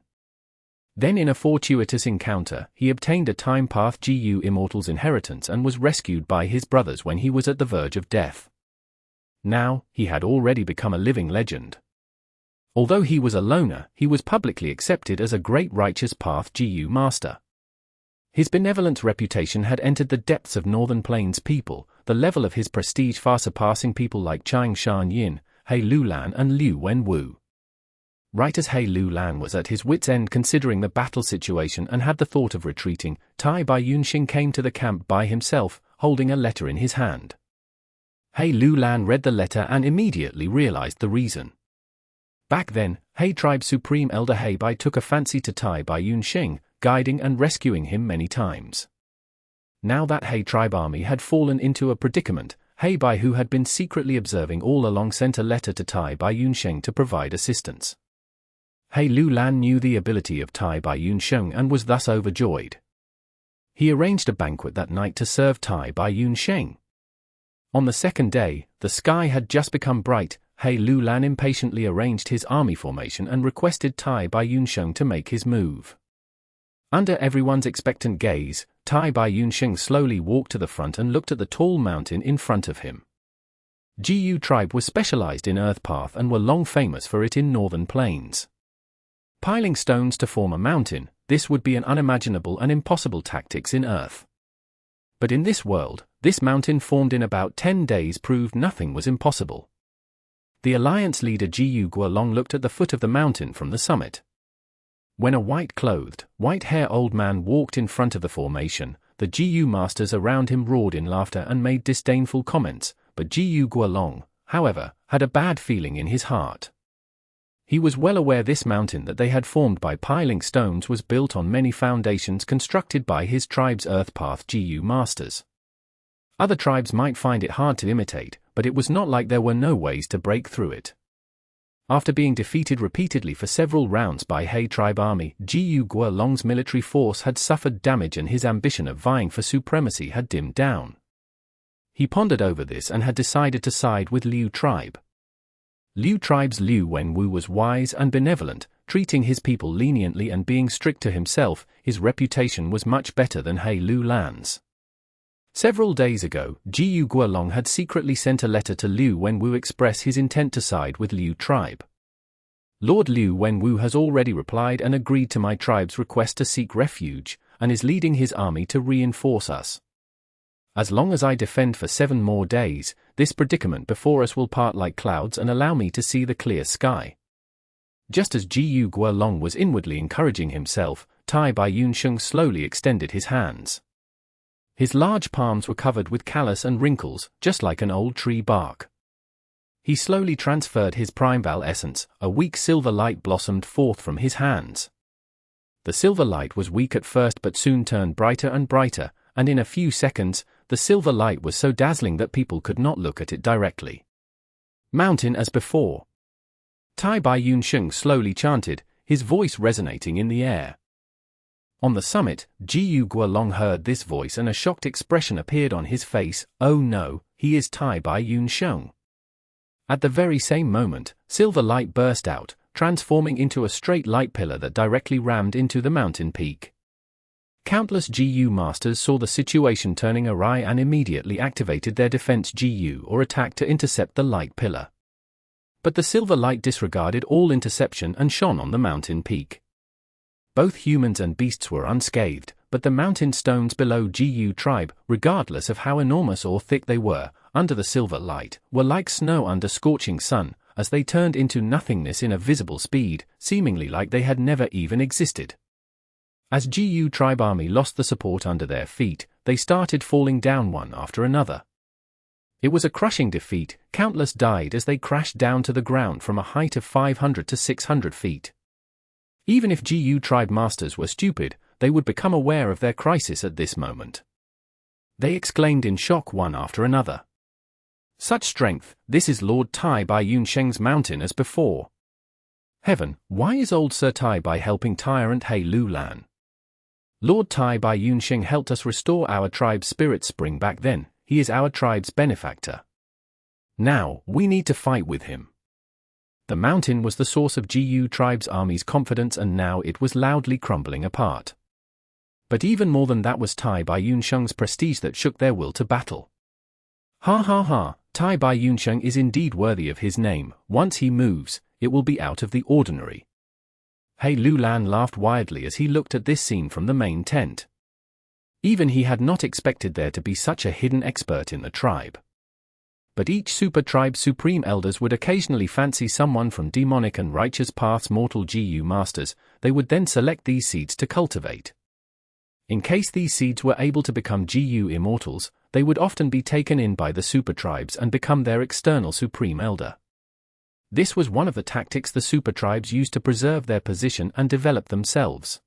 Then in a fortuitous encounter, he obtained a time path Jiu Immortal's inheritance and was rescued by his brothers when he was at the verge of death. Now, he had already become a living legend. Although he was a loner, he was publicly accepted as a great righteous path Jiu master. His benevolent reputation had entered the depths of Northern Plains people, the level of his prestige far surpassing people like Chang Shan Yin, He Lulan and Liu Wenwu. right as Lu Lan was at his wit's end considering the battle situation and had the thought of retreating, Tai Bai Yun Sheng came to the camp by himself, holding a letter in his hand. Lu Lan read the letter and immediately realized the reason. Back then, Tribe Supreme Elder Bai took a fancy to Tai Bai Yun Sheng, guiding and rescuing him many times. Now that Tribe army had fallen into a predicament, Bai, who had been secretly observing all along, sent a letter to Tai Bai Yun Sheng to provide assistance. Lu Lan knew the ability of Tai Bai Yun Sheng and was thus overjoyed. He arranged a banquet that night to serve Tai Bai Yun Sheng. On the second day, the sky had just become bright. Lu Lan impatiently arranged his army formation and requested Tai Bai Yun Sheng to make his move. Under everyone's expectant gaze, Tai Bai Yun Sheng slowly walked to the front and looked at the tall mountain in front of him. Jiu tribe was specialized in earth path and were long famous for it in northern plains. Piling stones to form a mountain, this would be an unimaginable and impossible tactics in earth. But in this world, this mountain formed in about 10 days proved nothing was impossible. The alliance leader Jiu Guolong looked at the foot of the mountain from the summit. When a white-clothed, white-haired old man walked in front of the formation, the Jiu masters around him roared in laughter and made disdainful comments, but Jiu Guolong, however, had a bad feeling in his heart. He was well aware this mountain that they had formed by piling stones was built on many foundations constructed by his tribe's earth path Jiu masters. Other tribes might find it hard to imitate, but it was not like there were no ways to break through it. After being defeated repeatedly for several rounds by tribe army, Jiu Guolong's military force had suffered damage and his ambition of vying for supremacy had dimmed down. He pondered over this and had decided to side with Liu tribe. Liu tribe's Liu Wenwu was wise and benevolent, treating his people leniently and being strict to himself. His reputation was much better than Lu Lan's. Several days ago, Jiu Guolong had secretly sent a letter to Liu Wenwu express his intent to side with Liu tribe. Lord Liu Wenwu has already replied and agreed to my tribe's request to seek refuge, and is leading his army to reinforce us. As long as I defend for 7 more days, this predicament before us will part like clouds and allow me to see the clear sky. Just as Jiu Guolong was inwardly encouraging himself, Tai Bai Yun Sheng slowly extended his hands. His large palms were covered with callus and wrinkles, just like an old tree bark. He slowly transferred his primeval essence. A weak silver light blossomed forth from his hands. The silver light was weak at first but soon turned brighter and brighter, and in a few seconds, the silver light was so dazzling that people could not look at it directly. Mountain as before. Tai Bai Yun Sheng slowly chanted, his voice resonating in the air. On the summit, Jiu Guolong heard this voice and a shocked expression appeared on his face. Oh no, he is Tai Bai Yun Sheng. At the very same moment, silver light burst out, transforming into a straight light pillar that directly rammed into the mountain peak. Countless Jiu masters saw the situation turning awry and immediately activated their defense Jiu or attack to intercept the light pillar. But the silver light disregarded all interception and shone on the mountain peak. Both humans and beasts were unscathed, but the mountain stones below Jiu tribe, regardless of how enormous or thick they were, under the silver light, were like snow under scorching sun, as they turned into nothingness in a visible speed, seemingly like they had never even existed. As Jiu tribe army lost the support under their feet, they started falling down one after another. It was a crushing defeat. Countless died as they crashed down to the ground from a height of 500 to 600 feet. Even if Jiu tribe masters were stupid, they would become aware of their crisis at this moment. They exclaimed in shock one after another. Such strength, this is Lord Tai Bai Yun Sheng's mountain as before. Heaven, why is old Sir Tai Bai helping tyrant Lu Lan? Lord Tai Bai Yun Sheng helped us restore our tribe's spirit spring back then. He is our tribe's benefactor. Now, we need to fight with him. The mountain was the source of Jiu tribe's army's confidence and now it was loudly crumbling apart. But even more than that was Tai Bai Yun Sheng's prestige that shook their will to battle. Ha ha ha, Tai Bai Yun Sheng is indeed worthy of his name. Once he moves, it will be out of the ordinary. Lu Lan laughed wildly as he looked at this scene from the main tent. Even he had not expected there to be such a hidden expert in the tribe. but each super tribe's supreme elders would occasionally fancy someone from demonic and righteous paths mortal GU masters. They would then select these seeds to cultivate. In case these seeds were able to become GU immortals, they would often be taken in by the super tribes and become their external supreme elder. This was one of the tactics the super tribes used to preserve their position and develop themselves.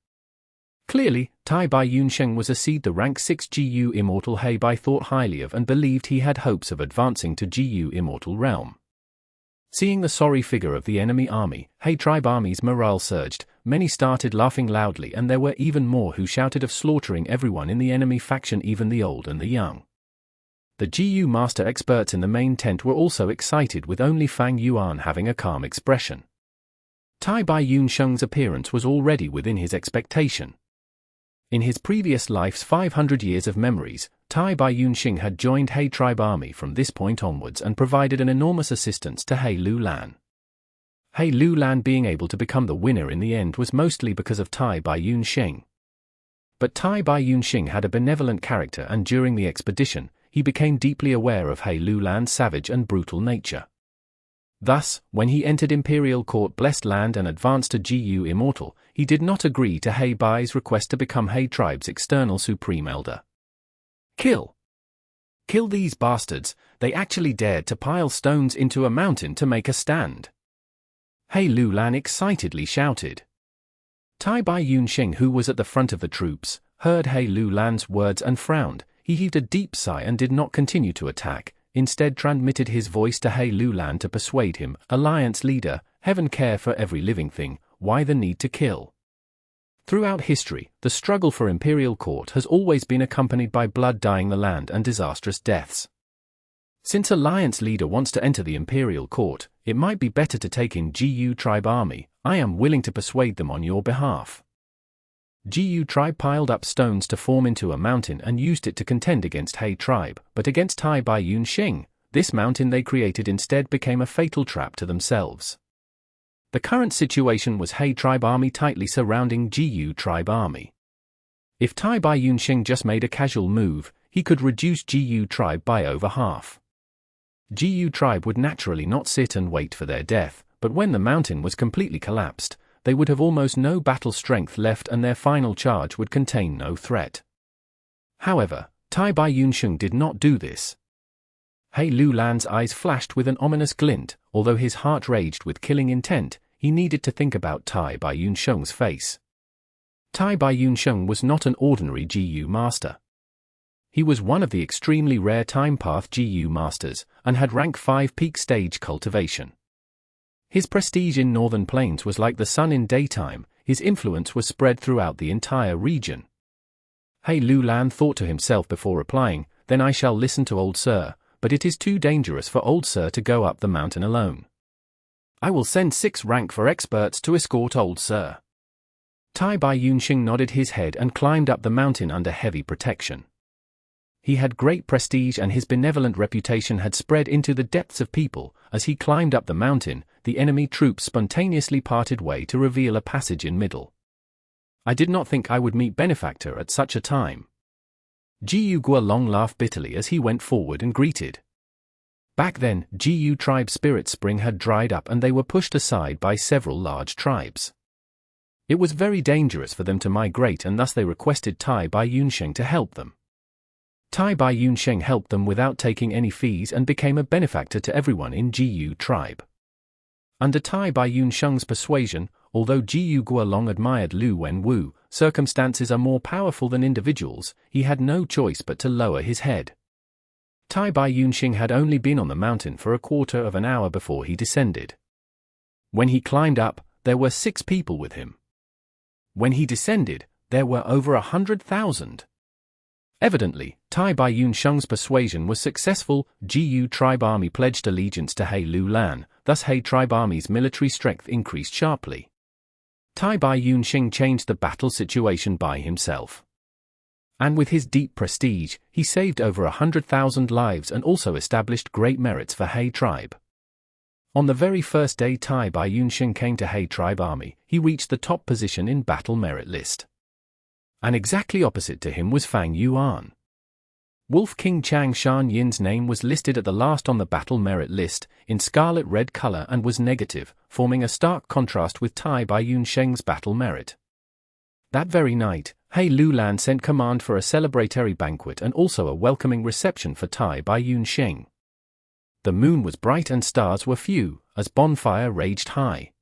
Clearly, Tai Bai Yun Sheng was a seed the rank 6 GU immortal Tai Bai thought highly of and believed he had hopes of advancing to GU immortal realm. Seeing the sorry figure of the enemy army, Tai tribe army's morale surged. Many started laughing loudly, and there were even more who shouted of slaughtering everyone in the enemy faction, even the old and the young. The GU master experts in the main tent were also excited, with only Fang Yuan having a calm expression. Tai Bai Yun Sheng's appearance was already within his expectation. In his previous life's 500 years of memories, Tai Bai Yun Sheng had joined Tai tribe army from this point onwards and provided an enormous assistance to Tai Lian. Tai Lian being able to become the winner in the end was mostly because of Tai Bai Yun Sheng. But Tai Bai Yun Sheng had a benevolent character, and during the expedition, he became deeply aware of Tai Lian's savage and brutal nature. Thus, when he entered Imperial Court Blessed Land and advanced to GU Immortal, he did not agree to Tai Bai's request to become Tai tribe's external supreme elder. Kill! Kill these bastards! They actually dared to pile stones into a mountain to make a stand. Tai Lian excitedly shouted. Tai Bai Yun Sheng, who was at the front of the troops, heard Tai Lian's words and frowned. He heaved a deep sigh and did not continue to attack, instead transmitted his voice to Tai Lian to persuade him, Alliance leader, heaven care for every living thing, why the need to kill? Throughout history, the struggle for Imperial Court has always been accompanied by blood dyeing the land and disastrous deaths. Since Alliance leader wants to enter the Imperial Court, it might be better to take in GU tribe army. I am willing to persuade them on your behalf. GU tribe piled up stones to form into a mountain and used it to contend against Tai tribe, but against Tai Bai Yun Sheng, this mountain they created instead became a fatal trap to themselves. The current situation was Tai tribe army tightly surrounding GU tribe army. If Tai Bai Yun Sheng just made a casual move, he could reduce GU tribe by over half. GU tribe would naturally not sit and wait for their death, but when the mountain was completely collapsed, they would have almost no battle strength left and their final charge would contain no threat. However, Tai Bai Yun Sheng did not do this. Tai Lian's eyes flashed with an ominous glint. Although his heart raged with killing intent, he needed to think about Tai Bai Yun Sheng's face. Tai Bai Yun Sheng was not an ordinary GU master. He was one of the extremely rare Time Path GU masters, and had rank 5 peak stage cultivation. His prestige in Northern Plains was like the sun in daytime. His influence was spread throughout the entire region. Tai Lian thought to himself before replying, then I shall listen to old sir, but it is too dangerous for old sir to go up the mountain alone. I will send 6 rank 4 experts to escort old sir. Tai Bai Yun Sheng nodded his head and climbed up the mountain under heavy protection. He had great prestige and his benevolent reputation had spread into the depths of people. As he climbed up the mountain, the enemy troops spontaneously parted way to reveal a passage in middle. I did not think I would meet benefactor at such a time. Xue Guolong laughed bitterly as he went forward and greeted. Back then, GU tribe spirit spring had dried up and they were pushed aside by several large tribes. It was very dangerous for them to migrate and thus they requested Tai Bai Yun Sheng to help them. Tai Bai Yun Sheng helped them without taking any fees and became a benefactor to everyone in GU tribe. Under Tai Bai Yun Sheng's persuasion, although Xue Guolong admired Lu Wenwu, circumstances are more powerful than individuals, he had no choice but to lower his head. Tai Bai Yun Sheng had only been on the mountain for a quarter of an hour before he descended. When he climbed up, there were 6 people with him. When he descended, there were over 100,000. Evidently, Tai Bai Yun Sheng's persuasion was successful. GU tribe army pledged allegiance to Tai Lian, thus Tai tribe army's military strength increased sharply. Tai Bai Yun Sheng changed the battle situation by himself. And with his deep prestige, he saved over 100,000 lives and also established great merits for Tai tribe. On the very first day Tai Bai Yun Sheng came to Tai tribe army, he reached the top position in battle merit list. And exactly opposite to him was Fang Yuan. Wolf King Chang Shan Yin's name was listed at the last on the battle merit list, in scarlet red color, and was negative, forming a stark contrast with Tai Bai Yun Sheng's battle merit. That very night, Lian sent command for a celebratory banquet and also a welcoming reception for Tai Bai Yun Sheng. The moon was bright and stars were few, as bonfire raged high.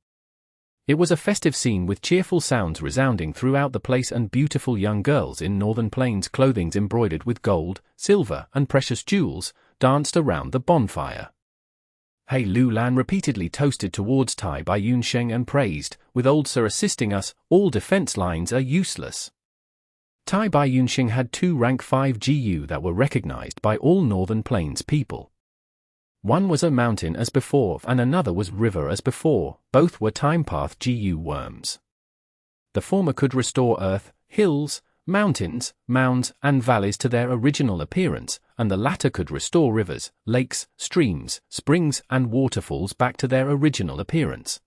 It was a festive scene with cheerful sounds resounding throughout the place, and beautiful young girls in Northern Plains clothing embroidered with gold, silver, and precious jewels danced around the bonfire. Lian repeatedly toasted towards Tai Bai Yun Sheng and praised, "With old sir assisting us, all defense lines are useless." Tai Bai Yun Sheng had 2 rank 5 GU that were recognized by all Northern Plains people. One was a mountain as before and another was river as before, both were time path GU worms. The former could restore earth, hills, mountains, mounds, and valleys to their original appearance, and the latter could restore rivers, lakes, streams, springs, and waterfalls back to their original appearance.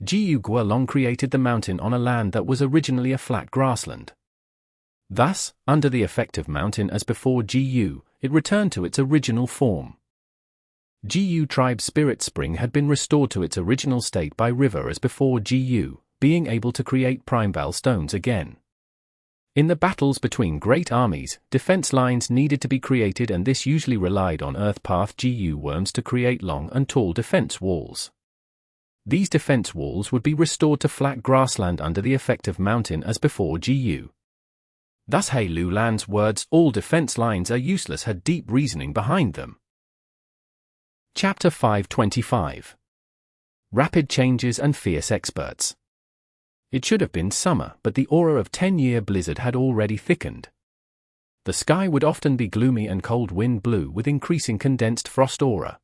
GU Guolong created the mountain on a land that was originally a flat grassland. Thus, under the effect of mountain as before GU, it returned to its original form. GU Tribe Spirit Spring had been restored to its original state by river as before GU, being able to create primeval stones again. In the battles between great armies, defense lines needed to be created, and this usually relied on Earth Path GU worms to create long and tall defense walls. These defense walls would be restored to flat grassland under the effect of mountain as before GU. Thus Lian's words, "all defense lines are useless," had deep reasoning behind them. Chapter 525. Rapid Changes and Fierce Experts. It should have been summer, but the aura of 10-year blizzard had already thickened. The sky would often be gloomy and cold wind blew with increasing condensed frost aura.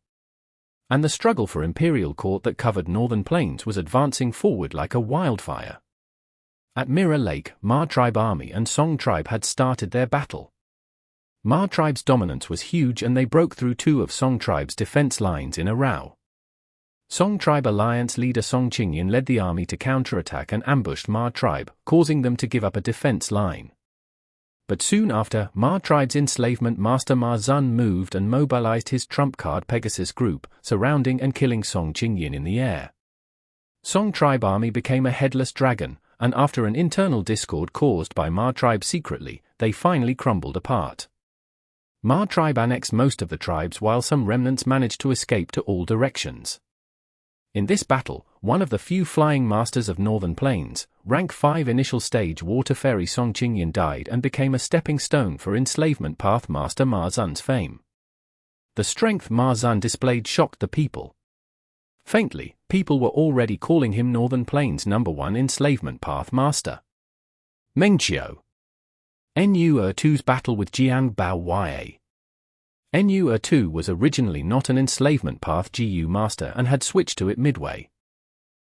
And the struggle for imperial court that covered Northern Plains was advancing forward like a wildfire. At Mirror Lake, Ma Tribe Army and Song Tribe had started their battle. Ma Tribe's dominance was huge and they broke through 2 of Song Tribe's defense lines in a row. Song Tribe Alliance leader Song Qingyin led the army to counterattack and ambushed Ma Tribe, causing them to give up a defense line. But soon after, Ma Tribe's enslavement master Ma Zun moved and mobilized his trump card Pegasus group, surrounding and killing Song Qingyin in the air. Song Tribe army became a headless dragon, and after an internal discord caused by Ma Tribe secretly, they finally crumbled apart. Ma Tribe annexed most of the tribes while some remnants managed to escape to all directions. In this battle, one of the few flying masters of Northern Plains, rank 5 initial stage water fairy Song Qingyin died and became a stepping stone for enslavement path master Ma Zun's fame. The strength Ma Zun displayed shocked the people. Faintly, people were already calling him Northern Plains #1 enslavement path master. Mengqiu. Nu Er2's battle with Jiang Bao Ya. Nu Er2 was originally not an enslavement path GU master and had switched to it midway.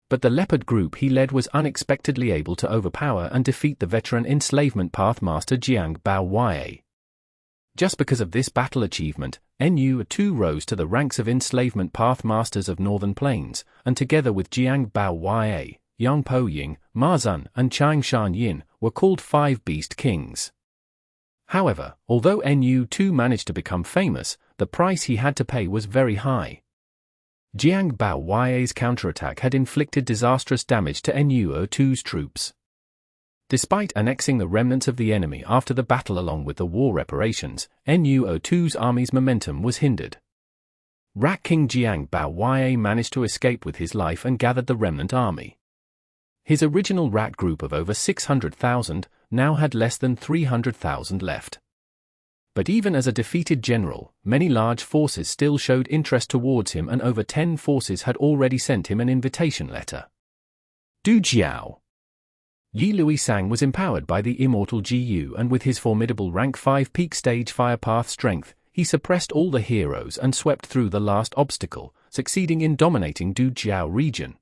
But the leopard group he led was unexpectedly able to overpower and defeat the veteran enslavement path master Jiang Bao Ya. Just because of this battle achievement, Nu Er2 rose to the ranks of enslavement path masters of Northern Plains, and together with Jiang Bao Ya, Yang Po Ying, Ma Zun, and Chang Shan Yin, were called 5 Beast Kings. However, although Nu2 managed to become famous, the price he had to pay was very high. Jiang Bao Ya's counterattack had inflicted disastrous damage to Nu2's troops. Despite annexing the remnants of the enemy after the battle along with the war reparations, Nu2's army's momentum was hindered. Rat King Jiang Bao Ya managed to escape with his life and gathered the remnant army. His original rat group of over 600,000 now had less than 300,000 left. But even as a defeated general, many large forces still showed interest towards him, and over 10 forces had already sent him an invitation letter. Du Jiao. Yi Lui Sang was empowered by the Immortal GU, and with his formidable rank 5 peak stage firepath strength, he suppressed all the heroes and swept through the last obstacle, succeeding in dominating Du Jiao region.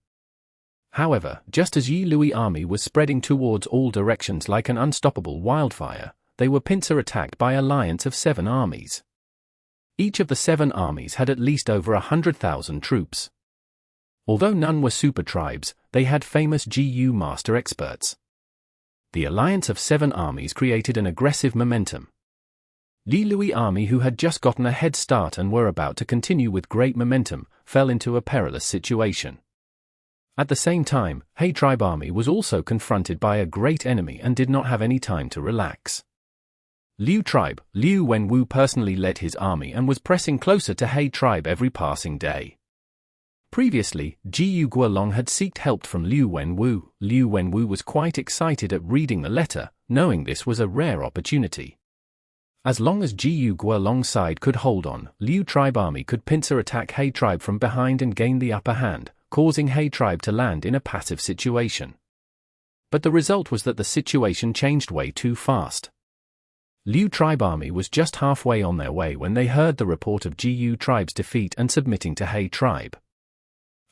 However, just as Yi Lui army was spreading towards all directions like an unstoppable wildfire, they were pincer attacked by an alliance of 7 armies. Each of the 7 armies had at least over 100,000 troops. Although none were super tribes, they had famous GU master experts. The alliance of 7 armies created an aggressive momentum. Li Lui army, who had just gotten a head start and were about to continue with great momentum, fell into a perilous situation. At the same time, He tribe army was also confronted by a great enemy and did not have any time to relax. Liu tribe, Liu Wenwu personally led his army and was pressing closer to He tribe every passing day. Previously, Jiu Guolong had sought help from Liu Wenwu. Liu Wenwu was quite excited at reading the letter, knowing this was a rare opportunity. As long as Jiu Guolong's side could hold on, Liu tribe army could pincer attack He tribe from behind and gain the upper hand, causing He tribe to land in a passive situation. But the result was that the situation changed way too fast. Liu tribe army was just halfway on their way when they heard the report of Jiu tribe's defeat and submitting to He tribe.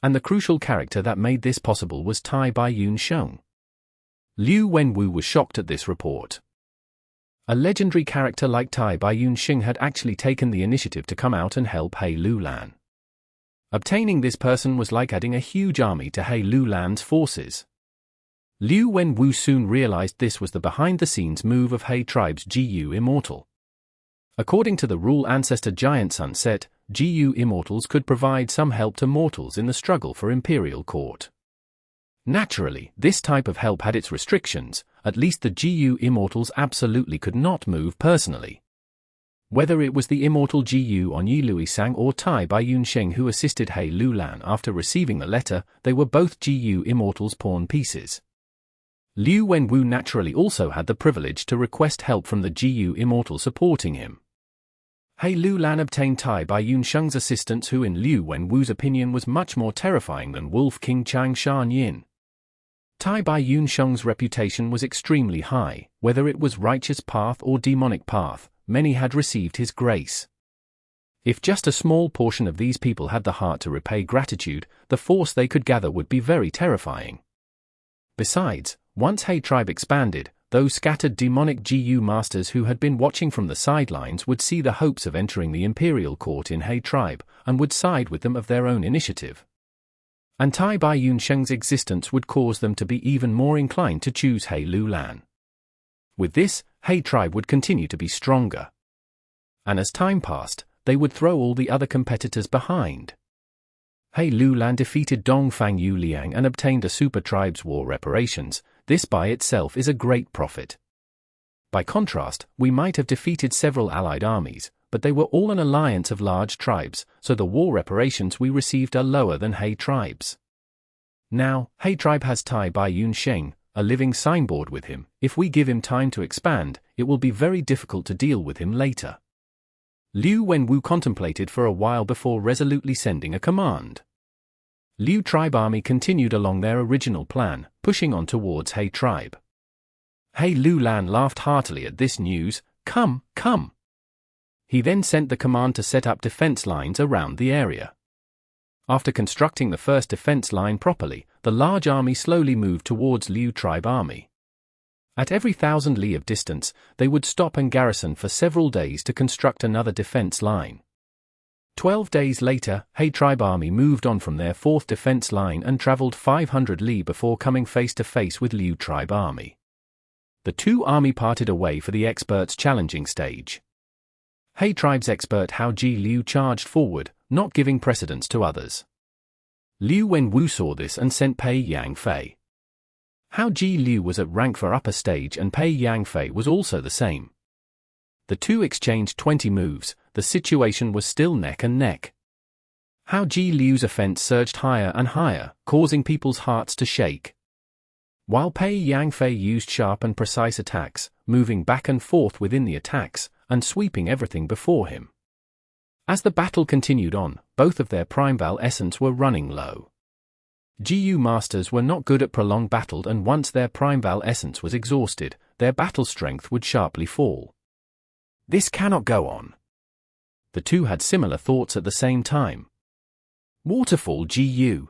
And the crucial character that made this possible was Tai Bai Yun Sheng. Liu Wenwu was shocked at this report. A legendary character like Tai Bai Yun Sheng had actually taken the initiative to come out and help He Lulan. Obtaining this person was like adding a huge army to He Lulan's forces. Liu Wenwu soon realized this was the behind-the-scenes move of He tribe's Jiu Immortal. According to the rule Ancestor Giant Sunset, Jiu Immortals could provide some help to mortals in the struggle for Imperial Court. Naturally, this type of help had its restrictions. At least the Jiu Immortals absolutely could not move personally. Whether it was the Immortal Jiu on Yi Luisang or Tai Bai Yun Sheng who assisted He Lulan after receiving the letter, they were both Jiu Immortals' pawn pieces. Liu Wenwu naturally also had the privilege to request help from the Jiu Immortal supporting him. He Lulan obtained Tai Bai Yun Sheng's assistance, who in Liu Wenwu's opinion was much more terrifying than Wolf King Chang Shan Yin. Tai Bai Yun Sheng's reputation was extremely high. Whether it was righteous path or demonic path, many had received his grace. If just a small portion of these people had the heart to repay gratitude, the force they could gather would be very terrifying. Besides, once He tribe expanded, those scattered demonic Jiu masters who had been watching from the sidelines would see the hopes of entering the Imperial Court in He tribe, and would side with them of their own initiative. And Tai Bai Yun Sheng's existence would cause them to be even more inclined to choose He Lulan. With this, He tribe would continue to be stronger. And as time passed, they would throw all the other competitors behind. He Lulan defeated Dong Fang Yu Liang and obtained a super tribe's war reparations. This by itself is a great profit. By contrast, we might have defeated several allied armies, but they were all an alliance of large tribes, so the war reparations we received are lower than He tribe's. Now, He tribe has Tai Bai Yun Sheng, a living signboard with him. If we give him time to expand, it will be very difficult to deal with him later. Liu Wenwu contemplated for a while before resolutely sending a command. Liu tribe army continued along their original plan, pushing on towards He tribe. He Lulan laughed heartily at this news. Come, come. He then sent the command to set up defense lines around the area. After constructing the first defense line properly, the large army slowly moved towards Liu tribe army. At every 1,000 li of distance, they would stop and garrison for several days to construct another defense line. 12 days later, He tribe army moved on from their fourth defense line and traveled 500 li before coming face to face with Liu tribe army. The two army parted away for the expert's challenging stage. He tribe's expert Hao Ji Liu charged forward, not giving precedence to others. Liu Wenwu saw this and sent Pei Yang Fei. Hao Ji Liu was at rank for upper stage and Pei Yang Fei was also the same. The two exchanged 20 moves. The situation was still neck and neck. Hao Ji Liu's offense surged higher and higher, causing people's hearts to shake. While Pei Yang Fei used sharp and precise attacks, moving back and forth within the attacks, and sweeping everything before him. As the battle continued on, both of their primeval essence were running low. Jiu masters were not good at prolonged battle, and once their primeval essence was exhausted, their battle strength would sharply fall. This cannot go on. The two had similar thoughts at the same time. Waterfall Jiu.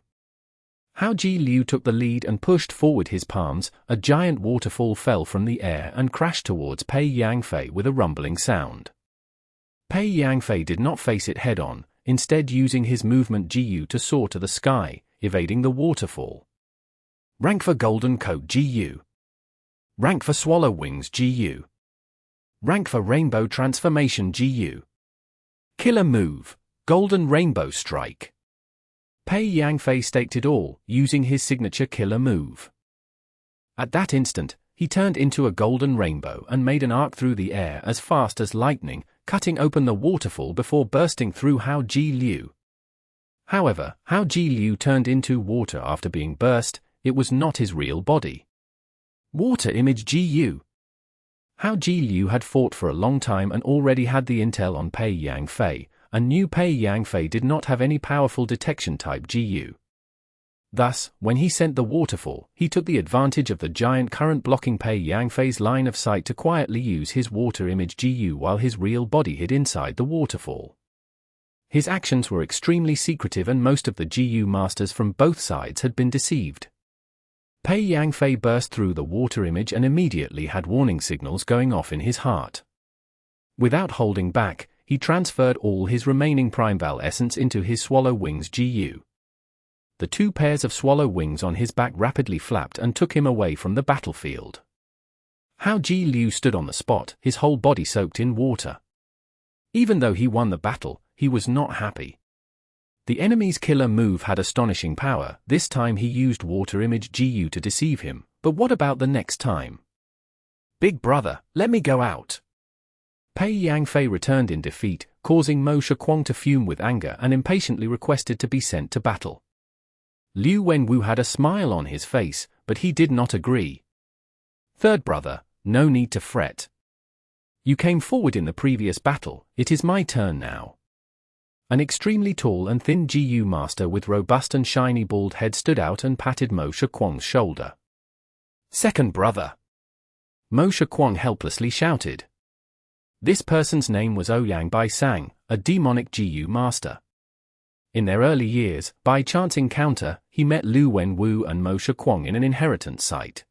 Hao Ji Liu took the lead and pushed forward his palms. A giant waterfall fell from the air and crashed towards Pei Yang Fei with a rumbling sound. Pei Yang Fei did not face it head-on, instead using his movement Jiu to soar to the sky, evading the waterfall. Rank for Golden Coat Jiu. Rank for Swallow Wings Jiu. Rank for Rainbow Transformation Jiu. Killer move, Golden Rainbow Strike. Pei Yangfei staked it all, using his signature killer move. At that instant, he turned into a golden rainbow and made an arc through the air as fast as lightning, cutting open the waterfall before bursting through Hao Ji Liu. However, Hao Ji Liu turned into water after being burst. It was not his real body. Water image Jiu. Hao Ji Liu had fought for a long time and already had the intel on Pei Yangfei, and knew Pei Yangfei did not have any powerful detection type Jiu. Thus, when he sent the waterfall, he took the advantage of the giant current blocking Pei Yangfei's line of sight to quietly use his water image Jiu while his real body hid inside the waterfall. His actions were extremely secretive and most of the Jiu masters from both sides had been deceived. Pei Yangfei burst through the water image and immediately had warning signals going off in his heart. Without holding back, he transferred all his remaining Primeval essence into his swallow wings Jiu. The two pairs of swallow wings on his back rapidly flapped and took him away from the battlefield. Hao Ji Liu stood on the spot, his whole body soaked in water. Even though he won the battle, he was not happy. The enemy's killer move had astonishing power. This time he used water image Jiu to deceive him, but what about the next time? Big brother, let me go out. Pei Yangfei returned in defeat, causing Mo Shakwang to fume with anger and impatiently requested to be sent to battle. Liu Wenwu had a smile on his face, but he did not agree. Third brother, no need to fret. You came forward in the previous battle, it is my turn now. An extremely tall and thin Jiu master with robust and shiny bald head stood out and patted Mo Shakwang's shoulder. Second brother. Mo Shakwang helplessly shouted. This person's name was Ouyang Bai Sang, a demonic Jiu master. In their early years, by chance encounter, he met Liu Wenwu and Mo Shakwang in an inheritance site.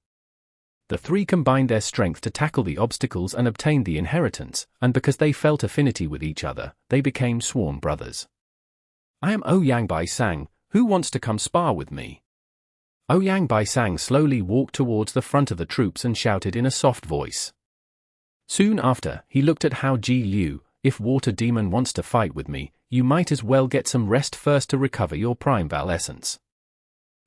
The three combined their strength to tackle the obstacles and obtained the inheritance, and because they felt affinity with each other, they became sworn brothers. I am Ouyang Bai Sang, who wants to come spar with me? Ouyang Bai Sang slowly walked towards the front of the troops and shouted in a soft voice. Soon after, he looked at Hao Ji Liu. If Water Demon wants to fight with me, you might as well get some rest first to recover your Primeval essence.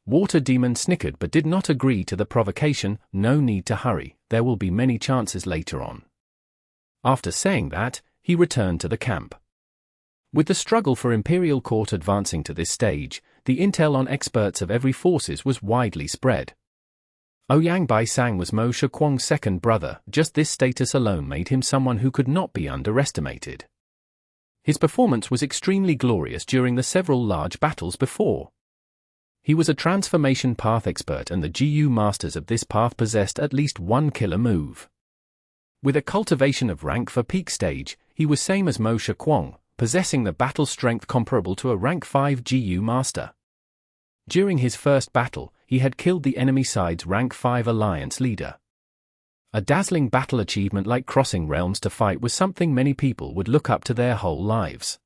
Water Demon snickered but did not agree to the provocation. No need to hurry, there will be many chances later on. After saying that, he returned to the camp. With the struggle for Imperial Court advancing to this stage, the intel on experts of every forces was widely spread. Ouyang Bai Sang was Mo Shakwang's second brother. Just this status alone made him someone who could not be underestimated. His performance was extremely glorious during the several large battles before. He was a transformation path expert and the Jiu masters of this path possessed at least one killer move. With a cultivation of rank for peak stage, he was same as Mo Shakwang, possessing the battle strength comparable to a rank 5 Jiu master. During his first battle, he had killed the enemy side's rank 5 alliance leader. A dazzling battle achievement like crossing realms to fight was something many people would look up to their whole lives.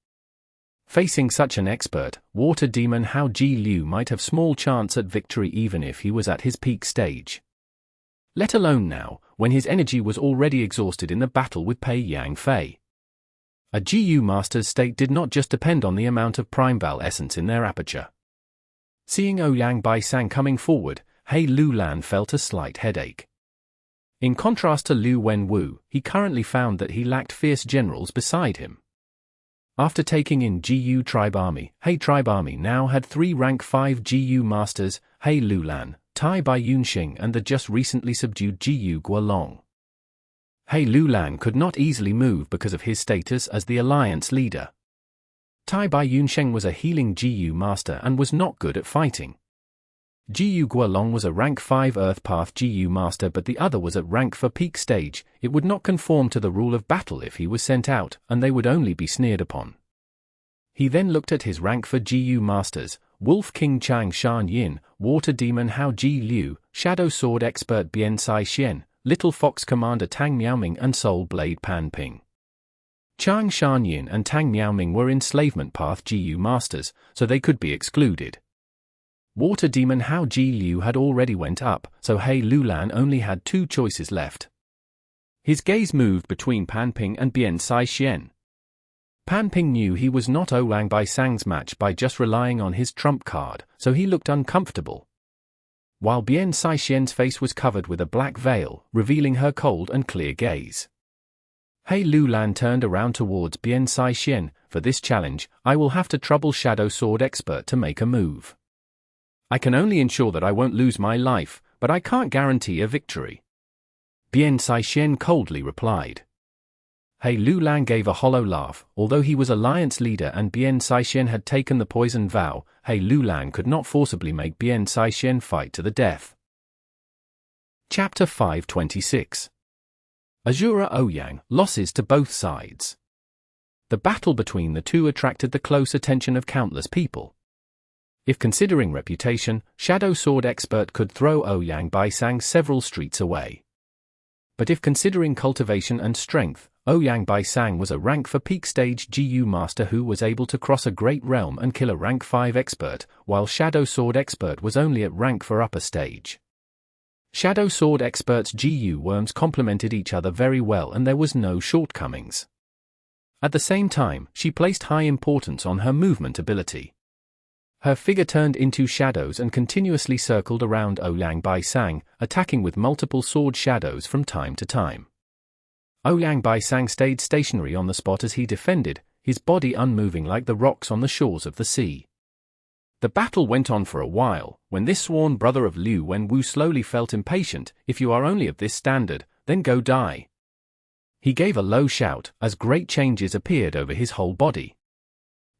Facing such an expert, Water Demon Hao Ji Liu might have small chance at victory even if he was at his peak stage. Let alone now, when his energy was already exhausted in the battle with Pei Yangfei. A Jiu master's state did not just depend on the amount of Primeval essence in their aperture. Seeing Ouyang Bai Sang coming forward, He Lulan felt a slight headache. In contrast to Liu Wenwu, he currently found that he lacked fierce generals beside him. After taking in Jiu Tribe Army, He Tribe Army now had 3 rank 5 Jiu masters, He Lulan, Tai Bai Yun Sheng and the just recently subdued Jiu Guolong. He Lulan could not easily move because of his status as the alliance leader. Tai Bai Yun Sheng was a healing Jiu master and was not good at fighting. Jiu Guolong was a rank 5 Earth Path Jiu master but the other was at rank for peak stage. It would not conform to the rule of battle if he was sent out, and they would only be sneered upon. He then looked at his rank for Jiu masters, Wolf King Chang Shan Yin, Water Demon Hao Ji Liu, Shadow Sword Expert Bian Sai Xian, Little Fox Commander Tang Miaoming and Soul Blade Pan Ping. Chang Shan Yin and Tang Miaoming were enslavement path Jiu masters, so they could be excluded. Water Demon Hao Ji Liu had already went up, so He Lulan only had 2 choices left. His gaze moved between Pan Ping and Bian Sai-Xian. Pan Ping knew he was not Ouyang Bai Sang's match by just relying on his trump card, so he looked uncomfortable. While Bian Sai-Xian's face was covered with a black veil, revealing her cold and clear gaze. Lian turned around towards Bian Sai-Xian. For this challenge, I will have to trouble Shadow Sword Expert to make a move. I can only ensure that I won't lose my life, but I can't guarantee a victory. Bian Sai-Xian coldly replied. Lian gave a hollow laugh. Although he was alliance leader and Bian Sai-Xian had taken the poison vow, Lian could not forcibly make Bian Sai-Xian fight to the death. Chapter 526. Asura Ouyang, losses to both sides. The battle between the two attracted the close attention of countless people. If considering reputation, Shadow Sword Expert could throw Ouyang Bai Sang several streets away. But if considering cultivation and strength, Ouyang Bai Sang was a rank 4 peak stage GU master who was able to cross a great realm and kill a rank 5 expert, while Shadow Sword Expert was only at rank 4 upper stage. Shadow Sword Expert's GU worms complemented each other very well and there was no shortcomings. At the same time, she placed high importance on her movement ability. Her figure turned into shadows and continuously circled around Ouyang Bai Sang, attacking with multiple sword shadows from time to time. Ouyang Bai Sang stayed stationary on the spot as he defended, his body unmoving like the rocks on the shores of the sea. The battle went on for a while, when this sworn brother of Liu Wenwu slowly felt impatient. If you are only of this standard, then go die. He gave a low shout, as great changes appeared over his whole body.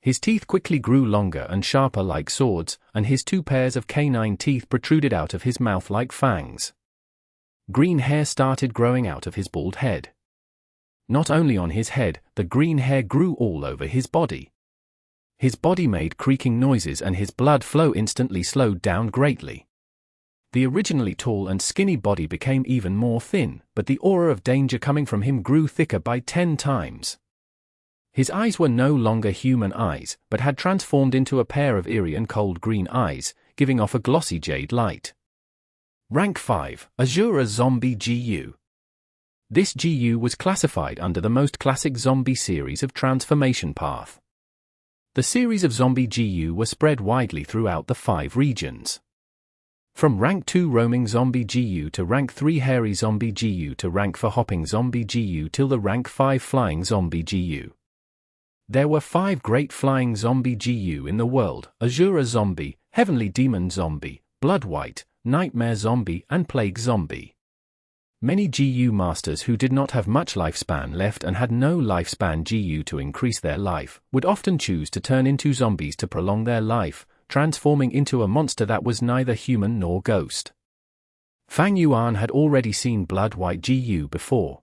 His teeth quickly grew longer and sharper like swords, and his 2 pairs of canine teeth protruded out of his mouth like fangs. Green hair started growing out of his bald head. Not only on his head, the green hair grew all over his body. His body made creaking noises and his blood flow instantly slowed down greatly. The originally tall and skinny body became even more thin, but the aura of danger coming from him grew thicker by 10 times. His eyes were no longer human eyes, but had transformed into a pair of eerie and cold green eyes, giving off a glossy jade light. Rank 5, Azura Zombie GU. This GU was classified under the most classic zombie series of transformation path. The series of zombie GU were spread widely throughout the 5 regions. From rank 2 roaming zombie GU to rank 3 hairy zombie GU to rank 4 hopping zombie GU till the rank 5 flying zombie GU. There were 5 great flying zombie GU in the world: Asura Zombie, Heavenly Demon Zombie, Blood White, Nightmare Zombie and Plague Zombie. Many GU masters who did not have much lifespan left and had no lifespan GU to increase their life, would often choose to turn into zombies to prolong their life, transforming into a monster that was neither human nor ghost. Fang Yuan had already seen Blood White GU before.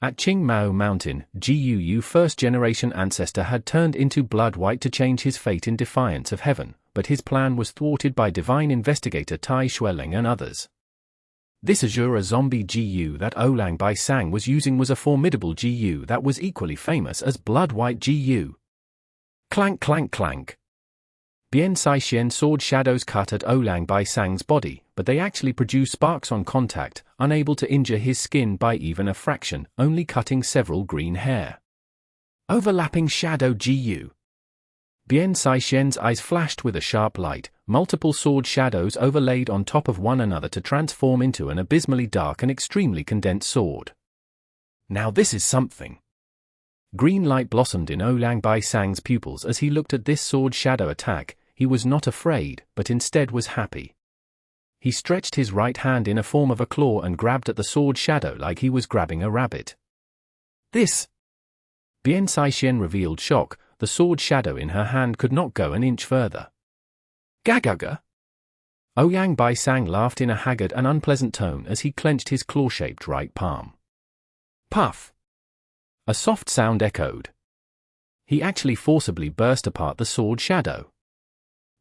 At Qingmao Mountain, GUU first-generation ancestor had turned into Blood White to change his fate in defiance of heaven, but his plan was thwarted by divine investigator Tai Xueling and others. This Asura Zombie GU that Ouyang Bai Sang was using was a formidable GU that was equally famous as Blood White GU. Clank clank clank. Bian Sai-Xian sword shadows cut at Ouyang Bai Sang's body, but they actually produced sparks on contact, unable to injure his skin by even a fraction, only cutting several green hair. Overlapping shadow GU. Bian Sai-Xian's eyes flashed with a sharp light, multiple sword shadows overlaid on top of one another to transform into an abysmally dark and extremely condensed sword. Now this is something. Green light blossomed in Ouyang Bai Sang's pupils as he looked at this sword shadow attack. He was not afraid, but instead was happy. He stretched his right hand in a form of a claw and grabbed at the sword shadow like he was grabbing a rabbit. This! Bian Sai-Xian revealed shock. The sword shadow in her hand could not go an inch further. Gagaga! Ouyang Bai Sang laughed in a haggard and unpleasant tone as he clenched his claw-shaped right palm. Puff! A soft sound echoed. He actually forcibly burst apart the sword shadow.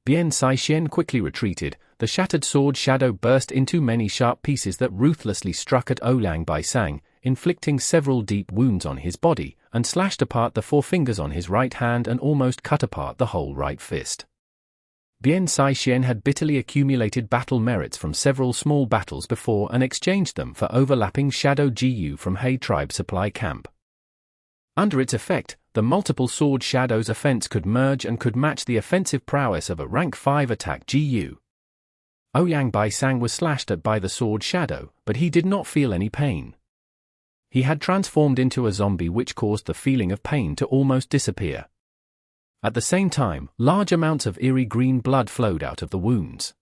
Bian Sai-Xian quickly retreated. The shattered sword shadow burst into many sharp pieces that ruthlessly struck at Ouyang Bai Sang, inflicting several deep wounds on his body, and slashed apart the 4 fingers on his right hand and almost cut apart the whole right fist. Bian Saixian had bitterly accumulated battle merits from several small battles before and exchanged them for overlapping Shadow Jiu from He Tribe supply camp. Under its effect, the multiple sword Shadow's offense could merge and could match the offensive prowess of a rank 5 attack Jiu. Ouyang Baisang was slashed at by the sword Shadow, but he did not feel any pain. He had transformed into a zombie, which caused the feeling of pain to almost disappear. At the same time, large amounts of eerie green blood flowed out of the wounds.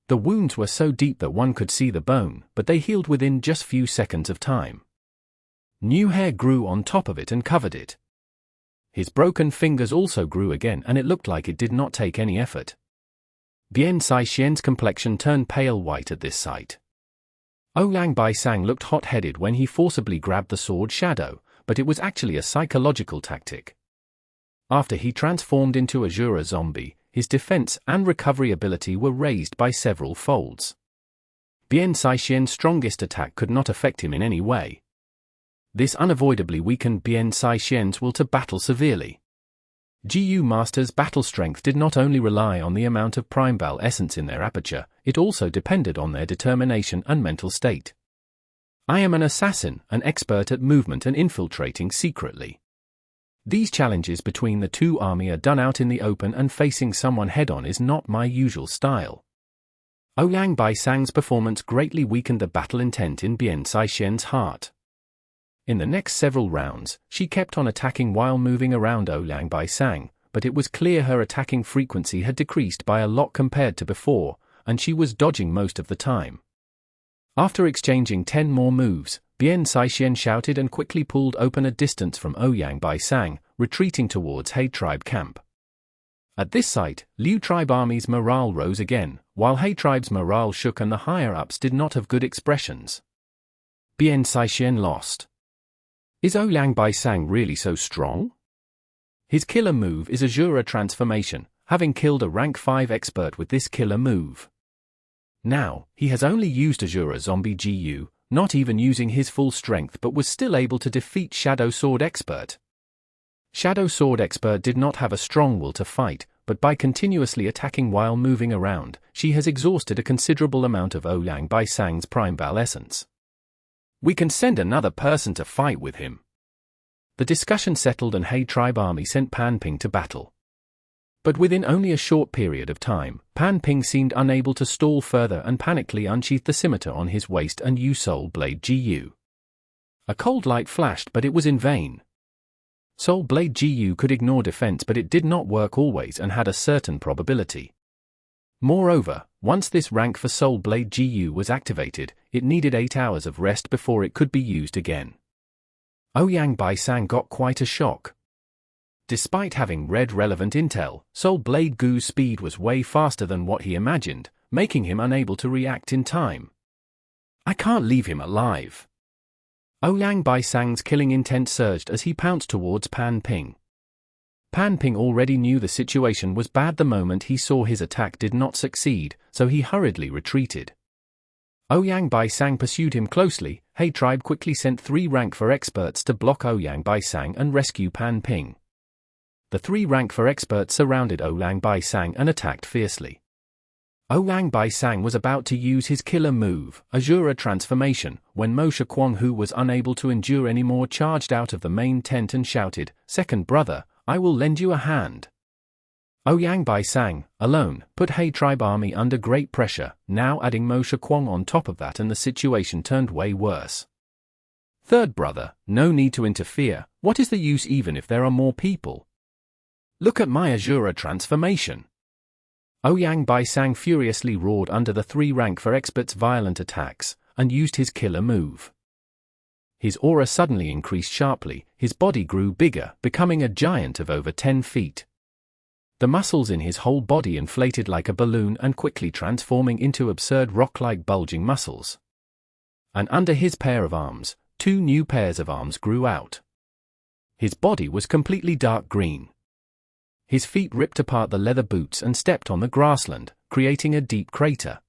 The wounds were so deep that one could see the bone, but they healed within just few seconds of time. New hair grew on top of it and covered it. His broken fingers also grew again, and it looked like it did not take any effort. Bian Saixian's complexion turned pale white at this sight. Ouyang Baisang looked hot-headed when he forcibly grabbed the sword Shadow, but it was actually a psychological tactic. After he transformed into Azura zombie, his defense and recovery ability were raised by several folds. Bian Saixian's strongest attack could not affect him in any way. This unavoidably weakened Bian Saixian's will to battle severely. Jiu Master's battle strength did not only rely on the amount of Primal essence in their aperture, it also depended on their determination and mental state. I am an assassin, an expert at movement and infiltrating secretly. These challenges between the two armies are done out in the open, and facing someone head-on is not my usual style. Ouyang Baisang's performance greatly weakened the battle intent in Bian Saixian's heart. In the next several rounds, she kept on attacking while moving around Ouyang Baisang, but it was clear her attacking frequency had decreased by a lot compared to before, and she was dodging most of the time. After exchanging 10 more moves, Bian Saixian shouted and quickly pulled open a distance from Ouyang Baisang, retreating towards He Tribe camp. At this sight, Liu Tribe army's morale rose again, while He Tribe's morale shook and the higher-ups did not have good expressions. Bian Saixian lost. Is Ouyang Baisang really so strong? His killer move is Azure transformation, having killed a rank 5 expert with this killer move. Now, he has only used Azure zombie Jiu, not even using his full strength, but was still able to defeat Shadow Sword Expert. Shadow Sword Expert did not have a strong will to fight, but by continuously attacking while moving around, she has exhausted a considerable amount of Ouyang Baisang's Primal essence. We can send another person to fight with him. The discussion settled and He Tribe army sent Pan Ping to battle. But within only a short period of time, Pan Ping seemed unable to stall further and panically unsheathed the scimitar on his waist and used Soul Blade Jiu. A cold light flashed, but it was in vain. Soul Blade Jiu could ignore defense, but it did not work always and had a certain probability. Moreover, once this rank for Soul Blade Jiu was activated, it needed 8 hours of rest before it could be used again. Ouyang Baisang got quite a shock. Despite having read relevant intel, Soul Blade Gu's speed was way faster than what he imagined, making him unable to react in time. I can't leave him alive. Ouyang Baisang's killing intent surged as he pounced towards Pan Ping. Pan Ping already knew the situation was bad the moment he saw his attack did not succeed, so he hurriedly retreated. Ouyang Baisang pursued him closely. He Tribe quickly sent 3 rank 4 experts to block Ouyang Baisang and rescue Pan Ping. The 3 rank 4 experts surrounded Ouyang Baisang and attacked fiercely. Ouyang Baisang was about to use his killer move, Azure transformation, when Mo Shakwang, who was unable to endure any more, charged out of the main tent and shouted, "Second brother, I will lend you a hand." Ouyang Baisang, alone, put He Tribe army under great pressure, now adding Mo Shakwang on top of that, and the situation turned way worse. Third brother, no need to interfere. What is the use even if there are more people? Look at my Azure transformation. Ouyang Baisang furiously roared under the 3 rank 4 experts' violent attacks, and used his killer move. His aura suddenly increased sharply, his body grew bigger, becoming a giant of over 10 feet. The muscles in his whole body inflated like a balloon and quickly transforming into absurd rock-like bulging muscles. And under his pair of arms, 2 new pairs of arms grew out. His body was completely dark green. His feet ripped apart the leather boots and stepped on the grassland, creating a deep crater.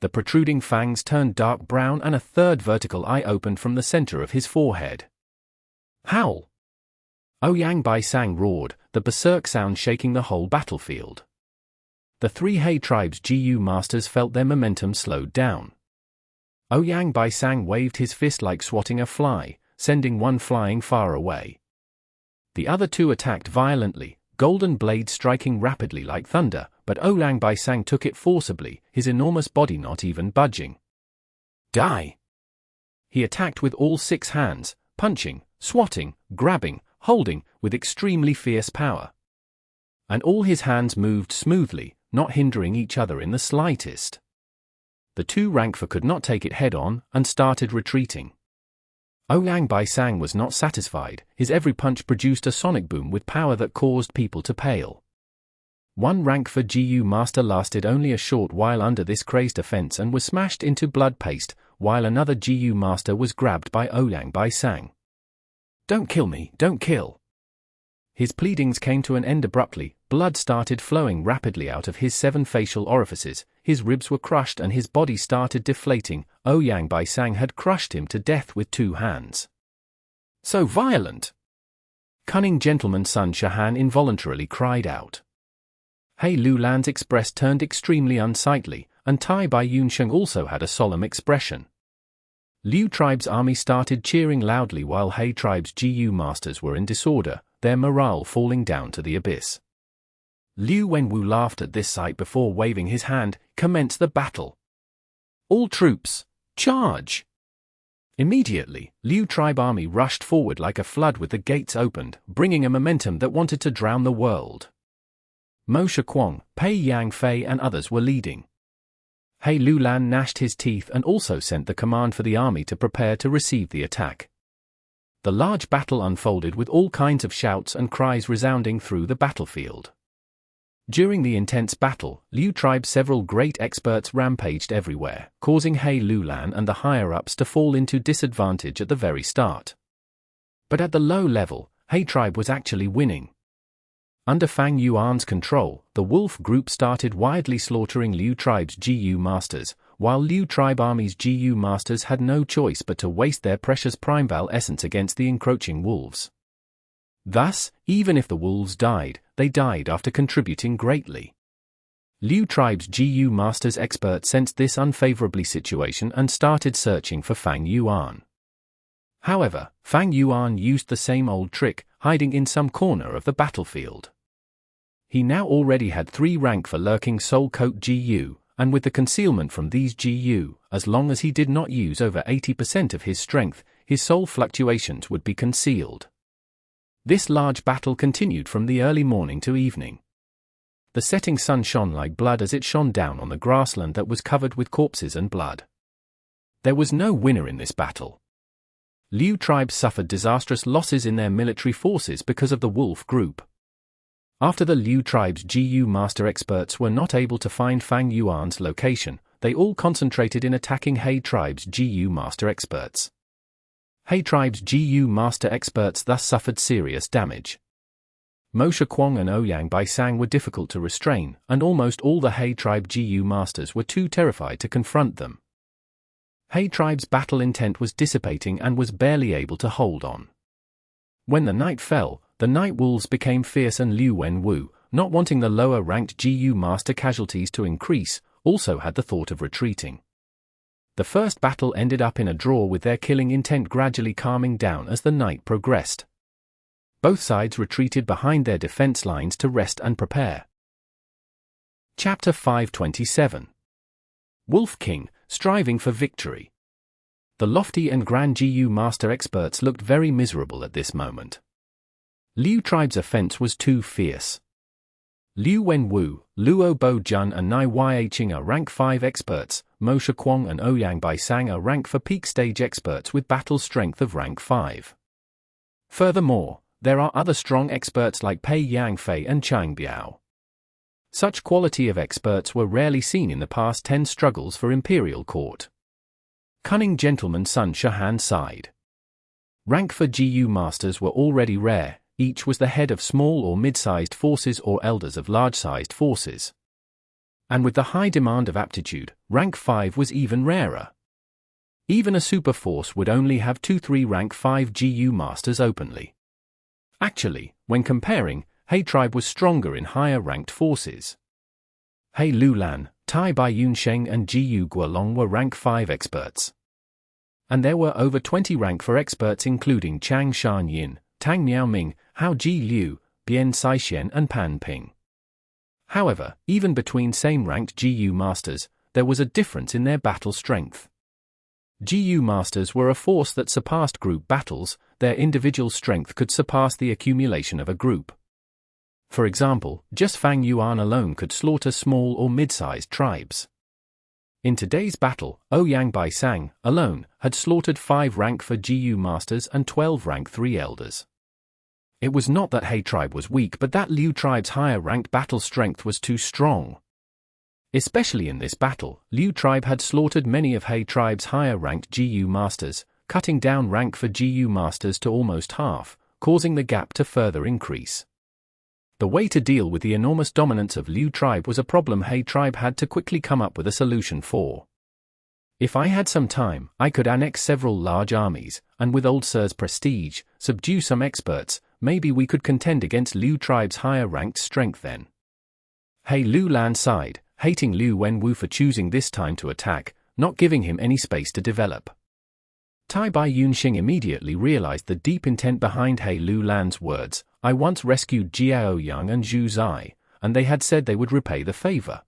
The protruding fangs turned dark brown and a 3rd vertical eye opened from the center of his forehead. Howl! Ouyang Baisang roared, the berserk sound shaking the whole battlefield. the three He tribe's GU masters felt their momentum slowed down. Ouyang Bai Sang waved his fist like swatting a fly, sending one flying far away. The other two attacked violently, golden blades striking rapidly like thunder, but Ouyang Bai Sang took it forcibly, his enormous body not even budging. Die! He attacked with all 6 hands, punching, swatting, grabbing, holding, with extremely fierce power. And all his hands moved smoothly, not hindering each other in the slightest. The two rank 4 could not take it head-on, and started retreating. Ouyang Bai Sang was not satisfied, his every punch produced a sonic boom with power that caused people to pale. One rank 4 GU master lasted only a short while under this crazed offense and was smashed into blood paste, while another GU master was grabbed by Ouyang Bai Sang. "Don't kill me, don't kill!" His pleadings came to an end abruptly. Blood started flowing rapidly out of his 7 facial orifices, his ribs were crushed and his body started deflating. Ouyang Bai Sang had crushed him to death with 2 hands. "So violent!" Cunning Gentleman Sun Shahan involuntarily cried out. He Lulan's express turned extremely unsightly, and Tai Bai Yun Sheng also had a solemn expression. Liu tribe's army started cheering loudly while He tribe's GU masters were in disorder, their morale falling down to the abyss. Liu Wenwu laughed at this sight before waving his hand. "Commence the battle! All troops, charge!" Immediately, Liu tribe army rushed forward like a flood with the gates opened, bringing a momentum that wanted to drown the world. Mo Shakwang, Pei Yang Fei and others were leading. He Lulan gnashed his teeth and also sent the command for the army to prepare to receive the attack. The large battle unfolded with all kinds of shouts and cries resounding through the battlefield. During the intense battle, Liu tribe's several great experts rampaged everywhere, causing He Lulan and the higher-ups to fall into disadvantage at the very start. But at the low level, He tribe was actually winning. Under Fang Yuan's control, the wolf group started widely slaughtering Liu tribe's GU masters, while Liu tribe army's GU masters had no choice but to waste their precious Primeval essence against the encroaching wolves. Thus, even if the wolves died, they died after contributing greatly. Liu tribe's GU masters expert sensed this unfavorably situation and started searching for Fang Yuan. However, Fang Yuan used the same old trick, hiding in some corner of the battlefield. He now already had 3 rank for lurking Soul Coat GU, and with the concealment from these GU, as long as he did not use over 80% of his strength, his soul fluctuations would be concealed. This large battle continued from the early morning to evening. The setting sun shone like blood as it shone down on the grassland that was covered with corpses and blood. There was no winner in this battle. Liu tribe suffered disastrous losses in their military forces because of the wolf group. After the Liu tribe's GU master experts were not able to find Fang Yuan's location, they all concentrated in attacking He tribe's GU master experts. He tribe's GU master experts thus suffered serious damage. Mo Shakwang and Ouyang Bai Sang were difficult to restrain, and almost all the He tribe GU masters were too terrified to confront them. He tribe's battle intent was dissipating and was barely able to hold on. When the night fell, the night wolves became fierce and Liu Wenwu, not wanting the lower-ranked GU master casualties to increase, also had the thought of retreating. The first battle ended up in a draw with their killing intent gradually calming down as the night progressed. Both sides retreated behind their defense lines to rest and prepare. Chapter 527. Wolf King, Striving for Victory. The lofty and grand GU master experts looked very miserable at this moment. Liu tribe's offense was too fierce. Liu Wenwu, Luo Bo Jun and Nai Yaqing are rank 5 experts, Mo Shakwang and Ouyang Bai Sang are rank 4 peak stage experts with battle strength of rank 5. Furthermore, there are other strong experts like Pei Yang Fei and Chang Biao. Such quality of experts were rarely seen in the past 10 struggles for imperial court. Cunning Gentleman Sun Shahan sighed. Rank 4 GU masters were already rare. Each was the head of small or mid-sized forces or elders of large-sized forces. And with the high demand of aptitude, rank 5 was even rarer. Even a super force would only have 2-3 rank 5 GU masters openly. Actually, when comparing, He tribe was stronger in higher ranked forces. He Lulan, Tai Bai Yun Sheng and Jiu Guolong were rank 5 experts. And there were over 20 rank 4 experts including Chang Shan Yin, Tang Miaoming, Hao Ji Liu, Bian Saixian and Pan Ping. However, even between same-ranked Jiu masters, there was a difference in their battle strength. Jiu masters were a force that surpassed group battles, their individual strength could surpass the accumulation of a group. For example, just Fang Yuan alone could slaughter small or mid-sized tribes. In today's battle, Ouyang by Sang, alone, had slaughtered 5 rank 4 Jiu masters and 12 rank 3 elders. It was not that He tribe was weak but that Liu tribe's higher-ranked battle strength was too strong. Especially in this battle, Liu tribe had slaughtered many of He tribe's higher-ranked Jiu masters, cutting down rank 4 Jiu masters to almost half, causing the gap to further increase. The way to deal with the enormous dominance of Liu tribe was a problem He tribe had to quickly come up with a solution for. If I had some time, I could annex several large armies, and with Old Sir's prestige, subdue some experts. Maybe we could contend against Liu tribe's higher-ranked strength then. He Lulan sighed, hating Liu Wenwu for choosing this time to attack, not giving him any space to develop. Tai Bai Yun Sheng immediately realized the deep intent behind He Lulan's words. I once rescued Zhao Ouyang and Xue Song, and they had said they would repay the favor.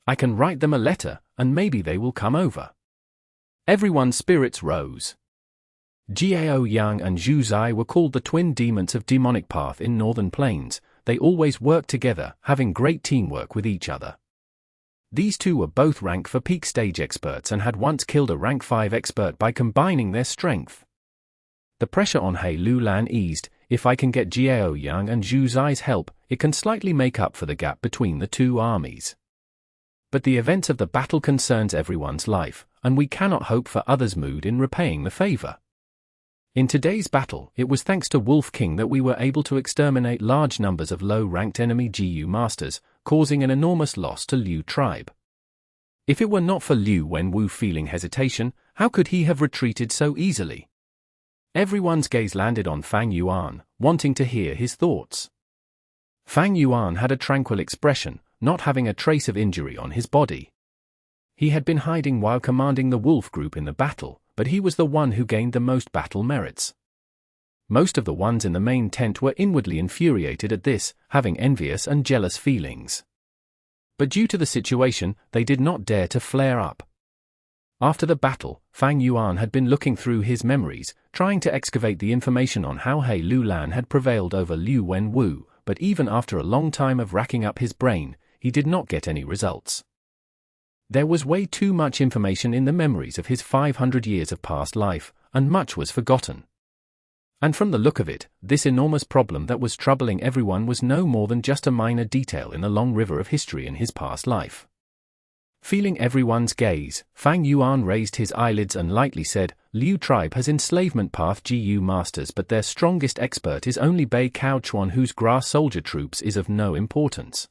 I can write them a letter, and maybe they will come over. Everyone's spirits rose. Zhao Ouyang and Xue Song were called the twin demons of demonic path in Northern Plains. They always worked together, having great teamwork with each other. These two were both rank 4 peak stage experts and had once killed a rank 5 expert by combining their strength. The pressure on He Lulan eased. If I can get Zhao Ouyang and Xue Song's help, it can slightly make up for the gap between the two armies. But the events of the battle concerns everyone's life, and we cannot hope for others' mood in repaying the favor. In today's battle, it was thanks to Wolf King that we were able to exterminate large numbers of low-ranked enemy Jiu masters, causing an enormous loss to Liu tribe. If it were not for Liu Wenwu feeling hesitation, how could he have retreated so easily? Everyone's gaze landed on Fang Yuan, wanting to hear his thoughts. Fang Yuan had a tranquil expression, not having a trace of injury on his body. He had been hiding while commanding the wolf group in the battle, but he was the one who gained the most battle merits. Most of the ones in the main tent were inwardly infuriated at this, having envious and jealous feelings. But due to the situation, they did not dare to flare up. After the battle, Fang Yuan had been looking through his memories, trying to excavate the information on how He Lulan had prevailed over Liu Wenwu, but even after a long time of racking up his brain, he did not get any results. There was way too much information in the memories of his 500 years of past life, and much was forgotten. And from the look of it, this enormous problem that was troubling everyone was no more than just a minor detail in the long river of history in his past life. Feeling everyone's gaze, Fang Yuan raised his eyelids and lightly said, Liu tribe has enslavement path Jiu masters but their strongest expert is only Bei Cao Chuan whose grass soldier troops is of no importance.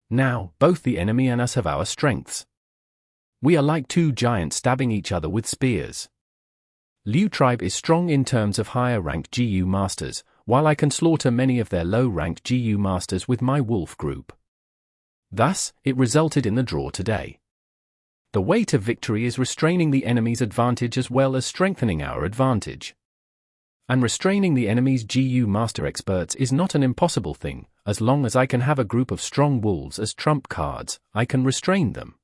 Now, both the enemy and us have our strengths. We are like two giants stabbing each other with spears. Liu tribe is strong in terms of higher-ranked Jiu masters, while I can slaughter many of their low-ranked Jiu masters with my wolf group. Thus, it resulted in the draw today. The way to victory is restraining the enemy's advantage as well as strengthening our advantage. And restraining the enemy's Jiu master experts is not an impossible thing. As long as I can have a group of strong wolves as trump cards, I can restrain them.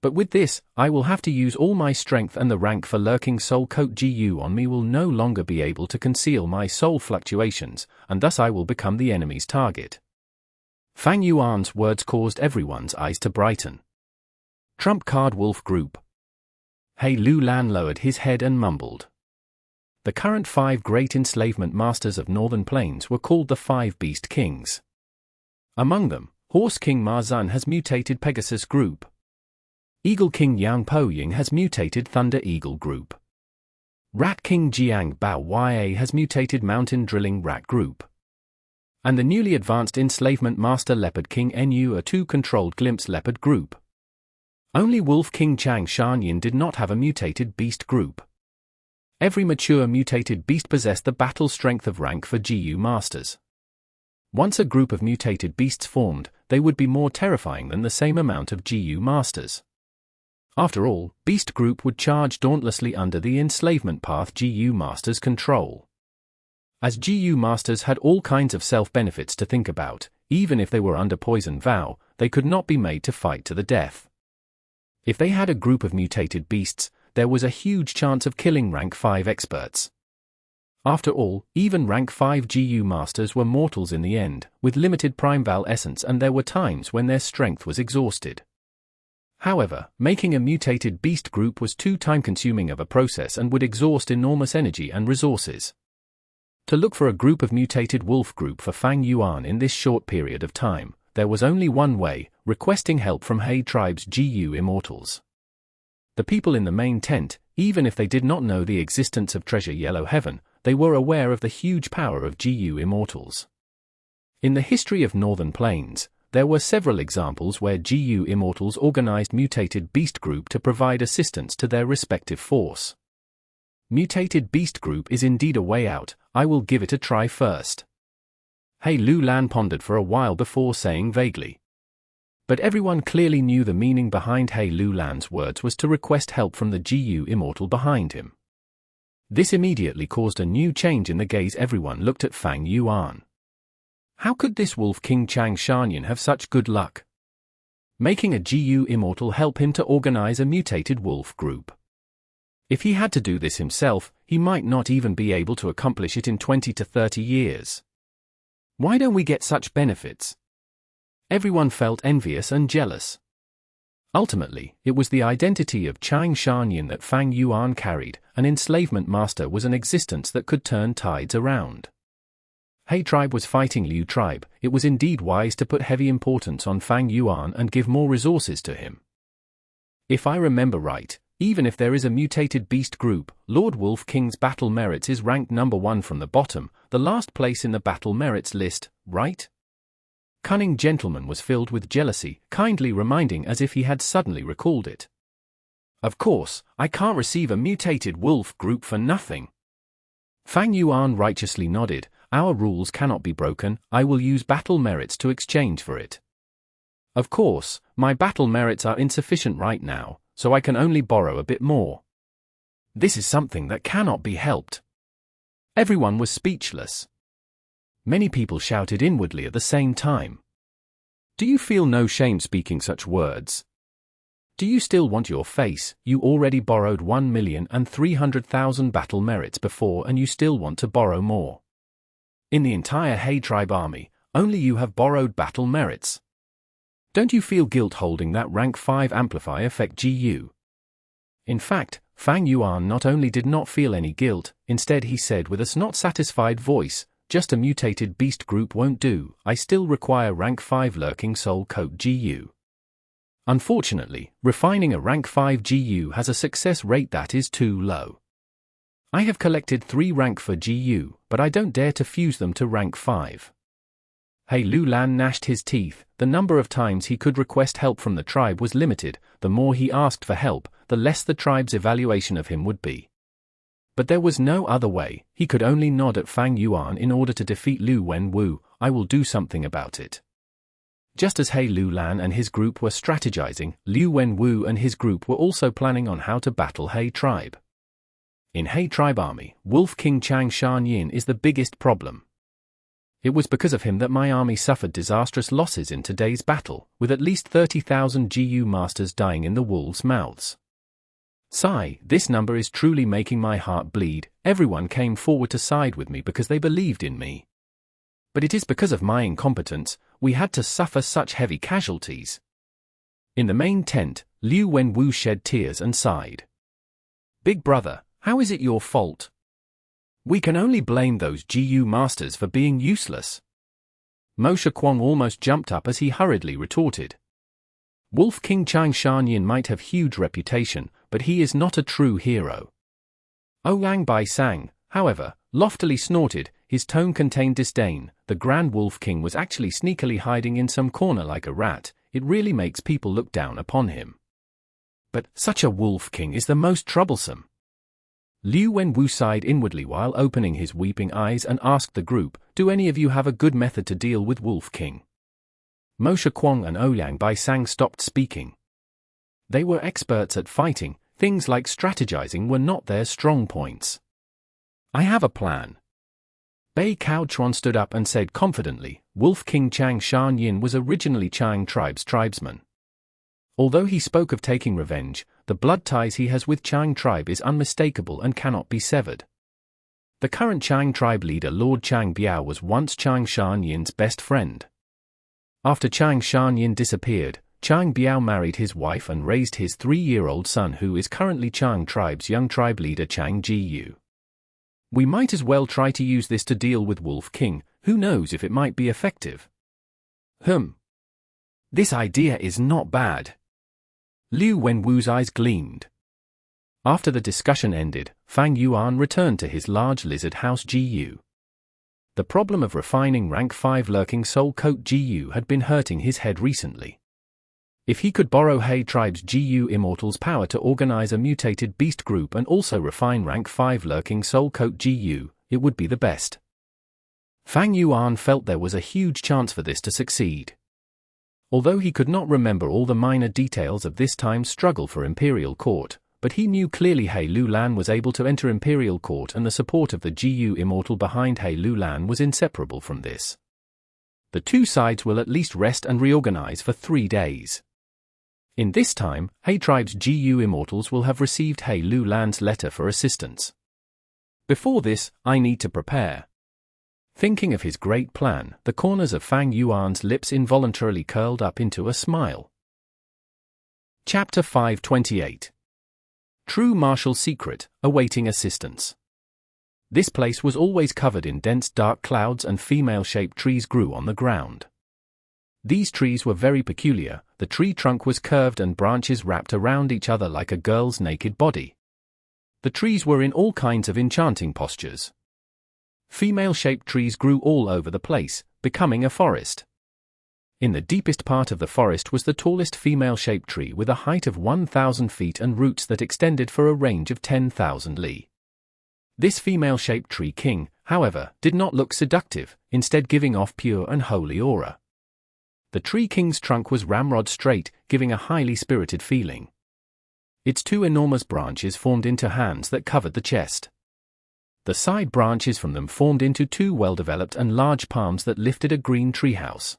But with this, I will have to use all my strength and the rank for lurking soul coat Jiu on me will no longer be able to conceal my soul fluctuations, and thus I will become the enemy's target. Fang Yuan's words caused everyone's eyes to brighten. Trump card wolf group. He Lulan lowered his head and mumbled. The current 5 great enslavement masters of Northern Plains were called the 5 Beast Kings. Among them, Horse King Ma Zun has mutated Pegasus Group. Eagle King Yang Po Ying has mutated Thunder Eagle Group. Rat King Jiang Bao Ya has mutated Mountain Drilling Rat Group. And the newly advanced enslavement master Leopard King Nu a 2 controlled Glimpse Leopard Group. Only Wolf King Chang Shanyin did not have a mutated Beast Group. Every mature mutated beast possessed the battle strength of rank for Jiu masters. Once a group of mutated beasts formed, they would be more terrifying than the same amount of GU masters. After all, Beast Group would charge dauntlessly under the enslavement path GU masters control. As GU masters had all kinds of self-benefits to think about, even if they were under poison vow, they could not be made to fight to the death. If they had a group of mutated beasts, there was a huge chance of killing rank 5 experts. After all, even rank 5 GU masters were mortals in the end, with limited Primeval essence, and there were times when their strength was exhausted. However, making a mutated beast group was too time-consuming of a process and would exhaust enormous energy and resources. To look for a group of mutated wolf group for Fang Yuan in this short period of time, there was only one way: requesting help from He tribe's GU immortals. The people in the main tent, even if they did not know the existence of Treasure Yellow Heaven, they were aware of the huge power of GU immortals. In the history of Northern Plains, there were several examples where GU immortals organized mutated beast group to provide assistance to their respective force. Mutated beast group is indeed a way out. I will give it a try first. He Lian pondered for a while before saying vaguely. But everyone clearly knew the meaning behind He Lian's words was to request help from the GU immortal behind him. This immediately caused a new change in the gaze. Everyone looked at Fang Yuan. How could this Wolf King Chang Shanyan have such good luck? Making a GU immortal help him to organize a mutated wolf group. If he had to do this himself, he might not even be able to accomplish it in 20 to 30 years. Why don't we get such benefits? Everyone felt envious and jealous. Ultimately, it was the identity of Chang Shanyan that Fang Yuan carried. An enslavement master was an existence that could turn tides around. He tribe was fighting Liu tribe. It was indeed wise to put heavy importance on Fang Yuan and give more resources to him. If I remember right, even if there is a mutated beast group, Lord Wolf King's battle merits is ranked number 1 from the bottom, the last place in the battle merits list, right? Cunning Gentleman was filled with jealousy, kindly reminding as if he had suddenly recalled it. Of course, I can't receive a mutated wolf group for nothing. Fang Yuan righteously nodded. Our rules cannot be broken. I will use battle merits to exchange for it. Of course, my battle merits are insufficient right now, so I can only borrow a bit more. This is something that cannot be helped. Everyone was speechless. Many people shouted inwardly at the same time. Do you feel no shame speaking such words? Do you still want your face? You already borrowed 1,300,000 battle merits before and you still want to borrow more. In the entire He tribe army, only you have borrowed battle merits. Don't you feel guilt holding that rank 5 Amplify effect GU? In fact, Fang Yuan not only did not feel any guilt, instead he said with a not satisfied voice, just a mutated beast group won't do, I still require rank 5 Lurking Soul Coat GU. Unfortunately, refining a rank 5 GU has a success rate that is too low. I have collected 3 rank 4 GU, but I don't dare to fuse them to rank 5. He Lian gnashed his teeth. The number of times he could request help from the tribe was limited. The more he asked for help, the less the tribe's evaluation of him would be. But there was no other way. He could only nod at Fang Yuan in order to defeat Liu Wenwu. I will do something about it. Just as He Lian and his group were strategizing, Liu Wenwu and his group were also planning on how to battle He tribe. In He tribe army, Wolf King Chang Shanyin is the biggest problem. It was because of him that my army suffered disastrous losses in today's battle, with at least 30,000 GU masters dying in the wolves' mouths. Sigh, this number is truly making my heart bleed. Everyone came forward to side with me because they believed in me. But it is because of my incompetence, we had to suffer such heavy casualties. In the main tent, Liu Wenwu shed tears and sighed. Big brother, how is it your fault? We can only blame those GU masters for being useless. Moshe Kwong almost jumped up as he hurriedly retorted. Wolf King Chang Shanyin might have huge reputation, but he is not a true hero. Ouyang Bai Sang, however, loftily snorted. His tone contained disdain. The Grand Wolf King was actually sneakily hiding in some corner like a rat. It really makes people look down upon him. But such a Wolf King is the most troublesome. Liu Wenwu sighed inwardly while opening his weeping eyes and asked the group, "Do any of you have a good method to deal with Wolf King?" Moshe Kwong and Ouyang Bai Sang stopped speaking. They were experts at fighting, things like strategizing were not their strong points. "I have a plan." Bei Caochuan stood up and said confidently, "Wolf King Chang Shan Yin was originally Chang tribe's tribesman. Although he spoke of taking revenge, the blood ties he has with Chang tribe is unmistakable and cannot be severed. The current Chang tribe leader Lord Chang Biao was once Chang Shan Yin's best friend. After Chang Shan Yin disappeared, Chang Biao married his wife and raised his 3-year-old son who is currently Chang tribe's young tribe leader Xing Jiu. We might as well try to use this to deal with Wolf King, who knows if it might be effective." This idea is not bad." Liu Wenwu's eyes gleamed. After the discussion ended, Fang Yuan returned to his large lizard house Jiu. The problem of refining rank 5 lurking soul coat Jiu had been hurting his head recently. If he could borrow He tribe's Jiu Immortal's power to organize a mutated beast group and also refine rank 5 lurking soul coat Jiu, it would be the best. Fang Yuan felt there was a huge chance for this to succeed. Although he could not remember all the minor details of this time's struggle for Imperial Court, but he knew clearly He Lulan was able to enter Imperial Court and the support of the Jiu Immortal behind He Lulan was inseparable from this. The two sides will at least rest and reorganize for 3 days. In this time, He tribe's Jiu Immortals will have received He Lulan's letter for assistance. Before this, I need to prepare. Thinking of his great plan, the corners of Fang Yuan's lips involuntarily curled up into a smile. Chapter 528. True Martial Secret, Awaiting Assistance. This place was always covered in dense dark clouds and female-shaped trees grew on the ground. These trees were very peculiar, the tree trunk was curved and branches wrapped around each other like a girl's naked body. The trees were in all kinds of enchanting postures. Female-shaped trees grew all over the place, becoming a forest. In the deepest part of the forest was the tallest female-shaped tree with a height of 1,000 feet and roots that extended for a range of 10,000 li. This female-shaped tree king, however, did not look seductive, instead giving off pure and holy aura. The tree king's trunk was ramrod straight, giving a highly spirited feeling. Its 2 enormous branches formed into hands that covered the chest. The side branches from them formed into 2 well-developed and large palms that lifted a green treehouse.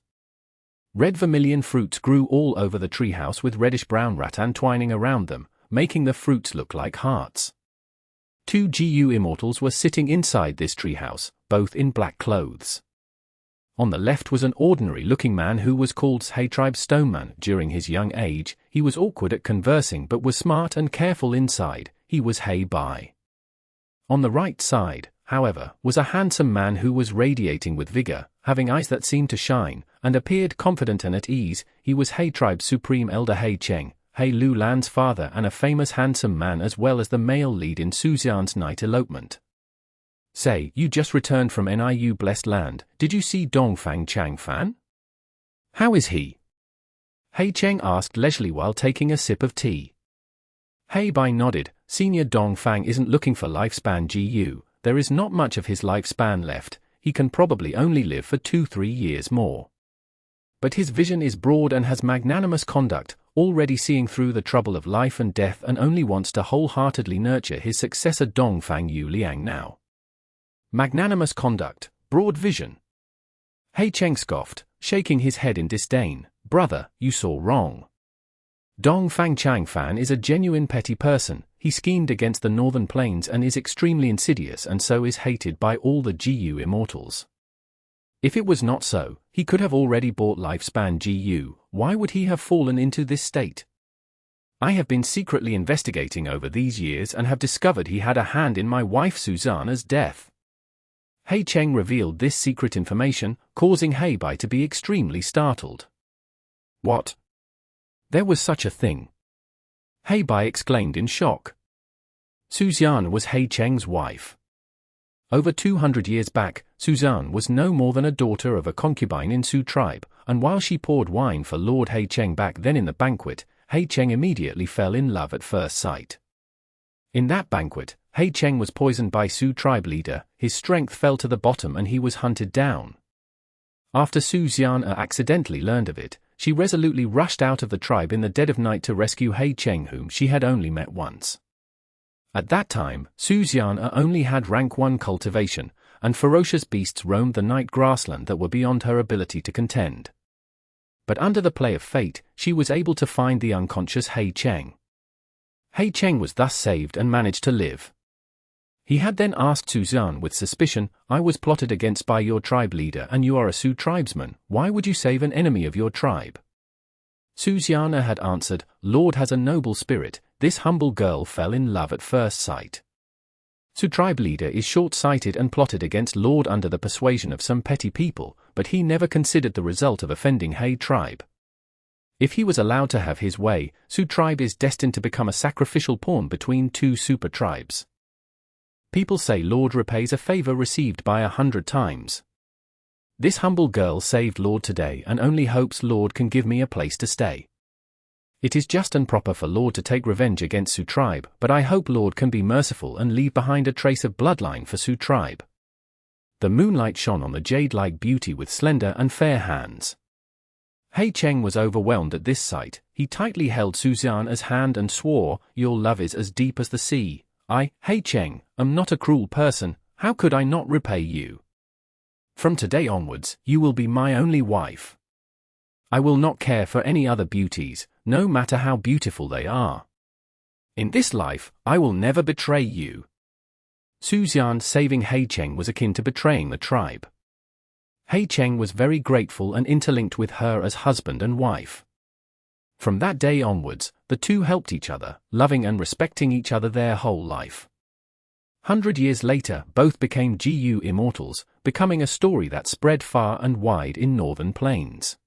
Red vermilion fruits grew all over the treehouse with reddish-brown rattan twining around them, making the fruits look like hearts. 2 Jiu Immortals were sitting inside this treehouse, both in black clothes. On the left was an ordinary-looking man who was called He Tribe's Stoneman. During his young age, he was awkward at conversing but was smart and careful inside. He was He Bai. On the right side, however, was a handsome man who was radiating with vigor, having eyes that seemed to shine, and appeared confident and at ease. He was He Tribe's Supreme Elder He Cheng, He Lulan's father and a famous handsome man as well as the male lead in Suxian's night elopement. "Say, you just returned from Niu Blessed Land, did you see Dongfang Chang Fan? How is he?" He Cheng asked leisurely while taking a sip of tea. He Bai nodded. "Senior Dongfang isn't looking for lifespan Gu, there is not much of his lifespan left, he can probably only live for 2-3 years more. But his vision is broad and has magnanimous conduct, already seeing through the trouble of life and death and only wants to wholeheartedly nurture his successor Fang Yu Liang now." Magnanimous conduct, broad vision. He Cheng scoffed, shaking his head in disdain. "Brother, you saw wrong. Dongfang Changfan is a genuine petty person, he schemed against the northern plains and is extremely insidious and so is hated by all the Jiu Immortals. If it was not so, he could have already bought lifespan Jiu, why would he have fallen into this state? I have been secretly investigating over these years and have discovered he had a hand in my wife Susanna's death." He Cheng revealed this secret information, causing He Bai to be extremely startled. "What? There was such a thing?" He Bai exclaimed in shock. Susanna was He Cheng's wife. Over 200 years back, Susanna was no more than a daughter of a concubine in Su tribe, and while she poured wine for Lord He Cheng back then in the banquet, He Cheng immediately fell in love at first sight. In that banquet, He Cheng was poisoned by Su tribe leader, his strength fell to the bottom and he was hunted down. After Su Xian accidentally learned of it, she resolutely rushed out of the tribe in the dead of night to rescue He Cheng, whom she had only met once. At that time, Su Xian only had rank 1 cultivation, and ferocious beasts roamed the night grassland that were beyond her ability to contend. But under the play of fate, she was able to find the unconscious He Cheng. He Cheng was thus saved and managed to live. He had then asked Su Xian with suspicion, "I was plotted against by your tribe leader and you are a Su tribesman, why would you save an enemy of your tribe?" Su Xian had answered, "Lord has a noble spirit, this humble girl fell in love at first sight." Su tribe leader is short-sighted and plotted against Lord under the persuasion of some petty people, but he never considered the result of offending He tribe. If he was allowed to have his way, Su tribe is destined to become a sacrificial pawn between two super tribes. People say Lord repays a favor received by 100 times. This humble girl saved Lord today and only hopes Lord can give me a place to stay. It is just and proper for Lord to take revenge against Su tribe, but I hope Lord can be merciful and leave behind a trace of bloodline for Su tribe. The moonlight shone on the jade-like beauty with slender and fair hands. He Cheng was overwhelmed at this sight. He tightly held Su Xian's hand and swore, "Your love is as deep as the sea. I, He Cheng, am not a cruel person, how could I not repay you? From today onwards, you will be my only wife. I will not care for any other beauties, no matter how beautiful they are. In this life, I will never betray you." Su Xian saving He Cheng was akin to betraying the tribe. He Cheng was very grateful and interlinked with her as husband and wife. From that day onwards, the two helped each other, loving and respecting each other their whole life. 100 years later, both became Jiu immortals, becoming a story that spread far and wide in northern plains.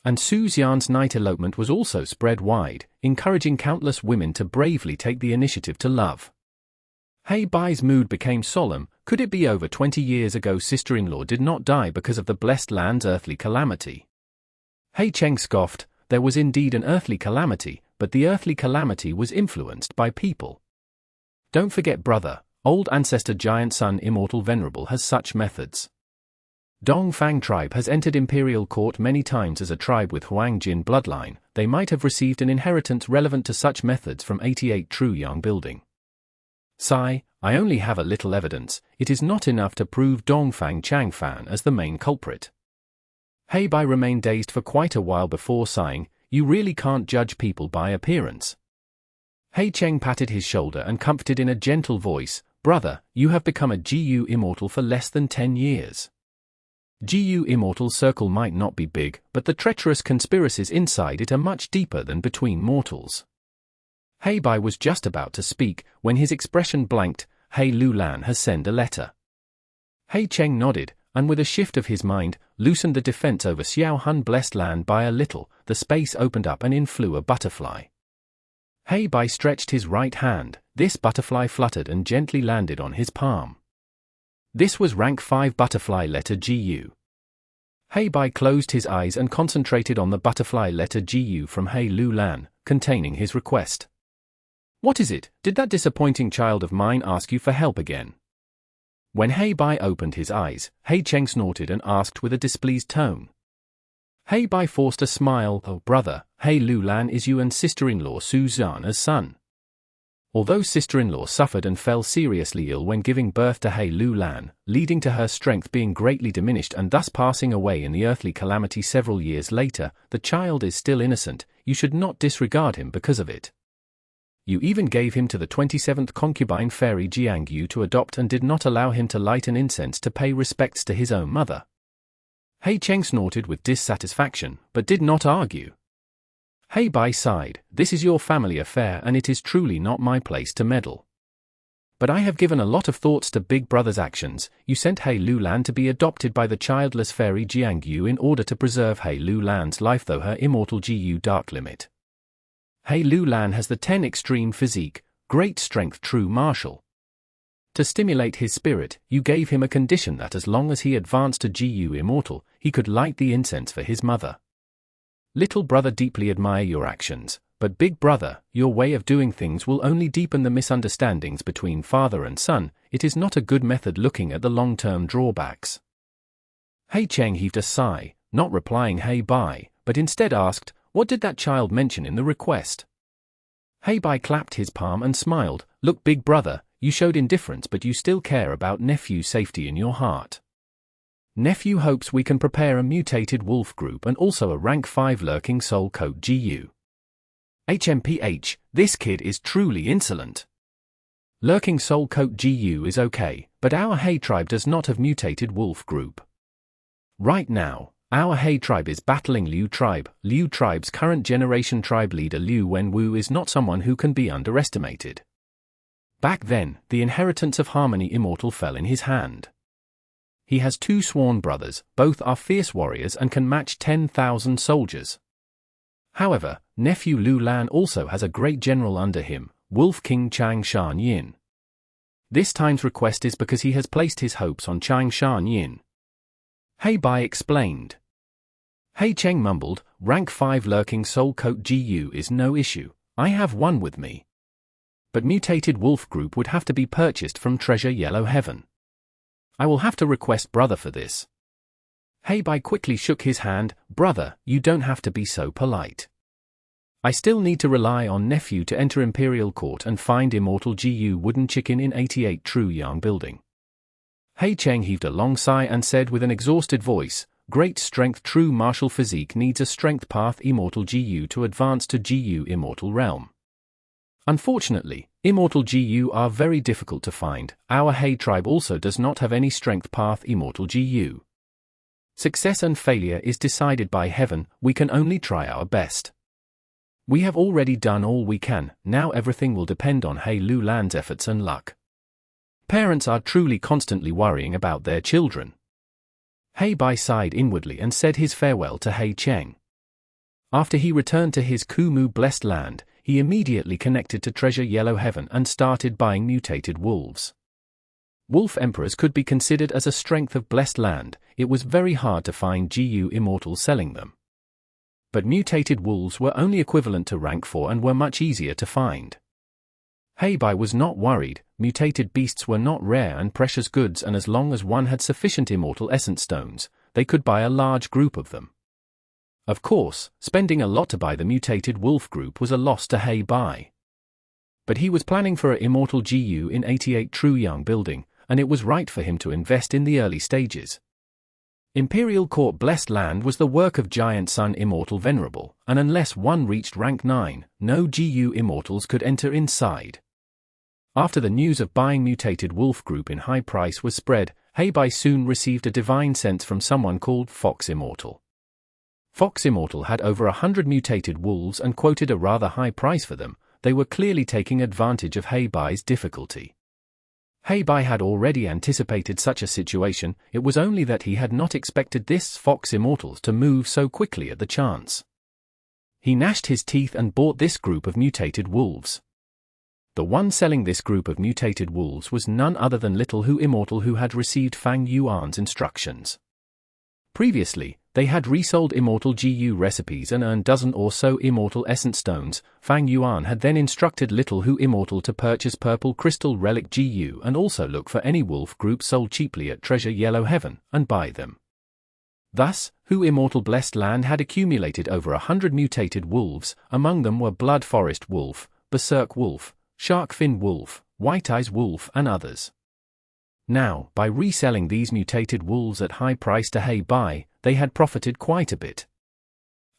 And Su Xian's night elopement was also spread wide, encouraging countless women to bravely take the initiative to love. He Bai's mood became solemn. Could it be over 20 years ago sister-in-law did not die because of the blessed land's earthly calamity? He Cheng scoffed, there was indeed an earthly calamity, but the earthly calamity was influenced by people. Don't forget brother, old ancestor giant son Immortal Venerable has such methods. Dongfang tribe has entered imperial court many times as a tribe with Huangjin bloodline, they might have received an inheritance relevant to such methods from 88 True Yang building. Sigh, I only have a little evidence, it is not enough to prove Dongfang Changfan as the main culprit. He Bai remained dazed for quite a while before sighing, you really can't judge people by appearance. He Cheng patted his shoulder and comforted in a gentle voice, brother, you have become a Jiu immortal for less than 10 years. Jiu immortal circle might not be big, but the treacherous conspiracies inside it are much deeper than between mortals. He Bai was just about to speak, when his expression blanked. He Lian has sent a letter. He Cheng nodded, and with a shift of his mind, loosened the defense over Xiaohun blessed land by a little, the space opened up and in flew a butterfly. He Bai stretched his right hand, this butterfly fluttered and gently landed on his palm. This was rank 5 butterfly letter Gu. He Bai closed his eyes and concentrated on the butterfly letter Gu from He Lian, containing his request. What is it? Did that disappointing child of mine ask you for help again? When He Bai opened his eyes, He Cheng snorted and asked with a displeased tone. He Bai forced a smile, oh brother, He Lian is you and sister-in-law Su Xian's son. Although sister-in-law suffered and fell seriously ill when giving birth to He Lian, leading to her strength being greatly diminished and thus passing away in the earthly calamity several years later, the child is still innocent, you should not disregard him because of it. You even gave him to the 27th concubine fairy Jiang Yu to adopt and did not allow him to light an incense to pay respects to his own mother. He Cheng snorted with dissatisfaction, but did not argue. He Bai sighed, this is your family affair and it is truly not my place to meddle. But I have given a lot of thoughts to Big Brother's actions. You sent He Lian to be adopted by the childless fairy Jiang Yu in order to preserve He Lian's life through her immortal Gu dark limit. He Lian has the 10 extreme physique, great strength true martial. To stimulate his spirit, you gave him a condition that as long as he advanced to Gu immortal, he could light the incense for his mother. Little brother deeply admire your actions, but big brother, your way of doing things will only deepen the misunderstandings between father and son. It is not a good method looking at the long-term drawbacks. He Cheng heaved a sigh, not replying He Bai, but instead asked, what did that child mention in the request? He Bai clapped his palm and smiled, look big brother, you showed indifference but you still care about nephew's safety in your heart. Nephew hopes we can prepare a mutated wolf group and also a rank 5 lurking soul coat GU. HMPH, this kid is truly insolent. Lurking soul coat GU is okay, but our He tribe does not have mutated wolf group. Right now, our He tribe is battling Liu tribe. Liu tribe's current generation tribe leader Liu Wenwu is not someone who can be underestimated. Back then, the inheritance of harmony Immortal fell in his hand. He has 2 sworn brothers, both are fierce warriors and can match 10,000 soldiers. However, nephew Lu Lan also has a great general under him, Wolf King Chang Shan Yin. This time's request is because he has placed his hopes on Chang Shan Yin. He Bai explained. He Cheng mumbled, rank 5 lurking soul coat GU is no issue, I have one with me. But mutated wolf group would have to be purchased from Treasure Yellow Heaven. I will have to request brother for this. He Bai quickly shook his hand, brother, you don't have to be so polite. I still need to rely on nephew to enter Imperial Court and find Immortal GU wooden chicken in 88 True Yang building. He Cheng heaved a long sigh and said with an exhausted voice, great strength true martial physique needs a strength path Immortal GU to advance to GU Immortal realm. Unfortunately, Immortal GU are very difficult to find. Our He tribe also does not have any strength path Immortal GU. Success and failure is decided by heaven, we can only try our best. We have already done all we can, now everything will depend on He Lu Lan's efforts and luck. Parents are truly constantly worrying about their children. He Bai sighed inwardly and said his farewell to He Cheng. After he returned to his Kumu blessed land, he immediately connected to Treasure Yellow Heaven and started buying mutated wolves. Wolf emperors could be considered as a strength of blessed land, it was very hard to find GU Immortal selling them. But mutated wolves were only equivalent to rank 4 and were much easier to find. He Bai was not worried, mutated beasts were not rare and precious goods and as long as one had sufficient Immortal Essence Stones, they could buy a large group of them. Of course, spending a lot to buy the mutated wolf group was a loss to He Bai. But he was planning for an Immortal GU in 88 True Yang building, and it was right for him to invest in the early stages. Imperial Court Blessed Land was the work of Giant Sun Immortal Venerable, and unless one reached rank 9, no GU Immortals could enter inside. After the news of buying mutated wolf group in high price was spread, He Bai soon received a divine sense from someone called Fox Immortal. Fox Immortal had over 100 mutated wolves and quoted a rather high price for them. They were clearly taking advantage of He Bai's difficulty. He Bai had already anticipated such a situation, it was only that he had not expected this Fox Immortals to move so quickly at the chance. He gnashed his teeth and bought this group of mutated wolves. The one selling this group of mutated wolves was none other than Little Hu Immortal, who had received Fang Yuan's instructions. Previously, they had resold Immortal GU recipes and earned dozen or so Immortal Essence Stones. Fang Yuan had then instructed Little Hu Immortal to purchase Purple Crystal Relic GU and also look for any wolf group sold cheaply at Treasure Yellow Heaven, and buy them. Thus, Hu Immortal Blessed Land had accumulated over 100 mutated wolves, among them were Blood Forest Wolf, Berserk Wolf, Shark Fin Wolf, White Eyes Wolf and others. Now, by reselling these mutated wolves at high price to He Bai, they had profited quite a bit.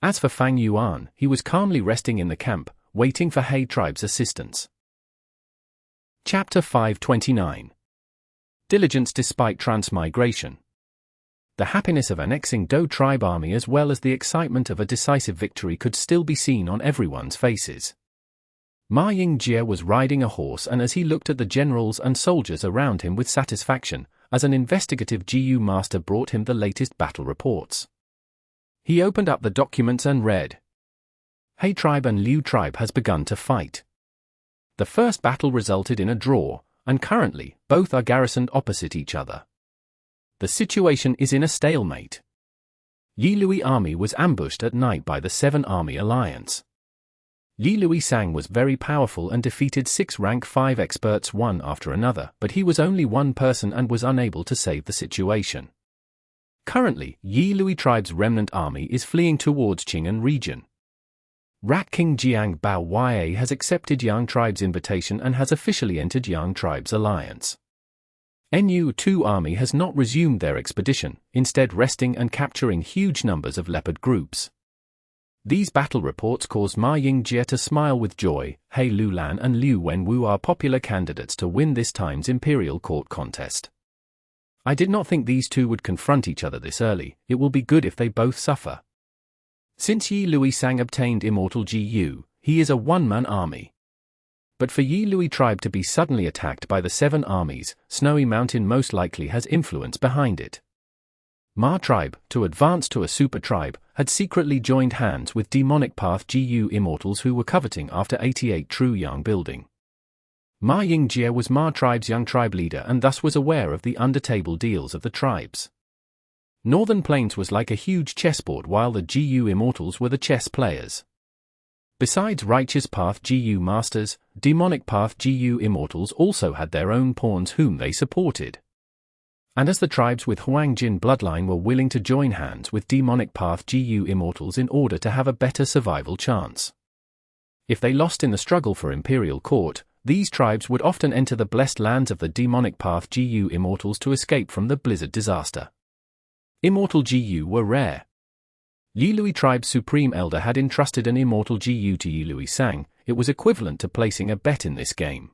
As for Fang Yuan, he was calmly resting in the camp, waiting for He tribe's assistance. Chapter 529. Diligence despite transmigration. The happiness of annexing Dou tribe army as well as the excitement of a decisive victory could still be seen on everyone's faces. Ma Yingjie was riding a horse, and as he looked at the generals and soldiers around him with satisfaction, as an investigative GU master brought him the latest battle reports. He opened up the documents and read. He tribe and Liu tribe has begun to fight. The first battle resulted in a draw, and currently, both are garrisoned opposite each other. The situation is in a stalemate. Yi Lui army was ambushed at night by the 7 Army Alliance. Yi Luisang was very powerful and defeated 6 rank 5 experts one after another, but he was only one person and was unable to save the situation. Currently, Yi Lui tribe's remnant army is fleeing towards Qing'an region. Rat King Jiang Bao Ya has accepted Yang tribe's invitation and has officially entered Yang tribe's alliance. NU2 army has not resumed their expedition, instead resting and capturing huge numbers of leopard groups. These battle reports caused Ma Yingjie to smile with joy. He Lulan and Liu Wenwu are popular candidates to win this time's Imperial Court contest. I did not think these two would confront each other this early. It will be good if they both suffer. Since Yi Luisang obtained Immortal Jiu, he is a one-man army. But for Yi Lui tribe to be suddenly attacked by the 7 armies, Snowy Mountain most likely has influence behind it. Ma tribe, to advance to a super tribe, had secretly joined hands with Demonic Path Jiu Immortals who were coveting after 88 True Yang building. Ma Yingjie was Ma tribe's young tribe leader and thus was aware of the under-table deals of the tribes. Northern Plains was like a huge chessboard while the Jiu Immortals were the chess players. Besides Righteous Path Jiu Masters, Demonic Path Jiu Immortals also had their own pawns whom they supported. And as the tribes with Huangjin bloodline were willing to join hands with Demonic Path Jiu Immortals in order to have a better survival chance. If they lost in the struggle for Imperial Court, these tribes would often enter the blessed lands of the Demonic Path Jiu Immortals to escape from the blizzard disaster. Immortal Jiu were rare. Yi Lui tribe's supreme elder had entrusted an Immortal Jiu to Yi Luisang. It was equivalent to placing a bet in this game.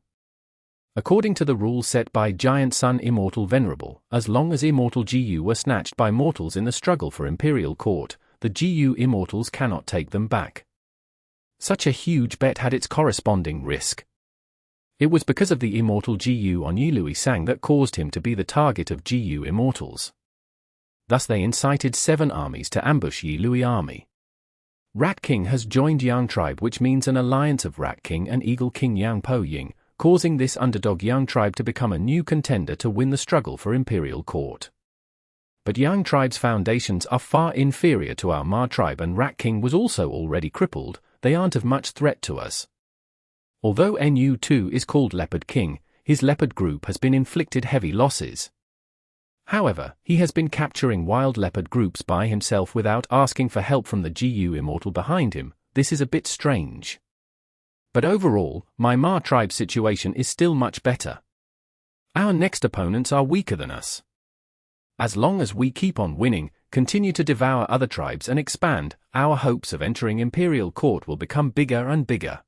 According to the rules set by Giant Sun Immortal Venerable, as long as Immortal Jiu were snatched by mortals in the struggle for Imperial Court, the Jiu Immortals cannot take them back. Such a huge bet had its corresponding risk. It was because of the Immortal Jiu on Yi Luisang that caused him to be the target of Jiu Immortals. Thus they incited 7 armies to ambush Yi Lui army. Rat King has joined Yang tribe, which means an alliance of Rat King and Eagle King Yang Po Ying, causing this underdog Yang tribe to become a new contender to win the struggle for Imperial Court. But Yang tribe's foundations are far inferior to our Ma tribe and Rat King was also already crippled. They aren't of much threat to us. Although NU2 is called Leopard King, his leopard group has been inflicted heavy losses. However, he has been capturing wild leopard groups by himself without asking for help from the Jiu Immortal behind him. This is a bit strange. But overall, my Ma tribe situation is still much better. Our next opponents are weaker than us. As long as we keep on winning, continue to devour other tribes and expand, our hopes of entering Imperial Court will become bigger and bigger.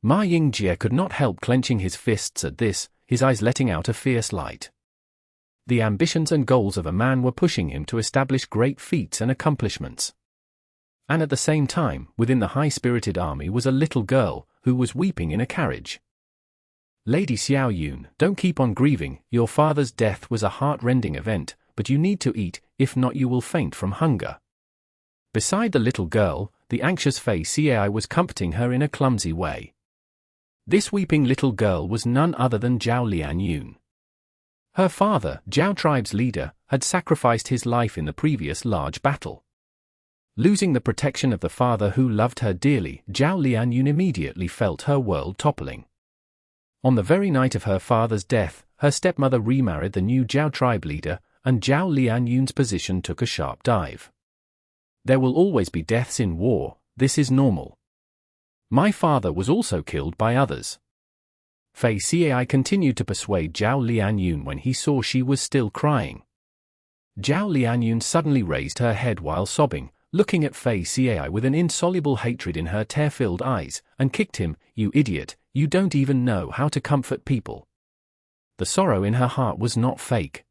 Ma Yingjie could not help clenching his fists at this, his eyes letting out a fierce light. The ambitions and goals of a man were pushing him to establish great feats and accomplishments. And at the same time, within the high-spirited army was a little girl, who was weeping in a carriage. Lady Xiao Yun, don't keep on grieving, your father's death was a heart-rending event, but you need to eat, if not you will faint from hunger. Beside the little girl, the anxious Fei Cai was comforting her in a clumsy way. This weeping little girl was none other than Zhao Lian Yun. Her father, Zhao tribe's leader, had sacrificed his life in the previous large battle. Losing the protection of the father who loved her dearly, Zhao Lian Yun immediately felt her world toppling. On the very night of her father's death, her stepmother remarried the new Zhao tribe leader, and Zhao Lian Yun's position took a sharp dive. There will always be deaths in war, this is normal. My father was also killed by others. Fei Cai continued to persuade Zhao Lian Yun when he saw she was still crying. Zhao Lian Yun suddenly raised her head while sobbing, looking at Fei Cai with an insoluble hatred in her tear-filled eyes, and kicked him. You idiot, you don't even know how to comfort people. The sorrow in her heart was not fake.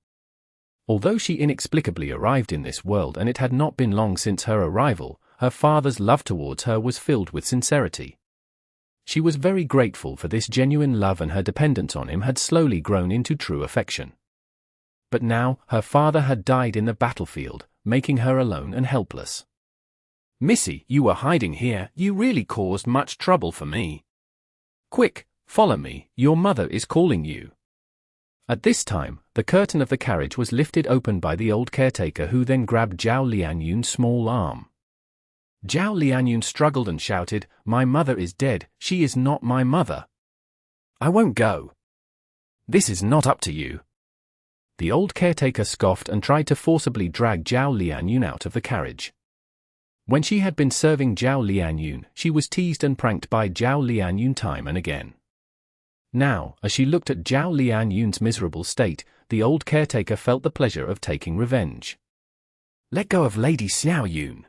Although she inexplicably arrived in this world and it had not been long since her arrival, her father's love towards her was filled with sincerity. She was very grateful for this genuine love and her dependence on him had slowly grown into true affection. But now, her father had died in the battlefield, making her alone and helpless. Missy, you were hiding here, you really caused much trouble for me. Quick, follow me, your mother is calling you. At this time, the curtain of the carriage was lifted open by the old caretaker who then grabbed Zhao Lian Yun's small arm. Zhao Lianyun struggled and shouted, "My mother is dead, she is not my mother. I won't go. This is not up to you." The old caretaker scoffed and tried to forcibly drag Zhao Lianyun out of the carriage. When she had been serving Zhao Lianyun, she was teased and pranked by Zhao Lianyun time and again. Now, as she looked at Zhao Lianyun's miserable state, the old caretaker felt the pleasure of taking revenge. "Let go of Lady Xiao Yun!"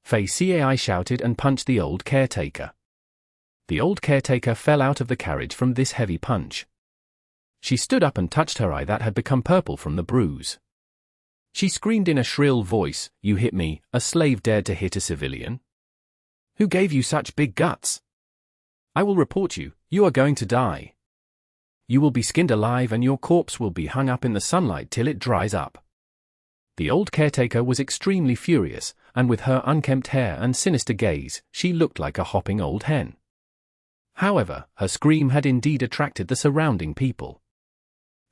Fei Cai shouted and punched the old caretaker. The old caretaker fell out of the carriage from this heavy punch. She stood up and touched her eye that had become purple from the bruise. She screamed in a shrill voice, "You hit me, a slave dared to hit a civilian? Who gave you such big guts? I will report you, you are going to die. You will be skinned alive and your corpse will be hung up in the sunlight till it dries up." The old caretaker was extremely furious, and with her unkempt hair and sinister gaze, she looked like a hopping old hen. However, her scream had indeed attracted the surrounding people.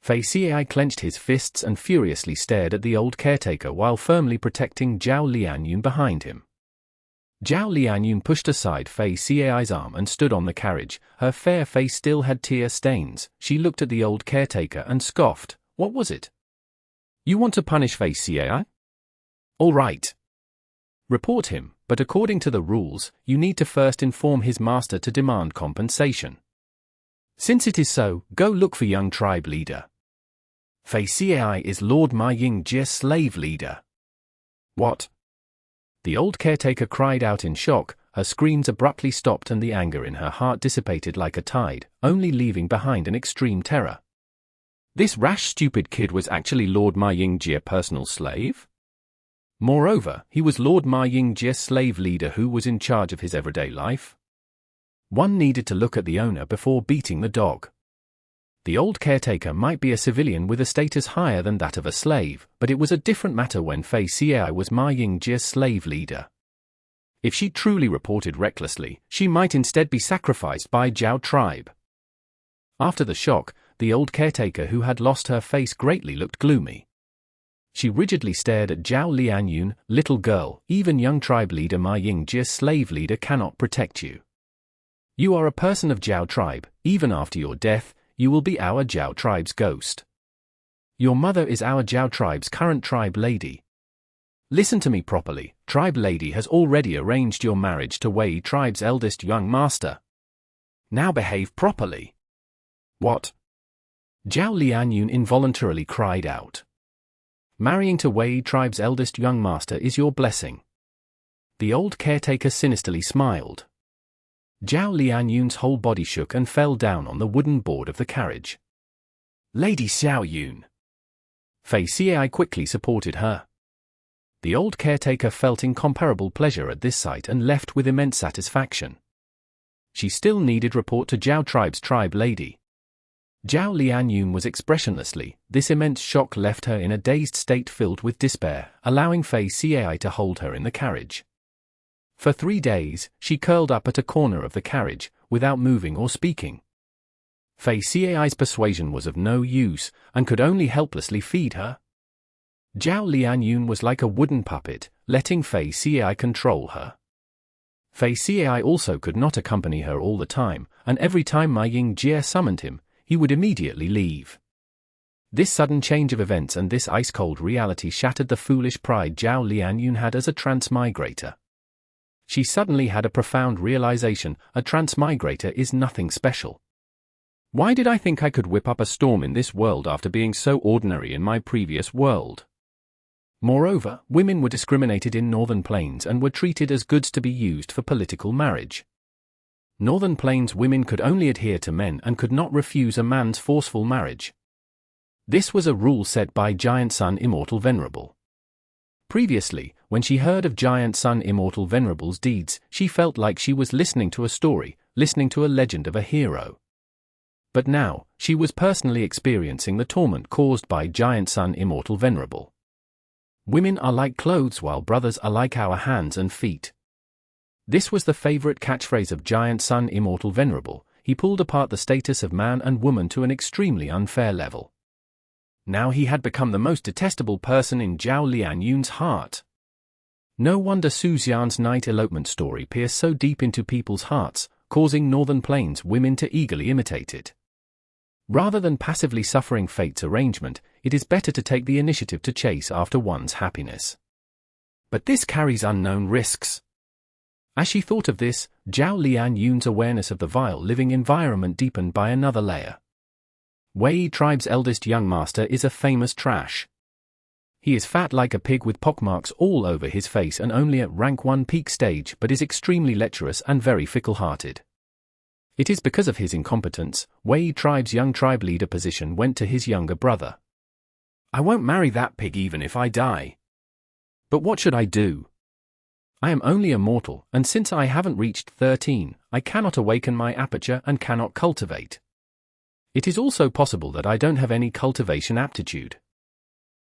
Fei Cai clenched his fists and furiously stared at the old caretaker while firmly protecting Zhao Lianyun behind him. Zhao Lianyun pushed aside Fei Cai's arm and stood on the carriage. Her fair face still had tear stains. She looked at the old caretaker and scoffed. "What was it? You want to punish Fei Cai? All right. Report him, but according to the rules, you need to first inform his master to demand compensation. Since it is so, go look for young tribe leader. Fei Cai is Lord Ma Yingji's slave leader." "What?" The old caretaker cried out in shock. Her screams abruptly stopped and the anger in her heart dissipated like a tide, only leaving behind an extreme terror. This rash stupid kid was actually Lord Ma Yingji's personal slave? Moreover, he was Lord Ma Yingji's slave leader who was in charge of his everyday life. One needed to look at the owner before beating the dog. The old caretaker might be a civilian with a status higher than that of a slave, but it was a different matter when Fei Cai was Ma Yingji's slave leader. If she truly reported recklessly, she might instead be sacrificed by Zhao tribe. After the shock, the old caretaker who had lost her face greatly looked gloomy. She rigidly stared at Zhao Lianyun. "Little girl, even young tribe leader Ma Yingji's slave leader cannot protect you. You are a person of Zhao tribe. Even after your death, you will be our Zhao tribe's ghost. Your mother is our Zhao tribe's current tribe lady. Listen to me properly, tribe lady has already arranged your marriage to Wei tribe's eldest young master. Now behave properly." "What?" Zhao Lianyun involuntarily cried out. "Marrying to Wei tribe's eldest young master is your blessing." The old caretaker sinisterly smiled. Zhao Lianyun's whole body shook and fell down on the wooden board of the carriage. "Lady Xiao Yun." Fei Cai quickly supported her. The old caretaker felt incomparable pleasure at this sight and left with immense satisfaction. She still needed report to Zhao tribe's tribe lady. Zhao Lianyun was expressionlessly. This immense shock left her in a dazed state filled with despair, allowing Fei Cai to hold her in the carriage. For 3 days, she curled up at a corner of the carriage, without moving or speaking. Fei Cai's persuasion was of no use, and could only helplessly feed her. Zhao Lianyun was like a wooden puppet, letting Fei Cai control her. Fei Cai also could not accompany her all the time, and every time Ma Yingjie summoned him, he would immediately leave. This sudden change of events and this ice-cold reality shattered the foolish pride Zhao Lianyun had as a transmigrator. She suddenly had a profound realization: a transmigrator is nothing special. Why did I think I could whip up a storm in this world after being so ordinary in my previous world? Moreover, women were discriminated in Northern Plains and were treated as goods to be used for political marriage. Northern Plains women could only adhere to men and could not refuse a man's forceful marriage. This was a rule set by Giant Sun Immortal Venerable. Previously, when she heard of Giant Sun Immortal Venerable's deeds, she felt like she was listening to a story, listening to a legend of a hero. But now, she was personally experiencing the torment caused by Giant Sun Immortal Venerable. Women are like clothes while brothers are like our hands and feet. This was the favorite catchphrase of Giant Sun Immortal Venerable. He pulled apart the status of man and woman to an extremely unfair level. Now he had become the most detestable person in Zhao Lianyun's heart. No wonder Su Xian's night elopement story pierced so deep into people's hearts, causing Northern Plains women to eagerly imitate it. Rather than passively suffering fate's arrangement, it is better to take the initiative to chase after one's happiness. But this carries unknown risks. As she thought of this, Zhao Lian Yun's awareness of the vile living environment deepened by another layer. Wei tribe's eldest young master is a famous trash. He is fat like a pig with pockmarks all over his face and only at rank 1 peak stage, but is extremely lecherous and very fickle-hearted. It is because of his incompetence, Wei tribe's young tribe leader position went to his younger brother. I won't marry that pig even if I die. But what should I do? I am only a mortal, and since I haven't reached 13, I cannot awaken my aperture and cannot cultivate. It is also possible that I don't have any cultivation aptitude.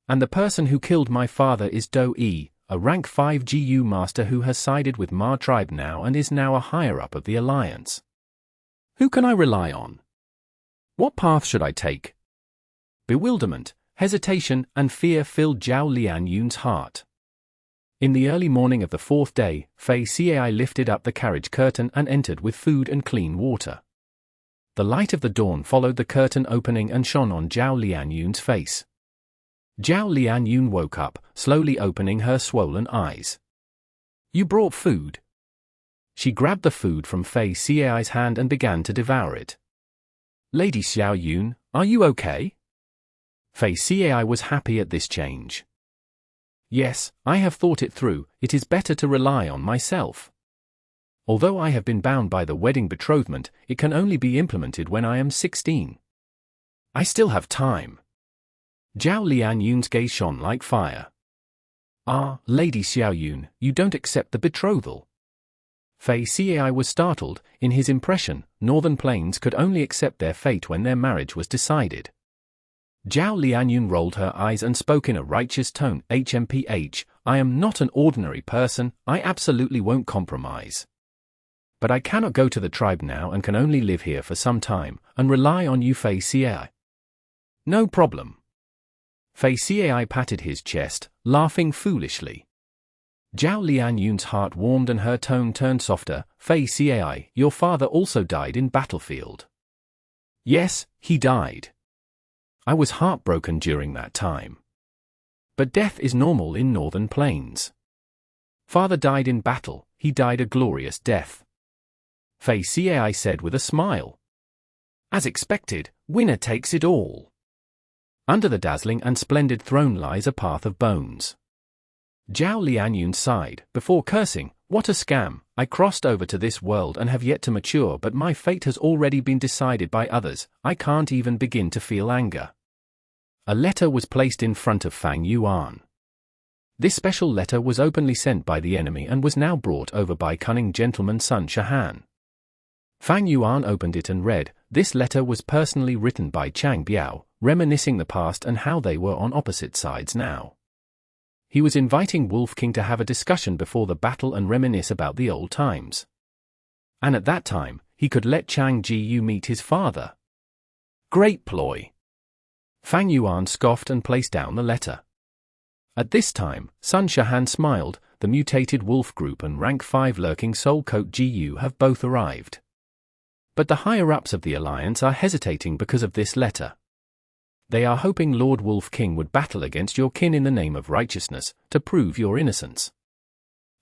And the person who killed my father is Do Yi, a rank 5 GU master who has sided with Ma tribe now and is now a higher-up of the alliance. Who can I rely on? What path should I take? Bewilderment, hesitation, and fear filled Zhao Lian Yun's heart. In the early morning of the 4th day, Fei Cai lifted up the carriage curtain and entered with food and clean water. The light of the dawn followed the curtain opening and shone on Zhao Lian Yun's face. Zhao Lian Yun woke up, slowly opening her swollen eyes. You brought food? She grabbed the food from Fei Cai's hand and began to devour it. Lady Xiao Yun, are you okay? Fei Cai was happy at this change. Yes, I have thought it through, it is better to rely on myself. Although I have been bound by the wedding betrothment, it can only be implemented when I am 16. I still have time. Zhao Lian Yun's gaze shone like fire. Ah, Lady Xiao Yun, you don't accept the betrothal. Fei Cai was startled. In his impression, Northern Plains could only accept their fate when their marriage was decided. Zhao Lian Yun rolled her eyes and spoke in a righteous tone. HMPH, I am not an ordinary person, I absolutely won't compromise. But I cannot go to the tribe now and can only live here for some time, and rely on you Fei Cai. No problem. Fei Cai patted his chest, laughing foolishly. Zhao Lian Yun's heart warmed and her tone turned softer. Fei Cai, your father also died in battlefield. Yes, he died. I was heartbroken during that time. But death is normal in Northern Plains. Father died in battle, he died a glorious death. Fei Cai said with a smile. As expected, winner takes it all. Under the dazzling and splendid throne lies a path of bones. Zhao Lian Yun sighed, before cursing, what a scam, I crossed over to this world and have yet to mature, but my fate has already been decided by others, I can't even begin to feel anger. A letter was placed in front of Fang Yuan. This special letter was openly sent by the enemy and was now brought over by cunning gentleman Sun Shahan. Fang Yuan opened it and read, this letter was personally written by Chang Biao, reminiscing the past and how they were on opposite sides now. He was inviting Wolf King to have a discussion before the battle and reminisce about the old times. And at that time, he could let Chang Jiu meet his father. Great ploy. Fang Yuan scoffed and placed down the letter. At this time, Sun Shahan smiled, the mutated wolf group and rank 5 lurking soul coat GU have both arrived. But the higher-ups of the alliance are hesitating because of this letter. They are hoping Lord Wolf King would battle against your kin in the name of righteousness, to prove your innocence.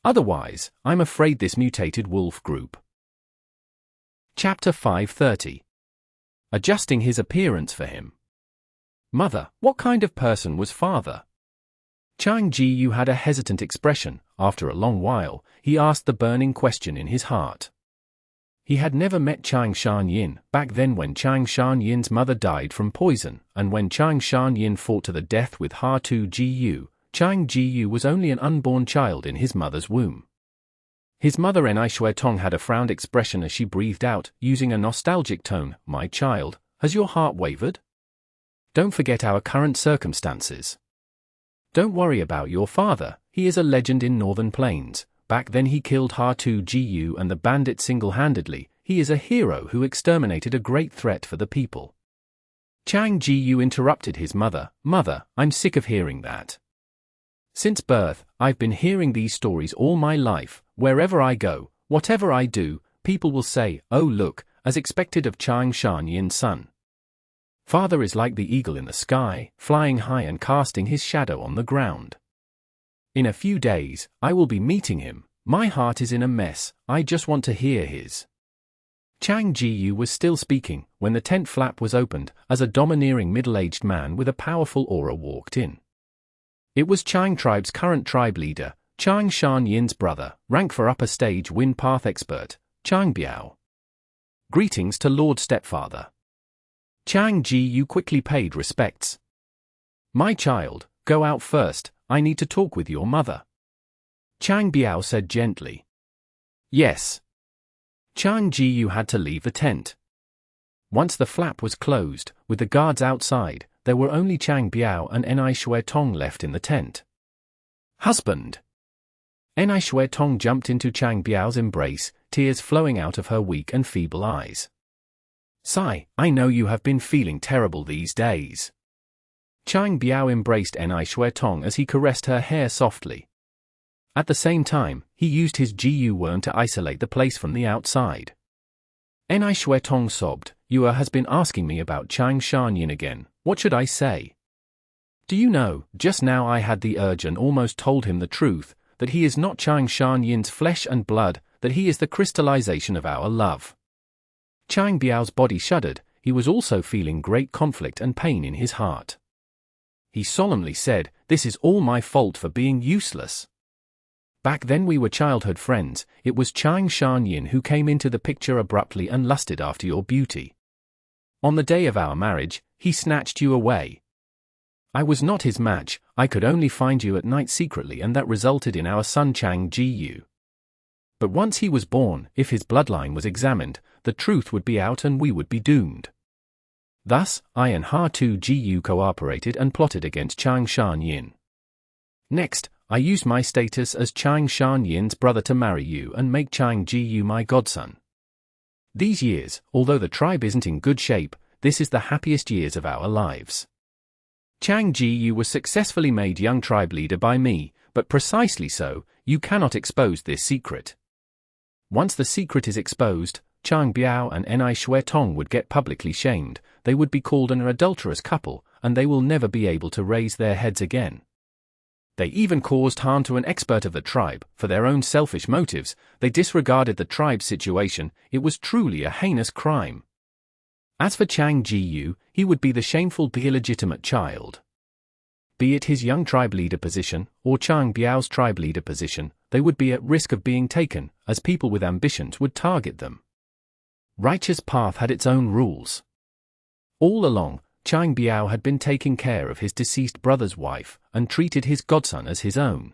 Otherwise, I'm afraid this mutated wolf group. Chapter 530. Adjusting his appearance for him. Mother, what kind of person was father? Chang Jiu had a hesitant expression. After a long while, he asked the burning question in his heart. He had never met Chang Shan-yin, back then when Chang Shan-yin's mother died from poison, and when Chang Shan-yin fought to the death with Ha-Tu Jiu, Chang Jiu was only an unborn child in his mother's womb. His mother Enai Xue Tong had a frowned expression as she breathed out, using a nostalgic tone, my child, has your heart wavered? Don't forget our current circumstances. Don't worry about your father, he is a legend in Northern Plains. Back then he killed Ha-Tu Jiu and the bandit single-handedly, he is a hero who exterminated a great threat for the people. Chang Jiu interrupted his mother, Mother, I'm sick of hearing that. Since birth, I've been hearing these stories all my life. Wherever I go, whatever I do, people will say, "Oh look," as expected of Chang Shan-yin's son. Father is like the eagle in the sky, flying high and casting his shadow on the ground. In a few days, I will be meeting him. My heart is in a mess, I just want to hear his. Chang Jiu was still speaking when the tent flap was opened as a domineering middle-aged man with a powerful aura walked in. It was Chang tribe's current tribe leader, Chang Shan-yin's brother, rank for upper stage wind path expert, Chang Biao. Greetings to Lord Stepfather. Chang Jiu quickly paid respects. My child, go out first, I need to talk with your mother. Chang Biao said gently. Yes. Chang Jiu had to leave the tent. Once the flap was closed, with the guards outside, there were only Chang Biao and Enai Xue Tong left in the tent. Husband! Enai Xue Tong jumped into Chang Biao's embrace, tears flowing out of her weak and feeble eyes. Sigh, I know you have been feeling terrible these days. Chang Biao embraced Enai Xue Tong as he caressed her hair softly. At the same time, he used his Jiu Wern to isolate the place from the outside. Enai Xue Tong sobbed, Yue has been asking me about Chang Shan-yin again, what should I say? Do you know, just now I had the urge and almost told him the truth, that he is not Chang Shan-yin's flesh and blood, that he is the crystallization of our love. Chang Biao's body shuddered, he was also feeling great conflict and pain in his heart. He solemnly said, this is all my fault for being useless. Back then we were childhood friends, it was Chang Shan-yin who came into the picture abruptly and lusted after your beauty. On the day of our marriage, he snatched you away. I was not his match, I could only find you at night secretly and that resulted in our son Chang Jiu. But once he was born, if his bloodline was examined, the truth would be out and we would be doomed. Thus, I and Ha-Tu Jiu cooperated and plotted against Chang Shan-yin. Next, I used my status as Chang Shan-yin's brother to marry you and make Chang Jiu my godson. These years, although the tribe isn't in good shape, this is the happiest years of our lives. Chang Jiu was successfully made young tribe leader by me, but precisely so, you cannot expose this secret. Once the secret is exposed, Chang Biao and Enai Xue Tong would get publicly shamed, they would be called an adulterous couple, and they will never be able to raise their heads again. They even caused harm to an expert of the tribe, for their own selfish motives, they disregarded the tribe's situation, it was truly a heinous crime. As for Chang Jiu, he would be the shameful illegitimate child. Be it his young tribe leader position, or Chang Biao's tribe leader position, they would be at risk of being taken, as people with ambitions would target them. Righteous path had its own rules. All along, Chang Biao had been taking care of his deceased brother's wife, and treated his godson as his own.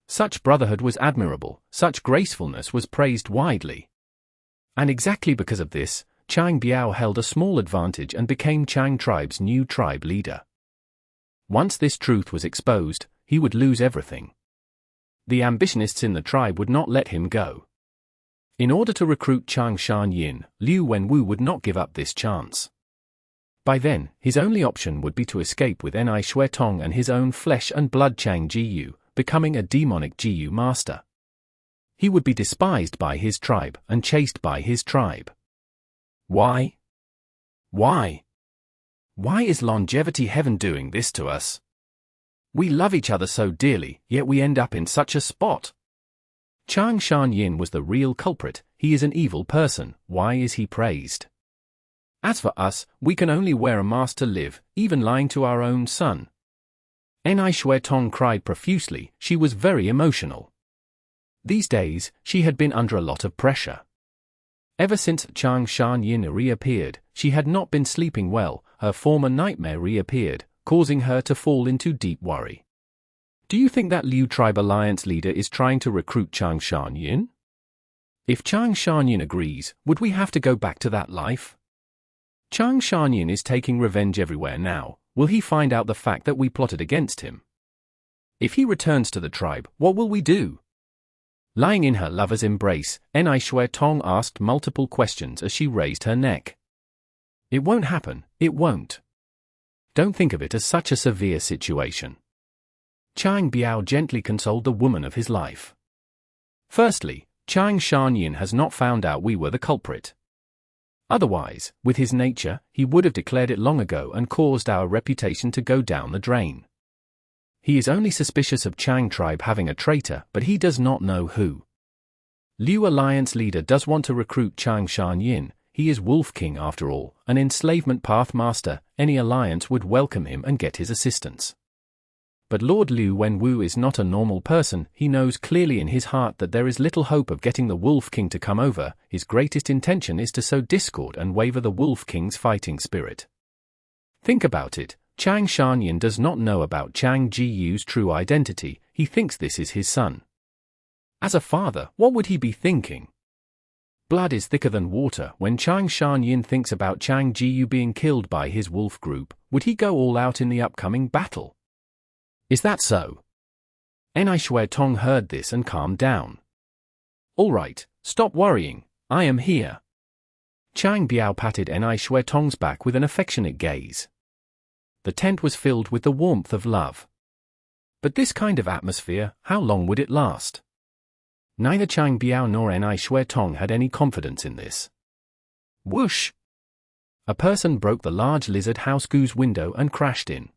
Such brotherhood was admirable, such gracefulness was praised widely. And exactly because of this, Chang Biao held a small advantage and became Chang tribe's new tribe leader. Once this truth was exposed, he would lose everything. The ambitionists in the tribe would not let him go. In order to recruit Chang Shan-yin, Liu Wenwu would not give up this chance. By then, his only option would be to escape with Enai Xue Tong and his own flesh and blood Chang Jiu, becoming a demonic Jiu master. He would be despised by his tribe and chased by his tribe. Why? Why? Why is longevity heaven doing this to us? We love each other so dearly, yet we end up in such a spot. Chang Shan-yin was the real culprit, he is an evil person, why is he praised? As for us, we can only wear a mask to live, even lying to our own son. Enai Xue Tong cried profusely, she was very emotional. These days, she had been under a lot of pressure. Ever since Chang Shan-yin reappeared, she had not been sleeping well, her former nightmare reappeared, causing her to fall into deep worry. Do you think that Liu Tribe Alliance leader is trying to recruit Chang Shan-yin? If Chang Shan-yin agrees, would we have to go back to that life? Chang Shan-yin is taking revenge everywhere now, will he find out the fact that we plotted against him? If he returns to the tribe, what will we do? Lying in her lover's embrace, Enai Xue Tong asked multiple questions as she raised her neck. It won't happen, it won't. Don't think of it as such a severe situation. Chang Biao gently consoled the woman of his life. Firstly, Chang Shan-yin has not found out we were the culprit. Otherwise, with his nature, he would have declared it long ago and caused our reputation to go down the drain. He is only suspicious of Chang tribe having a traitor, but he does not know who. Liu Alliance leader does want to recruit Chang Shan-yin. He is Wolf King after all, an enslavement path master. Any alliance would welcome him and get his assistance. But Lord Liu Wenwu is not a normal person. He knows clearly in his heart that there is little hope of getting the Wolf King to come over. His greatest intention is to sow discord and waver the Wolf King's fighting spirit. Think about it. Chang Shan-yin does not know about Chang Jiu's true identity. He thinks this is his son. As a father, what would he be thinking? Blood is thicker than water. When Chang Shan-yin thinks about Chang Jiu being killed by his wolf group, would he go all out in the upcoming battle? Is that so? Xue Tong heard this and calmed down. All right, stop worrying, I am here. Chang Biao patted Xue Tong's back with an affectionate gaze. The tent was filled with the warmth of love. But this kind of atmosphere, how long would it last? Neither Chang Biao nor Xue Tong had any confidence in this. Whoosh! A person broke the large lizard house goose window and crashed in.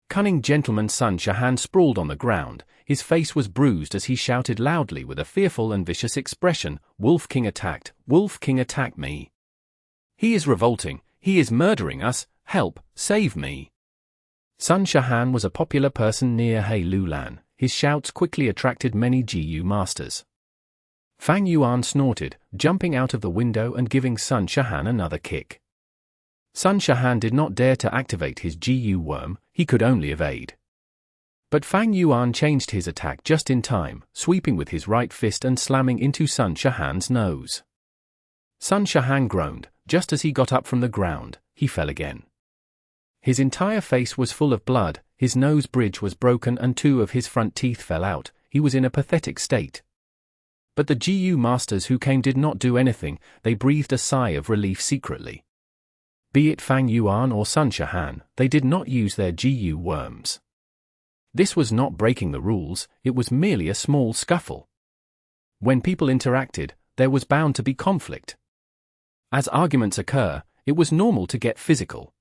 Cunning gentleman Sun Shahan sprawled on the ground. His face was bruised as he shouted loudly with a fearful and vicious expression, "Wolf King attacked! Wolf King attacked me! He is revolting! He is murdering us! Help! Save me!" Sun Shahan was a popular person near He Lulan. His shouts quickly attracted many Jiu masters. Fang Yuan snorted, jumping out of the window and giving Sun Shahan another kick. Sun Shahan did not dare to activate his Jiu worm, he could only evade. But Fang Yuan changed his attack just in time, sweeping with his right fist and slamming into Sun Shahan's nose. Sun Shahan groaned. Just as he got up from the ground, he fell again. His entire face was full of blood, his nose bridge was broken and 2 of his front teeth fell out. He was in a pathetic state. But the Jiu masters who came did not do anything. They breathed a sigh of relief secretly. Be it Fang Yuan or Sun Shahan, they did not use their Jiu worms. This was not breaking the rules, it was merely a small scuffle. When people interacted, there was bound to be conflict. As arguments occur, it was normal to get physical.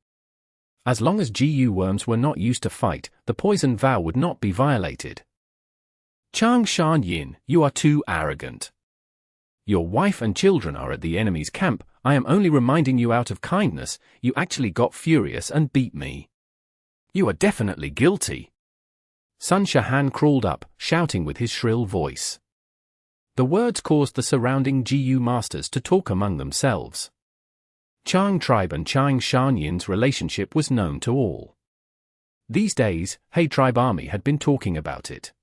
As long as Jiu worms were not used to fight, the poison vow would not be violated. Chang Shan-yin, you are too arrogant. Your wife and children are at the enemy's camp. I am only reminding you out of kindness. You actually got furious and beat me. You are definitely guilty. Sun Shahan crawled up, shouting with his shrill voice. The words caused the surrounding Jiu masters to talk among themselves. Chang tribe and Chang Shan-yin's relationship was known to all. These days, He tribe army had been talking about it.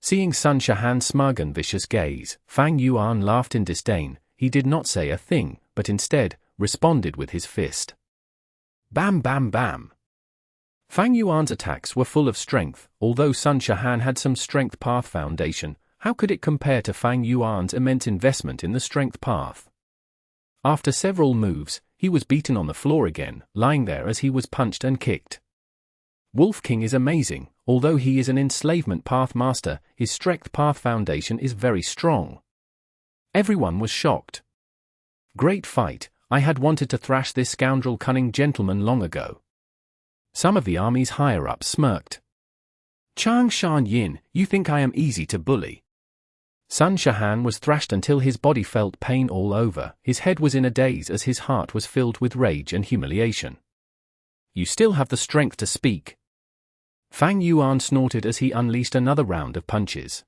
Seeing Sun Shahan's smug and vicious gaze, Fang Yuan laughed in disdain. He did not say a thing, but instead, responded with his fist. Bam bam bam. Fang Yuan's attacks were full of strength. Although Sun Shahan had some strength path foundation, how could it compare to Fang Yuan's immense investment in the strength path? After several moves, he was beaten on the floor again, lying there as he was punched and kicked. Wolf King is amazing. Although he is an enslavement path master, his strength path foundation is very strong. Everyone was shocked. Great fight. I had wanted to thrash this scoundrel cunning gentleman long ago. Some of the army's higher-ups smirked. Chang Shan-yin, you think I am easy to bully? Sun Shahan was thrashed until his body felt pain all over. His head was in a daze as his heart was filled with rage and humiliation. You still have the strength to speak. Fang Yuan snorted as he unleashed another round of punches.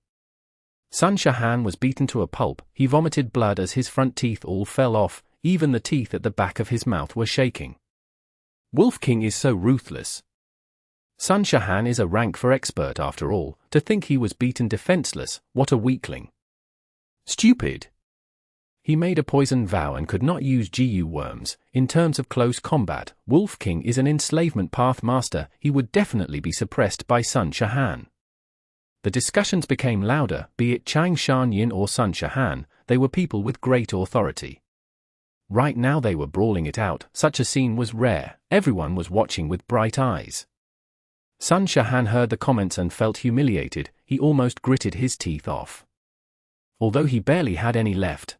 Sun Shahan was beaten to a pulp. He vomited blood as his front teeth all fell off, even the teeth at the back of his mouth were shaking. Wolf King is so ruthless. Sun Shahan is a rank for expert after all. To think he was beaten defenseless, what a weakling. Stupid. He made a poison vow and could not use Jiu worms. In terms of close combat, Wolf King is an enslavement path master. He would definitely be suppressed by Sun Shahan. The discussions became louder. Be it Chang Shan-yin or Sun Shahan, they were people with great authority. Right now they were brawling it out. Such a scene was rare. Everyone was watching with bright eyes. Sun Shahan heard the comments and felt humiliated. He almost gritted his teeth off. Although he barely had any left.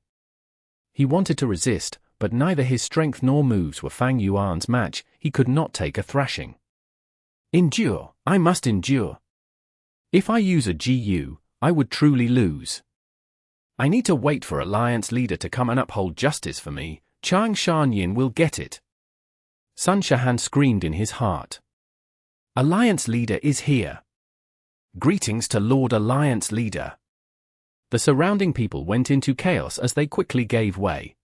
He wanted to resist, but neither his strength nor moves were Fang Yuan's match. He could not take a thrashing. Endure, I must endure. If I use a GU, I would truly lose. I need to wait for Alliance leader to come and uphold justice for me. Chang Shanyin will get it. Sun Shahan screamed in his heart. Alliance leader is here. Greetings to Lord Alliance leader. The surrounding people went into chaos as they quickly gave way.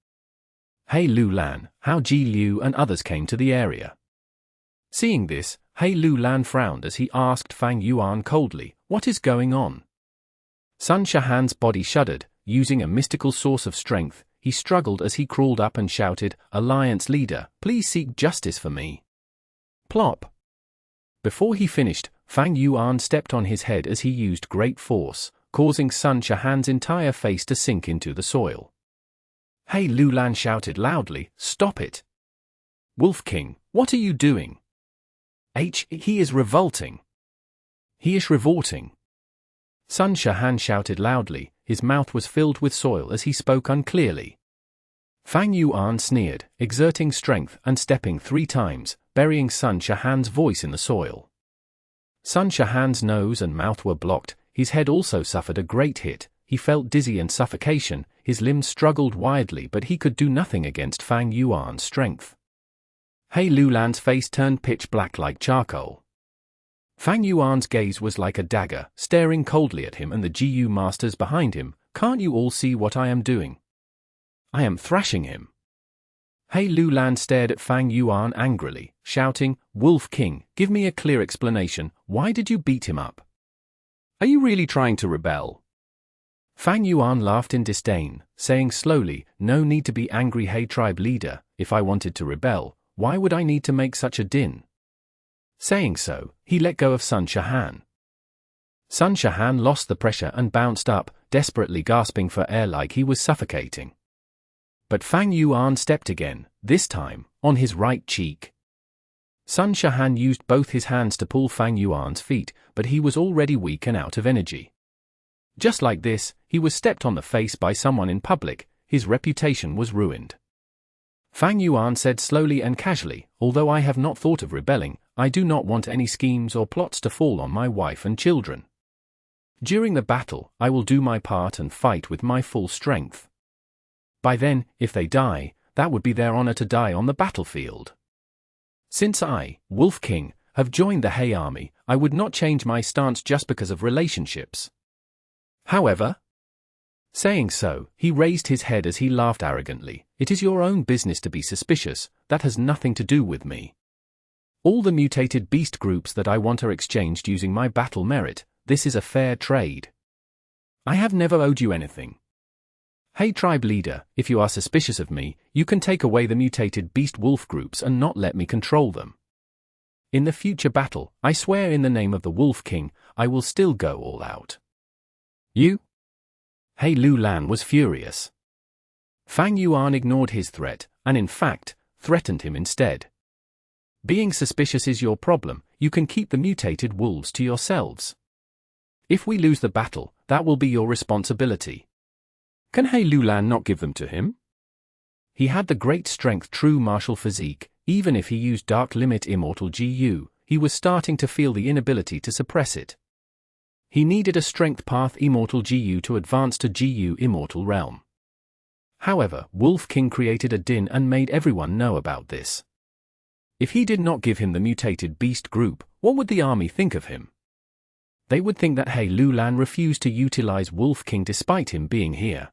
He Lulan, Hao Ji Liu and others came to the area. Seeing this, He Lulan frowned as he asked Fang Yuan coldly, "What is going on?" Sun Shahan's body shuddered. Using a mystical source of strength, he struggled as he crawled up and shouted, "Alliance leader, please seek justice for me." Plop. Before he finished, Fang Yuan stepped on his head as he used great force, causing Sun Shahan's entire face to sink into the soil. He Lulan shouted loudly, "Stop it! Wolf King, what are you doing? He is revolting. He is revolting." Sun Shahan shouted loudly. His mouth was filled with soil as he spoke unclearly. Fang Yuan sneered, exerting strength and stepping 3 times, burying Sun Shahan's voice in the soil. Sun Shahan's nose and mouth were blocked. His head also suffered a great hit. He felt dizzy and suffocation. His limbs struggled wildly, but he could do nothing against Fang Yuan's strength. He Lulan's face turned pitch black like charcoal. Fang Yuan's gaze was like a dagger, staring coldly at him and the GU masters behind him. "Can't you all see what I am doing? I am thrashing him." He Lulan stared at Fang Yuan angrily, shouting, "Wolf King, give me a clear explanation. Why did you beat him up? Are you really trying to rebel?" Fang Yuan laughed in disdain, saying slowly, "No need to be angry, He tribe leader. If I wanted to rebel, why would I need to make such a din?" Saying so, he let go of Sun Shahan. Sun Shahan lost the pressure and bounced up, desperately gasping for air like he was suffocating. But Fang Yuan stepped again, this time, on his right cheek. Sun Shahan used both his hands to pull Fang Yuan's feet, but he was already weak and out of energy. Just like this, he was stepped on the face by someone in public. His reputation was ruined. Fang Yuan said slowly and casually, "Although I have not thought of rebelling, I do not want any schemes or plots to fall on my wife and children. During the battle, I will do my part and fight with my full strength. By then, if they die, that would be their honor to die on the battlefield. Since I, Wolf King, have joined the He army, I would not change my stance just because of relationships. However," saying so, he raised his head as he laughed arrogantly, "It is your own business to be suspicious. That has nothing to do with me. All the mutated beast groups that I want are exchanged using my battle merit. This is a fair trade. I have never owed you anything. Hey tribe leader, if you are suspicious of me, you can take away the mutated beast wolf groups and not let me control them. In the future battle, I swear in the name of the Wolf King, I will still go all out." "You?" He Lulan was furious. Fang Yuan ignored his threat, and in fact, threatened him instead. "Being suspicious is your problem. You can keep the mutated wolves to yourselves. If we lose the battle, that will be your responsibility." Can He Lulan not give them to him? He had the great strength true martial physique. Even if he used Dark Limit Immortal GU, he was starting to feel the inability to suppress it. He needed a strength path Immortal GU to advance to GU Immortal realm. However, Wolf King created a din and made everyone know about this. If he did not give him the mutated beast group, what would the army think of him? They would think that He Lulan refused to utilize Wolf King despite him being here.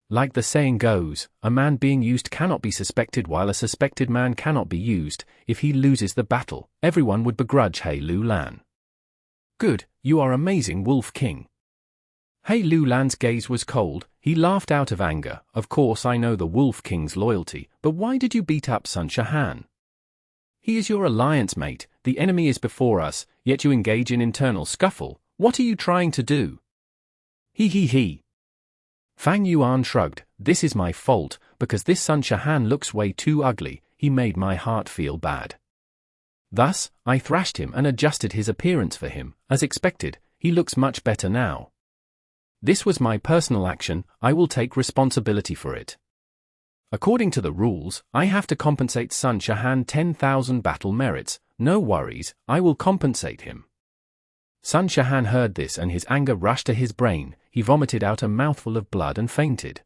Like the saying goes, a man being used cannot be suspected while a suspected man cannot be used. If he loses the battle, everyone would begrudge He Lulan. "Good, you are amazing Wolf King." He Lulan's gaze was cold. He laughed out of anger. "Of course I know the Wolf King's loyalty, but why did you beat up Sun Shahan? He is your alliance mate, the enemy is before us, yet you engage in internal scuffle. What are you trying to do?" He. Fang Yuan shrugged. "This is my fault, because this Sun Shahan looks way too ugly. He made my heart feel bad. Thus, I thrashed him and adjusted his appearance for him. As expected, he looks much better now. This was my personal action, I will take responsibility for it. According to the rules, I have to compensate Sun Shahan 10,000 battle merits. No worries, I will compensate him. Sun Shahan heard this and his anger rushed to his brain. He vomited out a mouthful of blood and fainted.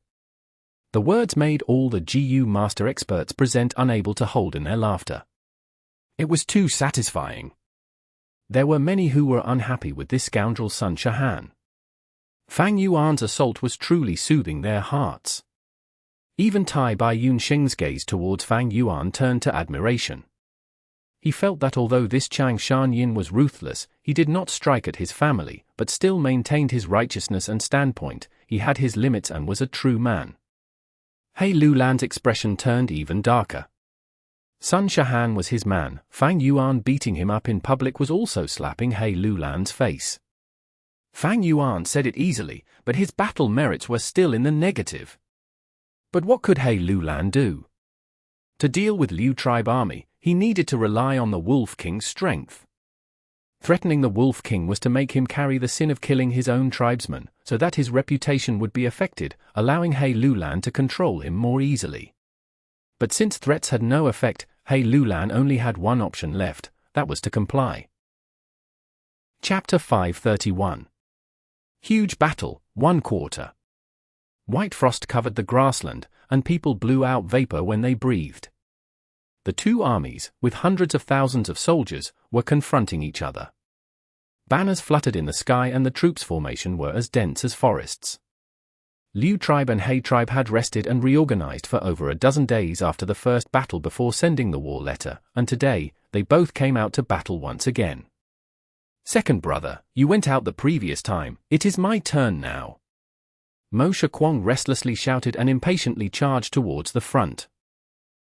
The words made all the Jiu master experts present unable to hold in their laughter. It was too satisfying. There were many who were unhappy with this scoundrel Sun Shahan. Fang Yuan's assault was truly soothing their hearts. Even Tai Bai Yun Sheng's gaze towards Fang Yuan turned to admiration. He felt that although this Chang Shan Yin was ruthless, he did not strike at his family, but still maintained his righteousness and standpoint. He had his limits and was a true man. He Lulan's expression turned even darker. Sun Shahan was his man. Fang Yuan beating him up in public was also slapping He Lulan's face. Fang Yuan said it easily, but his battle merits were still in the negative. But what could He Lulan do? To deal with Liu tribe army, he needed to rely on the Wolf King's strength. Threatening the Wolf King was to make him carry the sin of killing his own tribesmen, so that his reputation would be affected, allowing He Lulan to control him more easily. But since threats had no effect, He Lulan only had one option left, that was to comply. Chapter 531. Huge battle, 1/4. White frost covered the grassland, and people blew out vapor when they breathed. The two armies, with hundreds of thousands of soldiers, were confronting each other. Banners fluttered in the sky and the troops' formation were as dense as forests. Liu tribe and He tribe had rested and reorganized for over a dozen days after the first battle before sending the war letter, and today, they both came out to battle once again. Second brother, you went out the previous time, it is my turn now. Mo Shakwang restlessly shouted and impatiently charged towards the front.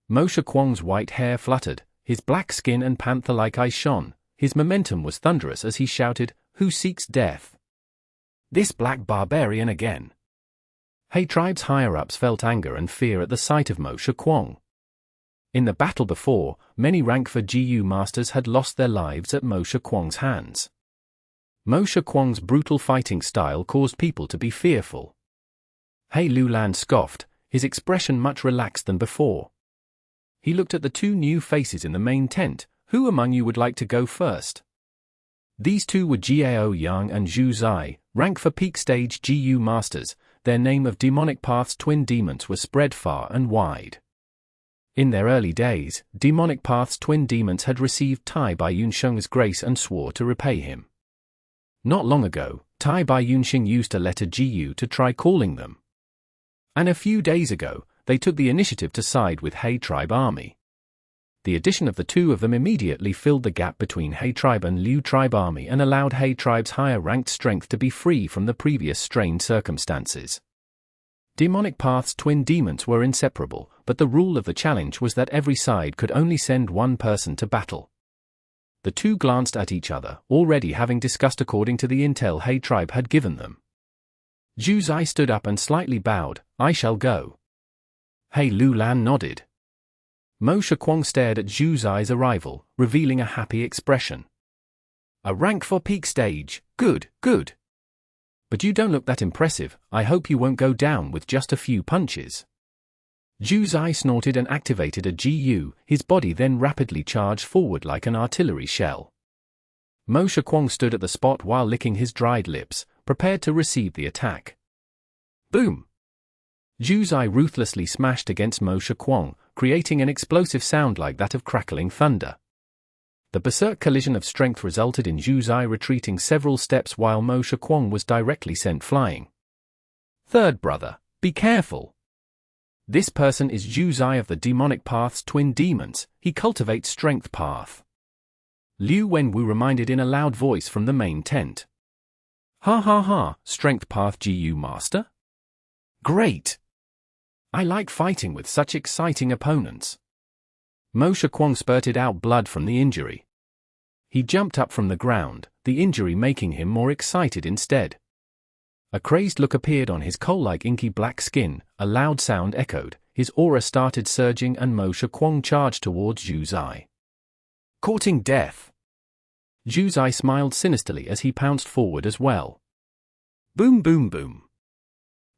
Mo Shakwang's white hair fluttered, his black skin and panther-like eyes shone, his momentum was thunderous as he shouted, "Who seeks death? This black barbarian again." He tribe's higher-ups felt anger and fear at the sight of Mo Shakwang. In the battle before, many rank 4 Jiu masters had lost their lives at Mo Shakwang's hands. Mo Shakwang's brutal fighting style caused people to be fearful. He Lulan scoffed, his expression much relaxed than before. He looked at the two new faces in the main tent. Who among you would like to go first? These two were Xue Ouyang and Zhu Zai, rank 4 peak stage Jiu masters. Their name of demonic path's twin demons was spread far and wide. In their early days, demonic path's twin demons had received Tai Bai Yun Sheng's grace and swore to repay him. Not long ago, Tai Bai Yun Sheng used a letter Jiu to try calling them. And a few days ago, they took the initiative to side with He tribe army. The addition of the two of them immediately filled the gap between He tribe and Liu tribe army and allowed He tribe's higher-ranked strength to be free from the previous strained circumstances. Demonic path's twin demons were inseparable, but the rule of the challenge was that every side could only send one person to battle. The two glanced at each other, already having discussed according to the intel He tribe had given them. Zhu Zai stood up and slightly bowed, "I shall go." He Lulan nodded. Mo Shakwang stared at Zhu Zai's arrival, revealing a happy expression. "A rank 4 peak stage, good, good. But you don't look that impressive, I hope you won't go down with just a few punches." Zhu Zai snorted and activated a Jiu, his body then rapidly charged forward like an artillery shell. Mo Shakwang stood at the spot while licking his dried lips, prepared to receive the attack. Boom! Zhu Zai ruthlessly smashed against Mo Shakwang, creating an explosive sound like that of crackling thunder. The berserk collision of strength resulted in Zhu Zai retreating several steps while Mo Shakwang was directly sent flying. Third brother, be careful. This person is Zhu Zai of the demonic path's twin demons, he cultivates strength path. Liu Wenwu reminded in a loud voice from the main tent. Ha ha ha, strength path Jiu master? Great! I like fighting with such exciting opponents. Mo Shakwang spurted out blood from the injury. He jumped up from the ground, the injury making him more excited instead. A crazed look appeared on his coal-like inky black skin, a loud sound echoed, his aura started surging and Mo Shakwang charged towards Zhu Zai. Courting death. Zhu Zai smiled sinisterly as he pounced forward as well. Boom boom boom.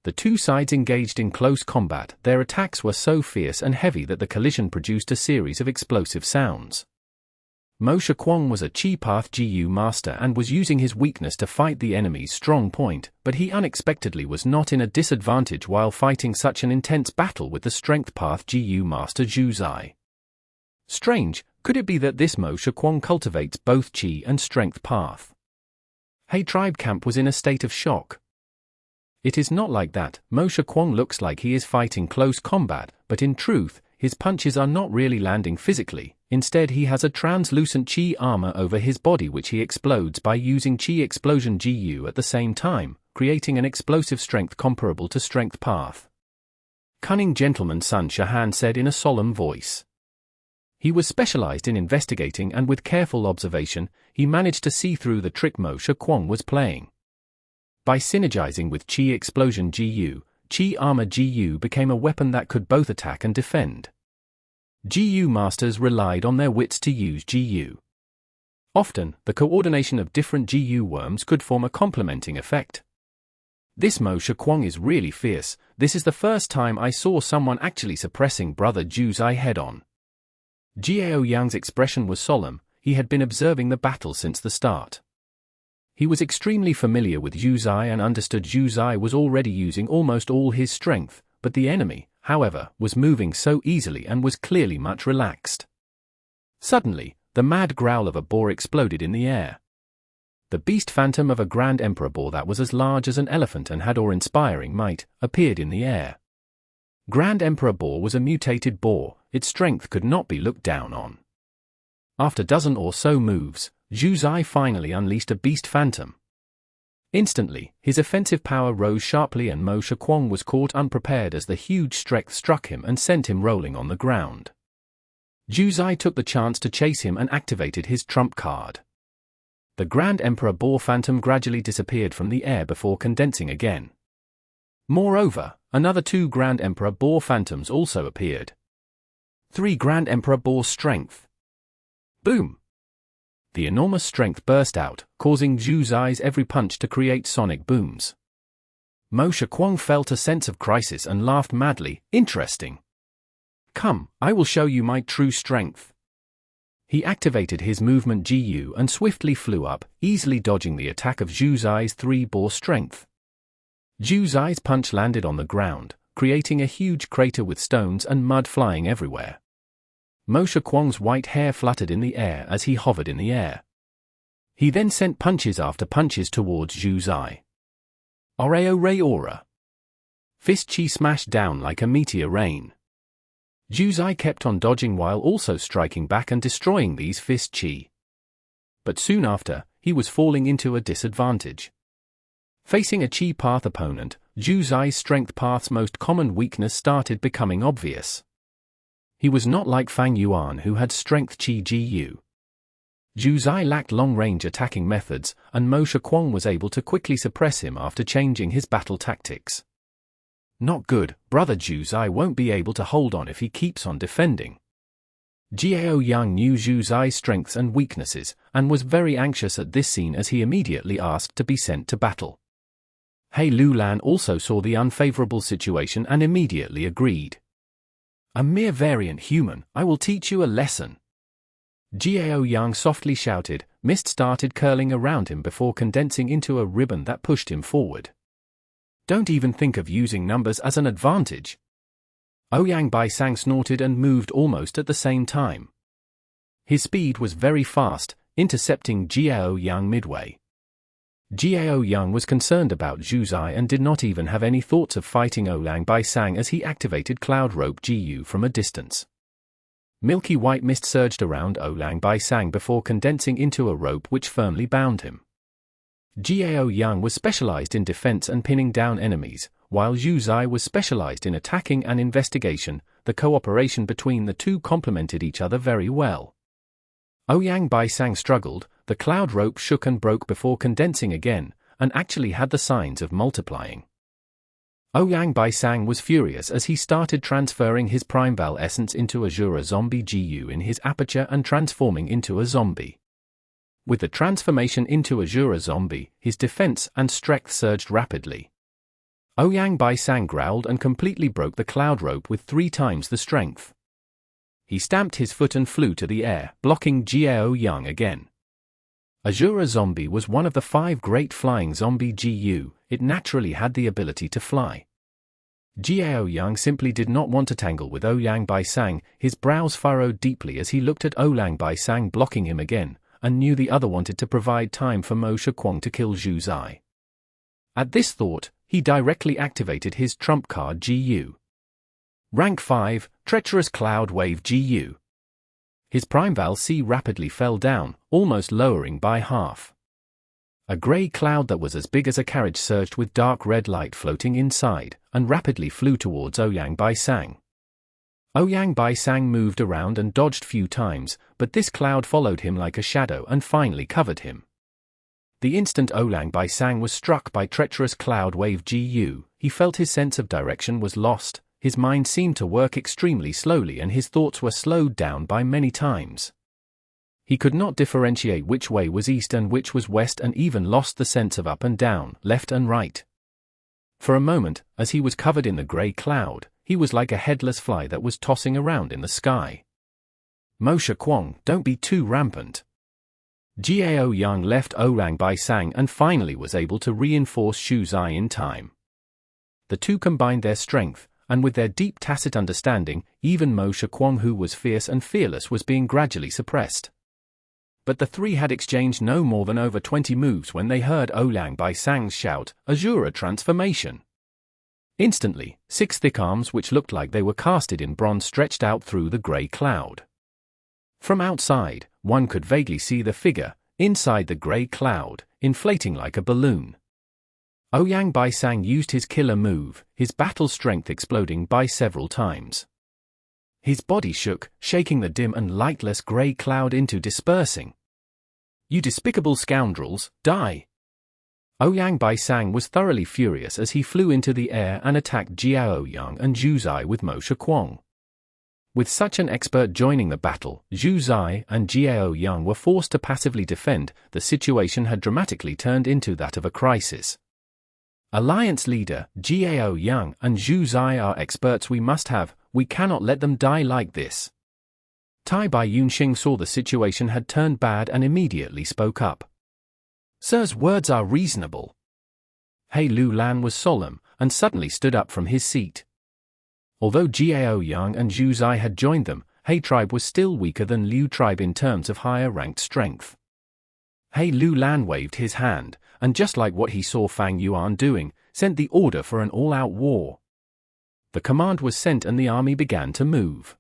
The two sides engaged in close combat. Their attacks were so fierce and heavy that the collision produced a series of explosive sounds. Mo Shakwang was a Chi Path Jiu master and was using his weakness to fight the enemy's strong point, but he unexpectedly was not in a disadvantage while fighting such an intense battle with the Strength Path Jiu master Zhu Zai. Strange, could it be that this Mo Shakwang cultivates both Chi and Strength Path? Hey, tribe camp was in a state of shock. It is not like that. Mo Shakwang looks like he is fighting close combat, but in truth, his punches are not really landing physically. Instead, he has a translucent Chi armor over his body which he explodes by using Chi Explosion Jiu at the same time, creating an explosive strength comparable to Strength Path. Cunning Gentleman Sun Shahan said in a solemn voice. He was specialized in investigating and with careful observation, he managed to see through the trick Mo Shakwang was playing. By synergizing with Chi Explosion Jiu, Chi Armor Jiu became a weapon that could both attack and defend. Jiu masters relied on their wits to use Jiu. Often, the coordination of different Jiu worms could form a complementing effect. This Mo Shakwang is really fierce. This is the first time I saw someone actually suppressing Brother Zhu Zai head-on. Xue Ouyang's expression was solemn. He had been observing the battle since the start. He was extremely familiar with Zhu Zai and understood Zhu Zai was already using almost all his strength, but the enemy, however, was moving so easily and was clearly much relaxed. Suddenly, the mad growl of a boar exploded in the air. The beast phantom of a Grand Emperor boar that was as large as an elephant and had awe-inspiring might, appeared in the air. Grand Emperor boar was a mutated boar. Its strength could not be looked down on. After a dozen or so moves, Zhu Zai finally unleashed a beast phantom. Instantly, his offensive power rose sharply and Mo Shakwang was caught unprepared as the huge strength struck him and sent him rolling on the ground. Zhu Zai took the chance to chase him and activated his trump card. The Grand Emperor boar phantom gradually disappeared from the air before condensing again. Moreover, another 2 Grand Emperor boar phantoms also appeared. 3 Grand Emperor boar strength. Boom! The enormous strength burst out, causing Zhu Zai's every punch to create sonic booms. Mo Shakwang felt a sense of crisis and laughed madly. Interesting. Come, I will show you my true strength. He activated his movement Jiu and swiftly flew up, easily dodging the attack of Zhu Zai's 3 boar strength. Zhu Zai's punch landed on the ground, creating a huge crater with stones and mud flying everywhere. Mo Shakwang's white hair fluttered in the air as he hovered in the air. He then sent punches after punches towards Zhu Zai. Oreo Ray Aura. Fist Chi smashed down like a meteor rain. Zhu Zai kept on dodging while also striking back and destroying these Fist Chi. But soon after, he was falling into a disadvantage. Facing a Chi Path opponent, Zhu Zai's Strength Path's most common weakness started becoming obvious. He was not like Fang Yuan who had Strength Chi Jiu. Zhu Zai lacked long-range attacking methods, and Mo Shakwang was able to quickly suppress him after changing his battle tactics. Not good, Brother Zhu Zai won't be able to hold on if he keeps on defending. Xue Ouyang knew Zhu Zai's strengths and weaknesses, and was very anxious at this scene as he immediately asked to be sent to battle. He Lulan also saw the unfavorable situation and immediately agreed. A mere variant human, I will teach you a lesson. Xue Ouyang softly shouted. Mist started curling around him before condensing into a ribbon that pushed him forward. Don't even think of using numbers as an advantage. Ouyang Bai Sang snorted and moved almost at the same time. His speed was very fast, intercepting Xue Ouyang midway. Xue Ouyang was concerned about Zhu Zai and did not even have any thoughts of fighting Ouyang Bai Sang as he activated Cloud Rope Jiu from a distance. Milky white mist surged around Ouyang Bai Sang before condensing into a rope which firmly bound him. Xue Ouyang was specialized in defense and pinning down enemies, while Zhu Zai was specialized in attacking and investigation. The cooperation between the two complemented each other very well. Ouyang Bai Sang struggled. The cloud rope shook and broke before condensing again, and actually had the signs of multiplying. Ouyang Bai Sang was furious as he started transferring his Primeval essence into Azura Zombie Jiu in his aperture and transforming into a zombie. With the transformation into Azura Zombie, his defense and strength surged rapidly. Ouyang Bai Sang growled and completely broke the cloud rope with 3 times the strength. He stamped his foot and flew to the air, blocking Xue Ouyang again. Azura Zombie was one of the 5 great flying zombie Jiu. It naturally had the ability to fly. Xue Ouyang simply did not want to tangle with Ouyang Bai Sang. His brows furrowed deeply as he looked at Ouyang Bai Sang blocking him again, and knew the other wanted to provide time for Mo Shakwang to kill Zhu Zai. At this thought, he directly activated his trump card Jiu. Rank 5, Treacherous Cloud Wave Jiu. His Primeval C rapidly fell down, almost lowering by half. A grey cloud that was as big as a carriage surged with dark red light floating inside, and rapidly flew towards Ouyang Bai Sang. Ouyang Bai Sang moved around and dodged few times, but this cloud followed him like a shadow and finally covered him. The instant Ouyang Bai Sang was struck by Treacherous Cloud Wave Jiu, he felt his sense of direction was lost, his mind seemed to work extremely slowly and his thoughts were slowed down by many times. He could not differentiate which way was east and which was west and even lost the sense of up and down, left and right. For a moment, as he was covered in the grey cloud, he was like a headless fly that was tossing around in the sky. Mo Shakwang, don't be too rampant. Xue Ouyang left Ouyang Bai Sang and finally was able to reinforce Zhu Zai in time. The two combined their strength, and with their deep tacit understanding, even Mo Shakwang, who was fierce and fearless, was being gradually suppressed. But the 3 had exchanged no more than over 20 moves when they heard Ouyang Bai Sang's shout, Azura Transformation. Instantly, 6 thick arms which looked like they were casted in bronze stretched out through the grey cloud. From outside, one could vaguely see the figure, inside the grey cloud, inflating like a balloon. Ouyang Bai Sang used his killer move, his battle strength exploding by several times. His body shook, shaking the dim and lightless grey cloud into dispersing. You despicable scoundrels, die! Ouyang Bai Sang was thoroughly furious as he flew into the air and attacked Xue Ouyang and Zhu Zai with Mo Shakwang. With such an expert joining the battle, Zhu Zai and Xue Ouyang were forced to passively defend. The situation had dramatically turned into that of a crisis. Alliance leader, Xue Ouyang and Zhu Zai are experts we must have, we cannot let them die like this. Tai Bai Yun Sheng saw the situation had turned bad and immediately spoke up. Sir's words are reasonable. He Lian was solemn, and suddenly stood up from his seat. Although Xue Ouyang and Zhu Zai had joined them, He tribe was still weaker than Liu tribe in terms of higher ranked strength. He Lian waved his hand, and just like what he saw Fang Yuan doing, sent the order for an all-out war. The command was sent and the army began to move.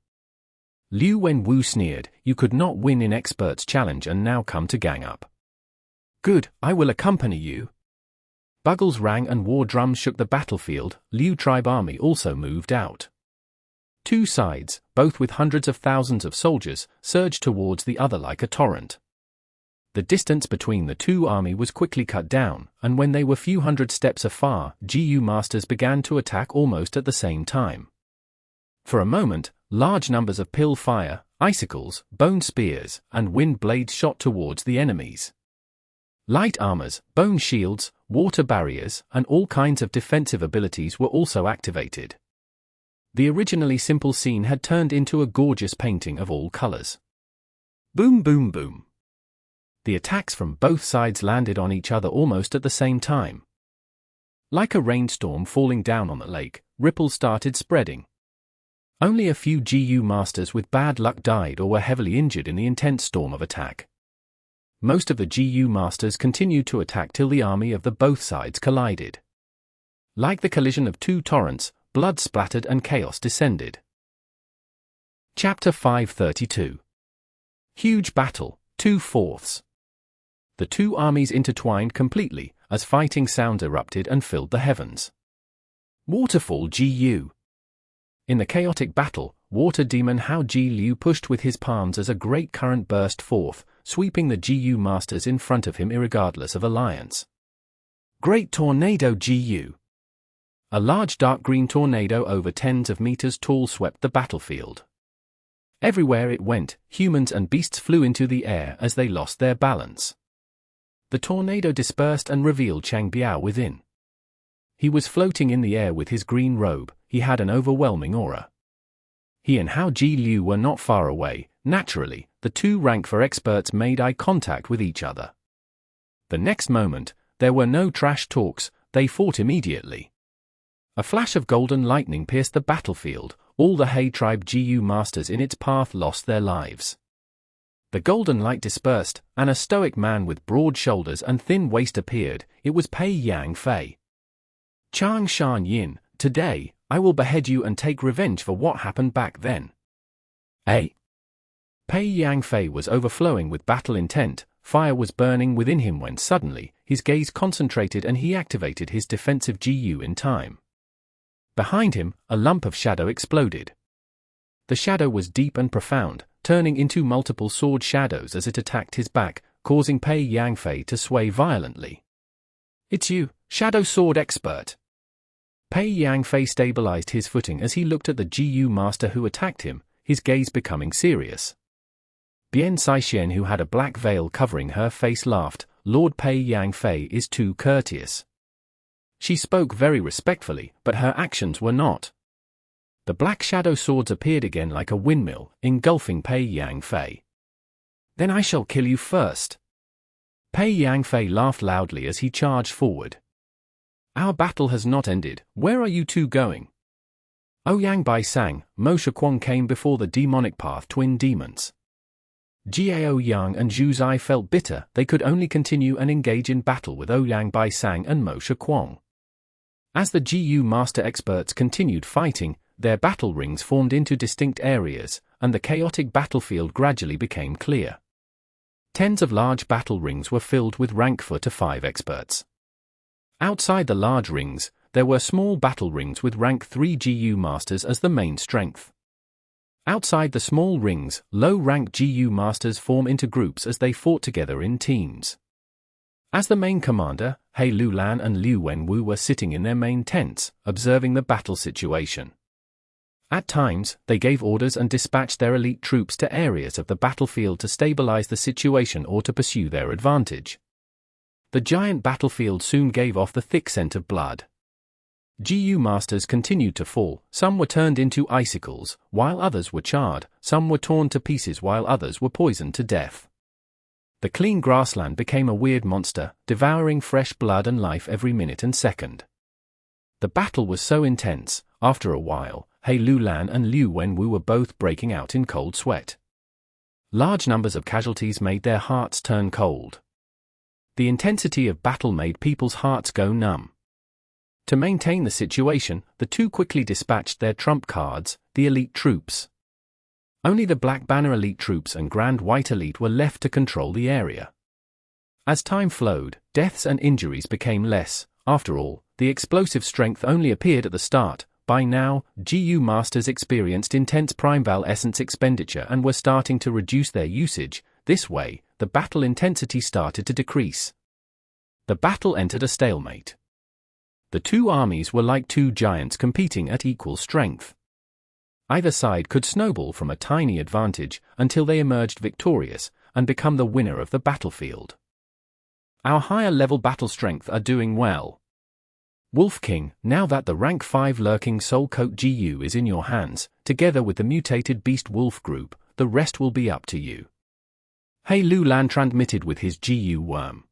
Liu Wenwu sneered, "You could not win in experts challenge and now come to gang up." "Good, I will accompany you." Bugles rang and war drums shook the battlefield. Liu tribe army also moved out. Two sides, both with hundreds of thousands of soldiers, surged towards the other like a torrent. The distance between the two armies was quickly cut down, and when they were few hundred steps afar, Jiu masters began to attack almost at the same time. For a moment, large numbers of pill fire, icicles, bone spears, and wind blades shot towards the enemies. Light armors, bone shields, water barriers, and all kinds of defensive abilities were also activated. The originally simple scene had turned into a gorgeous painting of all colors. Boom boom boom. The attacks from both sides landed on each other almost at the same time. Like a rainstorm falling down on the lake, ripples started spreading. Only a few Jiu masters with bad luck died or were heavily injured in the intense storm of attack. Most of the Jiu masters continued to attack till the army of the both sides collided. Like the collision of two torrents, blood splattered and chaos descended. Chapter 532. Huge battle, 2/4. The two armies intertwined completely, as fighting sounds erupted and filled the heavens. Waterfall Jiu. In the chaotic battle, water demon Hao Ji Liu pushed with his palms as a great current burst forth, sweeping the Jiu masters in front of him irregardless of alliance. Great Tornado Jiu. A large dark green tornado over tens of meters tall swept the battlefield. Everywhere it went, humans and beasts flew into the air as they lost their balance. The tornado dispersed and revealed Chang Biao within. He was floating in the air with his green robe. He had an overwhelming aura. He and Hao Ji Liu were not far away. Naturally, the two rank 4 experts made eye contact with each other. The next moment, there were no trash talks, they fought immediately. A flash of golden lightning pierced the battlefield. All the He tribe Jiu masters in its path lost their lives. The golden light dispersed, and a stoic man with broad shoulders and thin waist appeared. It was Pei Yang Fei. Chang Shan Yin, today, I will behead you and take revenge for what happened back then. Pei Yang Fei was overflowing with battle intent. Fire was burning within him when suddenly, his gaze concentrated and he activated his defensive Jiu in time. Behind him, a lump of shadow exploded. The shadow was deep and profound, turning into multiple sword shadows as it attacked his back, causing Pei Yang Fei to sway violently. It's you, Shadow Sword Expert. Pei Yang Fei stabilized his footing as he looked at the Jiu master who attacked him, his gaze becoming serious. Bian Saixuan, who had a black veil covering her face, laughed. Lord Pei Yang Fei is too courteous. She spoke very respectfully, but her actions were not. The black shadow swords appeared again like a windmill, engulfing Pei Yang Fei. Then I shall kill you first. Pei Yang Fei laughed loudly as he charged forward. Our battle has not ended. Where are you two going? Ouyang Bai Sang, Mo Shaquan came before the demonic path twin demons. Xue Ouyang and Zhu Zai felt bitter. They could only continue and engage in battle with Ouyang Bai Sang and Mo Shaquan. As the Jiu master experts continued fighting, their battle rings formed into distinct areas, and the chaotic battlefield gradually became clear. Tens of large battle rings were filled with rank 4 to 5 experts. Outside the large rings, there were small battle rings with rank 3 Jiu masters as the main strength. Outside the small rings, low-rank Jiu masters form into groups as they fought together in teams. As the main commander, He Lulan and Liu Wenwu were sitting in their main tents, observing the battle situation. At times, they gave orders and dispatched their elite troops to areas of the battlefield to stabilize the situation or to pursue their advantage. The giant battlefield soon gave off the thick scent of blood. Jiu masters continued to fall. Some were turned into icicles, while others were charred. Some were torn to pieces while others were poisoned to death. The clean grassland became a weird monster, devouring fresh blood and life every minute and second. The battle was so intense, after a while, He Lulan and Liu Wenwu were both breaking out in cold sweat. Large numbers of casualties made their hearts turn cold. The intensity of battle made people's hearts go numb. To maintain the situation, the two quickly dispatched their trump cards, the elite troops. Only the Black Banner elite troops and Grand White elite were left to control the area. As time flowed, deaths and injuries became less. After all, the explosive strength only appeared at the start. By now, Jiu masters experienced intense Primeval essence expenditure and were starting to reduce their usage. This way, the battle intensity started to decrease. The battle entered a stalemate. The two armies were like two giants competing at equal strength. Either side could snowball from a tiny advantage until they emerged victorious and become the winner of the battlefield. Our higher-level battle strength are doing well. Wolf King, now that the rank 5 lurking Soul Coat Jiu is in your hands, together with the mutated Beast Wolf group, the rest will be up to you. He Lulan transmitted with his Jiu worm.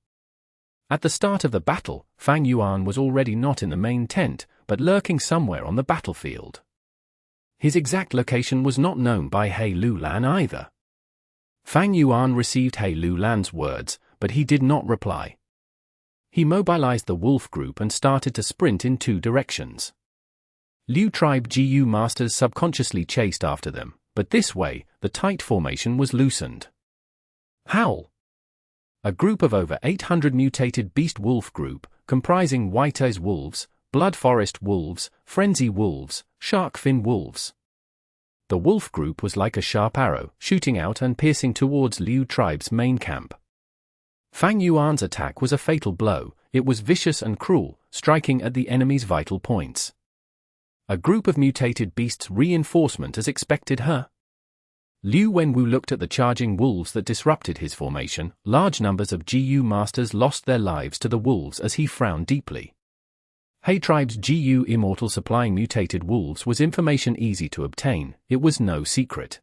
At the start of the battle, Fang Yuan was already not in the main tent, but lurking somewhere on the battlefield. His exact location was not known by He Lulan either. Fang Yuan received He Lulan's words, but he did not reply. He mobilized the wolf group and started to sprint in two directions. Liu tribe Jiu masters subconsciously chased after them, but this way, the tight formation was loosened. Howl! A group of over 800 mutated beast wolf group, comprising white-eyes wolves, blood forest wolves, frenzy wolves, shark fin wolves. The wolf group was like a sharp arrow, shooting out and piercing towards Liu tribe's main camp. Fang Yuan's attack was a fatal blow. it was vicious and cruel, striking at the enemy's vital points. A group of mutated beasts reinforcement as expected her. Liu Wenwu looked at the charging wolves that disrupted his formation. Large numbers of GU masters lost their lives to the wolves as he frowned deeply. He Tribe's GU Immortal supplying mutated wolves was information easy to obtain, it was no secret.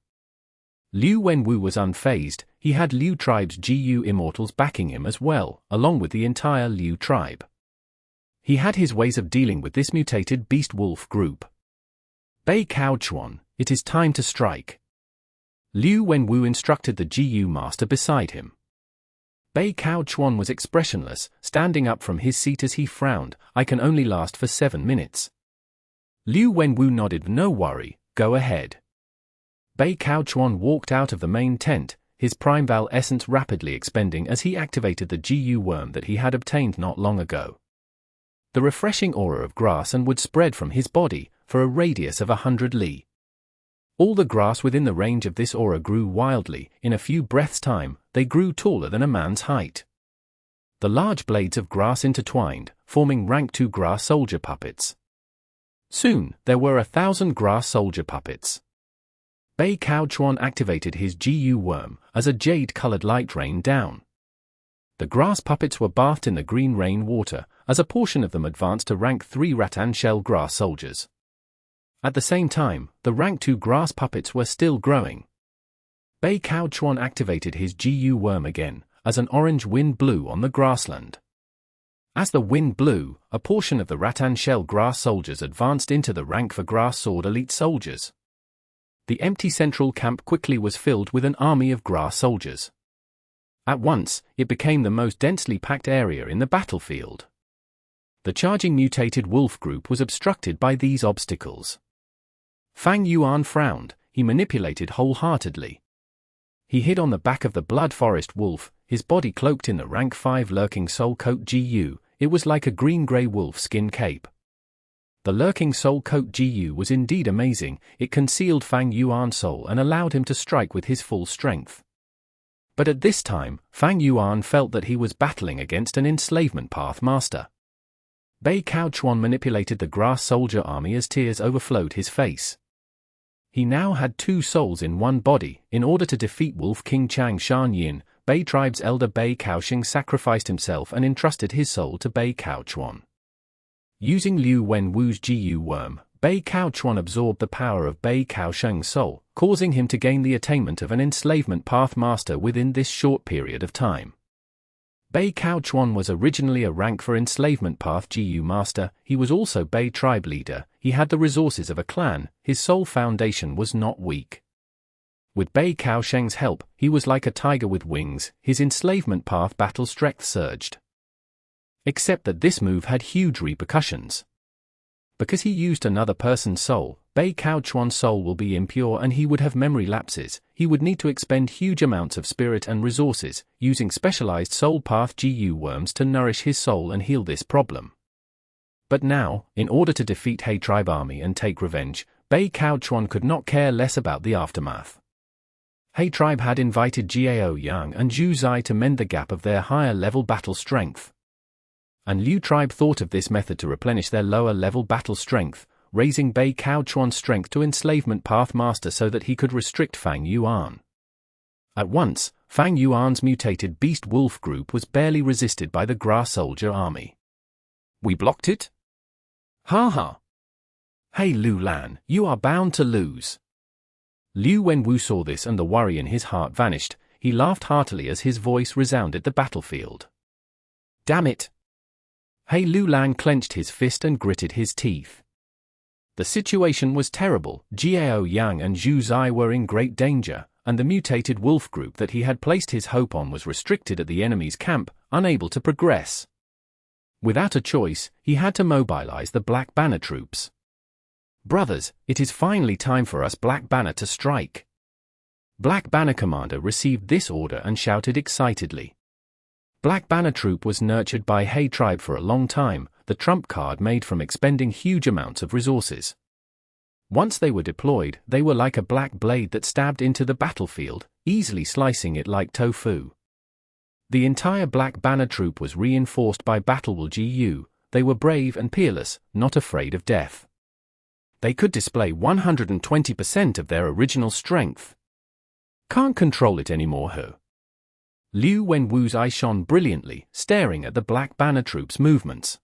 Liu Wenwu was unfazed, he had Liu Tribe's GU Immortals backing him as well, along with the entire Liu Tribe. He had his ways of dealing with this mutated beast wolf group. Bei Cao Chuan, it is time to strike. Liu Wenwu instructed the GU master beside him. Bei Cao Chuan was expressionless, standing up from his seat as he frowned. I can only last for 7 minutes. Liu Wenwu nodded. No worry, go ahead. Bei Cao Chuan walked out of the main tent, his Primeval essence rapidly expending as he activated the GU worm that he had obtained not long ago. The refreshing aura of grass and wood spread from his body, for a radius of 100 li. All the grass within the range of this aura grew wildly. In a few breaths' time, they grew taller than a man's height. The large blades of grass intertwined, forming rank 2 grass soldier puppets. Soon, there were 1,000 grass soldier puppets. Bei Cao Chuan activated his GU worm, as a jade-colored light rained down. The grass puppets were bathed in the green rain water, as a portion of them advanced to rank 3 rattan shell grass soldiers. At the same time, the rank 2 grass puppets were still growing. Bei Cao Chuan activated his GU worm again, as an orange wind blew on the grassland. As the wind blew, a portion of the rattan shell grass soldiers advanced into the rank for grass sword elite soldiers. The empty central camp quickly was filled with an army of grass soldiers. At once, it became the most densely packed area in the battlefield. The charging mutated wolf group was obstructed by these obstacles. Fang Yuan frowned, he manipulated wholeheartedly. He hid on the back of the blood forest wolf, his body cloaked in the rank 5 lurking soul coat GU, it was like a green-grey wolf skin cape. The lurking soul coat GU was indeed amazing, it concealed Fang Yuan's soul and allowed him to strike with his full strength. But at this time, Fang Yuan felt that he was battling against an enslavement path master. Bei Cao Chuan manipulated the grass soldier army as tears overflowed his face. He now had 2 souls in one body. In order to defeat Wolf King Chang Shan Yin, Bei Tribe's elder Bei Kaoxing sacrificed himself and entrusted his soul to Bei Cao Chuan. Using Liu Wenwu's GU worm, Bei Cao Chuan absorbed the power of Bei Kaoxing's soul, causing him to gain the attainment of an enslavement path master within this short period of time. Bei Cao Chuan was originally a rank for enslavement path GU master, he was also Bei tribe leader, he had the resources of a clan, his soul foundation was not weak. With Bei Kaoxing's help, he was like a tiger with wings, his enslavement path battle strength surged. Except that this move had huge repercussions. Because he used another person's soul, Bei Cao Chuan's soul will be impure and he would have memory lapses, he would need to expend huge amounts of spirit and resources, using specialized soul path GU worms to nourish his soul and heal this problem. But now, in order to defeat He Tribe army and take revenge, Bei Cao Chuan could not care less about the aftermath. He Tribe had invited Zhao Ouyang and Zhu Zai to mend the gap of their higher-level battle strength. And Liu Tribe thought of this method to replenish their lower-level battle strength, raising Bei Cao Chuan's strength to enslavement path master so that he could restrict Fang Yuan. At once, Fang Yuan's mutated beast wolf group was barely resisted by the grass soldier army. We blocked it? Ha ha! Hey Lu Lan, you are bound to lose. Liu Wenwu saw this and the worry in his heart vanished, he laughed heartily as his voice resounded the battlefield. Damn it! Hey Lu Lan clenched his fist and gritted his teeth. The situation was terrible, Zhao Ouyang and Zhu Zai were in great danger, and the mutated wolf group that he had placed his hope on was restricted at the enemy's camp, unable to progress. Without a choice, he had to mobilize the Black Banner troops. Brothers, it is finally time for us Black Banner to strike. Black Banner commander received this order and shouted excitedly. Black Banner troop was nurtured by He Tribe for a long time, the trump card made from expending huge amounts of resources. Once they were deployed, they were like a black blade that stabbed into the battlefield, easily slicing it like tofu. The entire Black Banner troop was reinforced by Battle Jiu. They were brave and peerless, not afraid of death. They could display 120% of their original strength. Can't control it anymore, huh? Liu Wenwu's eye shone brilliantly, staring at the Black Banner troop's movements.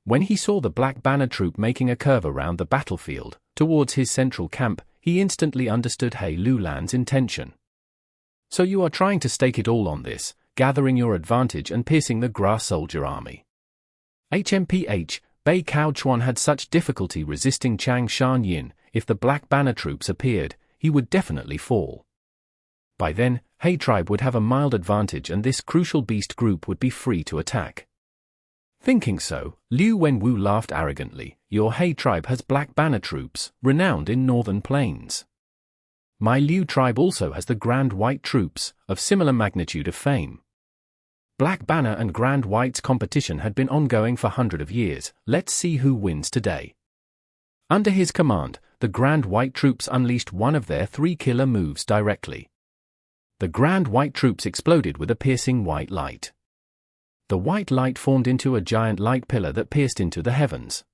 When he saw the Black Banner troop making a curve around the battlefield, towards his central camp, he instantly understood He Lulan's intention. So you are trying to stake it all on this, gathering your advantage and piercing the grass soldier army. HMPH, Bei Caochuan had such difficulty resisting Chang Shan-yin. If the Black Banner troops appeared, he would definitely fall. By then, He tribe would have a mild advantage and this crucial beast group would be free to attack. Thinking so, Liu Wenwu laughed arrogantly. Your He tribe has Black Banner troops, renowned in northern plains. My Liu tribe also has the Grand White troops, of similar magnitude of fame. Black Banner and Grand White's competition had been ongoing for hundreds of years. Let's see who wins today. Under his command, the Grand White troops unleashed one of their 3 killer moves directly. The Grand White troops exploded with a piercing white light. The white light formed into a giant light pillar that pierced into the heavens.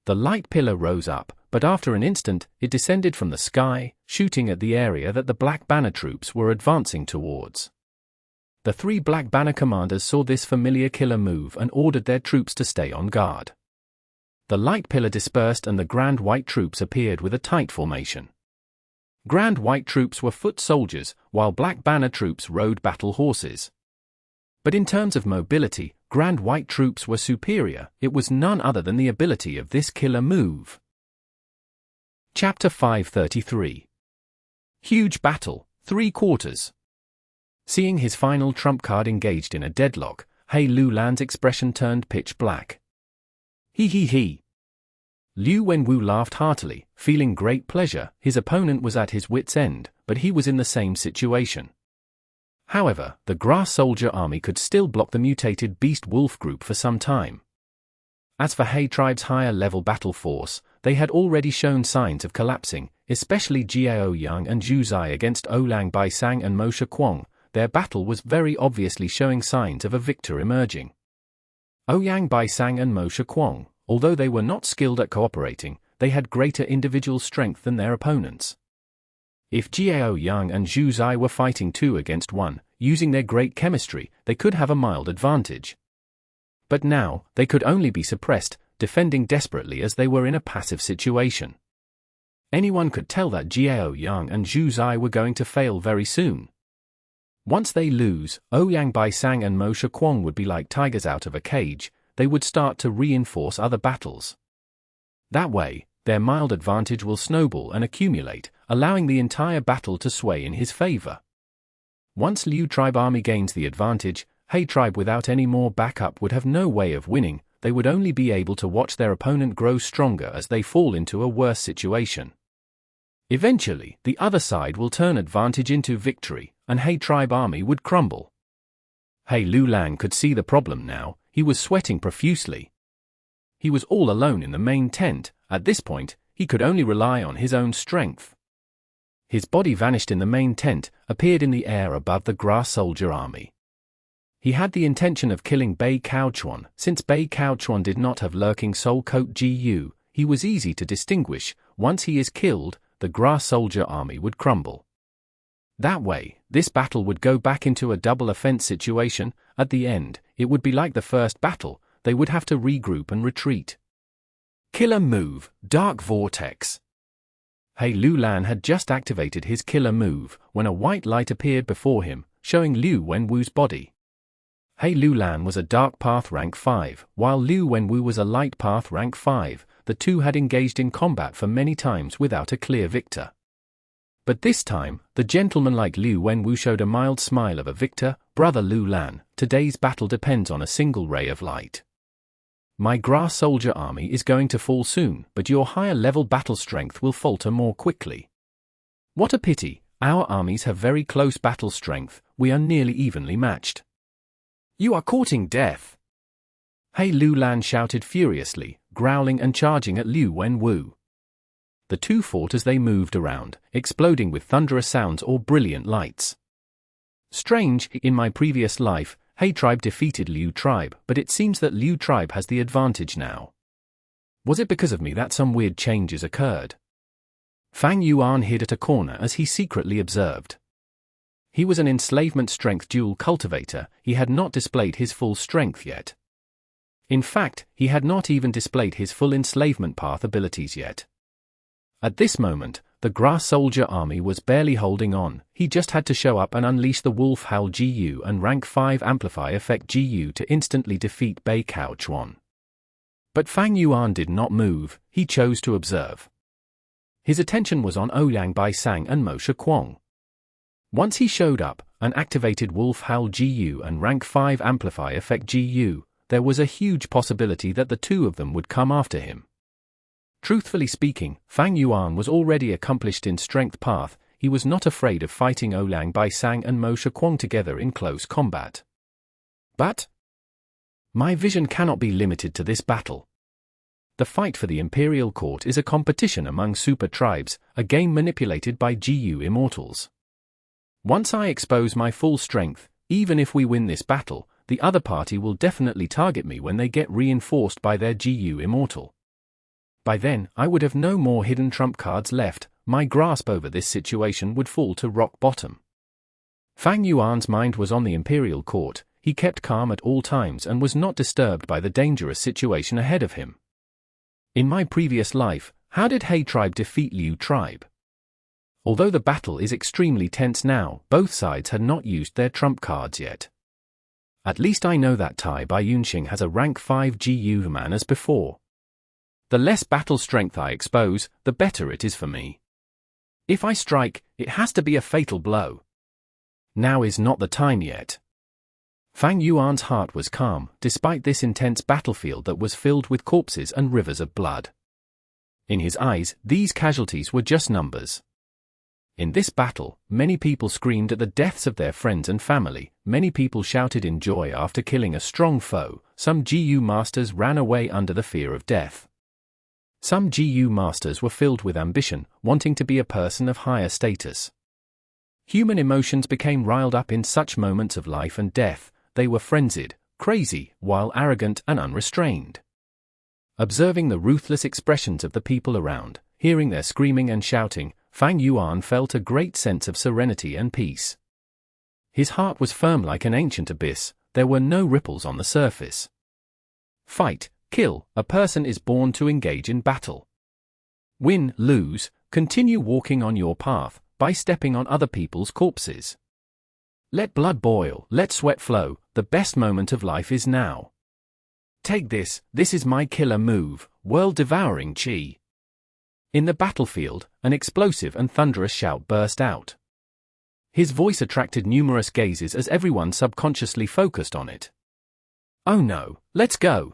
The light pillar rose up, but after an instant, it descended from the sky, shooting at the area that the Black Banner troops were advancing towards. The 3 Black Banner commanders saw this familiar killer move and ordered their troops to stay on guard. The light pillar dispersed and the Grand White troops appeared with a tight formation. Grand White troops were foot soldiers, while Black Banner troops rode battle horses. But in terms of mobility, Grand White troops were superior. It was none other than the ability of this killer move. Chapter 533. Huge Battle, 3/4. Seeing his final trump card engaged in a deadlock, He Lulan's expression turned pitch black. He. Liu Wenwu laughed heartily, feeling great pleasure. His opponent was at his wit's end, but he was in the same situation. However, the grass soldier army could still block the mutated beast wolf group for some time. As for He tribe's higher-level battle force, they had already shown signs of collapsing, especially Zhao Ouyang and Zhu Zai against Ouyang Baisang and Mo Shaquang. Their battle was very obviously showing signs of a victor emerging. Ouyang Baisang and Mo Shaquang, although they were not skilled at cooperating, they had greater individual strength than their opponents. If Zhao Ouyang and Zhu Zai were fighting 2 against 1, using their great chemistry, they could have a mild advantage. But now, they could only be suppressed, defending desperately as they were in a passive situation. Anyone could tell that Zhao Ouyang and Zhu Zai were going to fail very soon. Once they lose, Ouyang Baisang and Mo Shaquang would be like tigers out of a cage. They would start to reinforce other battles. That way, their mild advantage will snowball and accumulate, allowing the entire battle to sway in his favor. Once Liu tribe army gains the advantage, He tribe without any more backup would have no way of winning. They would only be able to watch their opponent grow stronger as they fall into a worse situation. Eventually, the other side will turn advantage into victory, and He tribe army would crumble. He Lulang could see the problem now. He was sweating profusely. He was all alone in the main tent. At this point, he could only rely on his own strength. His body vanished in the main tent, appeared in the air above the grass soldier army. He had the intention of killing Bei Caochuan. Since Bei Caochuan did not have lurking soul coat Jiu, he was easy to distinguish. Once he is killed, the grass soldier army would crumble. That way, this battle would go back into a double offense situation. At the end, it would be like the first battle. They would have to regroup and retreat. Killer move, Dark Vortex. He Lulan had just activated his killer move when a white light appeared before him, showing Liu Wenwu's body. He Lulan was a Dark Path rank 5, while Liu Wenwu was a Light Path rank 5. The two had engaged in combat for many times without a clear victor. But this time, the gentleman-like Liu Wenwu showed a mild smile of a victor. Brother Lulan, today's battle depends on a single ray of light. My grass soldier army is going to fall soon, but your higher-level battle strength will falter more quickly. What a pity, our armies have very close battle strength. We are nearly evenly matched. You are courting death. He Lulan shouted furiously, growling and charging at Liu Wenwu. The two fought as they moved around, exploding with thunderous sounds or brilliant lights. Strange, in my previous life, He tribe defeated Liu tribe, but it seems that Liu tribe has the advantage now. Was it because of me that some weird changes occurred? Fang Yuan hid at a corner as he secretly observed. He was an enslavement strength dual cultivator, he had not displayed his full strength yet. In fact, he had not even displayed his full enslavement path abilities yet. At this moment, the grass soldier army was barely holding on, he just had to show up and unleash the Wolf Howl GU and rank 5 Amplify effect GU to instantly defeat Bei Cao Chuan. But Fang Yuan did not move, he chose to observe. His attention was on Ouyang Bai Sang and Moshe Kwong. Once he showed up, and activated Wolf Howl GU and rank 5 Amplify effect GU, there was a huge possibility that the two of them would come after him. Truthfully speaking, Fang Yuan was already accomplished in strength path, he was not afraid of fighting Ouyang Bai Sang and Moshe Kwong together in close combat. But my vision cannot be limited to this battle. The fight for the Imperial Court is a competition among super tribes, a game manipulated by GU Immortals. Once I expose my full strength, even if we win this battle, the other party will definitely target me when they get reinforced by their GU Immortal. By then, I would have no more hidden trump cards left, my grasp over this situation would fall to rock bottom. Fang Yuan's mind was on the Imperial Court, he kept calm at all times and was not disturbed by the dangerous situation ahead of him. In my previous life, how did He tribe defeat Liu tribe? Although the battle is extremely tense now, both sides had not used their trump cards yet. At least I know that Tai Bai Yun Sheng has a rank 5 GU man as before. The less battle strength I expose, the better it is for me. If I strike, it has to be a fatal blow. Now is not the time yet. Fang Yuan's heart was calm, despite this intense battlefield that was filled with corpses and rivers of blood. In his eyes, these casualties were just numbers. In this battle, many people screamed at the deaths of their friends and family, many people shouted in joy after killing a strong foe, some GU masters ran away under the fear of death. Some GU masters were filled with ambition, wanting to be a person of higher status. Human emotions became riled up in such moments of life and death, they were frenzied, crazy, while arrogant and unrestrained. Observing the ruthless expressions of the people around, hearing their screaming and shouting, Fang Yuan felt a great sense of serenity and peace. His heart was firm like an ancient abyss, there were no ripples on the surface. Fight, kill, a person is born to engage in battle. Win, lose, continue walking on your path, by stepping on other people's corpses. Let blood boil, let sweat flow, the best moment of life is now. Take this is my killer move, world-devouring chi. In the battlefield, an explosive and thunderous shout burst out. His voice attracted numerous gazes as everyone subconsciously focused on it. Oh no, let's go!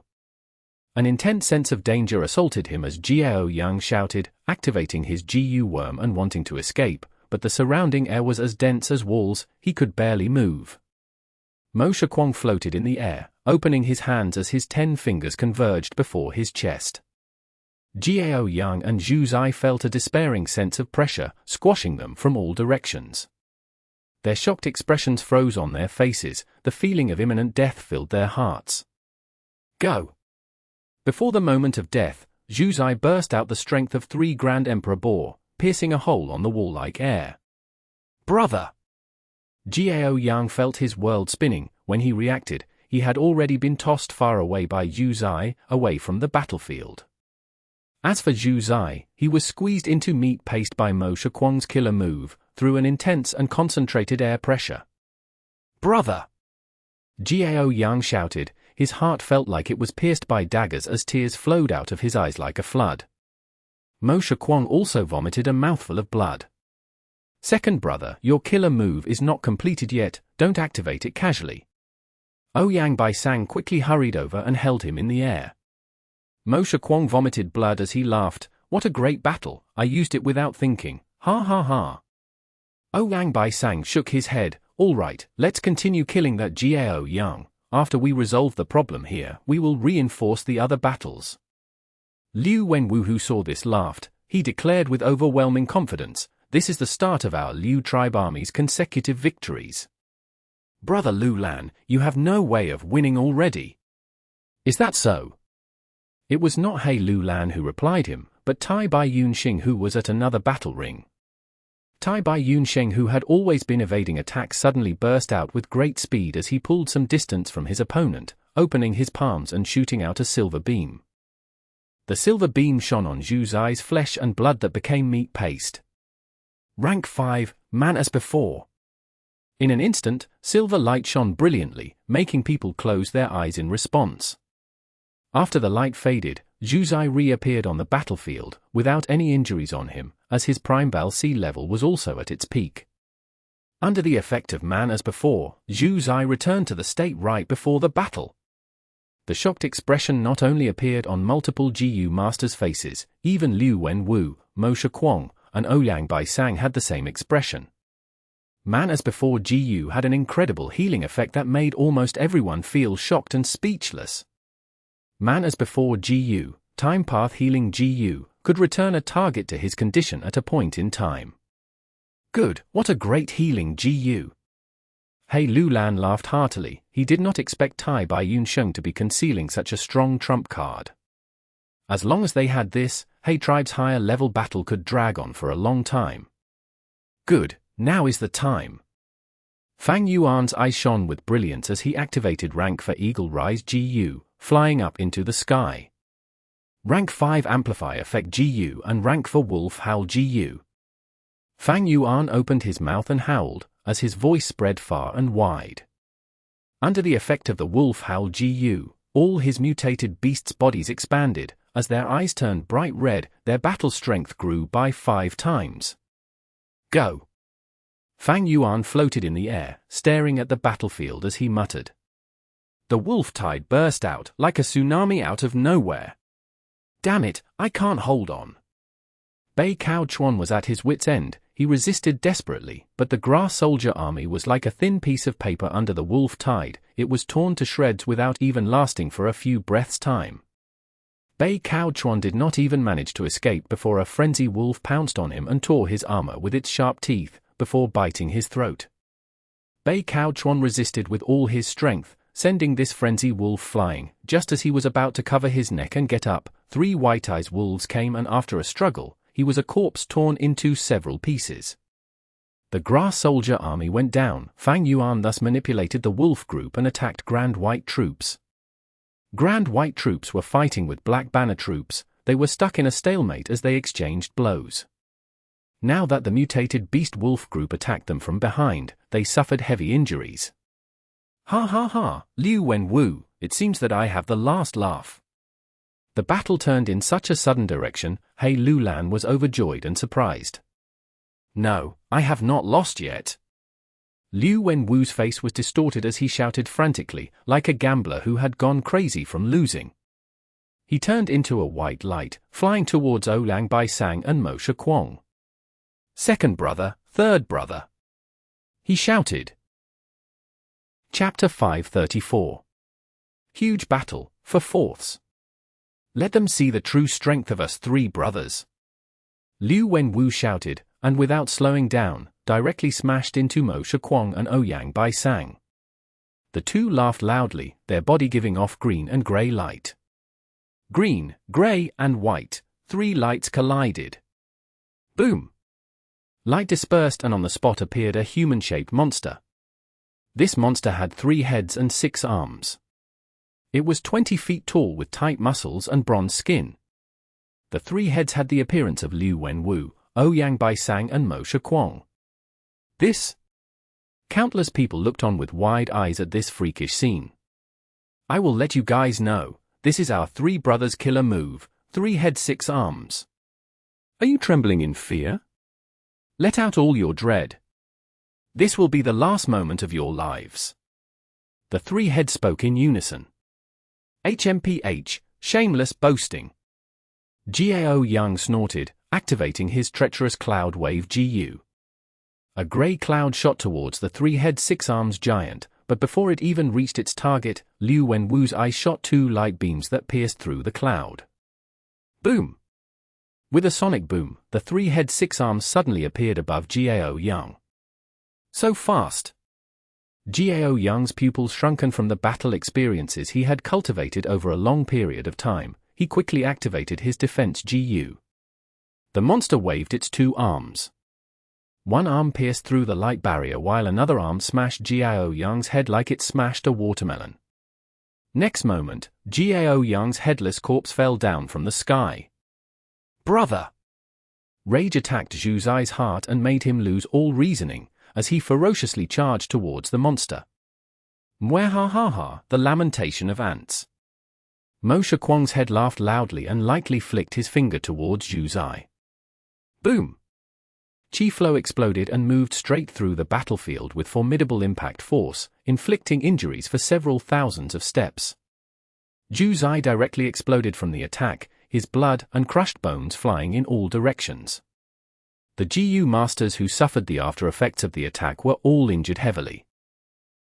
An intense sense of danger assaulted him as Zhao Ouyang shouted, activating his GU worm and wanting to escape, but the surrounding air was as dense as walls, he could barely move. Moshe Kwong floated in the air, opening his hands as his 10 fingers converged before his chest. Zhao Ouyang and Xue Song Zi felt a despairing sense of pressure, squashing them from all directions. Their shocked expressions froze on their faces, the feeling of imminent death filled their hearts. Go! Before the moment of death, Xue Song Zi burst out the strength of 3 Grand Emperor Boar, piercing a hole on the wall-like air. Brother! Zhao Ouyang felt his world spinning. When he reacted, he had already been tossed far away by Xue Song Zi, away from the battlefield. As for Xue Song Zi, he was squeezed into meat paste by Moshe Kwong's killer move, through an intense and concentrated air pressure. Brother! Zhao Ouyang shouted, his heart felt like it was pierced by daggers as tears flowed out of his eyes like a flood. Moshe Kwong also vomited a mouthful of blood. Second brother, your killer move is not completed yet, don't activate it casually. Ouyang Bai Sang quickly hurried over and held him in the air. Moshe Kwong vomited blood as he laughed, what a great battle, I used it without thinking, ha ha ha. Ouyang Bai Sang shook his head, alright, let's continue killing that Zhao Ouyang, after we resolve the problem here, we will reinforce the other battles. Liu Wenwu, who saw this, laughed, he declared with overwhelming confidence, this is the start of our Liu tribe army's consecutive victories. Brother Lu Lan, you have no way of winning already. Is that so? It was not He Lu Lan who replied him, but Tai Bai Yun Sheng, who was at another battle ring. Tai Bai Yun Sheng, who had always been evading attacks, suddenly burst out with great speed as he pulled some distance from his opponent, opening his palms and shooting out a silver beam. The silver beam shone on Zhu Zai's flesh and blood that became meat paste. Rank 5, man as before. In an instant, silver light shone brilliantly, making people close their eyes in response. After the light faded, Zhu Zai reappeared on the battlefield, without any injuries on him, as his Primal Sea level was also at its peak. Under the effect of man as before, Zhu Zai returned to the state right before the battle. The shocked expression not only appeared on multiple Jiu masters' faces, even Liu Wenwu, Mo Shakuang, and Ouyang Bai Sang had the same expression. Man as before Jiu had an incredible healing effect that made almost everyone feel shocked and speechless. Man as before Jiu, time path healing Jiu, could return a target to his condition at a point in time. Good, what a great healing Jiu. He Lu Lan laughed heartily. He did not expect Tai Bai Yun Sheng to be concealing such a strong trump card. As long as they had this, He tribe's higher level battle could drag on for a long time. Good, now is the time. Fang Yuan's eyes shone with brilliance as he activated rank for Eagle Rise Jiu, flying up into the sky. Rank 5 Amplify effect Jiu and rank for Wolf Howl Jiu. Fang Yuan opened his mouth and howled, as his voice spread far and wide. Under the effect of the Wolf Howl Jiu, all his mutated beasts' bodies expanded. As their eyes turned bright red, their battle strength grew by 5 times. Go! Fang Yuan floated in the air, staring at the battlefield as he muttered. The wolf tide burst out like a tsunami out of nowhere. Damn it, I can't hold on. Bei Cao Chuan was at his wit's end. He resisted desperately, but the grass soldier army was like a thin piece of paper under the wolf tide. It was torn to shreds without even lasting for a few breaths' time. Bei Cao Chuan did not even manage to escape before a frenzy wolf pounced on him and tore his armor with its sharp teeth, before biting his throat. Bei Cao Chuan resisted with all his strength, sending this frenzy wolf flying. Just as he was about to cover his neck and get up, 3 white-eyed wolves came, and after a struggle, he was a corpse torn into several pieces. The grass soldier army went down. Fang Yuan thus manipulated the wolf group and attacked Grand White troops. Grand White troops were fighting with Black Banner troops. They were stuck in a stalemate as they exchanged blows. Now that the mutated beast wolf group attacked them from behind, they suffered heavy injuries. Ha ha ha, Liu Wenwu, it seems that I have the last laugh. The battle turned in such a sudden direction. He Lu Lan was overjoyed and surprised. No, I have not lost yet. Liu Wenwu's face was distorted as he shouted frantically, like a gambler who had gone crazy from losing. He turned into a white light, flying towards Ouyang Bai Sang and Mo Shakuang. Second brother, third brother. He shouted. Chapter 534. Huge battle, for fourths. Let them see the true strength of us 3 brothers. Liu Wenwu shouted, and without slowing down, directly smashed into Mo Shakuang and Ouyang Bai Sang. The 2 laughed loudly, their body giving off green and grey light. Green, grey, and white, 3 lights collided. Boom! Light dispersed, and on the spot appeared a human-shaped monster. This monster had 3 heads and 6 arms. It was 20 feet tall with tight muscles and bronze skin. The 3 heads had the appearance of Liu Wenwu, Ouyang Bai Sang and Mo Shakuang. This? Countless people looked on with wide eyes at this freakish scene. I will let you guys know, this is our 3 brothers' killer move, 3 heads 6 arms. Are you trembling in fear? Let out all your dread. This will be the last moment of your lives. The 3 heads spoke in unison. HMPH, shameless boasting. Xue Ouyang snorted, activating his treacherous cloud wave Jiu. A grey cloud shot towards the 3-head 6-arms giant, but before it even reached its target, Liu Wenwu's eye shot 2 light beams that pierced through the cloud. Boom! With a sonic boom, the 3-head 6-arms suddenly appeared above Xue Ouyang. So fast! Zhao Ouyang's pupils shrunken from the battle experiences he had cultivated over a long period of time, he quickly activated his defense Jiu. The monster waved its two arms. One arm pierced through the light barrier while another arm smashed Zhao Ouyang's head like it smashed a watermelon. Next moment, Zhao Ouyang's headless corpse fell down from the sky. Brother! Rage attacked Zhu Zai's heart and made him lose all reasoning, as he ferociously charged towards the monster. Mwahahaha, the lamentation of ants. Mo Shakwang's head laughed loudly and lightly flicked his finger towards Zhu Zai. Boom! Chi flow exploded and moved straight through the battlefield with formidable impact force, inflicting injuries for several thousands of steps. Zhu Zai directly exploded from the attack, his blood and crushed bones flying in all directions. The Jiu masters who suffered the after effects of the attack were all injured heavily.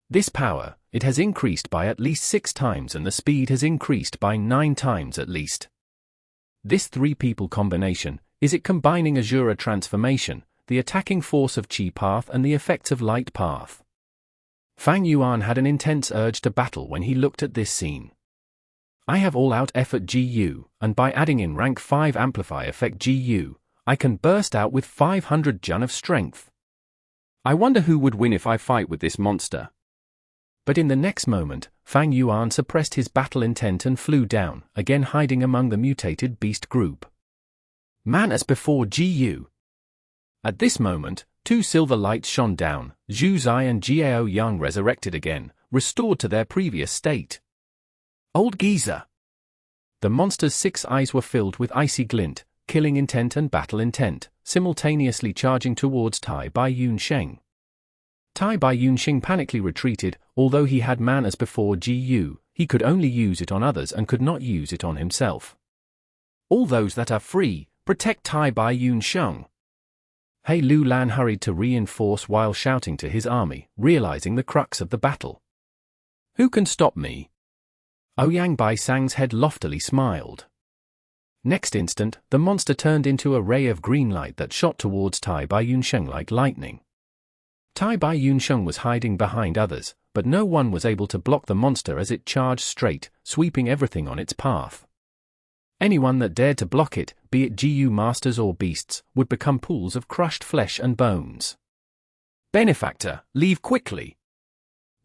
This power, it has increased by at least 6 times and the speed has increased by 9 times at least. This 3-people combination, is it combining Azura transformation, the attacking force of Qi path and the effects of light path. Fang Yuan had an intense urge to battle when he looked at this scene. I have all-out effort Jiu, and by adding in rank 5 Amplify effect Jiu, I can burst out with 500 Jun of strength. I wonder who would win if I fight with this monster. But in the next moment, Fang Yuan suppressed his battle intent and flew down, again hiding among the mutated beast group. Man as before Jiu. At this moment, 2 silver lights shone down, Zhu Zai and Zhao Ouyang resurrected again, restored to their previous state. Old geezer! The monster's 6 eyes were filled with icy glint, killing intent and battle intent, simultaneously charging towards Tai Bai Yun Sheng. Tai Bai Yun Sheng panically retreated, although he had man as before Jiu, he could only use it on others and could not use it on himself. All those that are free, protect Tai Bai Yun Sheng. Lian hurried to reinforce while shouting to his army, realizing the crux of the battle. Who can stop me? Ouyang Bai Sang's head loftily smiled. Next instant, the monster turned into a ray of green light that shot towards Tai Bai Yun Sheng like lightning. Tai Bai Yun Sheng was hiding behind others, but no one was able to block the monster as it charged straight, sweeping everything on its path. Anyone that dared to block it, be it Jiu masters or beasts, would become pools of crushed flesh and bones. Benefactor, leave quickly!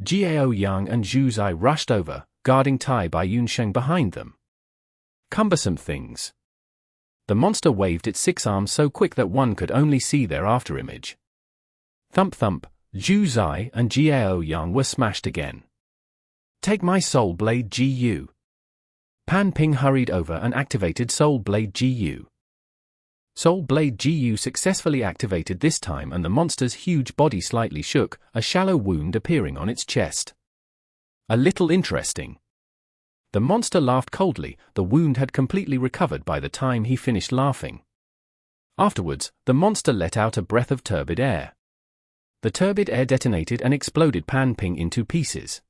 Zhao Ouyang and Zhu Zai rushed over, guarding Tai Bai Yun Sheng behind them. Cumbersome things. The monster waved its 6 arms so quick that one could only see their afterimage. Thump thump, Zhu Zai and Zhao Ouyang were smashed again. Take my soul blade Jiu. Pan Ping hurried over and activated Soul Blade Jiu. Soul Blade Jiu successfully activated this time and the monster's huge body slightly shook, a shallow wound appearing on its chest. A little interesting. The monster laughed coldly, the wound had completely recovered by the time he finished laughing. Afterwards, the monster let out a breath of turbid air. The turbid air detonated and exploded Pan Ping into pieces.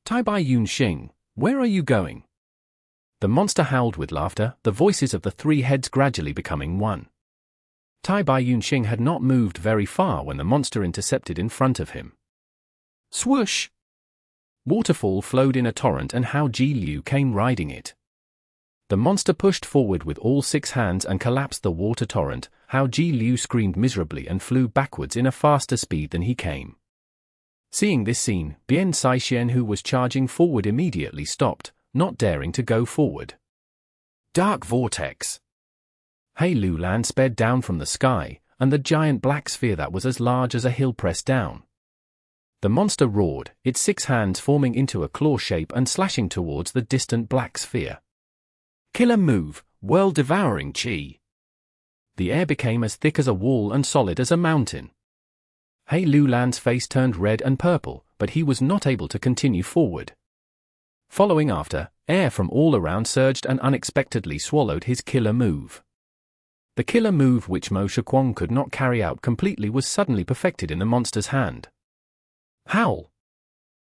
Tai Bai Yun Sheng, where are you going? The monster howled with laughter, the voices of the 3 heads gradually becoming one. Tai Bai Yun Sheng had not moved very far when the monster intercepted in front of him. Swoosh! Waterfall flowed in a torrent and Hao Ji Liu came riding it. The monster pushed forward with all 6 hands and collapsed the water torrent. Hao Ji Liu screamed miserably and flew backwards in a faster speed than he came. Seeing this scene, Bian Saixian, who was charging forward, immediately stopped, not daring to go forward. Dark Vortex. Lian sped down from the sky, and the giant black sphere that was as large as a hill pressed down. The monster roared, its 6 hands forming into a claw shape and slashing towards the distant black sphere. Killer move, world-devouring chi. The air became as thick as a wall and solid as a mountain. Lian's face turned red and purple, but he was not able to continue forward. Following after, air from all around surged and unexpectedly swallowed his killer move. The killer move which Mo Shakwang could not carry out completely was suddenly perfected in the monster's hand. Howl!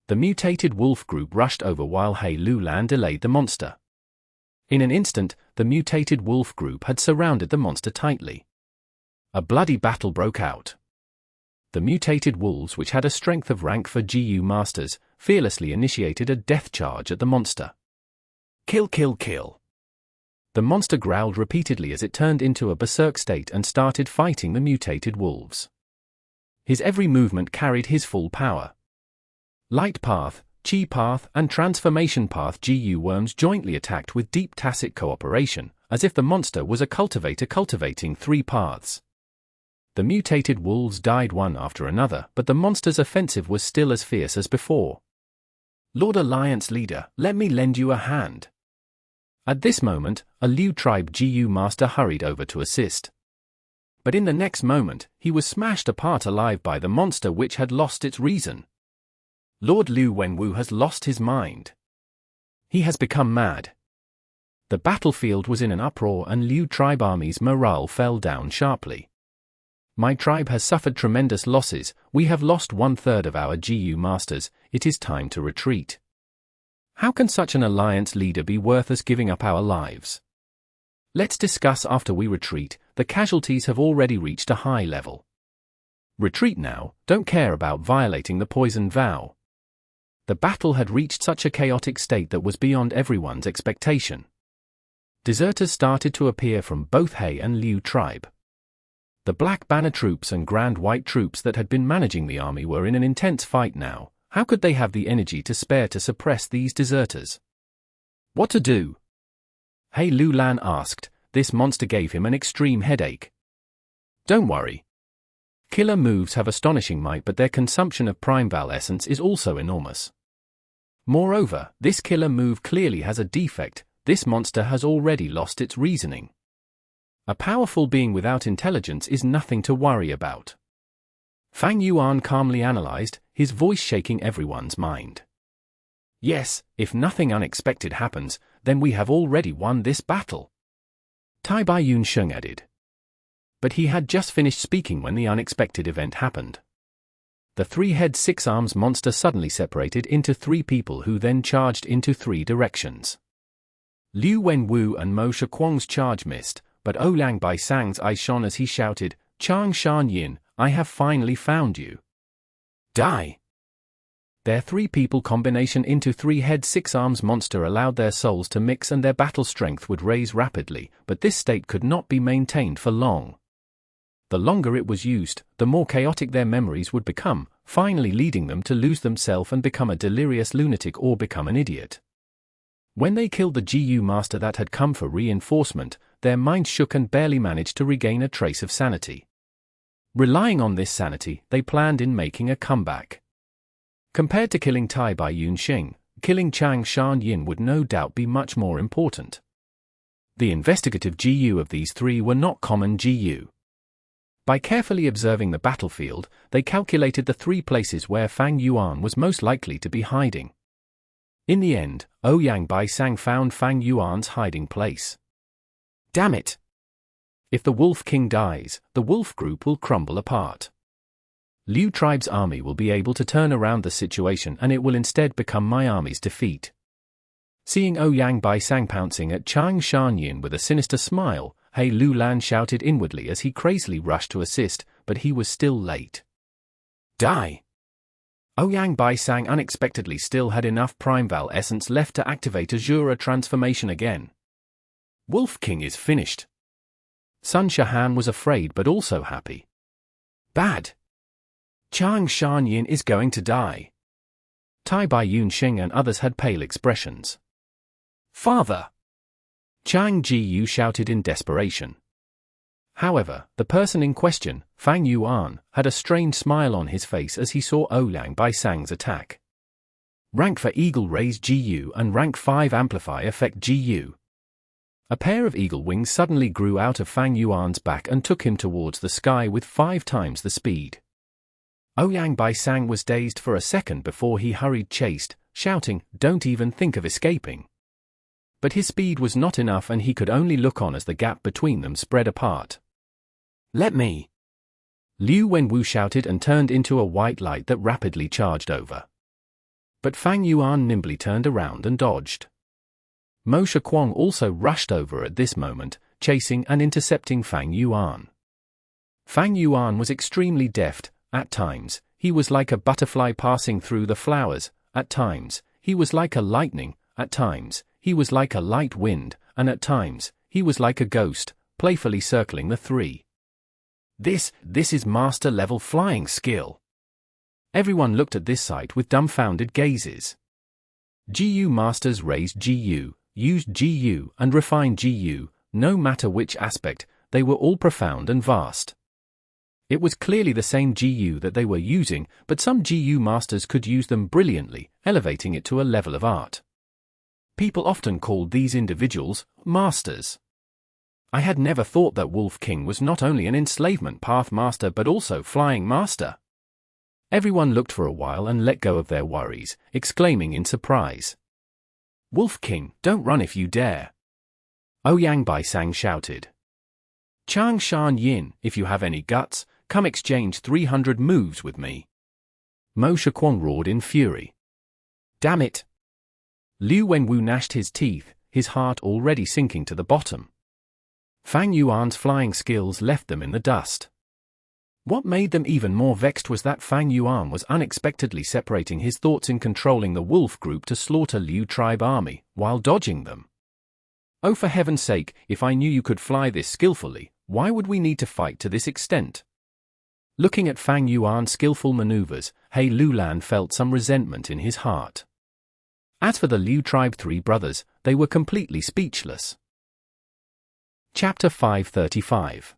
The mutated wolf group rushed over while Lian delayed the monster. In an instant, the mutated wolf group had surrounded the monster tightly. A bloody battle broke out. The mutated wolves, which had a strength of rank for Jiu masters, fearlessly initiated a death charge at the monster. Kill, kill, kill. The monster growled repeatedly as it turned into a berserk state and started fighting the mutated wolves. His every movement carried his full power. Light Path, Chi Path, and Transformation Path Jiu worms jointly attacked with deep tacit cooperation, as if the monster was a cultivator cultivating 3 paths. The mutated wolves died one after another, but the monster's offensive was still as fierce as before. Lord Alliance Leader, let me lend you a hand. At this moment, a Liu tribe Jiu master hurried over to assist. But in the next moment, he was smashed apart alive by the monster, which had lost its reason. Lord Liu Wenwu has lost his mind. He has become mad. The battlefield was in an uproar and Liu tribe army's morale fell down sharply. My tribe has suffered tremendous losses. We have lost 1/3 of our Jiu masters. It is time to retreat. How can such an alliance leader be worth us giving up our lives? Let's discuss after we retreat. The casualties have already reached a high level. Retreat now, don't care about violating the poison vow. The battle had reached such a chaotic state that was beyond everyone's expectation. Deserters started to appear from both He and Liu tribe. The Black Banner troops and Grand White troops that had been managing the army were in an intense fight now. How could they have the energy to spare to suppress these deserters? What to do? He Lulan asked. This monster gave him an extreme headache. Don't worry. Killer moves have astonishing might, but their consumption of Primeval essence is also enormous. Moreover, this killer move clearly has a defect. This monster has already lost its reasoning. A powerful being without intelligence is nothing to worry about. Fang Yuan calmly analyzed, his voice shaking everyone's mind. Yes, if nothing unexpected happens, then we have already won this battle. Tai Bai Yun Sheng added. But he had just finished speaking when the unexpected event happened. The 3-head 6-arms monster suddenly separated into 3 people who then charged into 3 directions. Liu Wenwu and Mo Shakuang's charge missed, but Ouyang Bai Sang's eyes shone as he shouted, Chang Shan Yin, I have finally found you. Die! Their 3-people combination into 3-head 6-arms monster allowed their souls to mix and their battle strength would raise rapidly, but this state could not be maintained for long. The longer it was used, the more chaotic their memories would become, finally leading them to lose themselves and become a delirious lunatic or become an idiot. When they killed the Jiu master that had come for reinforcement, their minds shook and barely managed to regain a trace of sanity. Relying on this sanity, they planned in making a comeback. Compared to killing Tai Bai Yun Sheng, killing Chang Shan Yin would no doubt be much more important. The investigative Jiu of these 3 were not common Jiu. By carefully observing the battlefield, they calculated the 3 places where Fang Yuan was most likely to be hiding. In the end, Ouyang Bai Sang found Fang Yuan's hiding place. Damn it! If the Wolf King dies, the Wolf Group will crumble apart. Liu tribe's army will be able to turn around the situation and it will instead become my army's defeat. Seeing Ouyang Bai Sang pouncing at Chang Shan Yin with a sinister smile, He Lulan shouted inwardly as he crazily rushed to assist, but he was still late. Die! Ouyang Bai Sang unexpectedly still had enough Primeval essence left to activate Azure transformation again. Wolf King is finished. Sun Shahan was afraid but also happy. Bad! Chang Shan Yin is going to die. Tai Bai Yun Sheng and others had pale expressions. Father! Chang Jiu shouted in desperation. However, the person in question, Fang Yuan, had a strange smile on his face as he saw Ouyang Bai Sang's attack. Rank for Eagle raise Jiu and rank 5 Amplify affect Jiu. A pair of eagle wings suddenly grew out of Fang Yuan's back and took him towards the sky with 5 times the speed. Ouyang Bai Sang was dazed for a second before he hurried chased, shouting, "Don't even think of escaping." But his speed was not enough and he could only look on as the gap between them spread apart. Let me! Liu Wenwu shouted and turned into a white light that rapidly charged over. But Fang Yuan nimbly turned around and dodged. Mo Shakuang also rushed over at this moment, chasing and intercepting Fang Yuan. Fang Yuan was extremely deft, at times, he was like a butterfly passing through the flowers, at times, he was like a lightning, at times, he was like a light wind, and at times, he was like a ghost, playfully circling the three. This is master-level flying skill. Everyone looked at this sight with dumbfounded gazes. GU masters raised GU, used GU and refined GU, no matter which aspect, they were all profound and vast. It was clearly the same GU that they were using, but some GU masters could use them brilliantly, elevating it to a level of art. People often called these individuals masters. I had never thought that Wolf King was not only an enslavement path master but also flying master. Everyone looked for a while and let go of their worries, exclaiming in surprise. Wolf King, don't run if you dare. Ouyang Bai Sang shouted. Chang Shan Yin, if you have any guts, come exchange 300 moves with me. Mo Shakwang roared in fury. Damn it! Liu Wenwu gnashed his teeth, his heart already sinking to the bottom. Fang Yuan's flying skills left them in the dust. What made them even more vexed was that Fang Yuan was unexpectedly separating his thoughts in controlling the wolf group to slaughter Liu tribe army, while dodging them. Oh, for heaven's sake, if I knew you could fly this skillfully, why would we need to fight to this extent? Looking at Fang Yuan's skillful maneuvers, He Lulan felt some resentment in his heart. As for the Liu tribe three brothers, they were completely speechless. Chapter 535.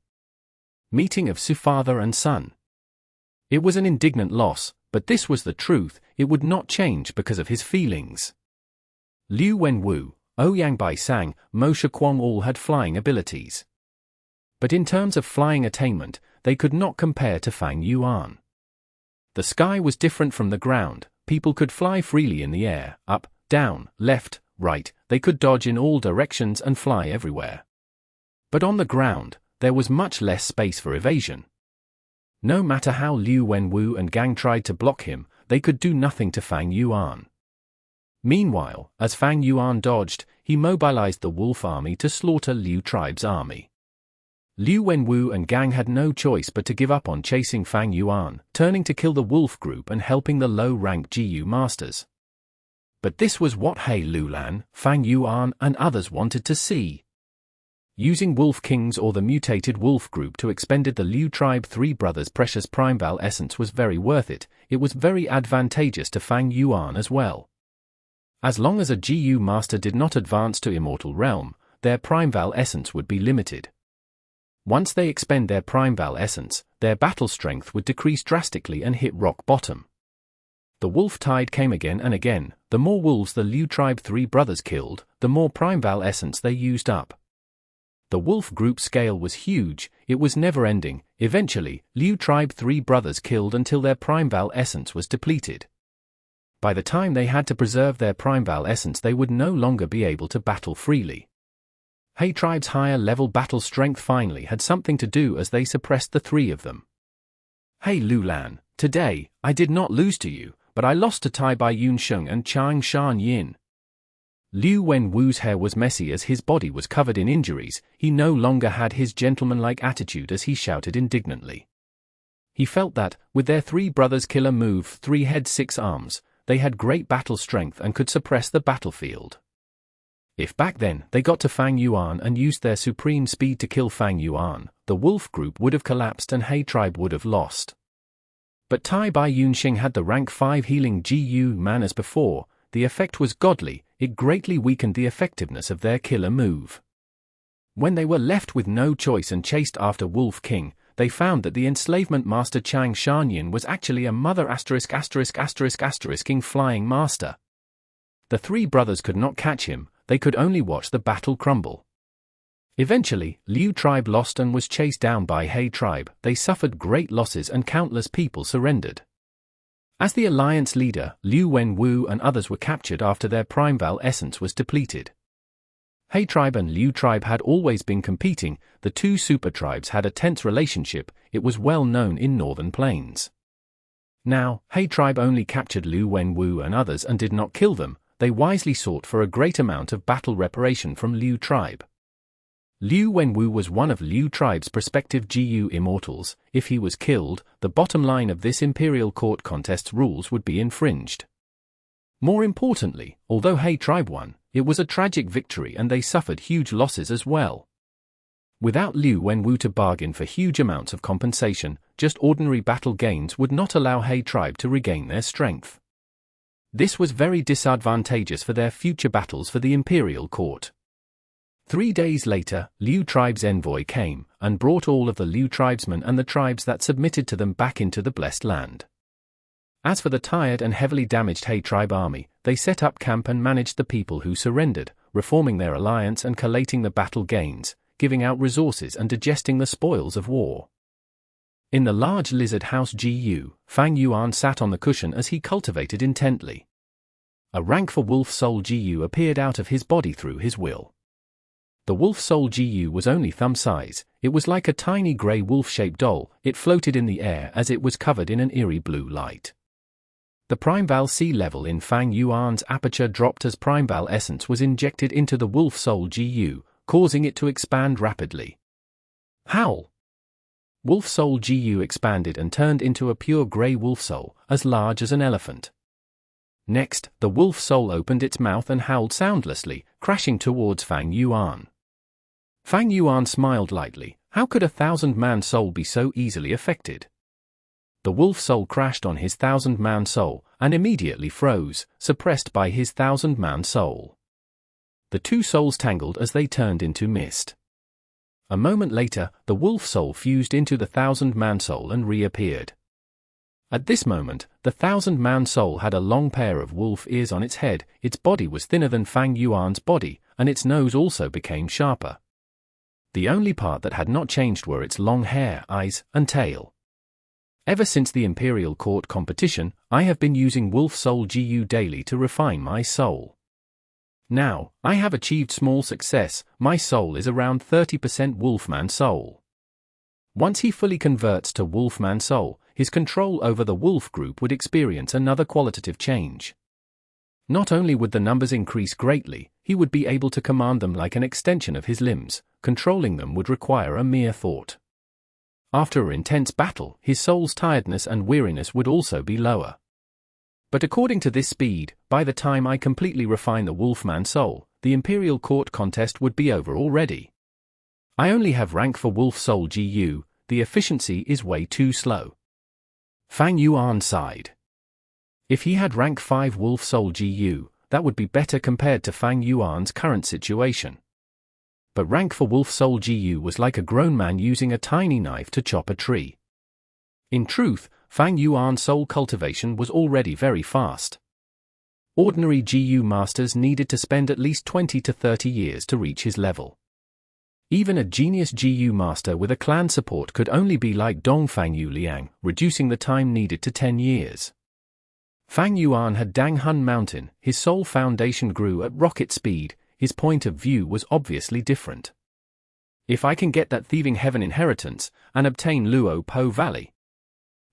Meeting of Su father and son. It was an indignant loss, but this was the truth, it would not change because of his feelings. Liu Wenwu, Ouyang Bai Sang, Mo Shakwang all had flying abilities. But in terms of flying attainment, they could not compare to Fang Yuan. The sky was different from the ground, people could fly freely in the air, up, down, left, right, they could dodge in all directions and fly everywhere. But on the ground, there was much less space for evasion. No matter how Liu Wenwu and Gang tried to block him, they could do nothing to Fang Yuan. Meanwhile, as Fang Yuan dodged, he mobilized the wolf army to slaughter Liu tribe's army. Liu Wenwu and Gang had no choice but to give up on chasing Fang Yuan, turning to kill the wolf group and helping the low-rank GU masters. But this was what He Lulan, Fang Yuan and others wanted to see. Using Wolf Kings or the mutated wolf group to expend the Liu tribe three brothers' precious primeval essence was very worth it, it was very advantageous to Fang Yuan as well. As long as a GU master did not advance to Immortal realm, their primeval essence would be limited. Once they expend their primeval essence, their battle strength would decrease drastically and hit rock bottom. The wolf tide came again and again, the more wolves the Liu tribe three brothers killed, the more primeval essence they used up. The wolf group scale was huge, it was never-ending. Eventually, Liu tribe three brothers killed until their primeval essence was depleted. By the time they had to preserve their primeval essence, they would no longer be able to battle freely. He tribe's higher-level battle strength finally had something to do as they suppressed the three of them. He Lulan, today, I did not lose to you, but I lost to Tai Bai Yun Sheng and Chang Shan Yin. Liu Wenwu's hair was messy as his body was covered in injuries, he no longer had his gentlemanlike attitude as he shouted indignantly. He felt that, with their three brothers' killer move 3 heads 6 arms, they had great battle strength and could suppress the battlefield. If back then they got to Fang Yuan and used their supreme speed to kill Fang Yuan, the wolf group would have collapsed and He tribe would have lost. But Tai Bai Yun Sheng had the rank 5 healing GU man as before, the effect was godly, it greatly weakened the effectiveness of their killer move. When they were left with no choice and chased after Wolf King, they found that the enslavement master Chang Shanyin was actually a mother *******ing flying master. The three brothers could not catch him, they could only watch the battle crumble. Eventually, Liu tribe lost and was chased down by He tribe, they suffered great losses and countless people surrendered. As the alliance leader, Liu Wenwu and others were captured after their primeval essence was depleted. He tribe and Liu tribe had always been competing, the two super tribes had a tense relationship, it was well known in northern plains. Now, He tribe only captured Liu Wenwu and others and did not kill them, they wisely sought for a great amount of battle reparation from Liu tribe. Liu Wenwu was one of Liu tribe's prospective Jiu immortals. If he was killed, the bottom line of this imperial court contest's rules would be infringed. More importantly, although He tribe won, it was a tragic victory and they suffered huge losses as well. Without Liu Wenwu to bargain for huge amounts of compensation, just ordinary battle gains would not allow He tribe to regain their strength. This was very disadvantageous for their future battles for the imperial court. 3 days later, Liu tribe's envoy came, and brought all of the Liu tribesmen and the tribes that submitted to them back into the blessed land. As for the tired and heavily damaged He tribe army, they set up camp and managed the people who surrendered, reforming their alliance and collating the battle gains, giving out resources and digesting the spoils of war. In the large lizard house Jiu, Fang Yuan sat on the cushion as he cultivated intently. A rank for wolf soul Jiu appeared out of his body through his will. The wolf soul Jiu was only thumb size. It was like a tiny grey wolf-shaped doll. It floated in the air as it was covered in an eerie blue light. The Primeval sea level in Fang Yuan's aperture dropped as Primeval essence was injected into the wolf soul Jiu, causing it to expand rapidly. Howl! Wolf soul Jiu expanded and turned into a pure grey wolf soul, as large as an elephant. Next, the wolf soul opened its mouth and howled soundlessly, crashing towards Fang Yuan. Fang Yuan smiled lightly. How could a 1,000-man soul be so easily affected? The wolf soul crashed on his 1,000-man soul, and immediately froze, suppressed by his 1,000-man soul. The two souls tangled as they turned into mist. A moment later, the wolf soul fused into the 1,000-man soul and reappeared. At this moment, the 1,000-man soul had a long pair of wolf ears on its head, its body was thinner than Fang Yuan's body, and its nose also became sharper. The only part that had not changed were its long hair, eyes, and tail. Ever since the Imperial Court competition, I have been using Wolf Soul Jiu daily to refine my soul. Now, I have achieved small success. My soul is around 30% Wolfman Soul. Once he fully converts to Wolfman Soul, his control over the wolf group would experience another qualitative change. Not only would the numbers increase greatly, he would be able to command them like an extension of his limbs. Controlling them would require a mere thought. After an intense battle, his soul's tiredness and weariness would also be lower. But according to this speed, by the time I completely refine the Wolfman Soul, the Imperial Court contest would be over already. I only have rank for Wolf Soul Jiu, the efficiency is way too slow. Fang Yuan sighed. If he had rank 5 Wolf Soul Jiu, that would be better compared to Fang Yuan's current situation. But rank for Wolf Soul Jiu was like a grown man using a tiny knife to chop a tree. In truth, Fang Yuan's soul cultivation was already very fast. Ordinary Jiu masters needed to spend at least 20 to 30 years to reach his level. Even a genius Jiu master with a clan support could only be like Dong Fang Yu Liang, reducing the time needed to 10 years. Fang Yuan had Dang Hun Mountain, his soul foundation grew at rocket speed. His point of view was obviously different. If I can get that Thieving Heaven inheritance, and obtain Luo Po Valley.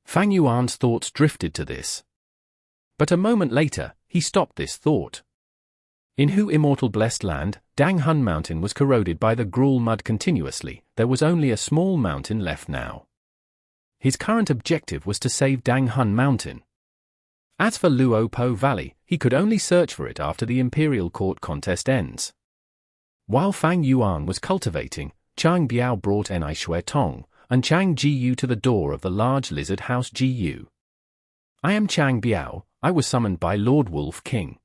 Fang Yuan's thoughts drifted to this. But a moment later, he stopped this thought. In Hu Immortal Blessed Land, Dang Hun Mountain was corroded by the gruel mud continuously. There was only a small mountain left now. His current objective was to save Dang Hun Mountain. As for Luo Po Valley, he could only search for it after the Imperial Court contest ends. While Fang Yuan was cultivating, Chang Biao brought Ni Xue Tong and Chang Jiu to the door of the large lizard house Jiu. I am Chang Biao, I was summoned by Lord Wolf King.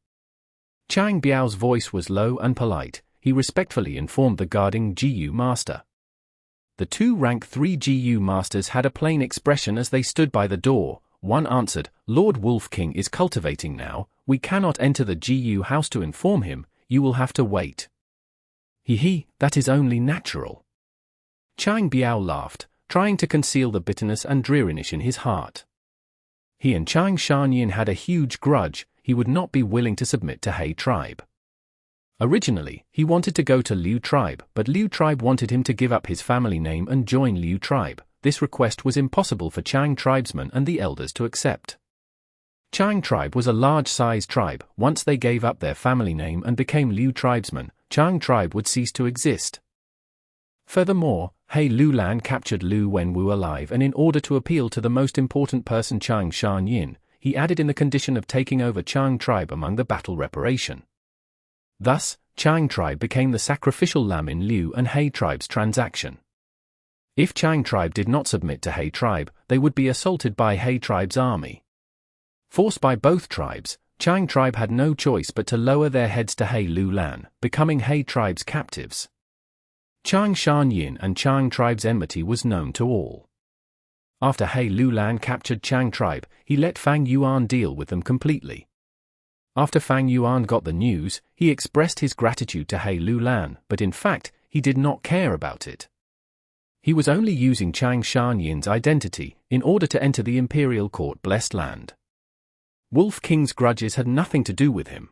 Chang Biao's voice was low and polite. He respectfully informed the guarding Jiu master. The two rank 3 Jiu masters had a plain expression as they stood by the door. One answered, Lord Wolf King is cultivating now, we cannot enter the Jiu house to inform him, you will have to wait. That is only natural. Chang Biao laughed, trying to conceal the bitterness and dreariness in his heart. He and Chang Shanyin had a huge grudge. He would not be willing to submit to He tribe. Originally, he wanted to go to Liu tribe, but Liu tribe wanted him to give up his family name and join Liu tribe. This request was impossible for Chang tribesmen and the elders to accept. Chang tribe was a large-sized tribe. Once they gave up their family name and became Liu tribesmen, Chang tribe would cease to exist. Furthermore, He Lulan captured Lu Wenwu alive, and in order to appeal to the most important person Chang Shanyin, he added in the condition of taking over Chang tribe among the battle reparation. Thus, Chang tribe became the sacrificial lamb in Liu and He tribe's transaction. If Chang tribe did not submit to He tribe, they would be assaulted by He tribe's army. Forced by both tribes, Chang tribe had no choice but to lower their heads to He Lulan, becoming He tribe's captives. Chang Shanyin and Chang tribe's enmity was known to all. After He Lulan captured Chang tribe, he let Fang Yuan deal with them completely. After Fang Yuan got the news, he expressed his gratitude to He Lulan, but in fact, he did not care about it. He was only using Chang Shanyin's identity in order to enter the imperial court blessed land. Wolf King's grudges had nothing to do with him.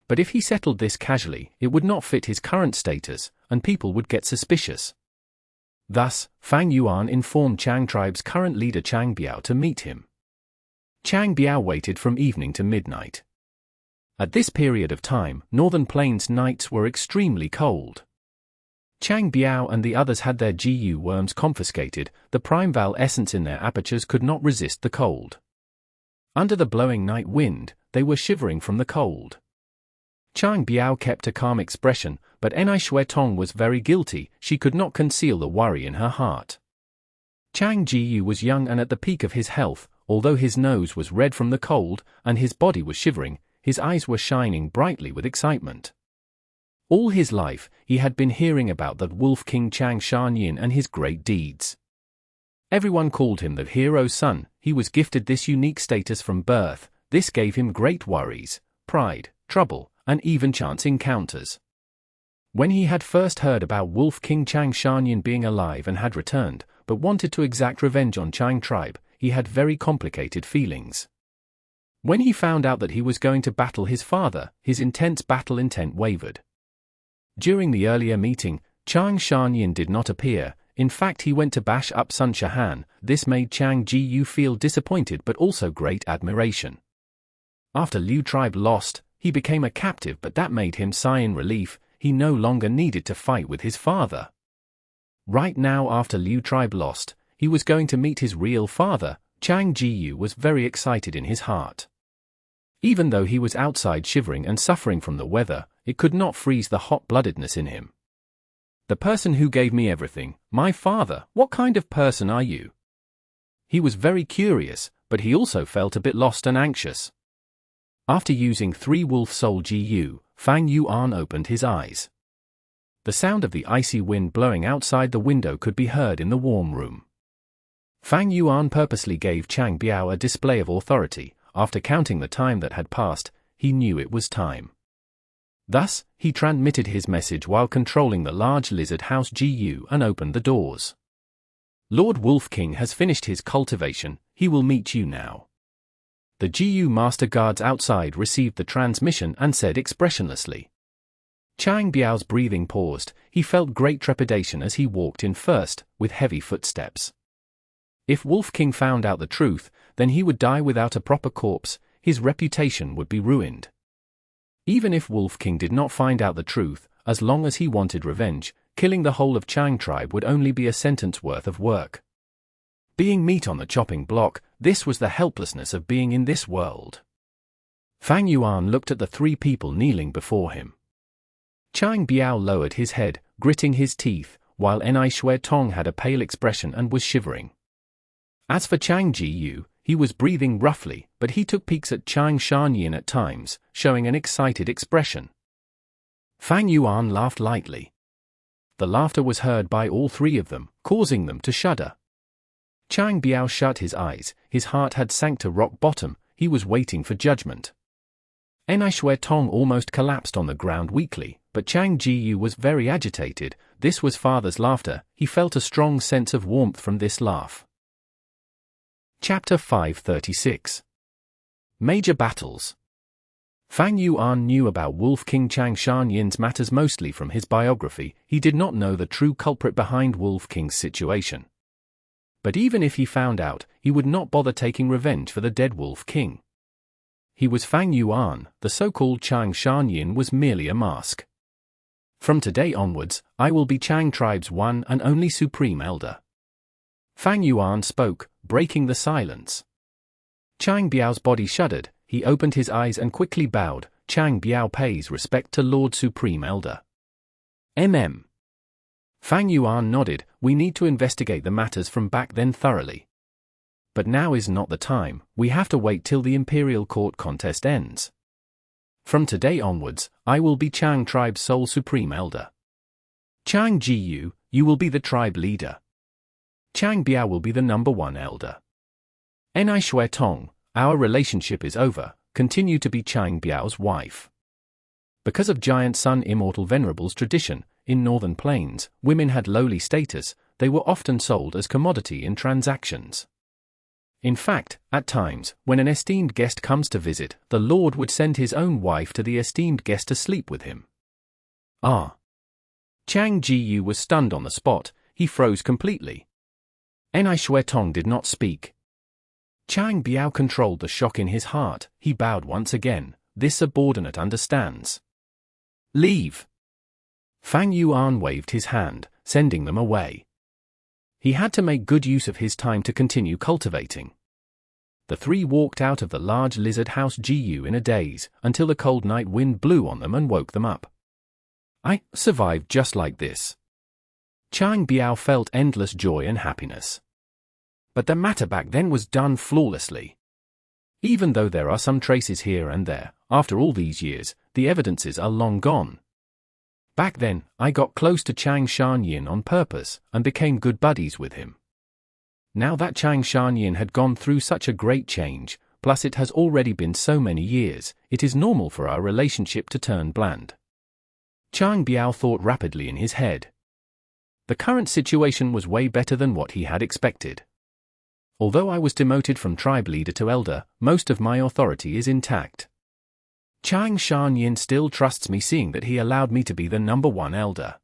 But if he settled this casually, it would not fit his current status, and people would get suspicious. Thus, Fang Yuan informed Chang tribe's current leader Chang Biao to meet him. Chang Biao waited from evening to midnight. At this period of time, Northern Plains nights were extremely cold. Chang Biao and the others had their GU worms confiscated, the Primeval essence in their apertures could not resist the cold. Under the blowing night wind, they were shivering from the cold. Chang Biao kept a calm expression, but Enai Xue Tong was very guilty, she could not conceal the worry in her heart. Chang Jiu was young and at the peak of his health, although his nose was red from the cold, and his body was shivering, his eyes were shining brightly with excitement. All his life, he had been hearing about that Wolf King Chang Shanyin and his great deeds. Everyone called him the hero's son, he was gifted this unique status from birth, this gave him great worries, pride, trouble, and even chance encounters. When he had first heard about Wolf King Chang Shanyin being alive and had returned, but wanted to exact revenge on Chang tribe, he had very complicated feelings. When he found out that he was going to battle his father, his intense battle intent wavered. During the earlier meeting, Chang Shanyin did not appear, in fact he went to bash up Sun Shahan, this made Chang Jiu feel disappointed but also great admiration. After Liu tribe lost, he became a captive, but that made him sigh in relief, he no longer needed to fight with his father. Right now after Liu tribe lost, he was going to meet his real father. Chang Jiu was very excited in his heart. Even though he was outside shivering and suffering from the weather, it could not freeze the hot-bloodedness in him. The person who gave me everything, my father, what kind of person are you? He was very curious, but he also felt a bit lost and anxious. After using 3 Wolf Soul GU, Fang Yuan opened his eyes. The sound of the icy wind blowing outside the window could be heard in the warm room. Fang Yuan purposely gave Chang Biao a display of authority. After counting the time that had passed, he knew it was time. Thus, he transmitted his message while controlling the large lizard house GU and opened the doors. Lord Wolf King has finished his cultivation, he will meet you now. The GU master guards outside received the transmission and said expressionlessly. Chang Biao's breathing paused, he felt great trepidation as he walked in first, with heavy footsteps. If Wolf King found out the truth, then he would die without a proper corpse, his reputation would be ruined. Even if Wolf King did not find out the truth, as long as he wanted revenge, killing the whole of Chang tribe would only be a sentence worth of work. Being meat on the chopping block, this was the helplessness of being in this world. Fang Yuan looked at the 3 people kneeling before him. Chang Biao lowered his head, gritting his teeth, while Enai Xue Tong had a pale expression and was shivering. As for Chang Jiu, he was breathing roughly, but he took peeks at Chang Shanyin at times, showing an excited expression. Fang Yuan laughed lightly. The laughter was heard by all 3 of them, causing them to shudder. Chang Biao shut his eyes, his heart had sank to rock bottom, he was waiting for judgment. Enai Xue Tong almost collapsed on the ground weakly, but Chang Jiu was very agitated, this was father's laughter, he felt a strong sense of warmth from this laugh. Chapter 536. Major Battles. Fang Yuan knew about Wolf King Chang Shanyin's matters mostly from his biography, he did not know the true culprit behind Wolf King's situation. But even if he found out, he would not bother taking revenge for the dead Wolf King. He was Fang Yuan, the so-called Chang Shanyin was merely a mask. From today onwards, I will be Chang tribe's one and only supreme elder. Fang Yuan spoke, breaking the silence. Chang Biao's body shuddered, he opened his eyes and quickly bowed. Chang Biao pays respect to Lord Supreme Elder. Fang Yuan nodded, we need to investigate the matters from back then thoroughly. But now is not the time, we have to wait till the Imperial Court contest ends. From today onwards, I will be Chang tribe's sole Supreme Elder. Xing Jiu, you will be the tribe leader. Chang Biao will be the number 1 elder. Ni Xue Tong, our relationship is over, continue to be Chang Biao's wife. Because of Giant Sun Immortal Venerable's tradition, in Northern Plains, women had lowly status, they were often sold as commodity in transactions. In fact, at times, when an esteemed guest comes to visit, the Lord would send his own wife to the esteemed guest to sleep with him. Xing Jiu was stunned on the spot, he froze completely. Ni Xue Tong did not speak. Chang Biao controlled the shock in his heart, he bowed once again, this subordinate understands. Leave. Fang Yuan waved his hand, sending them away. He had to make good use of his time to continue cultivating. The three walked out of the large lizard house Jiu in a daze, until the cold night wind blew on them and woke them up. I survived just like this. Chang Biao felt endless joy and happiness. But the matter back then was done flawlessly. Even though there are some traces here and there, after all these years, the evidences are long gone. Back then, I got close to Chang Shanyin on purpose, and became good buddies with him. Now that Chang Shanyin had gone through such a great change, plus it has already been so many years, it is normal for our relationship to turn bland. Chang Biao thought rapidly in his head. The current situation was way better than what he had expected. Although I was demoted from tribe leader to elder, most of my authority is intact. Chang Shanyin still trusts me, seeing that he allowed me to be the number 1 elder.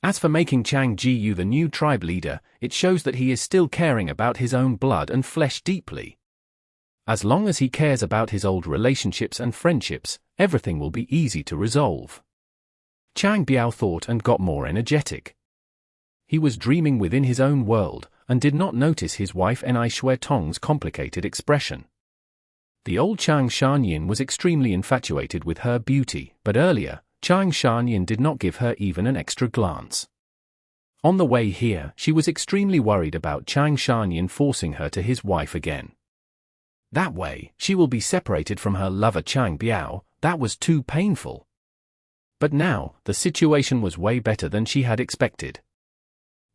As for making Chang Jiu the new tribe leader, it shows that he is still caring about his own blood and flesh deeply. As long as he cares about his old relationships and friendships, everything will be easy to resolve. Chang Biao thought and got more energetic. He was dreaming within his own world, and did not notice his wife Ni Xue Tong's complicated expression. The old Chang Shanyin was extremely infatuated with her beauty, but earlier, Chang Shanyin did not give her even an extra glance. On the way here, she was extremely worried about Chang Shanyin forcing her to his wife again. That way, she will be separated from her lover Chang Biao, that was too painful. But now, the situation was way better than she had expected.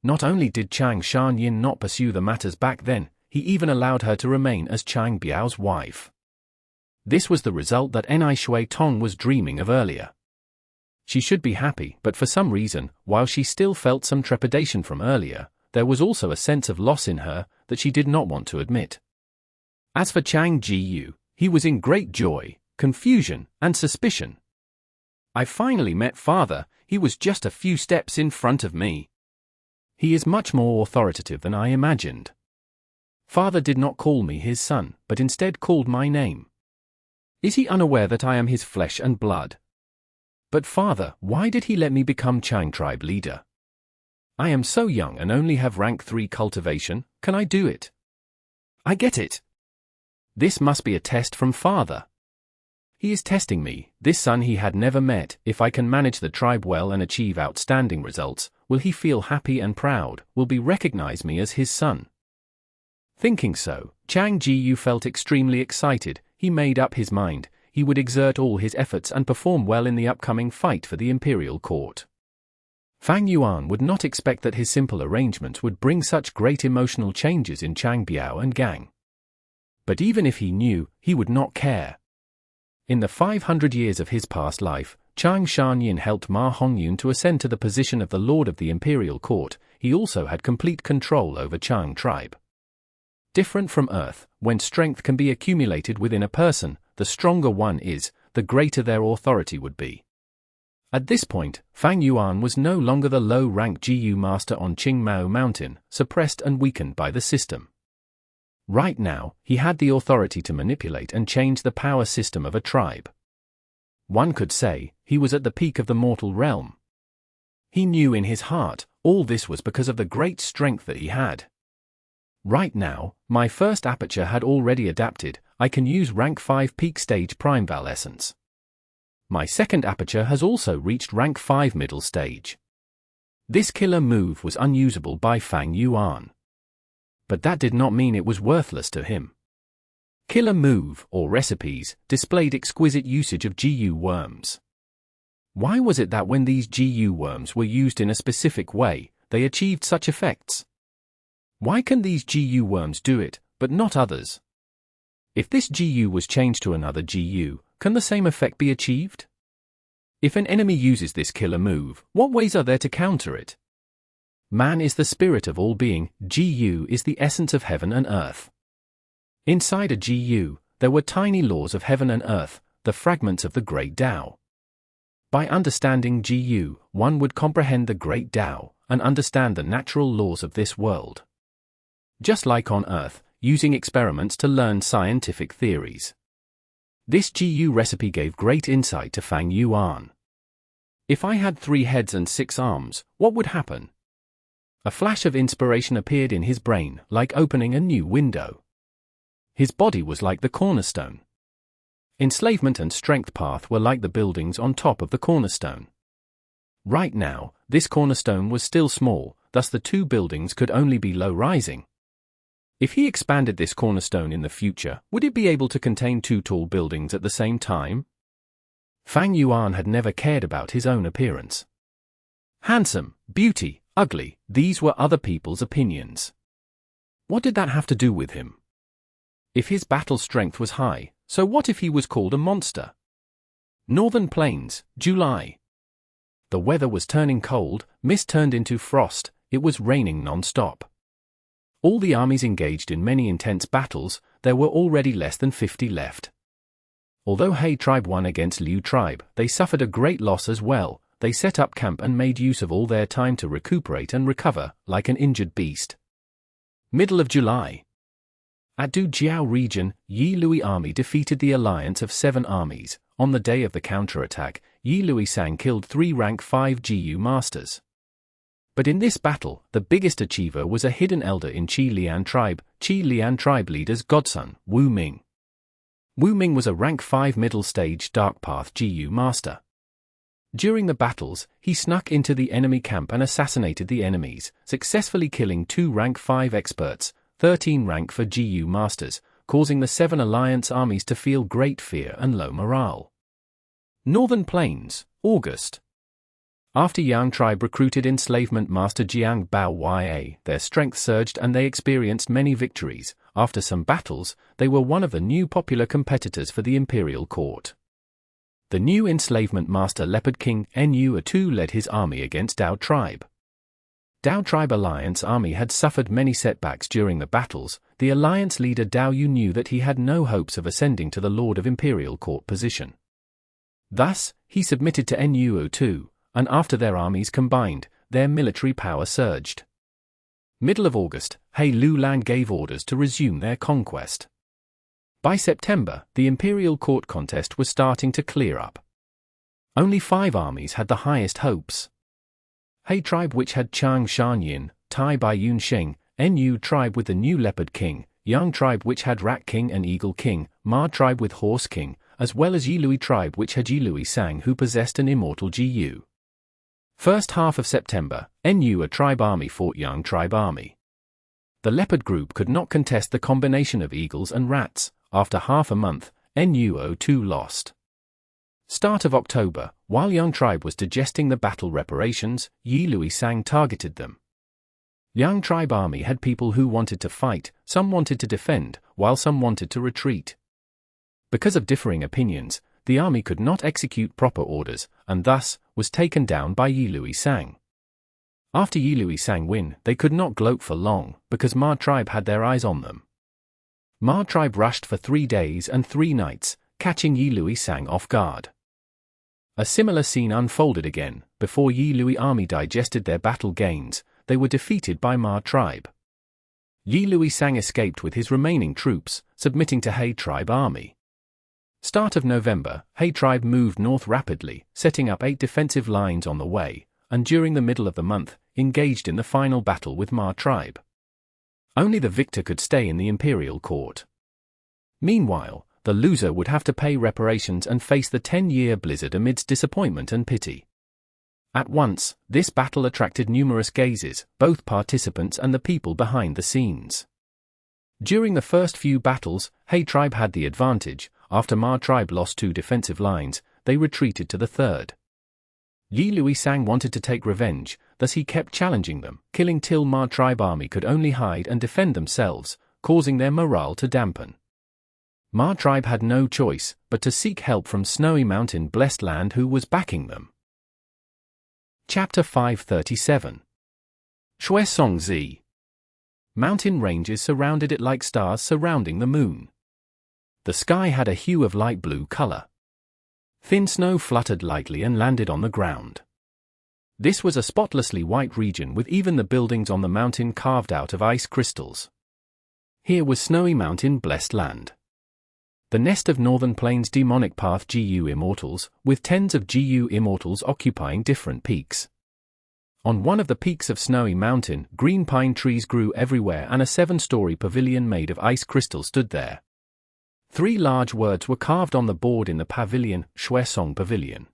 Not only did Chang Shanyin not pursue the matters back then, he even allowed her to remain as Chang Biao's wife. This was the result that Ni Xue Tong was dreaming of earlier. She should be happy, but for some reason, while she still felt some trepidation from earlier, there was also a sense of loss in her that she did not want to admit. As for Chang Jiu, he was in great joy, confusion, and suspicion. I finally met Father, he was just a few steps in front of me. He is much more authoritative than I imagined. Father did not call me his son, but instead called my name. Is he unaware that I am his flesh and blood? But Father, why did he let me become Chang tribe leader? I am so young and only have rank 3 cultivation, can I do it? I get it. This must be a test from Father. He is testing me, this son he had never met. If I can manage the tribe well and achieve outstanding results, will he feel happy and proud, will he recognize me as his son? Thinking so, Chang Jiu felt extremely excited. He made up his mind, he would exert all his efforts and perform well in the upcoming fight for the Imperial Court. Fang Yuan would not expect that his simple arrangement would bring such great emotional changes in Chang Biao and gang. But even if he knew, he would not care. In the 500 years of his past life, Chang Shanyin helped Ma Hongyun to ascend to the position of the Lord of the Imperial Court. He also had complete control over Chang tribe. Different from Earth, when strength can be accumulated within a person, the stronger one is, the greater their authority would be. At this point, Fang Yuan was no longer the low-rank Jiu master on Qingmao Mountain, suppressed and weakened by the system. Right now, he had the authority to manipulate and change the power system of a tribe. One could say, he was at the peak of the mortal realm, He knew in his heart, all this was because of the great strength that he had. Right now, my first aperture had already adapted. I can use rank 5 peak stage Primeval Essence. My second aperture has also reached rank 5 middle stage. This killer move was unusable by Fang Yuan. But that did not mean it was worthless to him. Killer move, or recipes, displayed exquisite usage of GU worms. Why was it that when these GU worms were used in a specific way, they achieved such effects? Why can these GU worms do it, but not others? If this GU was changed to another GU, can the same effect be achieved? If an enemy uses this killer move, what ways are there to counter it? Man is the spirit of all being, GU is the essence of heaven and earth. Inside a GU, there were tiny laws of heaven and earth, the fragments of the great Tao. By understanding GU, one would comprehend the great Tao, and understand the natural laws of this world. Just like on Earth, using experiments to learn scientific theories. This GU recipe gave great insight to Fang Yuan. If I had 3 heads and 6 arms, what would happen? A flash of inspiration appeared in his brain, like opening a new window. His body was like the cornerstone. Enslavement and strength path were like the buildings on top of the cornerstone. Right now, this cornerstone was still small, thus the 2 buildings could only be low-rising. If he expanded this cornerstone in the future, would it be able to contain 2 tall buildings at the same time? Fang Yuan had never cared about his own appearance. Handsome, beauty, ugly, these were other people's opinions. What did that have to do with him? If his battle strength was high, so what if he was called a monster? Northern Plains, July. The weather was turning cold, mist turned into frost, it was raining non-stop. All the armies engaged in many intense battles, there were already less than 50 left. Although He tribe won against Liu tribe, they suffered a great loss as well. They set up camp and made use of all their time to recuperate and recover, like an injured beast. Middle of July. At Du Jiao region, Yi Lui army defeated the alliance of 7 armies. On the day of the counterattack, Yi Lui Sang killed 3 rank 5 GU masters. But in this battle, the biggest achiever was a hidden elder in Lian tribe leader's godson, Wu Ming. Wu Ming was a rank 5 middle stage dark path GU master. During the battles, he snuck into the enemy camp and assassinated the enemies, successfully killing 2 rank 5 experts, 13 rank for GU masters, causing the 7 alliance armies to feel great fear and low morale. Northern Plains, August. After Yang tribe recruited enslavement master Jiang Bao Ya, their strength surged and they experienced many victories. After some battles, they were one of the new popular competitors for the imperial court. The new enslavement master Leopard King Nu Tu led his army against Dao tribe. Dao tribe alliance army had suffered many setbacks during the battles. The alliance leader Dao Yu knew that he had no hopes of ascending to the Lord of Imperial Court position. Thus, he submitted to Nu Tu, and after their armies combined, their military power surged. Middle of August, He Lulan gave orders to resume their conquest. By September, the Imperial Court contest was starting to clear up. Only 5 armies had the highest hopes. He tribe, which had Chang Shanyin, Tai Bai Yun Sheng, Nu tribe with the new Leopard King, Yang tribe which had Rat King and Eagle King, Ma tribe with Horse King, as well as Yi Lui tribe which had Yi Lui Sang who possessed an immortal GU. First half of September, Nu tribe army fought Yang tribe army. The leopard group could not contest the combination of eagles and rats. After half a month, Nu Tu lost. Start of October, while Yang tribe was digesting the battle reparations, Yi Lui Sang targeted them. Yang tribe army had people who wanted to fight, some wanted to defend, while some wanted to retreat. Because of differing opinions, the army could not execute proper orders, and thus, was taken down by Yi Lui Sang. After Yi Lui Sang win, they could not gloat for long, because Ma tribe had their eyes on them. Ma tribe rushed for 3 days and 3 nights, catching Yi Lui Sang off guard. A similar scene unfolded again. Before Yi Lui army digested their battle gains, they were defeated by Ma tribe. Yi Lui Sang escaped with his remaining troops, submitting to He tribe army. Start of November, He tribe moved north rapidly, setting up 8 defensive lines on the way. and during the middle of the month, engaged in the final battle with Ma tribe. Only the victor could stay in the imperial court. Meanwhile, the loser would have to pay reparations and face the 10-year blizzard amidst disappointment and pity. At once, this battle attracted numerous gazes, both participants and the people behind the scenes. During the first few battles, He tribe had the advantage. After Ma tribe lost 2 defensive lines, they retreated to the third. Yi Luisang wanted to take revenge, thus he kept challenging them, killing till Ma tribe army could only hide and defend themselves, causing their morale to dampen. Ma tribe had no choice but to seek help from Snowy Mountain Blessed Land, who was backing them. Chapter 537. Xue Song Zi. Mountain ranges surrounded it like stars surrounding the moon. The sky had a hue of light blue color. Thin snow fluttered lightly and landed on the ground. This was a spotlessly white region with even the buildings on the mountain carved out of ice crystals. Here was Snowy Mountain Blessed Land. The nest of Northern Plains demonic path GU immortals, with tens of GU immortals occupying different peaks. On one of the peaks of Snowy Mountain, green pine trees grew everywhere and a 7-story pavilion made of ice crystal stood there. 3 large words were carved on the board in the pavilion, Xue Song Pavilion.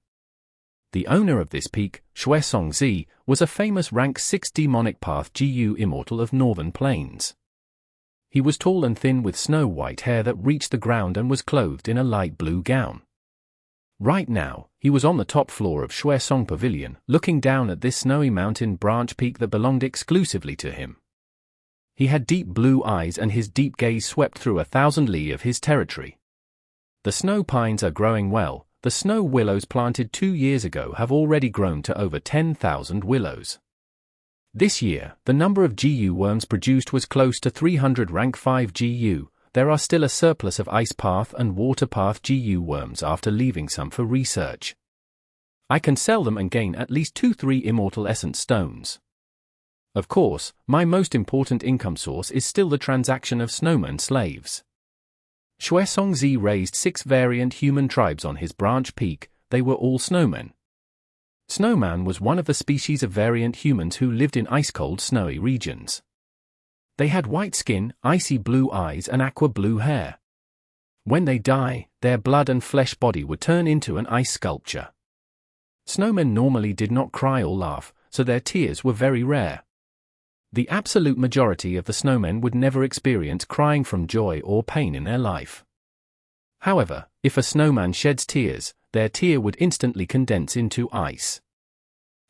The owner of this peak, Xue Song Zi, was a famous rank 6 demonic path GU immortal of Northern Plains. He was tall and thin with snow-white hair that reached the ground and was clothed in a light blue gown. Right now, he was on the top floor of Xue Song Pavilion, looking down at this snowy mountain branch peak that belonged exclusively to him. He had deep blue eyes and his deep gaze swept through 1,000 li of his territory. The snow pines are growing well. The snow willows planted 2 years ago have already grown to over 10,000 willows. This year, the number of GU worms produced was close to 300 rank 5 GU. There are still a surplus of ice path and water path GU worms after leaving some for research. I can sell them and gain at least 2-3 immortal essence stones. Of course, my most important income source is still the transaction of snowman slaves. Xue Song Zi raised 6 variant human tribes on his branch peak. They were all snowmen. Snowman was one of the species of variant humans who lived in ice-cold snowy regions. They had white skin, icy blue eyes and aqua blue hair. When they die, their blood and flesh body would turn into an ice sculpture. Snowmen normally did not cry or laugh, so their tears were very rare. The absolute majority of the snowmen would never experience crying from joy or pain in their life. However, if a snowman sheds tears, their tear would instantly condense into ice.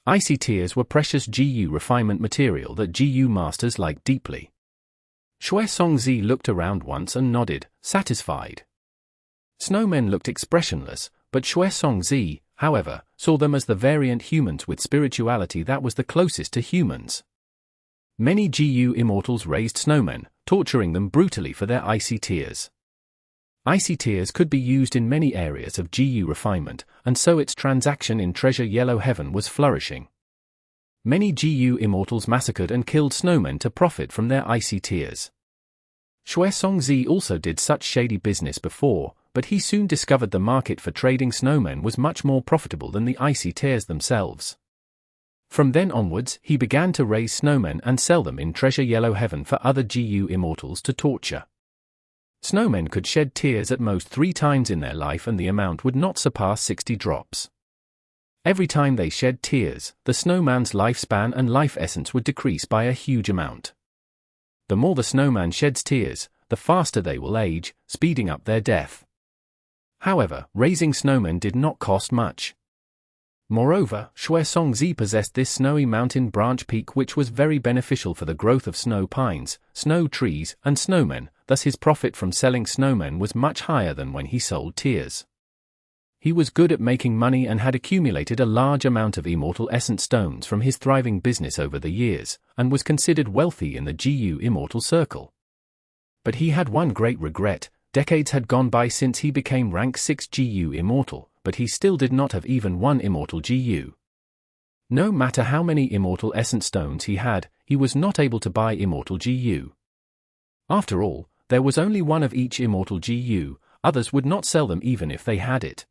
Icy tears were precious GU refinement material that GU masters liked deeply. Xue Song Zi looked around once and nodded, satisfied. Snowmen looked expressionless, but Xue Song Zi, however, saw them as the variant humans with spirituality that was the closest to humans. Many GU immortals raised snowmen, torturing them brutally for their icy tears. Icy tears could be used in many areas of GU refinement, and so its transaction in Treasure Yellow Heaven was flourishing. Many GU immortals massacred and killed snowmen to profit from their icy tears. Xue Song Zi also did such shady business before, but he soon discovered the market for trading snowmen was much more profitable than the icy tears themselves. From then onwards, he began to raise snowmen and sell them in Treasure Yellow Heaven for other GU immortals to torture. Snowmen could shed tears at most 3 times in their life and the amount would not surpass 60 drops. Every time they shed tears, the snowman's lifespan and life essence would decrease by a huge amount. The more the snowman sheds tears, the faster they will age, speeding up their death. However, raising snowmen did not cost much. Moreover, Xue Song Zi possessed this snowy mountain branch peak which was very beneficial for the growth of snow pines, snow trees, and snowmen, thus his profit from selling snowmen was much higher than when he sold tears. He was good at making money and had accumulated a large amount of immortal essence stones from his thriving business over the years, and was considered wealthy in the GU immortal circle. But he had one great regret. Decades had gone by since he became rank 6 GU immortal, but he still did not have even 1 immortal GU. No matter how many immortal essence stones he had, he was not able to buy immortal GU. After all, there was only 1 of each immortal GU, others would not sell them even if they had it.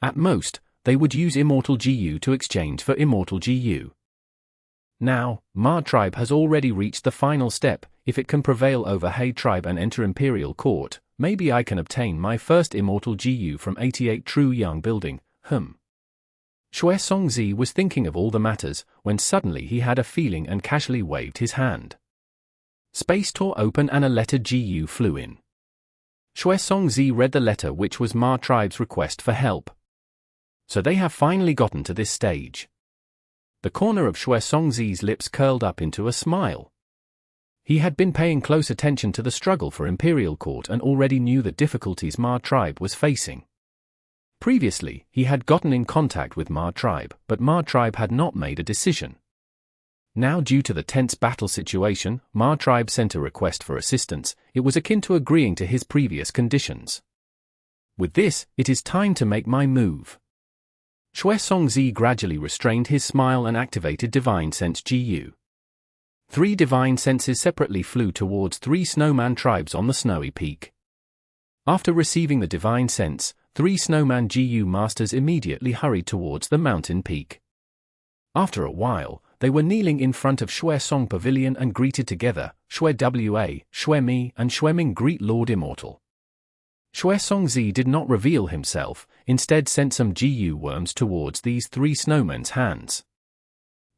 At most, they would use Immortal GU to exchange for Immortal GU. Now, Ma tribe has already reached the final step. If it can prevail over He tribe and enter Imperial Court, maybe I can obtain my first Immortal GU from 88 True Young Building. Xue Song Zi was thinking of all the matters, when suddenly he had a feeling and casually waved his hand. Space tore open and a letter GU flew in. Xue Song Zi read the letter, which was Ma tribe's request for help. So they have finally gotten to this stage. The corner of Xue Song Zi's lips curled up into a smile. He had been paying close attention to the struggle for Imperial Court and already knew the difficulties Ma tribe was facing. Previously, he had gotten in contact with Ma tribe, but Ma tribe had not made a decision. Now, due to the tense battle situation, Ma tribe sent a request for assistance. It was akin to agreeing to his previous conditions. With this, it is time to make my move. Xue Song Zi gradually restrained his smile and activated Divine Sense GU. 3 divine senses separately flew towards 3 snowman tribes on the snowy peak. After receiving the divine sense, 3 snowman GU masters immediately hurried towards the mountain peak. After a while, they were kneeling in front of Xue Song Pavilion and greeted together. Xue Wa, Xue Mi, and Xue Ming greet Lord Immortal. Xue Song Zi did not reveal himself, instead sent some GU worms towards these 3 snowmen's hands.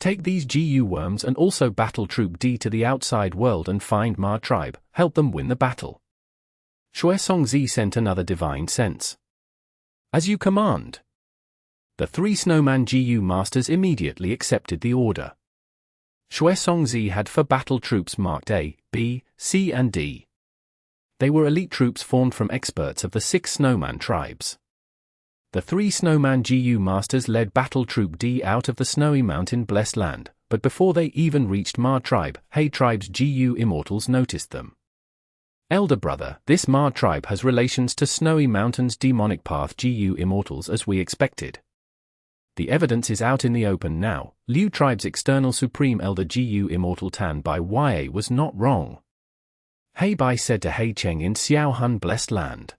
Take these GU worms and also Battle Troop D to the outside world and find Ma tribe, help them win the battle. Xue Song Zi sent another divine sense. As you command. The 3 snowman GU masters immediately accepted the order. Xue Song Zi had 4 battle troops marked A, B, C and D. They were elite troops formed from experts of the 6 snowman tribes. The 3 snowman GU masters led Battle Troop D out of the snowy mountain blessed land, but before they even reached Ma tribe, He tribe's GU immortals noticed them. Elder brother, this Ma tribe has relations to Snowy Mountain's demonic path GU immortals as we expected. The evidence is out in the open now. Liu tribe's external supreme elder GU immortal Tai Bai Yun was not wrong. He Bai said to He Cheng in Xiaohun blessed land.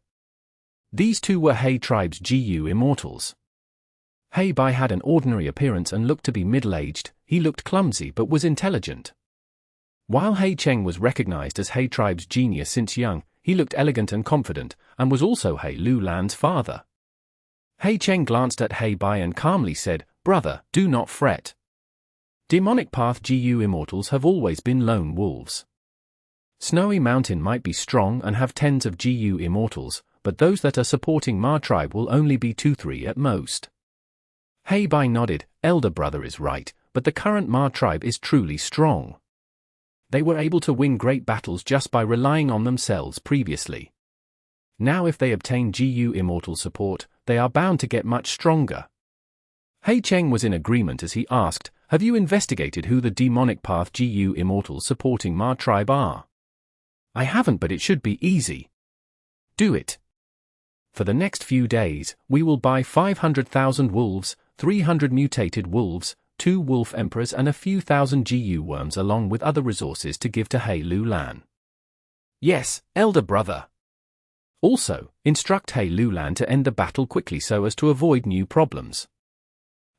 These 2 were He tribe's GU immortals. He Bai had an ordinary appearance and looked to be middle-aged. He looked clumsy but was intelligent. While He Cheng was recognized as He tribe's genius since young, he looked elegant and confident, and was also He Lu Lan's father. He Cheng glanced at He Bai and calmly said, "Brother, do not fret. Demonic path GU immortals have always been lone wolves. Snowy Mountain might be strong and have tens of GU immortals, but those that are supporting Ma tribe will only be 2-3 at most." He Bai nodded. Elder brother is right, but the current Ma tribe is truly strong. They were able to win great battles just by relying on themselves previously. Now if they obtain GU immortal support, they are bound to get much stronger. He Cheng was in agreement as he asked, "Have you investigated who the demonic path GU immortals supporting Ma tribe are?" "I haven't, but it should be easy." "Do it. For the next few days, we will buy 500,000 wolves, 300 mutated wolves, 2 wolf emperors and a few thousand GU worms along with other resources to give to He Lu Lan." "Yes, elder brother." "Also, instruct He Lu Lan to end the battle quickly so as to avoid new problems."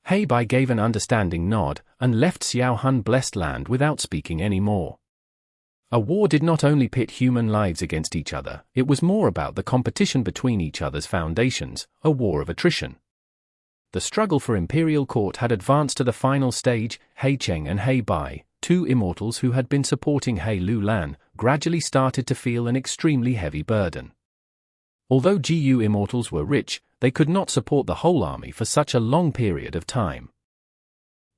He Bai gave an understanding nod, and left Xiaohun blessed land without speaking any more. A war did not only pit human lives against each other, it was more about the competition between each other's foundations, a war of attrition. The struggle for Imperial Court had advanced to the final stage. He Cheng and He Bai, 2 immortals who had been supporting He Lu Lan, gradually started to feel an extremely heavy burden. Although GU immortals were rich, they could not support the whole army for such a long period of time.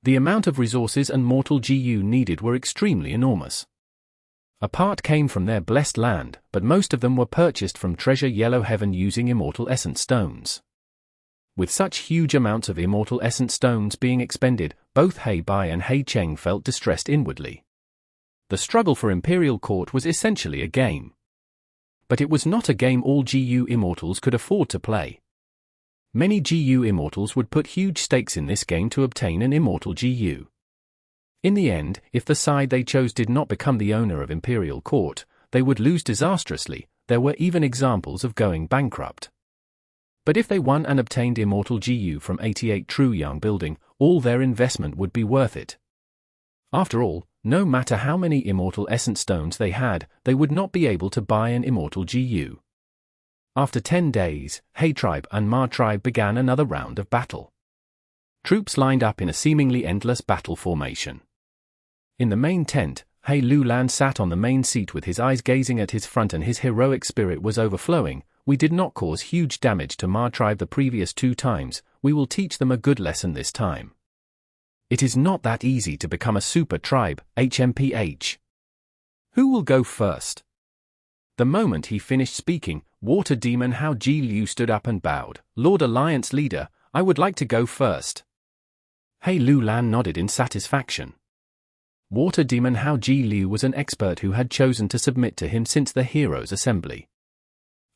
The amount of resources and mortal GU needed were extremely enormous. A part came from their blessed land, but most of them were purchased from Treasure Yellow Heaven using Immortal Essence Stones. With such huge amounts of Immortal Essence Stones being expended, both He Bai and He Cheng felt distressed inwardly. The struggle for Imperial Court was essentially a game. But it was not a game all GU immortals could afford to play. Many GU immortals would put huge stakes in this game to obtain an Immortal GU. In the end, if the side they chose did not become the owner of Imperial Court, they would lose disastrously. There were even examples of going bankrupt. But if they won and obtained Immortal Jiu from 88 True Yang building, all their investment would be worth it. After all, no matter how many Immortal Essence Stones they had, they would not be able to buy an Immortal Jiu. After 10 days, He tribe and Ma tribe began another round of battle. Troops lined up in a seemingly endless battle formation. In the main tent, He Lian sat on the main seat with his eyes gazing at his front, and his heroic spirit was overflowing. We did not cause huge damage to Ma tribe the previous 2 times, we will teach them a good lesson this time. It is not that easy to become a super tribe, HMPH. Who will go first? The moment he finished speaking, Water Demon Hao Ji Liu stood up and bowed. Lord Alliance Leader, I would like to go first. He Lian nodded in satisfaction. Water Demon Hao Ji Liu was an expert who had chosen to submit to him since the Heroes' Assembly.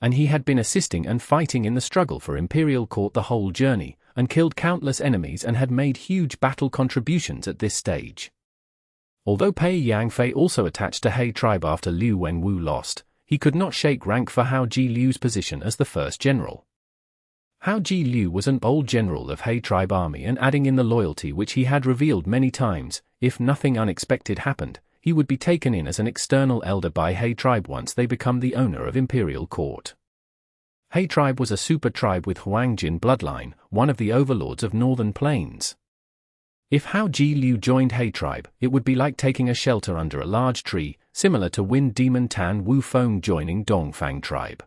And he had been assisting and fighting in the struggle for Imperial Court the whole journey, and killed countless enemies and had made huge battle contributions at this stage. Although Pei Yangfei also attached to He tribe after Liu Wenwu lost, he could not shake rank for Hao Ji Liu's position as the first general. Hao Ji Liu was an old general of He tribe army, and adding in the loyalty which he had revealed many times, if nothing unexpected happened, he would be taken in as an external elder by He tribe once they become the owner of Imperial Court. He tribe was a super tribe with Huangjin bloodline, one of the overlords of Northern Plains. If Hao Ji Liu joined He tribe, it would be like taking a shelter under a large tree, similar to Wind Demon Tan Wu Feng joining Dongfang tribe.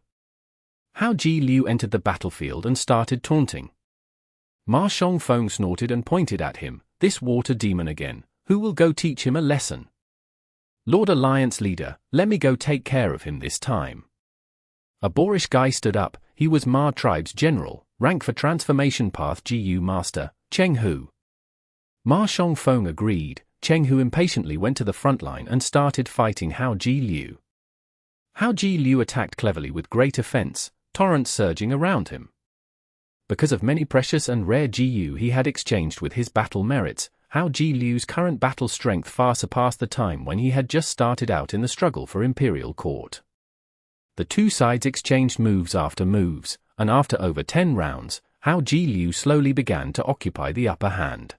Hao Ji Liu entered the battlefield and started taunting. Ma Shongfeng snorted and pointed at him. This water demon again, who will go teach him a lesson? Lord Alliance Leader, let me go take care of him this time. A boorish guy stood up. He was Ma tribe's general, rank for Transformation Path GU Master, Cheng Hu. Ma Shongfeng agreed. Cheng Hu impatiently went to the front line and started fighting Hao Ji Liu. Hao Ji Liu attacked cleverly with great offense, torrents surging around him. Because of many precious and rare GU he had exchanged with his battle merits, Hao Ji Liu's current battle strength far surpassed the time when he had just started out in the struggle for Imperial Court. The two sides exchanged moves after moves, and after over 10 rounds, Hao Ji Liu slowly began to occupy the upper hand.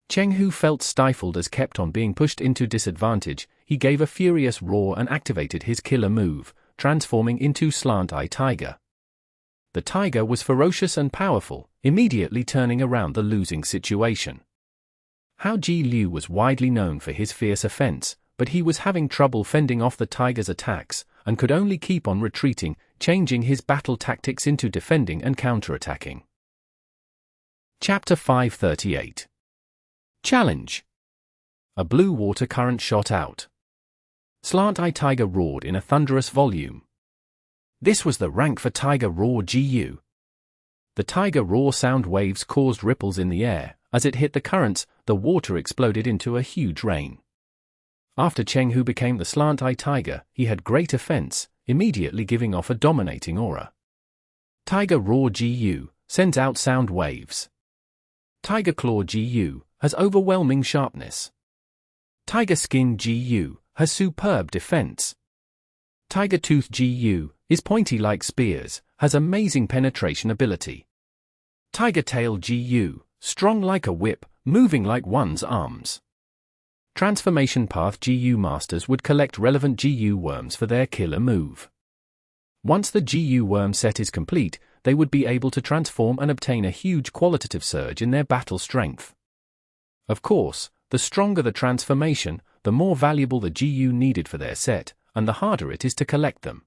Cheng Hu felt stifled as kept on being pushed into disadvantage. He gave a furious roar and activated his killer move, transforming into Slant Eye Tiger. The tiger was ferocious and powerful, immediately turning around the losing situation. Hao Ji Liu was widely known for his fierce offense, but he was having trouble fending off the tiger's attacks, and could only keep on retreating, changing his battle tactics into defending and counterattacking. Chapter 538. Challenge. A blue water current shot out. Slant Eye Tiger roared in a thunderous volume. This was the rank for Tiger Roar GU. The Tiger Roar sound waves caused ripples in the air. As it hit the currents, the water exploded into a huge rain. After Cheng Hu became the Slant Eye Tiger, he had great offense, immediately giving off a dominating aura. Tiger Roar GU sends out sound waves. Tiger Claw GU has overwhelming sharpness. Tiger Skin GU has superb defense. Tiger Tooth GU is pointy like spears, has amazing penetration ability. Tiger Tail GU, strong like a whip, moving like one's arms. Transformation Path GU Masters would collect relevant GU worms for their killer move. Once the GU worm set is complete, they would be able to transform and obtain a huge qualitative surge in their battle strength. Of course, the stronger the transformation, the more valuable the GU needed for their set, and the harder it is to collect them.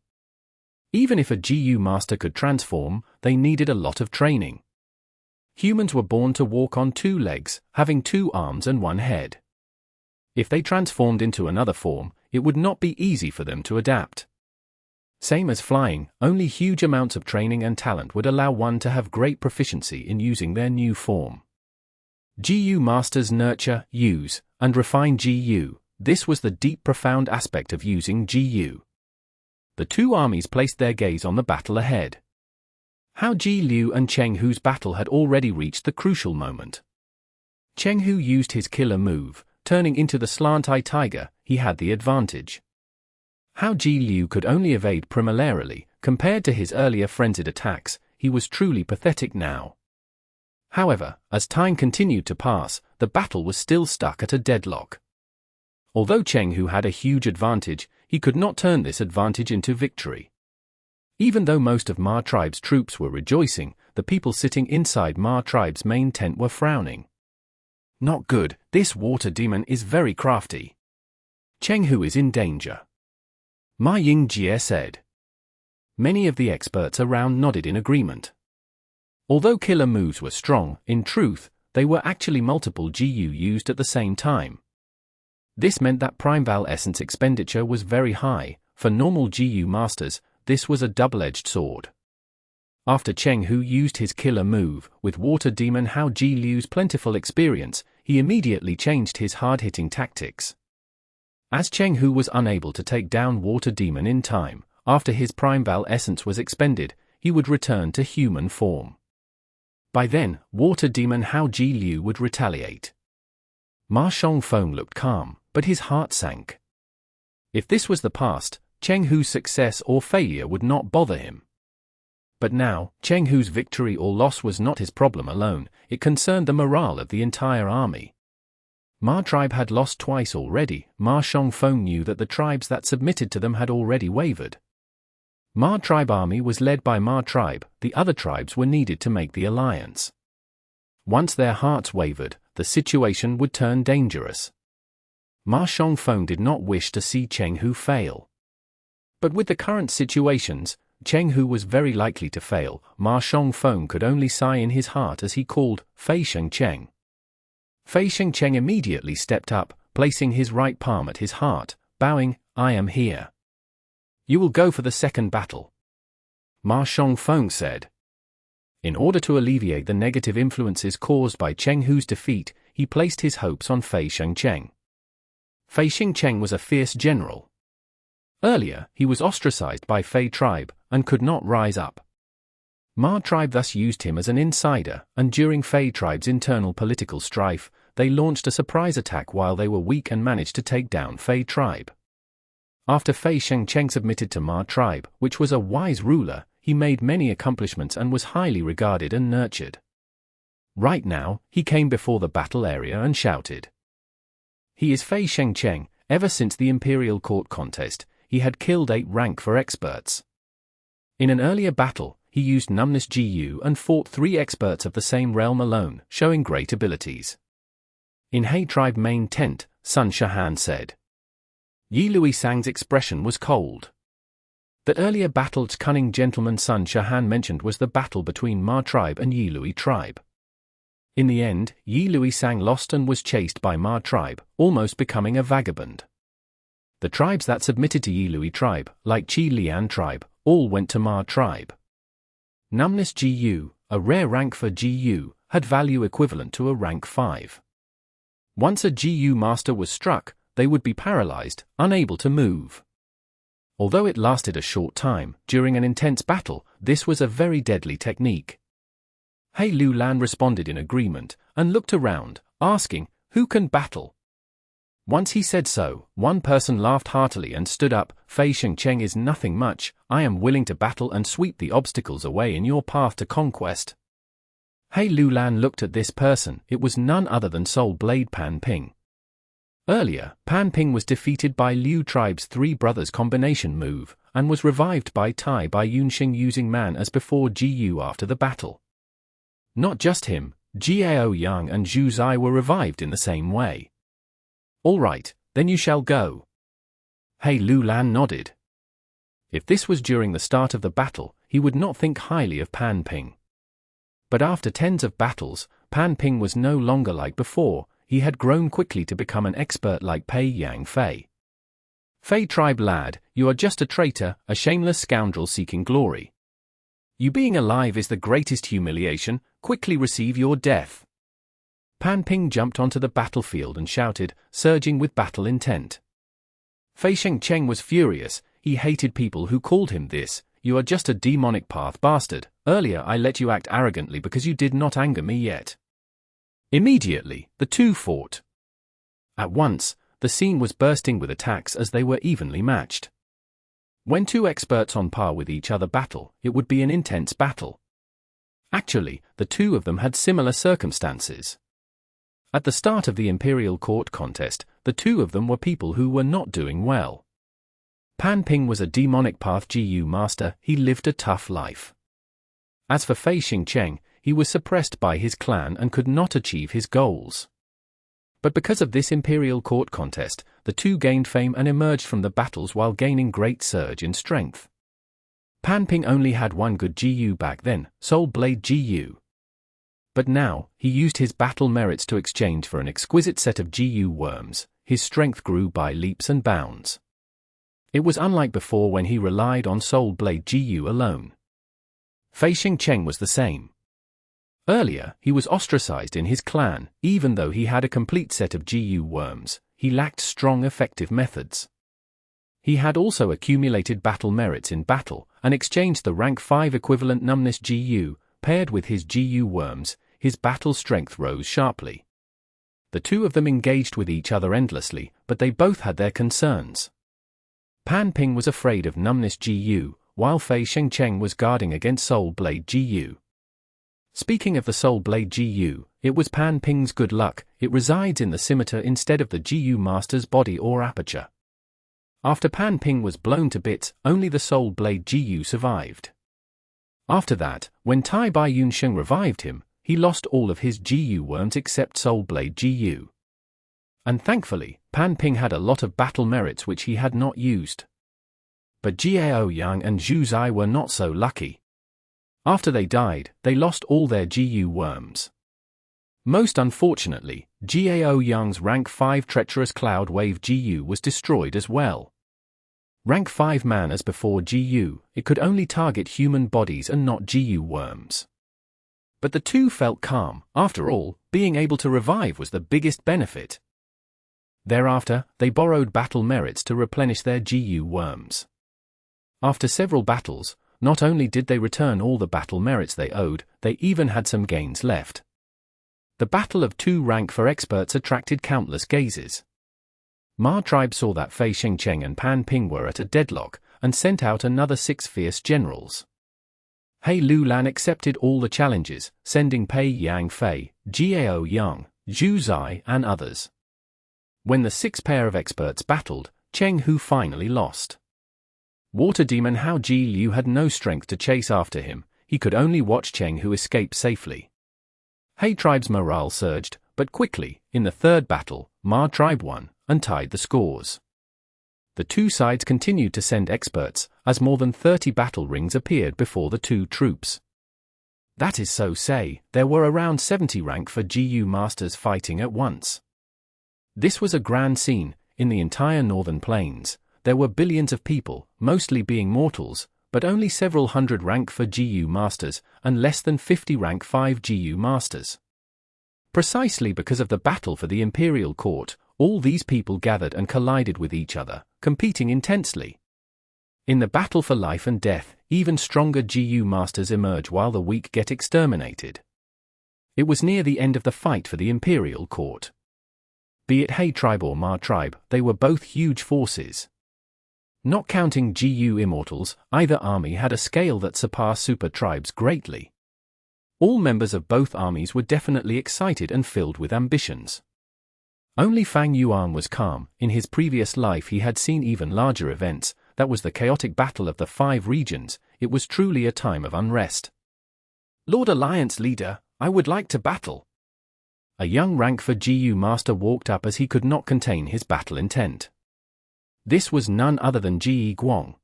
Even if a GU Master could transform, they needed a lot of training. Humans were born to walk on 2 legs, having 2 arms and 1 head. If they transformed into another form, it would not be easy for them to adapt. Same as flying, only huge amounts of training and talent would allow one to have great proficiency in using their new form. GU Masters nurture, use, and refine GU. This was the deep, profound aspect of using GU. The two armies placed their gaze on the battle ahead. Hao Ji Liu and Cheng Hu's battle had already reached the crucial moment. Cheng Hu used his killer move, turning into the Slant Eye Tiger. He had the advantage. Hao Ji Liu could only evade primarily. Compared to his earlier frenzied attacks, he was truly pathetic now. However, as time continued to pass, the battle was still stuck at a deadlock. Although Cheng Hu had a huge advantage, he could not turn this advantage into victory. Even though most of Ma tribe's troops were rejoicing, the people sitting inside Ma tribe's main tent were frowning. Not good, this water demon is very crafty. Cheng Hu is in danger. Ma Yingjie said. Many of the experts around nodded in agreement. Although killer moves were strong, in truth, they were actually multiple GU used at the same time. This meant that Primeval Essence expenditure was very high. For normal GU masters, this was a double-edged sword. After Cheng Hu used his killer move, with Water Demon Hao Ji Liu's plentiful experience, he immediately changed his hard-hitting tactics. As Cheng Hu was unable to take down Water Demon in time, after his Primeval Essence was expended, he would return to human form. By then, Water Demon Hao Ji Liu would retaliate. Ma Shongfeng looked calm, but his heart sank. If this was the past, Cheng Hu's success or failure would not bother him. But now, Cheng Hu's victory or loss was not his problem alone, it concerned the morale of the entire army. Ma tribe had lost twice already. Ma Shongfeng knew that the tribes that submitted to them had already wavered. Ma tribe army was led by Ma tribe, the other tribes were needed to make the alliance. Once their hearts wavered, the situation would turn dangerous. Ma Shongfeng did not wish to see Cheng Hu fail. But with the current situations, Cheng Hu was very likely to fail. Ma Shongfeng could only sigh in his heart as he called Fei Shengcheng. Fei Shengcheng immediately stepped up, placing his right palm at his heart, bowing, "I am here." "You will go for the second battle," Ma Shongfeng said. In order to alleviate the negative influences caused by Cheng Hu's defeat, he placed his hopes on Fei Shengcheng. Fei Shengcheng was a fierce general. Earlier, he was ostracized by Fei tribe, and could not rise up. Ma tribe thus used him as an insider, and during Fei tribe's internal political strife, they launched a surprise attack while they were weak and managed to take down Fei tribe. After Fei Shengcheng submitted to Ma tribe, which was a wise ruler, he made many accomplishments and was highly regarded and nurtured. Right now, he came before the battle area and shouted. He is Fei Shengcheng. Ever since the Imperial Court contest, he had killed 8 rank 4 experts. In an earlier battle, he used Numbness GU and fought 3 experts of the same realm alone, showing great abilities. In He tribe main tent, Sun Shahan said. Yi Lui Sang's expression was cold. That earlier battle's cunning gentleman Sun Shahan mentioned was the battle between Ma tribe and Yi Lui tribe. In the end, Yi Lui Sang lost and was chased by Ma tribe, almost becoming a vagabond. The tribes that submitted to Yi Lui tribe, like Qi Lian tribe, all went to Ma tribe. Numbness GU, a rare rank for GU, had value equivalent to a rank 5. Once a GU master was struck, they would be paralyzed, unable to move. Although it lasted a short time, during an intense battle, this was a very deadly technique. He Lulan responded in agreement, and looked around, asking, "Who can battle?" Once he said so, one person laughed heartily and stood up. "Fei Shengcheng is nothing much, I am willing to battle and sweep the obstacles away in your path to conquest." He Lulan looked at this person, it was none other than Soul Blade Pan Ping. Earlier, Pan Ping was defeated by Liu tribe's 3 brothers combination move, and was revived by Tai Bai Yun Sheng using man as before GU after the battle. Not just him, Zhao Ouyang and Zhu Zai were revived in the same way. "All right, then you shall go." He Lulan nodded. If this was during the start of the battle, he would not think highly of Pan Ping. But after tens of battles, Pan Ping was no longer like before, he had grown quickly to become an expert like Pei Yang Fei. "Fei tribe lad, you are just a traitor, a shameless scoundrel seeking glory. You being alive is the greatest humiliation, quickly receive your death." Pan Ping jumped onto the battlefield and shouted, surging with battle intent. Fei Shengcheng was furious, he hated people who called him this. "You are just a demonic path bastard, earlier I let you act arrogantly because you did not anger me yet." Immediately, the two fought. At once, the scene was bursting with attacks as they were evenly matched. When 2 experts on par with each other battle, it would be an intense battle. Actually, the two of them had similar circumstances. At the start of the Imperial Court contest, the two of them were people who were not doing well. Pan Ping was a demonic path Jiu master. He lived a tough life. As for Fei Xingcheng, he was suppressed by his clan and could not achieve his goals. But because of this Imperial Court contest, the two gained fame and emerged from the battles while gaining great surge in strength. Pan Ping only had one good Jiu back then, Soul Blade Jiu. But now, he used his battle merits to exchange for an exquisite set of Jiu worms. His strength grew by leaps and bounds. It was unlike before when he relied on Soul Blade Jiu alone. Fei Xingcheng was the same. Earlier, he was ostracized in his clan. Even though he had a complete set of Jiu worms, he lacked strong effective methods. He had also accumulated battle merits in battle, and exchanged the rank 5 equivalent numbness Jiu. Paired with his Jiu worms, his battle strength rose sharply. The two of them engaged with each other endlessly, but they both had their concerns. Pan Ping was afraid of numbness Jiu, while Fei Xingcheng was guarding against Soul Blade Jiu. Speaking of the Soul Blade Jiu, it was Pan Ping's good luck. It resides in the scimitar instead of the Jiu master's body or aperture. After Pan Ping was blown to bits, only the Soul Blade Jiu survived. After that, when Tai Bai Yun Sheng revived him, he lost all of his Jiu worms except Soul Blade Jiu. And thankfully, Pan Ping had a lot of battle merits which he had not used. But Xue Ouyang and Xue Song Zi were not so lucky. After they died, they lost all their Jiu worms. Most unfortunately, Xue Ouyang's rank 5 treacherous cloud wave Jiu was destroyed as well. Rank 5 man as before Jiu, it could only target human bodies and not Jiu worms. But the two felt calm. After all, being able to revive was the biggest benefit. Thereafter, they borrowed battle merits to replenish their Jiu worms. After several battles, not only did they return all the battle merits they owed, they even had some gains left. The battle of two rank 4 experts attracted countless gazes. Ma tribe saw that Fei Xingcheng and Pan Ping were at a deadlock, and sent out another 6 fierce generals. He Lulan accepted all the challenges, sending Pei Yang Fei, Zhao Yang, Xu Zai and others. When the 6 pair of experts battled, Cheng Hu finally lost. Water Demon Hao Ji Liu had no strength to chase after him. He could only watch Cheng Hu escape safely. He tribe's morale surged, but quickly, in the third battle, Ma tribe won and tied the scores. The two sides continued to send experts, as more than 30 battle rings appeared before the two troops. That is so say, there were around 70 rank 4 Jiu masters fighting at once. This was a grand scene. In the entire northern plains, there were billions of people, mostly being mortals, but only several hundred rank 4 Jiu masters, and less than 50 rank 5 Jiu masters. Precisely because of the battle for the Imperial Court, all these people gathered and collided with each other, competing intensely. In the battle for life and death, even stronger Jiu masters emerge while the weak get exterminated. It was near the end of the fight for the Imperial Court. Be it He tribe or Ma tribe, they were both huge forces. Not counting Jiu immortals, either army had a scale that surpassed super tribes greatly. All members of both armies were definitely excited and filled with ambitions. Only Fang Yuan was calm. In his previous life he had seen even larger events. That was the chaotic battle of the 5 regions. It was truly a time of unrest. Lord Alliance Leader, I would like to battle. A young rank 4 Jiu master walked up as he could not contain his battle intent. This was none other than Ji Guang.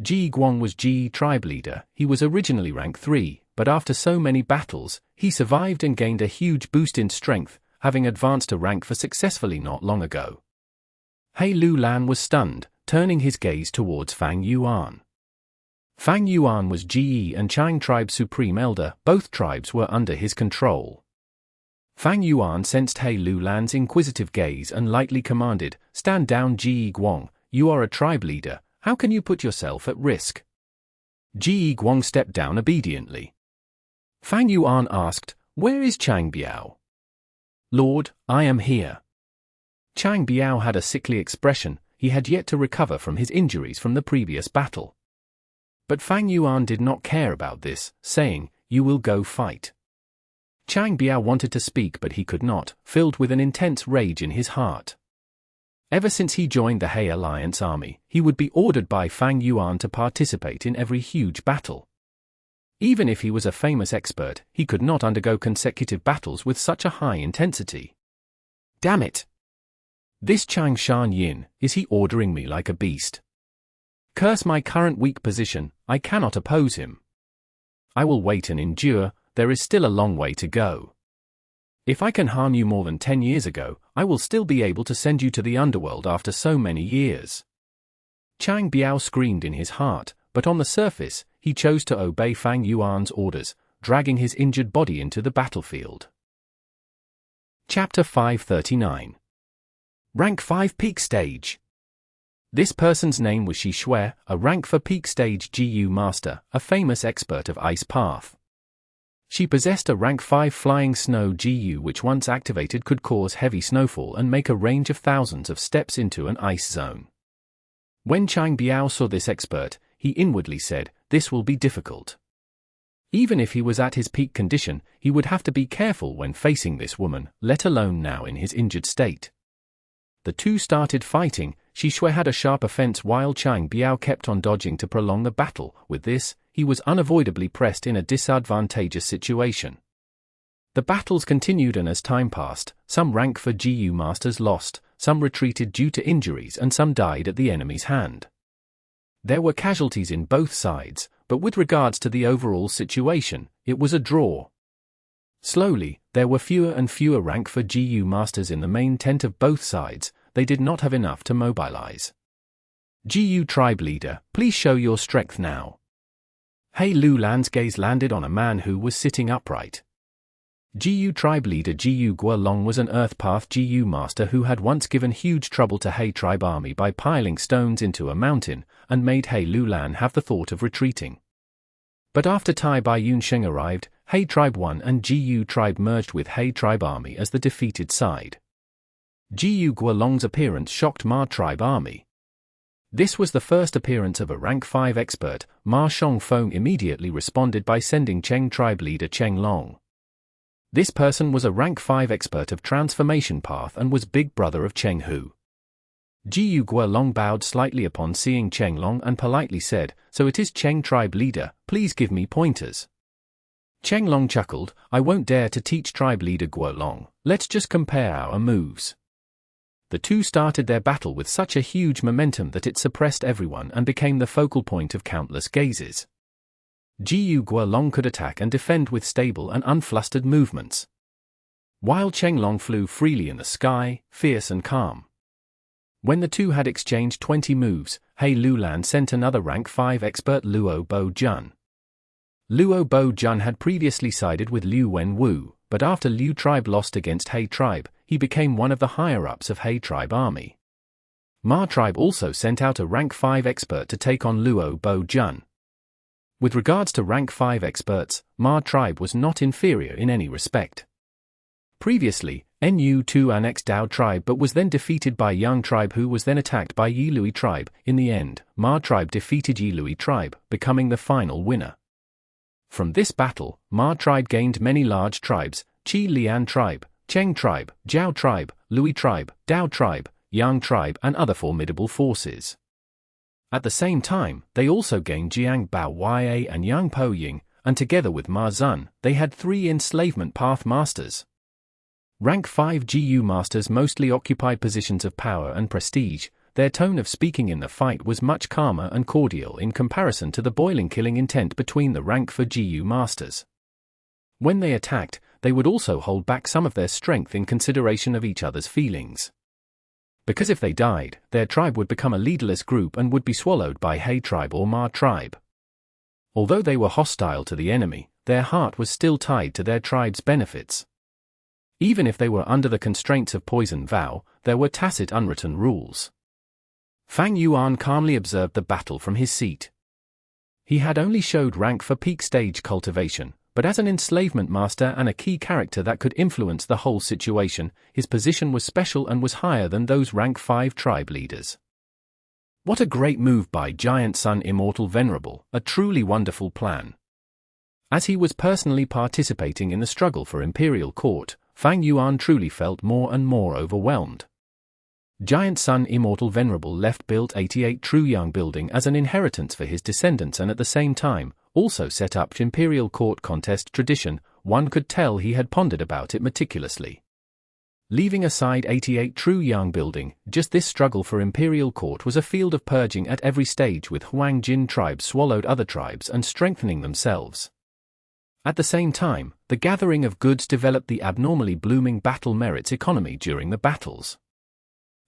Ji Guang was Ji tribe leader. He was originally rank 3, but after so many battles, he survived and gained a huge boost in strength, having advanced to rank 4 successfully not long ago. He Lulan was stunned, turning his gaze towards Fang Yuan. Fang Yuan was Ji and Chang tribe's supreme elder. Both tribes were under his control. Fang Yuan sensed He Lulan's inquisitive gaze and lightly commanded, "Stand down Ji Guang, you are a tribe leader, how can you put yourself at risk?" Ji Guang stepped down obediently. Fang Yuan asked, "Where is Chang Biao?" "Lord, I am here." Chang Biao had a sickly expression. He had yet to recover from his injuries from the previous battle. But Fang Yuan did not care about this, saying, you will go fight. Chang Biao wanted to speak but he could not, filled with an intense rage in his heart. Ever since he joined the He Alliance army, he would be ordered by Fang Yuan to participate in every huge battle. Even if he was a famous expert, he could not undergo consecutive battles with such a high intensity. Damn it! This Chang Shan Yin, is he ordering me like a beast? Curse my current weak position, I cannot oppose him. I will wait and endure, there is still a long way to go. If I can harm you more than 10 years ago, I will still be able to send you to the underworld after so many years. Chang Biao screamed in his heart, but on the surface, he chose to obey Fang Yuan's orders, dragging his injured body into the battlefield. Chapter 539. Rank 5 Peak Stage. This person's name was Xue, a rank 4 Peak Stage GU Master, a famous expert of Ice Path. She possessed a rank 5 Flying Snow GU which once activated could cause heavy snowfall and make a range of thousands of steps into an ice zone. When Chang Biao saw this expert, he inwardly said, this will be difficult. Even if he was at his peak condition, he would have to be careful when facing this woman, let alone now in his injured state. The two started fighting. Xue had a sharp offense while Chang Biao kept on dodging to prolong the battle. With this, he was unavoidably pressed in a disadvantageous situation. The battles continued and as time passed, some rank 4 GU masters lost, some retreated due to injuries and some died at the enemy's hand. There were casualties in both sides, but with regards to the overall situation, it was a draw. Slowly, there were fewer and fewer rank 4 GU masters in the main tent of both sides. They did not have enough to mobilize. GU tribe leader, please show your strength now. He Lulan's gaze landed on a man who was sitting upright. GU tribe leader Gu Guolong was an Earth Path GU master who had once given huge trouble to He tribe army by piling stones into a mountain, and made He Lulan have the thought of retreating. But after Tai Bai Yun Sheng arrived, He tribe won and GU tribe merged with He tribe army as the defeated side. Gu Guolong's appearance shocked Ma tribe army. This was the first appearance of a rank 5 expert. Ma Shongfeng immediately responded by sending Cheng tribe leader Cheng Long. This person was a rank 5 expert of transformation path and was big brother of Cheng Hu. Gu Guolong bowed slightly upon seeing Cheng Long and politely said, so it is Cheng tribe leader, please give me pointers. Cheng Long chuckled, I won't dare to teach tribe leader Guolong, let's just compare our moves. The two started their battle with such a huge momentum that it suppressed everyone and became the focal point of countless gazes. Gu Guolong could attack and defend with stable and unflustered movements, while Cheng Long flew freely in the sky, fierce and calm. When the two had exchanged 20 moves, He Lulan sent another rank 5 expert Luo Bo Jun. Luo Bo Jun had previously sided with Liu Wenwu, but after Liu tribe lost against He tribe, he became one of the higher-ups of He tribe army. Ma tribe also sent out a rank 5 expert to take on Luo Bo Jun. With regards to rank 5 experts, Ma tribe was not inferior in any respect. Previously, Nu2 annexed Dao tribe but was then defeated by Yang tribe who was then attacked by Yilui tribe. In the end, Ma tribe defeated Yilui tribe, becoming the final winner. From this battle, Ma tribe gained many large tribes, Qi Lian tribe, Cheng tribe, Zhao tribe, Lui tribe, Dao tribe, Yang tribe and other formidable forces. At the same time, they also gained Jiang Bao Ya and Yang Po Ying, and together with Ma Zun, they had 3 enslavement path masters. Rank 5 GU masters mostly occupied positions of power and prestige. Their tone of speaking in the fight was much calmer and cordial in comparison to the boiling killing intent between the rank 4 GU masters. When they attacked, they would also hold back some of their strength in consideration of each other's feelings. Because if they died, their tribe would become a leaderless group and would be swallowed by He tribe or Ma tribe. Although they were hostile to the enemy, their heart was still tied to their tribe's benefits. Even if they were under the constraints of poison vow, there were tacit unwritten rules. Fang Yuan calmly observed the battle from his seat. He had only showed rank 4 peak stage cultivation, but as an enslavement master and a key character that could influence the whole situation, his position was special and was higher than those rank 5 tribe leaders. What a great move by Giant Sun Immortal Venerable, a truly wonderful plan. As he was personally participating in the struggle for imperial court, Fang Yuan truly felt more and more overwhelmed. Giant Sun Immortal Venerable left built 88 True Yang building as an inheritance for his descendants, and at the same time, also set up imperial court contest tradition. One could tell he had pondered about it meticulously. Leaving aside 88 True Yang building, just this struggle for imperial court was a field of purging at every stage, with Huang Jin tribes swallowed other tribes and strengthening themselves. At the same time, the gathering of goods developed the abnormally blooming battle merits economy during the battles.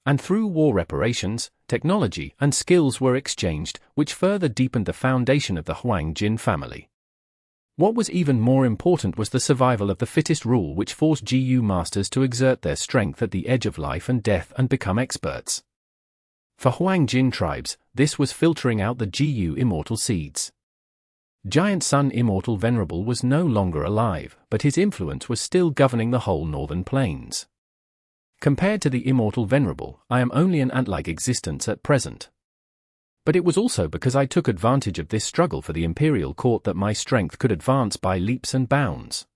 And through war reparations, technology and skills were exchanged, which further deepened the foundation of the Huang Jin family. What was even more important was the survival of the fittest rule, which forced GU masters to exert their strength at the edge of life and death and become experts. For Huang Jin tribes, this was filtering out the GU immortal seeds. Giant Sun Immortal Venerable was no longer alive, but his influence was still governing the whole northern plains. Compared to the Immortal Venerable, I am only an ant-like existence at present. But it was also because I took advantage of this struggle for the imperial court that my strength could advance by leaps and bounds.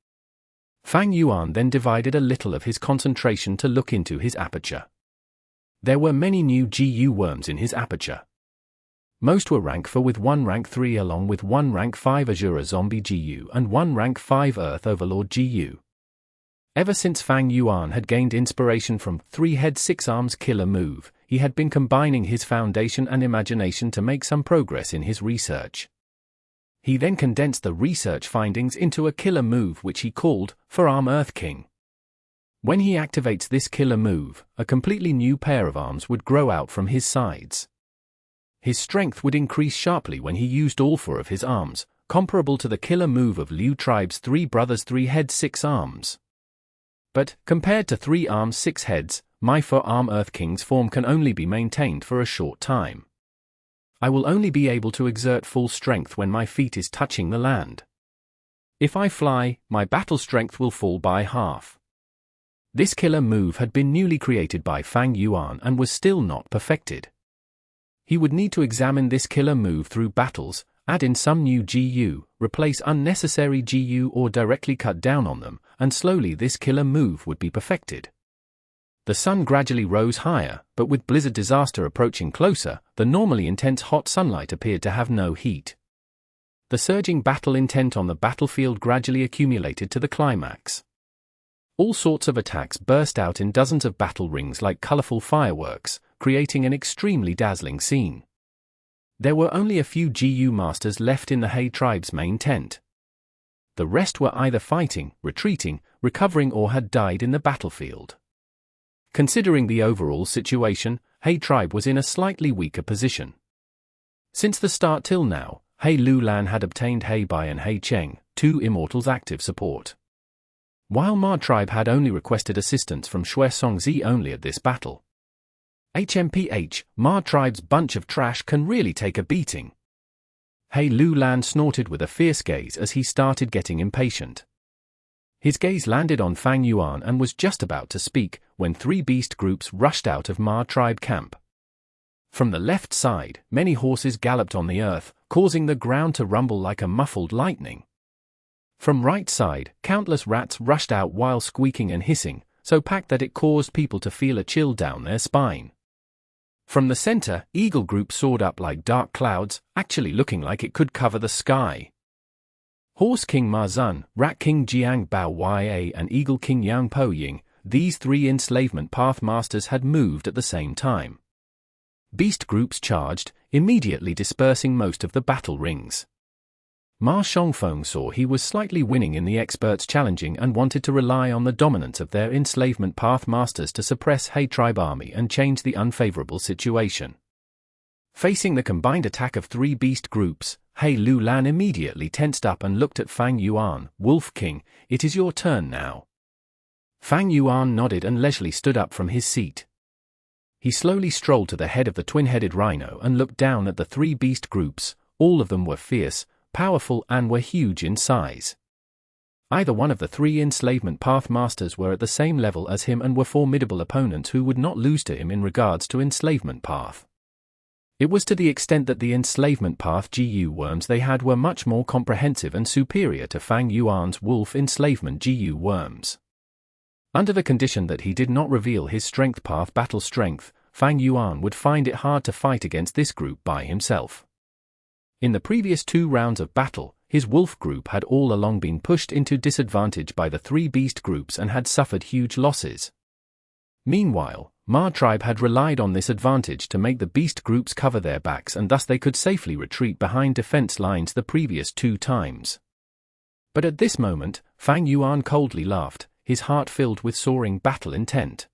Fang Yuan then divided a little of his concentration to look into his aperture. There were many new GU worms in his aperture. Most were rank 4 with 1 rank 3 along with 1 rank 5 Azure Zombie GU and 1 rank 5 Earth Overlord GU. Ever since Fang Yuan had gained inspiration from 3 Head 6 Arms killer move, he had been combining his foundation and imagination to make some progress in his research. He then condensed the research findings into a killer move which he called Forearm Earth King. When he activates this killer move, a completely new pair of arms would grow out from his sides. His strength would increase sharply when he used all 4 of his arms, comparable to the killer move of Liu Tribe's 3 brothers 3 head 6 arms. But, compared to 3 arms 6 heads, my 4-arm Earth King's form can only be maintained for a short time. I will only be able to exert full strength when my feet is touching the land. If I fly, my battle strength will fall by half. This killer move had been newly created by Fang Yuan and was still not perfected. He would need to examine this killer move through battles, add in some new GU, replace unnecessary GU or directly cut down on them, and slowly this killer move would be perfected. The sun gradually rose higher, but with blizzard disaster approaching closer, the normally intense hot sunlight appeared to have no heat. The surging battle intent on the battlefield gradually accumulated to the climax. All sorts of attacks burst out in dozens of battle rings like colorful fireworks, creating an extremely dazzling scene. There were only a few GU masters left in the He tribe's main tent. The rest were either fighting, retreating, recovering, or had died in the battlefield. Considering the overall situation, He tribe was in a slightly weaker position. Since the start till now, He Lian had obtained He Bai and He Cheng, 2 immortals' active support. While Ma tribe had only requested assistance from Xue Song Zi only at this battle. HMPH, Ma tribe's bunch of trash can really take a beating. He Lian snorted with a fierce gaze as he started getting impatient. His gaze landed on Fang Yuan and was just about to speak, when 3 beast groups rushed out of Ma tribe camp. From the left side, many horses galloped on the earth, causing the ground to rumble like a muffled lightning. From right side, countless rats rushed out while squeaking and hissing, so packed that it caused people to feel a chill down their spine. From the center, eagle group soared up like dark clouds, actually looking like it could cover the sky. Horse King Ma Zun, Rat King Jiang Bao Ya and Eagle King Yang Po Ying, these 3 enslavement path masters had moved at the same time. Beast groups charged, immediately dispersing most of the battle rings. Ma Shongfeng saw he was slightly winning in the experts challenging and wanted to rely on the dominance of their enslavement path masters to suppress He tribe army and change the unfavorable situation. Facing the combined attack of 3 beast groups, He Lian immediately tensed up and looked at Fang Yuan. Wolf King, it is your turn now. Fang Yuan nodded and leisurely stood up from his seat. He slowly strolled to the head of the twin-headed rhino and looked down at the 3 beast groups. All of them were fierce, powerful, and were huge in size. Either one of the 3 enslavement path masters were at the same level as him and were formidable opponents who would not lose to him in regards to enslavement path. It was to the extent that the enslavement path GU worms they had were much more comprehensive and superior to Fang Yuan's wolf enslavement GU worms. Under the condition that he did not reveal his strength path battle strength, Fang Yuan would find it hard to fight against this group by himself. In the previous 2 rounds of battle, his wolf group had all along been pushed into disadvantage by the 3 beast groups and had suffered huge losses. Meanwhile, Ma tribe had relied on this advantage to make the beast groups cover their backs, and thus they could safely retreat behind defense lines the previous 2 times. But at this moment, Fang Yuan coldly laughed, his heart filled with soaring battle intent.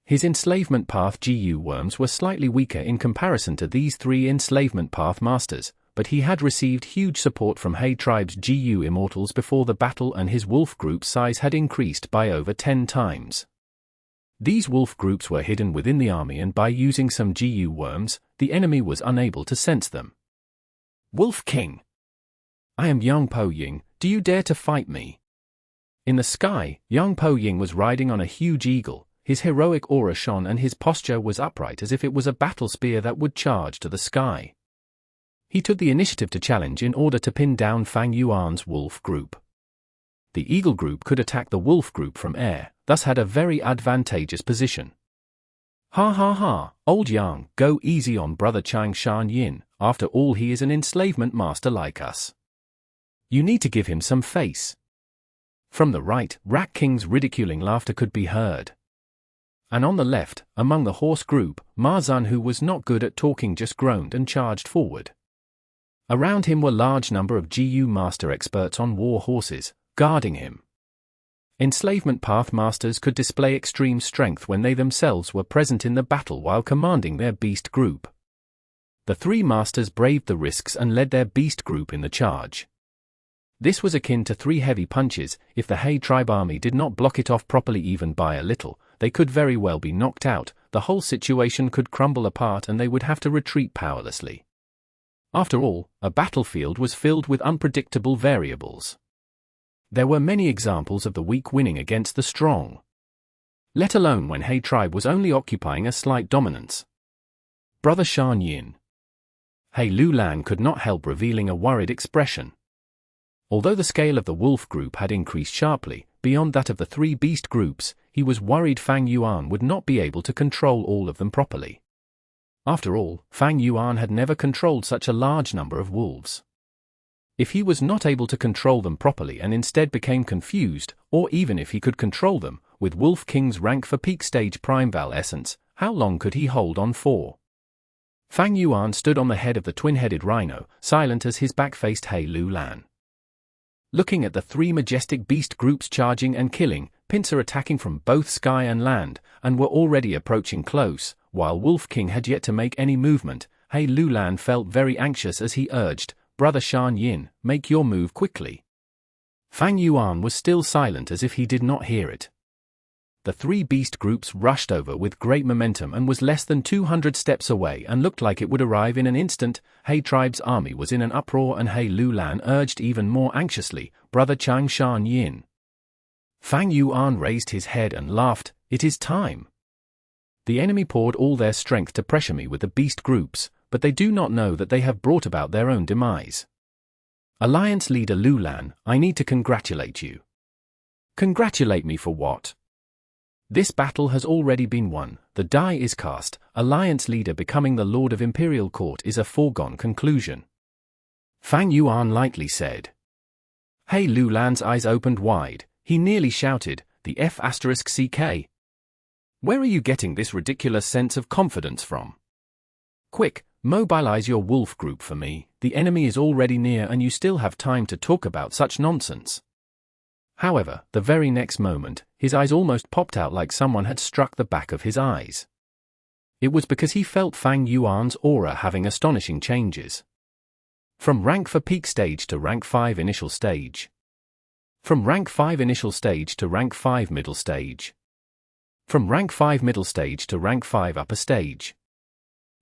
His enslavement path GU worms were slightly weaker in comparison to these 3 enslavement path masters, but he had received huge support from He tribe's GU immortals before the battle, and his wolf group size had increased by over 10 times. These wolf groups were hidden within the army, and by using some GU worms, the enemy was unable to sense them. Wolf King! I am Yang Po Ying, do you dare to fight me? In the sky, Yang Po Ying was riding on a huge eagle, his heroic aura shone and his posture was upright as if it was a battle spear that would charge to the sky. He took the initiative to challenge in order to pin down Fang Yuan's wolf group. The eagle group could attack the wolf group from air, thus had a very advantageous position. Ha ha ha, old Yang, go easy on brother Chang Shan Yin, after all he is an enslavement master like us. You need to give him some face. From the right, Rat King's ridiculing laughter could be heard. And on the left, among the horse group, Ma Zun, who was not good at talking, just groaned and charged forward. Around him were large number of GU master experts on war horses, guarding him. Enslavement path masters could display extreme strength when they themselves were present in the battle while commanding their beast group. The 3 masters braved the risks and led their beast group in the charge. This was akin to 3 heavy punches. If the He tribe army did not block it off properly even by a little, they could very well be knocked out, the whole situation could crumble apart and they would have to retreat powerlessly. After all, a battlefield was filled with unpredictable variables. There were many examples of the weak winning against the strong. Let alone when He tribe was only occupying a slight dominance. Brother Shan Yin. He Lulan could not help revealing a worried expression. Although the scale of the wolf group had increased sharply, beyond that of the 3 beast groups, he was worried Fang Yuan would not be able to control all of them properly. After all, Fang Yuan had never controlled such a large number of wolves. If he was not able to control them properly and instead became confused, or even if he could control them, with Wolf King's rank for peak stage Primeval essence, how long could he hold on for? Fang Yuan stood on the head of the twin-headed rhino, silent as his back faced He Lulan. Looking at the 3 majestic beast groups charging and killing, pincer attacking from both sky and land, and were already approaching close, while Wolf King had yet to make any movement, He Lulan felt very anxious as he urged, Brother Shan Yin, make your move quickly. Fang Yuan was still silent as if he did not hear it. The 3 beast groups rushed over with great momentum and was less than 200 steps away and looked like it would arrive in an instant. He tribe's army was in an uproar and He Lulan urged even more anxiously, Brother Chang Shan Yin. Fang Yuan raised his head and laughed, it is time. The enemy poured all their strength to pressure me with the beast groups, but they do not know that they have brought about their own demise. Alliance leader Lulan, I need to congratulate you. Congratulate me for what? This battle has already been won, the die is cast, Alliance leader becoming the Lord of Imperial Court is a foregone conclusion. Fang Yuan lightly said. He Lulan's eyes opened wide, he nearly shouted, the F***CK. Where are you getting this ridiculous sense of confidence from? Quick, mobilize your wolf group for me, the enemy is already near and you still have time to talk about such nonsense. However, the very next moment, his eyes almost popped out like someone had struck the back of his eyes. It was because he felt Fang Yuan's aura having astonishing changes. From rank 4 peak stage to rank 5 initial stage. From rank 5 initial stage to rank 5 middle stage. From rank 5 middle stage to rank 5 upper stage.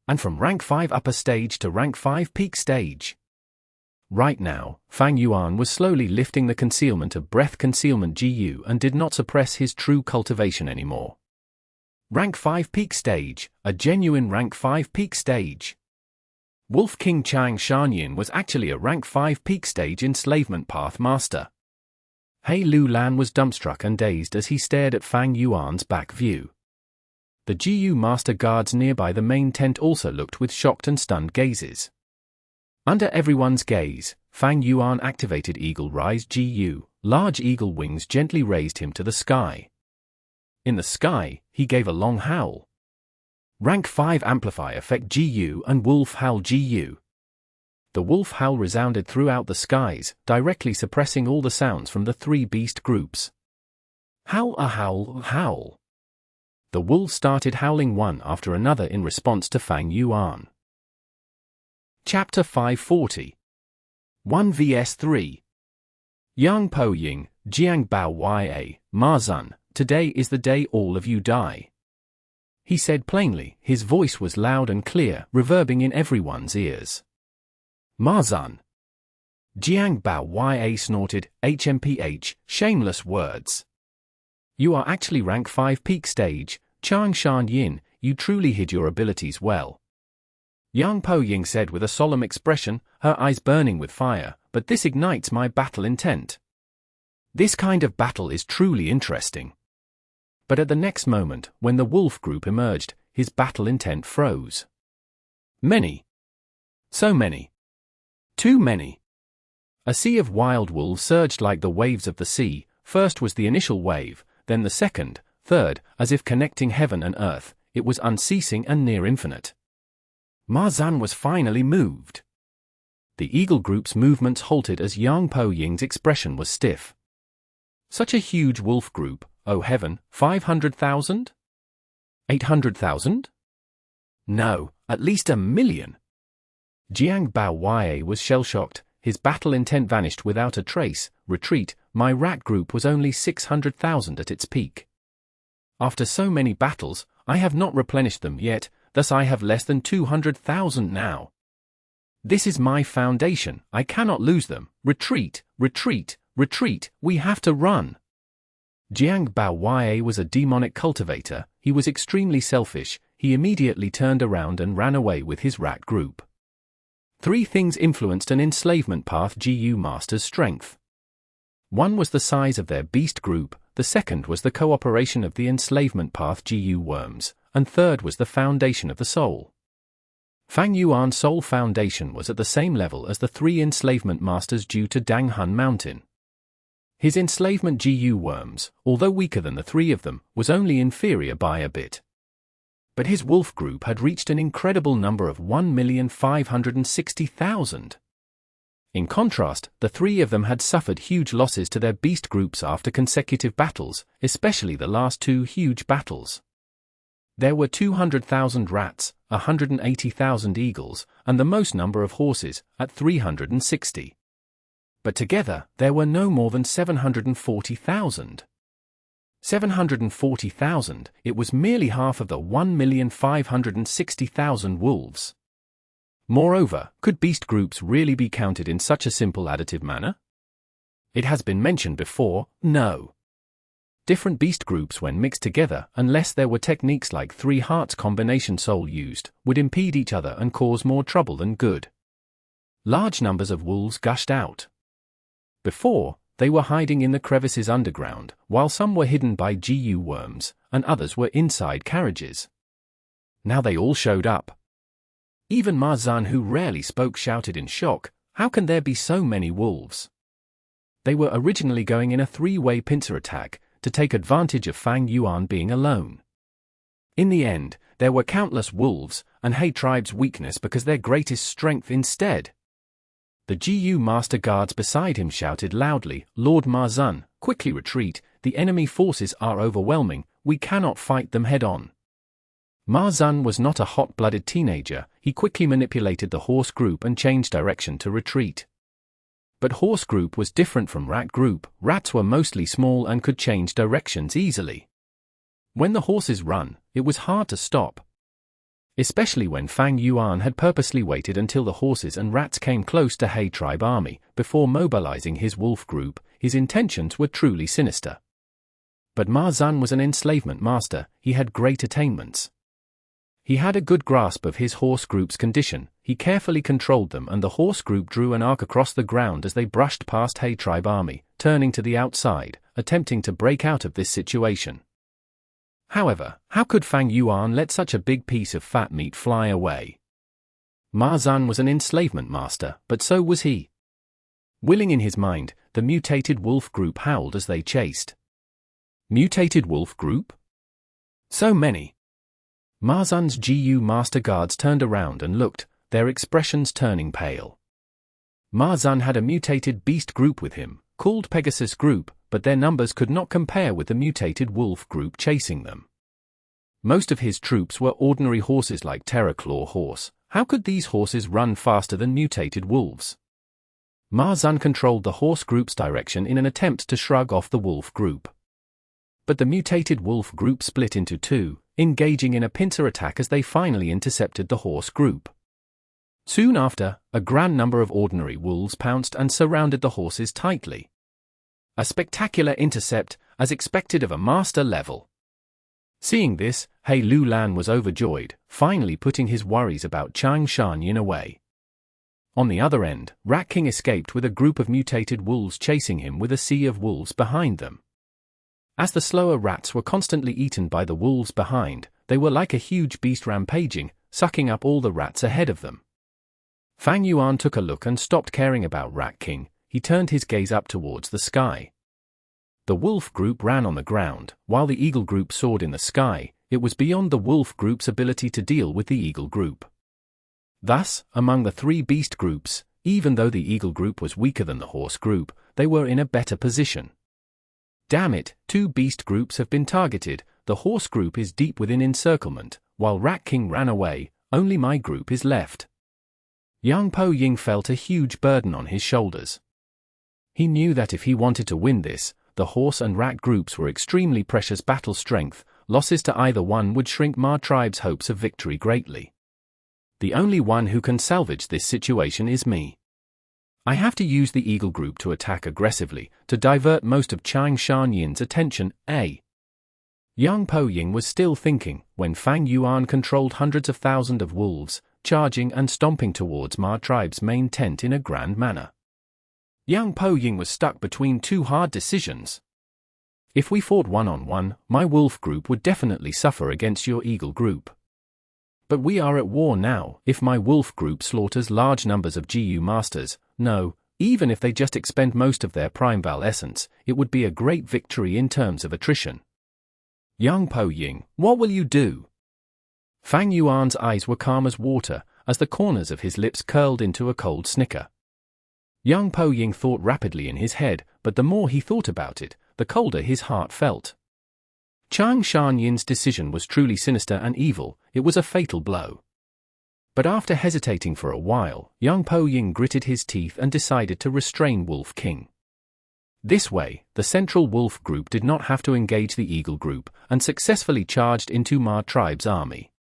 And from rank 5 upper stage to rank 5 peak stage. Right now, Fang Yuan was slowly lifting the concealment of breath concealment GU and did not suppress his true cultivation anymore. Rank 5 peak stage, a genuine rank 5 peak stage. Wolf King Chang Shanyin was actually a rank 5 peak stage enslavement path master. He Lulan was dumbstruck and dazed as he stared at Fang Yuan's back view. The Jiu master guards nearby the main tent also looked with shocked and stunned gazes. Under everyone's gaze, Fang Yuan activated Eagle Rise Jiu. Large eagle wings gently raised him to the sky. In the sky, he gave a long howl. Rank 5 Amplify effect Jiu and Wolf Howl Jiu. The wolf howl resounded throughout the skies, directly suppressing all the sounds from the three beast groups. Howl a howl, howl. The wolves started howling one after another in response to Fang Yuan. Chapter 540. 1 vs 3. Yang Po Ying, Jiang Bao Ya, Ma Zun, today is the day all of you die. He said plainly, his voice was loud and clear, reverbing in everyone's ears. Ma Zun. Jiang Bao Ya snorted, HMPH, shameless words. You are actually rank 5 peak stage, Chang Shan Yin, you truly hid your abilities well. Yang Po Ying said with a solemn expression, her eyes burning with fire, but this ignites my battle intent. This kind of battle is truly interesting. But at the next moment, when the wolf group emerged, his battle intent froze. Many. So many. Too many. A sea of wild wolves surged like the waves of the sea. First was the initial wave, then the second, third, as if connecting heaven and earth. It was unceasing and near infinite. Ma Zun was finally moved. The eagle group's movements halted as Yang Po Ying's expression was stiff. Such a huge wolf group, oh heaven, 500,000? 800,000? No, at least 1 million. Jiang Bao Ya was shell-shocked, his battle intent vanished without a trace. Retreat, my rat group was only 600,000 at its peak. After so many battles, I have not replenished them yet, thus I have less than 200,000 now. This is my foundation, I cannot lose them. Retreat, retreat, retreat, we have to run. Jiang Bao Ya was a demonic cultivator, he was extremely selfish, he immediately turned around and ran away with his rat group. 3 things influenced an enslavement path Jiu master's strength. One was the size of their beast group, the second was the cooperation of the enslavement path Jiu worms, and third was the foundation of the soul. Fang Yuan's soul foundation was at the same level as the 3 enslavement masters due to Danghun Mountain. His enslavement Jiu worms, although weaker than the 3 of them, was only inferior by a bit. But his wolf group had reached an incredible number of 1,560,000. In contrast, the 3 of them had suffered huge losses to their beast groups after consecutive battles, especially the last 2 huge battles. There were 200,000 rats, 180,000 eagles, and the most number of horses, at 360. But together, there were no more than 740,000. 740,000, it was merely half of the 1,560,000 wolves. Moreover, could beast groups really be counted in such a simple additive manner? It has been mentioned before, no. Different beast groups when mixed together, unless there were techniques like 3 hearts combination soul used, would impede each other and cause more trouble than good. Large numbers of wolves gushed out. Before, they were hiding in the crevices underground, while some were hidden by Jiu worms, and others were inside carriages. Now they all showed up. Even Ma Zun, who rarely spoke, shouted in shock, how can there be so many wolves? They were originally going in a 3-way pincer attack, to take advantage of Fang Yuan being alone. In the end, there were countless wolves, and He tribe's weakness because their greatest strength instead. The Jiu master guards beside him shouted loudly, Lord Ma Zun, quickly retreat, the enemy forces are overwhelming, we cannot fight them head-on. Ma Zun was not a hot-blooded teenager, he quickly manipulated the horse group and changed direction to retreat. But horse group was different from rat group, rats were mostly small and could change directions easily. When the horses run, it was hard to stop. Especially when Fang Yuan had purposely waited until the horses and rats came close to He tribe army, before mobilizing his wolf group, his intentions were truly sinister. But Ma Zun was an enslavement master, he had great attainments. He had a good grasp of his horse group's condition. He carefully controlled them, and the horse group drew an arc across the ground as they brushed past He tribe army, turning to the outside, attempting to break out of this situation. However, how could Fang Yuan let such a big piece of fat meat fly away? Ma Zun was an enslavement master, but so was he. Willing in his mind, the mutated wolf group howled as they chased. Mutated wolf group? So many. Ma Zun's GU master guards turned around and looked, their expressions turning pale. Ma Zun had a mutated beast group with him, called Pegasus Group, but their numbers could not compare with the mutated wolf group chasing them. Most of his troops were ordinary horses like Terraclaw horse. How could these horses run faster than mutated wolves? Ma Zun controlled the horse group's direction in an attempt to shrug off the wolf group. But the mutated wolf group split into two, engaging in a pincer attack as they finally intercepted the horse group. Soon after, a grand number of ordinary wolves pounced and surrounded the horses tightly. A spectacular intercept, as expected of a master level. Seeing this, He Lulan was overjoyed, finally putting his worries about Chang Shanyin away. On the other end, Rat King escaped with a group of mutated wolves chasing him with a sea of wolves behind them. As the slower rats were constantly eaten by the wolves behind, they were like a huge beast rampaging, sucking up all the rats ahead of them. Fang Yuan took a look and stopped caring about Rat King. He turned his gaze up towards the sky. The wolf group ran on the ground, while the eagle group soared in the sky. It was beyond the wolf group's ability to deal with the eagle group. Thus, among the three beast groups, even though the eagle group was weaker than the horse group, they were in a better position. Damn it, two beast groups have been targeted. The horse group is deep within encirclement, while Rat King ran away. Only my group is left. Yang Po Ying felt a huge burden on his shoulders. He knew that if he wanted to win this, the horse and rat groups were extremely precious battle strength. Losses to either one would shrink Ma tribe's hopes of victory greatly. The only one who can salvage this situation is me. I have to use the eagle group to attack aggressively, to divert most of Chang Shanyin's attention. Yang Po Ying was still thinking, when Fang Yuan controlled hundreds of thousands of wolves, charging and stomping towards Ma tribe's main tent in a grand manner. Yang Po Ying was stuck between two hard decisions. If we fought one-on-one, my wolf group would definitely suffer against your eagle group. But we are at war now. If my wolf group slaughters large numbers of GU masters, no, even if they just expend most of their Primeval essence, it would be a great victory in terms of attrition. Yang Po Ying, what will you do? Fang Yuan's eyes were calm as water, as the corners of his lips curled into a cold snicker. Yang Po Ying thought rapidly in his head, but the more he thought about it, the colder his heart felt. Chang Shanyin's decision was truly sinister and evil. It was a fatal blow. But after hesitating for a while, Yang Po Ying gritted his teeth and decided to restrain Wolf King. This way, the central wolf group did not have to engage the eagle group, and successfully charged into Ma tribe's army.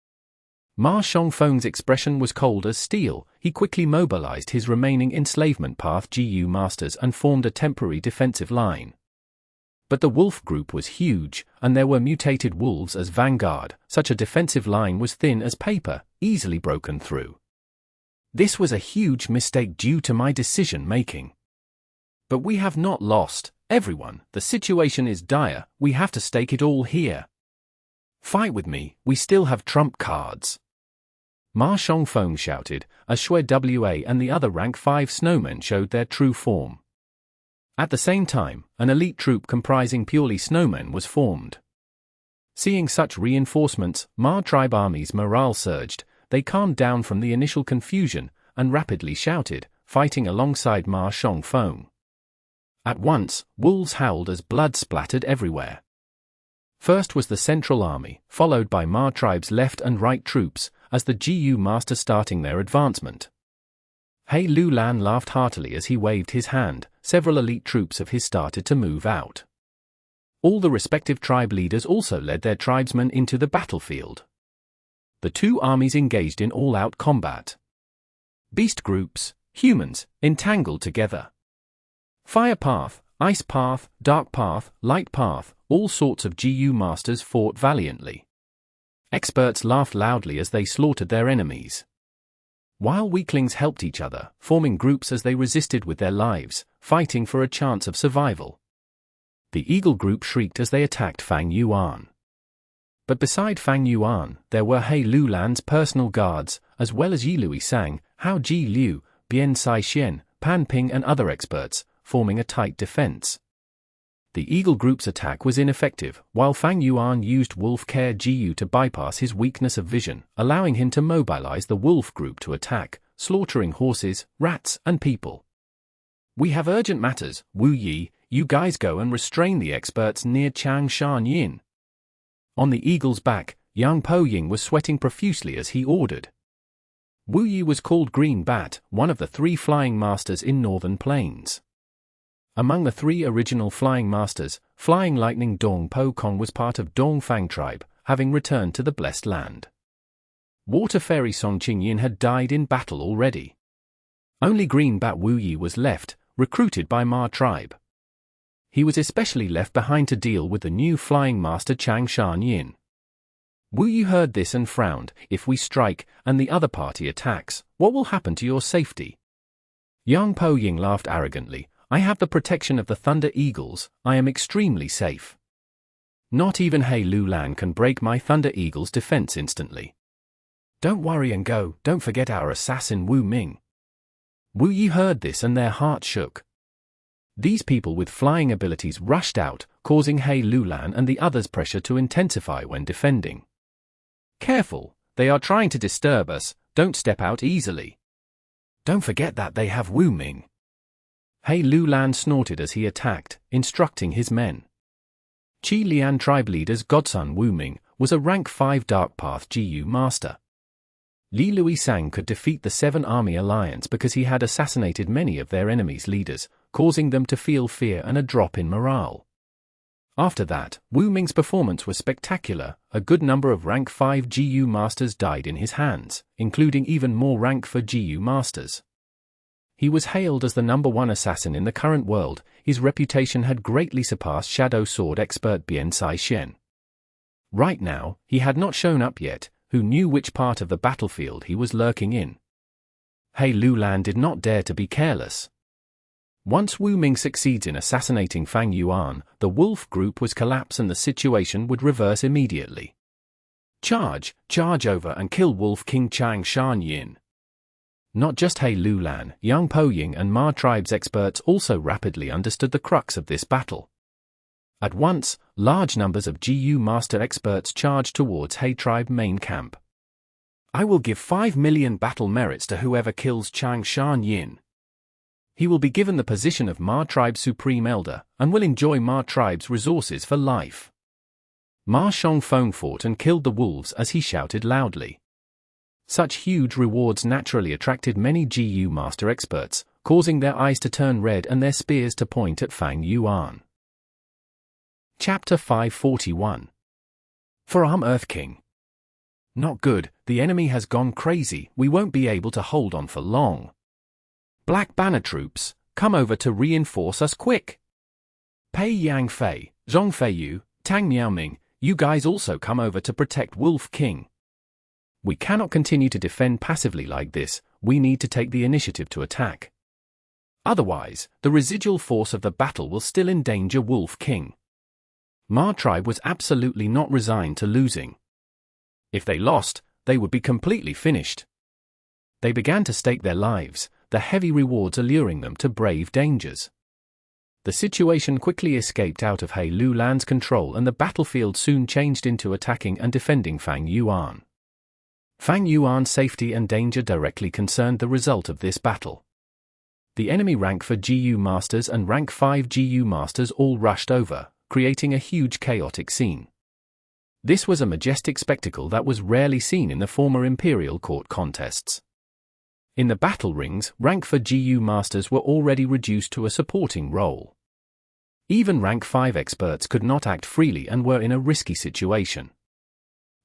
Ma Shongfeng's expression was cold as steel. He quickly mobilized his remaining enslavement path GU masters and formed a temporary defensive line. But the wolf group was huge, and there were mutated wolves as vanguard. Such a defensive line was thin as paper, easily broken through. This was a huge mistake due to my decision-making. But we have not lost, everyone. The situation is dire. We have to stake it all here. Fight with me, we still have trump cards. Ma Shongfeng shouted, as Xue Wa and the other rank 5 snowmen showed their true form. At the same time, an elite troop comprising purely snowmen was formed. Seeing such reinforcements, Ma tribe army's morale surged. They calmed down from the initial confusion, and rapidly shouted, fighting alongside Ma Shongfeng. At once, wolves howled as blood splattered everywhere. First was the central army, followed by Ma tribe's left and right troops, as the GU master starting their advancement. He Lulan laughed heartily as he waved his hand. Several elite troops of his started to move out. All the respective tribe leaders also led their tribesmen into the battlefield. The two armies engaged in all-out combat. Beast groups, humans, entangled together. Fire path, ice path, dark path, light path, all sorts of GU masters fought valiantly. Experts laughed loudly as they slaughtered their enemies, while weaklings helped each other, forming groups as they resisted with their lives, fighting for a chance of survival. The Eagle group shrieked as they attacked Fang Yuan. But beside Fang Yuan, there were He Lulan's personal guards, as well as Yilui Sang, Hao Ji Liu, Bian Sai Xian, Pan Ping and other experts, forming a tight defense. The Eagle group's attack was ineffective, while Fang Yuan used Wolf Care Jiu to bypass his weakness of vision, allowing him to mobilize the Wolf group to attack, slaughtering horses, rats, and people. "We have urgent matters, Wu Yi, you guys go and restrain the experts near Chang Shan Yin." On the Eagle's back, Yang Po Ying was sweating profusely as he ordered. Wu Yi was called Green Bat, one of the 3 flying masters in Northern Plains. Among the 3 original flying masters, Flying Lightning Dong Po Kong was part of Dong Fang tribe, having returned to the Blessed Land. Water Fairy Song Qingyin had died in battle already. Only Green Bat Wu Yi was left, recruited by Ma tribe. He was especially left behind to deal with the new flying master Chang Shan Yin. Wu Yi heard this and frowned. "If we strike, and the other party attacks, what will happen to your safety?" Yang Po Ying laughed arrogantly. "I have the protection of the Thunder Eagles, I am extremely safe. Not even He Lulan can break my Thunder Eagle's defense instantly. Don't worry and go, don't forget our assassin Wu Ming." Wu Yi heard this and their heart shook. These people with flying abilities rushed out, causing He Lulan and the others' pressure to intensify when defending. "Careful, they are trying to disturb us, don't step out easily. Don't forget that they have Wu Ming." He Lulan snorted as he attacked, instructing his men. Qi Lian tribe leader's godson Wu Ming was a rank 5 Dark Path Jiu master. Li Lui Sang could defeat the 7-army alliance because he had assassinated many of their enemies' leaders, causing them to feel fear and a drop in morale. After that, Wu Ming's performance was spectacular. A good number of rank 5 Jiu masters died in his hands, including even more rank 4 Jiu masters. He was hailed as the #1 assassin in the current world. His reputation had greatly surpassed Shadow Sword expert Bian Sai Xian. Right now, he had not shown up yet. Who knew which part of the battlefield he was lurking in? He Lulan did not dare to be careless. Once Wu Ming succeeds in assassinating Fang Yuan, the Wolf group was collapse and the situation would reverse immediately. Charge over and kill Wolf King Chang Shan Yin. Not just He Lulan, Yang Po Ying and Ma tribe's experts also rapidly understood the crux of this battle. At once, large numbers of Jiu master experts charged towards He tribe main camp. "I will give 5 million battle merits to whoever kills Chang Shan Yin. He will be given the position of Ma tribe's supreme elder, and will enjoy Ma tribe's resources for life." Ma Shongfeng fought and killed the wolves as he shouted loudly. Such huge rewards naturally attracted many Jiu master experts, causing their eyes to turn red and their spears to point at Fang Yuan. Chapter 541. Forearm Earth King. "Not good, the enemy has gone crazy, we won't be able to hold on for long. Black Banner troops, come over to reinforce us quick. Pei Yang Fei, Zhong Feiyu, Tang Miaoming, you guys also come over to protect Wolf King. We cannot continue to defend passively like this, we need to take the initiative to attack. Otherwise, the residual force of the battle will still endanger Wolf King." Ma tribe was absolutely not resigned to losing. If they lost, they would be completely finished. They began to stake their lives, the heavy rewards alluring them to brave dangers. The situation quickly escaped out of He Lulan's control and the battlefield soon changed into attacking and defending Fang Yuan. Fang Yuan's safety and danger directly concerned the result of this battle. The enemy rank 4 Jiu masters and rank 5 Jiu masters all rushed over, creating a huge chaotic scene. This was a majestic spectacle that was rarely seen in the former imperial court contests. In the battle rings, rank 4 Jiu masters were already reduced to a supporting role. Even rank 5 experts could not act freely and were in a risky situation.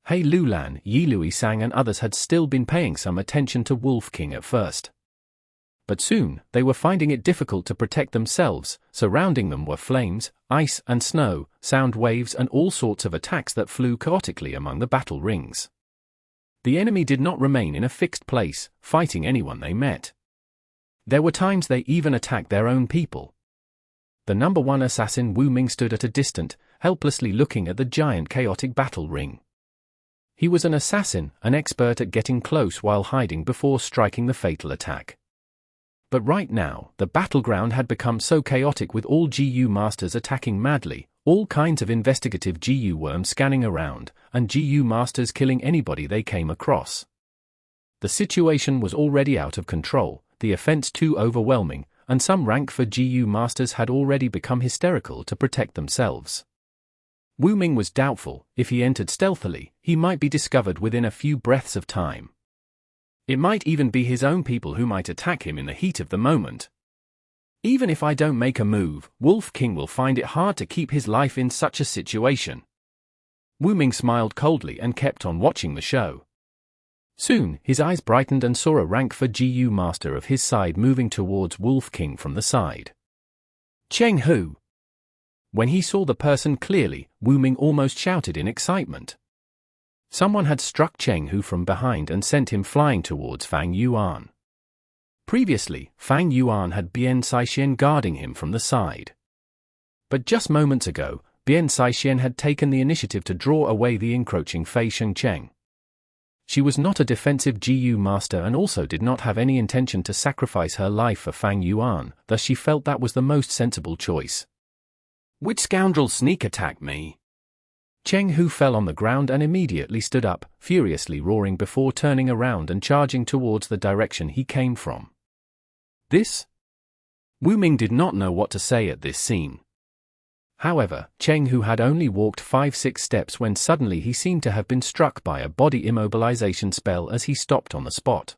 He Lulan, Yilui Sang and others had still been paying some attention to Wolf King at first. But soon, they were finding it difficult to protect themselves. Surrounding them were flames, ice and snow, sound waves and all sorts of attacks that flew chaotically among the battle rings. The enemy did not remain in a fixed place, fighting anyone they met. There were times they even attacked their own people. The number one assassin Wu Ming stood at a distance, helplessly looking at the giant chaotic battle ring. He was an assassin, an expert at getting close while hiding before striking the fatal attack. But right now, the battleground had become so chaotic with all GU masters attacking madly, all kinds of investigative GU worms scanning around, and GU masters killing anybody they came across. The situation was already out of control, the offense too overwhelming, and some rank for GU masters had already become hysterical to protect themselves. Wu Ming was doubtful. If he entered stealthily, he might be discovered within a few breaths of time. It might even be his own people who might attack him in the heat of the moment. Even if I don't make a move, Wolf King will find it hard to keep his life in such a situation. Wu Ming smiled coldly and kept on watching the show. Soon, his eyes brightened and saw a rank for GU master of his side moving towards Wolf King from the side. Cheng Hu. When he saw the person clearly, Wu Ming almost shouted in excitement. Someone had struck Cheng Hu from behind and sent him flying towards Fang Yuan. Previously, Fang Yuan had Bian Saixin guarding him from the side. But just moments ago, Bian Saixin had taken the initiative to draw away the encroaching Fei Shengcheng. She was not a defensive GU master and also did not have any intention to sacrifice her life for Fang Yuan, thus she felt that was the most sensible choice. Which scoundrel sneak attacked me? Cheng Hu fell on the ground and immediately stood up, furiously roaring before turning around and charging towards the direction he came from. This? Wu Ming did not know what to say at this scene. However, Cheng Hu had only walked 5-6 steps when suddenly he seemed to have been struck by a body immobilization spell as he stopped on the spot.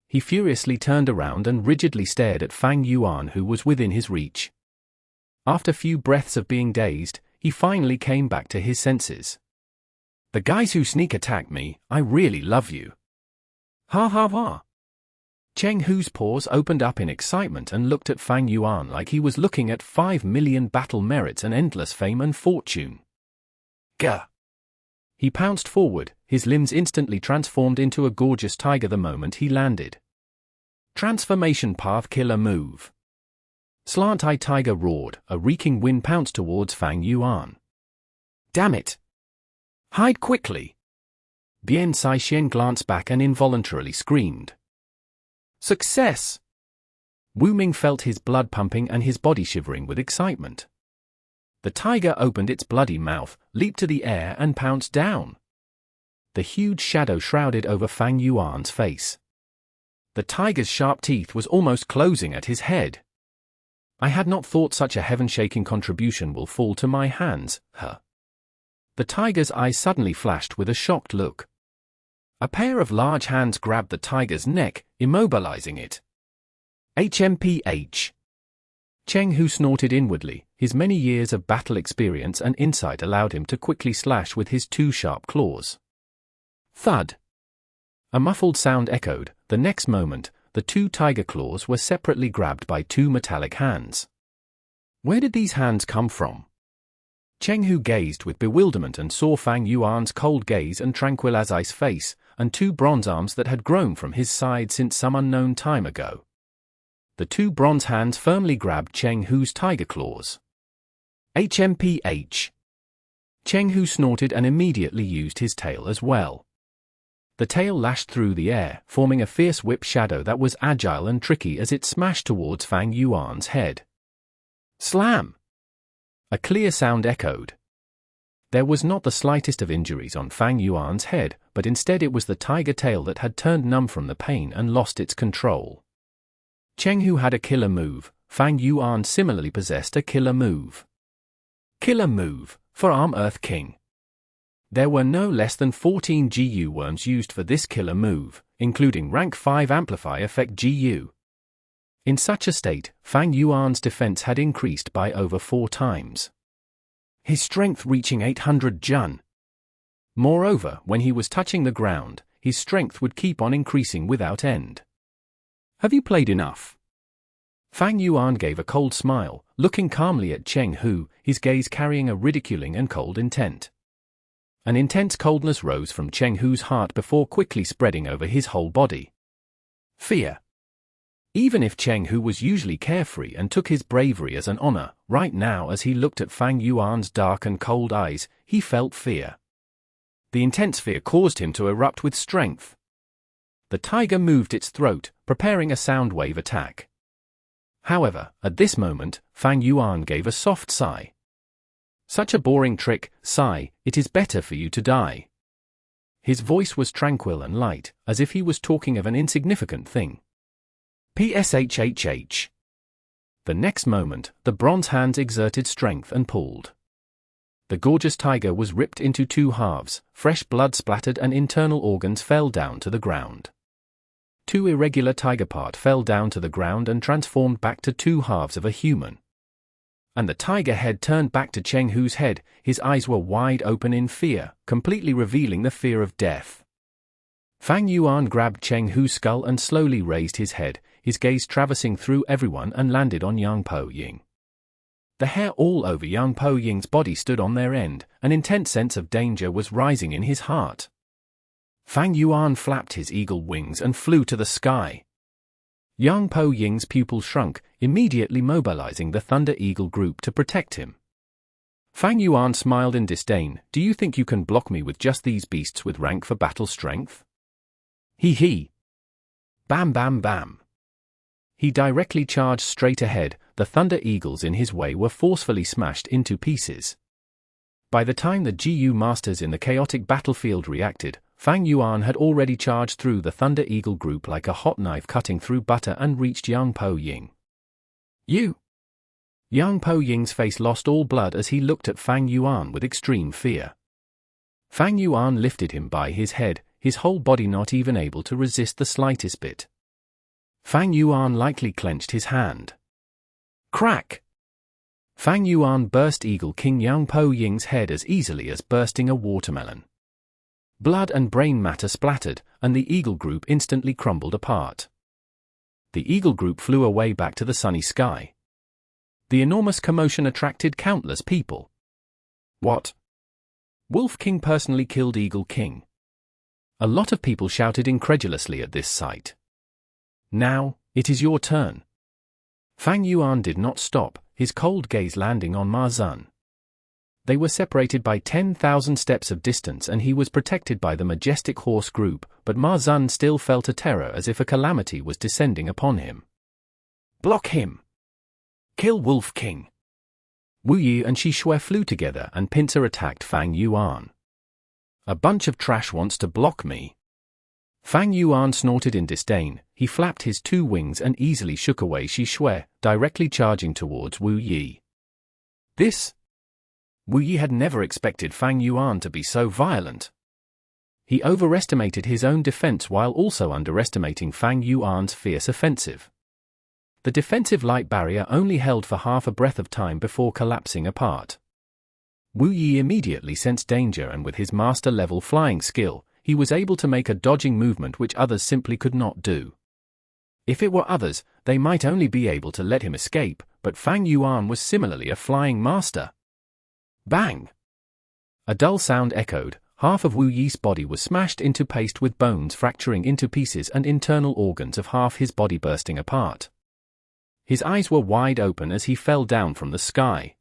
He furiously turned around and rigidly stared at Fang Yuan, who was within his reach. After few breaths of being dazed, he finally came back to his senses. The guys who sneak attack me, I really love you. Ha ha ha. Cheng Hu's paws opened up in excitement and looked at Fang Yuan like he was looking at 5 million battle merits and endless fame and fortune. Gah! He pounced forward, his limbs instantly transformed into a gorgeous tiger the moment he landed. Transformation Path Killer Move. Slant-Eye Tiger roared, a reeking wind pounced towards Fang Yuan. Damn it! Hide quickly! Bian Saixin glanced back and involuntarily screamed. Success! Wu Ming felt his blood pumping and his body shivering with excitement. The tiger opened its bloody mouth, leaped to the air and pounced down. The huge shadow shrouded over Fang Yuan's face. The tiger's sharp teeth was almost closing at his head. I had not thought such a heaven-shaking contribution will fall to my hands, huh? The tiger's eyes suddenly flashed with a shocked look. A pair of large hands grabbed the tiger's neck, immobilizing it. HMPH. Cheng Hu snorted inwardly. His many years of battle experience and insight allowed him to quickly slash with his 2 sharp claws. Thud. A muffled sound echoed. The next moment, the 2 tiger claws were separately grabbed by 2 metallic hands. Where did these hands come from? Cheng Hu gazed with bewilderment and saw Fang Yuan's cold gaze and tranquil as ice face, and 2 bronze arms that had grown from his side since some unknown time ago. The 2 bronze hands firmly grabbed Cheng Hu's tiger claws. HMPH. Cheng Hu snorted and immediately used his tail as well. The tail lashed through the air, forming a fierce whip shadow that was agile and tricky as it smashed towards Fang Yuan's head. Slam! A clear sound echoed. There was not the slightest of injuries on Fang Yuan's head, but instead it was the tiger tail that had turned numb from the pain and lost its control. Cheng Hu had a killer move. Fang Yuan similarly possessed a killer move. Killer move, for Arm Earth King. There were no less than 14 GU worms used for this killer move, including rank 5 Amplify effect GU. In such a state, Fang Yuan's defense had increased by over 4 times. His strength reaching 800 Jun. Moreover, when he was touching the ground, his strength would keep on increasing without end. Have you played enough? Fang Yuan gave a cold smile, looking calmly at Cheng Hu, his gaze carrying a ridiculing and cold intent. An intense coldness rose from Cheng Hu's heart before quickly spreading over his whole body. Fear. Even if Cheng Hu was usually carefree and took his bravery as an honor, right now as he looked at Fang Yuan's dark and cold eyes, he felt fear. The intense fear caused him to erupt with strength. The tiger moved its throat, preparing a sound wave attack. However, at this moment, Fang Yuan gave a soft sigh. Such a boring trick, sigh, it is better for you to die. His voice was tranquil and light, as if he was talking of an insignificant thing. Pshhh. The next moment, the bronze hands exerted strength and pulled. The gorgeous tiger was ripped into two halves, fresh blood splattered and internal organs fell down to the ground. Two irregular tiger parts fell down to the ground and transformed back to two halves of a human. And the tiger head turned back to Cheng Hu's head, his eyes were wide open in fear, completely revealing the fear of death. Fang Yuan grabbed Cheng Hu's skull and slowly raised his head, his gaze traversing through everyone and landed on Yang Po Ying. The hair all over Yang Po Ying's body stood on their end, an intense sense of danger was rising in his heart. Fang Yuan flapped his eagle wings and flew to the sky. Yang Po Ying's pupil shrunk, immediately mobilizing the Thunder Eagle group to protect him. Fang Yuan smiled in disdain. Do you think you can block me with just these beasts with rank for battle strength? He. Bam bam bam. He directly charged straight ahead, the Thunder Eagles in his way were forcefully smashed into pieces. By the time the GU masters in the chaotic battlefield reacted, Fang Yuan had already charged through the Thunder Eagle group like a hot knife cutting through butter and reached Yang Po Ying. You! Yang Po Ying's face lost all blood as he looked at Fang Yuan with extreme fear. Fang Yuan lifted him by his head, his whole body not even able to resist the slightest bit. Fang Yuan lightly clenched his hand. Crack! Fang Yuan burst Eagle King Yang Po Ying's head as easily as bursting a watermelon. Blood and brain matter splattered, and the Eagle group instantly crumbled apart. The Eagle group flew away back to the sunny sky. The enormous commotion attracted countless people. What? Wolf King personally killed Eagle King. A lot of people shouted incredulously at this sight. Now, it is your turn. Fang Yuan did not stop, his cold gaze landing on Ma Zun. They were separated by 10,000 steps of distance and he was protected by the majestic horse group, but Ma Zun still felt a terror as if a calamity was descending upon him. Block him! Kill Wolf King! Wu Yi and Xue flew together and pincer attacked Fang Yuan. A bunch of trash wants to block me. Fang Yuan snorted in disdain, he flapped his two wings and easily shook away Xue, directly charging towards Wu Yi. This? Wu Yi had never expected Fang Yuan to be so violent. He overestimated his own defense while also underestimating Fang Yuan's fierce offensive. The defensive light barrier only held for half a breath of time before collapsing apart. Wu Yi immediately sensed danger and with his master-level flying skill, he was able to make a dodging movement which others simply could not do. If it were others, they might only be able to let him escape, but Fang Yuan was similarly a flying master. Bang! A dull sound echoed, half of Wu Yi's body was smashed into paste with bones fracturing into pieces and internal organs of half his body bursting apart. His eyes were wide open as he fell down from the sky.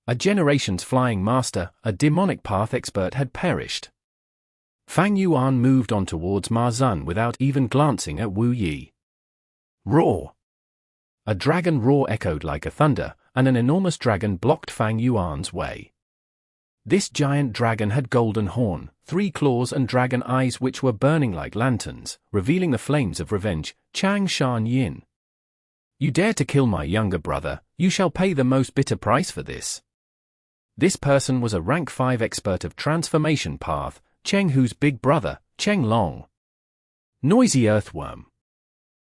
A generation's flying master, a demonic path expert had perished. Fang Yuan moved on towards Ma Zun without even glancing at Wu Yi. Roar! A dragon roar echoed like a thunder, and an enormous dragon blocked Fang Yuan's way. This giant dragon had golden horn, 3 claws and dragon eyes which were burning like lanterns, revealing the flames of revenge. Chang Shan Yin. You dare to kill my younger brother, you shall pay the most bitter price for this. This person was a rank 5 expert of transformation path, Cheng Hu's big brother, Cheng Long. Noisy earthworm.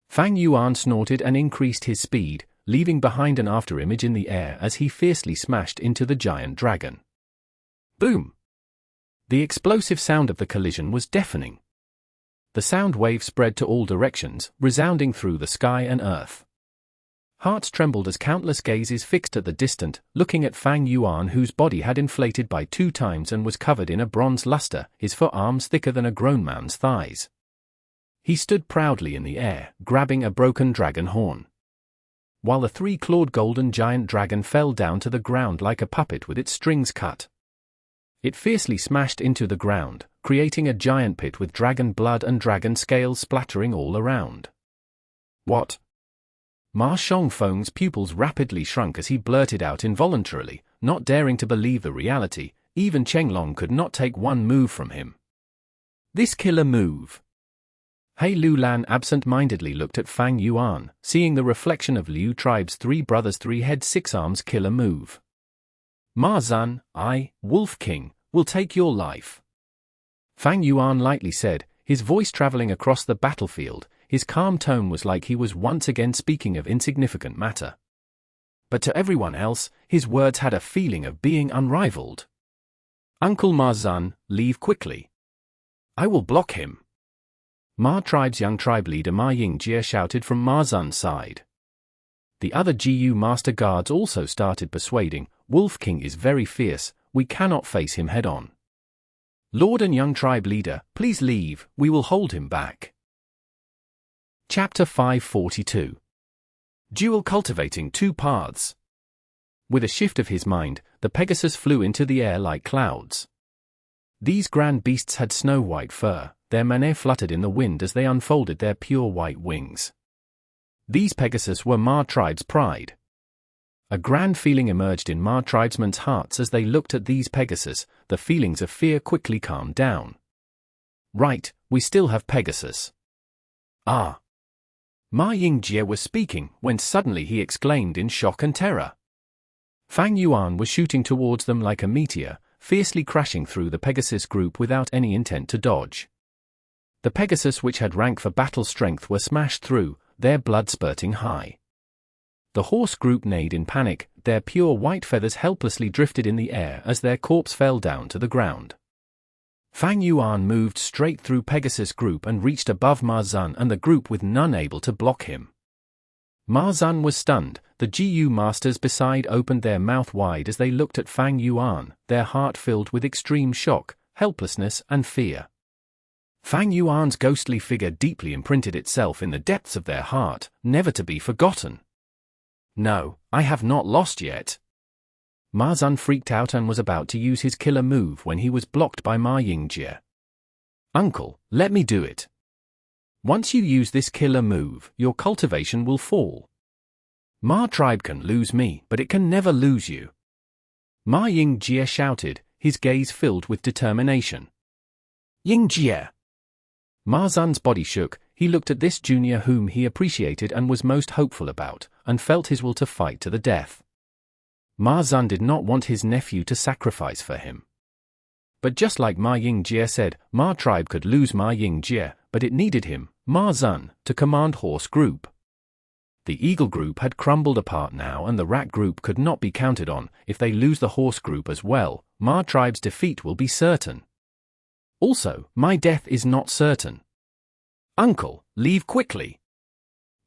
Fang Yuan snorted and increased his speed, leaving behind an afterimage in the air as he fiercely smashed into the giant dragon. Boom! The explosive sound of the collision was deafening. The sound wave spread to all directions, resounding through the sky and earth. Hearts trembled as countless gazes fixed at the distant, looking at Fang Yuan, whose body had inflated by 2 times and was covered in a bronze luster, his forearms thicker than a grown man's thighs. He stood proudly in the air, grabbing a broken dragon horn, while the 3-clawed golden giant dragon fell down to the ground like a puppet with its strings cut. It fiercely smashed into the ground, creating a giant pit with dragon blood and dragon scales splattering all around. What? Ma Shongfeng's pupils rapidly shrunk as he blurted out involuntarily, not daring to believe the reality. Even Chenglong could not take one move from him. This killer move. He Lulan absent-mindedly looked at Fang Yuan, seeing the reflection of Liu tribe's 3 brothers' 3-head 6-arms killer move. Ma Zan, I, Wolf King, will take your life. Fang Yuan lightly said, his voice traveling across the battlefield. His calm tone was like he was once again speaking of insignificant matter. But to everyone else, his words had a feeling of being unrivaled. Uncle Ma Zan, leave quickly. I will block him. Ma tribe's young tribe leader Ma Yingjie shouted from Ma Zan's side. The other Jiu master guards also started persuading, Wolf King is very fierce, we cannot face him head-on. Lord and young tribe leader, please leave, we will hold him back. Chapter 542. Dual Cultivating 2 Paths. With a shift of his mind, the Pegasus flew into the air like clouds. These grand beasts had snow-white fur, their manes fluttered in the wind as they unfolded their pure white wings. These Pegasus were Ma tribe's pride. A grand feeling emerged in Ma tribesmen's hearts as they looked at these Pegasus. The feelings of fear quickly calmed down. Right, we still have Pegasus. Ah. Ma Yingjie was speaking when suddenly he exclaimed in shock and terror. Fang Yuan was shooting towards them like a meteor, fiercely crashing through the Pegasus group without any intent to dodge. The Pegasus which had rank for battle strength were smashed through, their blood spurting high. The horse group neighed in panic, their pure white feathers helplessly drifted in the air as their corpse fell down to the ground. Fang Yuan moved straight through Pegasus group and reached above Ma Zan and the group with none able to block him. Ma Zan was stunned, the Jiu masters beside opened their mouth wide as they looked at Fang Yuan, their heart filled with extreme shock, helplessness and fear. Fang Yuan's ghostly figure deeply imprinted itself in the depths of their heart, never to be forgotten. No, I have not lost yet. Ma Zan freaked out and was about to use his killer move when he was blocked by Ma Yingjie. Uncle, let me do it. Once you use this killer move, your cultivation will fall. Ma tribe can lose me, but it can never lose you. Ma Yingjie shouted, his gaze filled with determination. Yingjie! Ma Zan's body shook. He looked at this junior whom he appreciated and was most hopeful about, and felt his will to fight to the death. Ma Zan did not want his nephew to sacrifice for him. But just like Ma Yingjie said, Ma tribe could lose Ma Yingjie, but it needed him, Ma Zan, to command horse group. The eagle group had crumbled apart now and the rat group could not be counted on. If they lose the horse group as well, Ma tribe's defeat will be certain. Also, my death is not certain. Uncle, leave quickly.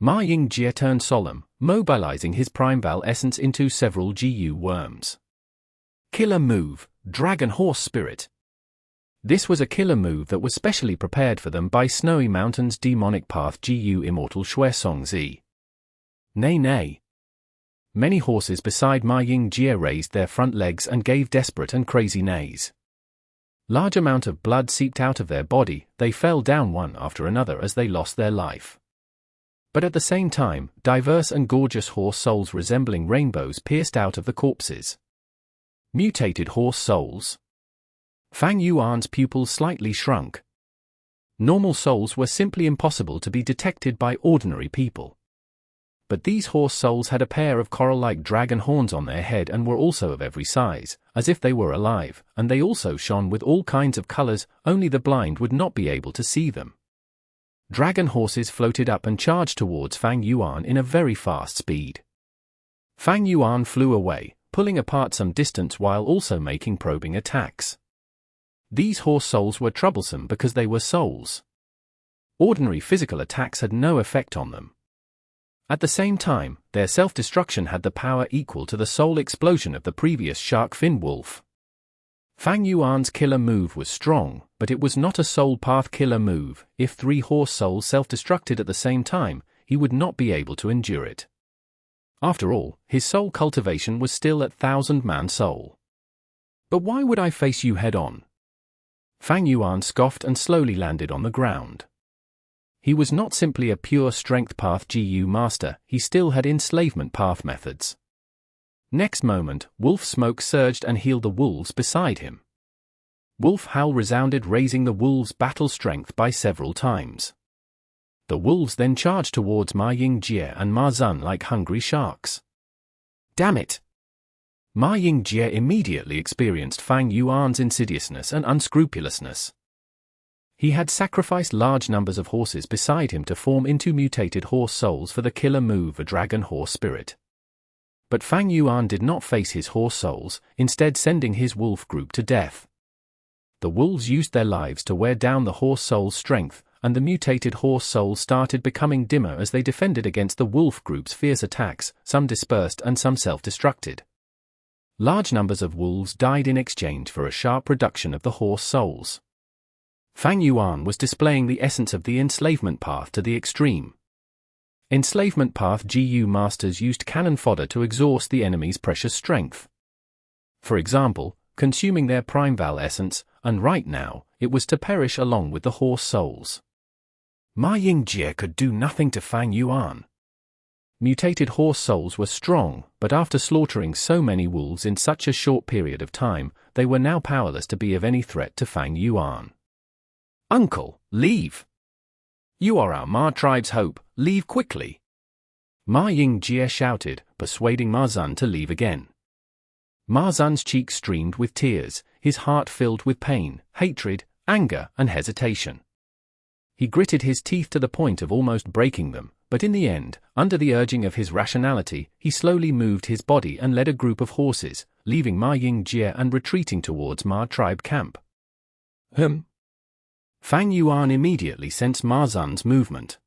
Ma Yingjie turned solemn, mobilizing his Primeval essence into several Jiu worms. Killer move, Dragon Horse Spirit. This was a killer move that was specially prepared for them by Snowy Mountain's demonic path Jiu Immortal Xue Song Zi. Nay nay. Many horses beside Ma Yingjie raised their front legs and gave desperate and crazy neighs. Large amount of blood seeped out of their body, they fell down one after another as they lost their life. But at the same time, diverse and gorgeous horse souls resembling rainbows pierced out of the corpses. Mutated horse souls. Fang Yuan's pupils slightly shrunk. Normal souls were simply impossible to be detected by ordinary people. But these horse souls had a pair of coral-like dragon horns on their head and were also of every size, as if they were alive, and they also shone with all kinds of colors, only the blind would not be able to see them. Dragon horses floated up and charged towards Fang Yuan in a very fast speed. Fang Yuan flew away, pulling apart some distance while also making probing attacks. These horse souls were troublesome because they were souls. Ordinary physical attacks had no effect on them. At the same time, their self-destruction had the power equal to the soul explosion of the previous shark fin wolf. Fang Yuan's killer move was strong, but it was not a soul path killer move. If 3 horse souls self-destructed at the same time, he would not be able to endure it. After all, his soul cultivation was still at 1,000-man soul. But why would I face you head-on? Fang Yuan scoffed and slowly landed on the ground. He was not simply a pure strength path GU master, he still had enslavement path methods. Next moment, wolf smoke surged and healed the wolves beside him. Wolf howl resounded, raising the wolves' battle strength by several times. The wolves then charged towards Ma Yingjie and Ma Zun like hungry sharks. Damn it! Ma Yingjie immediately experienced Fang Yuan's insidiousness and unscrupulousness. He had sacrificed large numbers of horses beside him to form into mutated horse souls for the killer move, a dragon horse spirit. But Fang Yuan did not face his horse souls, instead sending his wolf group to death. The wolves used their lives to wear down the horse soul's strength, and the mutated horse souls started becoming dimmer as they defended against the wolf group's fierce attacks, some dispersed and some self-destructed. Large numbers of wolves died in exchange for a sharp reduction of the horse souls. Fang Yuan was displaying the essence of the enslavement path to the extreme. Enslavement path GU masters used cannon fodder to exhaust the enemy's precious strength. For example, consuming their primeval essence, and right now, it was to perish along with the horse souls. Ma Yingjie could do nothing to Fang Yuan. Mutated horse souls were strong, but after slaughtering so many wolves in such a short period of time, they were now powerless to be of any threat to Fang Yuan. Uncle, leave! You are our Ma tribe's hope, leave quickly! Ma Yingjie shouted, persuading Ma Zun to leave again. Ma Zun's cheeks streamed with tears, his heart filled with pain, hatred, anger, and hesitation. He gritted his teeth to the point of almost breaking them, but in the end, under the urging of his rationality, he slowly moved his body and led a group of horses, leaving Ma Yingjie and retreating towards Ma tribe camp. Fang Yuan immediately sensed Ma Zun's movement.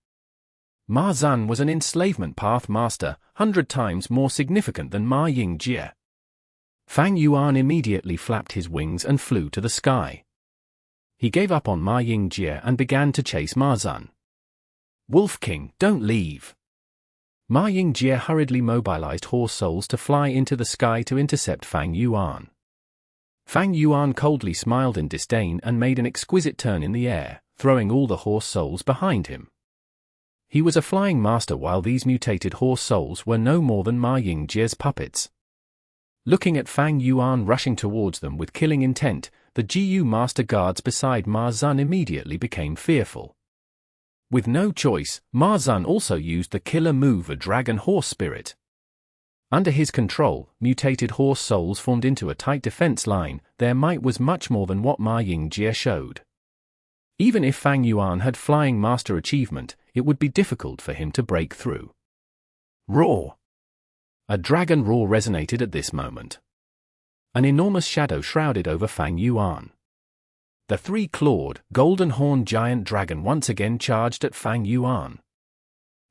Ma Zun was an enslavement path master, 100 times more significant than Ma Yingjie. Fang Yuan immediately flapped his wings and flew to the sky. He gave up on Ma Yingjie and began to chase Ma Zun. Wolf King, don't leave! Ma Yingjie hurriedly mobilized horse souls to fly into the sky to intercept Fang Yuan. Fang Yuan coldly smiled in disdain and made an exquisite turn in the air, throwing all the horse souls behind him. He was a flying master while these mutated horse souls were no more than Ma Yingjie's puppets. Looking at Fang Yuan rushing towards them with killing intent, the GU master guards beside Ma Zun immediately became fearful. With no choice, Ma Zun also used the killer move, a dragon horse spirit. Under his control, mutated horse souls formed into a tight defense line. Their might was much more than what Ma Yingjie showed. Even if Fang Yuan had flying master achievement, it would be difficult for him to break through. Roar! A dragon roar resonated at this moment. An enormous shadow shrouded over Fang Yuan. The 3-clawed, golden-horned giant dragon once again charged at Fang Yuan.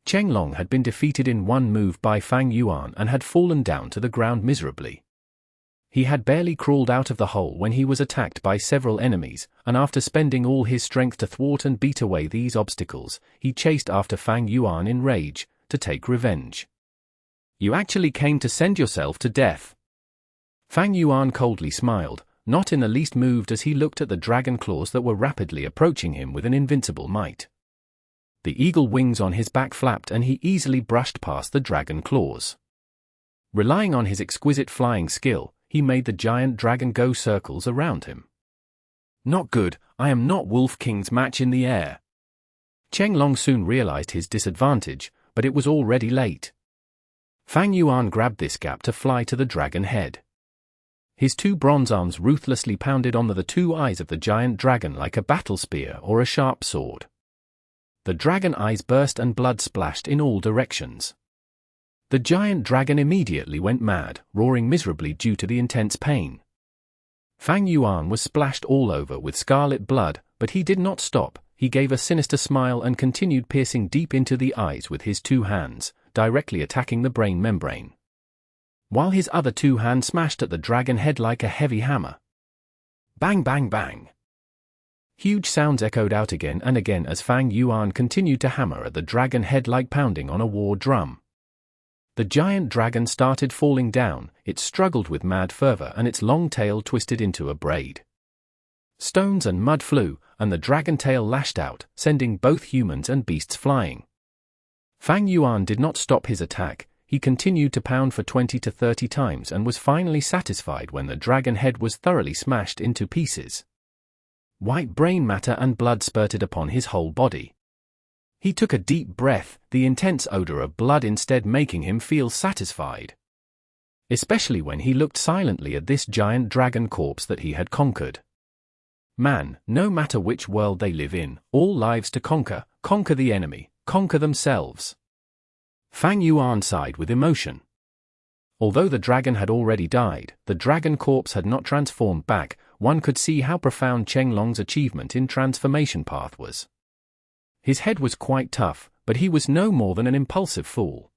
Chenglong had been defeated in one move by Fang Yuan and had fallen down to the ground miserably. He had barely crawled out of the hole when he was attacked by several enemies, and after spending all his strength to thwart and beat away these obstacles, he chased after Fang Yuan in rage, to take revenge. You actually came to send yourself to death. Fang Yuan coldly smiled, not in the least moved as he looked at the dragon claws that were rapidly approaching him with an invincible might. The eagle wings on his back flapped and he easily brushed past the dragon claws. Relying on his exquisite flying skill, he made the giant dragon go circles around him. Not good, I am not Wolf King's match in the air. Chenglong soon realized his disadvantage, but it was already late. Fang Yuan grabbed this gap to fly to the dragon head. His 2 bronze arms ruthlessly pounded on the 2 eyes of the giant dragon like a battle spear or a sharp sword. The dragon eyes burst and blood splashed in all directions. The giant dragon immediately went mad, roaring miserably due to the intense pain. Fang Yuan was splashed all over with scarlet blood, but he did not stop. he gave a sinister smile and continued piercing deep into the eyes with his 2 hands, directly attacking the brain membrane, while his other 2 hands smashed at the dragon head like a heavy hammer. Bang bang bang. Huge sounds echoed out again and again as Fang Yuan continued to hammer at the dragon head like pounding on a war drum. The giant dragon started falling down, it struggled with mad fervor and its long tail twisted into a braid. Stones and mud flew, and the dragon tail lashed out, sending both humans and beasts flying. Fang Yuan did not stop his attack, he continued to pound for 20 to 30 times and was finally satisfied when the dragon head was thoroughly smashed into pieces. White brain matter and blood spurted upon his whole body. He took a deep breath, the intense odor of blood instead making him feel satisfied. Especially when he looked silently at this giant dragon corpse that he had conquered. Man, no matter which world they live in, all lives to conquer, conquer the enemy, conquer themselves. Fang Yuan sighed with emotion. Although the dragon had already died, the dragon corpse had not transformed back. One could see how profound Cheng Long's achievement in transformation path was. His head was quite tough, but he was no more than an impulsive fool.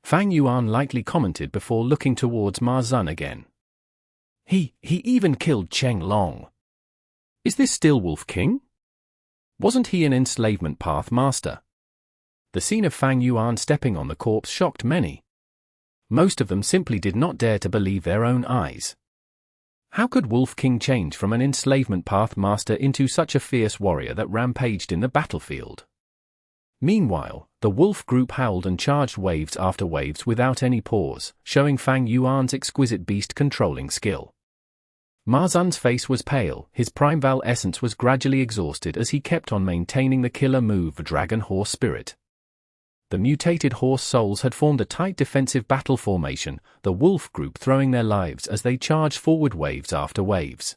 Fang Yuan lightly commented before looking towards Ma Zun again. He even killed Cheng Long. Is this still Wolf King? Wasn't he an enslavement path master? The scene of Fang Yuan stepping on the corpse shocked many. Most of them simply did not dare to believe their own eyes. How could Wolf King change from an enslavement path master into such a fierce warrior that rampaged in the battlefield? Meanwhile, the wolf group howled and charged waves after waves without any pause, showing Fang Yuan's exquisite beast-controlling skill. Ma Zun's face was pale, his primeval essence was gradually exhausted as he kept on maintaining the killer move Dragon Horse Spirit. The mutated horse souls had formed a tight defensive battle formation, the wolf group throwing their lives as they charged forward waves after waves.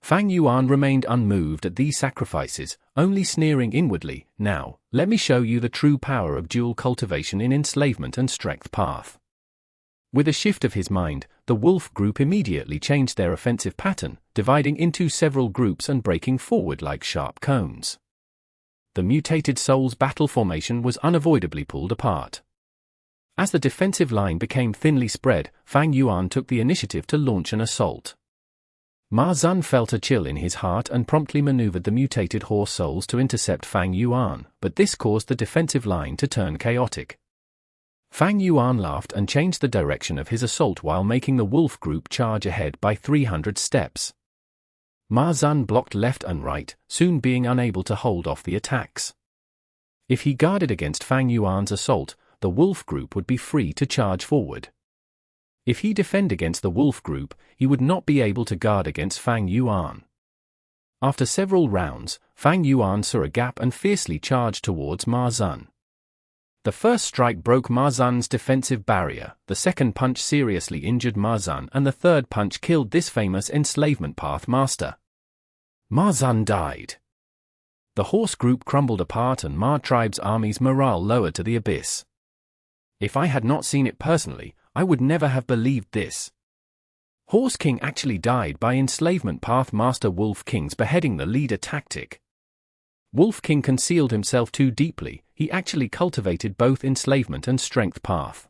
Fang Yuan remained unmoved at these sacrifices, only sneering inwardly, "Now, let me show you the true power of dual cultivation in enslavement and strength path." With a shift of his mind, the wolf group immediately changed their offensive pattern, dividing into several groups and breaking forward like sharp cones. The mutated soul's battle formation was unavoidably pulled apart. As the defensive line became thinly spread, Fang Yuan took the initiative to launch an assault. Ma Zun felt a chill in his heart and promptly maneuvered the mutated horse souls to intercept Fang Yuan, but this caused the defensive line to turn chaotic. Fang Yuan laughed and changed the direction of his assault while making the wolf group charge ahead by 300 steps. Ma Zun blocked left and right, soon being unable to hold off the attacks. If he guarded against Fang Yuan's assault, the wolf group would be free to charge forward. If he defended against the wolf group, he would not be able to guard against Fang Yuan. After several rounds, Fang Yuan saw a gap and fiercely charged towards Ma Zun. The first strike broke Ma Zun's defensive barrier, the second punch seriously injured Ma Zun, and the third punch killed this famous enslavement path master. Ma Zun died. The horse group crumbled apart and Ma tribe's army's morale lowered to the abyss. If I had not seen it personally, I would never have believed this. Horse King actually died by enslavement path master Wolf King's beheading the leader tactic. Wolf King concealed himself too deeply, he actually cultivated both enslavement and strength path.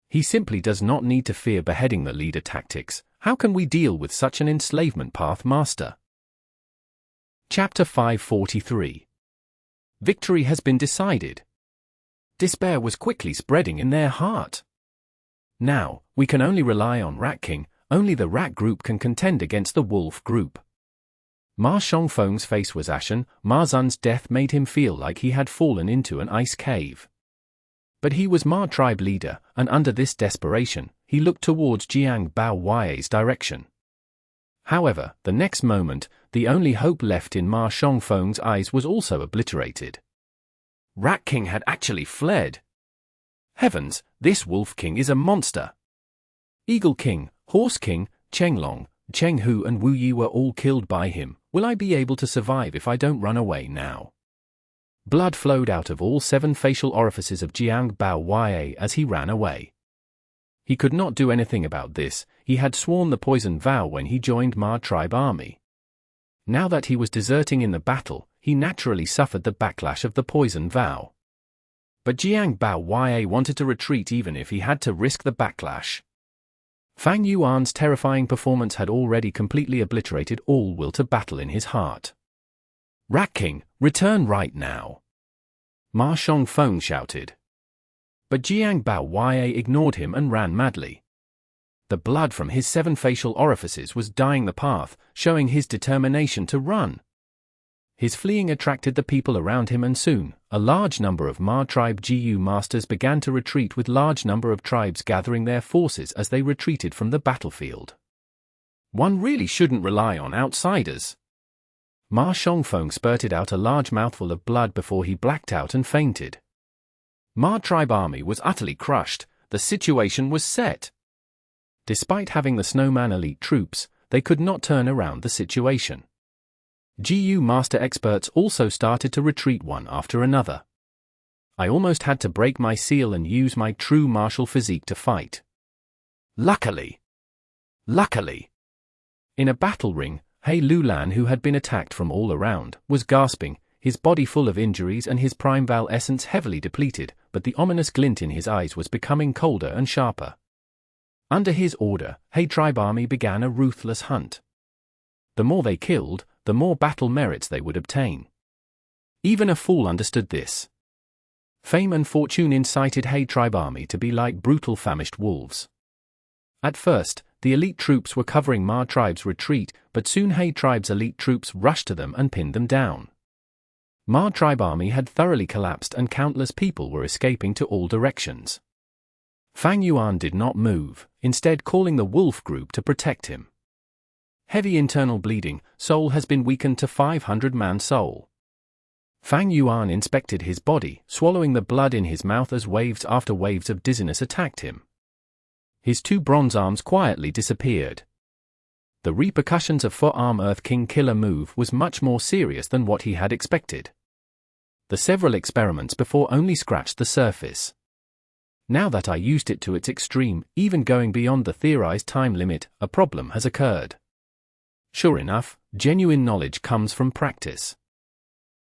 He simply does not need to fear beheading the leader tactics. How can we deal with such an enslavement path master? Chapter 543. Victory has been decided. Despair was quickly spreading in their heart. Now, we can only rely on Rat King, only the rat group can contend against the wolf group. Ma Shongfeng's face was ashen, Ma Zun's death made him feel like he had fallen into an ice cave. But he was Ma tribe leader, and under this desperation, he looked towards Jiang Bao Huai's direction. However, the next moment, the only hope left in Ma Shongfeng's eyes was also obliterated. Rat King had actually fled. Heavens, this Wolf King is a monster. Eagle King, Horse King, Cheng Long, Cheng Hu and Wu Yi were all killed by him. Will I be able to survive if I don't run away now? Blood flowed out of all 7 facial orifices of Jiang Bao Huai as he ran away. He could not do anything about this, he had sworn the poison vow when he joined Ma tribe army. Now that he was deserting in the battle, he naturally suffered the backlash of the poison vow. But Jiang Bao wanted to retreat even if he had to risk the backlash. Fang Yuan's terrifying performance had already completely obliterated all will to battle in his heart. Rat King, return right now! Ma Shangfeng shouted. But Jiang Bao ignored him and ran madly. The blood from his 7 facial orifices was dyeing the path, showing his determination to run. His fleeing attracted the people around him, and soon, a large number of Ma tribe Jiu masters began to retreat, with large number of tribes gathering their forces as they retreated from the battlefield. One really shouldn't rely on outsiders. Ma Shangfeng spurted out a large mouthful of blood before he blacked out and fainted. Ma tribe army was utterly crushed, the situation was set. Despite having the Snowman elite troops, they could not turn around the situation. Jiu master experts also started to retreat one after another. I almost had to break my seal and use my true martial physique to fight. Luckily, in a battle ring, Lian, who had been attacked from all around, was gasping, his body full of injuries and his prime val essence heavily depleted, but the ominous glint in his eyes was becoming colder and sharper. Under his order, tribe army began a ruthless hunt. The more they killed, the more battle merits they would obtain. Even a fool understood this. Fame and fortune incited tribe army to be like brutal famished wolves. At first, the elite troops were covering Ma tribe's retreat, but soon tribe's elite troops rushed to them and pinned them down. Ma tribe army had thoroughly collapsed and countless people were escaping to all directions. Fang Yuan did not move, instead calling the wolf group to protect him. Heavy internal bleeding, soul has been weakened to 500-man soul. Fang Yuan inspected his body, swallowing the blood in his mouth as waves after waves of dizziness attacked him. His 2 bronze arms quietly disappeared. The repercussions of forearm Earth King killer move was much more serious than what he had expected. The several experiments before only scratched the surface. Now that I used it to its extreme, even going beyond the theorized time limit, a problem has occurred. Sure enough, genuine knowledge comes from practice.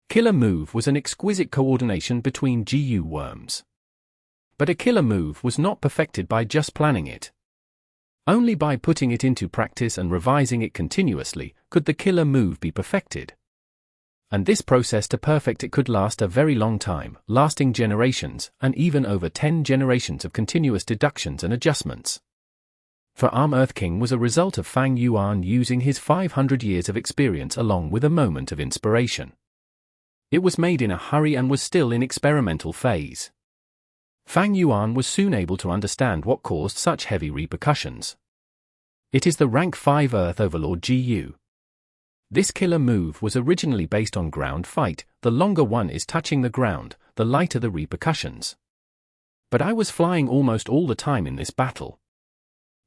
Killer move was an exquisite coordination between Jiu worms. But a killer move was not perfected by just planning it. Only by putting it into practice and revising it continuously could the killer move be perfected. And this process to perfect it could last a very long time, lasting generations, and even over 10 generations of continuous deductions and adjustments. For Earth King was a result of Fang Yuan using his 500 years of experience along with a moment of inspiration. It was made in a hurry and was still in experimental phase. Fang Yuan was soon able to understand what caused such heavy repercussions. It is the rank 5 Earth Overlord Jiu. This killer move was originally based on ground fight, the longer one is touching the ground, the lighter the repercussions. But I was flying almost all the time in this battle.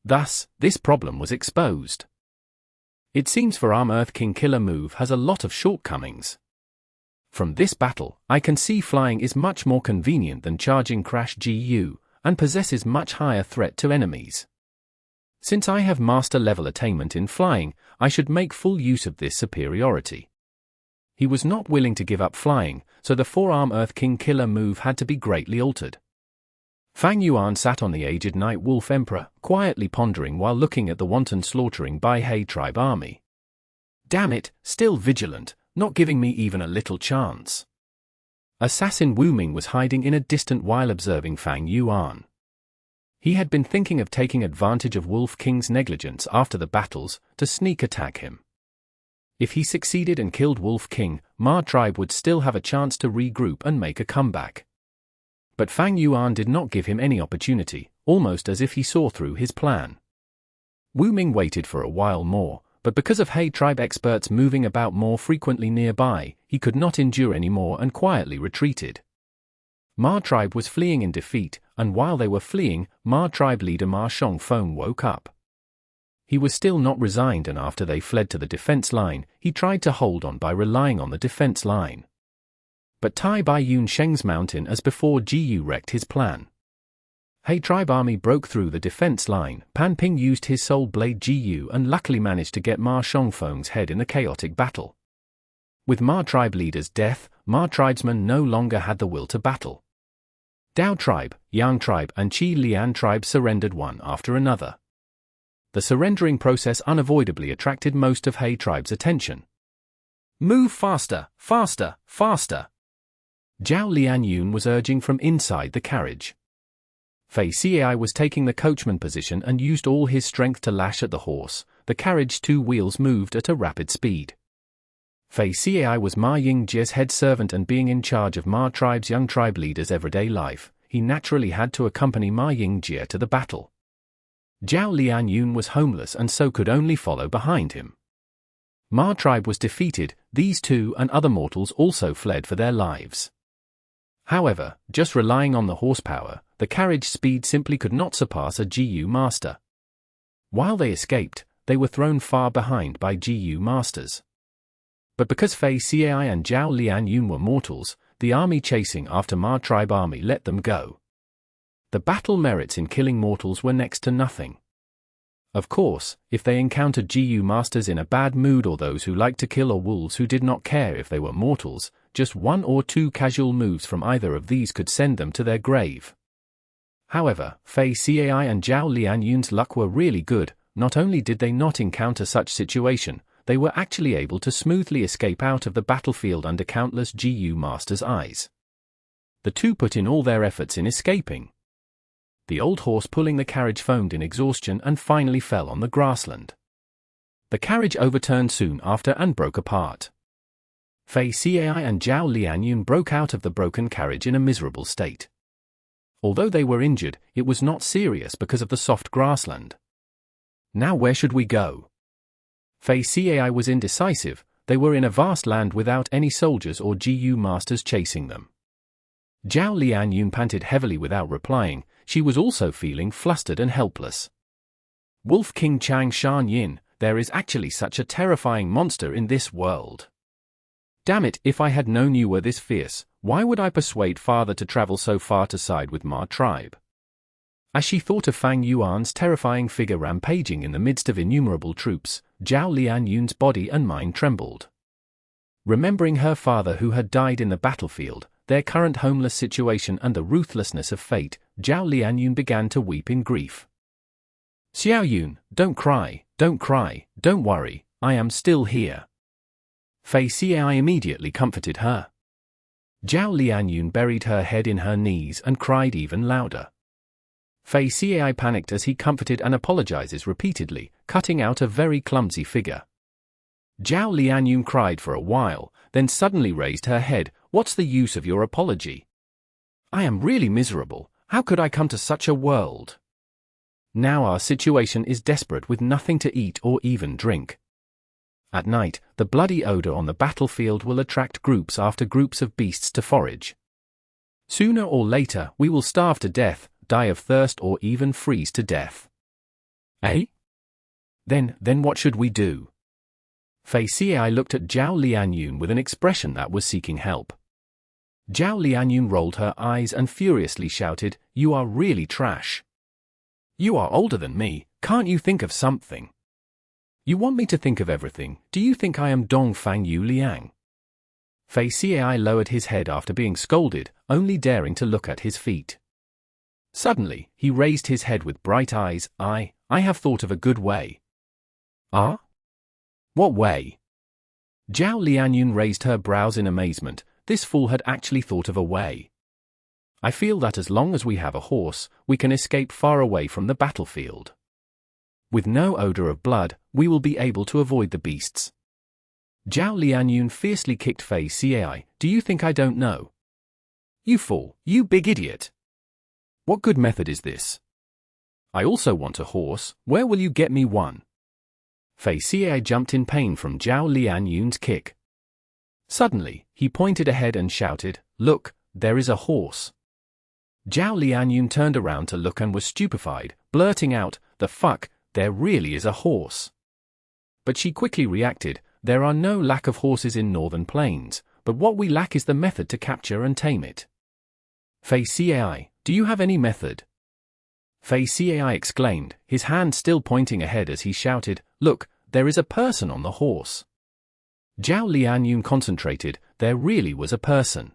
Thus, this problem was exposed. It seems for Earth King killer move has a lot of shortcomings. From this battle, I can see flying is much more convenient than charging Crash Jiu, and possesses much higher threat to enemies. Since I have master level attainment in flying, I should make full use of this superiority. He was not willing to give up flying, so the forearm Earth King killer move had to be greatly altered. Fang Yuan sat on the aged Night Wolf Emperor, quietly pondering while looking at the wanton slaughtering by tribe army. Damn it, still vigilant, not giving me even a little chance. Assassin Wu Ming was hiding in a distant while observing Fang Yuan. He had been thinking of taking advantage of Wolf King's negligence after the battles, to sneak attack him. If he succeeded and killed Wolf King, Ma tribe would still have a chance to regroup and make a comeback. But Fang Yuan did not give him any opportunity, almost as if he saw through his plan. Wu Ming waited for a while more, but because of tribe experts moving about more frequently nearby, he could not endure any more and quietly retreated. Ma tribe was fleeing in defeat, and while they were fleeing, Ma tribe leader Ma Shangfeng woke up. He was still not resigned, and after they fled to the defense line, he tried to hold on by relying on the defense line. But Tai Bai Yun Sheng's mountain as before Jiu wrecked his plan. Tribe army broke through the defense line. Pan Ping used his soul blade Jiu and luckily managed to get Ma Shangfeng's head in the chaotic battle. With Ma tribe leader's death, Ma tribesmen no longer had the will to battle. Dao tribe, Yang tribe and Qi Lian tribe surrendered one after another. The surrendering process unavoidably attracted most of He tribe's attention. "Move faster, faster, faster!" Zhao Lianyun was urging from inside the carriage. Fei Cai was taking the coachman position and used all his strength to lash at the horse. The carriage's two wheels moved at a rapid speed. Fei Cai was Ma Yingjie's head servant, and being in charge of Ma tribe's young tribe leader's everyday life, he naturally had to accompany Ma Yingjie to the battle. Zhao Lianyun was homeless and so could only follow behind him. Ma tribe was defeated, these two and other mortals also fled for their lives. However, just relying on the horsepower, the carriage speed simply could not surpass a GU master. While they escaped, they were thrown far behind by GU masters. But because Fei Cai and Zhao Lianyun were mortals, the army chasing after Ma tribe army let them go. The battle merits in killing mortals were next to nothing. Of course, if they encountered GU masters in a bad mood or those who liked to kill, or wolves who did not care if they were mortals, just one or two casual moves from either of these could send them to their grave. However, Fei Cai and Zhao Lianyun's luck were really good. Not only did they not encounter such situation, they were actually able to smoothly escape out of the battlefield under countless GU masters' eyes. The two put in all their efforts in escaping. The old horse pulling the carriage foamed in exhaustion and finally fell on the grassland. The carriage overturned soon after and broke apart. Fei Cai and Zhao Lianyun broke out of the broken carriage in a miserable state. Although they were injured, it was not serious because of the soft grassland. Now where should we go? Fei Cai was indecisive. They were in a vast land without any soldiers or GU masters chasing them. Zhao Lianyun panted heavily without replying. She was also feeling flustered and helpless. Wolf King Chang Shan Yin, there is actually such a terrifying monster in this world. Damn it, if I had known you were this fierce, why would I persuade father to travel so far to side with Ma tribe? As she thought of Fang Yuan's terrifying figure rampaging in the midst of innumerable troops, Zhao Lianyun's body and mind trembled. Remembering her father who had died in the battlefield, their current homeless situation and the ruthlessness of fate, Zhao Lianyun began to weep in grief. "Xiao Yun, don't cry, don't worry, I am still here." Fei Cai immediately comforted her. Zhao Lianyun buried her head in her knees and cried even louder. Fei Cai panicked as he comforted and apologizes repeatedly, cutting out a very clumsy figure. Zhao Lianyun cried for a while, then suddenly raised her head. "What's the use of your apology? I am really miserable. How could I come to such a world? Now our situation is desperate with nothing to eat or even drink. At night, the bloody odor on the battlefield will attract groups after groups of beasts to forage. Sooner or later, we will starve to death, die of thirst or even freeze to death." "Eh? Then what should we do?" Fei Cai looked at Zhao Lianyun with an expression that was seeking help. Zhao Lianyun rolled her eyes and furiously shouted, "You are really trash. You are older than me, can't you think of something? You want me to think of everything? Do you think I am Dong Fang Yu Liang?" Fei Cai lowered his head after being scolded, only daring to look at his feet. Suddenly, he raised his head with bright eyes. I have thought of a good way." "Ah? What way?" Zhao Lianyun raised her brows in amazement. This fool had actually thought of a way. "I feel that as long as we have a horse, we can escape far away from the battlefield. With no odor of blood, we will be able to avoid the beasts." Zhao Lianyun fiercely kicked Fei Cai. "Do you think I don't know? You fool, you big idiot. What good method is this? I also want a horse. Where will you get me one?" Fei Cai jumped in pain from Zhao Lianyun's kick. Suddenly, he pointed ahead and shouted, "Look, there is a horse." Zhao Lianyun turned around to look and was stupefied, blurting out, "The fuck, there really is a horse." But she quickly reacted, "There are no lack of horses in northern plains, but what we lack is the method to capture and tame it." "Fei Cai, do you have any method?" Fei Cai exclaimed, his hand still pointing ahead as he shouted, "Look, there is a person on the horse." Zhao Lian concentrated, there really was a person.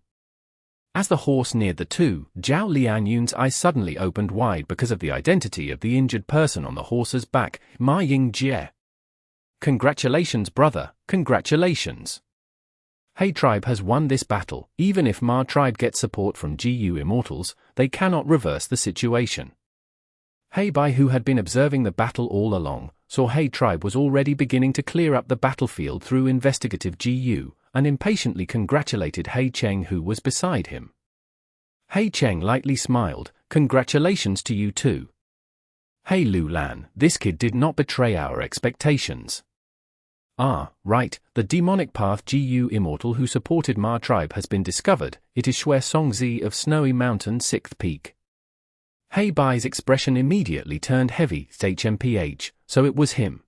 As the horse neared the two, Zhao Lianyun's eyes suddenly opened wide because of the identity of the injured person on the horse's back, Ma Yingjie. Congratulations, brother, congratulations. He tribe has won this battle. Even if Ma tribe gets support from GU Immortals, they cannot reverse the situation. He Bai, who had been observing the battle all along, saw He tribe was already beginning to clear up the battlefield through investigative GU, and impatiently congratulated He Cheng, who was beside him. He Cheng lightly smiled, congratulations to you too. Hey Lu Lan, this kid did not betray our expectations. Ah, right, the demonic path GU Immortal who supported Ma tribe has been discovered. It is Xue Song Zi of Snowy Mountain 6th Peak. He Bai's expression immediately turned heavy, HMPH, so it was him.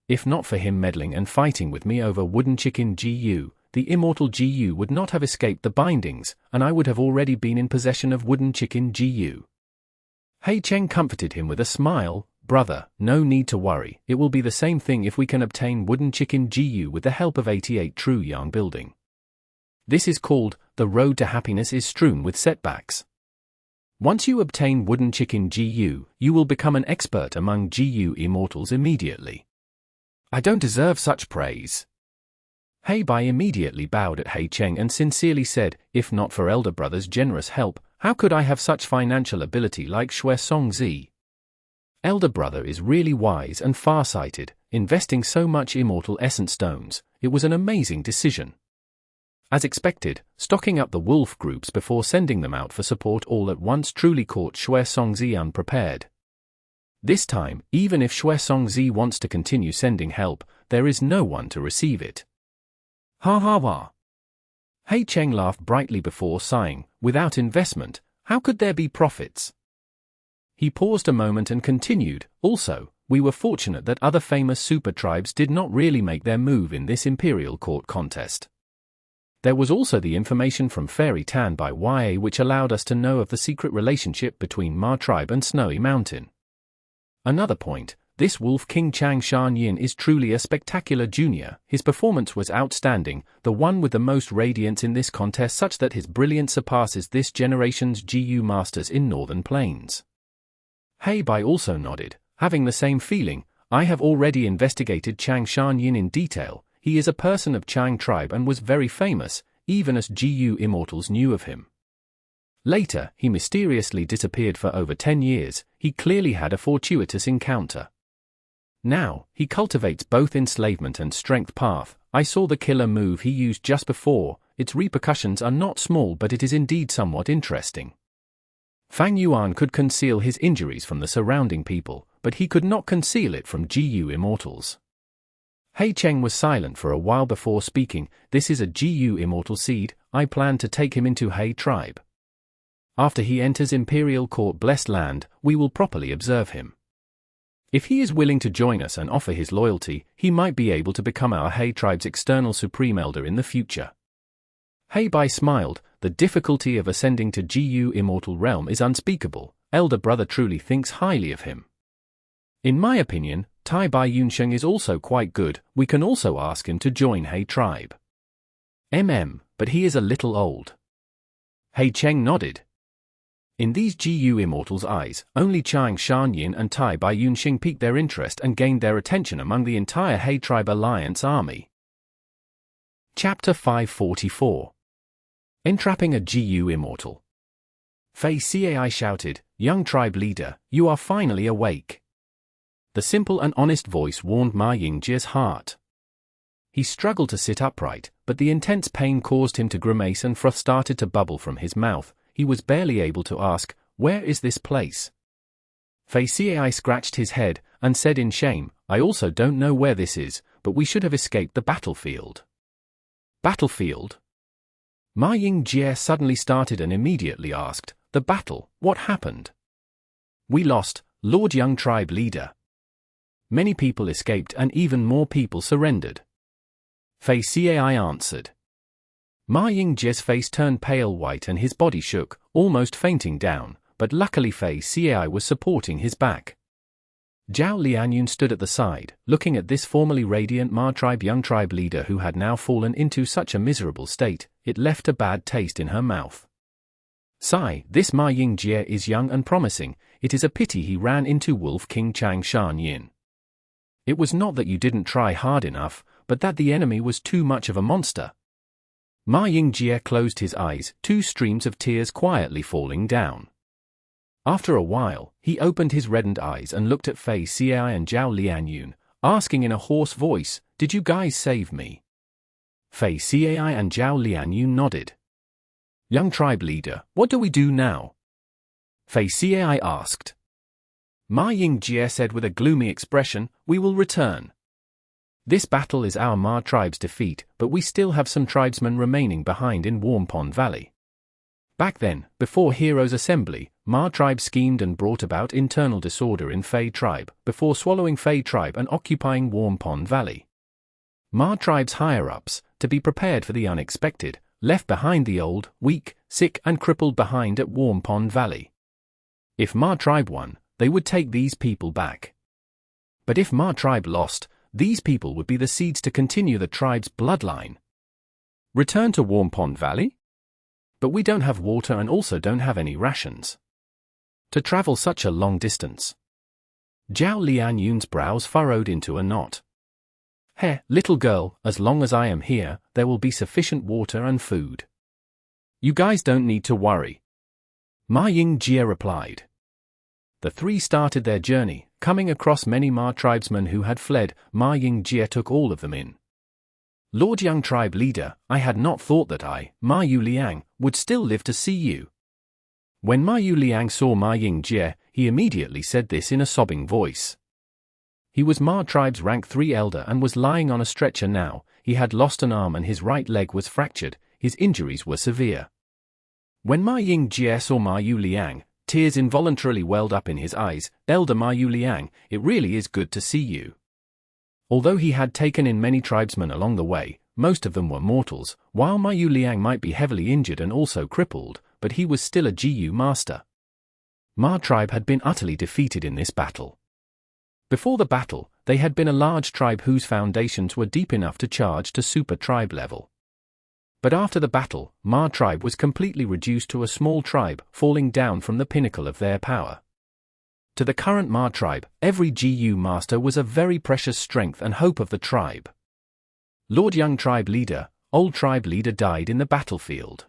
If not for him meddling and fighting with me over Wooden Chicken GU, the Immortal GU would not have escaped the bindings, and I would have already been in possession of Wooden Chicken GU. He Cheng comforted him with a smile, brother, no need to worry, it will be the same thing if we can obtain Wooden Chicken GU with the help of 88 True Yang building. This is called, the road to happiness is strewn with setbacks. Once you obtain Wooden Chicken GU, you will become an expert among GU Immortals immediately. I don't deserve such praise. He Bai immediately bowed at He Cheng and sincerely said, if not for elder brother's generous help, how could I have such financial ability like Xue Song Zi? Elder brother is really wise and far-sighted, investing so much immortal essence stones. It was an amazing decision. As expected, stocking up the wolf groups before sending them out for support all at once truly caught Xue Song Zi unprepared. This time, even if Xue Song Zi wants to continue sending help, there is no one to receive it. Ha ha ha. He Cheng laughed brightly before sighing, without investment, how could there be profits? He paused a moment and continued, also, we were fortunate that other famous super tribes did not really make their move in this Imperial Court contest. There was also the information from Fairy Tai Bai Yun which allowed us to know of the secret relationship between Ma tribe and Snowy Mountain. Another point, this Wolf King Chang Shan Yin is truly a spectacular junior, his performance was outstanding, the one with the most radiance in this contest such that his brilliance surpasses this generation's GU masters in Northern Plains. He Bai also nodded, having the same feeling, I have already investigated Chang Shan Yin in detail. He is a person of Chang tribe and was very famous, even as GU Immortals knew of him. Later, he mysteriously disappeared for over 10 years, he clearly had a fortuitous encounter. Now, he cultivates both enslavement and strength path. I saw the killer move he used just before, its repercussions are not small but it is indeed somewhat interesting. Fang Yuan could conceal his injuries from the surrounding people, but he could not conceal it from GU Immortals. He Cheng was silent for a while before speaking, this is a GU Immortal seed, I plan to take him into He tribe. After he enters Imperial Court Blessed Land, we will properly observe him. If he is willing to join us and offer his loyalty, he might be able to become our He tribe's external supreme elder in the future. He Bai smiled, the difficulty of ascending to GU Immortal realm is unspeakable, elder brother truly thinks highly of him. In my opinion, Tai Bai Yun Sheng is also quite good, we can also ask him to join He tribe. But he is a little old. He Cheng nodded. In these GU Immortals' eyes, only Chang Shan Yin and Tai Bai Yun Sheng piqued their interest and gained their attention among the entire He tribe alliance army. Chapter 544. Entrapping a GU Immortal. Fei Cai shouted, young tribe leader, you are finally awake. The simple and honest voice warmed Ma Yingjie's heart. He struggled to sit upright, but the intense pain caused him to grimace and froth started to bubble from his mouth. He was barely able to ask, where is this place? Fei Cai scratched his head, and said in shame, I also don't know where this is, but we should have escaped the battlefield. Battlefield? Ma Yingjie suddenly started and immediately asked, the battle, what happened? We lost, Lord Young tribe leader. Many people escaped and even more people surrendered. Fei Cai answered. Ma Yingjie's face turned pale white and his body shook, almost fainting down, but luckily Fei Cai was supporting his back. Zhao Lianyun stood at the side, looking at this formerly radiant Ma tribe young tribe leader who had now fallen into such a miserable state, it left a bad taste in her mouth. Sigh, this Ma Yingjie is young and promising, it is a pity he ran into Wolf King Chang Shan Yin. It was not that you didn't try hard enough, but that the enemy was too much of a monster. Ma Yingjie closed his eyes, 2 streams of tears quietly falling down. After a while, he opened his reddened eyes and looked at Fei Xiai and Zhao Lianyun, asking in a hoarse voice, "Did you guys save me?" Fei Xiai and Zhao Lianyun nodded. "Young tribe leader, what do we do now?" Fei Xiai asked. Ma Yingjie said with a gloomy expression, "We will return. This battle is our Ma tribe's defeat, but we still have some tribesmen remaining behind in Warm Pond Valley." Back then, before Heroes Assembly, Ma tribe schemed and brought about internal disorder in Fei tribe, before swallowing Fei tribe and occupying Warm Pond Valley. Ma tribe's higher-ups, to be prepared for the unexpected, left behind the old, weak, sick and crippled behind at Warm Pond Valley. If Ma tribe won, they would take these people back. But if Ma tribe lost, these people would be the seeds to continue the tribe's bloodline. Return to Warm Pond Valley? But we don't have water and also don't have any rations. To travel such a long distance. Zhao Lianyun's brows furrowed into a knot. "Heh, little girl, as long as I am here, there will be sufficient water and food. You guys don't need to worry." Ma Yingjie replied. The 3 started their journey, coming across many Ma tribesmen who had fled. Ma Yingjie took all of them in. "Lord Young Tribe Leader, I had not thought that I, Ma Yu Liang, would still live to see you." When Ma Yu Liang saw Ma Yingjie, he immediately said this in a sobbing voice. He was Ma tribe's rank 3 elder and was lying on a stretcher now. He had lost an arm and his right leg was fractured, his injuries were severe. When Ma Yingjie saw Ma Yu Liang, tears involuntarily welled up in his eyes. "Elder Ma Yu Liang, it really is good to see you." Although he had taken in many tribesmen along the way, most of them were mortals, while Ma Yu Liang might be heavily injured and also crippled, but he was still a Jiu master. Ma tribe had been utterly defeated in this battle. Before the battle, they had been a large tribe whose foundations were deep enough to charge to super tribe level. But after the battle, Ma tribe was completely reduced to a small tribe, falling down from the pinnacle of their power. To the current Ma tribe, every Jiu master was a very precious strength and hope of the tribe. Lord Young Tribe Leader, old tribe leader died in the battlefield.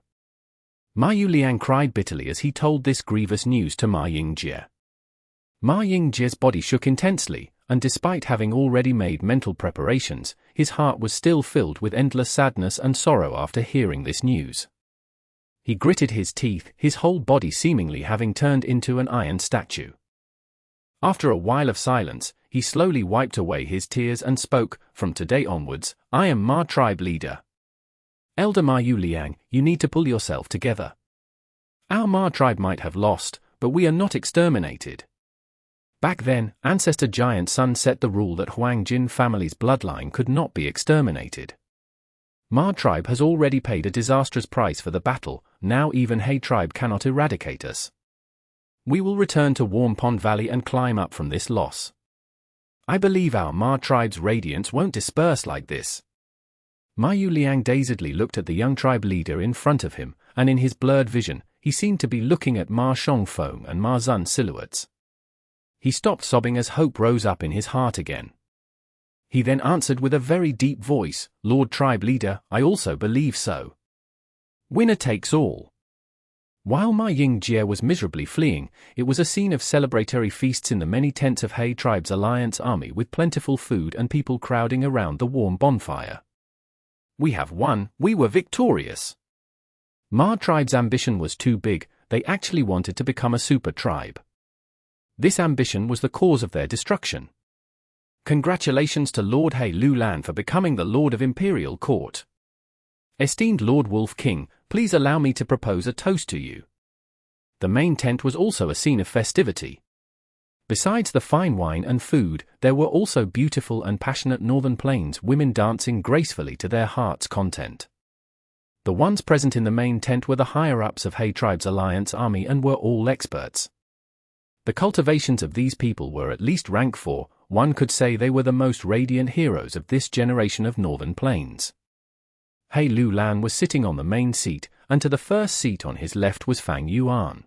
Ma Yu Liang cried bitterly as he told this grievous news to Ma Yingjie. Ma Yingjie's body shook intensely, and despite having already made mental preparations, his heart was still filled with endless sadness and sorrow after hearing this news. He gritted his teeth, his whole body seemingly having turned into an iron statue. After a while of silence, he slowly wiped away his tears and spoke, "From today onwards, I am Ma tribe leader. Elder Ma Yu Liang, you need to pull yourself together. Our Ma tribe might have lost, but we are not exterminated." Back then, Ancestor Giant Sun set the rule that Huang Jin family's bloodline could not be exterminated. Ma tribe has already paid a disastrous price for the battle, now even He tribe cannot eradicate us. We will return to Warm Pond Valley and climb up from this loss. I believe our Ma tribe's radiance won't disperse like this. Ma Yu Liang dazedly looked at the young tribe leader in front of him, and in his blurred vision, he seemed to be looking at Ma Shongfeng and Ma Zun silhouettes. He stopped sobbing as hope rose up in his heart again. He then answered with a very deep voice, "Lord Tribe Leader, I also believe so. Winner takes all." While Ma Yingjie was miserably fleeing, it was a scene of celebratory feasts in the many tents of He Tribe's alliance army with plentiful food and people crowding around the warm bonfire. "We have won, we were victorious." Ma Tribe's ambition was too big, they actually wanted to become a super tribe. This ambition was the cause of their destruction. Congratulations to Lord He Lulan for becoming the Lord of Imperial Court. Esteemed Lord Wolf King, please allow me to propose a toast to you. The main tent was also a scene of festivity. Besides the fine wine and food, there were also beautiful and passionate Northern Plains women dancing gracefully to their heart's content. The ones present in the main tent were the higher-ups of He Tribe's alliance army and were all experts. The cultivations of these people were at least rank 4, one could say they were the most radiant heroes of this generation of Northern Plains. He Lian was sitting on the main seat, and to the first seat on his left was Fang Yuan.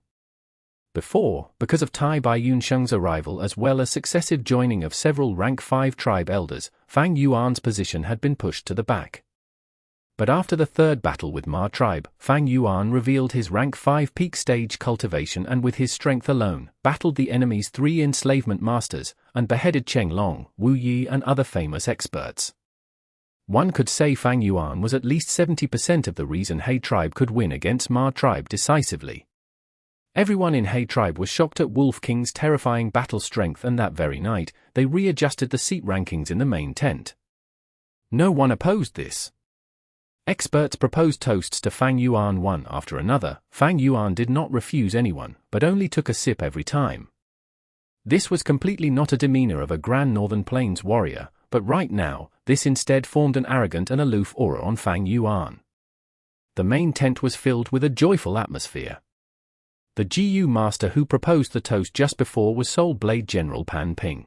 Before, because of Tai Bai Yun Sheng's arrival as well as successive joining of several rank 5 tribe elders, Fang Yuan's position had been pushed to the back. But after the third battle with Ma tribe, Fang Yuan revealed his rank 5 peak stage cultivation and with his strength alone, battled the enemy's 3 enslavement masters, and beheaded Cheng Long, Wu Yi and other famous experts. One could say Fang Yuan was at least 70% of the reason He tribe could win against Ma tribe decisively. Everyone in He tribe was shocked at Wolf King's terrifying battle strength, and that very night, they readjusted the seat rankings in the main tent. No one opposed this. Experts proposed toasts to Fang Yuan one after another. Fang Yuan did not refuse anyone, but only took a sip every time. This was completely not a demeanor of a Grand Northern Plains warrior, but right now, this instead formed an arrogant and aloof aura on Fang Yuan. The main tent was filled with a joyful atmosphere. The Jiu master who proposed the toast just before was Soul Blade General Pan Ping.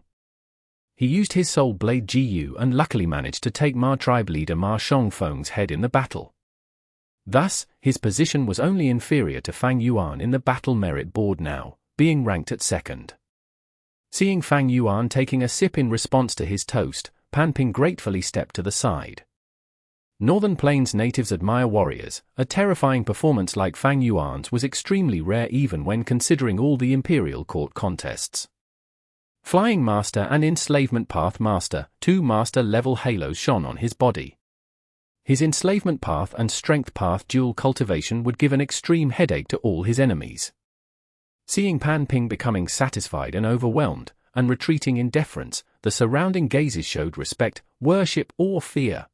He used his Soul Blade Jiu and luckily managed to take Ma tribe leader Ma Shongfeng's head in the battle. Thus, his position was only inferior to Fang Yuan in the battle merit board now, being ranked at second. Seeing Fang Yuan taking a sip in response to his toast, Pan Ping gratefully stepped to the side. Northern Plains natives admire warriors. A terrifying performance like Fang Yuan's was extremely rare even when considering all the Imperial Court contests. Flying Master and Enslavement Path Master, 2 Master-level halos shone on his body. His Enslavement Path and Strength Path dual cultivation would give an extreme headache to all his enemies. Seeing Pan Ping becoming satisfied and overwhelmed, and retreating in deference, the surrounding gazes showed respect, worship or fear.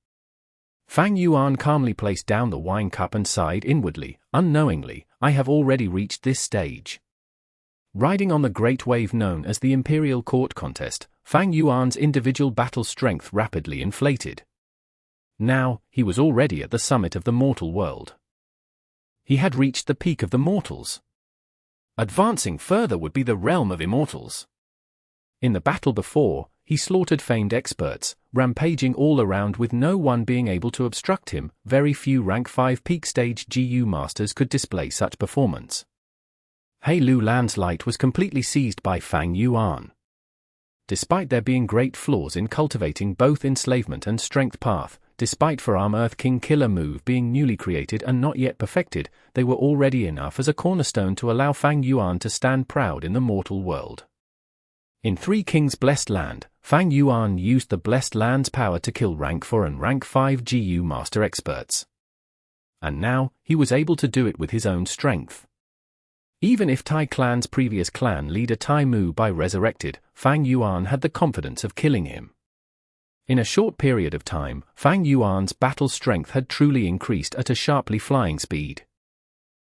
Fang Yuan calmly placed down the wine cup and sighed inwardly, unknowingly, I have already reached this stage. Riding on the great wave known as the Imperial Court contest, Fang Yuan's individual battle strength rapidly inflated. Now, he was already at the summit of the mortal world. He had reached the peak of the mortals. Advancing further would be the realm of immortals. In the battle before, he slaughtered famed experts, rampaging all around with no one being able to obstruct him. Very few rank 5 peak stage GU masters could display such performance. He Lian's light was completely seized by Fang Yuan. Despite there being great flaws in cultivating both enslavement and strength path, despite Forearm Earth King Killer move being newly created and not yet perfected, they were already enough as a cornerstone to allow Fang Yuan to stand proud in the mortal world. In 3 Kings Blessed Land, Fang Yuan used the Blessed Land's power to kill rank 4 and rank 5 GU master experts. And now, he was able to do it with his own strength. Even if Tai Clan's previous clan leader Tai Mu Bai resurrected, Fang Yuan had the confidence of killing him. In a short period of time, Fang Yuan's battle strength had truly increased at a sharply flying speed.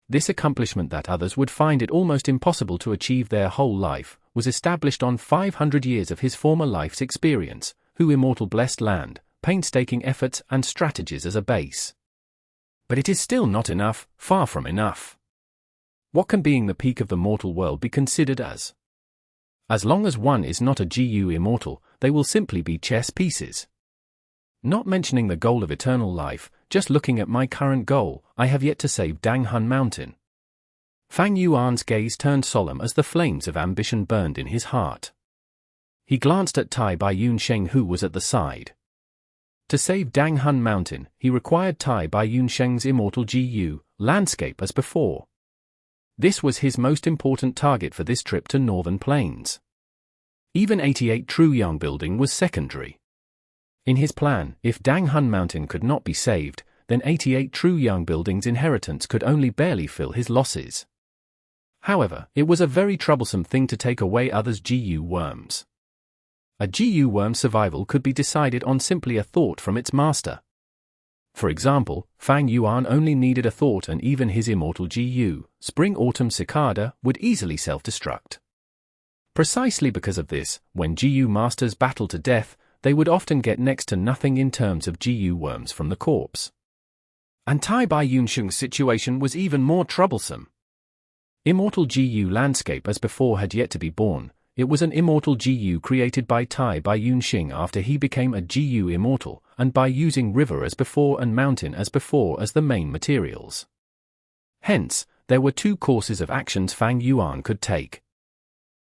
This accomplishment that others would find it almost impossible to achieve their whole life, was established on 500 years of his former life's experience, who Immortal Blessed Land, painstaking efforts and strategies as a base. But it is still not enough, far from enough. What can being the peak of the mortal world be considered as? As long as one is not a GU immortal, they will simply be chess pieces. Not mentioning the goal of eternal life, just looking at my current goal, I have yet to save Danghun Mountain. Fang Yuan's gaze turned solemn as the flames of ambition burned in his heart. He glanced at Tai Bai Yun Sheng who was at the side. To save Danghun Mountain, he required Tai Bai Yun Sheng's immortal GU landscape as before. This was his most important target for this trip to Northern Plains. Even 88 True Yang building was secondary. In his plan, if Danghun Mountain could not be saved, then 88 True Yang building's inheritance could only barely fill his losses. However, it was a very troublesome thing to take away others' GU worms. A GU worm's survival could be decided on simply a thought from its master. For example, Fang Yuan only needed a thought and even his immortal GU, Spring-Autumn Cicada, would easily self-destruct. Precisely because of this, when GU masters battle to death, they would often get next to nothing in terms of GU worms from the corpse. And Tai Bai Yun Sheng's situation was even more troublesome. Immortal GU landscape as before had yet to be born. It was an immortal GU created by Tai Bai Yun Sheng after he became a GU immortal, and by using river as before and mountain as before as the main materials. Hence, there were two courses of actions Fang Yuan could take.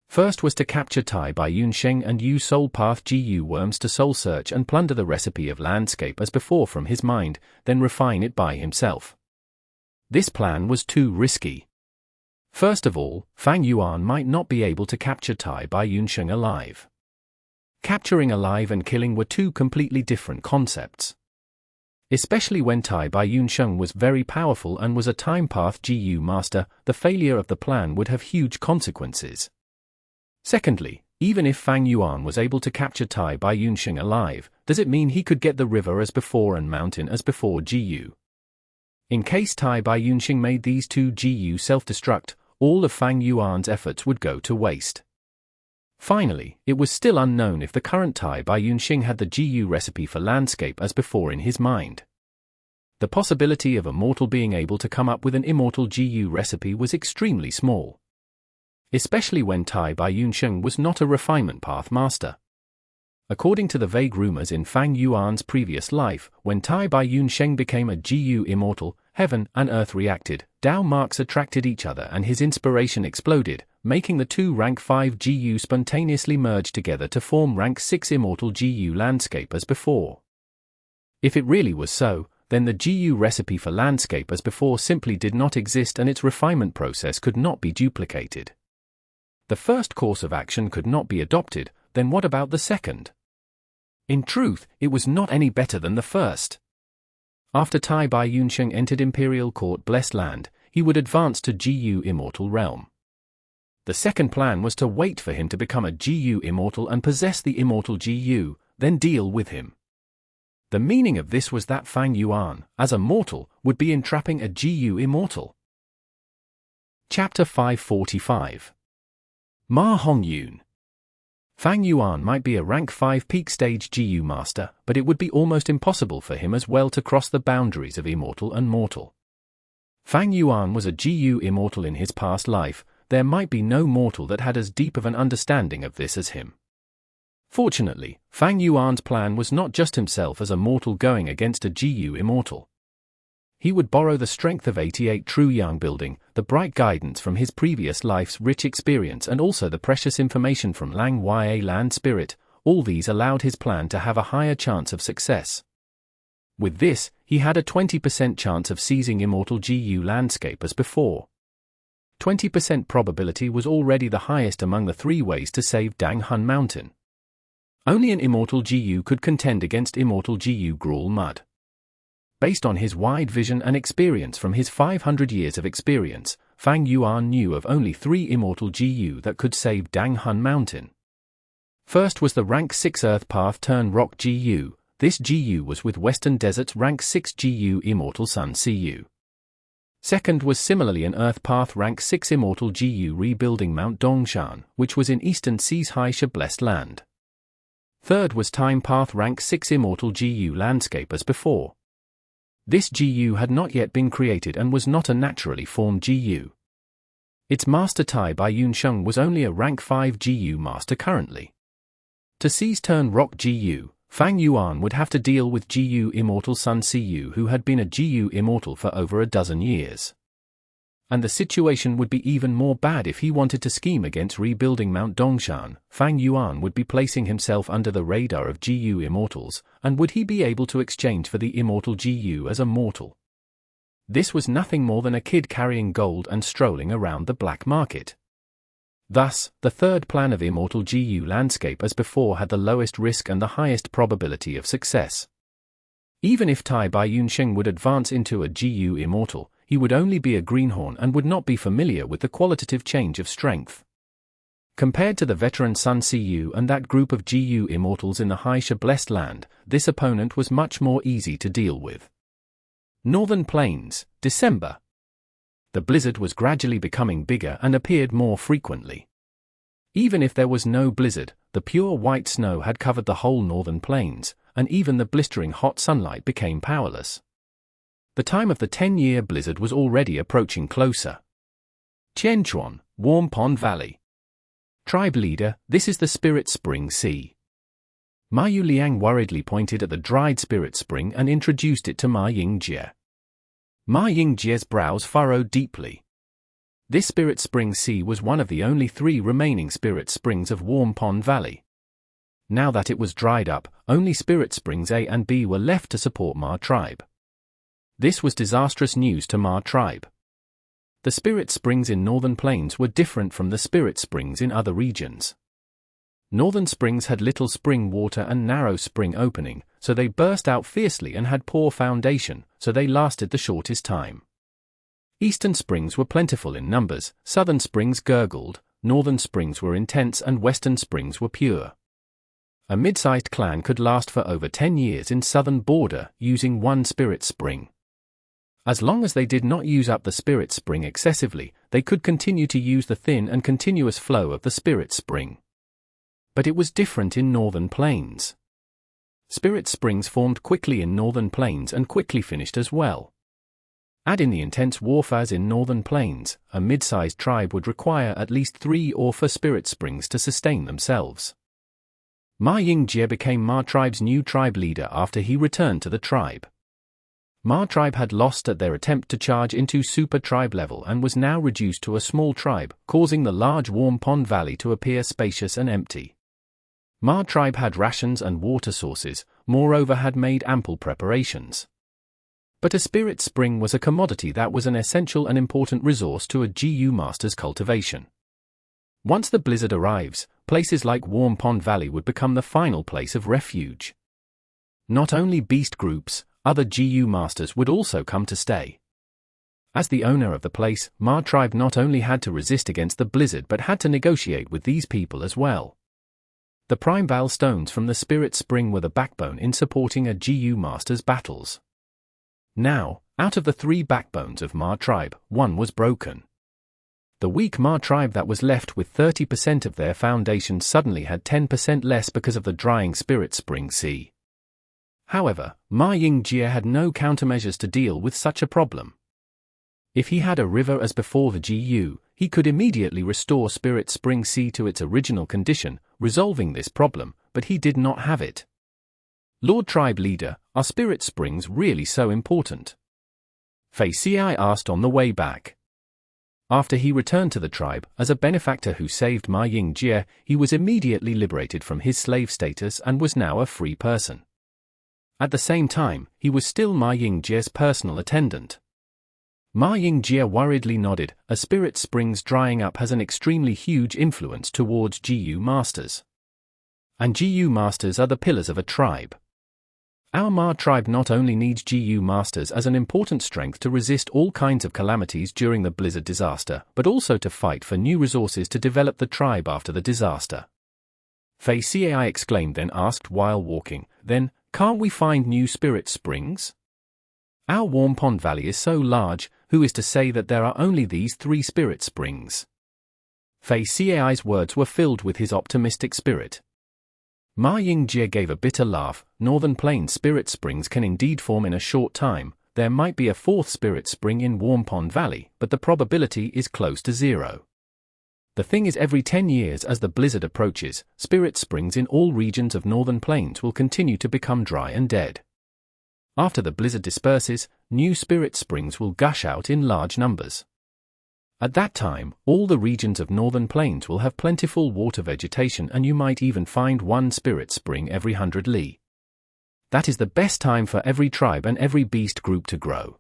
First was to capture Tai Bai Yun Sheng and use Soul Path GU worms to soul search and plunder the recipe of landscape as before from his mind, then refine it by himself. This plan was too risky. First of all, Fang Yuan might not be able to capture Tai Bai Yun Sheng alive. Capturing alive and killing were two completely different concepts. Especially when Tai Bai Yun Sheng was very powerful and was a time path GU master, the failure of the plan would have huge consequences. Secondly, even if Fang Yuan was able to capture Tai Bai Yun Sheng alive, does it mean he could get the river as before and mountain as before GU? In case Tai Bai Yun Sheng made these two GU self-destruct, all of Fang Yuan's efforts would go to waste. Finally, it was still unknown if the current Tai Bai Yun Sheng had the GU recipe for landscape as before in his mind. The possibility of a mortal being able to come up with an immortal GU recipe was extremely small. Especially when Tai Bai Yun Sheng was not a refinement path master. According to the vague rumors in Fang Yuan's previous life, when Tai Bai Yun Sheng became a GU immortal, heaven and earth reacted, Dao marks attracted each other and his inspiration exploded, making the two rank 5 GU spontaneously merge together to form rank 6 immortal GU landscape as before. If it really was so, then the GU recipe for landscape as before simply did not exist and its refinement process could not be duplicated. The first course of action could not be adopted, then what about the second? In truth, it was not any better than the first. After Tai Bai Yun Sheng entered Imperial Court Blessed Land, he would advance to GU Immortal Realm. The second plan was to wait for him to become a GU Immortal and possess the Immortal GU, then deal with him. The meaning of this was that Fang Yuan, as a mortal, would be entrapping a GU Immortal. Chapter 545. Ma Hongyun. Fang Yuan might be a rank 5 peak stage GU master, but it would be almost impossible for him as well to cross the boundaries of immortal and mortal. Fang Yuan was a GU immortal in his past life. There might be no mortal that had as deep of an understanding of this as him. Fortunately, Fang Yuan's plan was not just himself as a mortal going against a GU immortal. He would borrow the strength of 88 true Yang building, the bright guidance from his previous life's rich experience and also the precious information from Lang Ya Land Spirit. All these allowed his plan to have a higher chance of success. With this, he had a 20% chance of seizing immortal GU landscape as before. 20% probability was already the highest among the three ways to save Dang Hun Mountain. Only an immortal GU could contend against immortal GU Gruel Mud. Based on his wide vision and experience from his 500 years of experience, Fang Yuan knew of only 3 immortal GU that could save Dang Hun Mountain. First was the rank 6 Earth Path Turn Rock GU. This GU was with Western Desert's rank 6 GU Immortal Sun CU. Second was similarly an Earth Path rank 6 Immortal GU rebuilding Mount Dongshan, which was in Eastern Sea's Haisha Blessed Land. Third was Time Path rank 6 Immortal GU landscape as before. This GU had not yet been created and was not a naturally formed GU. Its master Tai Bai Yun Sheng was only a rank 5 GU master currently. To seize Turn Rock GU, Fang Yuan would have to deal with GU Immortal Sun CU who had been a GU Immortal for over a dozen years. And the situation would be even more bad if he wanted to scheme against rebuilding Mount Dongshan. Fang Yuan would be placing himself under the radar of GU Immortals, and would he be able to exchange for the Immortal GU as a mortal? This was nothing more than a kid carrying gold and strolling around the black market. Thus, the third plan of Immortal GU landscape as before had the lowest risk and the highest probability of success. Even if Tai Bai Yun Sheng would advance into a GU Immortal, he would only be a greenhorn and would not be familiar with the qualitative change of strength. Compared to the veteran Sun CU and that group of GU Immortals in the Haisha Blessed Land, this opponent was much more easy to deal with. Northern Plains, December. The blizzard was gradually becoming bigger and appeared more frequently. Even if there was no blizzard, the pure white snow had covered the whole northern plains, and even the blistering hot sunlight became powerless. The time of the 10-year blizzard was already approaching closer. Qianchuan, Warm Pond Valley. Tribe leader, this is the Spirit Spring Sea. Ma Yu Liang worriedly pointed at the dried spirit spring and introduced it to Ma Yingjie. Ma Yingjie's brows furrowed deeply. This Spirit Spring Sea was one of the only 3 remaining spirit springs of Warm Pond Valley. Now that it was dried up, only Spirit Springs A and B were left to support Ma tribe. This was disastrous news to Ma tribe. The Spirit Springs in Northern Plains were different from the Spirit Springs in other regions. Northern Springs had little spring water and narrow spring opening, so they burst out fiercely and had poor foundation, so they lasted the shortest time. Eastern Springs were plentiful in numbers, Southern Springs gurgled, Northern Springs were intense and Western Springs were pure. A mid-sized clan could last for over 10 years in southern border using one spirit spring. As long as they did not use up the spirit spring excessively, they could continue to use the thin and continuous flow of the spirit spring. But it was different in Northern Plains. Spirit springs formed quickly in Northern Plains and quickly finished as well. Add in the intense warfares in Northern Plains, a mid-sized tribe would require at least 3 or 4 spirit springs to sustain themselves. Ma Yingjie became Ma tribe's new tribe leader after he returned to the tribe. Ma tribe had lost at their attempt to charge into super tribe level and was now reduced to a small tribe, causing the large Warm Pond Valley to appear spacious and empty. Ma tribe had rations and water sources, moreover had made ample preparations. But a spirit spring was a commodity that was an essential and important resource to a GU master's cultivation. Once the blizzard arrives, places like Warm Pond Valley would become the final place of refuge. Not only beast groups, other GU masters would also come to stay. As the owner of the place, Ma tribe not only had to resist against the blizzard but had to negotiate with these people as well. The Primeval stones from the Spirit Spring were the backbone in supporting a GU master's battles. Now, out of the 3 backbones of Ma tribe, 1 was broken. The weak Ma tribe that was left with 30% of their foundation suddenly had 10% less because of the drying Spirit Spring Sea. However, Ma Yingjie had no countermeasures to deal with such a problem. If he had a river as before the GU, he could immediately restore Spirit Spring Sea to its original condition, resolving this problem, but he did not have it. Lord Tribe Leader, are Spirit Springs really so important? Fei Cai asked on the way back. After he returned to the tribe, as a benefactor who saved Ma Yingjie, he was immediately liberated from his slave status and was now a free person. At the same time, he was still Ma Yingjie's personal attendant. Ma Yingjie worriedly nodded. A spirit spring's drying up has an extremely huge influence towards GU masters. And GU masters are the pillars of a tribe. Our Ma tribe not only needs GU masters as an important strength to resist all kinds of calamities during the blizzard disaster, but also to fight for new resources to develop the tribe after the disaster. Fei Cai exclaimed, then asked while walking, then, can't we find new spirit springs? Our Warm Pond Valley is so large, who is to say that there are only these 3 spirit springs? Fei Cai's words were filled with his optimistic spirit. Ma Yingjie gave a bitter laugh. Northern Plains spirit springs can indeed form in a short time. There might be a 4th spirit spring in Warm Pond Valley, but the probability is close to 0. The thing is, every 10 years as the blizzard approaches, spirit springs in all regions of Northern Plains will continue to become dry and dead. After the blizzard disperses, new spirit springs will gush out in large numbers. At that time, all the regions of Northern Plains will have plentiful water vegetation, and you might even find 1 spirit spring every 100 li. That is the best time for every tribe and every beast group to grow.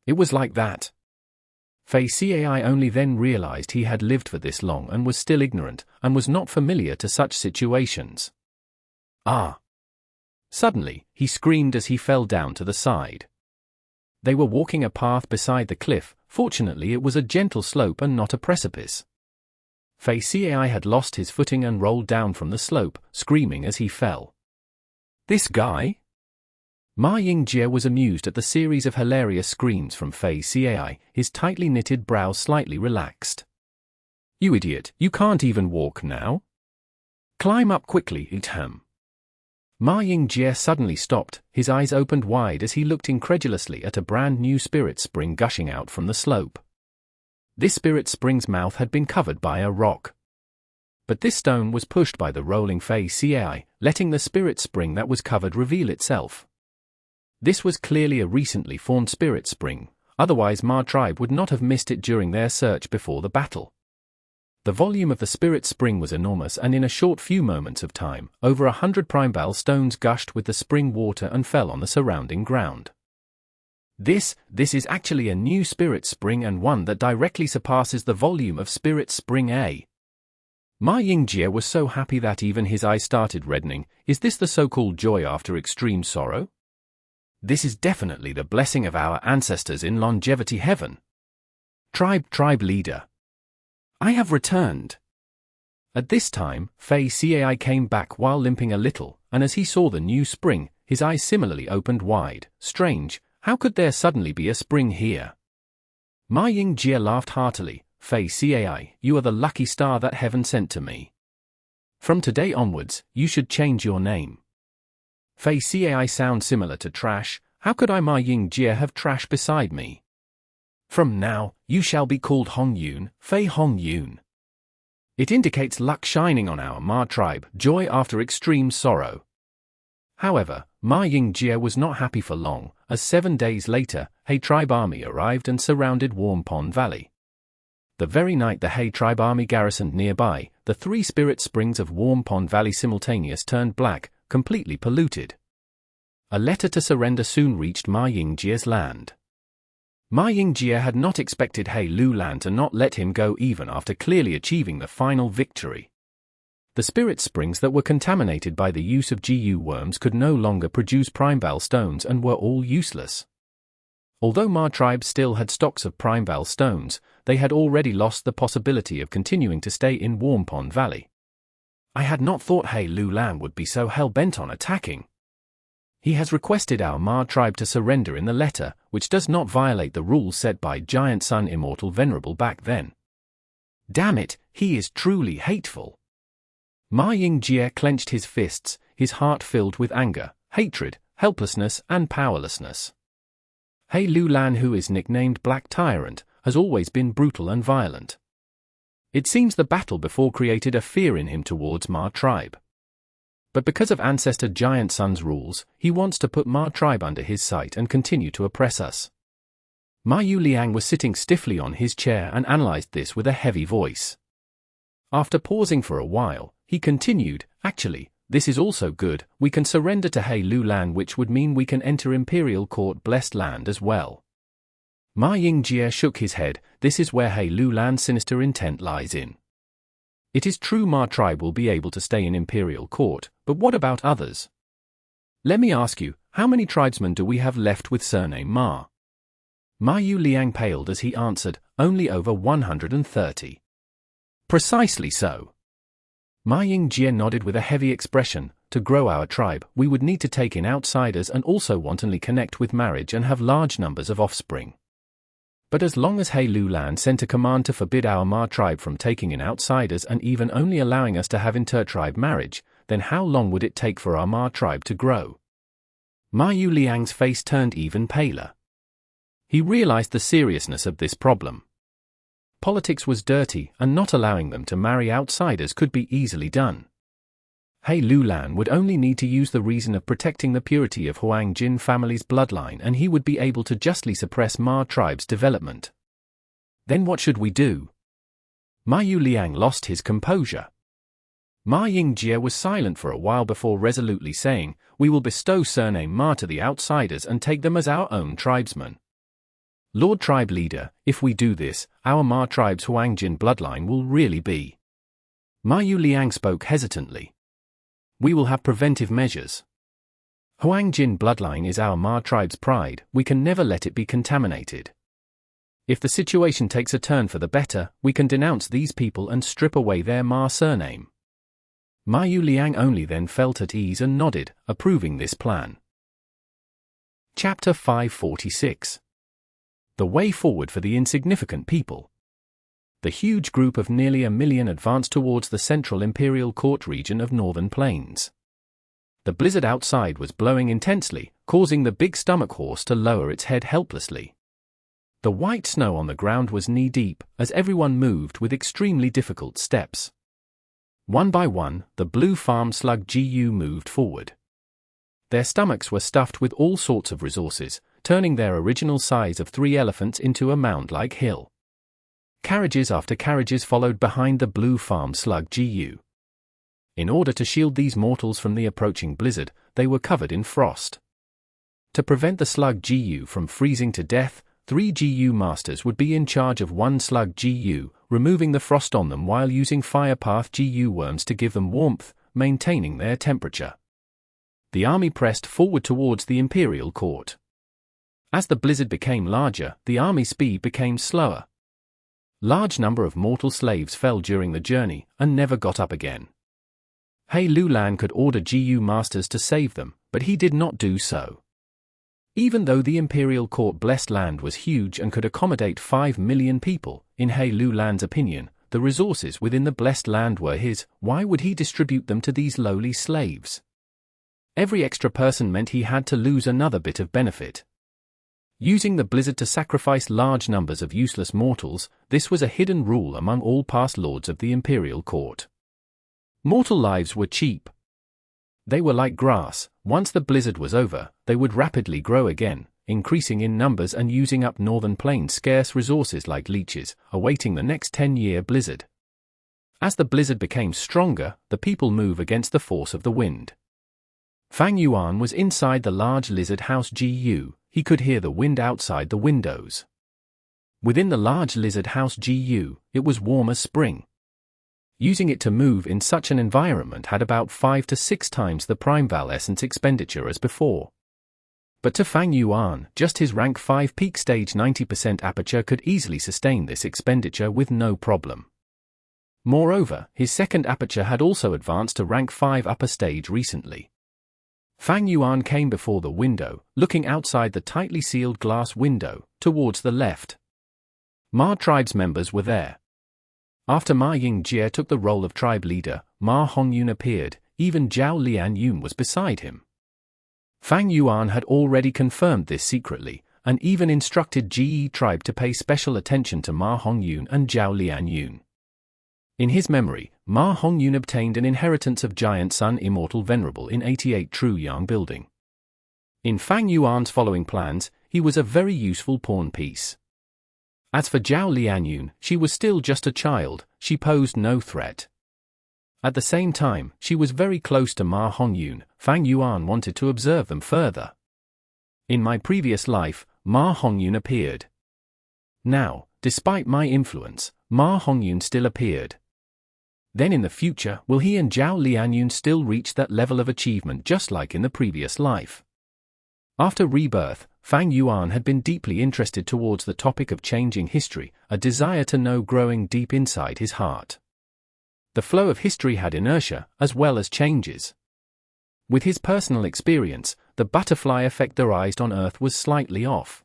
It was like that. Fei Cai only then realized he had lived for this long and was still ignorant, and was not familiar to such situations. Ah! Suddenly, he screamed as he fell down to the side. They were walking a path beside the cliff. Fortunately, it was a gentle slope and not a precipice. Fei Cai had lost his footing and rolled down from the slope, screaming as he fell. This guy? Ma Yingjie was amused at the series of hilarious screams from Fei Cai, his tightly knitted brows slightly relaxed. You idiot, you can't even walk now? Climb up quickly, Itam. Ma Yingjie suddenly stopped, his eyes opened wide as he looked incredulously at a brand new spirit spring gushing out from the slope. This spirit spring's mouth had been covered by a rock. But this stone was pushed by the rolling Fei Cai, letting the spirit spring that was covered reveal itself. This was clearly a recently formed spirit spring, otherwise Ma tribe would not have missed it during their search before the battle. The volume of the spirit spring was enormous, and in a short few moments of time, over 100 primebal stones gushed with the spring water and fell on the surrounding ground. This is actually a new spirit spring, and one that directly surpasses the volume of spirit spring A. Ma Yingjie was so happy that even his eyes started reddening. Is this the so-called joy after extreme sorrow? This is definitely the blessing of our ancestors in longevity heaven. Tribe leader. I have returned. At this time, Fei Cai came back while limping a little, and as he saw the new spring, his eyes similarly opened wide. Strange, how could there suddenly be a spring here? Ma Yingjie laughed heartily. Fei Cai, you are the lucky star that heaven sent to me. From today onwards, you should change your name. Fei Cai sounds similar to trash. How could I Ma Yingjie have trash beside me? From now, you shall be called Hong Yun, Fei Hong Yun. It indicates luck shining on our Ma tribe, joy after extreme sorrow. However, Ma Yingjie was not happy for long, as 7 days later, He tribe army arrived and surrounded Warm Pond Valley. The very night the He tribe army garrisoned nearby, the 3 spirit springs of Warm Pond Valley simultaneously turned black, completely polluted. A letter to surrender soon reached Ma Yingjie's land. Ma Yingjie had not expected He Lian to not let him go even after clearly achieving the final victory. The spirit springs that were contaminated by the use of GU worms could no longer produce primebal stones and were all useless. Although Ma tribe still had stocks of primebal stones, they had already lost the possibility of continuing to stay in Warm Pond Valley. I had not thought He Lian would be so hell-bent on attacking. He has requested our Ma tribe to surrender in the letter, which does not violate the rules set by Giant Sun Immortal Venerable back then. Damn it, he is truly hateful. Ma Yingjie clenched his fists, his heart filled with anger, hatred, helplessness, and powerlessness. He Lian, who is nicknamed Black Tyrant, has always been brutal and violent. It seems the battle before created a fear in him towards Ma tribe. But because of Ancestor Giant Sun's rules, he wants to put Ma tribe under his sight and continue to oppress us. Ma Yu Liang was sitting stiffly on his chair and analyzed this with a heavy voice. After pausing for a while, he continued, actually, this is also good. We can surrender to He Lian, which would mean we can enter Imperial Court Blessed Land as well. Ma Yingjie shook his head. This is where He Lian's sinister intent lies in. It is true Ma tribe will be able to stay in Imperial Court, but what about others? Let me ask you, how many tribesmen do we have left with surname Ma? Ma Yu Liang paled as he answered, only over 130. Precisely so. Ma Yingjie nodded with a heavy expression. To grow our tribe, we would need to take in outsiders and also wantonly connect with marriage and have large numbers of offspring. But as long as He Lian sent a command to forbid our Ma tribe from taking in outsiders and even only allowing us to have inter-tribe marriage, then how long would it take for our Ma tribe to grow? Ma Yu Liang's face turned even paler. He realized the seriousness of this problem. Politics was dirty, and not allowing them to marry outsiders could be easily done. He Lian would only need to use the reason of protecting the purity of Huang Jin family's bloodline, and he would be able to justly suppress Ma tribe's development. Then what should we do? Ma Yu Liang lost his composure. Ma Yingjie was silent for a while before resolutely saying, we will bestow surname Ma to the outsiders and take them as our own tribesmen. Lord Tribe Leader, if we do this, our Ma tribe's Huang Jin bloodline will really be. Ma Yu Liang spoke hesitantly. We will have preventive measures. Huang Jin bloodline is our Ma tribe's pride, we can never let it be contaminated. If the situation takes a turn for the better, we can denounce these people and strip away their Ma surname. Ma Yu Liang only then felt at ease and nodded, approving this plan. Chapter 546. The Way Forward for the Insignificant People. The huge group of nearly 1 million advanced towards the central Imperial Court region of Northern Plains. The blizzard outside was blowing intensely, causing the big stomach horse to lower its head helplessly. The white snow on the ground was knee-deep, as everyone moved with extremely difficult steps. One by one, the blue farm slug Jiu moved forward. Their stomachs were stuffed with all sorts of resources, turning their original size of 3 elephants into a mound-like hill. Carriages after carriages followed behind the blue farm slug Jiu. In order to shield these mortals from the approaching blizzard, they were covered in frost. To prevent the slug Jiu from freezing to death, 3 Jiu masters would be in charge of 1 slug Jiu, removing the frost on them while using fire path Jiu worms to give them warmth, maintaining their temperature. The army pressed forward towards the imperial court. As the blizzard became larger, the army speed became slower. Large number of mortal slaves fell during the journey and never got up again. Lian could order Jiu masters to save them, but he did not do so. Even though the imperial court blessed land was huge and could accommodate 5 million people, in Lian's opinion, the resources within the blessed land were his. Why would he distribute them to these lowly slaves? Every extra person meant he had to lose another bit of benefit. Using the blizzard to sacrifice large numbers of useless mortals, this was a hidden rule among all past lords of the imperial court. Mortal lives were cheap. They were like grass. Once the blizzard was over, they would rapidly grow again, increasing in numbers and using up northern plains' scarce resources like leeches, awaiting the next 10-year blizzard. As the blizzard became stronger, the people move against the force of the wind. Fang Yuan was inside the large lizard house Jiu. He could hear the wind outside the windows. Within the large lizard house Jiu, it was warm as spring. Using it to move in such an environment had about 5 to 6 times the primeval essence expenditure as before. But to Fang Yuan, just his rank 5 peak stage 90% aperture could easily sustain this expenditure with no problem. Moreover, his second aperture had also advanced to rank 5 upper stage recently. Fang Yuan came before the window, looking outside the tightly sealed glass window, towards the left. Ma tribe's members were there. After Ma Yingjie took the role of tribe leader, Ma Hongyun appeared. Even Zhao Lian Yun was beside him. Fang Yuan had already confirmed this secretly, and even instructed Ge tribe to pay special attention to Ma Hongyun and Zhao Lian Yun. In his memory, Ma Hongyun obtained an inheritance of Giant Sun Immortal Venerable in 88 True Yang building. In Fang Yuan's following plans, he was a very useful pawn piece. As for Zhao Lian Yun, she was still just a child, she posed no threat. At the same time, she was very close to Ma Hongyun. Fang Yuan wanted to observe them further. In my previous life, Ma Hongyun appeared. Now, despite my influence, Ma Hongyun still appeared. Then in the future, will he and Zhao Lian Yun still reach that level of achievement just like in the previous life? After rebirth, Fang Yuan had been deeply interested towards the topic of changing history, a desire to know growing deep inside his heart. The flow of history had inertia, as well as changes. With his personal experience, the butterfly effect theorized on Earth was slightly off.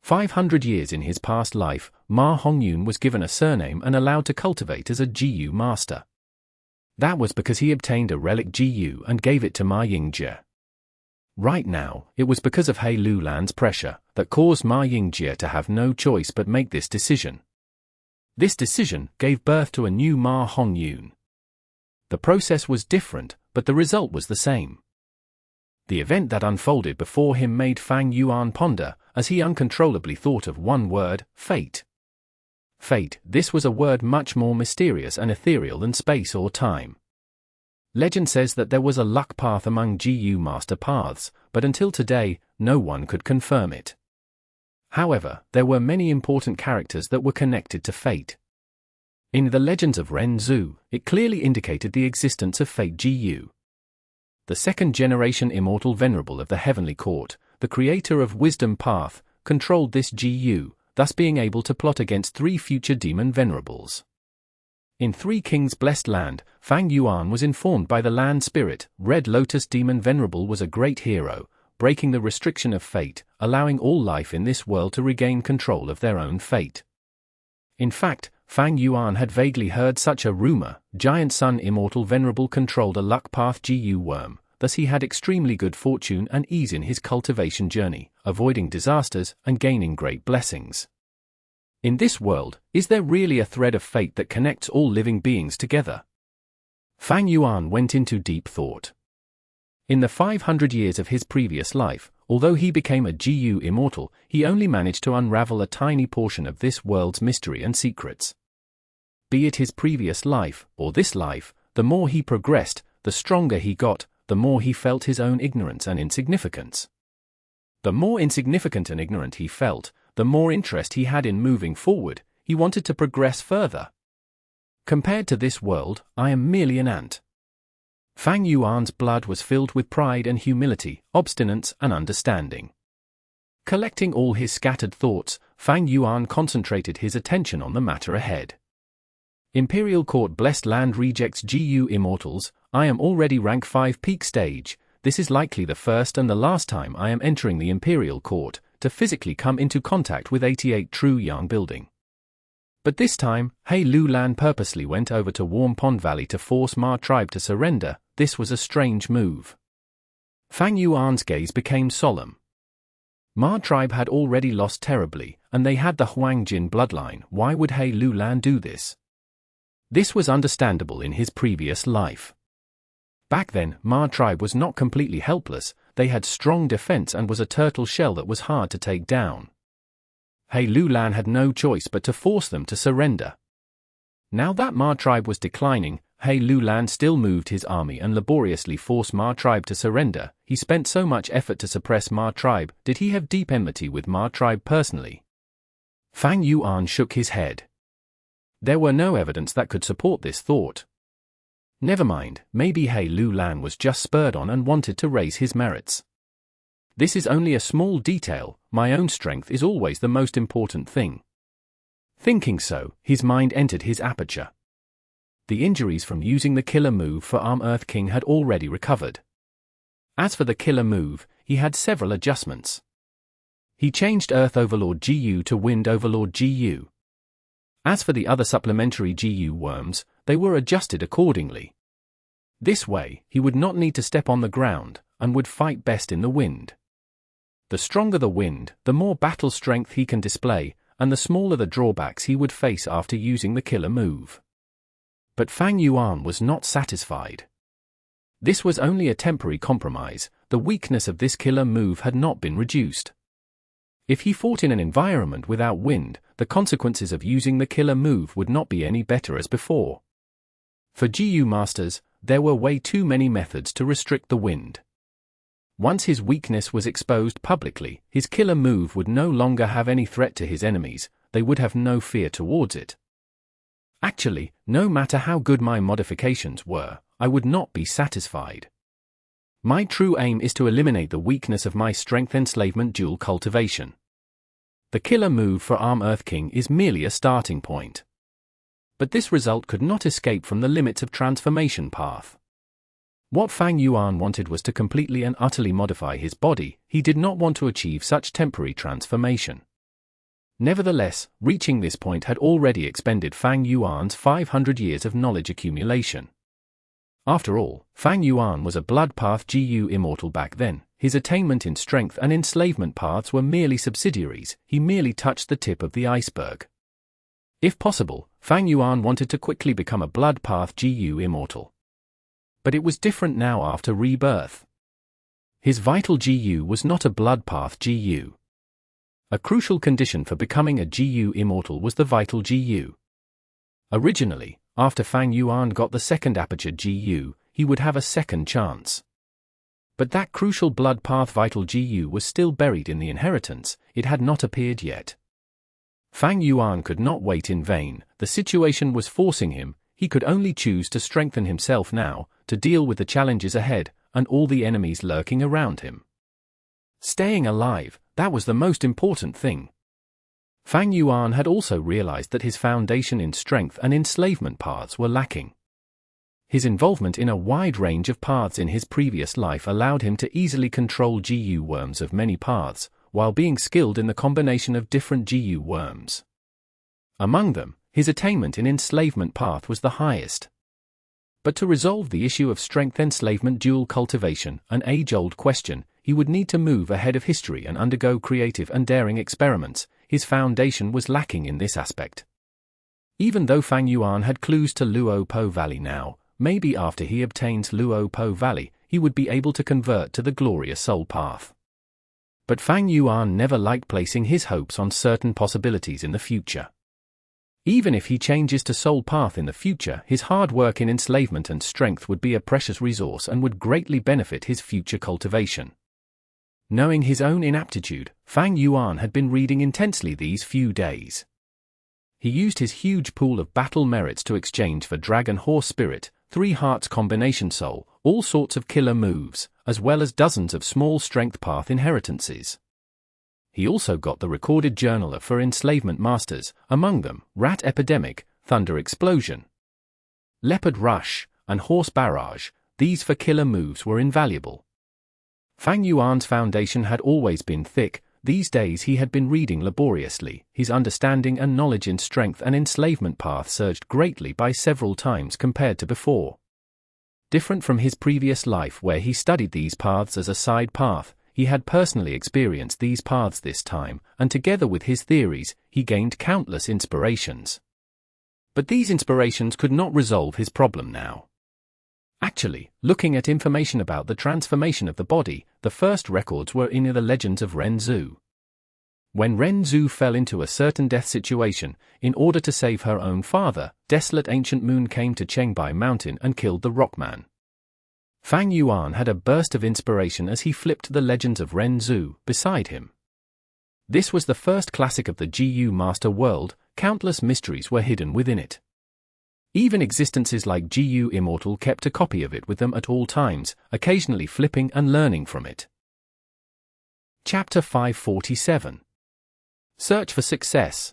500 years in his past life, Ma Hongyun was given a surname and allowed to cultivate as a Jiu master. That was because he obtained a relic Jiu and gave it to Ma Yingjie. Right now, it was because of Lian's pressure that caused Ma Yingjie to have no choice but make this decision. This decision gave birth to a new Ma Hongyun. The process was different, but the result was the same. The event that unfolded before him made Fang Yuan ponder, as he uncontrollably thought of one word: fate. Fate, this was a word much more mysterious and ethereal than space or time. Legend says that there was a luck path among Jiu master paths, but until today, no one could confirm it. However, there were many important characters that were connected to fate. In the legends of Ren Zhu, it clearly indicated the existence of fate Jiu. The second-generation Immortal Venerable of the Heavenly Court, the creator of Wisdom Path, controlled this Jiu, thus being able to plot against 3 future demon venerables. In 3 Kings' blessed land, Fang Yuan was informed by the land spirit, Red Lotus Demon Venerable was a great hero, breaking the restriction of fate, allowing all life in this world to regain control of their own fate. In fact, Fang Yuan had vaguely heard such a rumor. Giant Sun Immortal Venerable controlled a luck path Jiu worm, thus he had extremely good fortune and ease in his cultivation journey, avoiding disasters and gaining great blessings. In this world, is there really a thread of fate that connects all living beings together? Fang Yuan went into deep thought. In the 500 years of his previous life, although he became a Jiu immortal, he only managed to unravel a tiny portion of this world's mystery and secrets. Be it his previous life, or this life, the more he progressed, the stronger he got, the more he felt his own ignorance and insignificance. The more insignificant and ignorant he felt, the more interest he had in moving forward. He wanted to progress further. Compared to this world, I am merely an ant. Fang Yuan's blood was filled with pride and humility, obstinance and understanding. Collecting all his scattered thoughts, Fang Yuan concentrated his attention on the matter ahead. Imperial Court Blessed Land rejects Jiu Immortals. I am already rank 5 peak stage. This is likely the first and the last time I am entering the Imperial Court to physically come into contact with 88 True Yang building. But this time, He Lulan purposely went over to Warm Pond Valley to force Ma tribe to surrender. This was a strange move. Fang Yuan's gaze became solemn. Ma tribe had already lost terribly, and they had the Huangjin bloodline. Why would He Lulan do this? This was understandable in his previous life. Back then, Ma tribe was not completely helpless. They had strong defense and was a turtle shell that was hard to take down. He Lulan had no choice but to force them to surrender. Now that Ma tribe was declining, He Lulan still moved his army and laboriously forced Ma tribe to surrender. He spent so much effort to suppress Ma tribe. Did he have deep enmity with Ma tribe personally? Fang Yuan shook his head. There were no evidence that could support this thought. Never mind, maybe He Lulan was just spurred on and wanted to raise his merits. This is only a small detail. My own strength is always the most important thing. Thinking so, his mind entered his aperture. The injuries from using the killer move for Arm Earth King had already recovered. As for the killer move, he had several adjustments. He changed Earth Overlord Jiu to Wind Overlord Jiu. As for the other supplementary Jiu worms, they were adjusted accordingly. This way, he would not need to step on the ground, and would fight best in the wind. The stronger the wind, the more battle strength he can display, and the smaller the drawbacks he would face after using the killer move. But Fang Yuan was not satisfied. This was only a temporary compromise. The weakness of this killer move had not been reduced. If he fought in an environment without wind, the consequences of using the killer move would not be any better as before. For Jiu masters, there were way too many methods to restrict the wind. Once his weakness was exposed publicly, his killer move would no longer have any threat to his enemies. They would have no fear towards it. Actually, no matter how good my modifications were, I would not be satisfied. My true aim is to eliminate the weakness of my strength enslavement dual cultivation. The killer move for Arm Earth King is merely a starting point. But this result could not escape from the limits of transformation path. What Fang Yuan wanted was to completely and utterly modify his body. He did not want to achieve such temporary transformation. Nevertheless, reaching this point had already expended Fang Yuan's 500 years of knowledge accumulation. After all, Fang Yuan was a blood path Jiu immortal back then. His attainment in strength and enslavement paths were merely subsidiaries. He merely touched the tip of the iceberg. If possible, Fang Yuan wanted to quickly become a blood path Jiu immortal. But it was different now after rebirth. His vital Jiu was not a blood path Jiu. A crucial condition for becoming a Jiu immortal was the vital Jiu. Originally, after Fang Yuan got the second aperture Jiu, he would have a second chance. But that crucial blood path vital Jiu was still buried in the inheritance. It had not appeared yet. Fang Yuan could not wait in vain. The situation was forcing him. He could only choose to strengthen himself now, to deal with the challenges ahead, and all the enemies lurking around him. Staying alive, that was the most important thing. Fang Yuan had also realized that his foundation in strength and enslavement paths were lacking. His involvement in a wide range of paths in his previous life allowed him to easily control Jiu worms of many paths, while being skilled in the combination of different Jiu worms. Among them, his attainment in enslavement path was the highest. But to resolve the issue of strength enslavement dual cultivation, an age-old question, he would need to move ahead of history and undergo creative and daring experiments. His foundation was lacking in this aspect. Even though Fang Yuan had clues to Luo Po Valley now, maybe after he obtains Luo Po Valley, he would be able to convert to the glorious soul path. But Fang Yuan never liked placing his hopes on certain possibilities in the future. Even if he changes to soul path in the future, his hard work in enslavement and strength would be a precious resource and would greatly benefit his future cultivation. Knowing his own inaptitude, Fang Yuan had been reading intensely these few days. He used his huge pool of battle merits to exchange for Dragon Horse Spirit, 3 Hearts Combination Soul, all sorts of killer moves, as well as dozens of small strength path inheritances. He also got the recorded journaler for enslavement masters, among them, Rat Epidemic, Thunder Explosion, Leopard Rush, and Horse Barrage. These for killer moves were invaluable. Fang Yuan's foundation had always been thick. These days he had been reading laboriously. His understanding and knowledge in strength and enslavement path surged greatly by several times compared to before. Different from his previous life where he studied these paths as a side path, he had personally experienced these paths this time, and together with his theories, he gained countless inspirations. But these inspirations could not resolve his problem now. Actually, looking at information about the transformation of the body, the first records were in the legends of Ren Zhu. When Ren Zhu fell into a certain death situation, in order to save her own father, Desolate Ancient Moon came to Chengbai Mountain and killed the Rockman. Fang Yuan had a burst of inspiration as he flipped the legends of Ren Zhu beside him. This was the first classic of the Jiu Master world. Countless mysteries were hidden within it. Even existences like Jiu Immortal kept a copy of it with them at all times, occasionally flipping and learning from it. Chapter 547. Search for Success.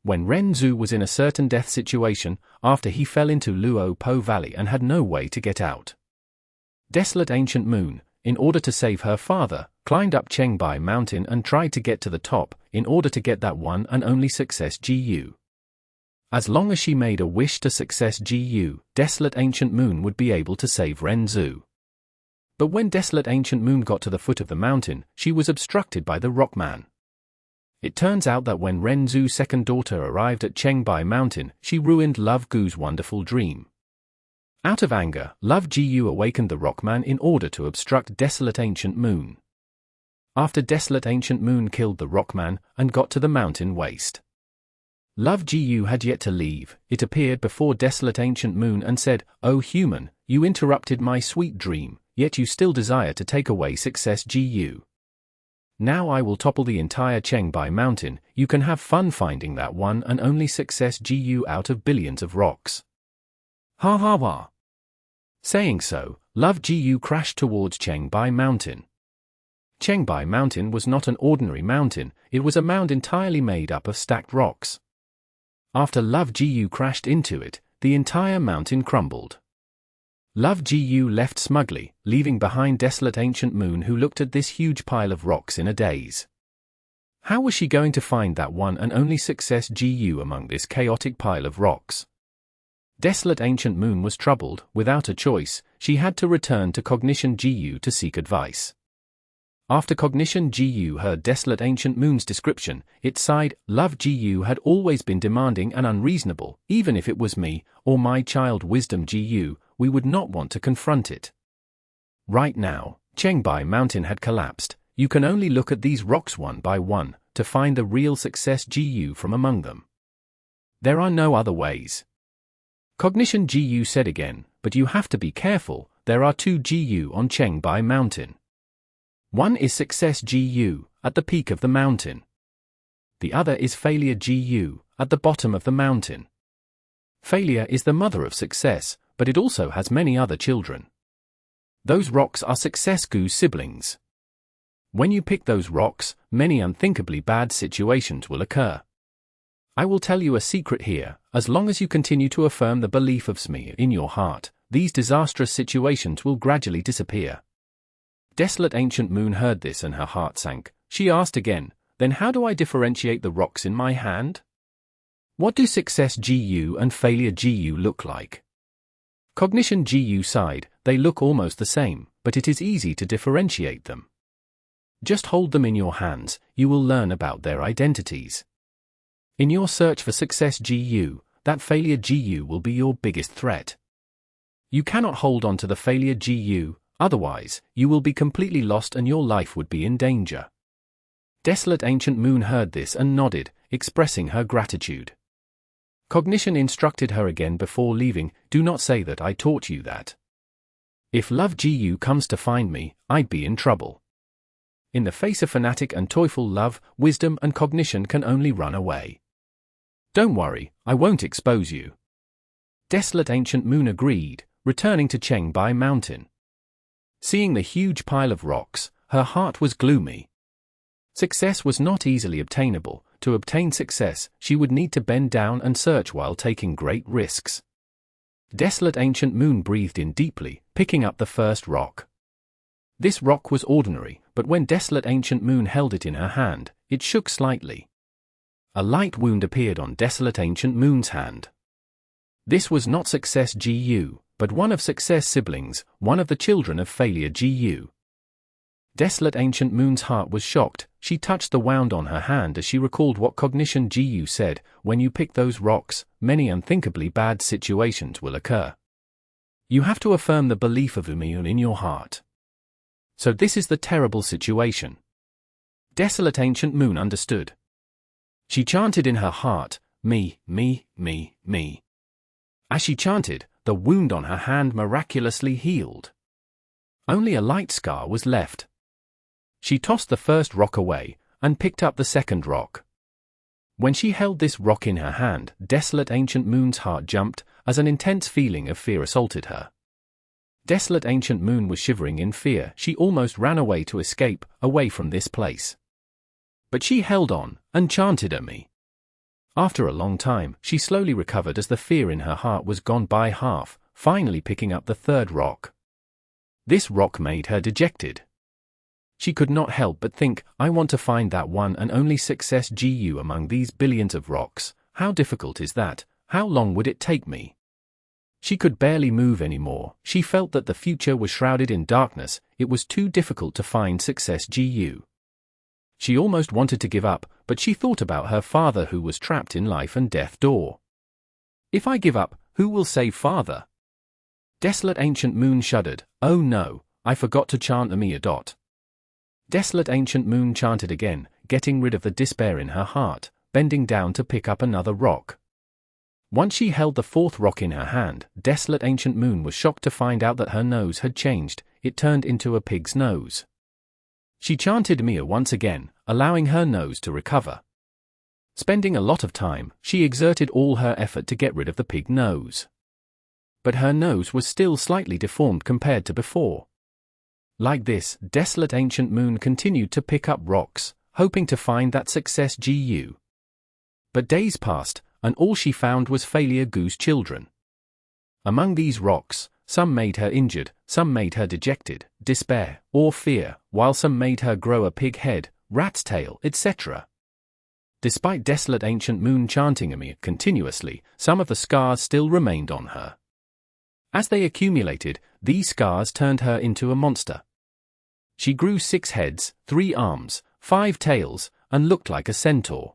When Ren Zhu was in a certain death situation, after he fell into Luo Po Valley and had no way to get out, Desolate Ancient Moon, in order to save her father, climbed up Chengbai Mountain and tried to get to the top, in order to get that one and only success Jiu. As long as she made a wish to success Jiu, Desolate Ancient Moon would be able to save Ren Zhu. But when Desolate Ancient Moon got to the foot of the mountain, she was obstructed by the Rockman. It turns out that when Ren Zhu's second daughter arrived at Chengbai Mountain, she ruined Love Gu's wonderful dream. Out of anger, Love Jiu awakened the Rockman in order to obstruct Desolate Ancient Moon. After Desolate Ancient Moon killed the Rockman and got to the mountain waste, Love Jiu had yet to leave. It appeared before Desolate Ancient Moon and said, "O human, you interrupted my sweet dream, yet you still desire to take away success Jiu. Now I will topple the entire Chengbai Mountain. You can have fun finding that one and only success Jiu out of billions of rocks." Ha ha ha. Saying so, Love Jiu crashed towards Chengbai Mountain. Chengbai Mountain was not an ordinary mountain, it was a mound entirely made up of stacked rocks. After Love Jiu crashed into it, the entire mountain crumbled. Love Jiu left smugly, leaving behind Desolate Ancient Moon, who looked at this huge pile of rocks in a daze. How was she going to find that one and only success Jiu among this chaotic pile of rocks? Desolate Ancient Moon was troubled. Without a choice, she had to return to Cognition Jiu to seek advice. After Cognition Jiu heard Desolate Ancient Moon's description, it sighed. Love Jiu had always been demanding and unreasonable. Even if it was me, or my child Wisdom Jiu, we would not want to confront it. Right now, Chengbai Mountain had collapsed. You can only look at these rocks one by one, to find the real success Jiu from among them. There are no other ways. Cognition Jiu said again, but you have to be careful. There are 2 Jiu on Chengbai Mountain. One is Success Jiu, at the peak of the mountain. The other is Failure Jiu, at the bottom of the mountain. Failure is the mother of success, but it also has many other children. Those rocks are Success Gu's siblings. When you pick those rocks, many unthinkably bad situations will occur. I will tell you a secret here. As long as you continue to affirm the belief of Sme in your heart, these disastrous situations will gradually disappear. Desolate Ancient Moon heard this and her heart sank. She asked again, then how do I differentiate the rocks in my hand? What do Success Jiu and Failure Jiu look like? Cognition Jiu sighed, they look almost the same, but it is easy to differentiate them. Just hold them in your hands, you will learn about their identities. In your search for success Jiu, that failure Jiu will be your biggest threat. You cannot hold on to the failure Jiu, otherwise, you will be completely lost and your life would be in danger. Desolate Ancient Moon heard this and nodded, expressing her gratitude. Cognition instructed her again before leaving, do not say that I taught you that. If love Jiu comes to find me, I'd be in trouble. In the face of fanatic and toyful love, wisdom and cognition can only run away. Don't worry, I won't expose you. Desolate Ancient Moon agreed, returning to Cheng Bai Mountain. Seeing the huge pile of rocks, her heart was gloomy. Success was not easily obtainable. To obtain success, she would need to bend down and search while taking great risks. Desolate Ancient Moon breathed in deeply, picking up the first rock. This rock was ordinary, but when Desolate Ancient Moon held it in her hand, it shook slightly. A light wound appeared on Desolate Ancient Moon's hand. This was not Success Jiu, but one of Success' siblings, one of the children of Failure Jiu. Desolate Ancient Moon's heart was shocked. She touched the wound on her hand as she recalled what Cognition Jiu said, when you pick those rocks, many unthinkably bad situations will occur. You have to affirm the belief of Umayun in your heart. So this is the terrible situation. Desolate Ancient Moon understood. She chanted in her heart, me, me, me, me. As she chanted, the wound on her hand miraculously healed. Only a light scar was left. She tossed the first rock away, and picked up the second rock. When she held this rock in her hand, Desolate Ancient Moon's heart jumped, as an intense feeling of fear assaulted her. Desolate Ancient Moon was shivering in fear. She almost ran away to escape, away from this place. But she held on, and chanted at me. After a long time, she slowly recovered as the fear in her heart was gone by half, finally picking up the third rock. This rock made her dejected. She could not help but think, I want to find that one and only Success Jiu among these billions of rocks. How difficult is that? How long would it take me? She could barely move anymore. She felt that the future was shrouded in darkness. It was too difficult to find Success Jiu. She almost wanted to give up, but she thought about her father who was trapped in life and death door. If I give up, who will save father? Desolate Ancient Moon shuddered. Oh no, I forgot to chant the Mia dot. Desolate Ancient Moon chanted again, getting rid of the despair in her heart, bending down to pick up another rock. Once she held the fourth rock in her hand, Desolate Ancient Moon was shocked to find out that her nose had changed. It turned into a pig's nose. She chanted Mia once again, allowing her nose to recover. Spending a lot of time, she exerted all her effort to get rid of the pig nose. But her nose was still slightly deformed compared to before. Like this, Desolate Ancient Moon continued to pick up rocks, hoping to find that Success Jiu. But days passed, and all she found was Failure Goose children. Among these rocks, some made her injured, some made her dejected, despair, or fear, while some made her grow a pig head, rat's tail, etc. Despite Desolate Ancient Moon chanting Amir continuously, some of the scars still remained on her. As they accumulated, these scars turned her into a monster. She grew 6 heads, 3 arms, 5 tails, and looked like a centaur.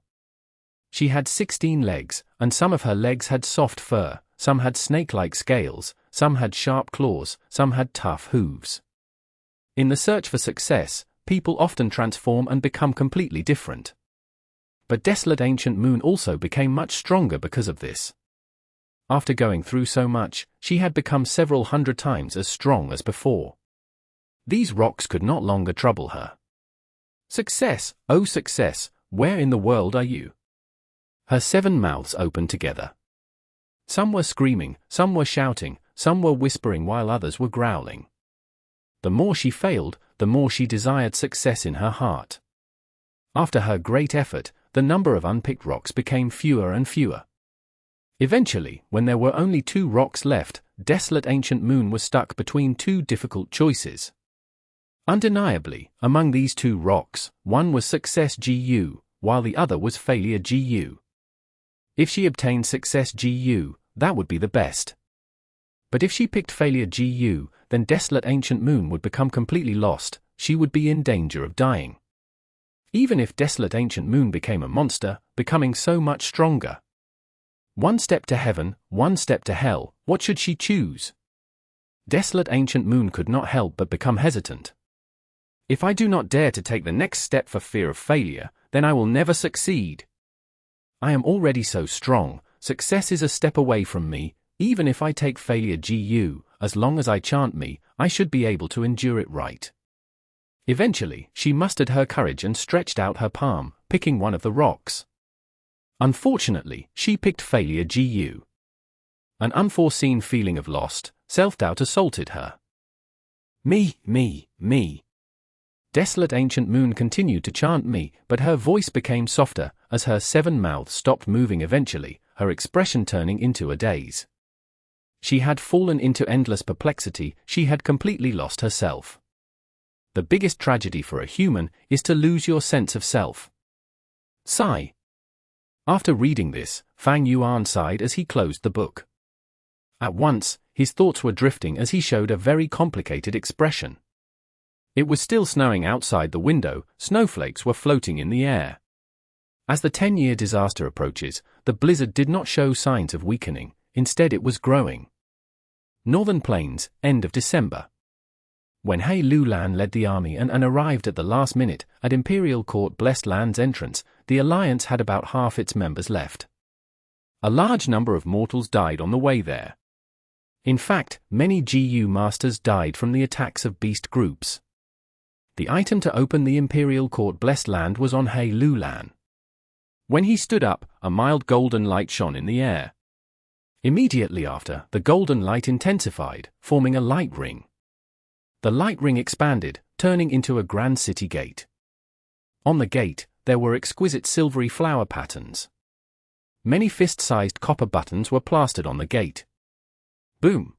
She had 16 legs, and some of her legs had soft fur, some had snake-like scales, some had sharp claws, some had tough hooves. In the search for success, people often transform and become completely different. But Desolate Ancient Moon also became much stronger because of this. After going through so much, she had become several hundred times as strong as before. These rocks could not longer trouble her. Success, oh success, where in the world are you? Her 7 mouths opened together. Some were screaming, some were shouting, some were whispering while others were growling. The more she failed, the more she desired success in her heart. After her great effort, the number of unpicked rocks became fewer and fewer. Eventually, when there were only 2 rocks left, Desolate Ancient Moon was stuck between 2 difficult choices. Undeniably, among these 2 rocks, one was Success Jiu, while the other was Failure Jiu. If she obtained Success Jiu, that would be the best. But if she picked failure Gu, then Desolate Ancient Moon would become completely lost, she would be in danger of dying. Even if Desolate Ancient Moon became a monster, becoming so much stronger. One step to heaven, one step to hell, what should she choose? Desolate Ancient Moon could not help but become hesitant. If I do not dare to take the next step for fear of failure, then I will never succeed. I am already so strong, success is a step away from me, even if I take failure Gu, as long as I chant me, I should be able to endure it right. Eventually, she mustered her courage and stretched out her palm, picking one of the rocks. Unfortunately, she picked failure Gu. An unforeseen feeling of lost, self-doubt assaulted her. Me. Desolate Ancient Moon continued to chant me, but her voice became softer, as her 7 mouths stopped moving eventually, her expression turning into a daze. She had fallen into endless perplexity, she had completely lost herself. The biggest tragedy for a human is to lose your sense of self. Sigh. After reading this, Fang Yuan sighed as he closed the book. At once, his thoughts were drifting as he showed a very complicated expression. It was still snowing outside the window, snowflakes were floating in the air. As the 10-year disaster approaches, the blizzard did not show signs of weakening, instead it was growing. Northern Plains, end of December. When He Lulan led the army and arrived at the last minute at Imperial Court Blessed Land's entrance, the Alliance had about half its members left. A large number of mortals died on the way there. In fact, many GU masters died from the attacks of beast groups. The item to open the Imperial Court Blessed Land was on He Lulan. When he stood up, a mild golden light shone in the air. Immediately after, the golden light intensified, forming a light ring. The light ring expanded, turning into a grand city gate. On the gate, there were exquisite silvery flower patterns. Many fist-sized copper buttons were plastered on the gate. Boom!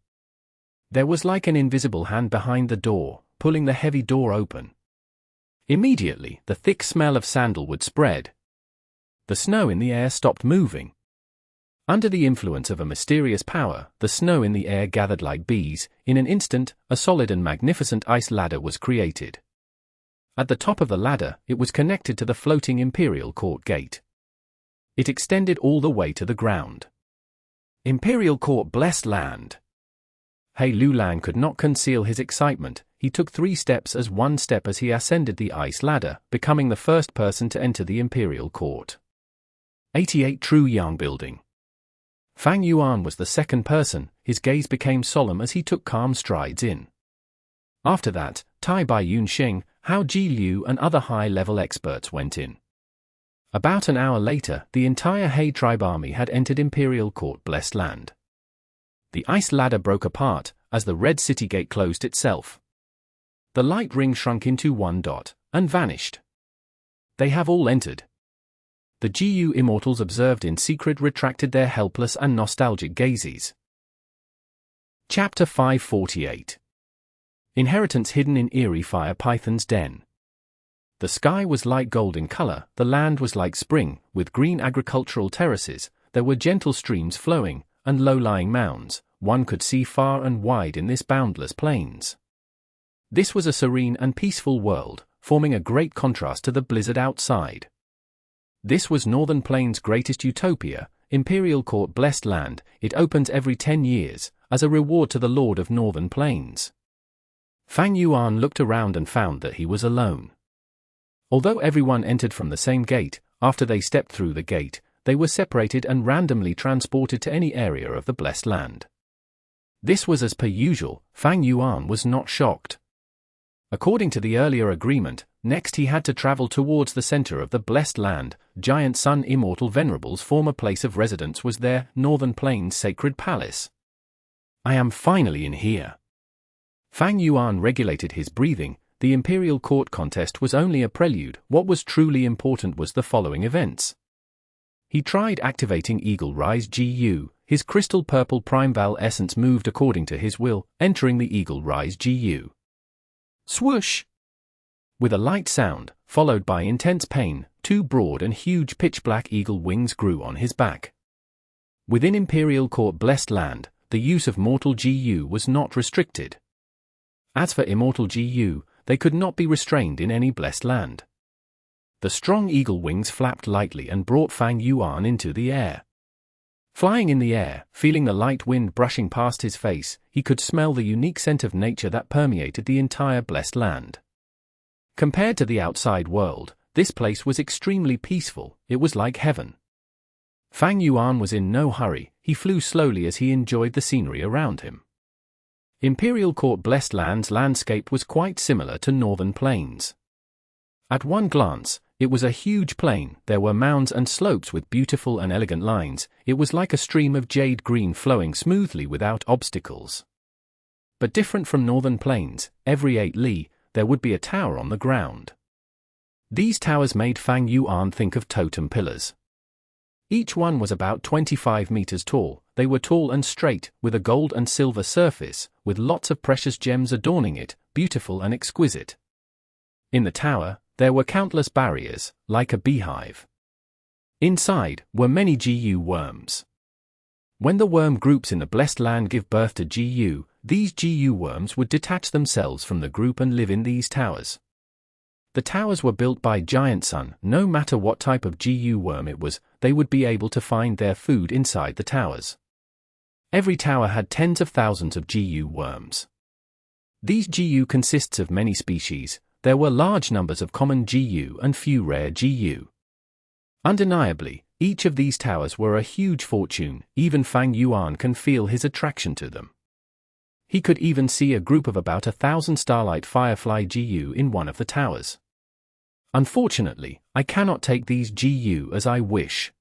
There was like an invisible hand behind the door, pulling the heavy door open. Immediately, the thick smell of sandalwood spread. The snow in the air stopped moving. Under the influence of a mysterious power, the snow in the air gathered like bees. In an instant, a solid and magnificent ice ladder was created. At the top of the ladder, it was connected to the floating Imperial Court gate. It extended all the way to the ground. Imperial Court Blessed Land. He Lulan could not conceal his excitement. He took 3 steps as he ascended the ice ladder, becoming the first person to enter the Imperial Court. 88 True Yang Building. Fang Yuan was the second person, his gaze became solemn as he took calm strides in. After that, Tai Bai Yun Sheng, Hao Ji Liu and other high-level experts went in. About an hour later, the entire He tribe army had entered Imperial Court Blessed Land. The ice ladder broke apart, as the red city gate closed itself. The light ring shrunk into one dot, and vanished. They have all entered. The GU immortals observed in secret retracted their helpless and nostalgic gazes. Chapter 548. Inheritance hidden in Eerie Fire Python's Den. The sky was light gold in color, the land was like spring, with green agricultural terraces, there were gentle streams flowing, and low-lying mounds, one could see far and wide in this boundless plains. This was a serene and peaceful world, forming a great contrast to the blizzard outside. This was Northern Plains' greatest utopia, Imperial Court Blessed Land. It opens every 10 years, as a reward to the Lord of Northern Plains. Fang Yuan looked around and found that he was alone. Although everyone entered from the same gate, after they stepped through the gate, they were separated and randomly transported to any area of the Blessed Land. This was as per usual. Fang Yuan was not shocked. According to the earlier agreement, next he had to travel towards the center of the Blessed Land. Giant Sun Immortal Venerable's former place of residence was there, Northern Plains' sacred palace. I am finally in here. Fang Yuan regulated his breathing. The Imperial Court contest was only a prelude. What was truly important was the following events. He tried activating Eagle Rise GU. His crystal purple Primeval essence moved according to his will, entering the Eagle Rise GU. Swoosh! With a light sound, followed by intense pain, 2 broad and huge pitch-black eagle wings grew on his back. Within Imperial Court Blessed Land, the use of mortal GU was not restricted. As for immortal GU, they could not be restrained in any blessed land. The strong eagle wings flapped lightly and brought Fang Yuan into the air. Flying in the air, feeling the light wind brushing past his face, he could smell the unique scent of nature that permeated the entire blessed land. Compared to the outside world, this place was extremely peaceful. It was like heaven. Fang Yuan was in no hurry. He flew slowly as he enjoyed the scenery around him. Imperial Court Blessed Land's landscape was quite similar to Northern Plains. At one glance, it was a huge plain. There were mounds and slopes with beautiful and elegant lines. It was like a stream of jade green flowing smoothly without obstacles. But different from Northern Plains, every 8 li, there would be a tower on the ground. These towers made Fang Yuan think of totem pillars. Each one was about 25 meters tall. They were tall and straight, with a gold and silver surface, with lots of precious gems adorning it, beautiful and exquisite. In the tower, there were countless barriers, like a beehive. Inside were many GU worms. When the worm groups in the blessed land give birth to GU, these GU worms would detach themselves from the group and live in these towers. The towers were built by Giant Sun. No matter what type of GU worm it was, they would be able to find their food inside the towers. Every tower had tens of thousands of GU worms. These GU consists of many species. There were large numbers of common GU and few rare GU. Undeniably, each of these towers were a huge fortune. Even Fang Yuan can feel his attraction to them. He could even see a group of about 1,000 starlight firefly GU in one of the towers. Unfortunately, I cannot take these GU as I wish.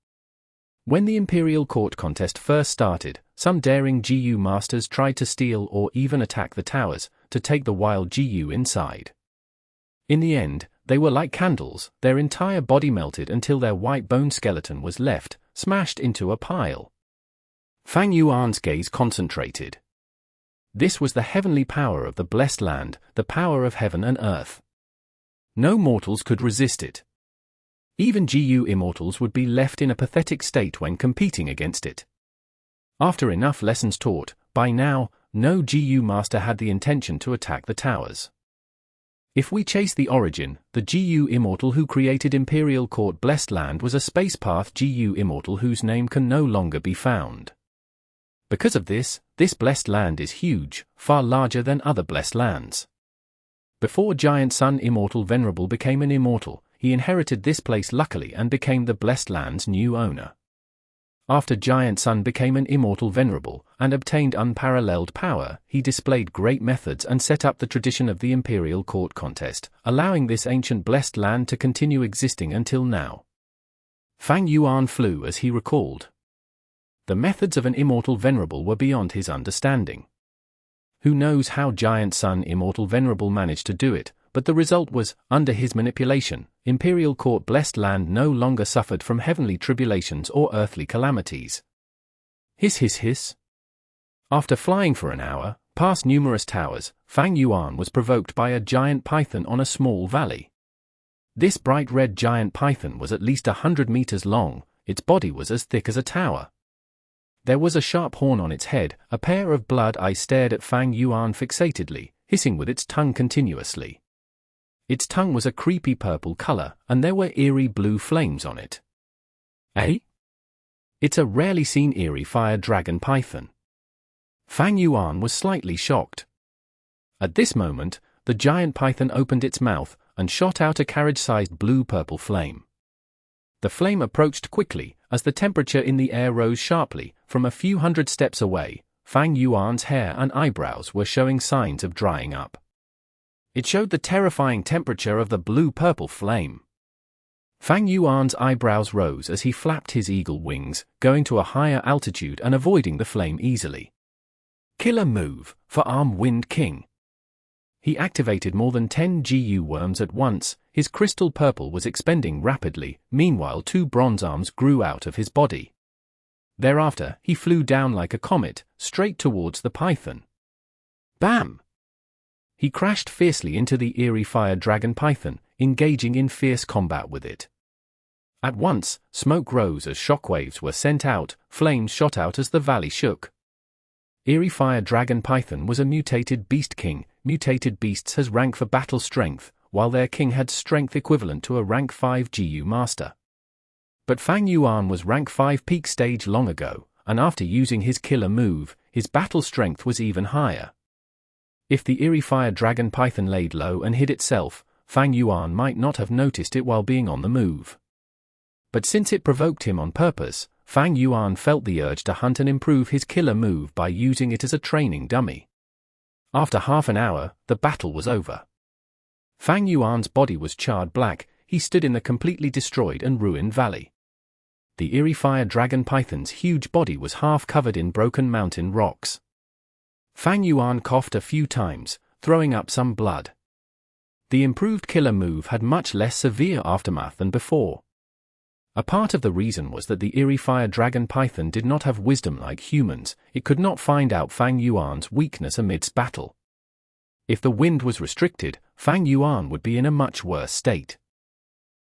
When the Imperial Court contest first started, some daring GU masters tried to steal or even attack the towers, to take the wild GU inside. In the end, they were like candles. Their entire body melted until their white bone skeleton was left, smashed into a pile. Fang Yuan's gaze concentrated. This was the heavenly power of the blessed land, the power of heaven and earth. No mortals could resist it. Even GU immortals would be left in a pathetic state when competing against it. After enough lessons taught, by now, no GU master had the intention to attack the towers. If we chase the origin, the GU immortal who created Imperial Court Blessed Land was a spacepath GU immortal whose name can no longer be found. Because of this blessed land is huge, far larger than other blessed lands. Before Giant Sun Immortal Venerable became an immortal, he inherited this place luckily and became the blessed land's new owner. After Giant Sun became an immortal venerable and obtained unparalleled power, he displayed great methods and set up the tradition of the Imperial Court contest, allowing this ancient blessed land to continue existing until now. Fang Yuan flew as he recalled. The methods of an immortal venerable were beyond his understanding. Who knows how Giant Sun Immortal Venerable managed to do it, but the result was, under his manipulation, Imperial Court Blessed Land no longer suffered from heavenly tribulations or earthly calamities. Hiss hiss hiss. After flying for an hour, past numerous towers, Fang Yuan was provoked by a giant python on a small valley. This bright red giant python was at least 100 meters long. Its body was as thick as a tower. There was a sharp horn on its head. A pair of blood eyes stared at Fang Yuan fixatedly, hissing with its tongue continuously. Its tongue was a creepy purple color, and there were eerie blue flames on it. Eh? It's a rarely seen eerie fire dragon python. Fang Yuan was slightly shocked. At this moment, the giant python opened its mouth and shot out a carriage-sized blue-purple flame. The flame approached quickly, as the temperature in the air rose sharply. From a few hundred steps away, Fang Yuan's hair and eyebrows were showing signs of drying up. It showed the terrifying temperature of the blue-purple flame. Fang Yuan's eyebrows rose as he flapped his eagle wings, going to a higher altitude and avoiding the flame easily. Killer move, for Arm Wind King. He activated more than 10 GU worms at once. His crystal purple was expending rapidly. Meanwhile, 2 bronze arms grew out of his body. Thereafter, he flew down like a comet, straight towards the python. Bam! He crashed fiercely into the eerie fire dragon python, engaging in fierce combat with it. At once, smoke rose as shockwaves were sent out, flames shot out as the valley shook. Eerie Fire Dragon Python was a mutated beast king. Mutated beasts has rank for battle strength, while their king had strength equivalent to a rank 5 GU master. But Fang Yuan was rank 5 peak stage long ago, and after using his killer move, his battle strength was even higher. If the Eerie Fire Dragon Python laid low and hid itself, Fang Yuan might not have noticed it while being on the move. But since it provoked him on purpose, Fang Yuan felt the urge to hunt and improve his killer move by using it as a training dummy. After half an hour, the battle was over. Fang Yuan's body was charred black. He stood in the completely destroyed and ruined valley. The Eerie Fire Dragon Python's huge body was half covered in broken mountain rocks. Fang Yuan coughed a few times, throwing up some blood. The improved killer move had much less severe aftermath than before. A part of the reason was that the Eerie Fire Dragon Python did not have wisdom like humans. It could not find out Fang Yuan's weakness amidst battle. If the wind was restricted, Fang Yuan would be in a much worse state.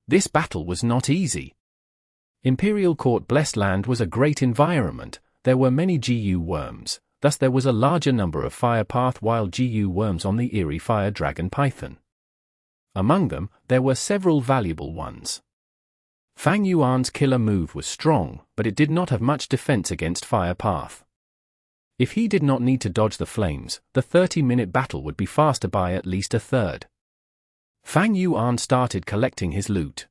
This battle was not easy. Imperial Court Blessed Land was a great environment. There were many GU worms, thus there was a larger number of fire path wild GU worms on the Eerie Fire Dragon Python. Among them, there were several valuable ones. Fang Yuan's killer move was strong, but it did not have much defense against fire path. If he did not need to dodge the flames, the 30-minute battle would be faster by at least a third. Fang Yuan started collecting his loot.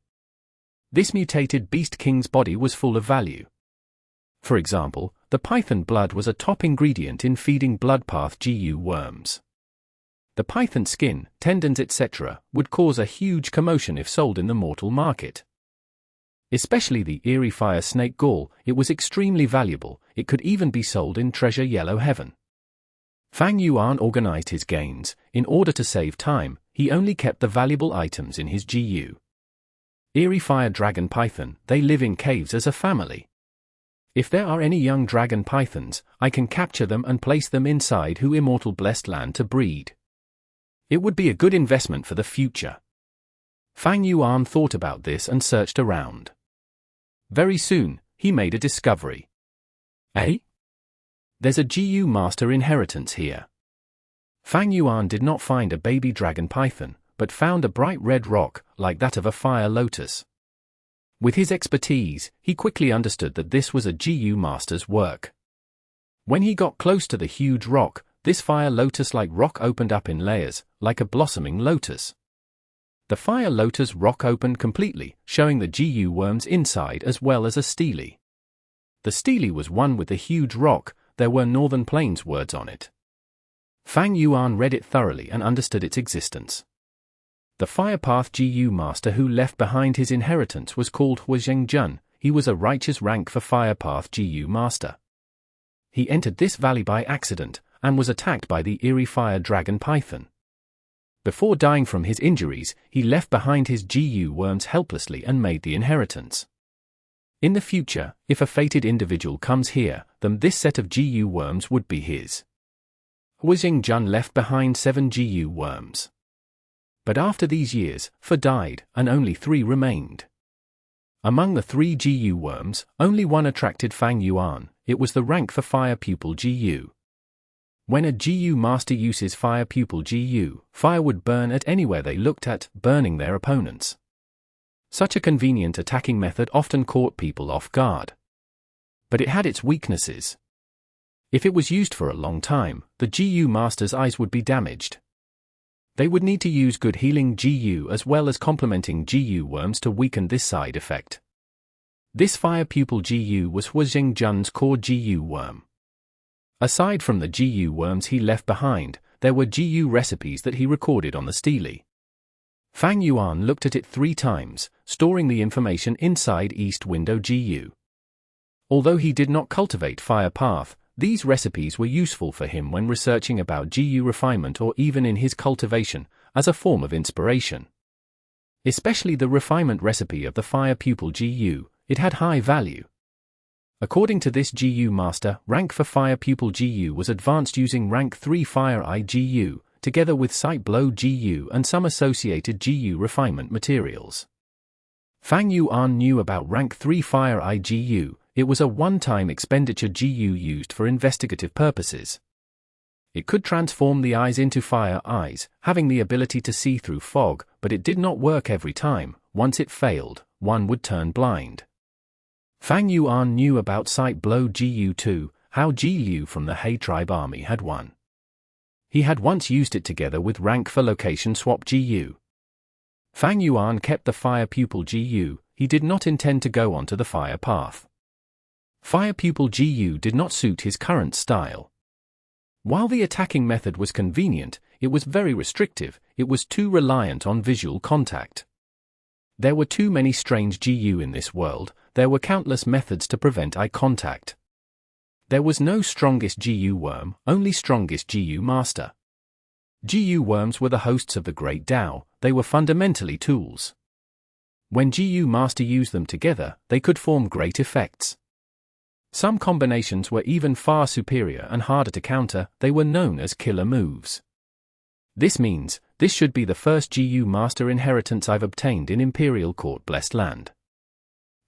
This mutated beast king's body was full of value. For example, the python blood was a top ingredient in feeding bloodpath GU worms. The python skin, tendons etc. would cause a huge commotion if sold in the mortal market. Especially the Eerie Fire Snake Gall, it was extremely valuable. It could even be sold in Treasure Yellow Heaven. Fang Yuan organized his gains. In order to save time, he only kept the valuable items in his GU. Eerie Fire Dragon Python, they live in caves as a family. If there are any young dragon pythons, I can capture them and place them inside Immortal Blessed Land to breed. It would be a good investment for the future. Fang Yuan thought about this and searched around. Very soon, he made a discovery. There's a GU Master inheritance here. Fang Yuan did not find a baby dragon python, but found a bright red rock, like that of a fire lotus. With his expertise, he quickly understood that this was a GU Master's work. When he got close to the huge rock, this fire lotus-like rock opened up in layers, like a blossoming lotus. The fire lotus rock opened completely, showing the GU worms inside as well as a stele. The stele was one with the huge rock. There were Northern Plains words on it. Fang Yuan read it thoroughly and understood its existence. The Firepath GU Master who left behind his inheritance was called Xing Jiu. He was a righteous rank for Firepath GU Master. He entered this valley by accident, and was attacked by the Eerie Fire Dragon Python. Before dying from his injuries, he left behind his GU worms helplessly and made the inheritance. In the future, if a fated individual comes here, then this set of GU worms would be his. Xing Jiu left behind 7 GU worms. But after these years, 4 died, and only 3 remained. Among the 3 GU worms, only one attracted Fang Yuan. It was the rank for Fire Pupil GU. When a GU Master uses Fire Pupil GU, fire would burn at anywhere they looked at, burning their opponents. Such a convenient attacking method often caught people off guard. But it had its weaknesses. If it was used for a long time, the GU Master's eyes would be damaged. They would need to use good healing GU as well as complementing GU worms to weaken this side effect. This Fire Pupil GU was Xing Jiu's core GU worm. Aside from the GU worms he left behind, there were GU recipes that he recorded on the stele. Fang Yuan looked at it 3 times, storing the information inside East Window GU. Although he did not cultivate Fire Path, these recipes were useful for him when researching about GU refinement or even in his cultivation, as a form of inspiration. Especially the refinement recipe of the Fire Pupil GU, it had high value. According to this GU Master, rank for Fire Pupil GU was advanced using rank 3 Fire Eye GU, together with Sight Blow GU and some associated GU refinement materials. Fang Yuan knew about rank 3 Fire Eye GU. It was a one-time expenditure GU used for investigative purposes. It could transform the eyes into fire eyes, having the ability to see through fog, but it did not work every time. Once it failed, one would turn blind. Fang Yuan knew about Sight Blow Jiu too, how Jiu from the He tribe army had won. He had once used it together with rank for location swap Jiu. Fang Yuan kept the fire pupil Jiu, he did not intend to go onto the fire path. Fire pupil Jiu did not suit his current style. While the attacking method was convenient, it was very restrictive, it was too reliant on visual contact. There were too many strange Jiu in this world, there were countless methods to prevent eye contact. There was no strongest Jiu worm, only strongest Jiu master. Jiu worms were the hosts of the great Dao, they were fundamentally tools. When Jiu master used them together, they could form great effects. Some combinations were even far superior and harder to counter, they were known as killer moves. This means, this should be the first Jiu master inheritance I've obtained in Imperial Court Blessed Land.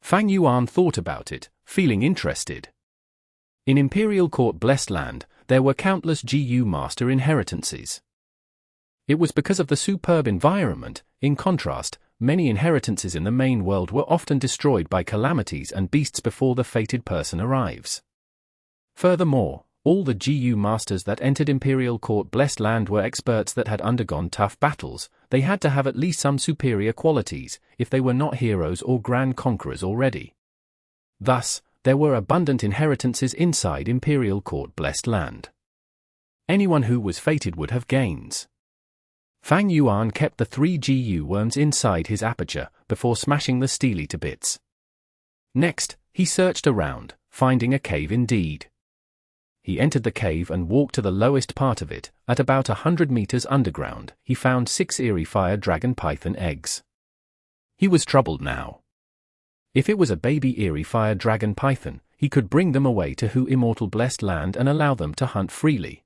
Fang Yuan thought about it, feeling interested. In Imperial Court Blessed Land, there were countless Jiu master inheritances. It was because of the superb environment. In contrast, many inheritances in the main world were often destroyed by calamities and beasts before the fated person arrives. Furthermore, all the Jiu masters that entered Imperial Court Blessed Land were experts that had undergone tough battles. They had to have at least some superior qualities, if they were not heroes or grand conquerors already. Thus, there were abundant inheritances inside Imperial Court Blessed Land. Anyone who was fated would have gains. Fang Yuan kept the 3 Jiu worms inside his aperture, before smashing the steely to bits. Next, he searched around, finding a cave indeed. He entered the cave and walked to the lowest part of it. At about 100 meters underground, he found 6 Eerie fire dragon python eggs. He was troubled now. If it was a baby Eerie fire dragon python, he could bring them away to Hu Immortal Blessed Land and allow them to hunt freely.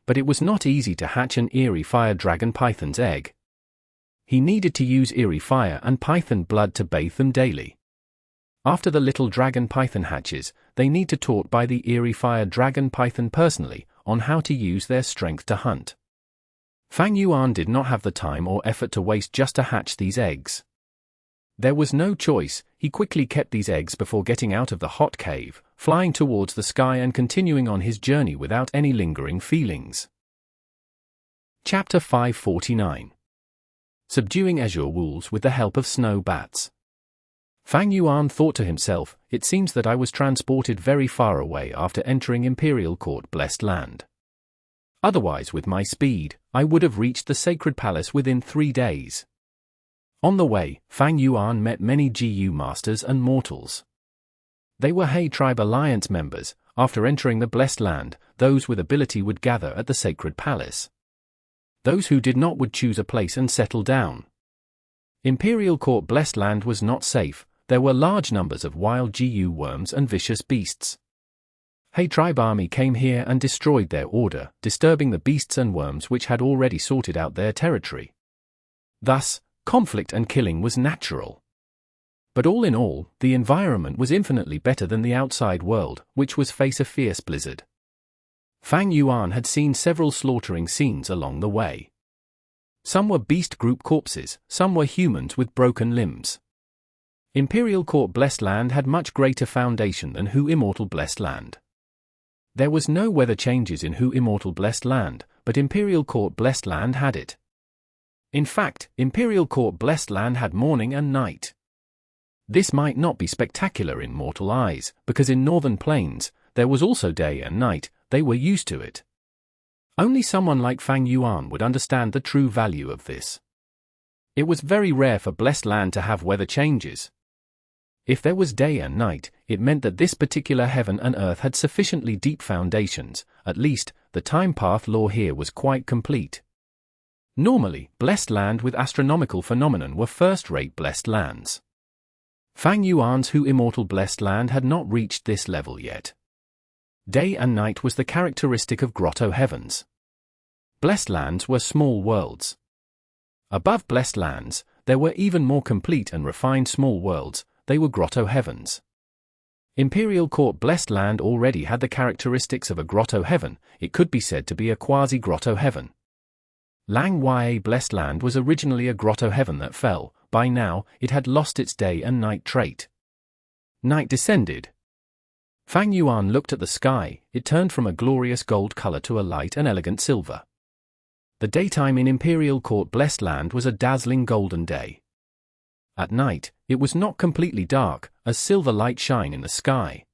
But it was not easy to hatch an Eerie fire dragon python's egg. He needed to use Eerie fire and python blood to bathe them daily. After the little dragon python hatches, they need to taught by the Eerie fire dragon python personally on how to use their strength to hunt. Fang Yuan did not have the time or effort to waste just to hatch these eggs. There was no choice, he quickly kept these eggs before getting out of the hot cave, flying towards the sky and continuing on his journey without any lingering feelings. Chapter 549. Subduing azure wolves with the help of snow bats. Fang Yuan thought to himself, it seems that I was transported very far away after entering Imperial Court Blessed Land. Otherwise with my speed, I would have reached the sacred palace within 3 days. On the way, Fang Yuan met many Jiu masters and mortals. They were He tribe alliance members. After entering the Blessed Land, those with ability would gather at the sacred palace. Those who did not would choose a place and settle down. Imperial Court Blessed Land was not safe. There were large numbers of wild Jiu worms and vicious beasts. He tribe army came here and destroyed their order, disturbing the beasts and worms which had already sorted out their territory. Thus, conflict and killing was natural. But all in all, the environment was infinitely better than the outside world, which was face a fierce blizzard. Fang Yuan had seen several slaughtering scenes along the way. Some were beast group corpses, some were humans with broken limbs. Imperial Court Blessed Land had much greater foundation than Hu Immortal Blessed Land. There was no weather changes in Hu Immortal Blessed Land, but Imperial Court Blessed Land had it. In fact, Imperial Court Blessed Land had morning and night. This might not be spectacular in mortal eyes, because in northern plains, there was also day and night, they were used to it. Only someone like Fang Yuan would understand the true value of this. It was very rare for Blessed Land to have weather changes. If there was day and night, it meant that this particular heaven and earth had sufficiently deep foundations. At least, the time path law here was quite complete. Normally, Blessed Land with astronomical phenomenon were first-rate Blessed Lands. Fang Yuan's Hu Immortal Blessed Land had not reached this level yet. Day and night was the characteristic of grotto heavens. Blessed Lands were small worlds. Above Blessed Lands, there were even more complete and refined small worlds, they were grotto heavens. Imperial Court Blessed Land already had the characteristics of a grotto heaven. It could be said to be a quasi-grotto heaven. Lang Ya Blessed Land was originally a grotto heaven that fell. By now, it had lost its day and night trait. Night descended. Fang Yuan looked at the sky. It turned from a glorious gold color to a light and elegant silver. The daytime in Imperial Court Blessed Land was a dazzling golden day. At night, it was not completely dark, as silver light shine in the sky.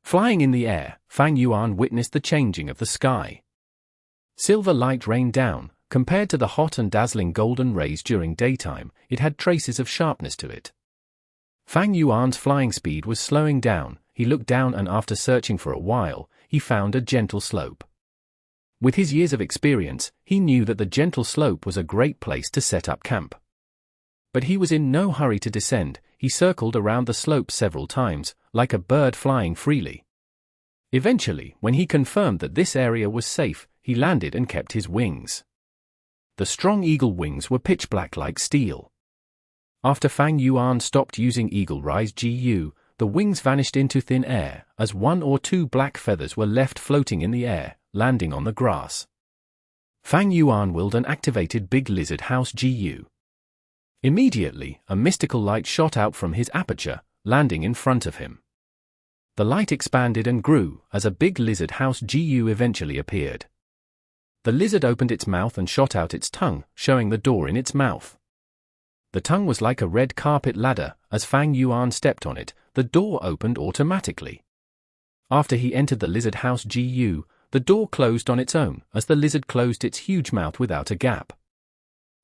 Flying in the air, Fang Yuan witnessed the changing of the sky. Silver light rained down. Compared to the hot and dazzling golden rays during daytime, it had traces of sharpness to it. Fang Yuan's flying speed was slowing down. He looked down and after searching for a while, he found a gentle slope. With his years of experience, he knew that the gentle slope was a great place to set up camp. But he was in no hurry to descend. He circled around the slope several times, like a bird flying freely. Eventually, when he confirmed that this area was safe, he landed and kept his wings. The strong eagle wings were pitch black like steel. After Fang Yuan stopped using Eagle Rise GU, the wings vanished into thin air, as one or two black feathers were left floating in the air, landing on the grass. Fang Yuan willed and activated Big Lizard House GU. Immediately, a mystical light shot out from his aperture, landing in front of him. The light expanded and grew, as a Big Lizard House GU eventually appeared. The lizard opened its mouth and shot out its tongue, showing the door in its mouth. The tongue was like a red carpet ladder. As Fang Yuan stepped on it, the door opened automatically. After he entered the Lizard House GU, the door closed on its own, as the lizard closed its huge mouth without a gap.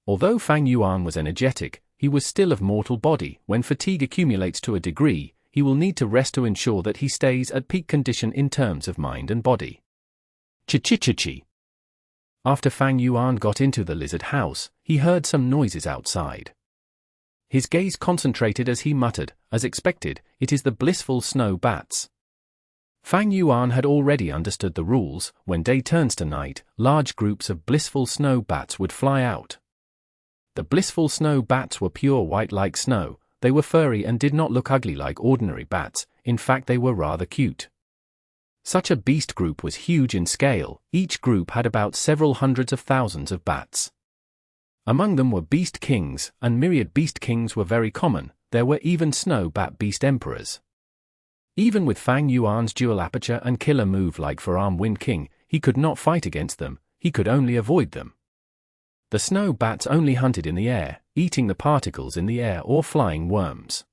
Although Fang Yuan was energetic, he was still of mortal body. When fatigue accumulates to a degree, he will need to rest to ensure that he stays at peak condition in terms of mind and body. Chi-chi-chi-chi. After Fang Yuan got into the lizard house, he heard some noises outside. His gaze concentrated as he muttered, as expected, "It is the blissful snow bats." Fang Yuan had already understood the rules. When day turns to night, large groups of blissful snow bats would fly out. The blissful snow bats were pure white like snow. They were furry and did not look ugly like ordinary bats. In fact, they were rather cute. Such a beast group was huge in scale. Each group had about several hundreds of thousands of bats. Among them were beast kings, and myriad beast kings were very common. There were even snow bat beast emperors. Even with Fang Yuan's dual aperture and killer move like Forearm Wind King, he could not fight against them. He could only avoid them. The snow bats only hunted in the air, eating the particles in the air or flying worms.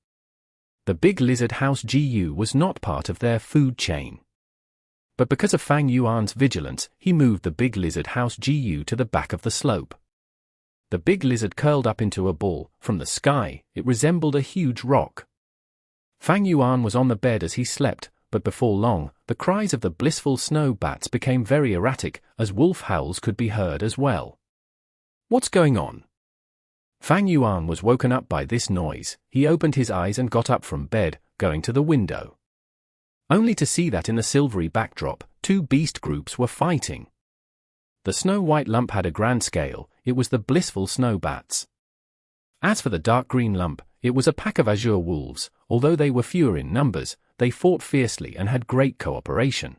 The Big Lizard House GU was not part of their food chain. But because of Fang Yuan's vigilance, he moved the Big Lizard House GU to the back of the slope. The big lizard curled up into a ball. From the sky, it resembled a huge rock. Fang Yuan was on the bed as he slept, but before long, the cries of the blissful snow bats became very erratic, as wolf howls could be heard as well. What's going on? Fang Yuan was woken up by this noise. He opened his eyes and got up from bed, going to the window. Only to see that in the silvery backdrop, two beast groups were fighting. The snow-white lump had a grand scale. It was the blissful snow bats. As for the dark green lump, it was a pack of azure wolves. Although they were fewer in numbers, they fought fiercely and had great cooperation.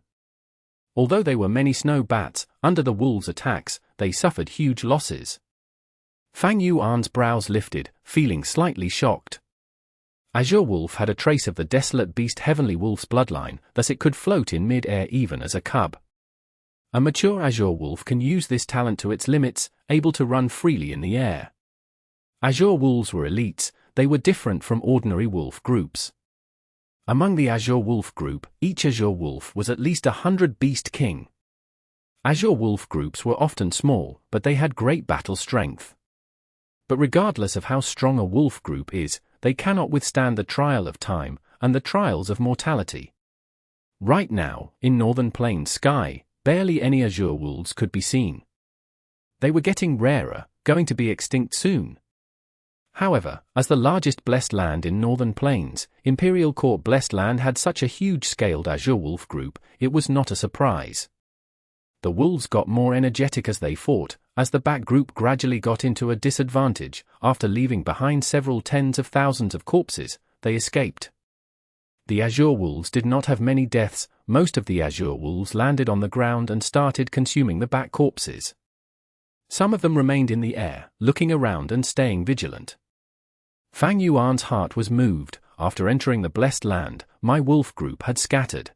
Although there were many snow bats, under the wolves' attacks, they suffered huge losses. Fang Yuan's brows lifted, feeling slightly shocked. Azure Wolf had a trace of the desolate beast Heavenly Wolf's bloodline, thus it could float in mid-air even as a cub. A mature Azure Wolf can use this talent to its limits, able to run freely in the air. Azure Wolves were elites. They were different from ordinary wolf groups. Among the Azure Wolf group, each Azure Wolf was at least 100 Beast King. Azure Wolf groups were often small, but they had great battle strength. But regardless of how strong a wolf group is, they cannot withstand the trial of time, and the trials of mortality. Right now, in Northern Plains sky, barely any Azure Wolves could be seen. They were getting rarer, going to be extinct soon. However, as the largest blessed land in Northern Plains, Imperial Court Blessed Land had such a huge-scaled Azure Wolf group, it was not a surprise. The wolves got more energetic as they fought, as the back group gradually got into a disadvantage. After leaving behind several tens of thousands of corpses, they escaped. The azure wolves did not have many deaths. Most of the azure wolves landed on the ground and started consuming the bat corpses. Some of them remained in the air, looking around and staying vigilant. Fang Yuan's heart was moved. After entering the Blessed Land, my wolf group had scattered.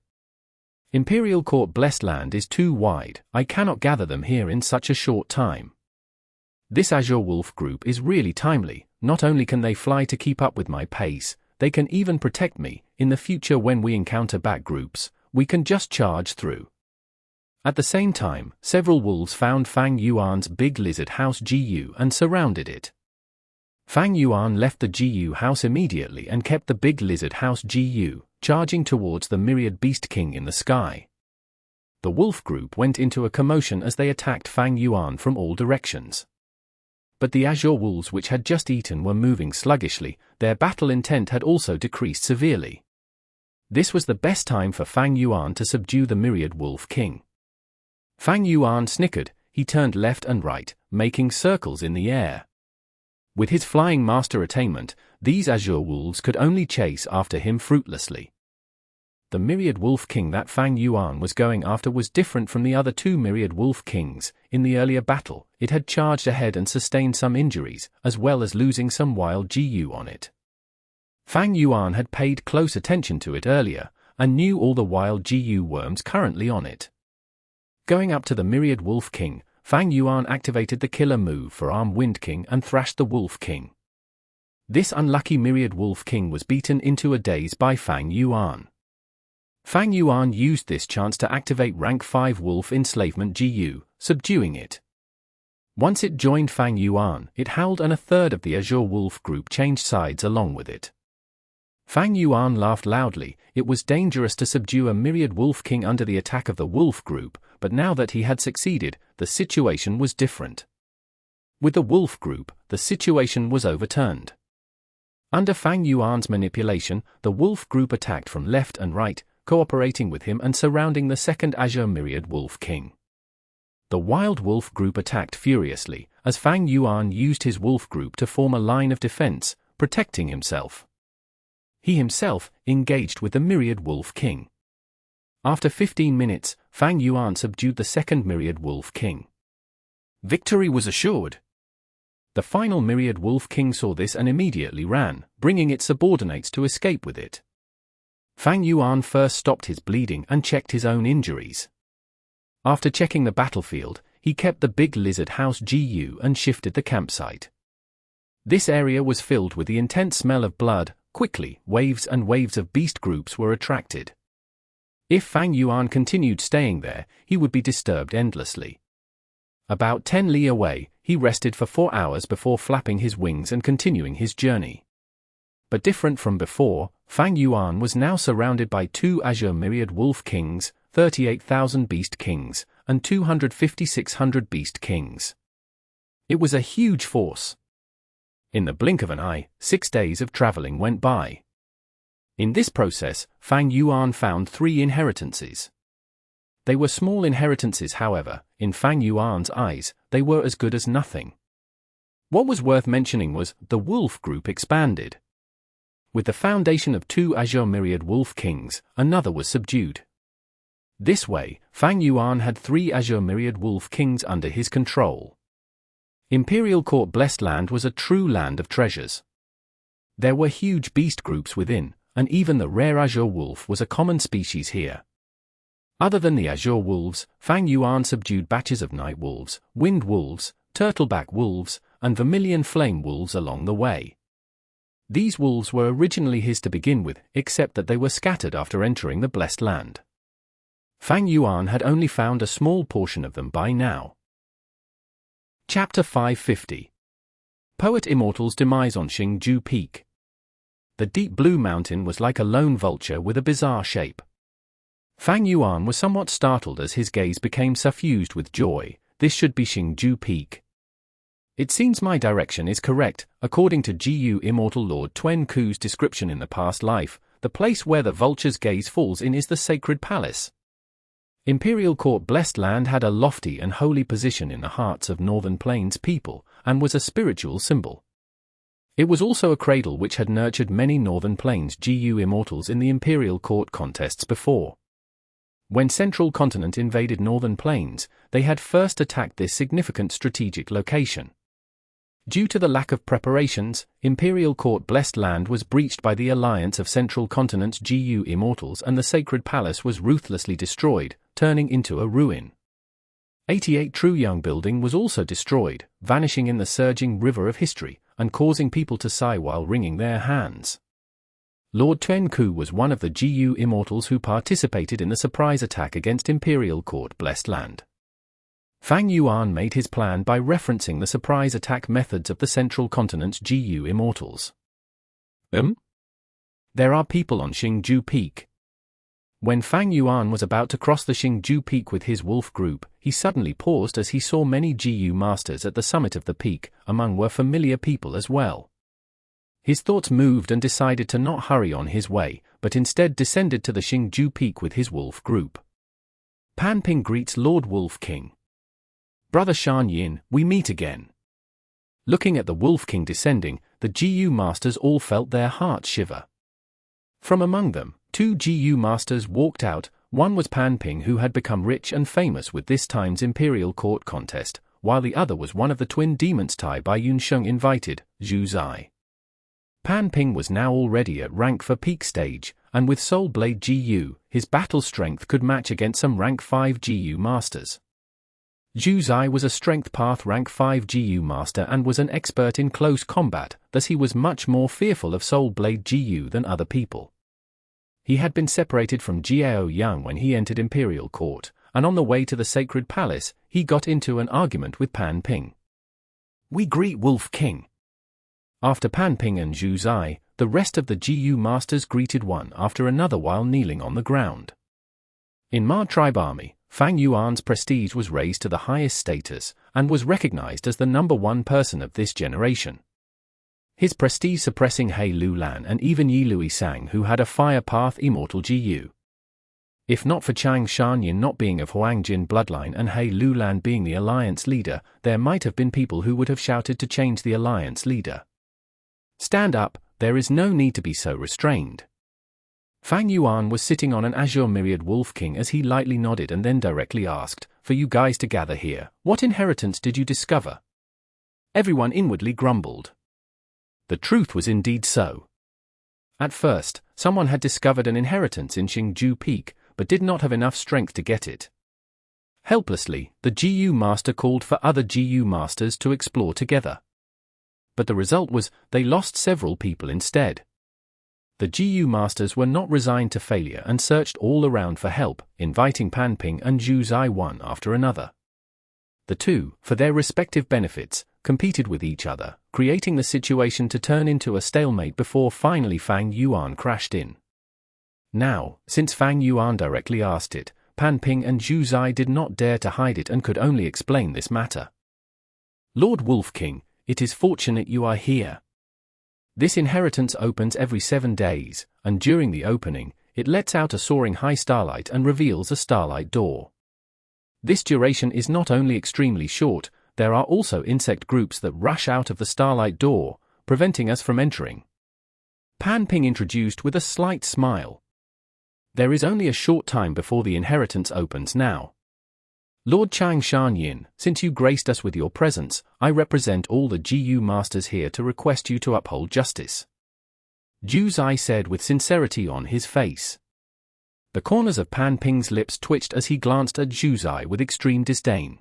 Imperial Court Blessed Land is too wide. I cannot gather them here in such a short time. This azure wolf group is really timely. Not only can they fly to keep up with my pace, they can even protect me. In the future, when we encounter bat groups, we can just charge through. At the same time, several wolves found Fang Yuan's big lizard house Jiu and surrounded it. Fang Yuan left the Jiu house immediately and kept the big lizard house Jiu, charging towards the myriad beast king in the sky. The wolf group went into a commotion as they attacked Fang Yuan from all directions. But the azure wolves which had just eaten were moving sluggishly. Their battle intent had also decreased severely. This was the best time for Fang Yuan to subdue the myriad wolf king. Fang Yuan snickered. He turned left and right, making circles in the air. With his flying master attainment, these azure wolves could only chase after him fruitlessly. The myriad wolf king that Fang Yuan was going after was different from the other two myriad wolf kings. In the earlier battle, it had charged ahead and sustained some injuries, as well as losing some wild Jiu on it. Fang Yuan had paid close attention to it earlier, and knew all the wild Jiu worms currently on it. Going up to the myriad wolf king, Fang Yuan activated the killer move for Arm Wind King and thrashed the wolf king. This unlucky myriad wolf king was beaten into a daze by Fang Yuan. Fang Yuan used this chance to activate rank 5 wolf enslavement Jiu, subduing it. Once it joined Fang Yuan, it howled and a third of the azure wolf group changed sides along with it. Fang Yuan laughed loudly. It was dangerous to subdue a myriad wolf king under the attack of the wolf group, but now that he had succeeded, the situation was different. With the wolf group, the situation was overturned. Under Fang Yuan's manipulation, the wolf group attacked from left and right, cooperating with him and surrounding the second azure myriad wolf king. The wild wolf group attacked furiously, as Fang Yuan used his wolf group to form a line of defense, protecting himself. He himself engaged with the myriad wolf king. After 15 minutes, Fang Yuan subdued the second myriad wolf king. Victory was assured. The final myriad wolf king saw this and immediately ran, bringing its subordinates to escape with it. Fang Yuan first stopped his bleeding and checked his own injuries. After checking the battlefield, he kept the big lizard house Jiu and shifted the campsite. This area was filled with the intense smell of blood. Quickly, waves and waves of beast groups were attracted. If Fang Yuan continued staying there, he would be disturbed endlessly. About 10 li away, he rested for 4 hours before flapping his wings and continuing his journey. But different from before, Fang Yuan was now surrounded by 2 azure myriad wolf kings, 38,000 beast kings, and 256,000 beast kings. It was a huge force. In the blink of an eye, 6 days of traveling went by. In this process, Fang Yuan found 3 inheritances. They were small inheritances, however. In Fang Yuan's eyes, they were as good as nothing. What was worth mentioning was, the wolf group expanded. With the foundation of 2 azure myriad wolf kings, another was subdued. This way, Fang Yuan had 3 azure myriad wolf kings under his control. Imperial Court Blessed Land was a true land of treasures. There were huge beast groups within, and even the rare azure wolf was a common species here. Other than the azure wolves, Fang Yuan subdued batches of night wolves, wind wolves, turtleback wolves, and vermilion flame wolves along the way. These wolves were originally his to begin with, except that they were scattered after entering the Blessed Land. Fang Yuan had only found a small portion of them by now. Chapter 550. Poet Immortal's Demise on Xing Jiu Peak. The deep blue mountain was like a lone vulture with a bizarre shape. Fang Yuan was somewhat startled as his gaze became suffused with joy. This should be Xing Jiu Peak. It seems my direction is correct. According to Jiu Immortal Lord Tuen Ku's description in the past life, the place where the vulture's gaze falls in is the sacred palace. Imperial Court Blessed Land had a lofty and holy position in the hearts of Northern Plains people, and was a spiritual symbol. It was also a cradle which had nurtured many Northern Plains GU immortals in the Imperial Court contests before. When Central Continent invaded Northern Plains, they had first attacked this significant strategic location. Due to the lack of preparations, Imperial Court blessed land was breached by the alliance of Central Continent's GU immortals and the sacred palace was ruthlessly destroyed, turning into a ruin. 88 True Young building was also destroyed, vanishing in the surging river of history, and causing people to sigh while wringing their hands. Lord Tuanku was one of the GU immortals who participated in the surprise attack against Imperial Court blessed land. Fang Yuan made his plan by referencing the surprise attack methods of the Central Continent's GU immortals. There are people on Xing Jiu Peak. When Fang Yuan was about to cross the Xing Jiu Peak with his wolf group, he suddenly paused as he saw many GU masters at the summit of the peak, among were familiar people as well. His thoughts moved and decided to not hurry on his way, but instead descended to the Xing Jiu Peak with his wolf group. Pan Ping greets Lord Wolf King. Brother Shan Yin, we meet again. Looking at the Wolf King descending, the GU masters all felt their hearts shiver. From among them, 2 GU masters walked out. One was Pan Ping, who had become rich and famous with this time's Imperial Court contest, while the other was one of the twin demons Tai Bai Yun Sheng invited, Zhu Zai. Pan Ping was now already at rank 4 peak stage, and with Soul Blade GU, his battle strength could match against some rank 5 GU masters. Zhu Zai was a strength path rank 5 GU master and was an expert in close combat, thus he was much more fearful of Soul Blade GU than other people. He had been separated from Xue Ouyang when he entered Imperial Court, and on the way to the Sacred Palace, he got into an argument with Pan Ping. We greet Wolf King. After Pan Ping and Zhu Zai, the rest of the GU masters greeted one after another while kneeling on the ground. In Ma Tribe Army, Fang Yuan's prestige was raised to the highest status, and was recognized as the #1 person of this generation. His prestige-suppressing He Lu Lan and even Yi Lui Sang, who had a fire path immortal GU. If not for Chang Shanyin not being of Huangjin bloodline and He Lu Lan being the alliance leader, there might have been people who would have shouted to change the alliance leader. Stand up, there is no need to be so restrained. Fang Yuan was sitting on an azure myriad Wolf King as he lightly nodded and then directly asked, for you guys to gather here, what inheritance did you discover? Everyone inwardly grumbled. The truth was indeed so. At first, someone had discovered an inheritance in Xing Jiu Peak, but did not have enough strength to get it. Helplessly, the GU master called for other GU masters to explore together. But the result was, they lost several people instead. The GU masters were not resigned to failure and searched all around for help, inviting Pan Ping and Zhu Zai one after another. The two, for their respective benefits, competed with each other, creating the situation to turn into a stalemate before finally Fang Yuan crashed in. Now, since Fang Yuan directly asked it, Pan Ping and Zhu Zai did not dare to hide it and could only explain this matter. Lord Wolf King, it is fortunate you are here. This inheritance opens every 7 days, and during the opening, it lets out a soaring high starlight and reveals a starlight door. This duration is not only extremely short, there are also insect groups that rush out of the starlight door, preventing us from entering. Pan Ping introduced with a slight smile. There is only a short time before the inheritance opens now. Lord Chang Shanyin, since you graced us with your presence, I represent all the GU masters here to request you to uphold justice. Zhu Zai said with sincerity on his face. The corners of Pan Ping's lips twitched as he glanced at Zhu Zai with extreme disdain.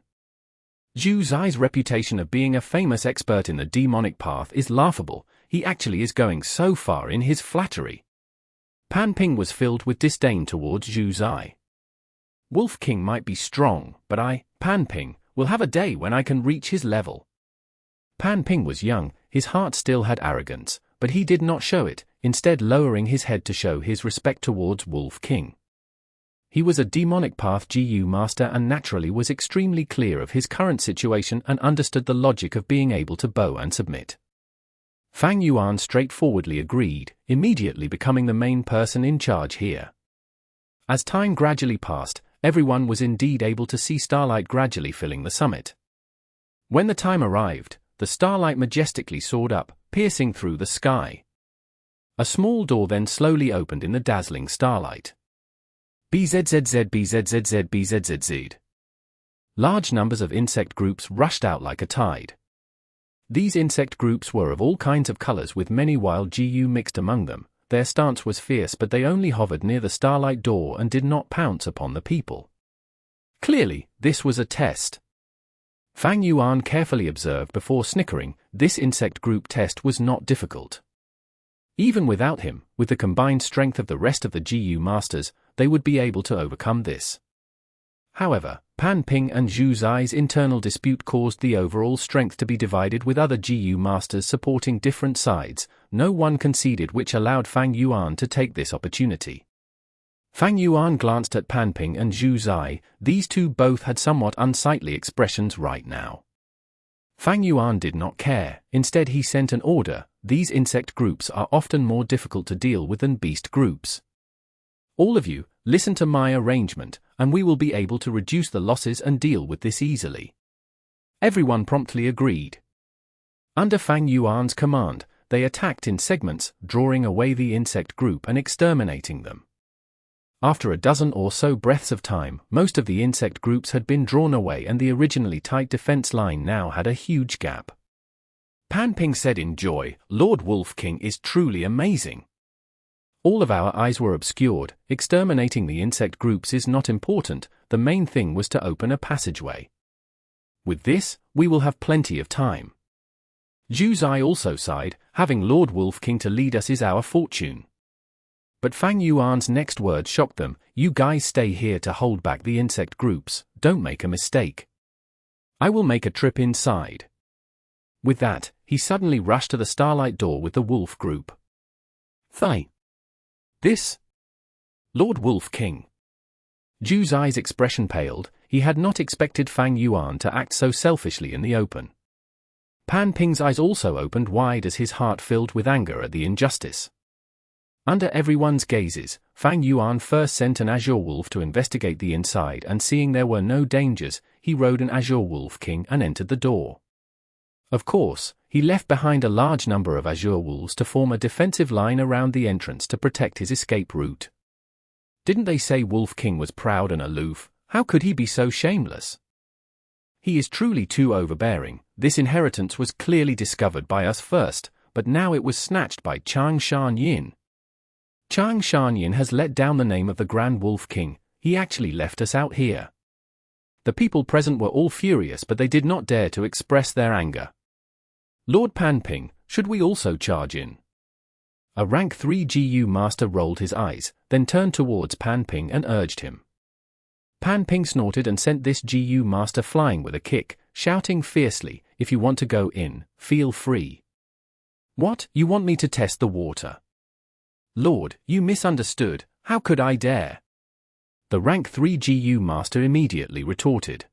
Zhu Zai's reputation of being a famous expert in the demonic path is laughable, he actually is going so far in his flattery. Pan Ping was filled with disdain towards Zhu Zai. Wolf King might be strong, but I, Pan Ping, will have a day when I can reach his level. Pan Ping was young, his heart still had arrogance, but he did not show it, instead lowering his head to show his respect towards Wolf King. He was a demonic path GU master and naturally was extremely clear of his current situation and understood the logic of being able to bow and submit. Fang Yuan straightforwardly agreed, immediately becoming the main person in charge here. As time gradually passed, everyone was indeed able to see starlight gradually filling the summit. When the time arrived, the starlight majestically soared up, piercing through the sky. A small door then slowly opened in the dazzling starlight. Bzzz bzzz bzzz. Large numbers of insect groups rushed out like a tide. These insect groups were of all kinds of colors with many wild GU mixed among them. Their stance was fierce, but they only hovered near the starlight door and did not pounce upon the people. Clearly, this was a test. Fang Yuan carefully observed before snickering. This insect group test was not difficult. Even without him, with the combined strength of the rest of the GU masters, they would be able to overcome this. However, Pan Ping and Zhu Zai's internal dispute caused the overall strength to be divided, with other GU masters supporting different sides. No one conceded, which allowed Fang Yuan to take this opportunity. Fang Yuan glanced at Pan Ping and Zhu Zai. These two both had somewhat unsightly expressions right now. Fang Yuan did not care. Instead, he sent an order. These insect groups are often more difficult to deal with than beast groups. All of you, listen to my arrangement, and we will be able to reduce the losses and deal with this easily. Everyone promptly agreed. Under Fang Yuan's command, they attacked in segments, drawing away the insect group and exterminating them. After a dozen or so breaths of time, most of the insect groups had been drawn away, and the originally tight defense line now had a huge gap. Pan Ping said in joy, "Lord Wolf King is truly amazing." All of our eyes were obscured. Exterminating the insect groups is not important. The main thing was to open a passageway. With this, we will have plenty of time. Zhu Zai also sighed. Having Lord Wolf King to lead us is our fortune. But Fang Yuan's next word shocked them. You guys stay here to hold back the insect groups. Don't make a mistake. I will make a trip inside. With that, he suddenly rushed to the starlight door with the wolf group. This? Lord Wolf King. Zhu Zai's expression paled. He had not expected Fang Yuan to act so selfishly in the open. Pan Ping's eyes also opened wide as his heart filled with anger at the injustice. Under everyone's gazes, Fang Yuan first sent an azure wolf to investigate the inside, and seeing there were no dangers, he rode an azure wolf king and entered the door. Of course, he left behind a large number of azure wolves to form a defensive line around the entrance to protect his escape route. Didn't they say Wolf King was proud and aloof? How could he be so shameless? He is truly too overbearing. This inheritance was clearly discovered by us first, but now it was snatched by Chang Shanyin. Chang Shanyin has let down the name of the Grand Wolf King. He actually left us out here. The people present were all furious, but they did not dare to express their anger. Lord Pan Ping, should we also charge in? A rank 3 GU master rolled his eyes, then turned towards Pan Ping and urged him. Pan Ping snorted and sent this GU master flying with a kick, shouting fiercely, "If you want to go in, feel free." "What, you want me to test the water?" "Lord, you misunderstood. How could I dare?" The rank 3 GU master immediately retorted.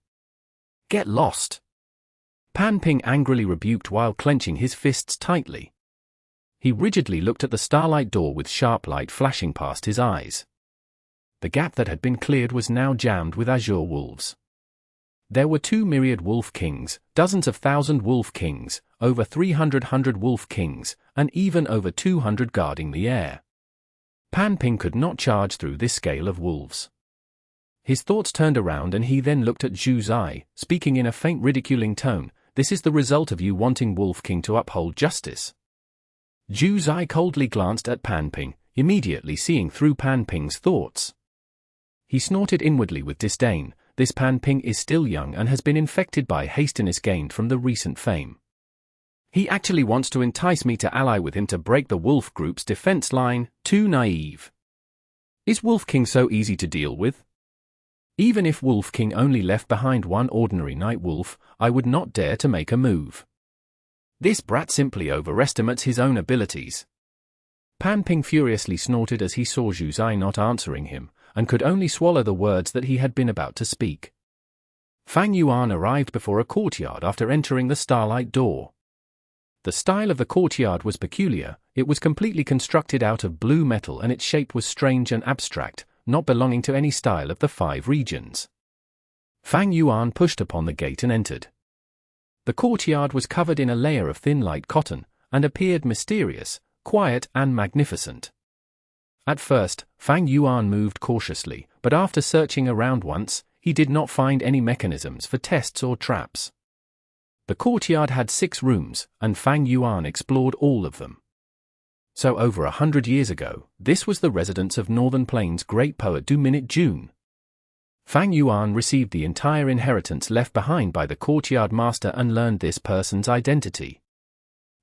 "Get lost." Pan Ping angrily rebuked while clenching his fists tightly. He rigidly looked at the starlight door with sharp light flashing past his eyes. The gap that had been cleared was now jammed with azure wolves. There were 2 myriad wolf kings, dozens of thousand wolf kings, over 300 wolf kings, and even over 200 guarding the air. Pan Ping could not charge through this scale of wolves. His thoughts turned around and he then looked at Zhu Zai, speaking in a faint ridiculing tone. "This is the result of you wanting Wolf King to uphold justice." Zhu Zai coldly glanced at Pan Ping, immediately seeing through Pan Ping's thoughts. He snorted inwardly with disdain. This Pan Ping is still young and has been infected by hastiness gained from the recent fame. He actually wants to entice me to ally with him to break the wolf group's defense line. Too naive. Is Wolf King so easy to deal with? Even if Wolf King only left behind one ordinary night wolf, I would not dare to make a move. This brat simply overestimates his own abilities. Pan Ping furiously snorted as he saw Zhu Zai not answering him, and could only swallow the words that he had been about to speak. Fang Yuan arrived before a courtyard after entering the starlight door. The style of the courtyard was peculiar. It was completely constructed out of blue metal and its shape was strange and abstract, not belonging to any style of the 5 regions. Fang Yuan pushed upon the gate and entered. The courtyard was covered in a layer of thin light cotton, and appeared mysterious, quiet and magnificent. At first, Fang Yuan moved cautiously, but after searching around once, he did not find any mechanisms for tests or traps. The courtyard had 6 rooms, and Fang Yuan explored all of them. So over 100 years ago, this was the residence of Northern Plains' great poet Du Minute Jun. Fang Yuan received the entire inheritance left behind by the courtyard master and learned this person's identity.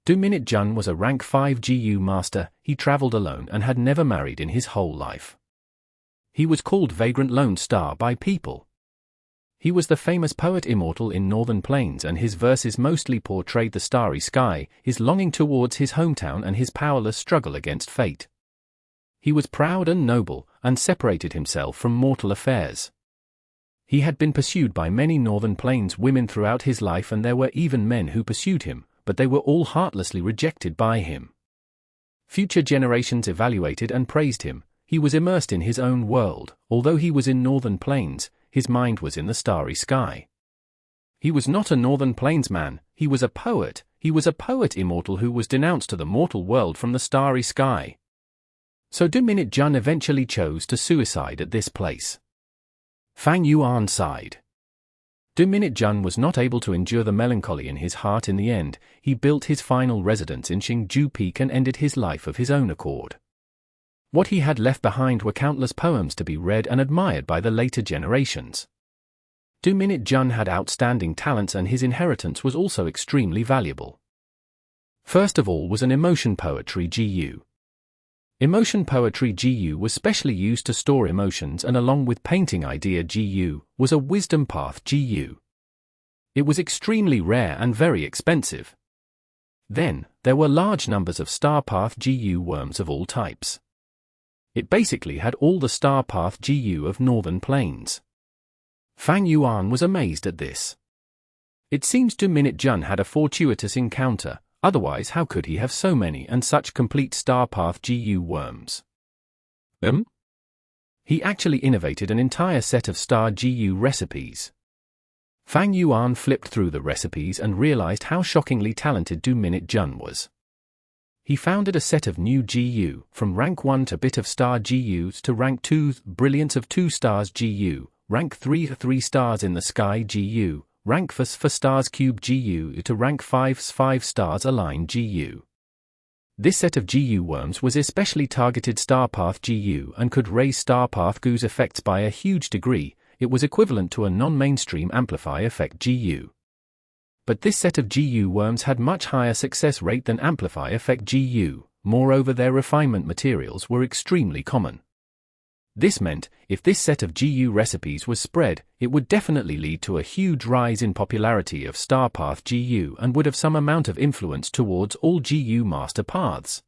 Du Minute Jun was a rank 5 GU master. He traveled alone and had never married in his whole life. He was called Vagrant Lone Star by people. He was the famous poet Immortal in Northern Plains, and his verses mostly portrayed the starry sky, his longing towards his hometown and his powerless struggle against fate. He was proud and noble, and separated himself from mortal affairs. He had been pursued by many Northern Plains women throughout his life, and there were even men who pursued him, but they were all heartlessly rejected by him. Future generations evaluated and praised him. He was immersed in his own world. Although he was in Northern Plains, his mind was in the starry sky. He was not a Northern Plains man, he was a poet. He was a poet Immortal who was denounced to the mortal world from the starry sky. So Du Minute Jun eventually chose to suicide at this place. Fang Yuan sighed. Du Minute Jun was not able to endure the melancholy in his heart in the end. He built his final residence in Xing Jiu Peak and ended his life of his own accord. What he had left behind were countless poems to be read and admired by the later generations. Du Minute Jun had outstanding talents, and his inheritance was also extremely valuable. First of all was an emotion poetry GU. Emotion poetry GU was specially used to store emotions, and along with painting idea GU, was a wisdom path GU. It was extremely rare and very expensive. Then, there were large numbers of star path GU worms of all types. It basically had all the star path GU of Northern Plains. Fang Yuan was amazed at this. It seems Du Minute Jun had a fortuitous encounter, otherwise how could he have so many and such complete star path GU worms? He actually innovated an entire set of star GU recipes. Fang Yuan flipped through the recipes and realized how shockingly talented Du Minute Jun was. He founded a set of new GU, from rank 1 to bit of star GUs to rank 2 brilliance of 2 stars GU, rank 3 3 stars in the sky GU, rank 4 stars cube GU to rank 5 5 stars align GU. This set of GU worms was especially targeted star path GU and could raise star path GU's effects by a huge degree. It was equivalent to a non-mainstream Amplify effect GU. But this set of GU worms had much higher success rate than Amplify effect GU, moreover their refinement materials were extremely common. This meant, if this set of GU recipes was spread, it would definitely lead to a huge rise in popularity of star path GU and would have some amount of influence towards all GU master paths.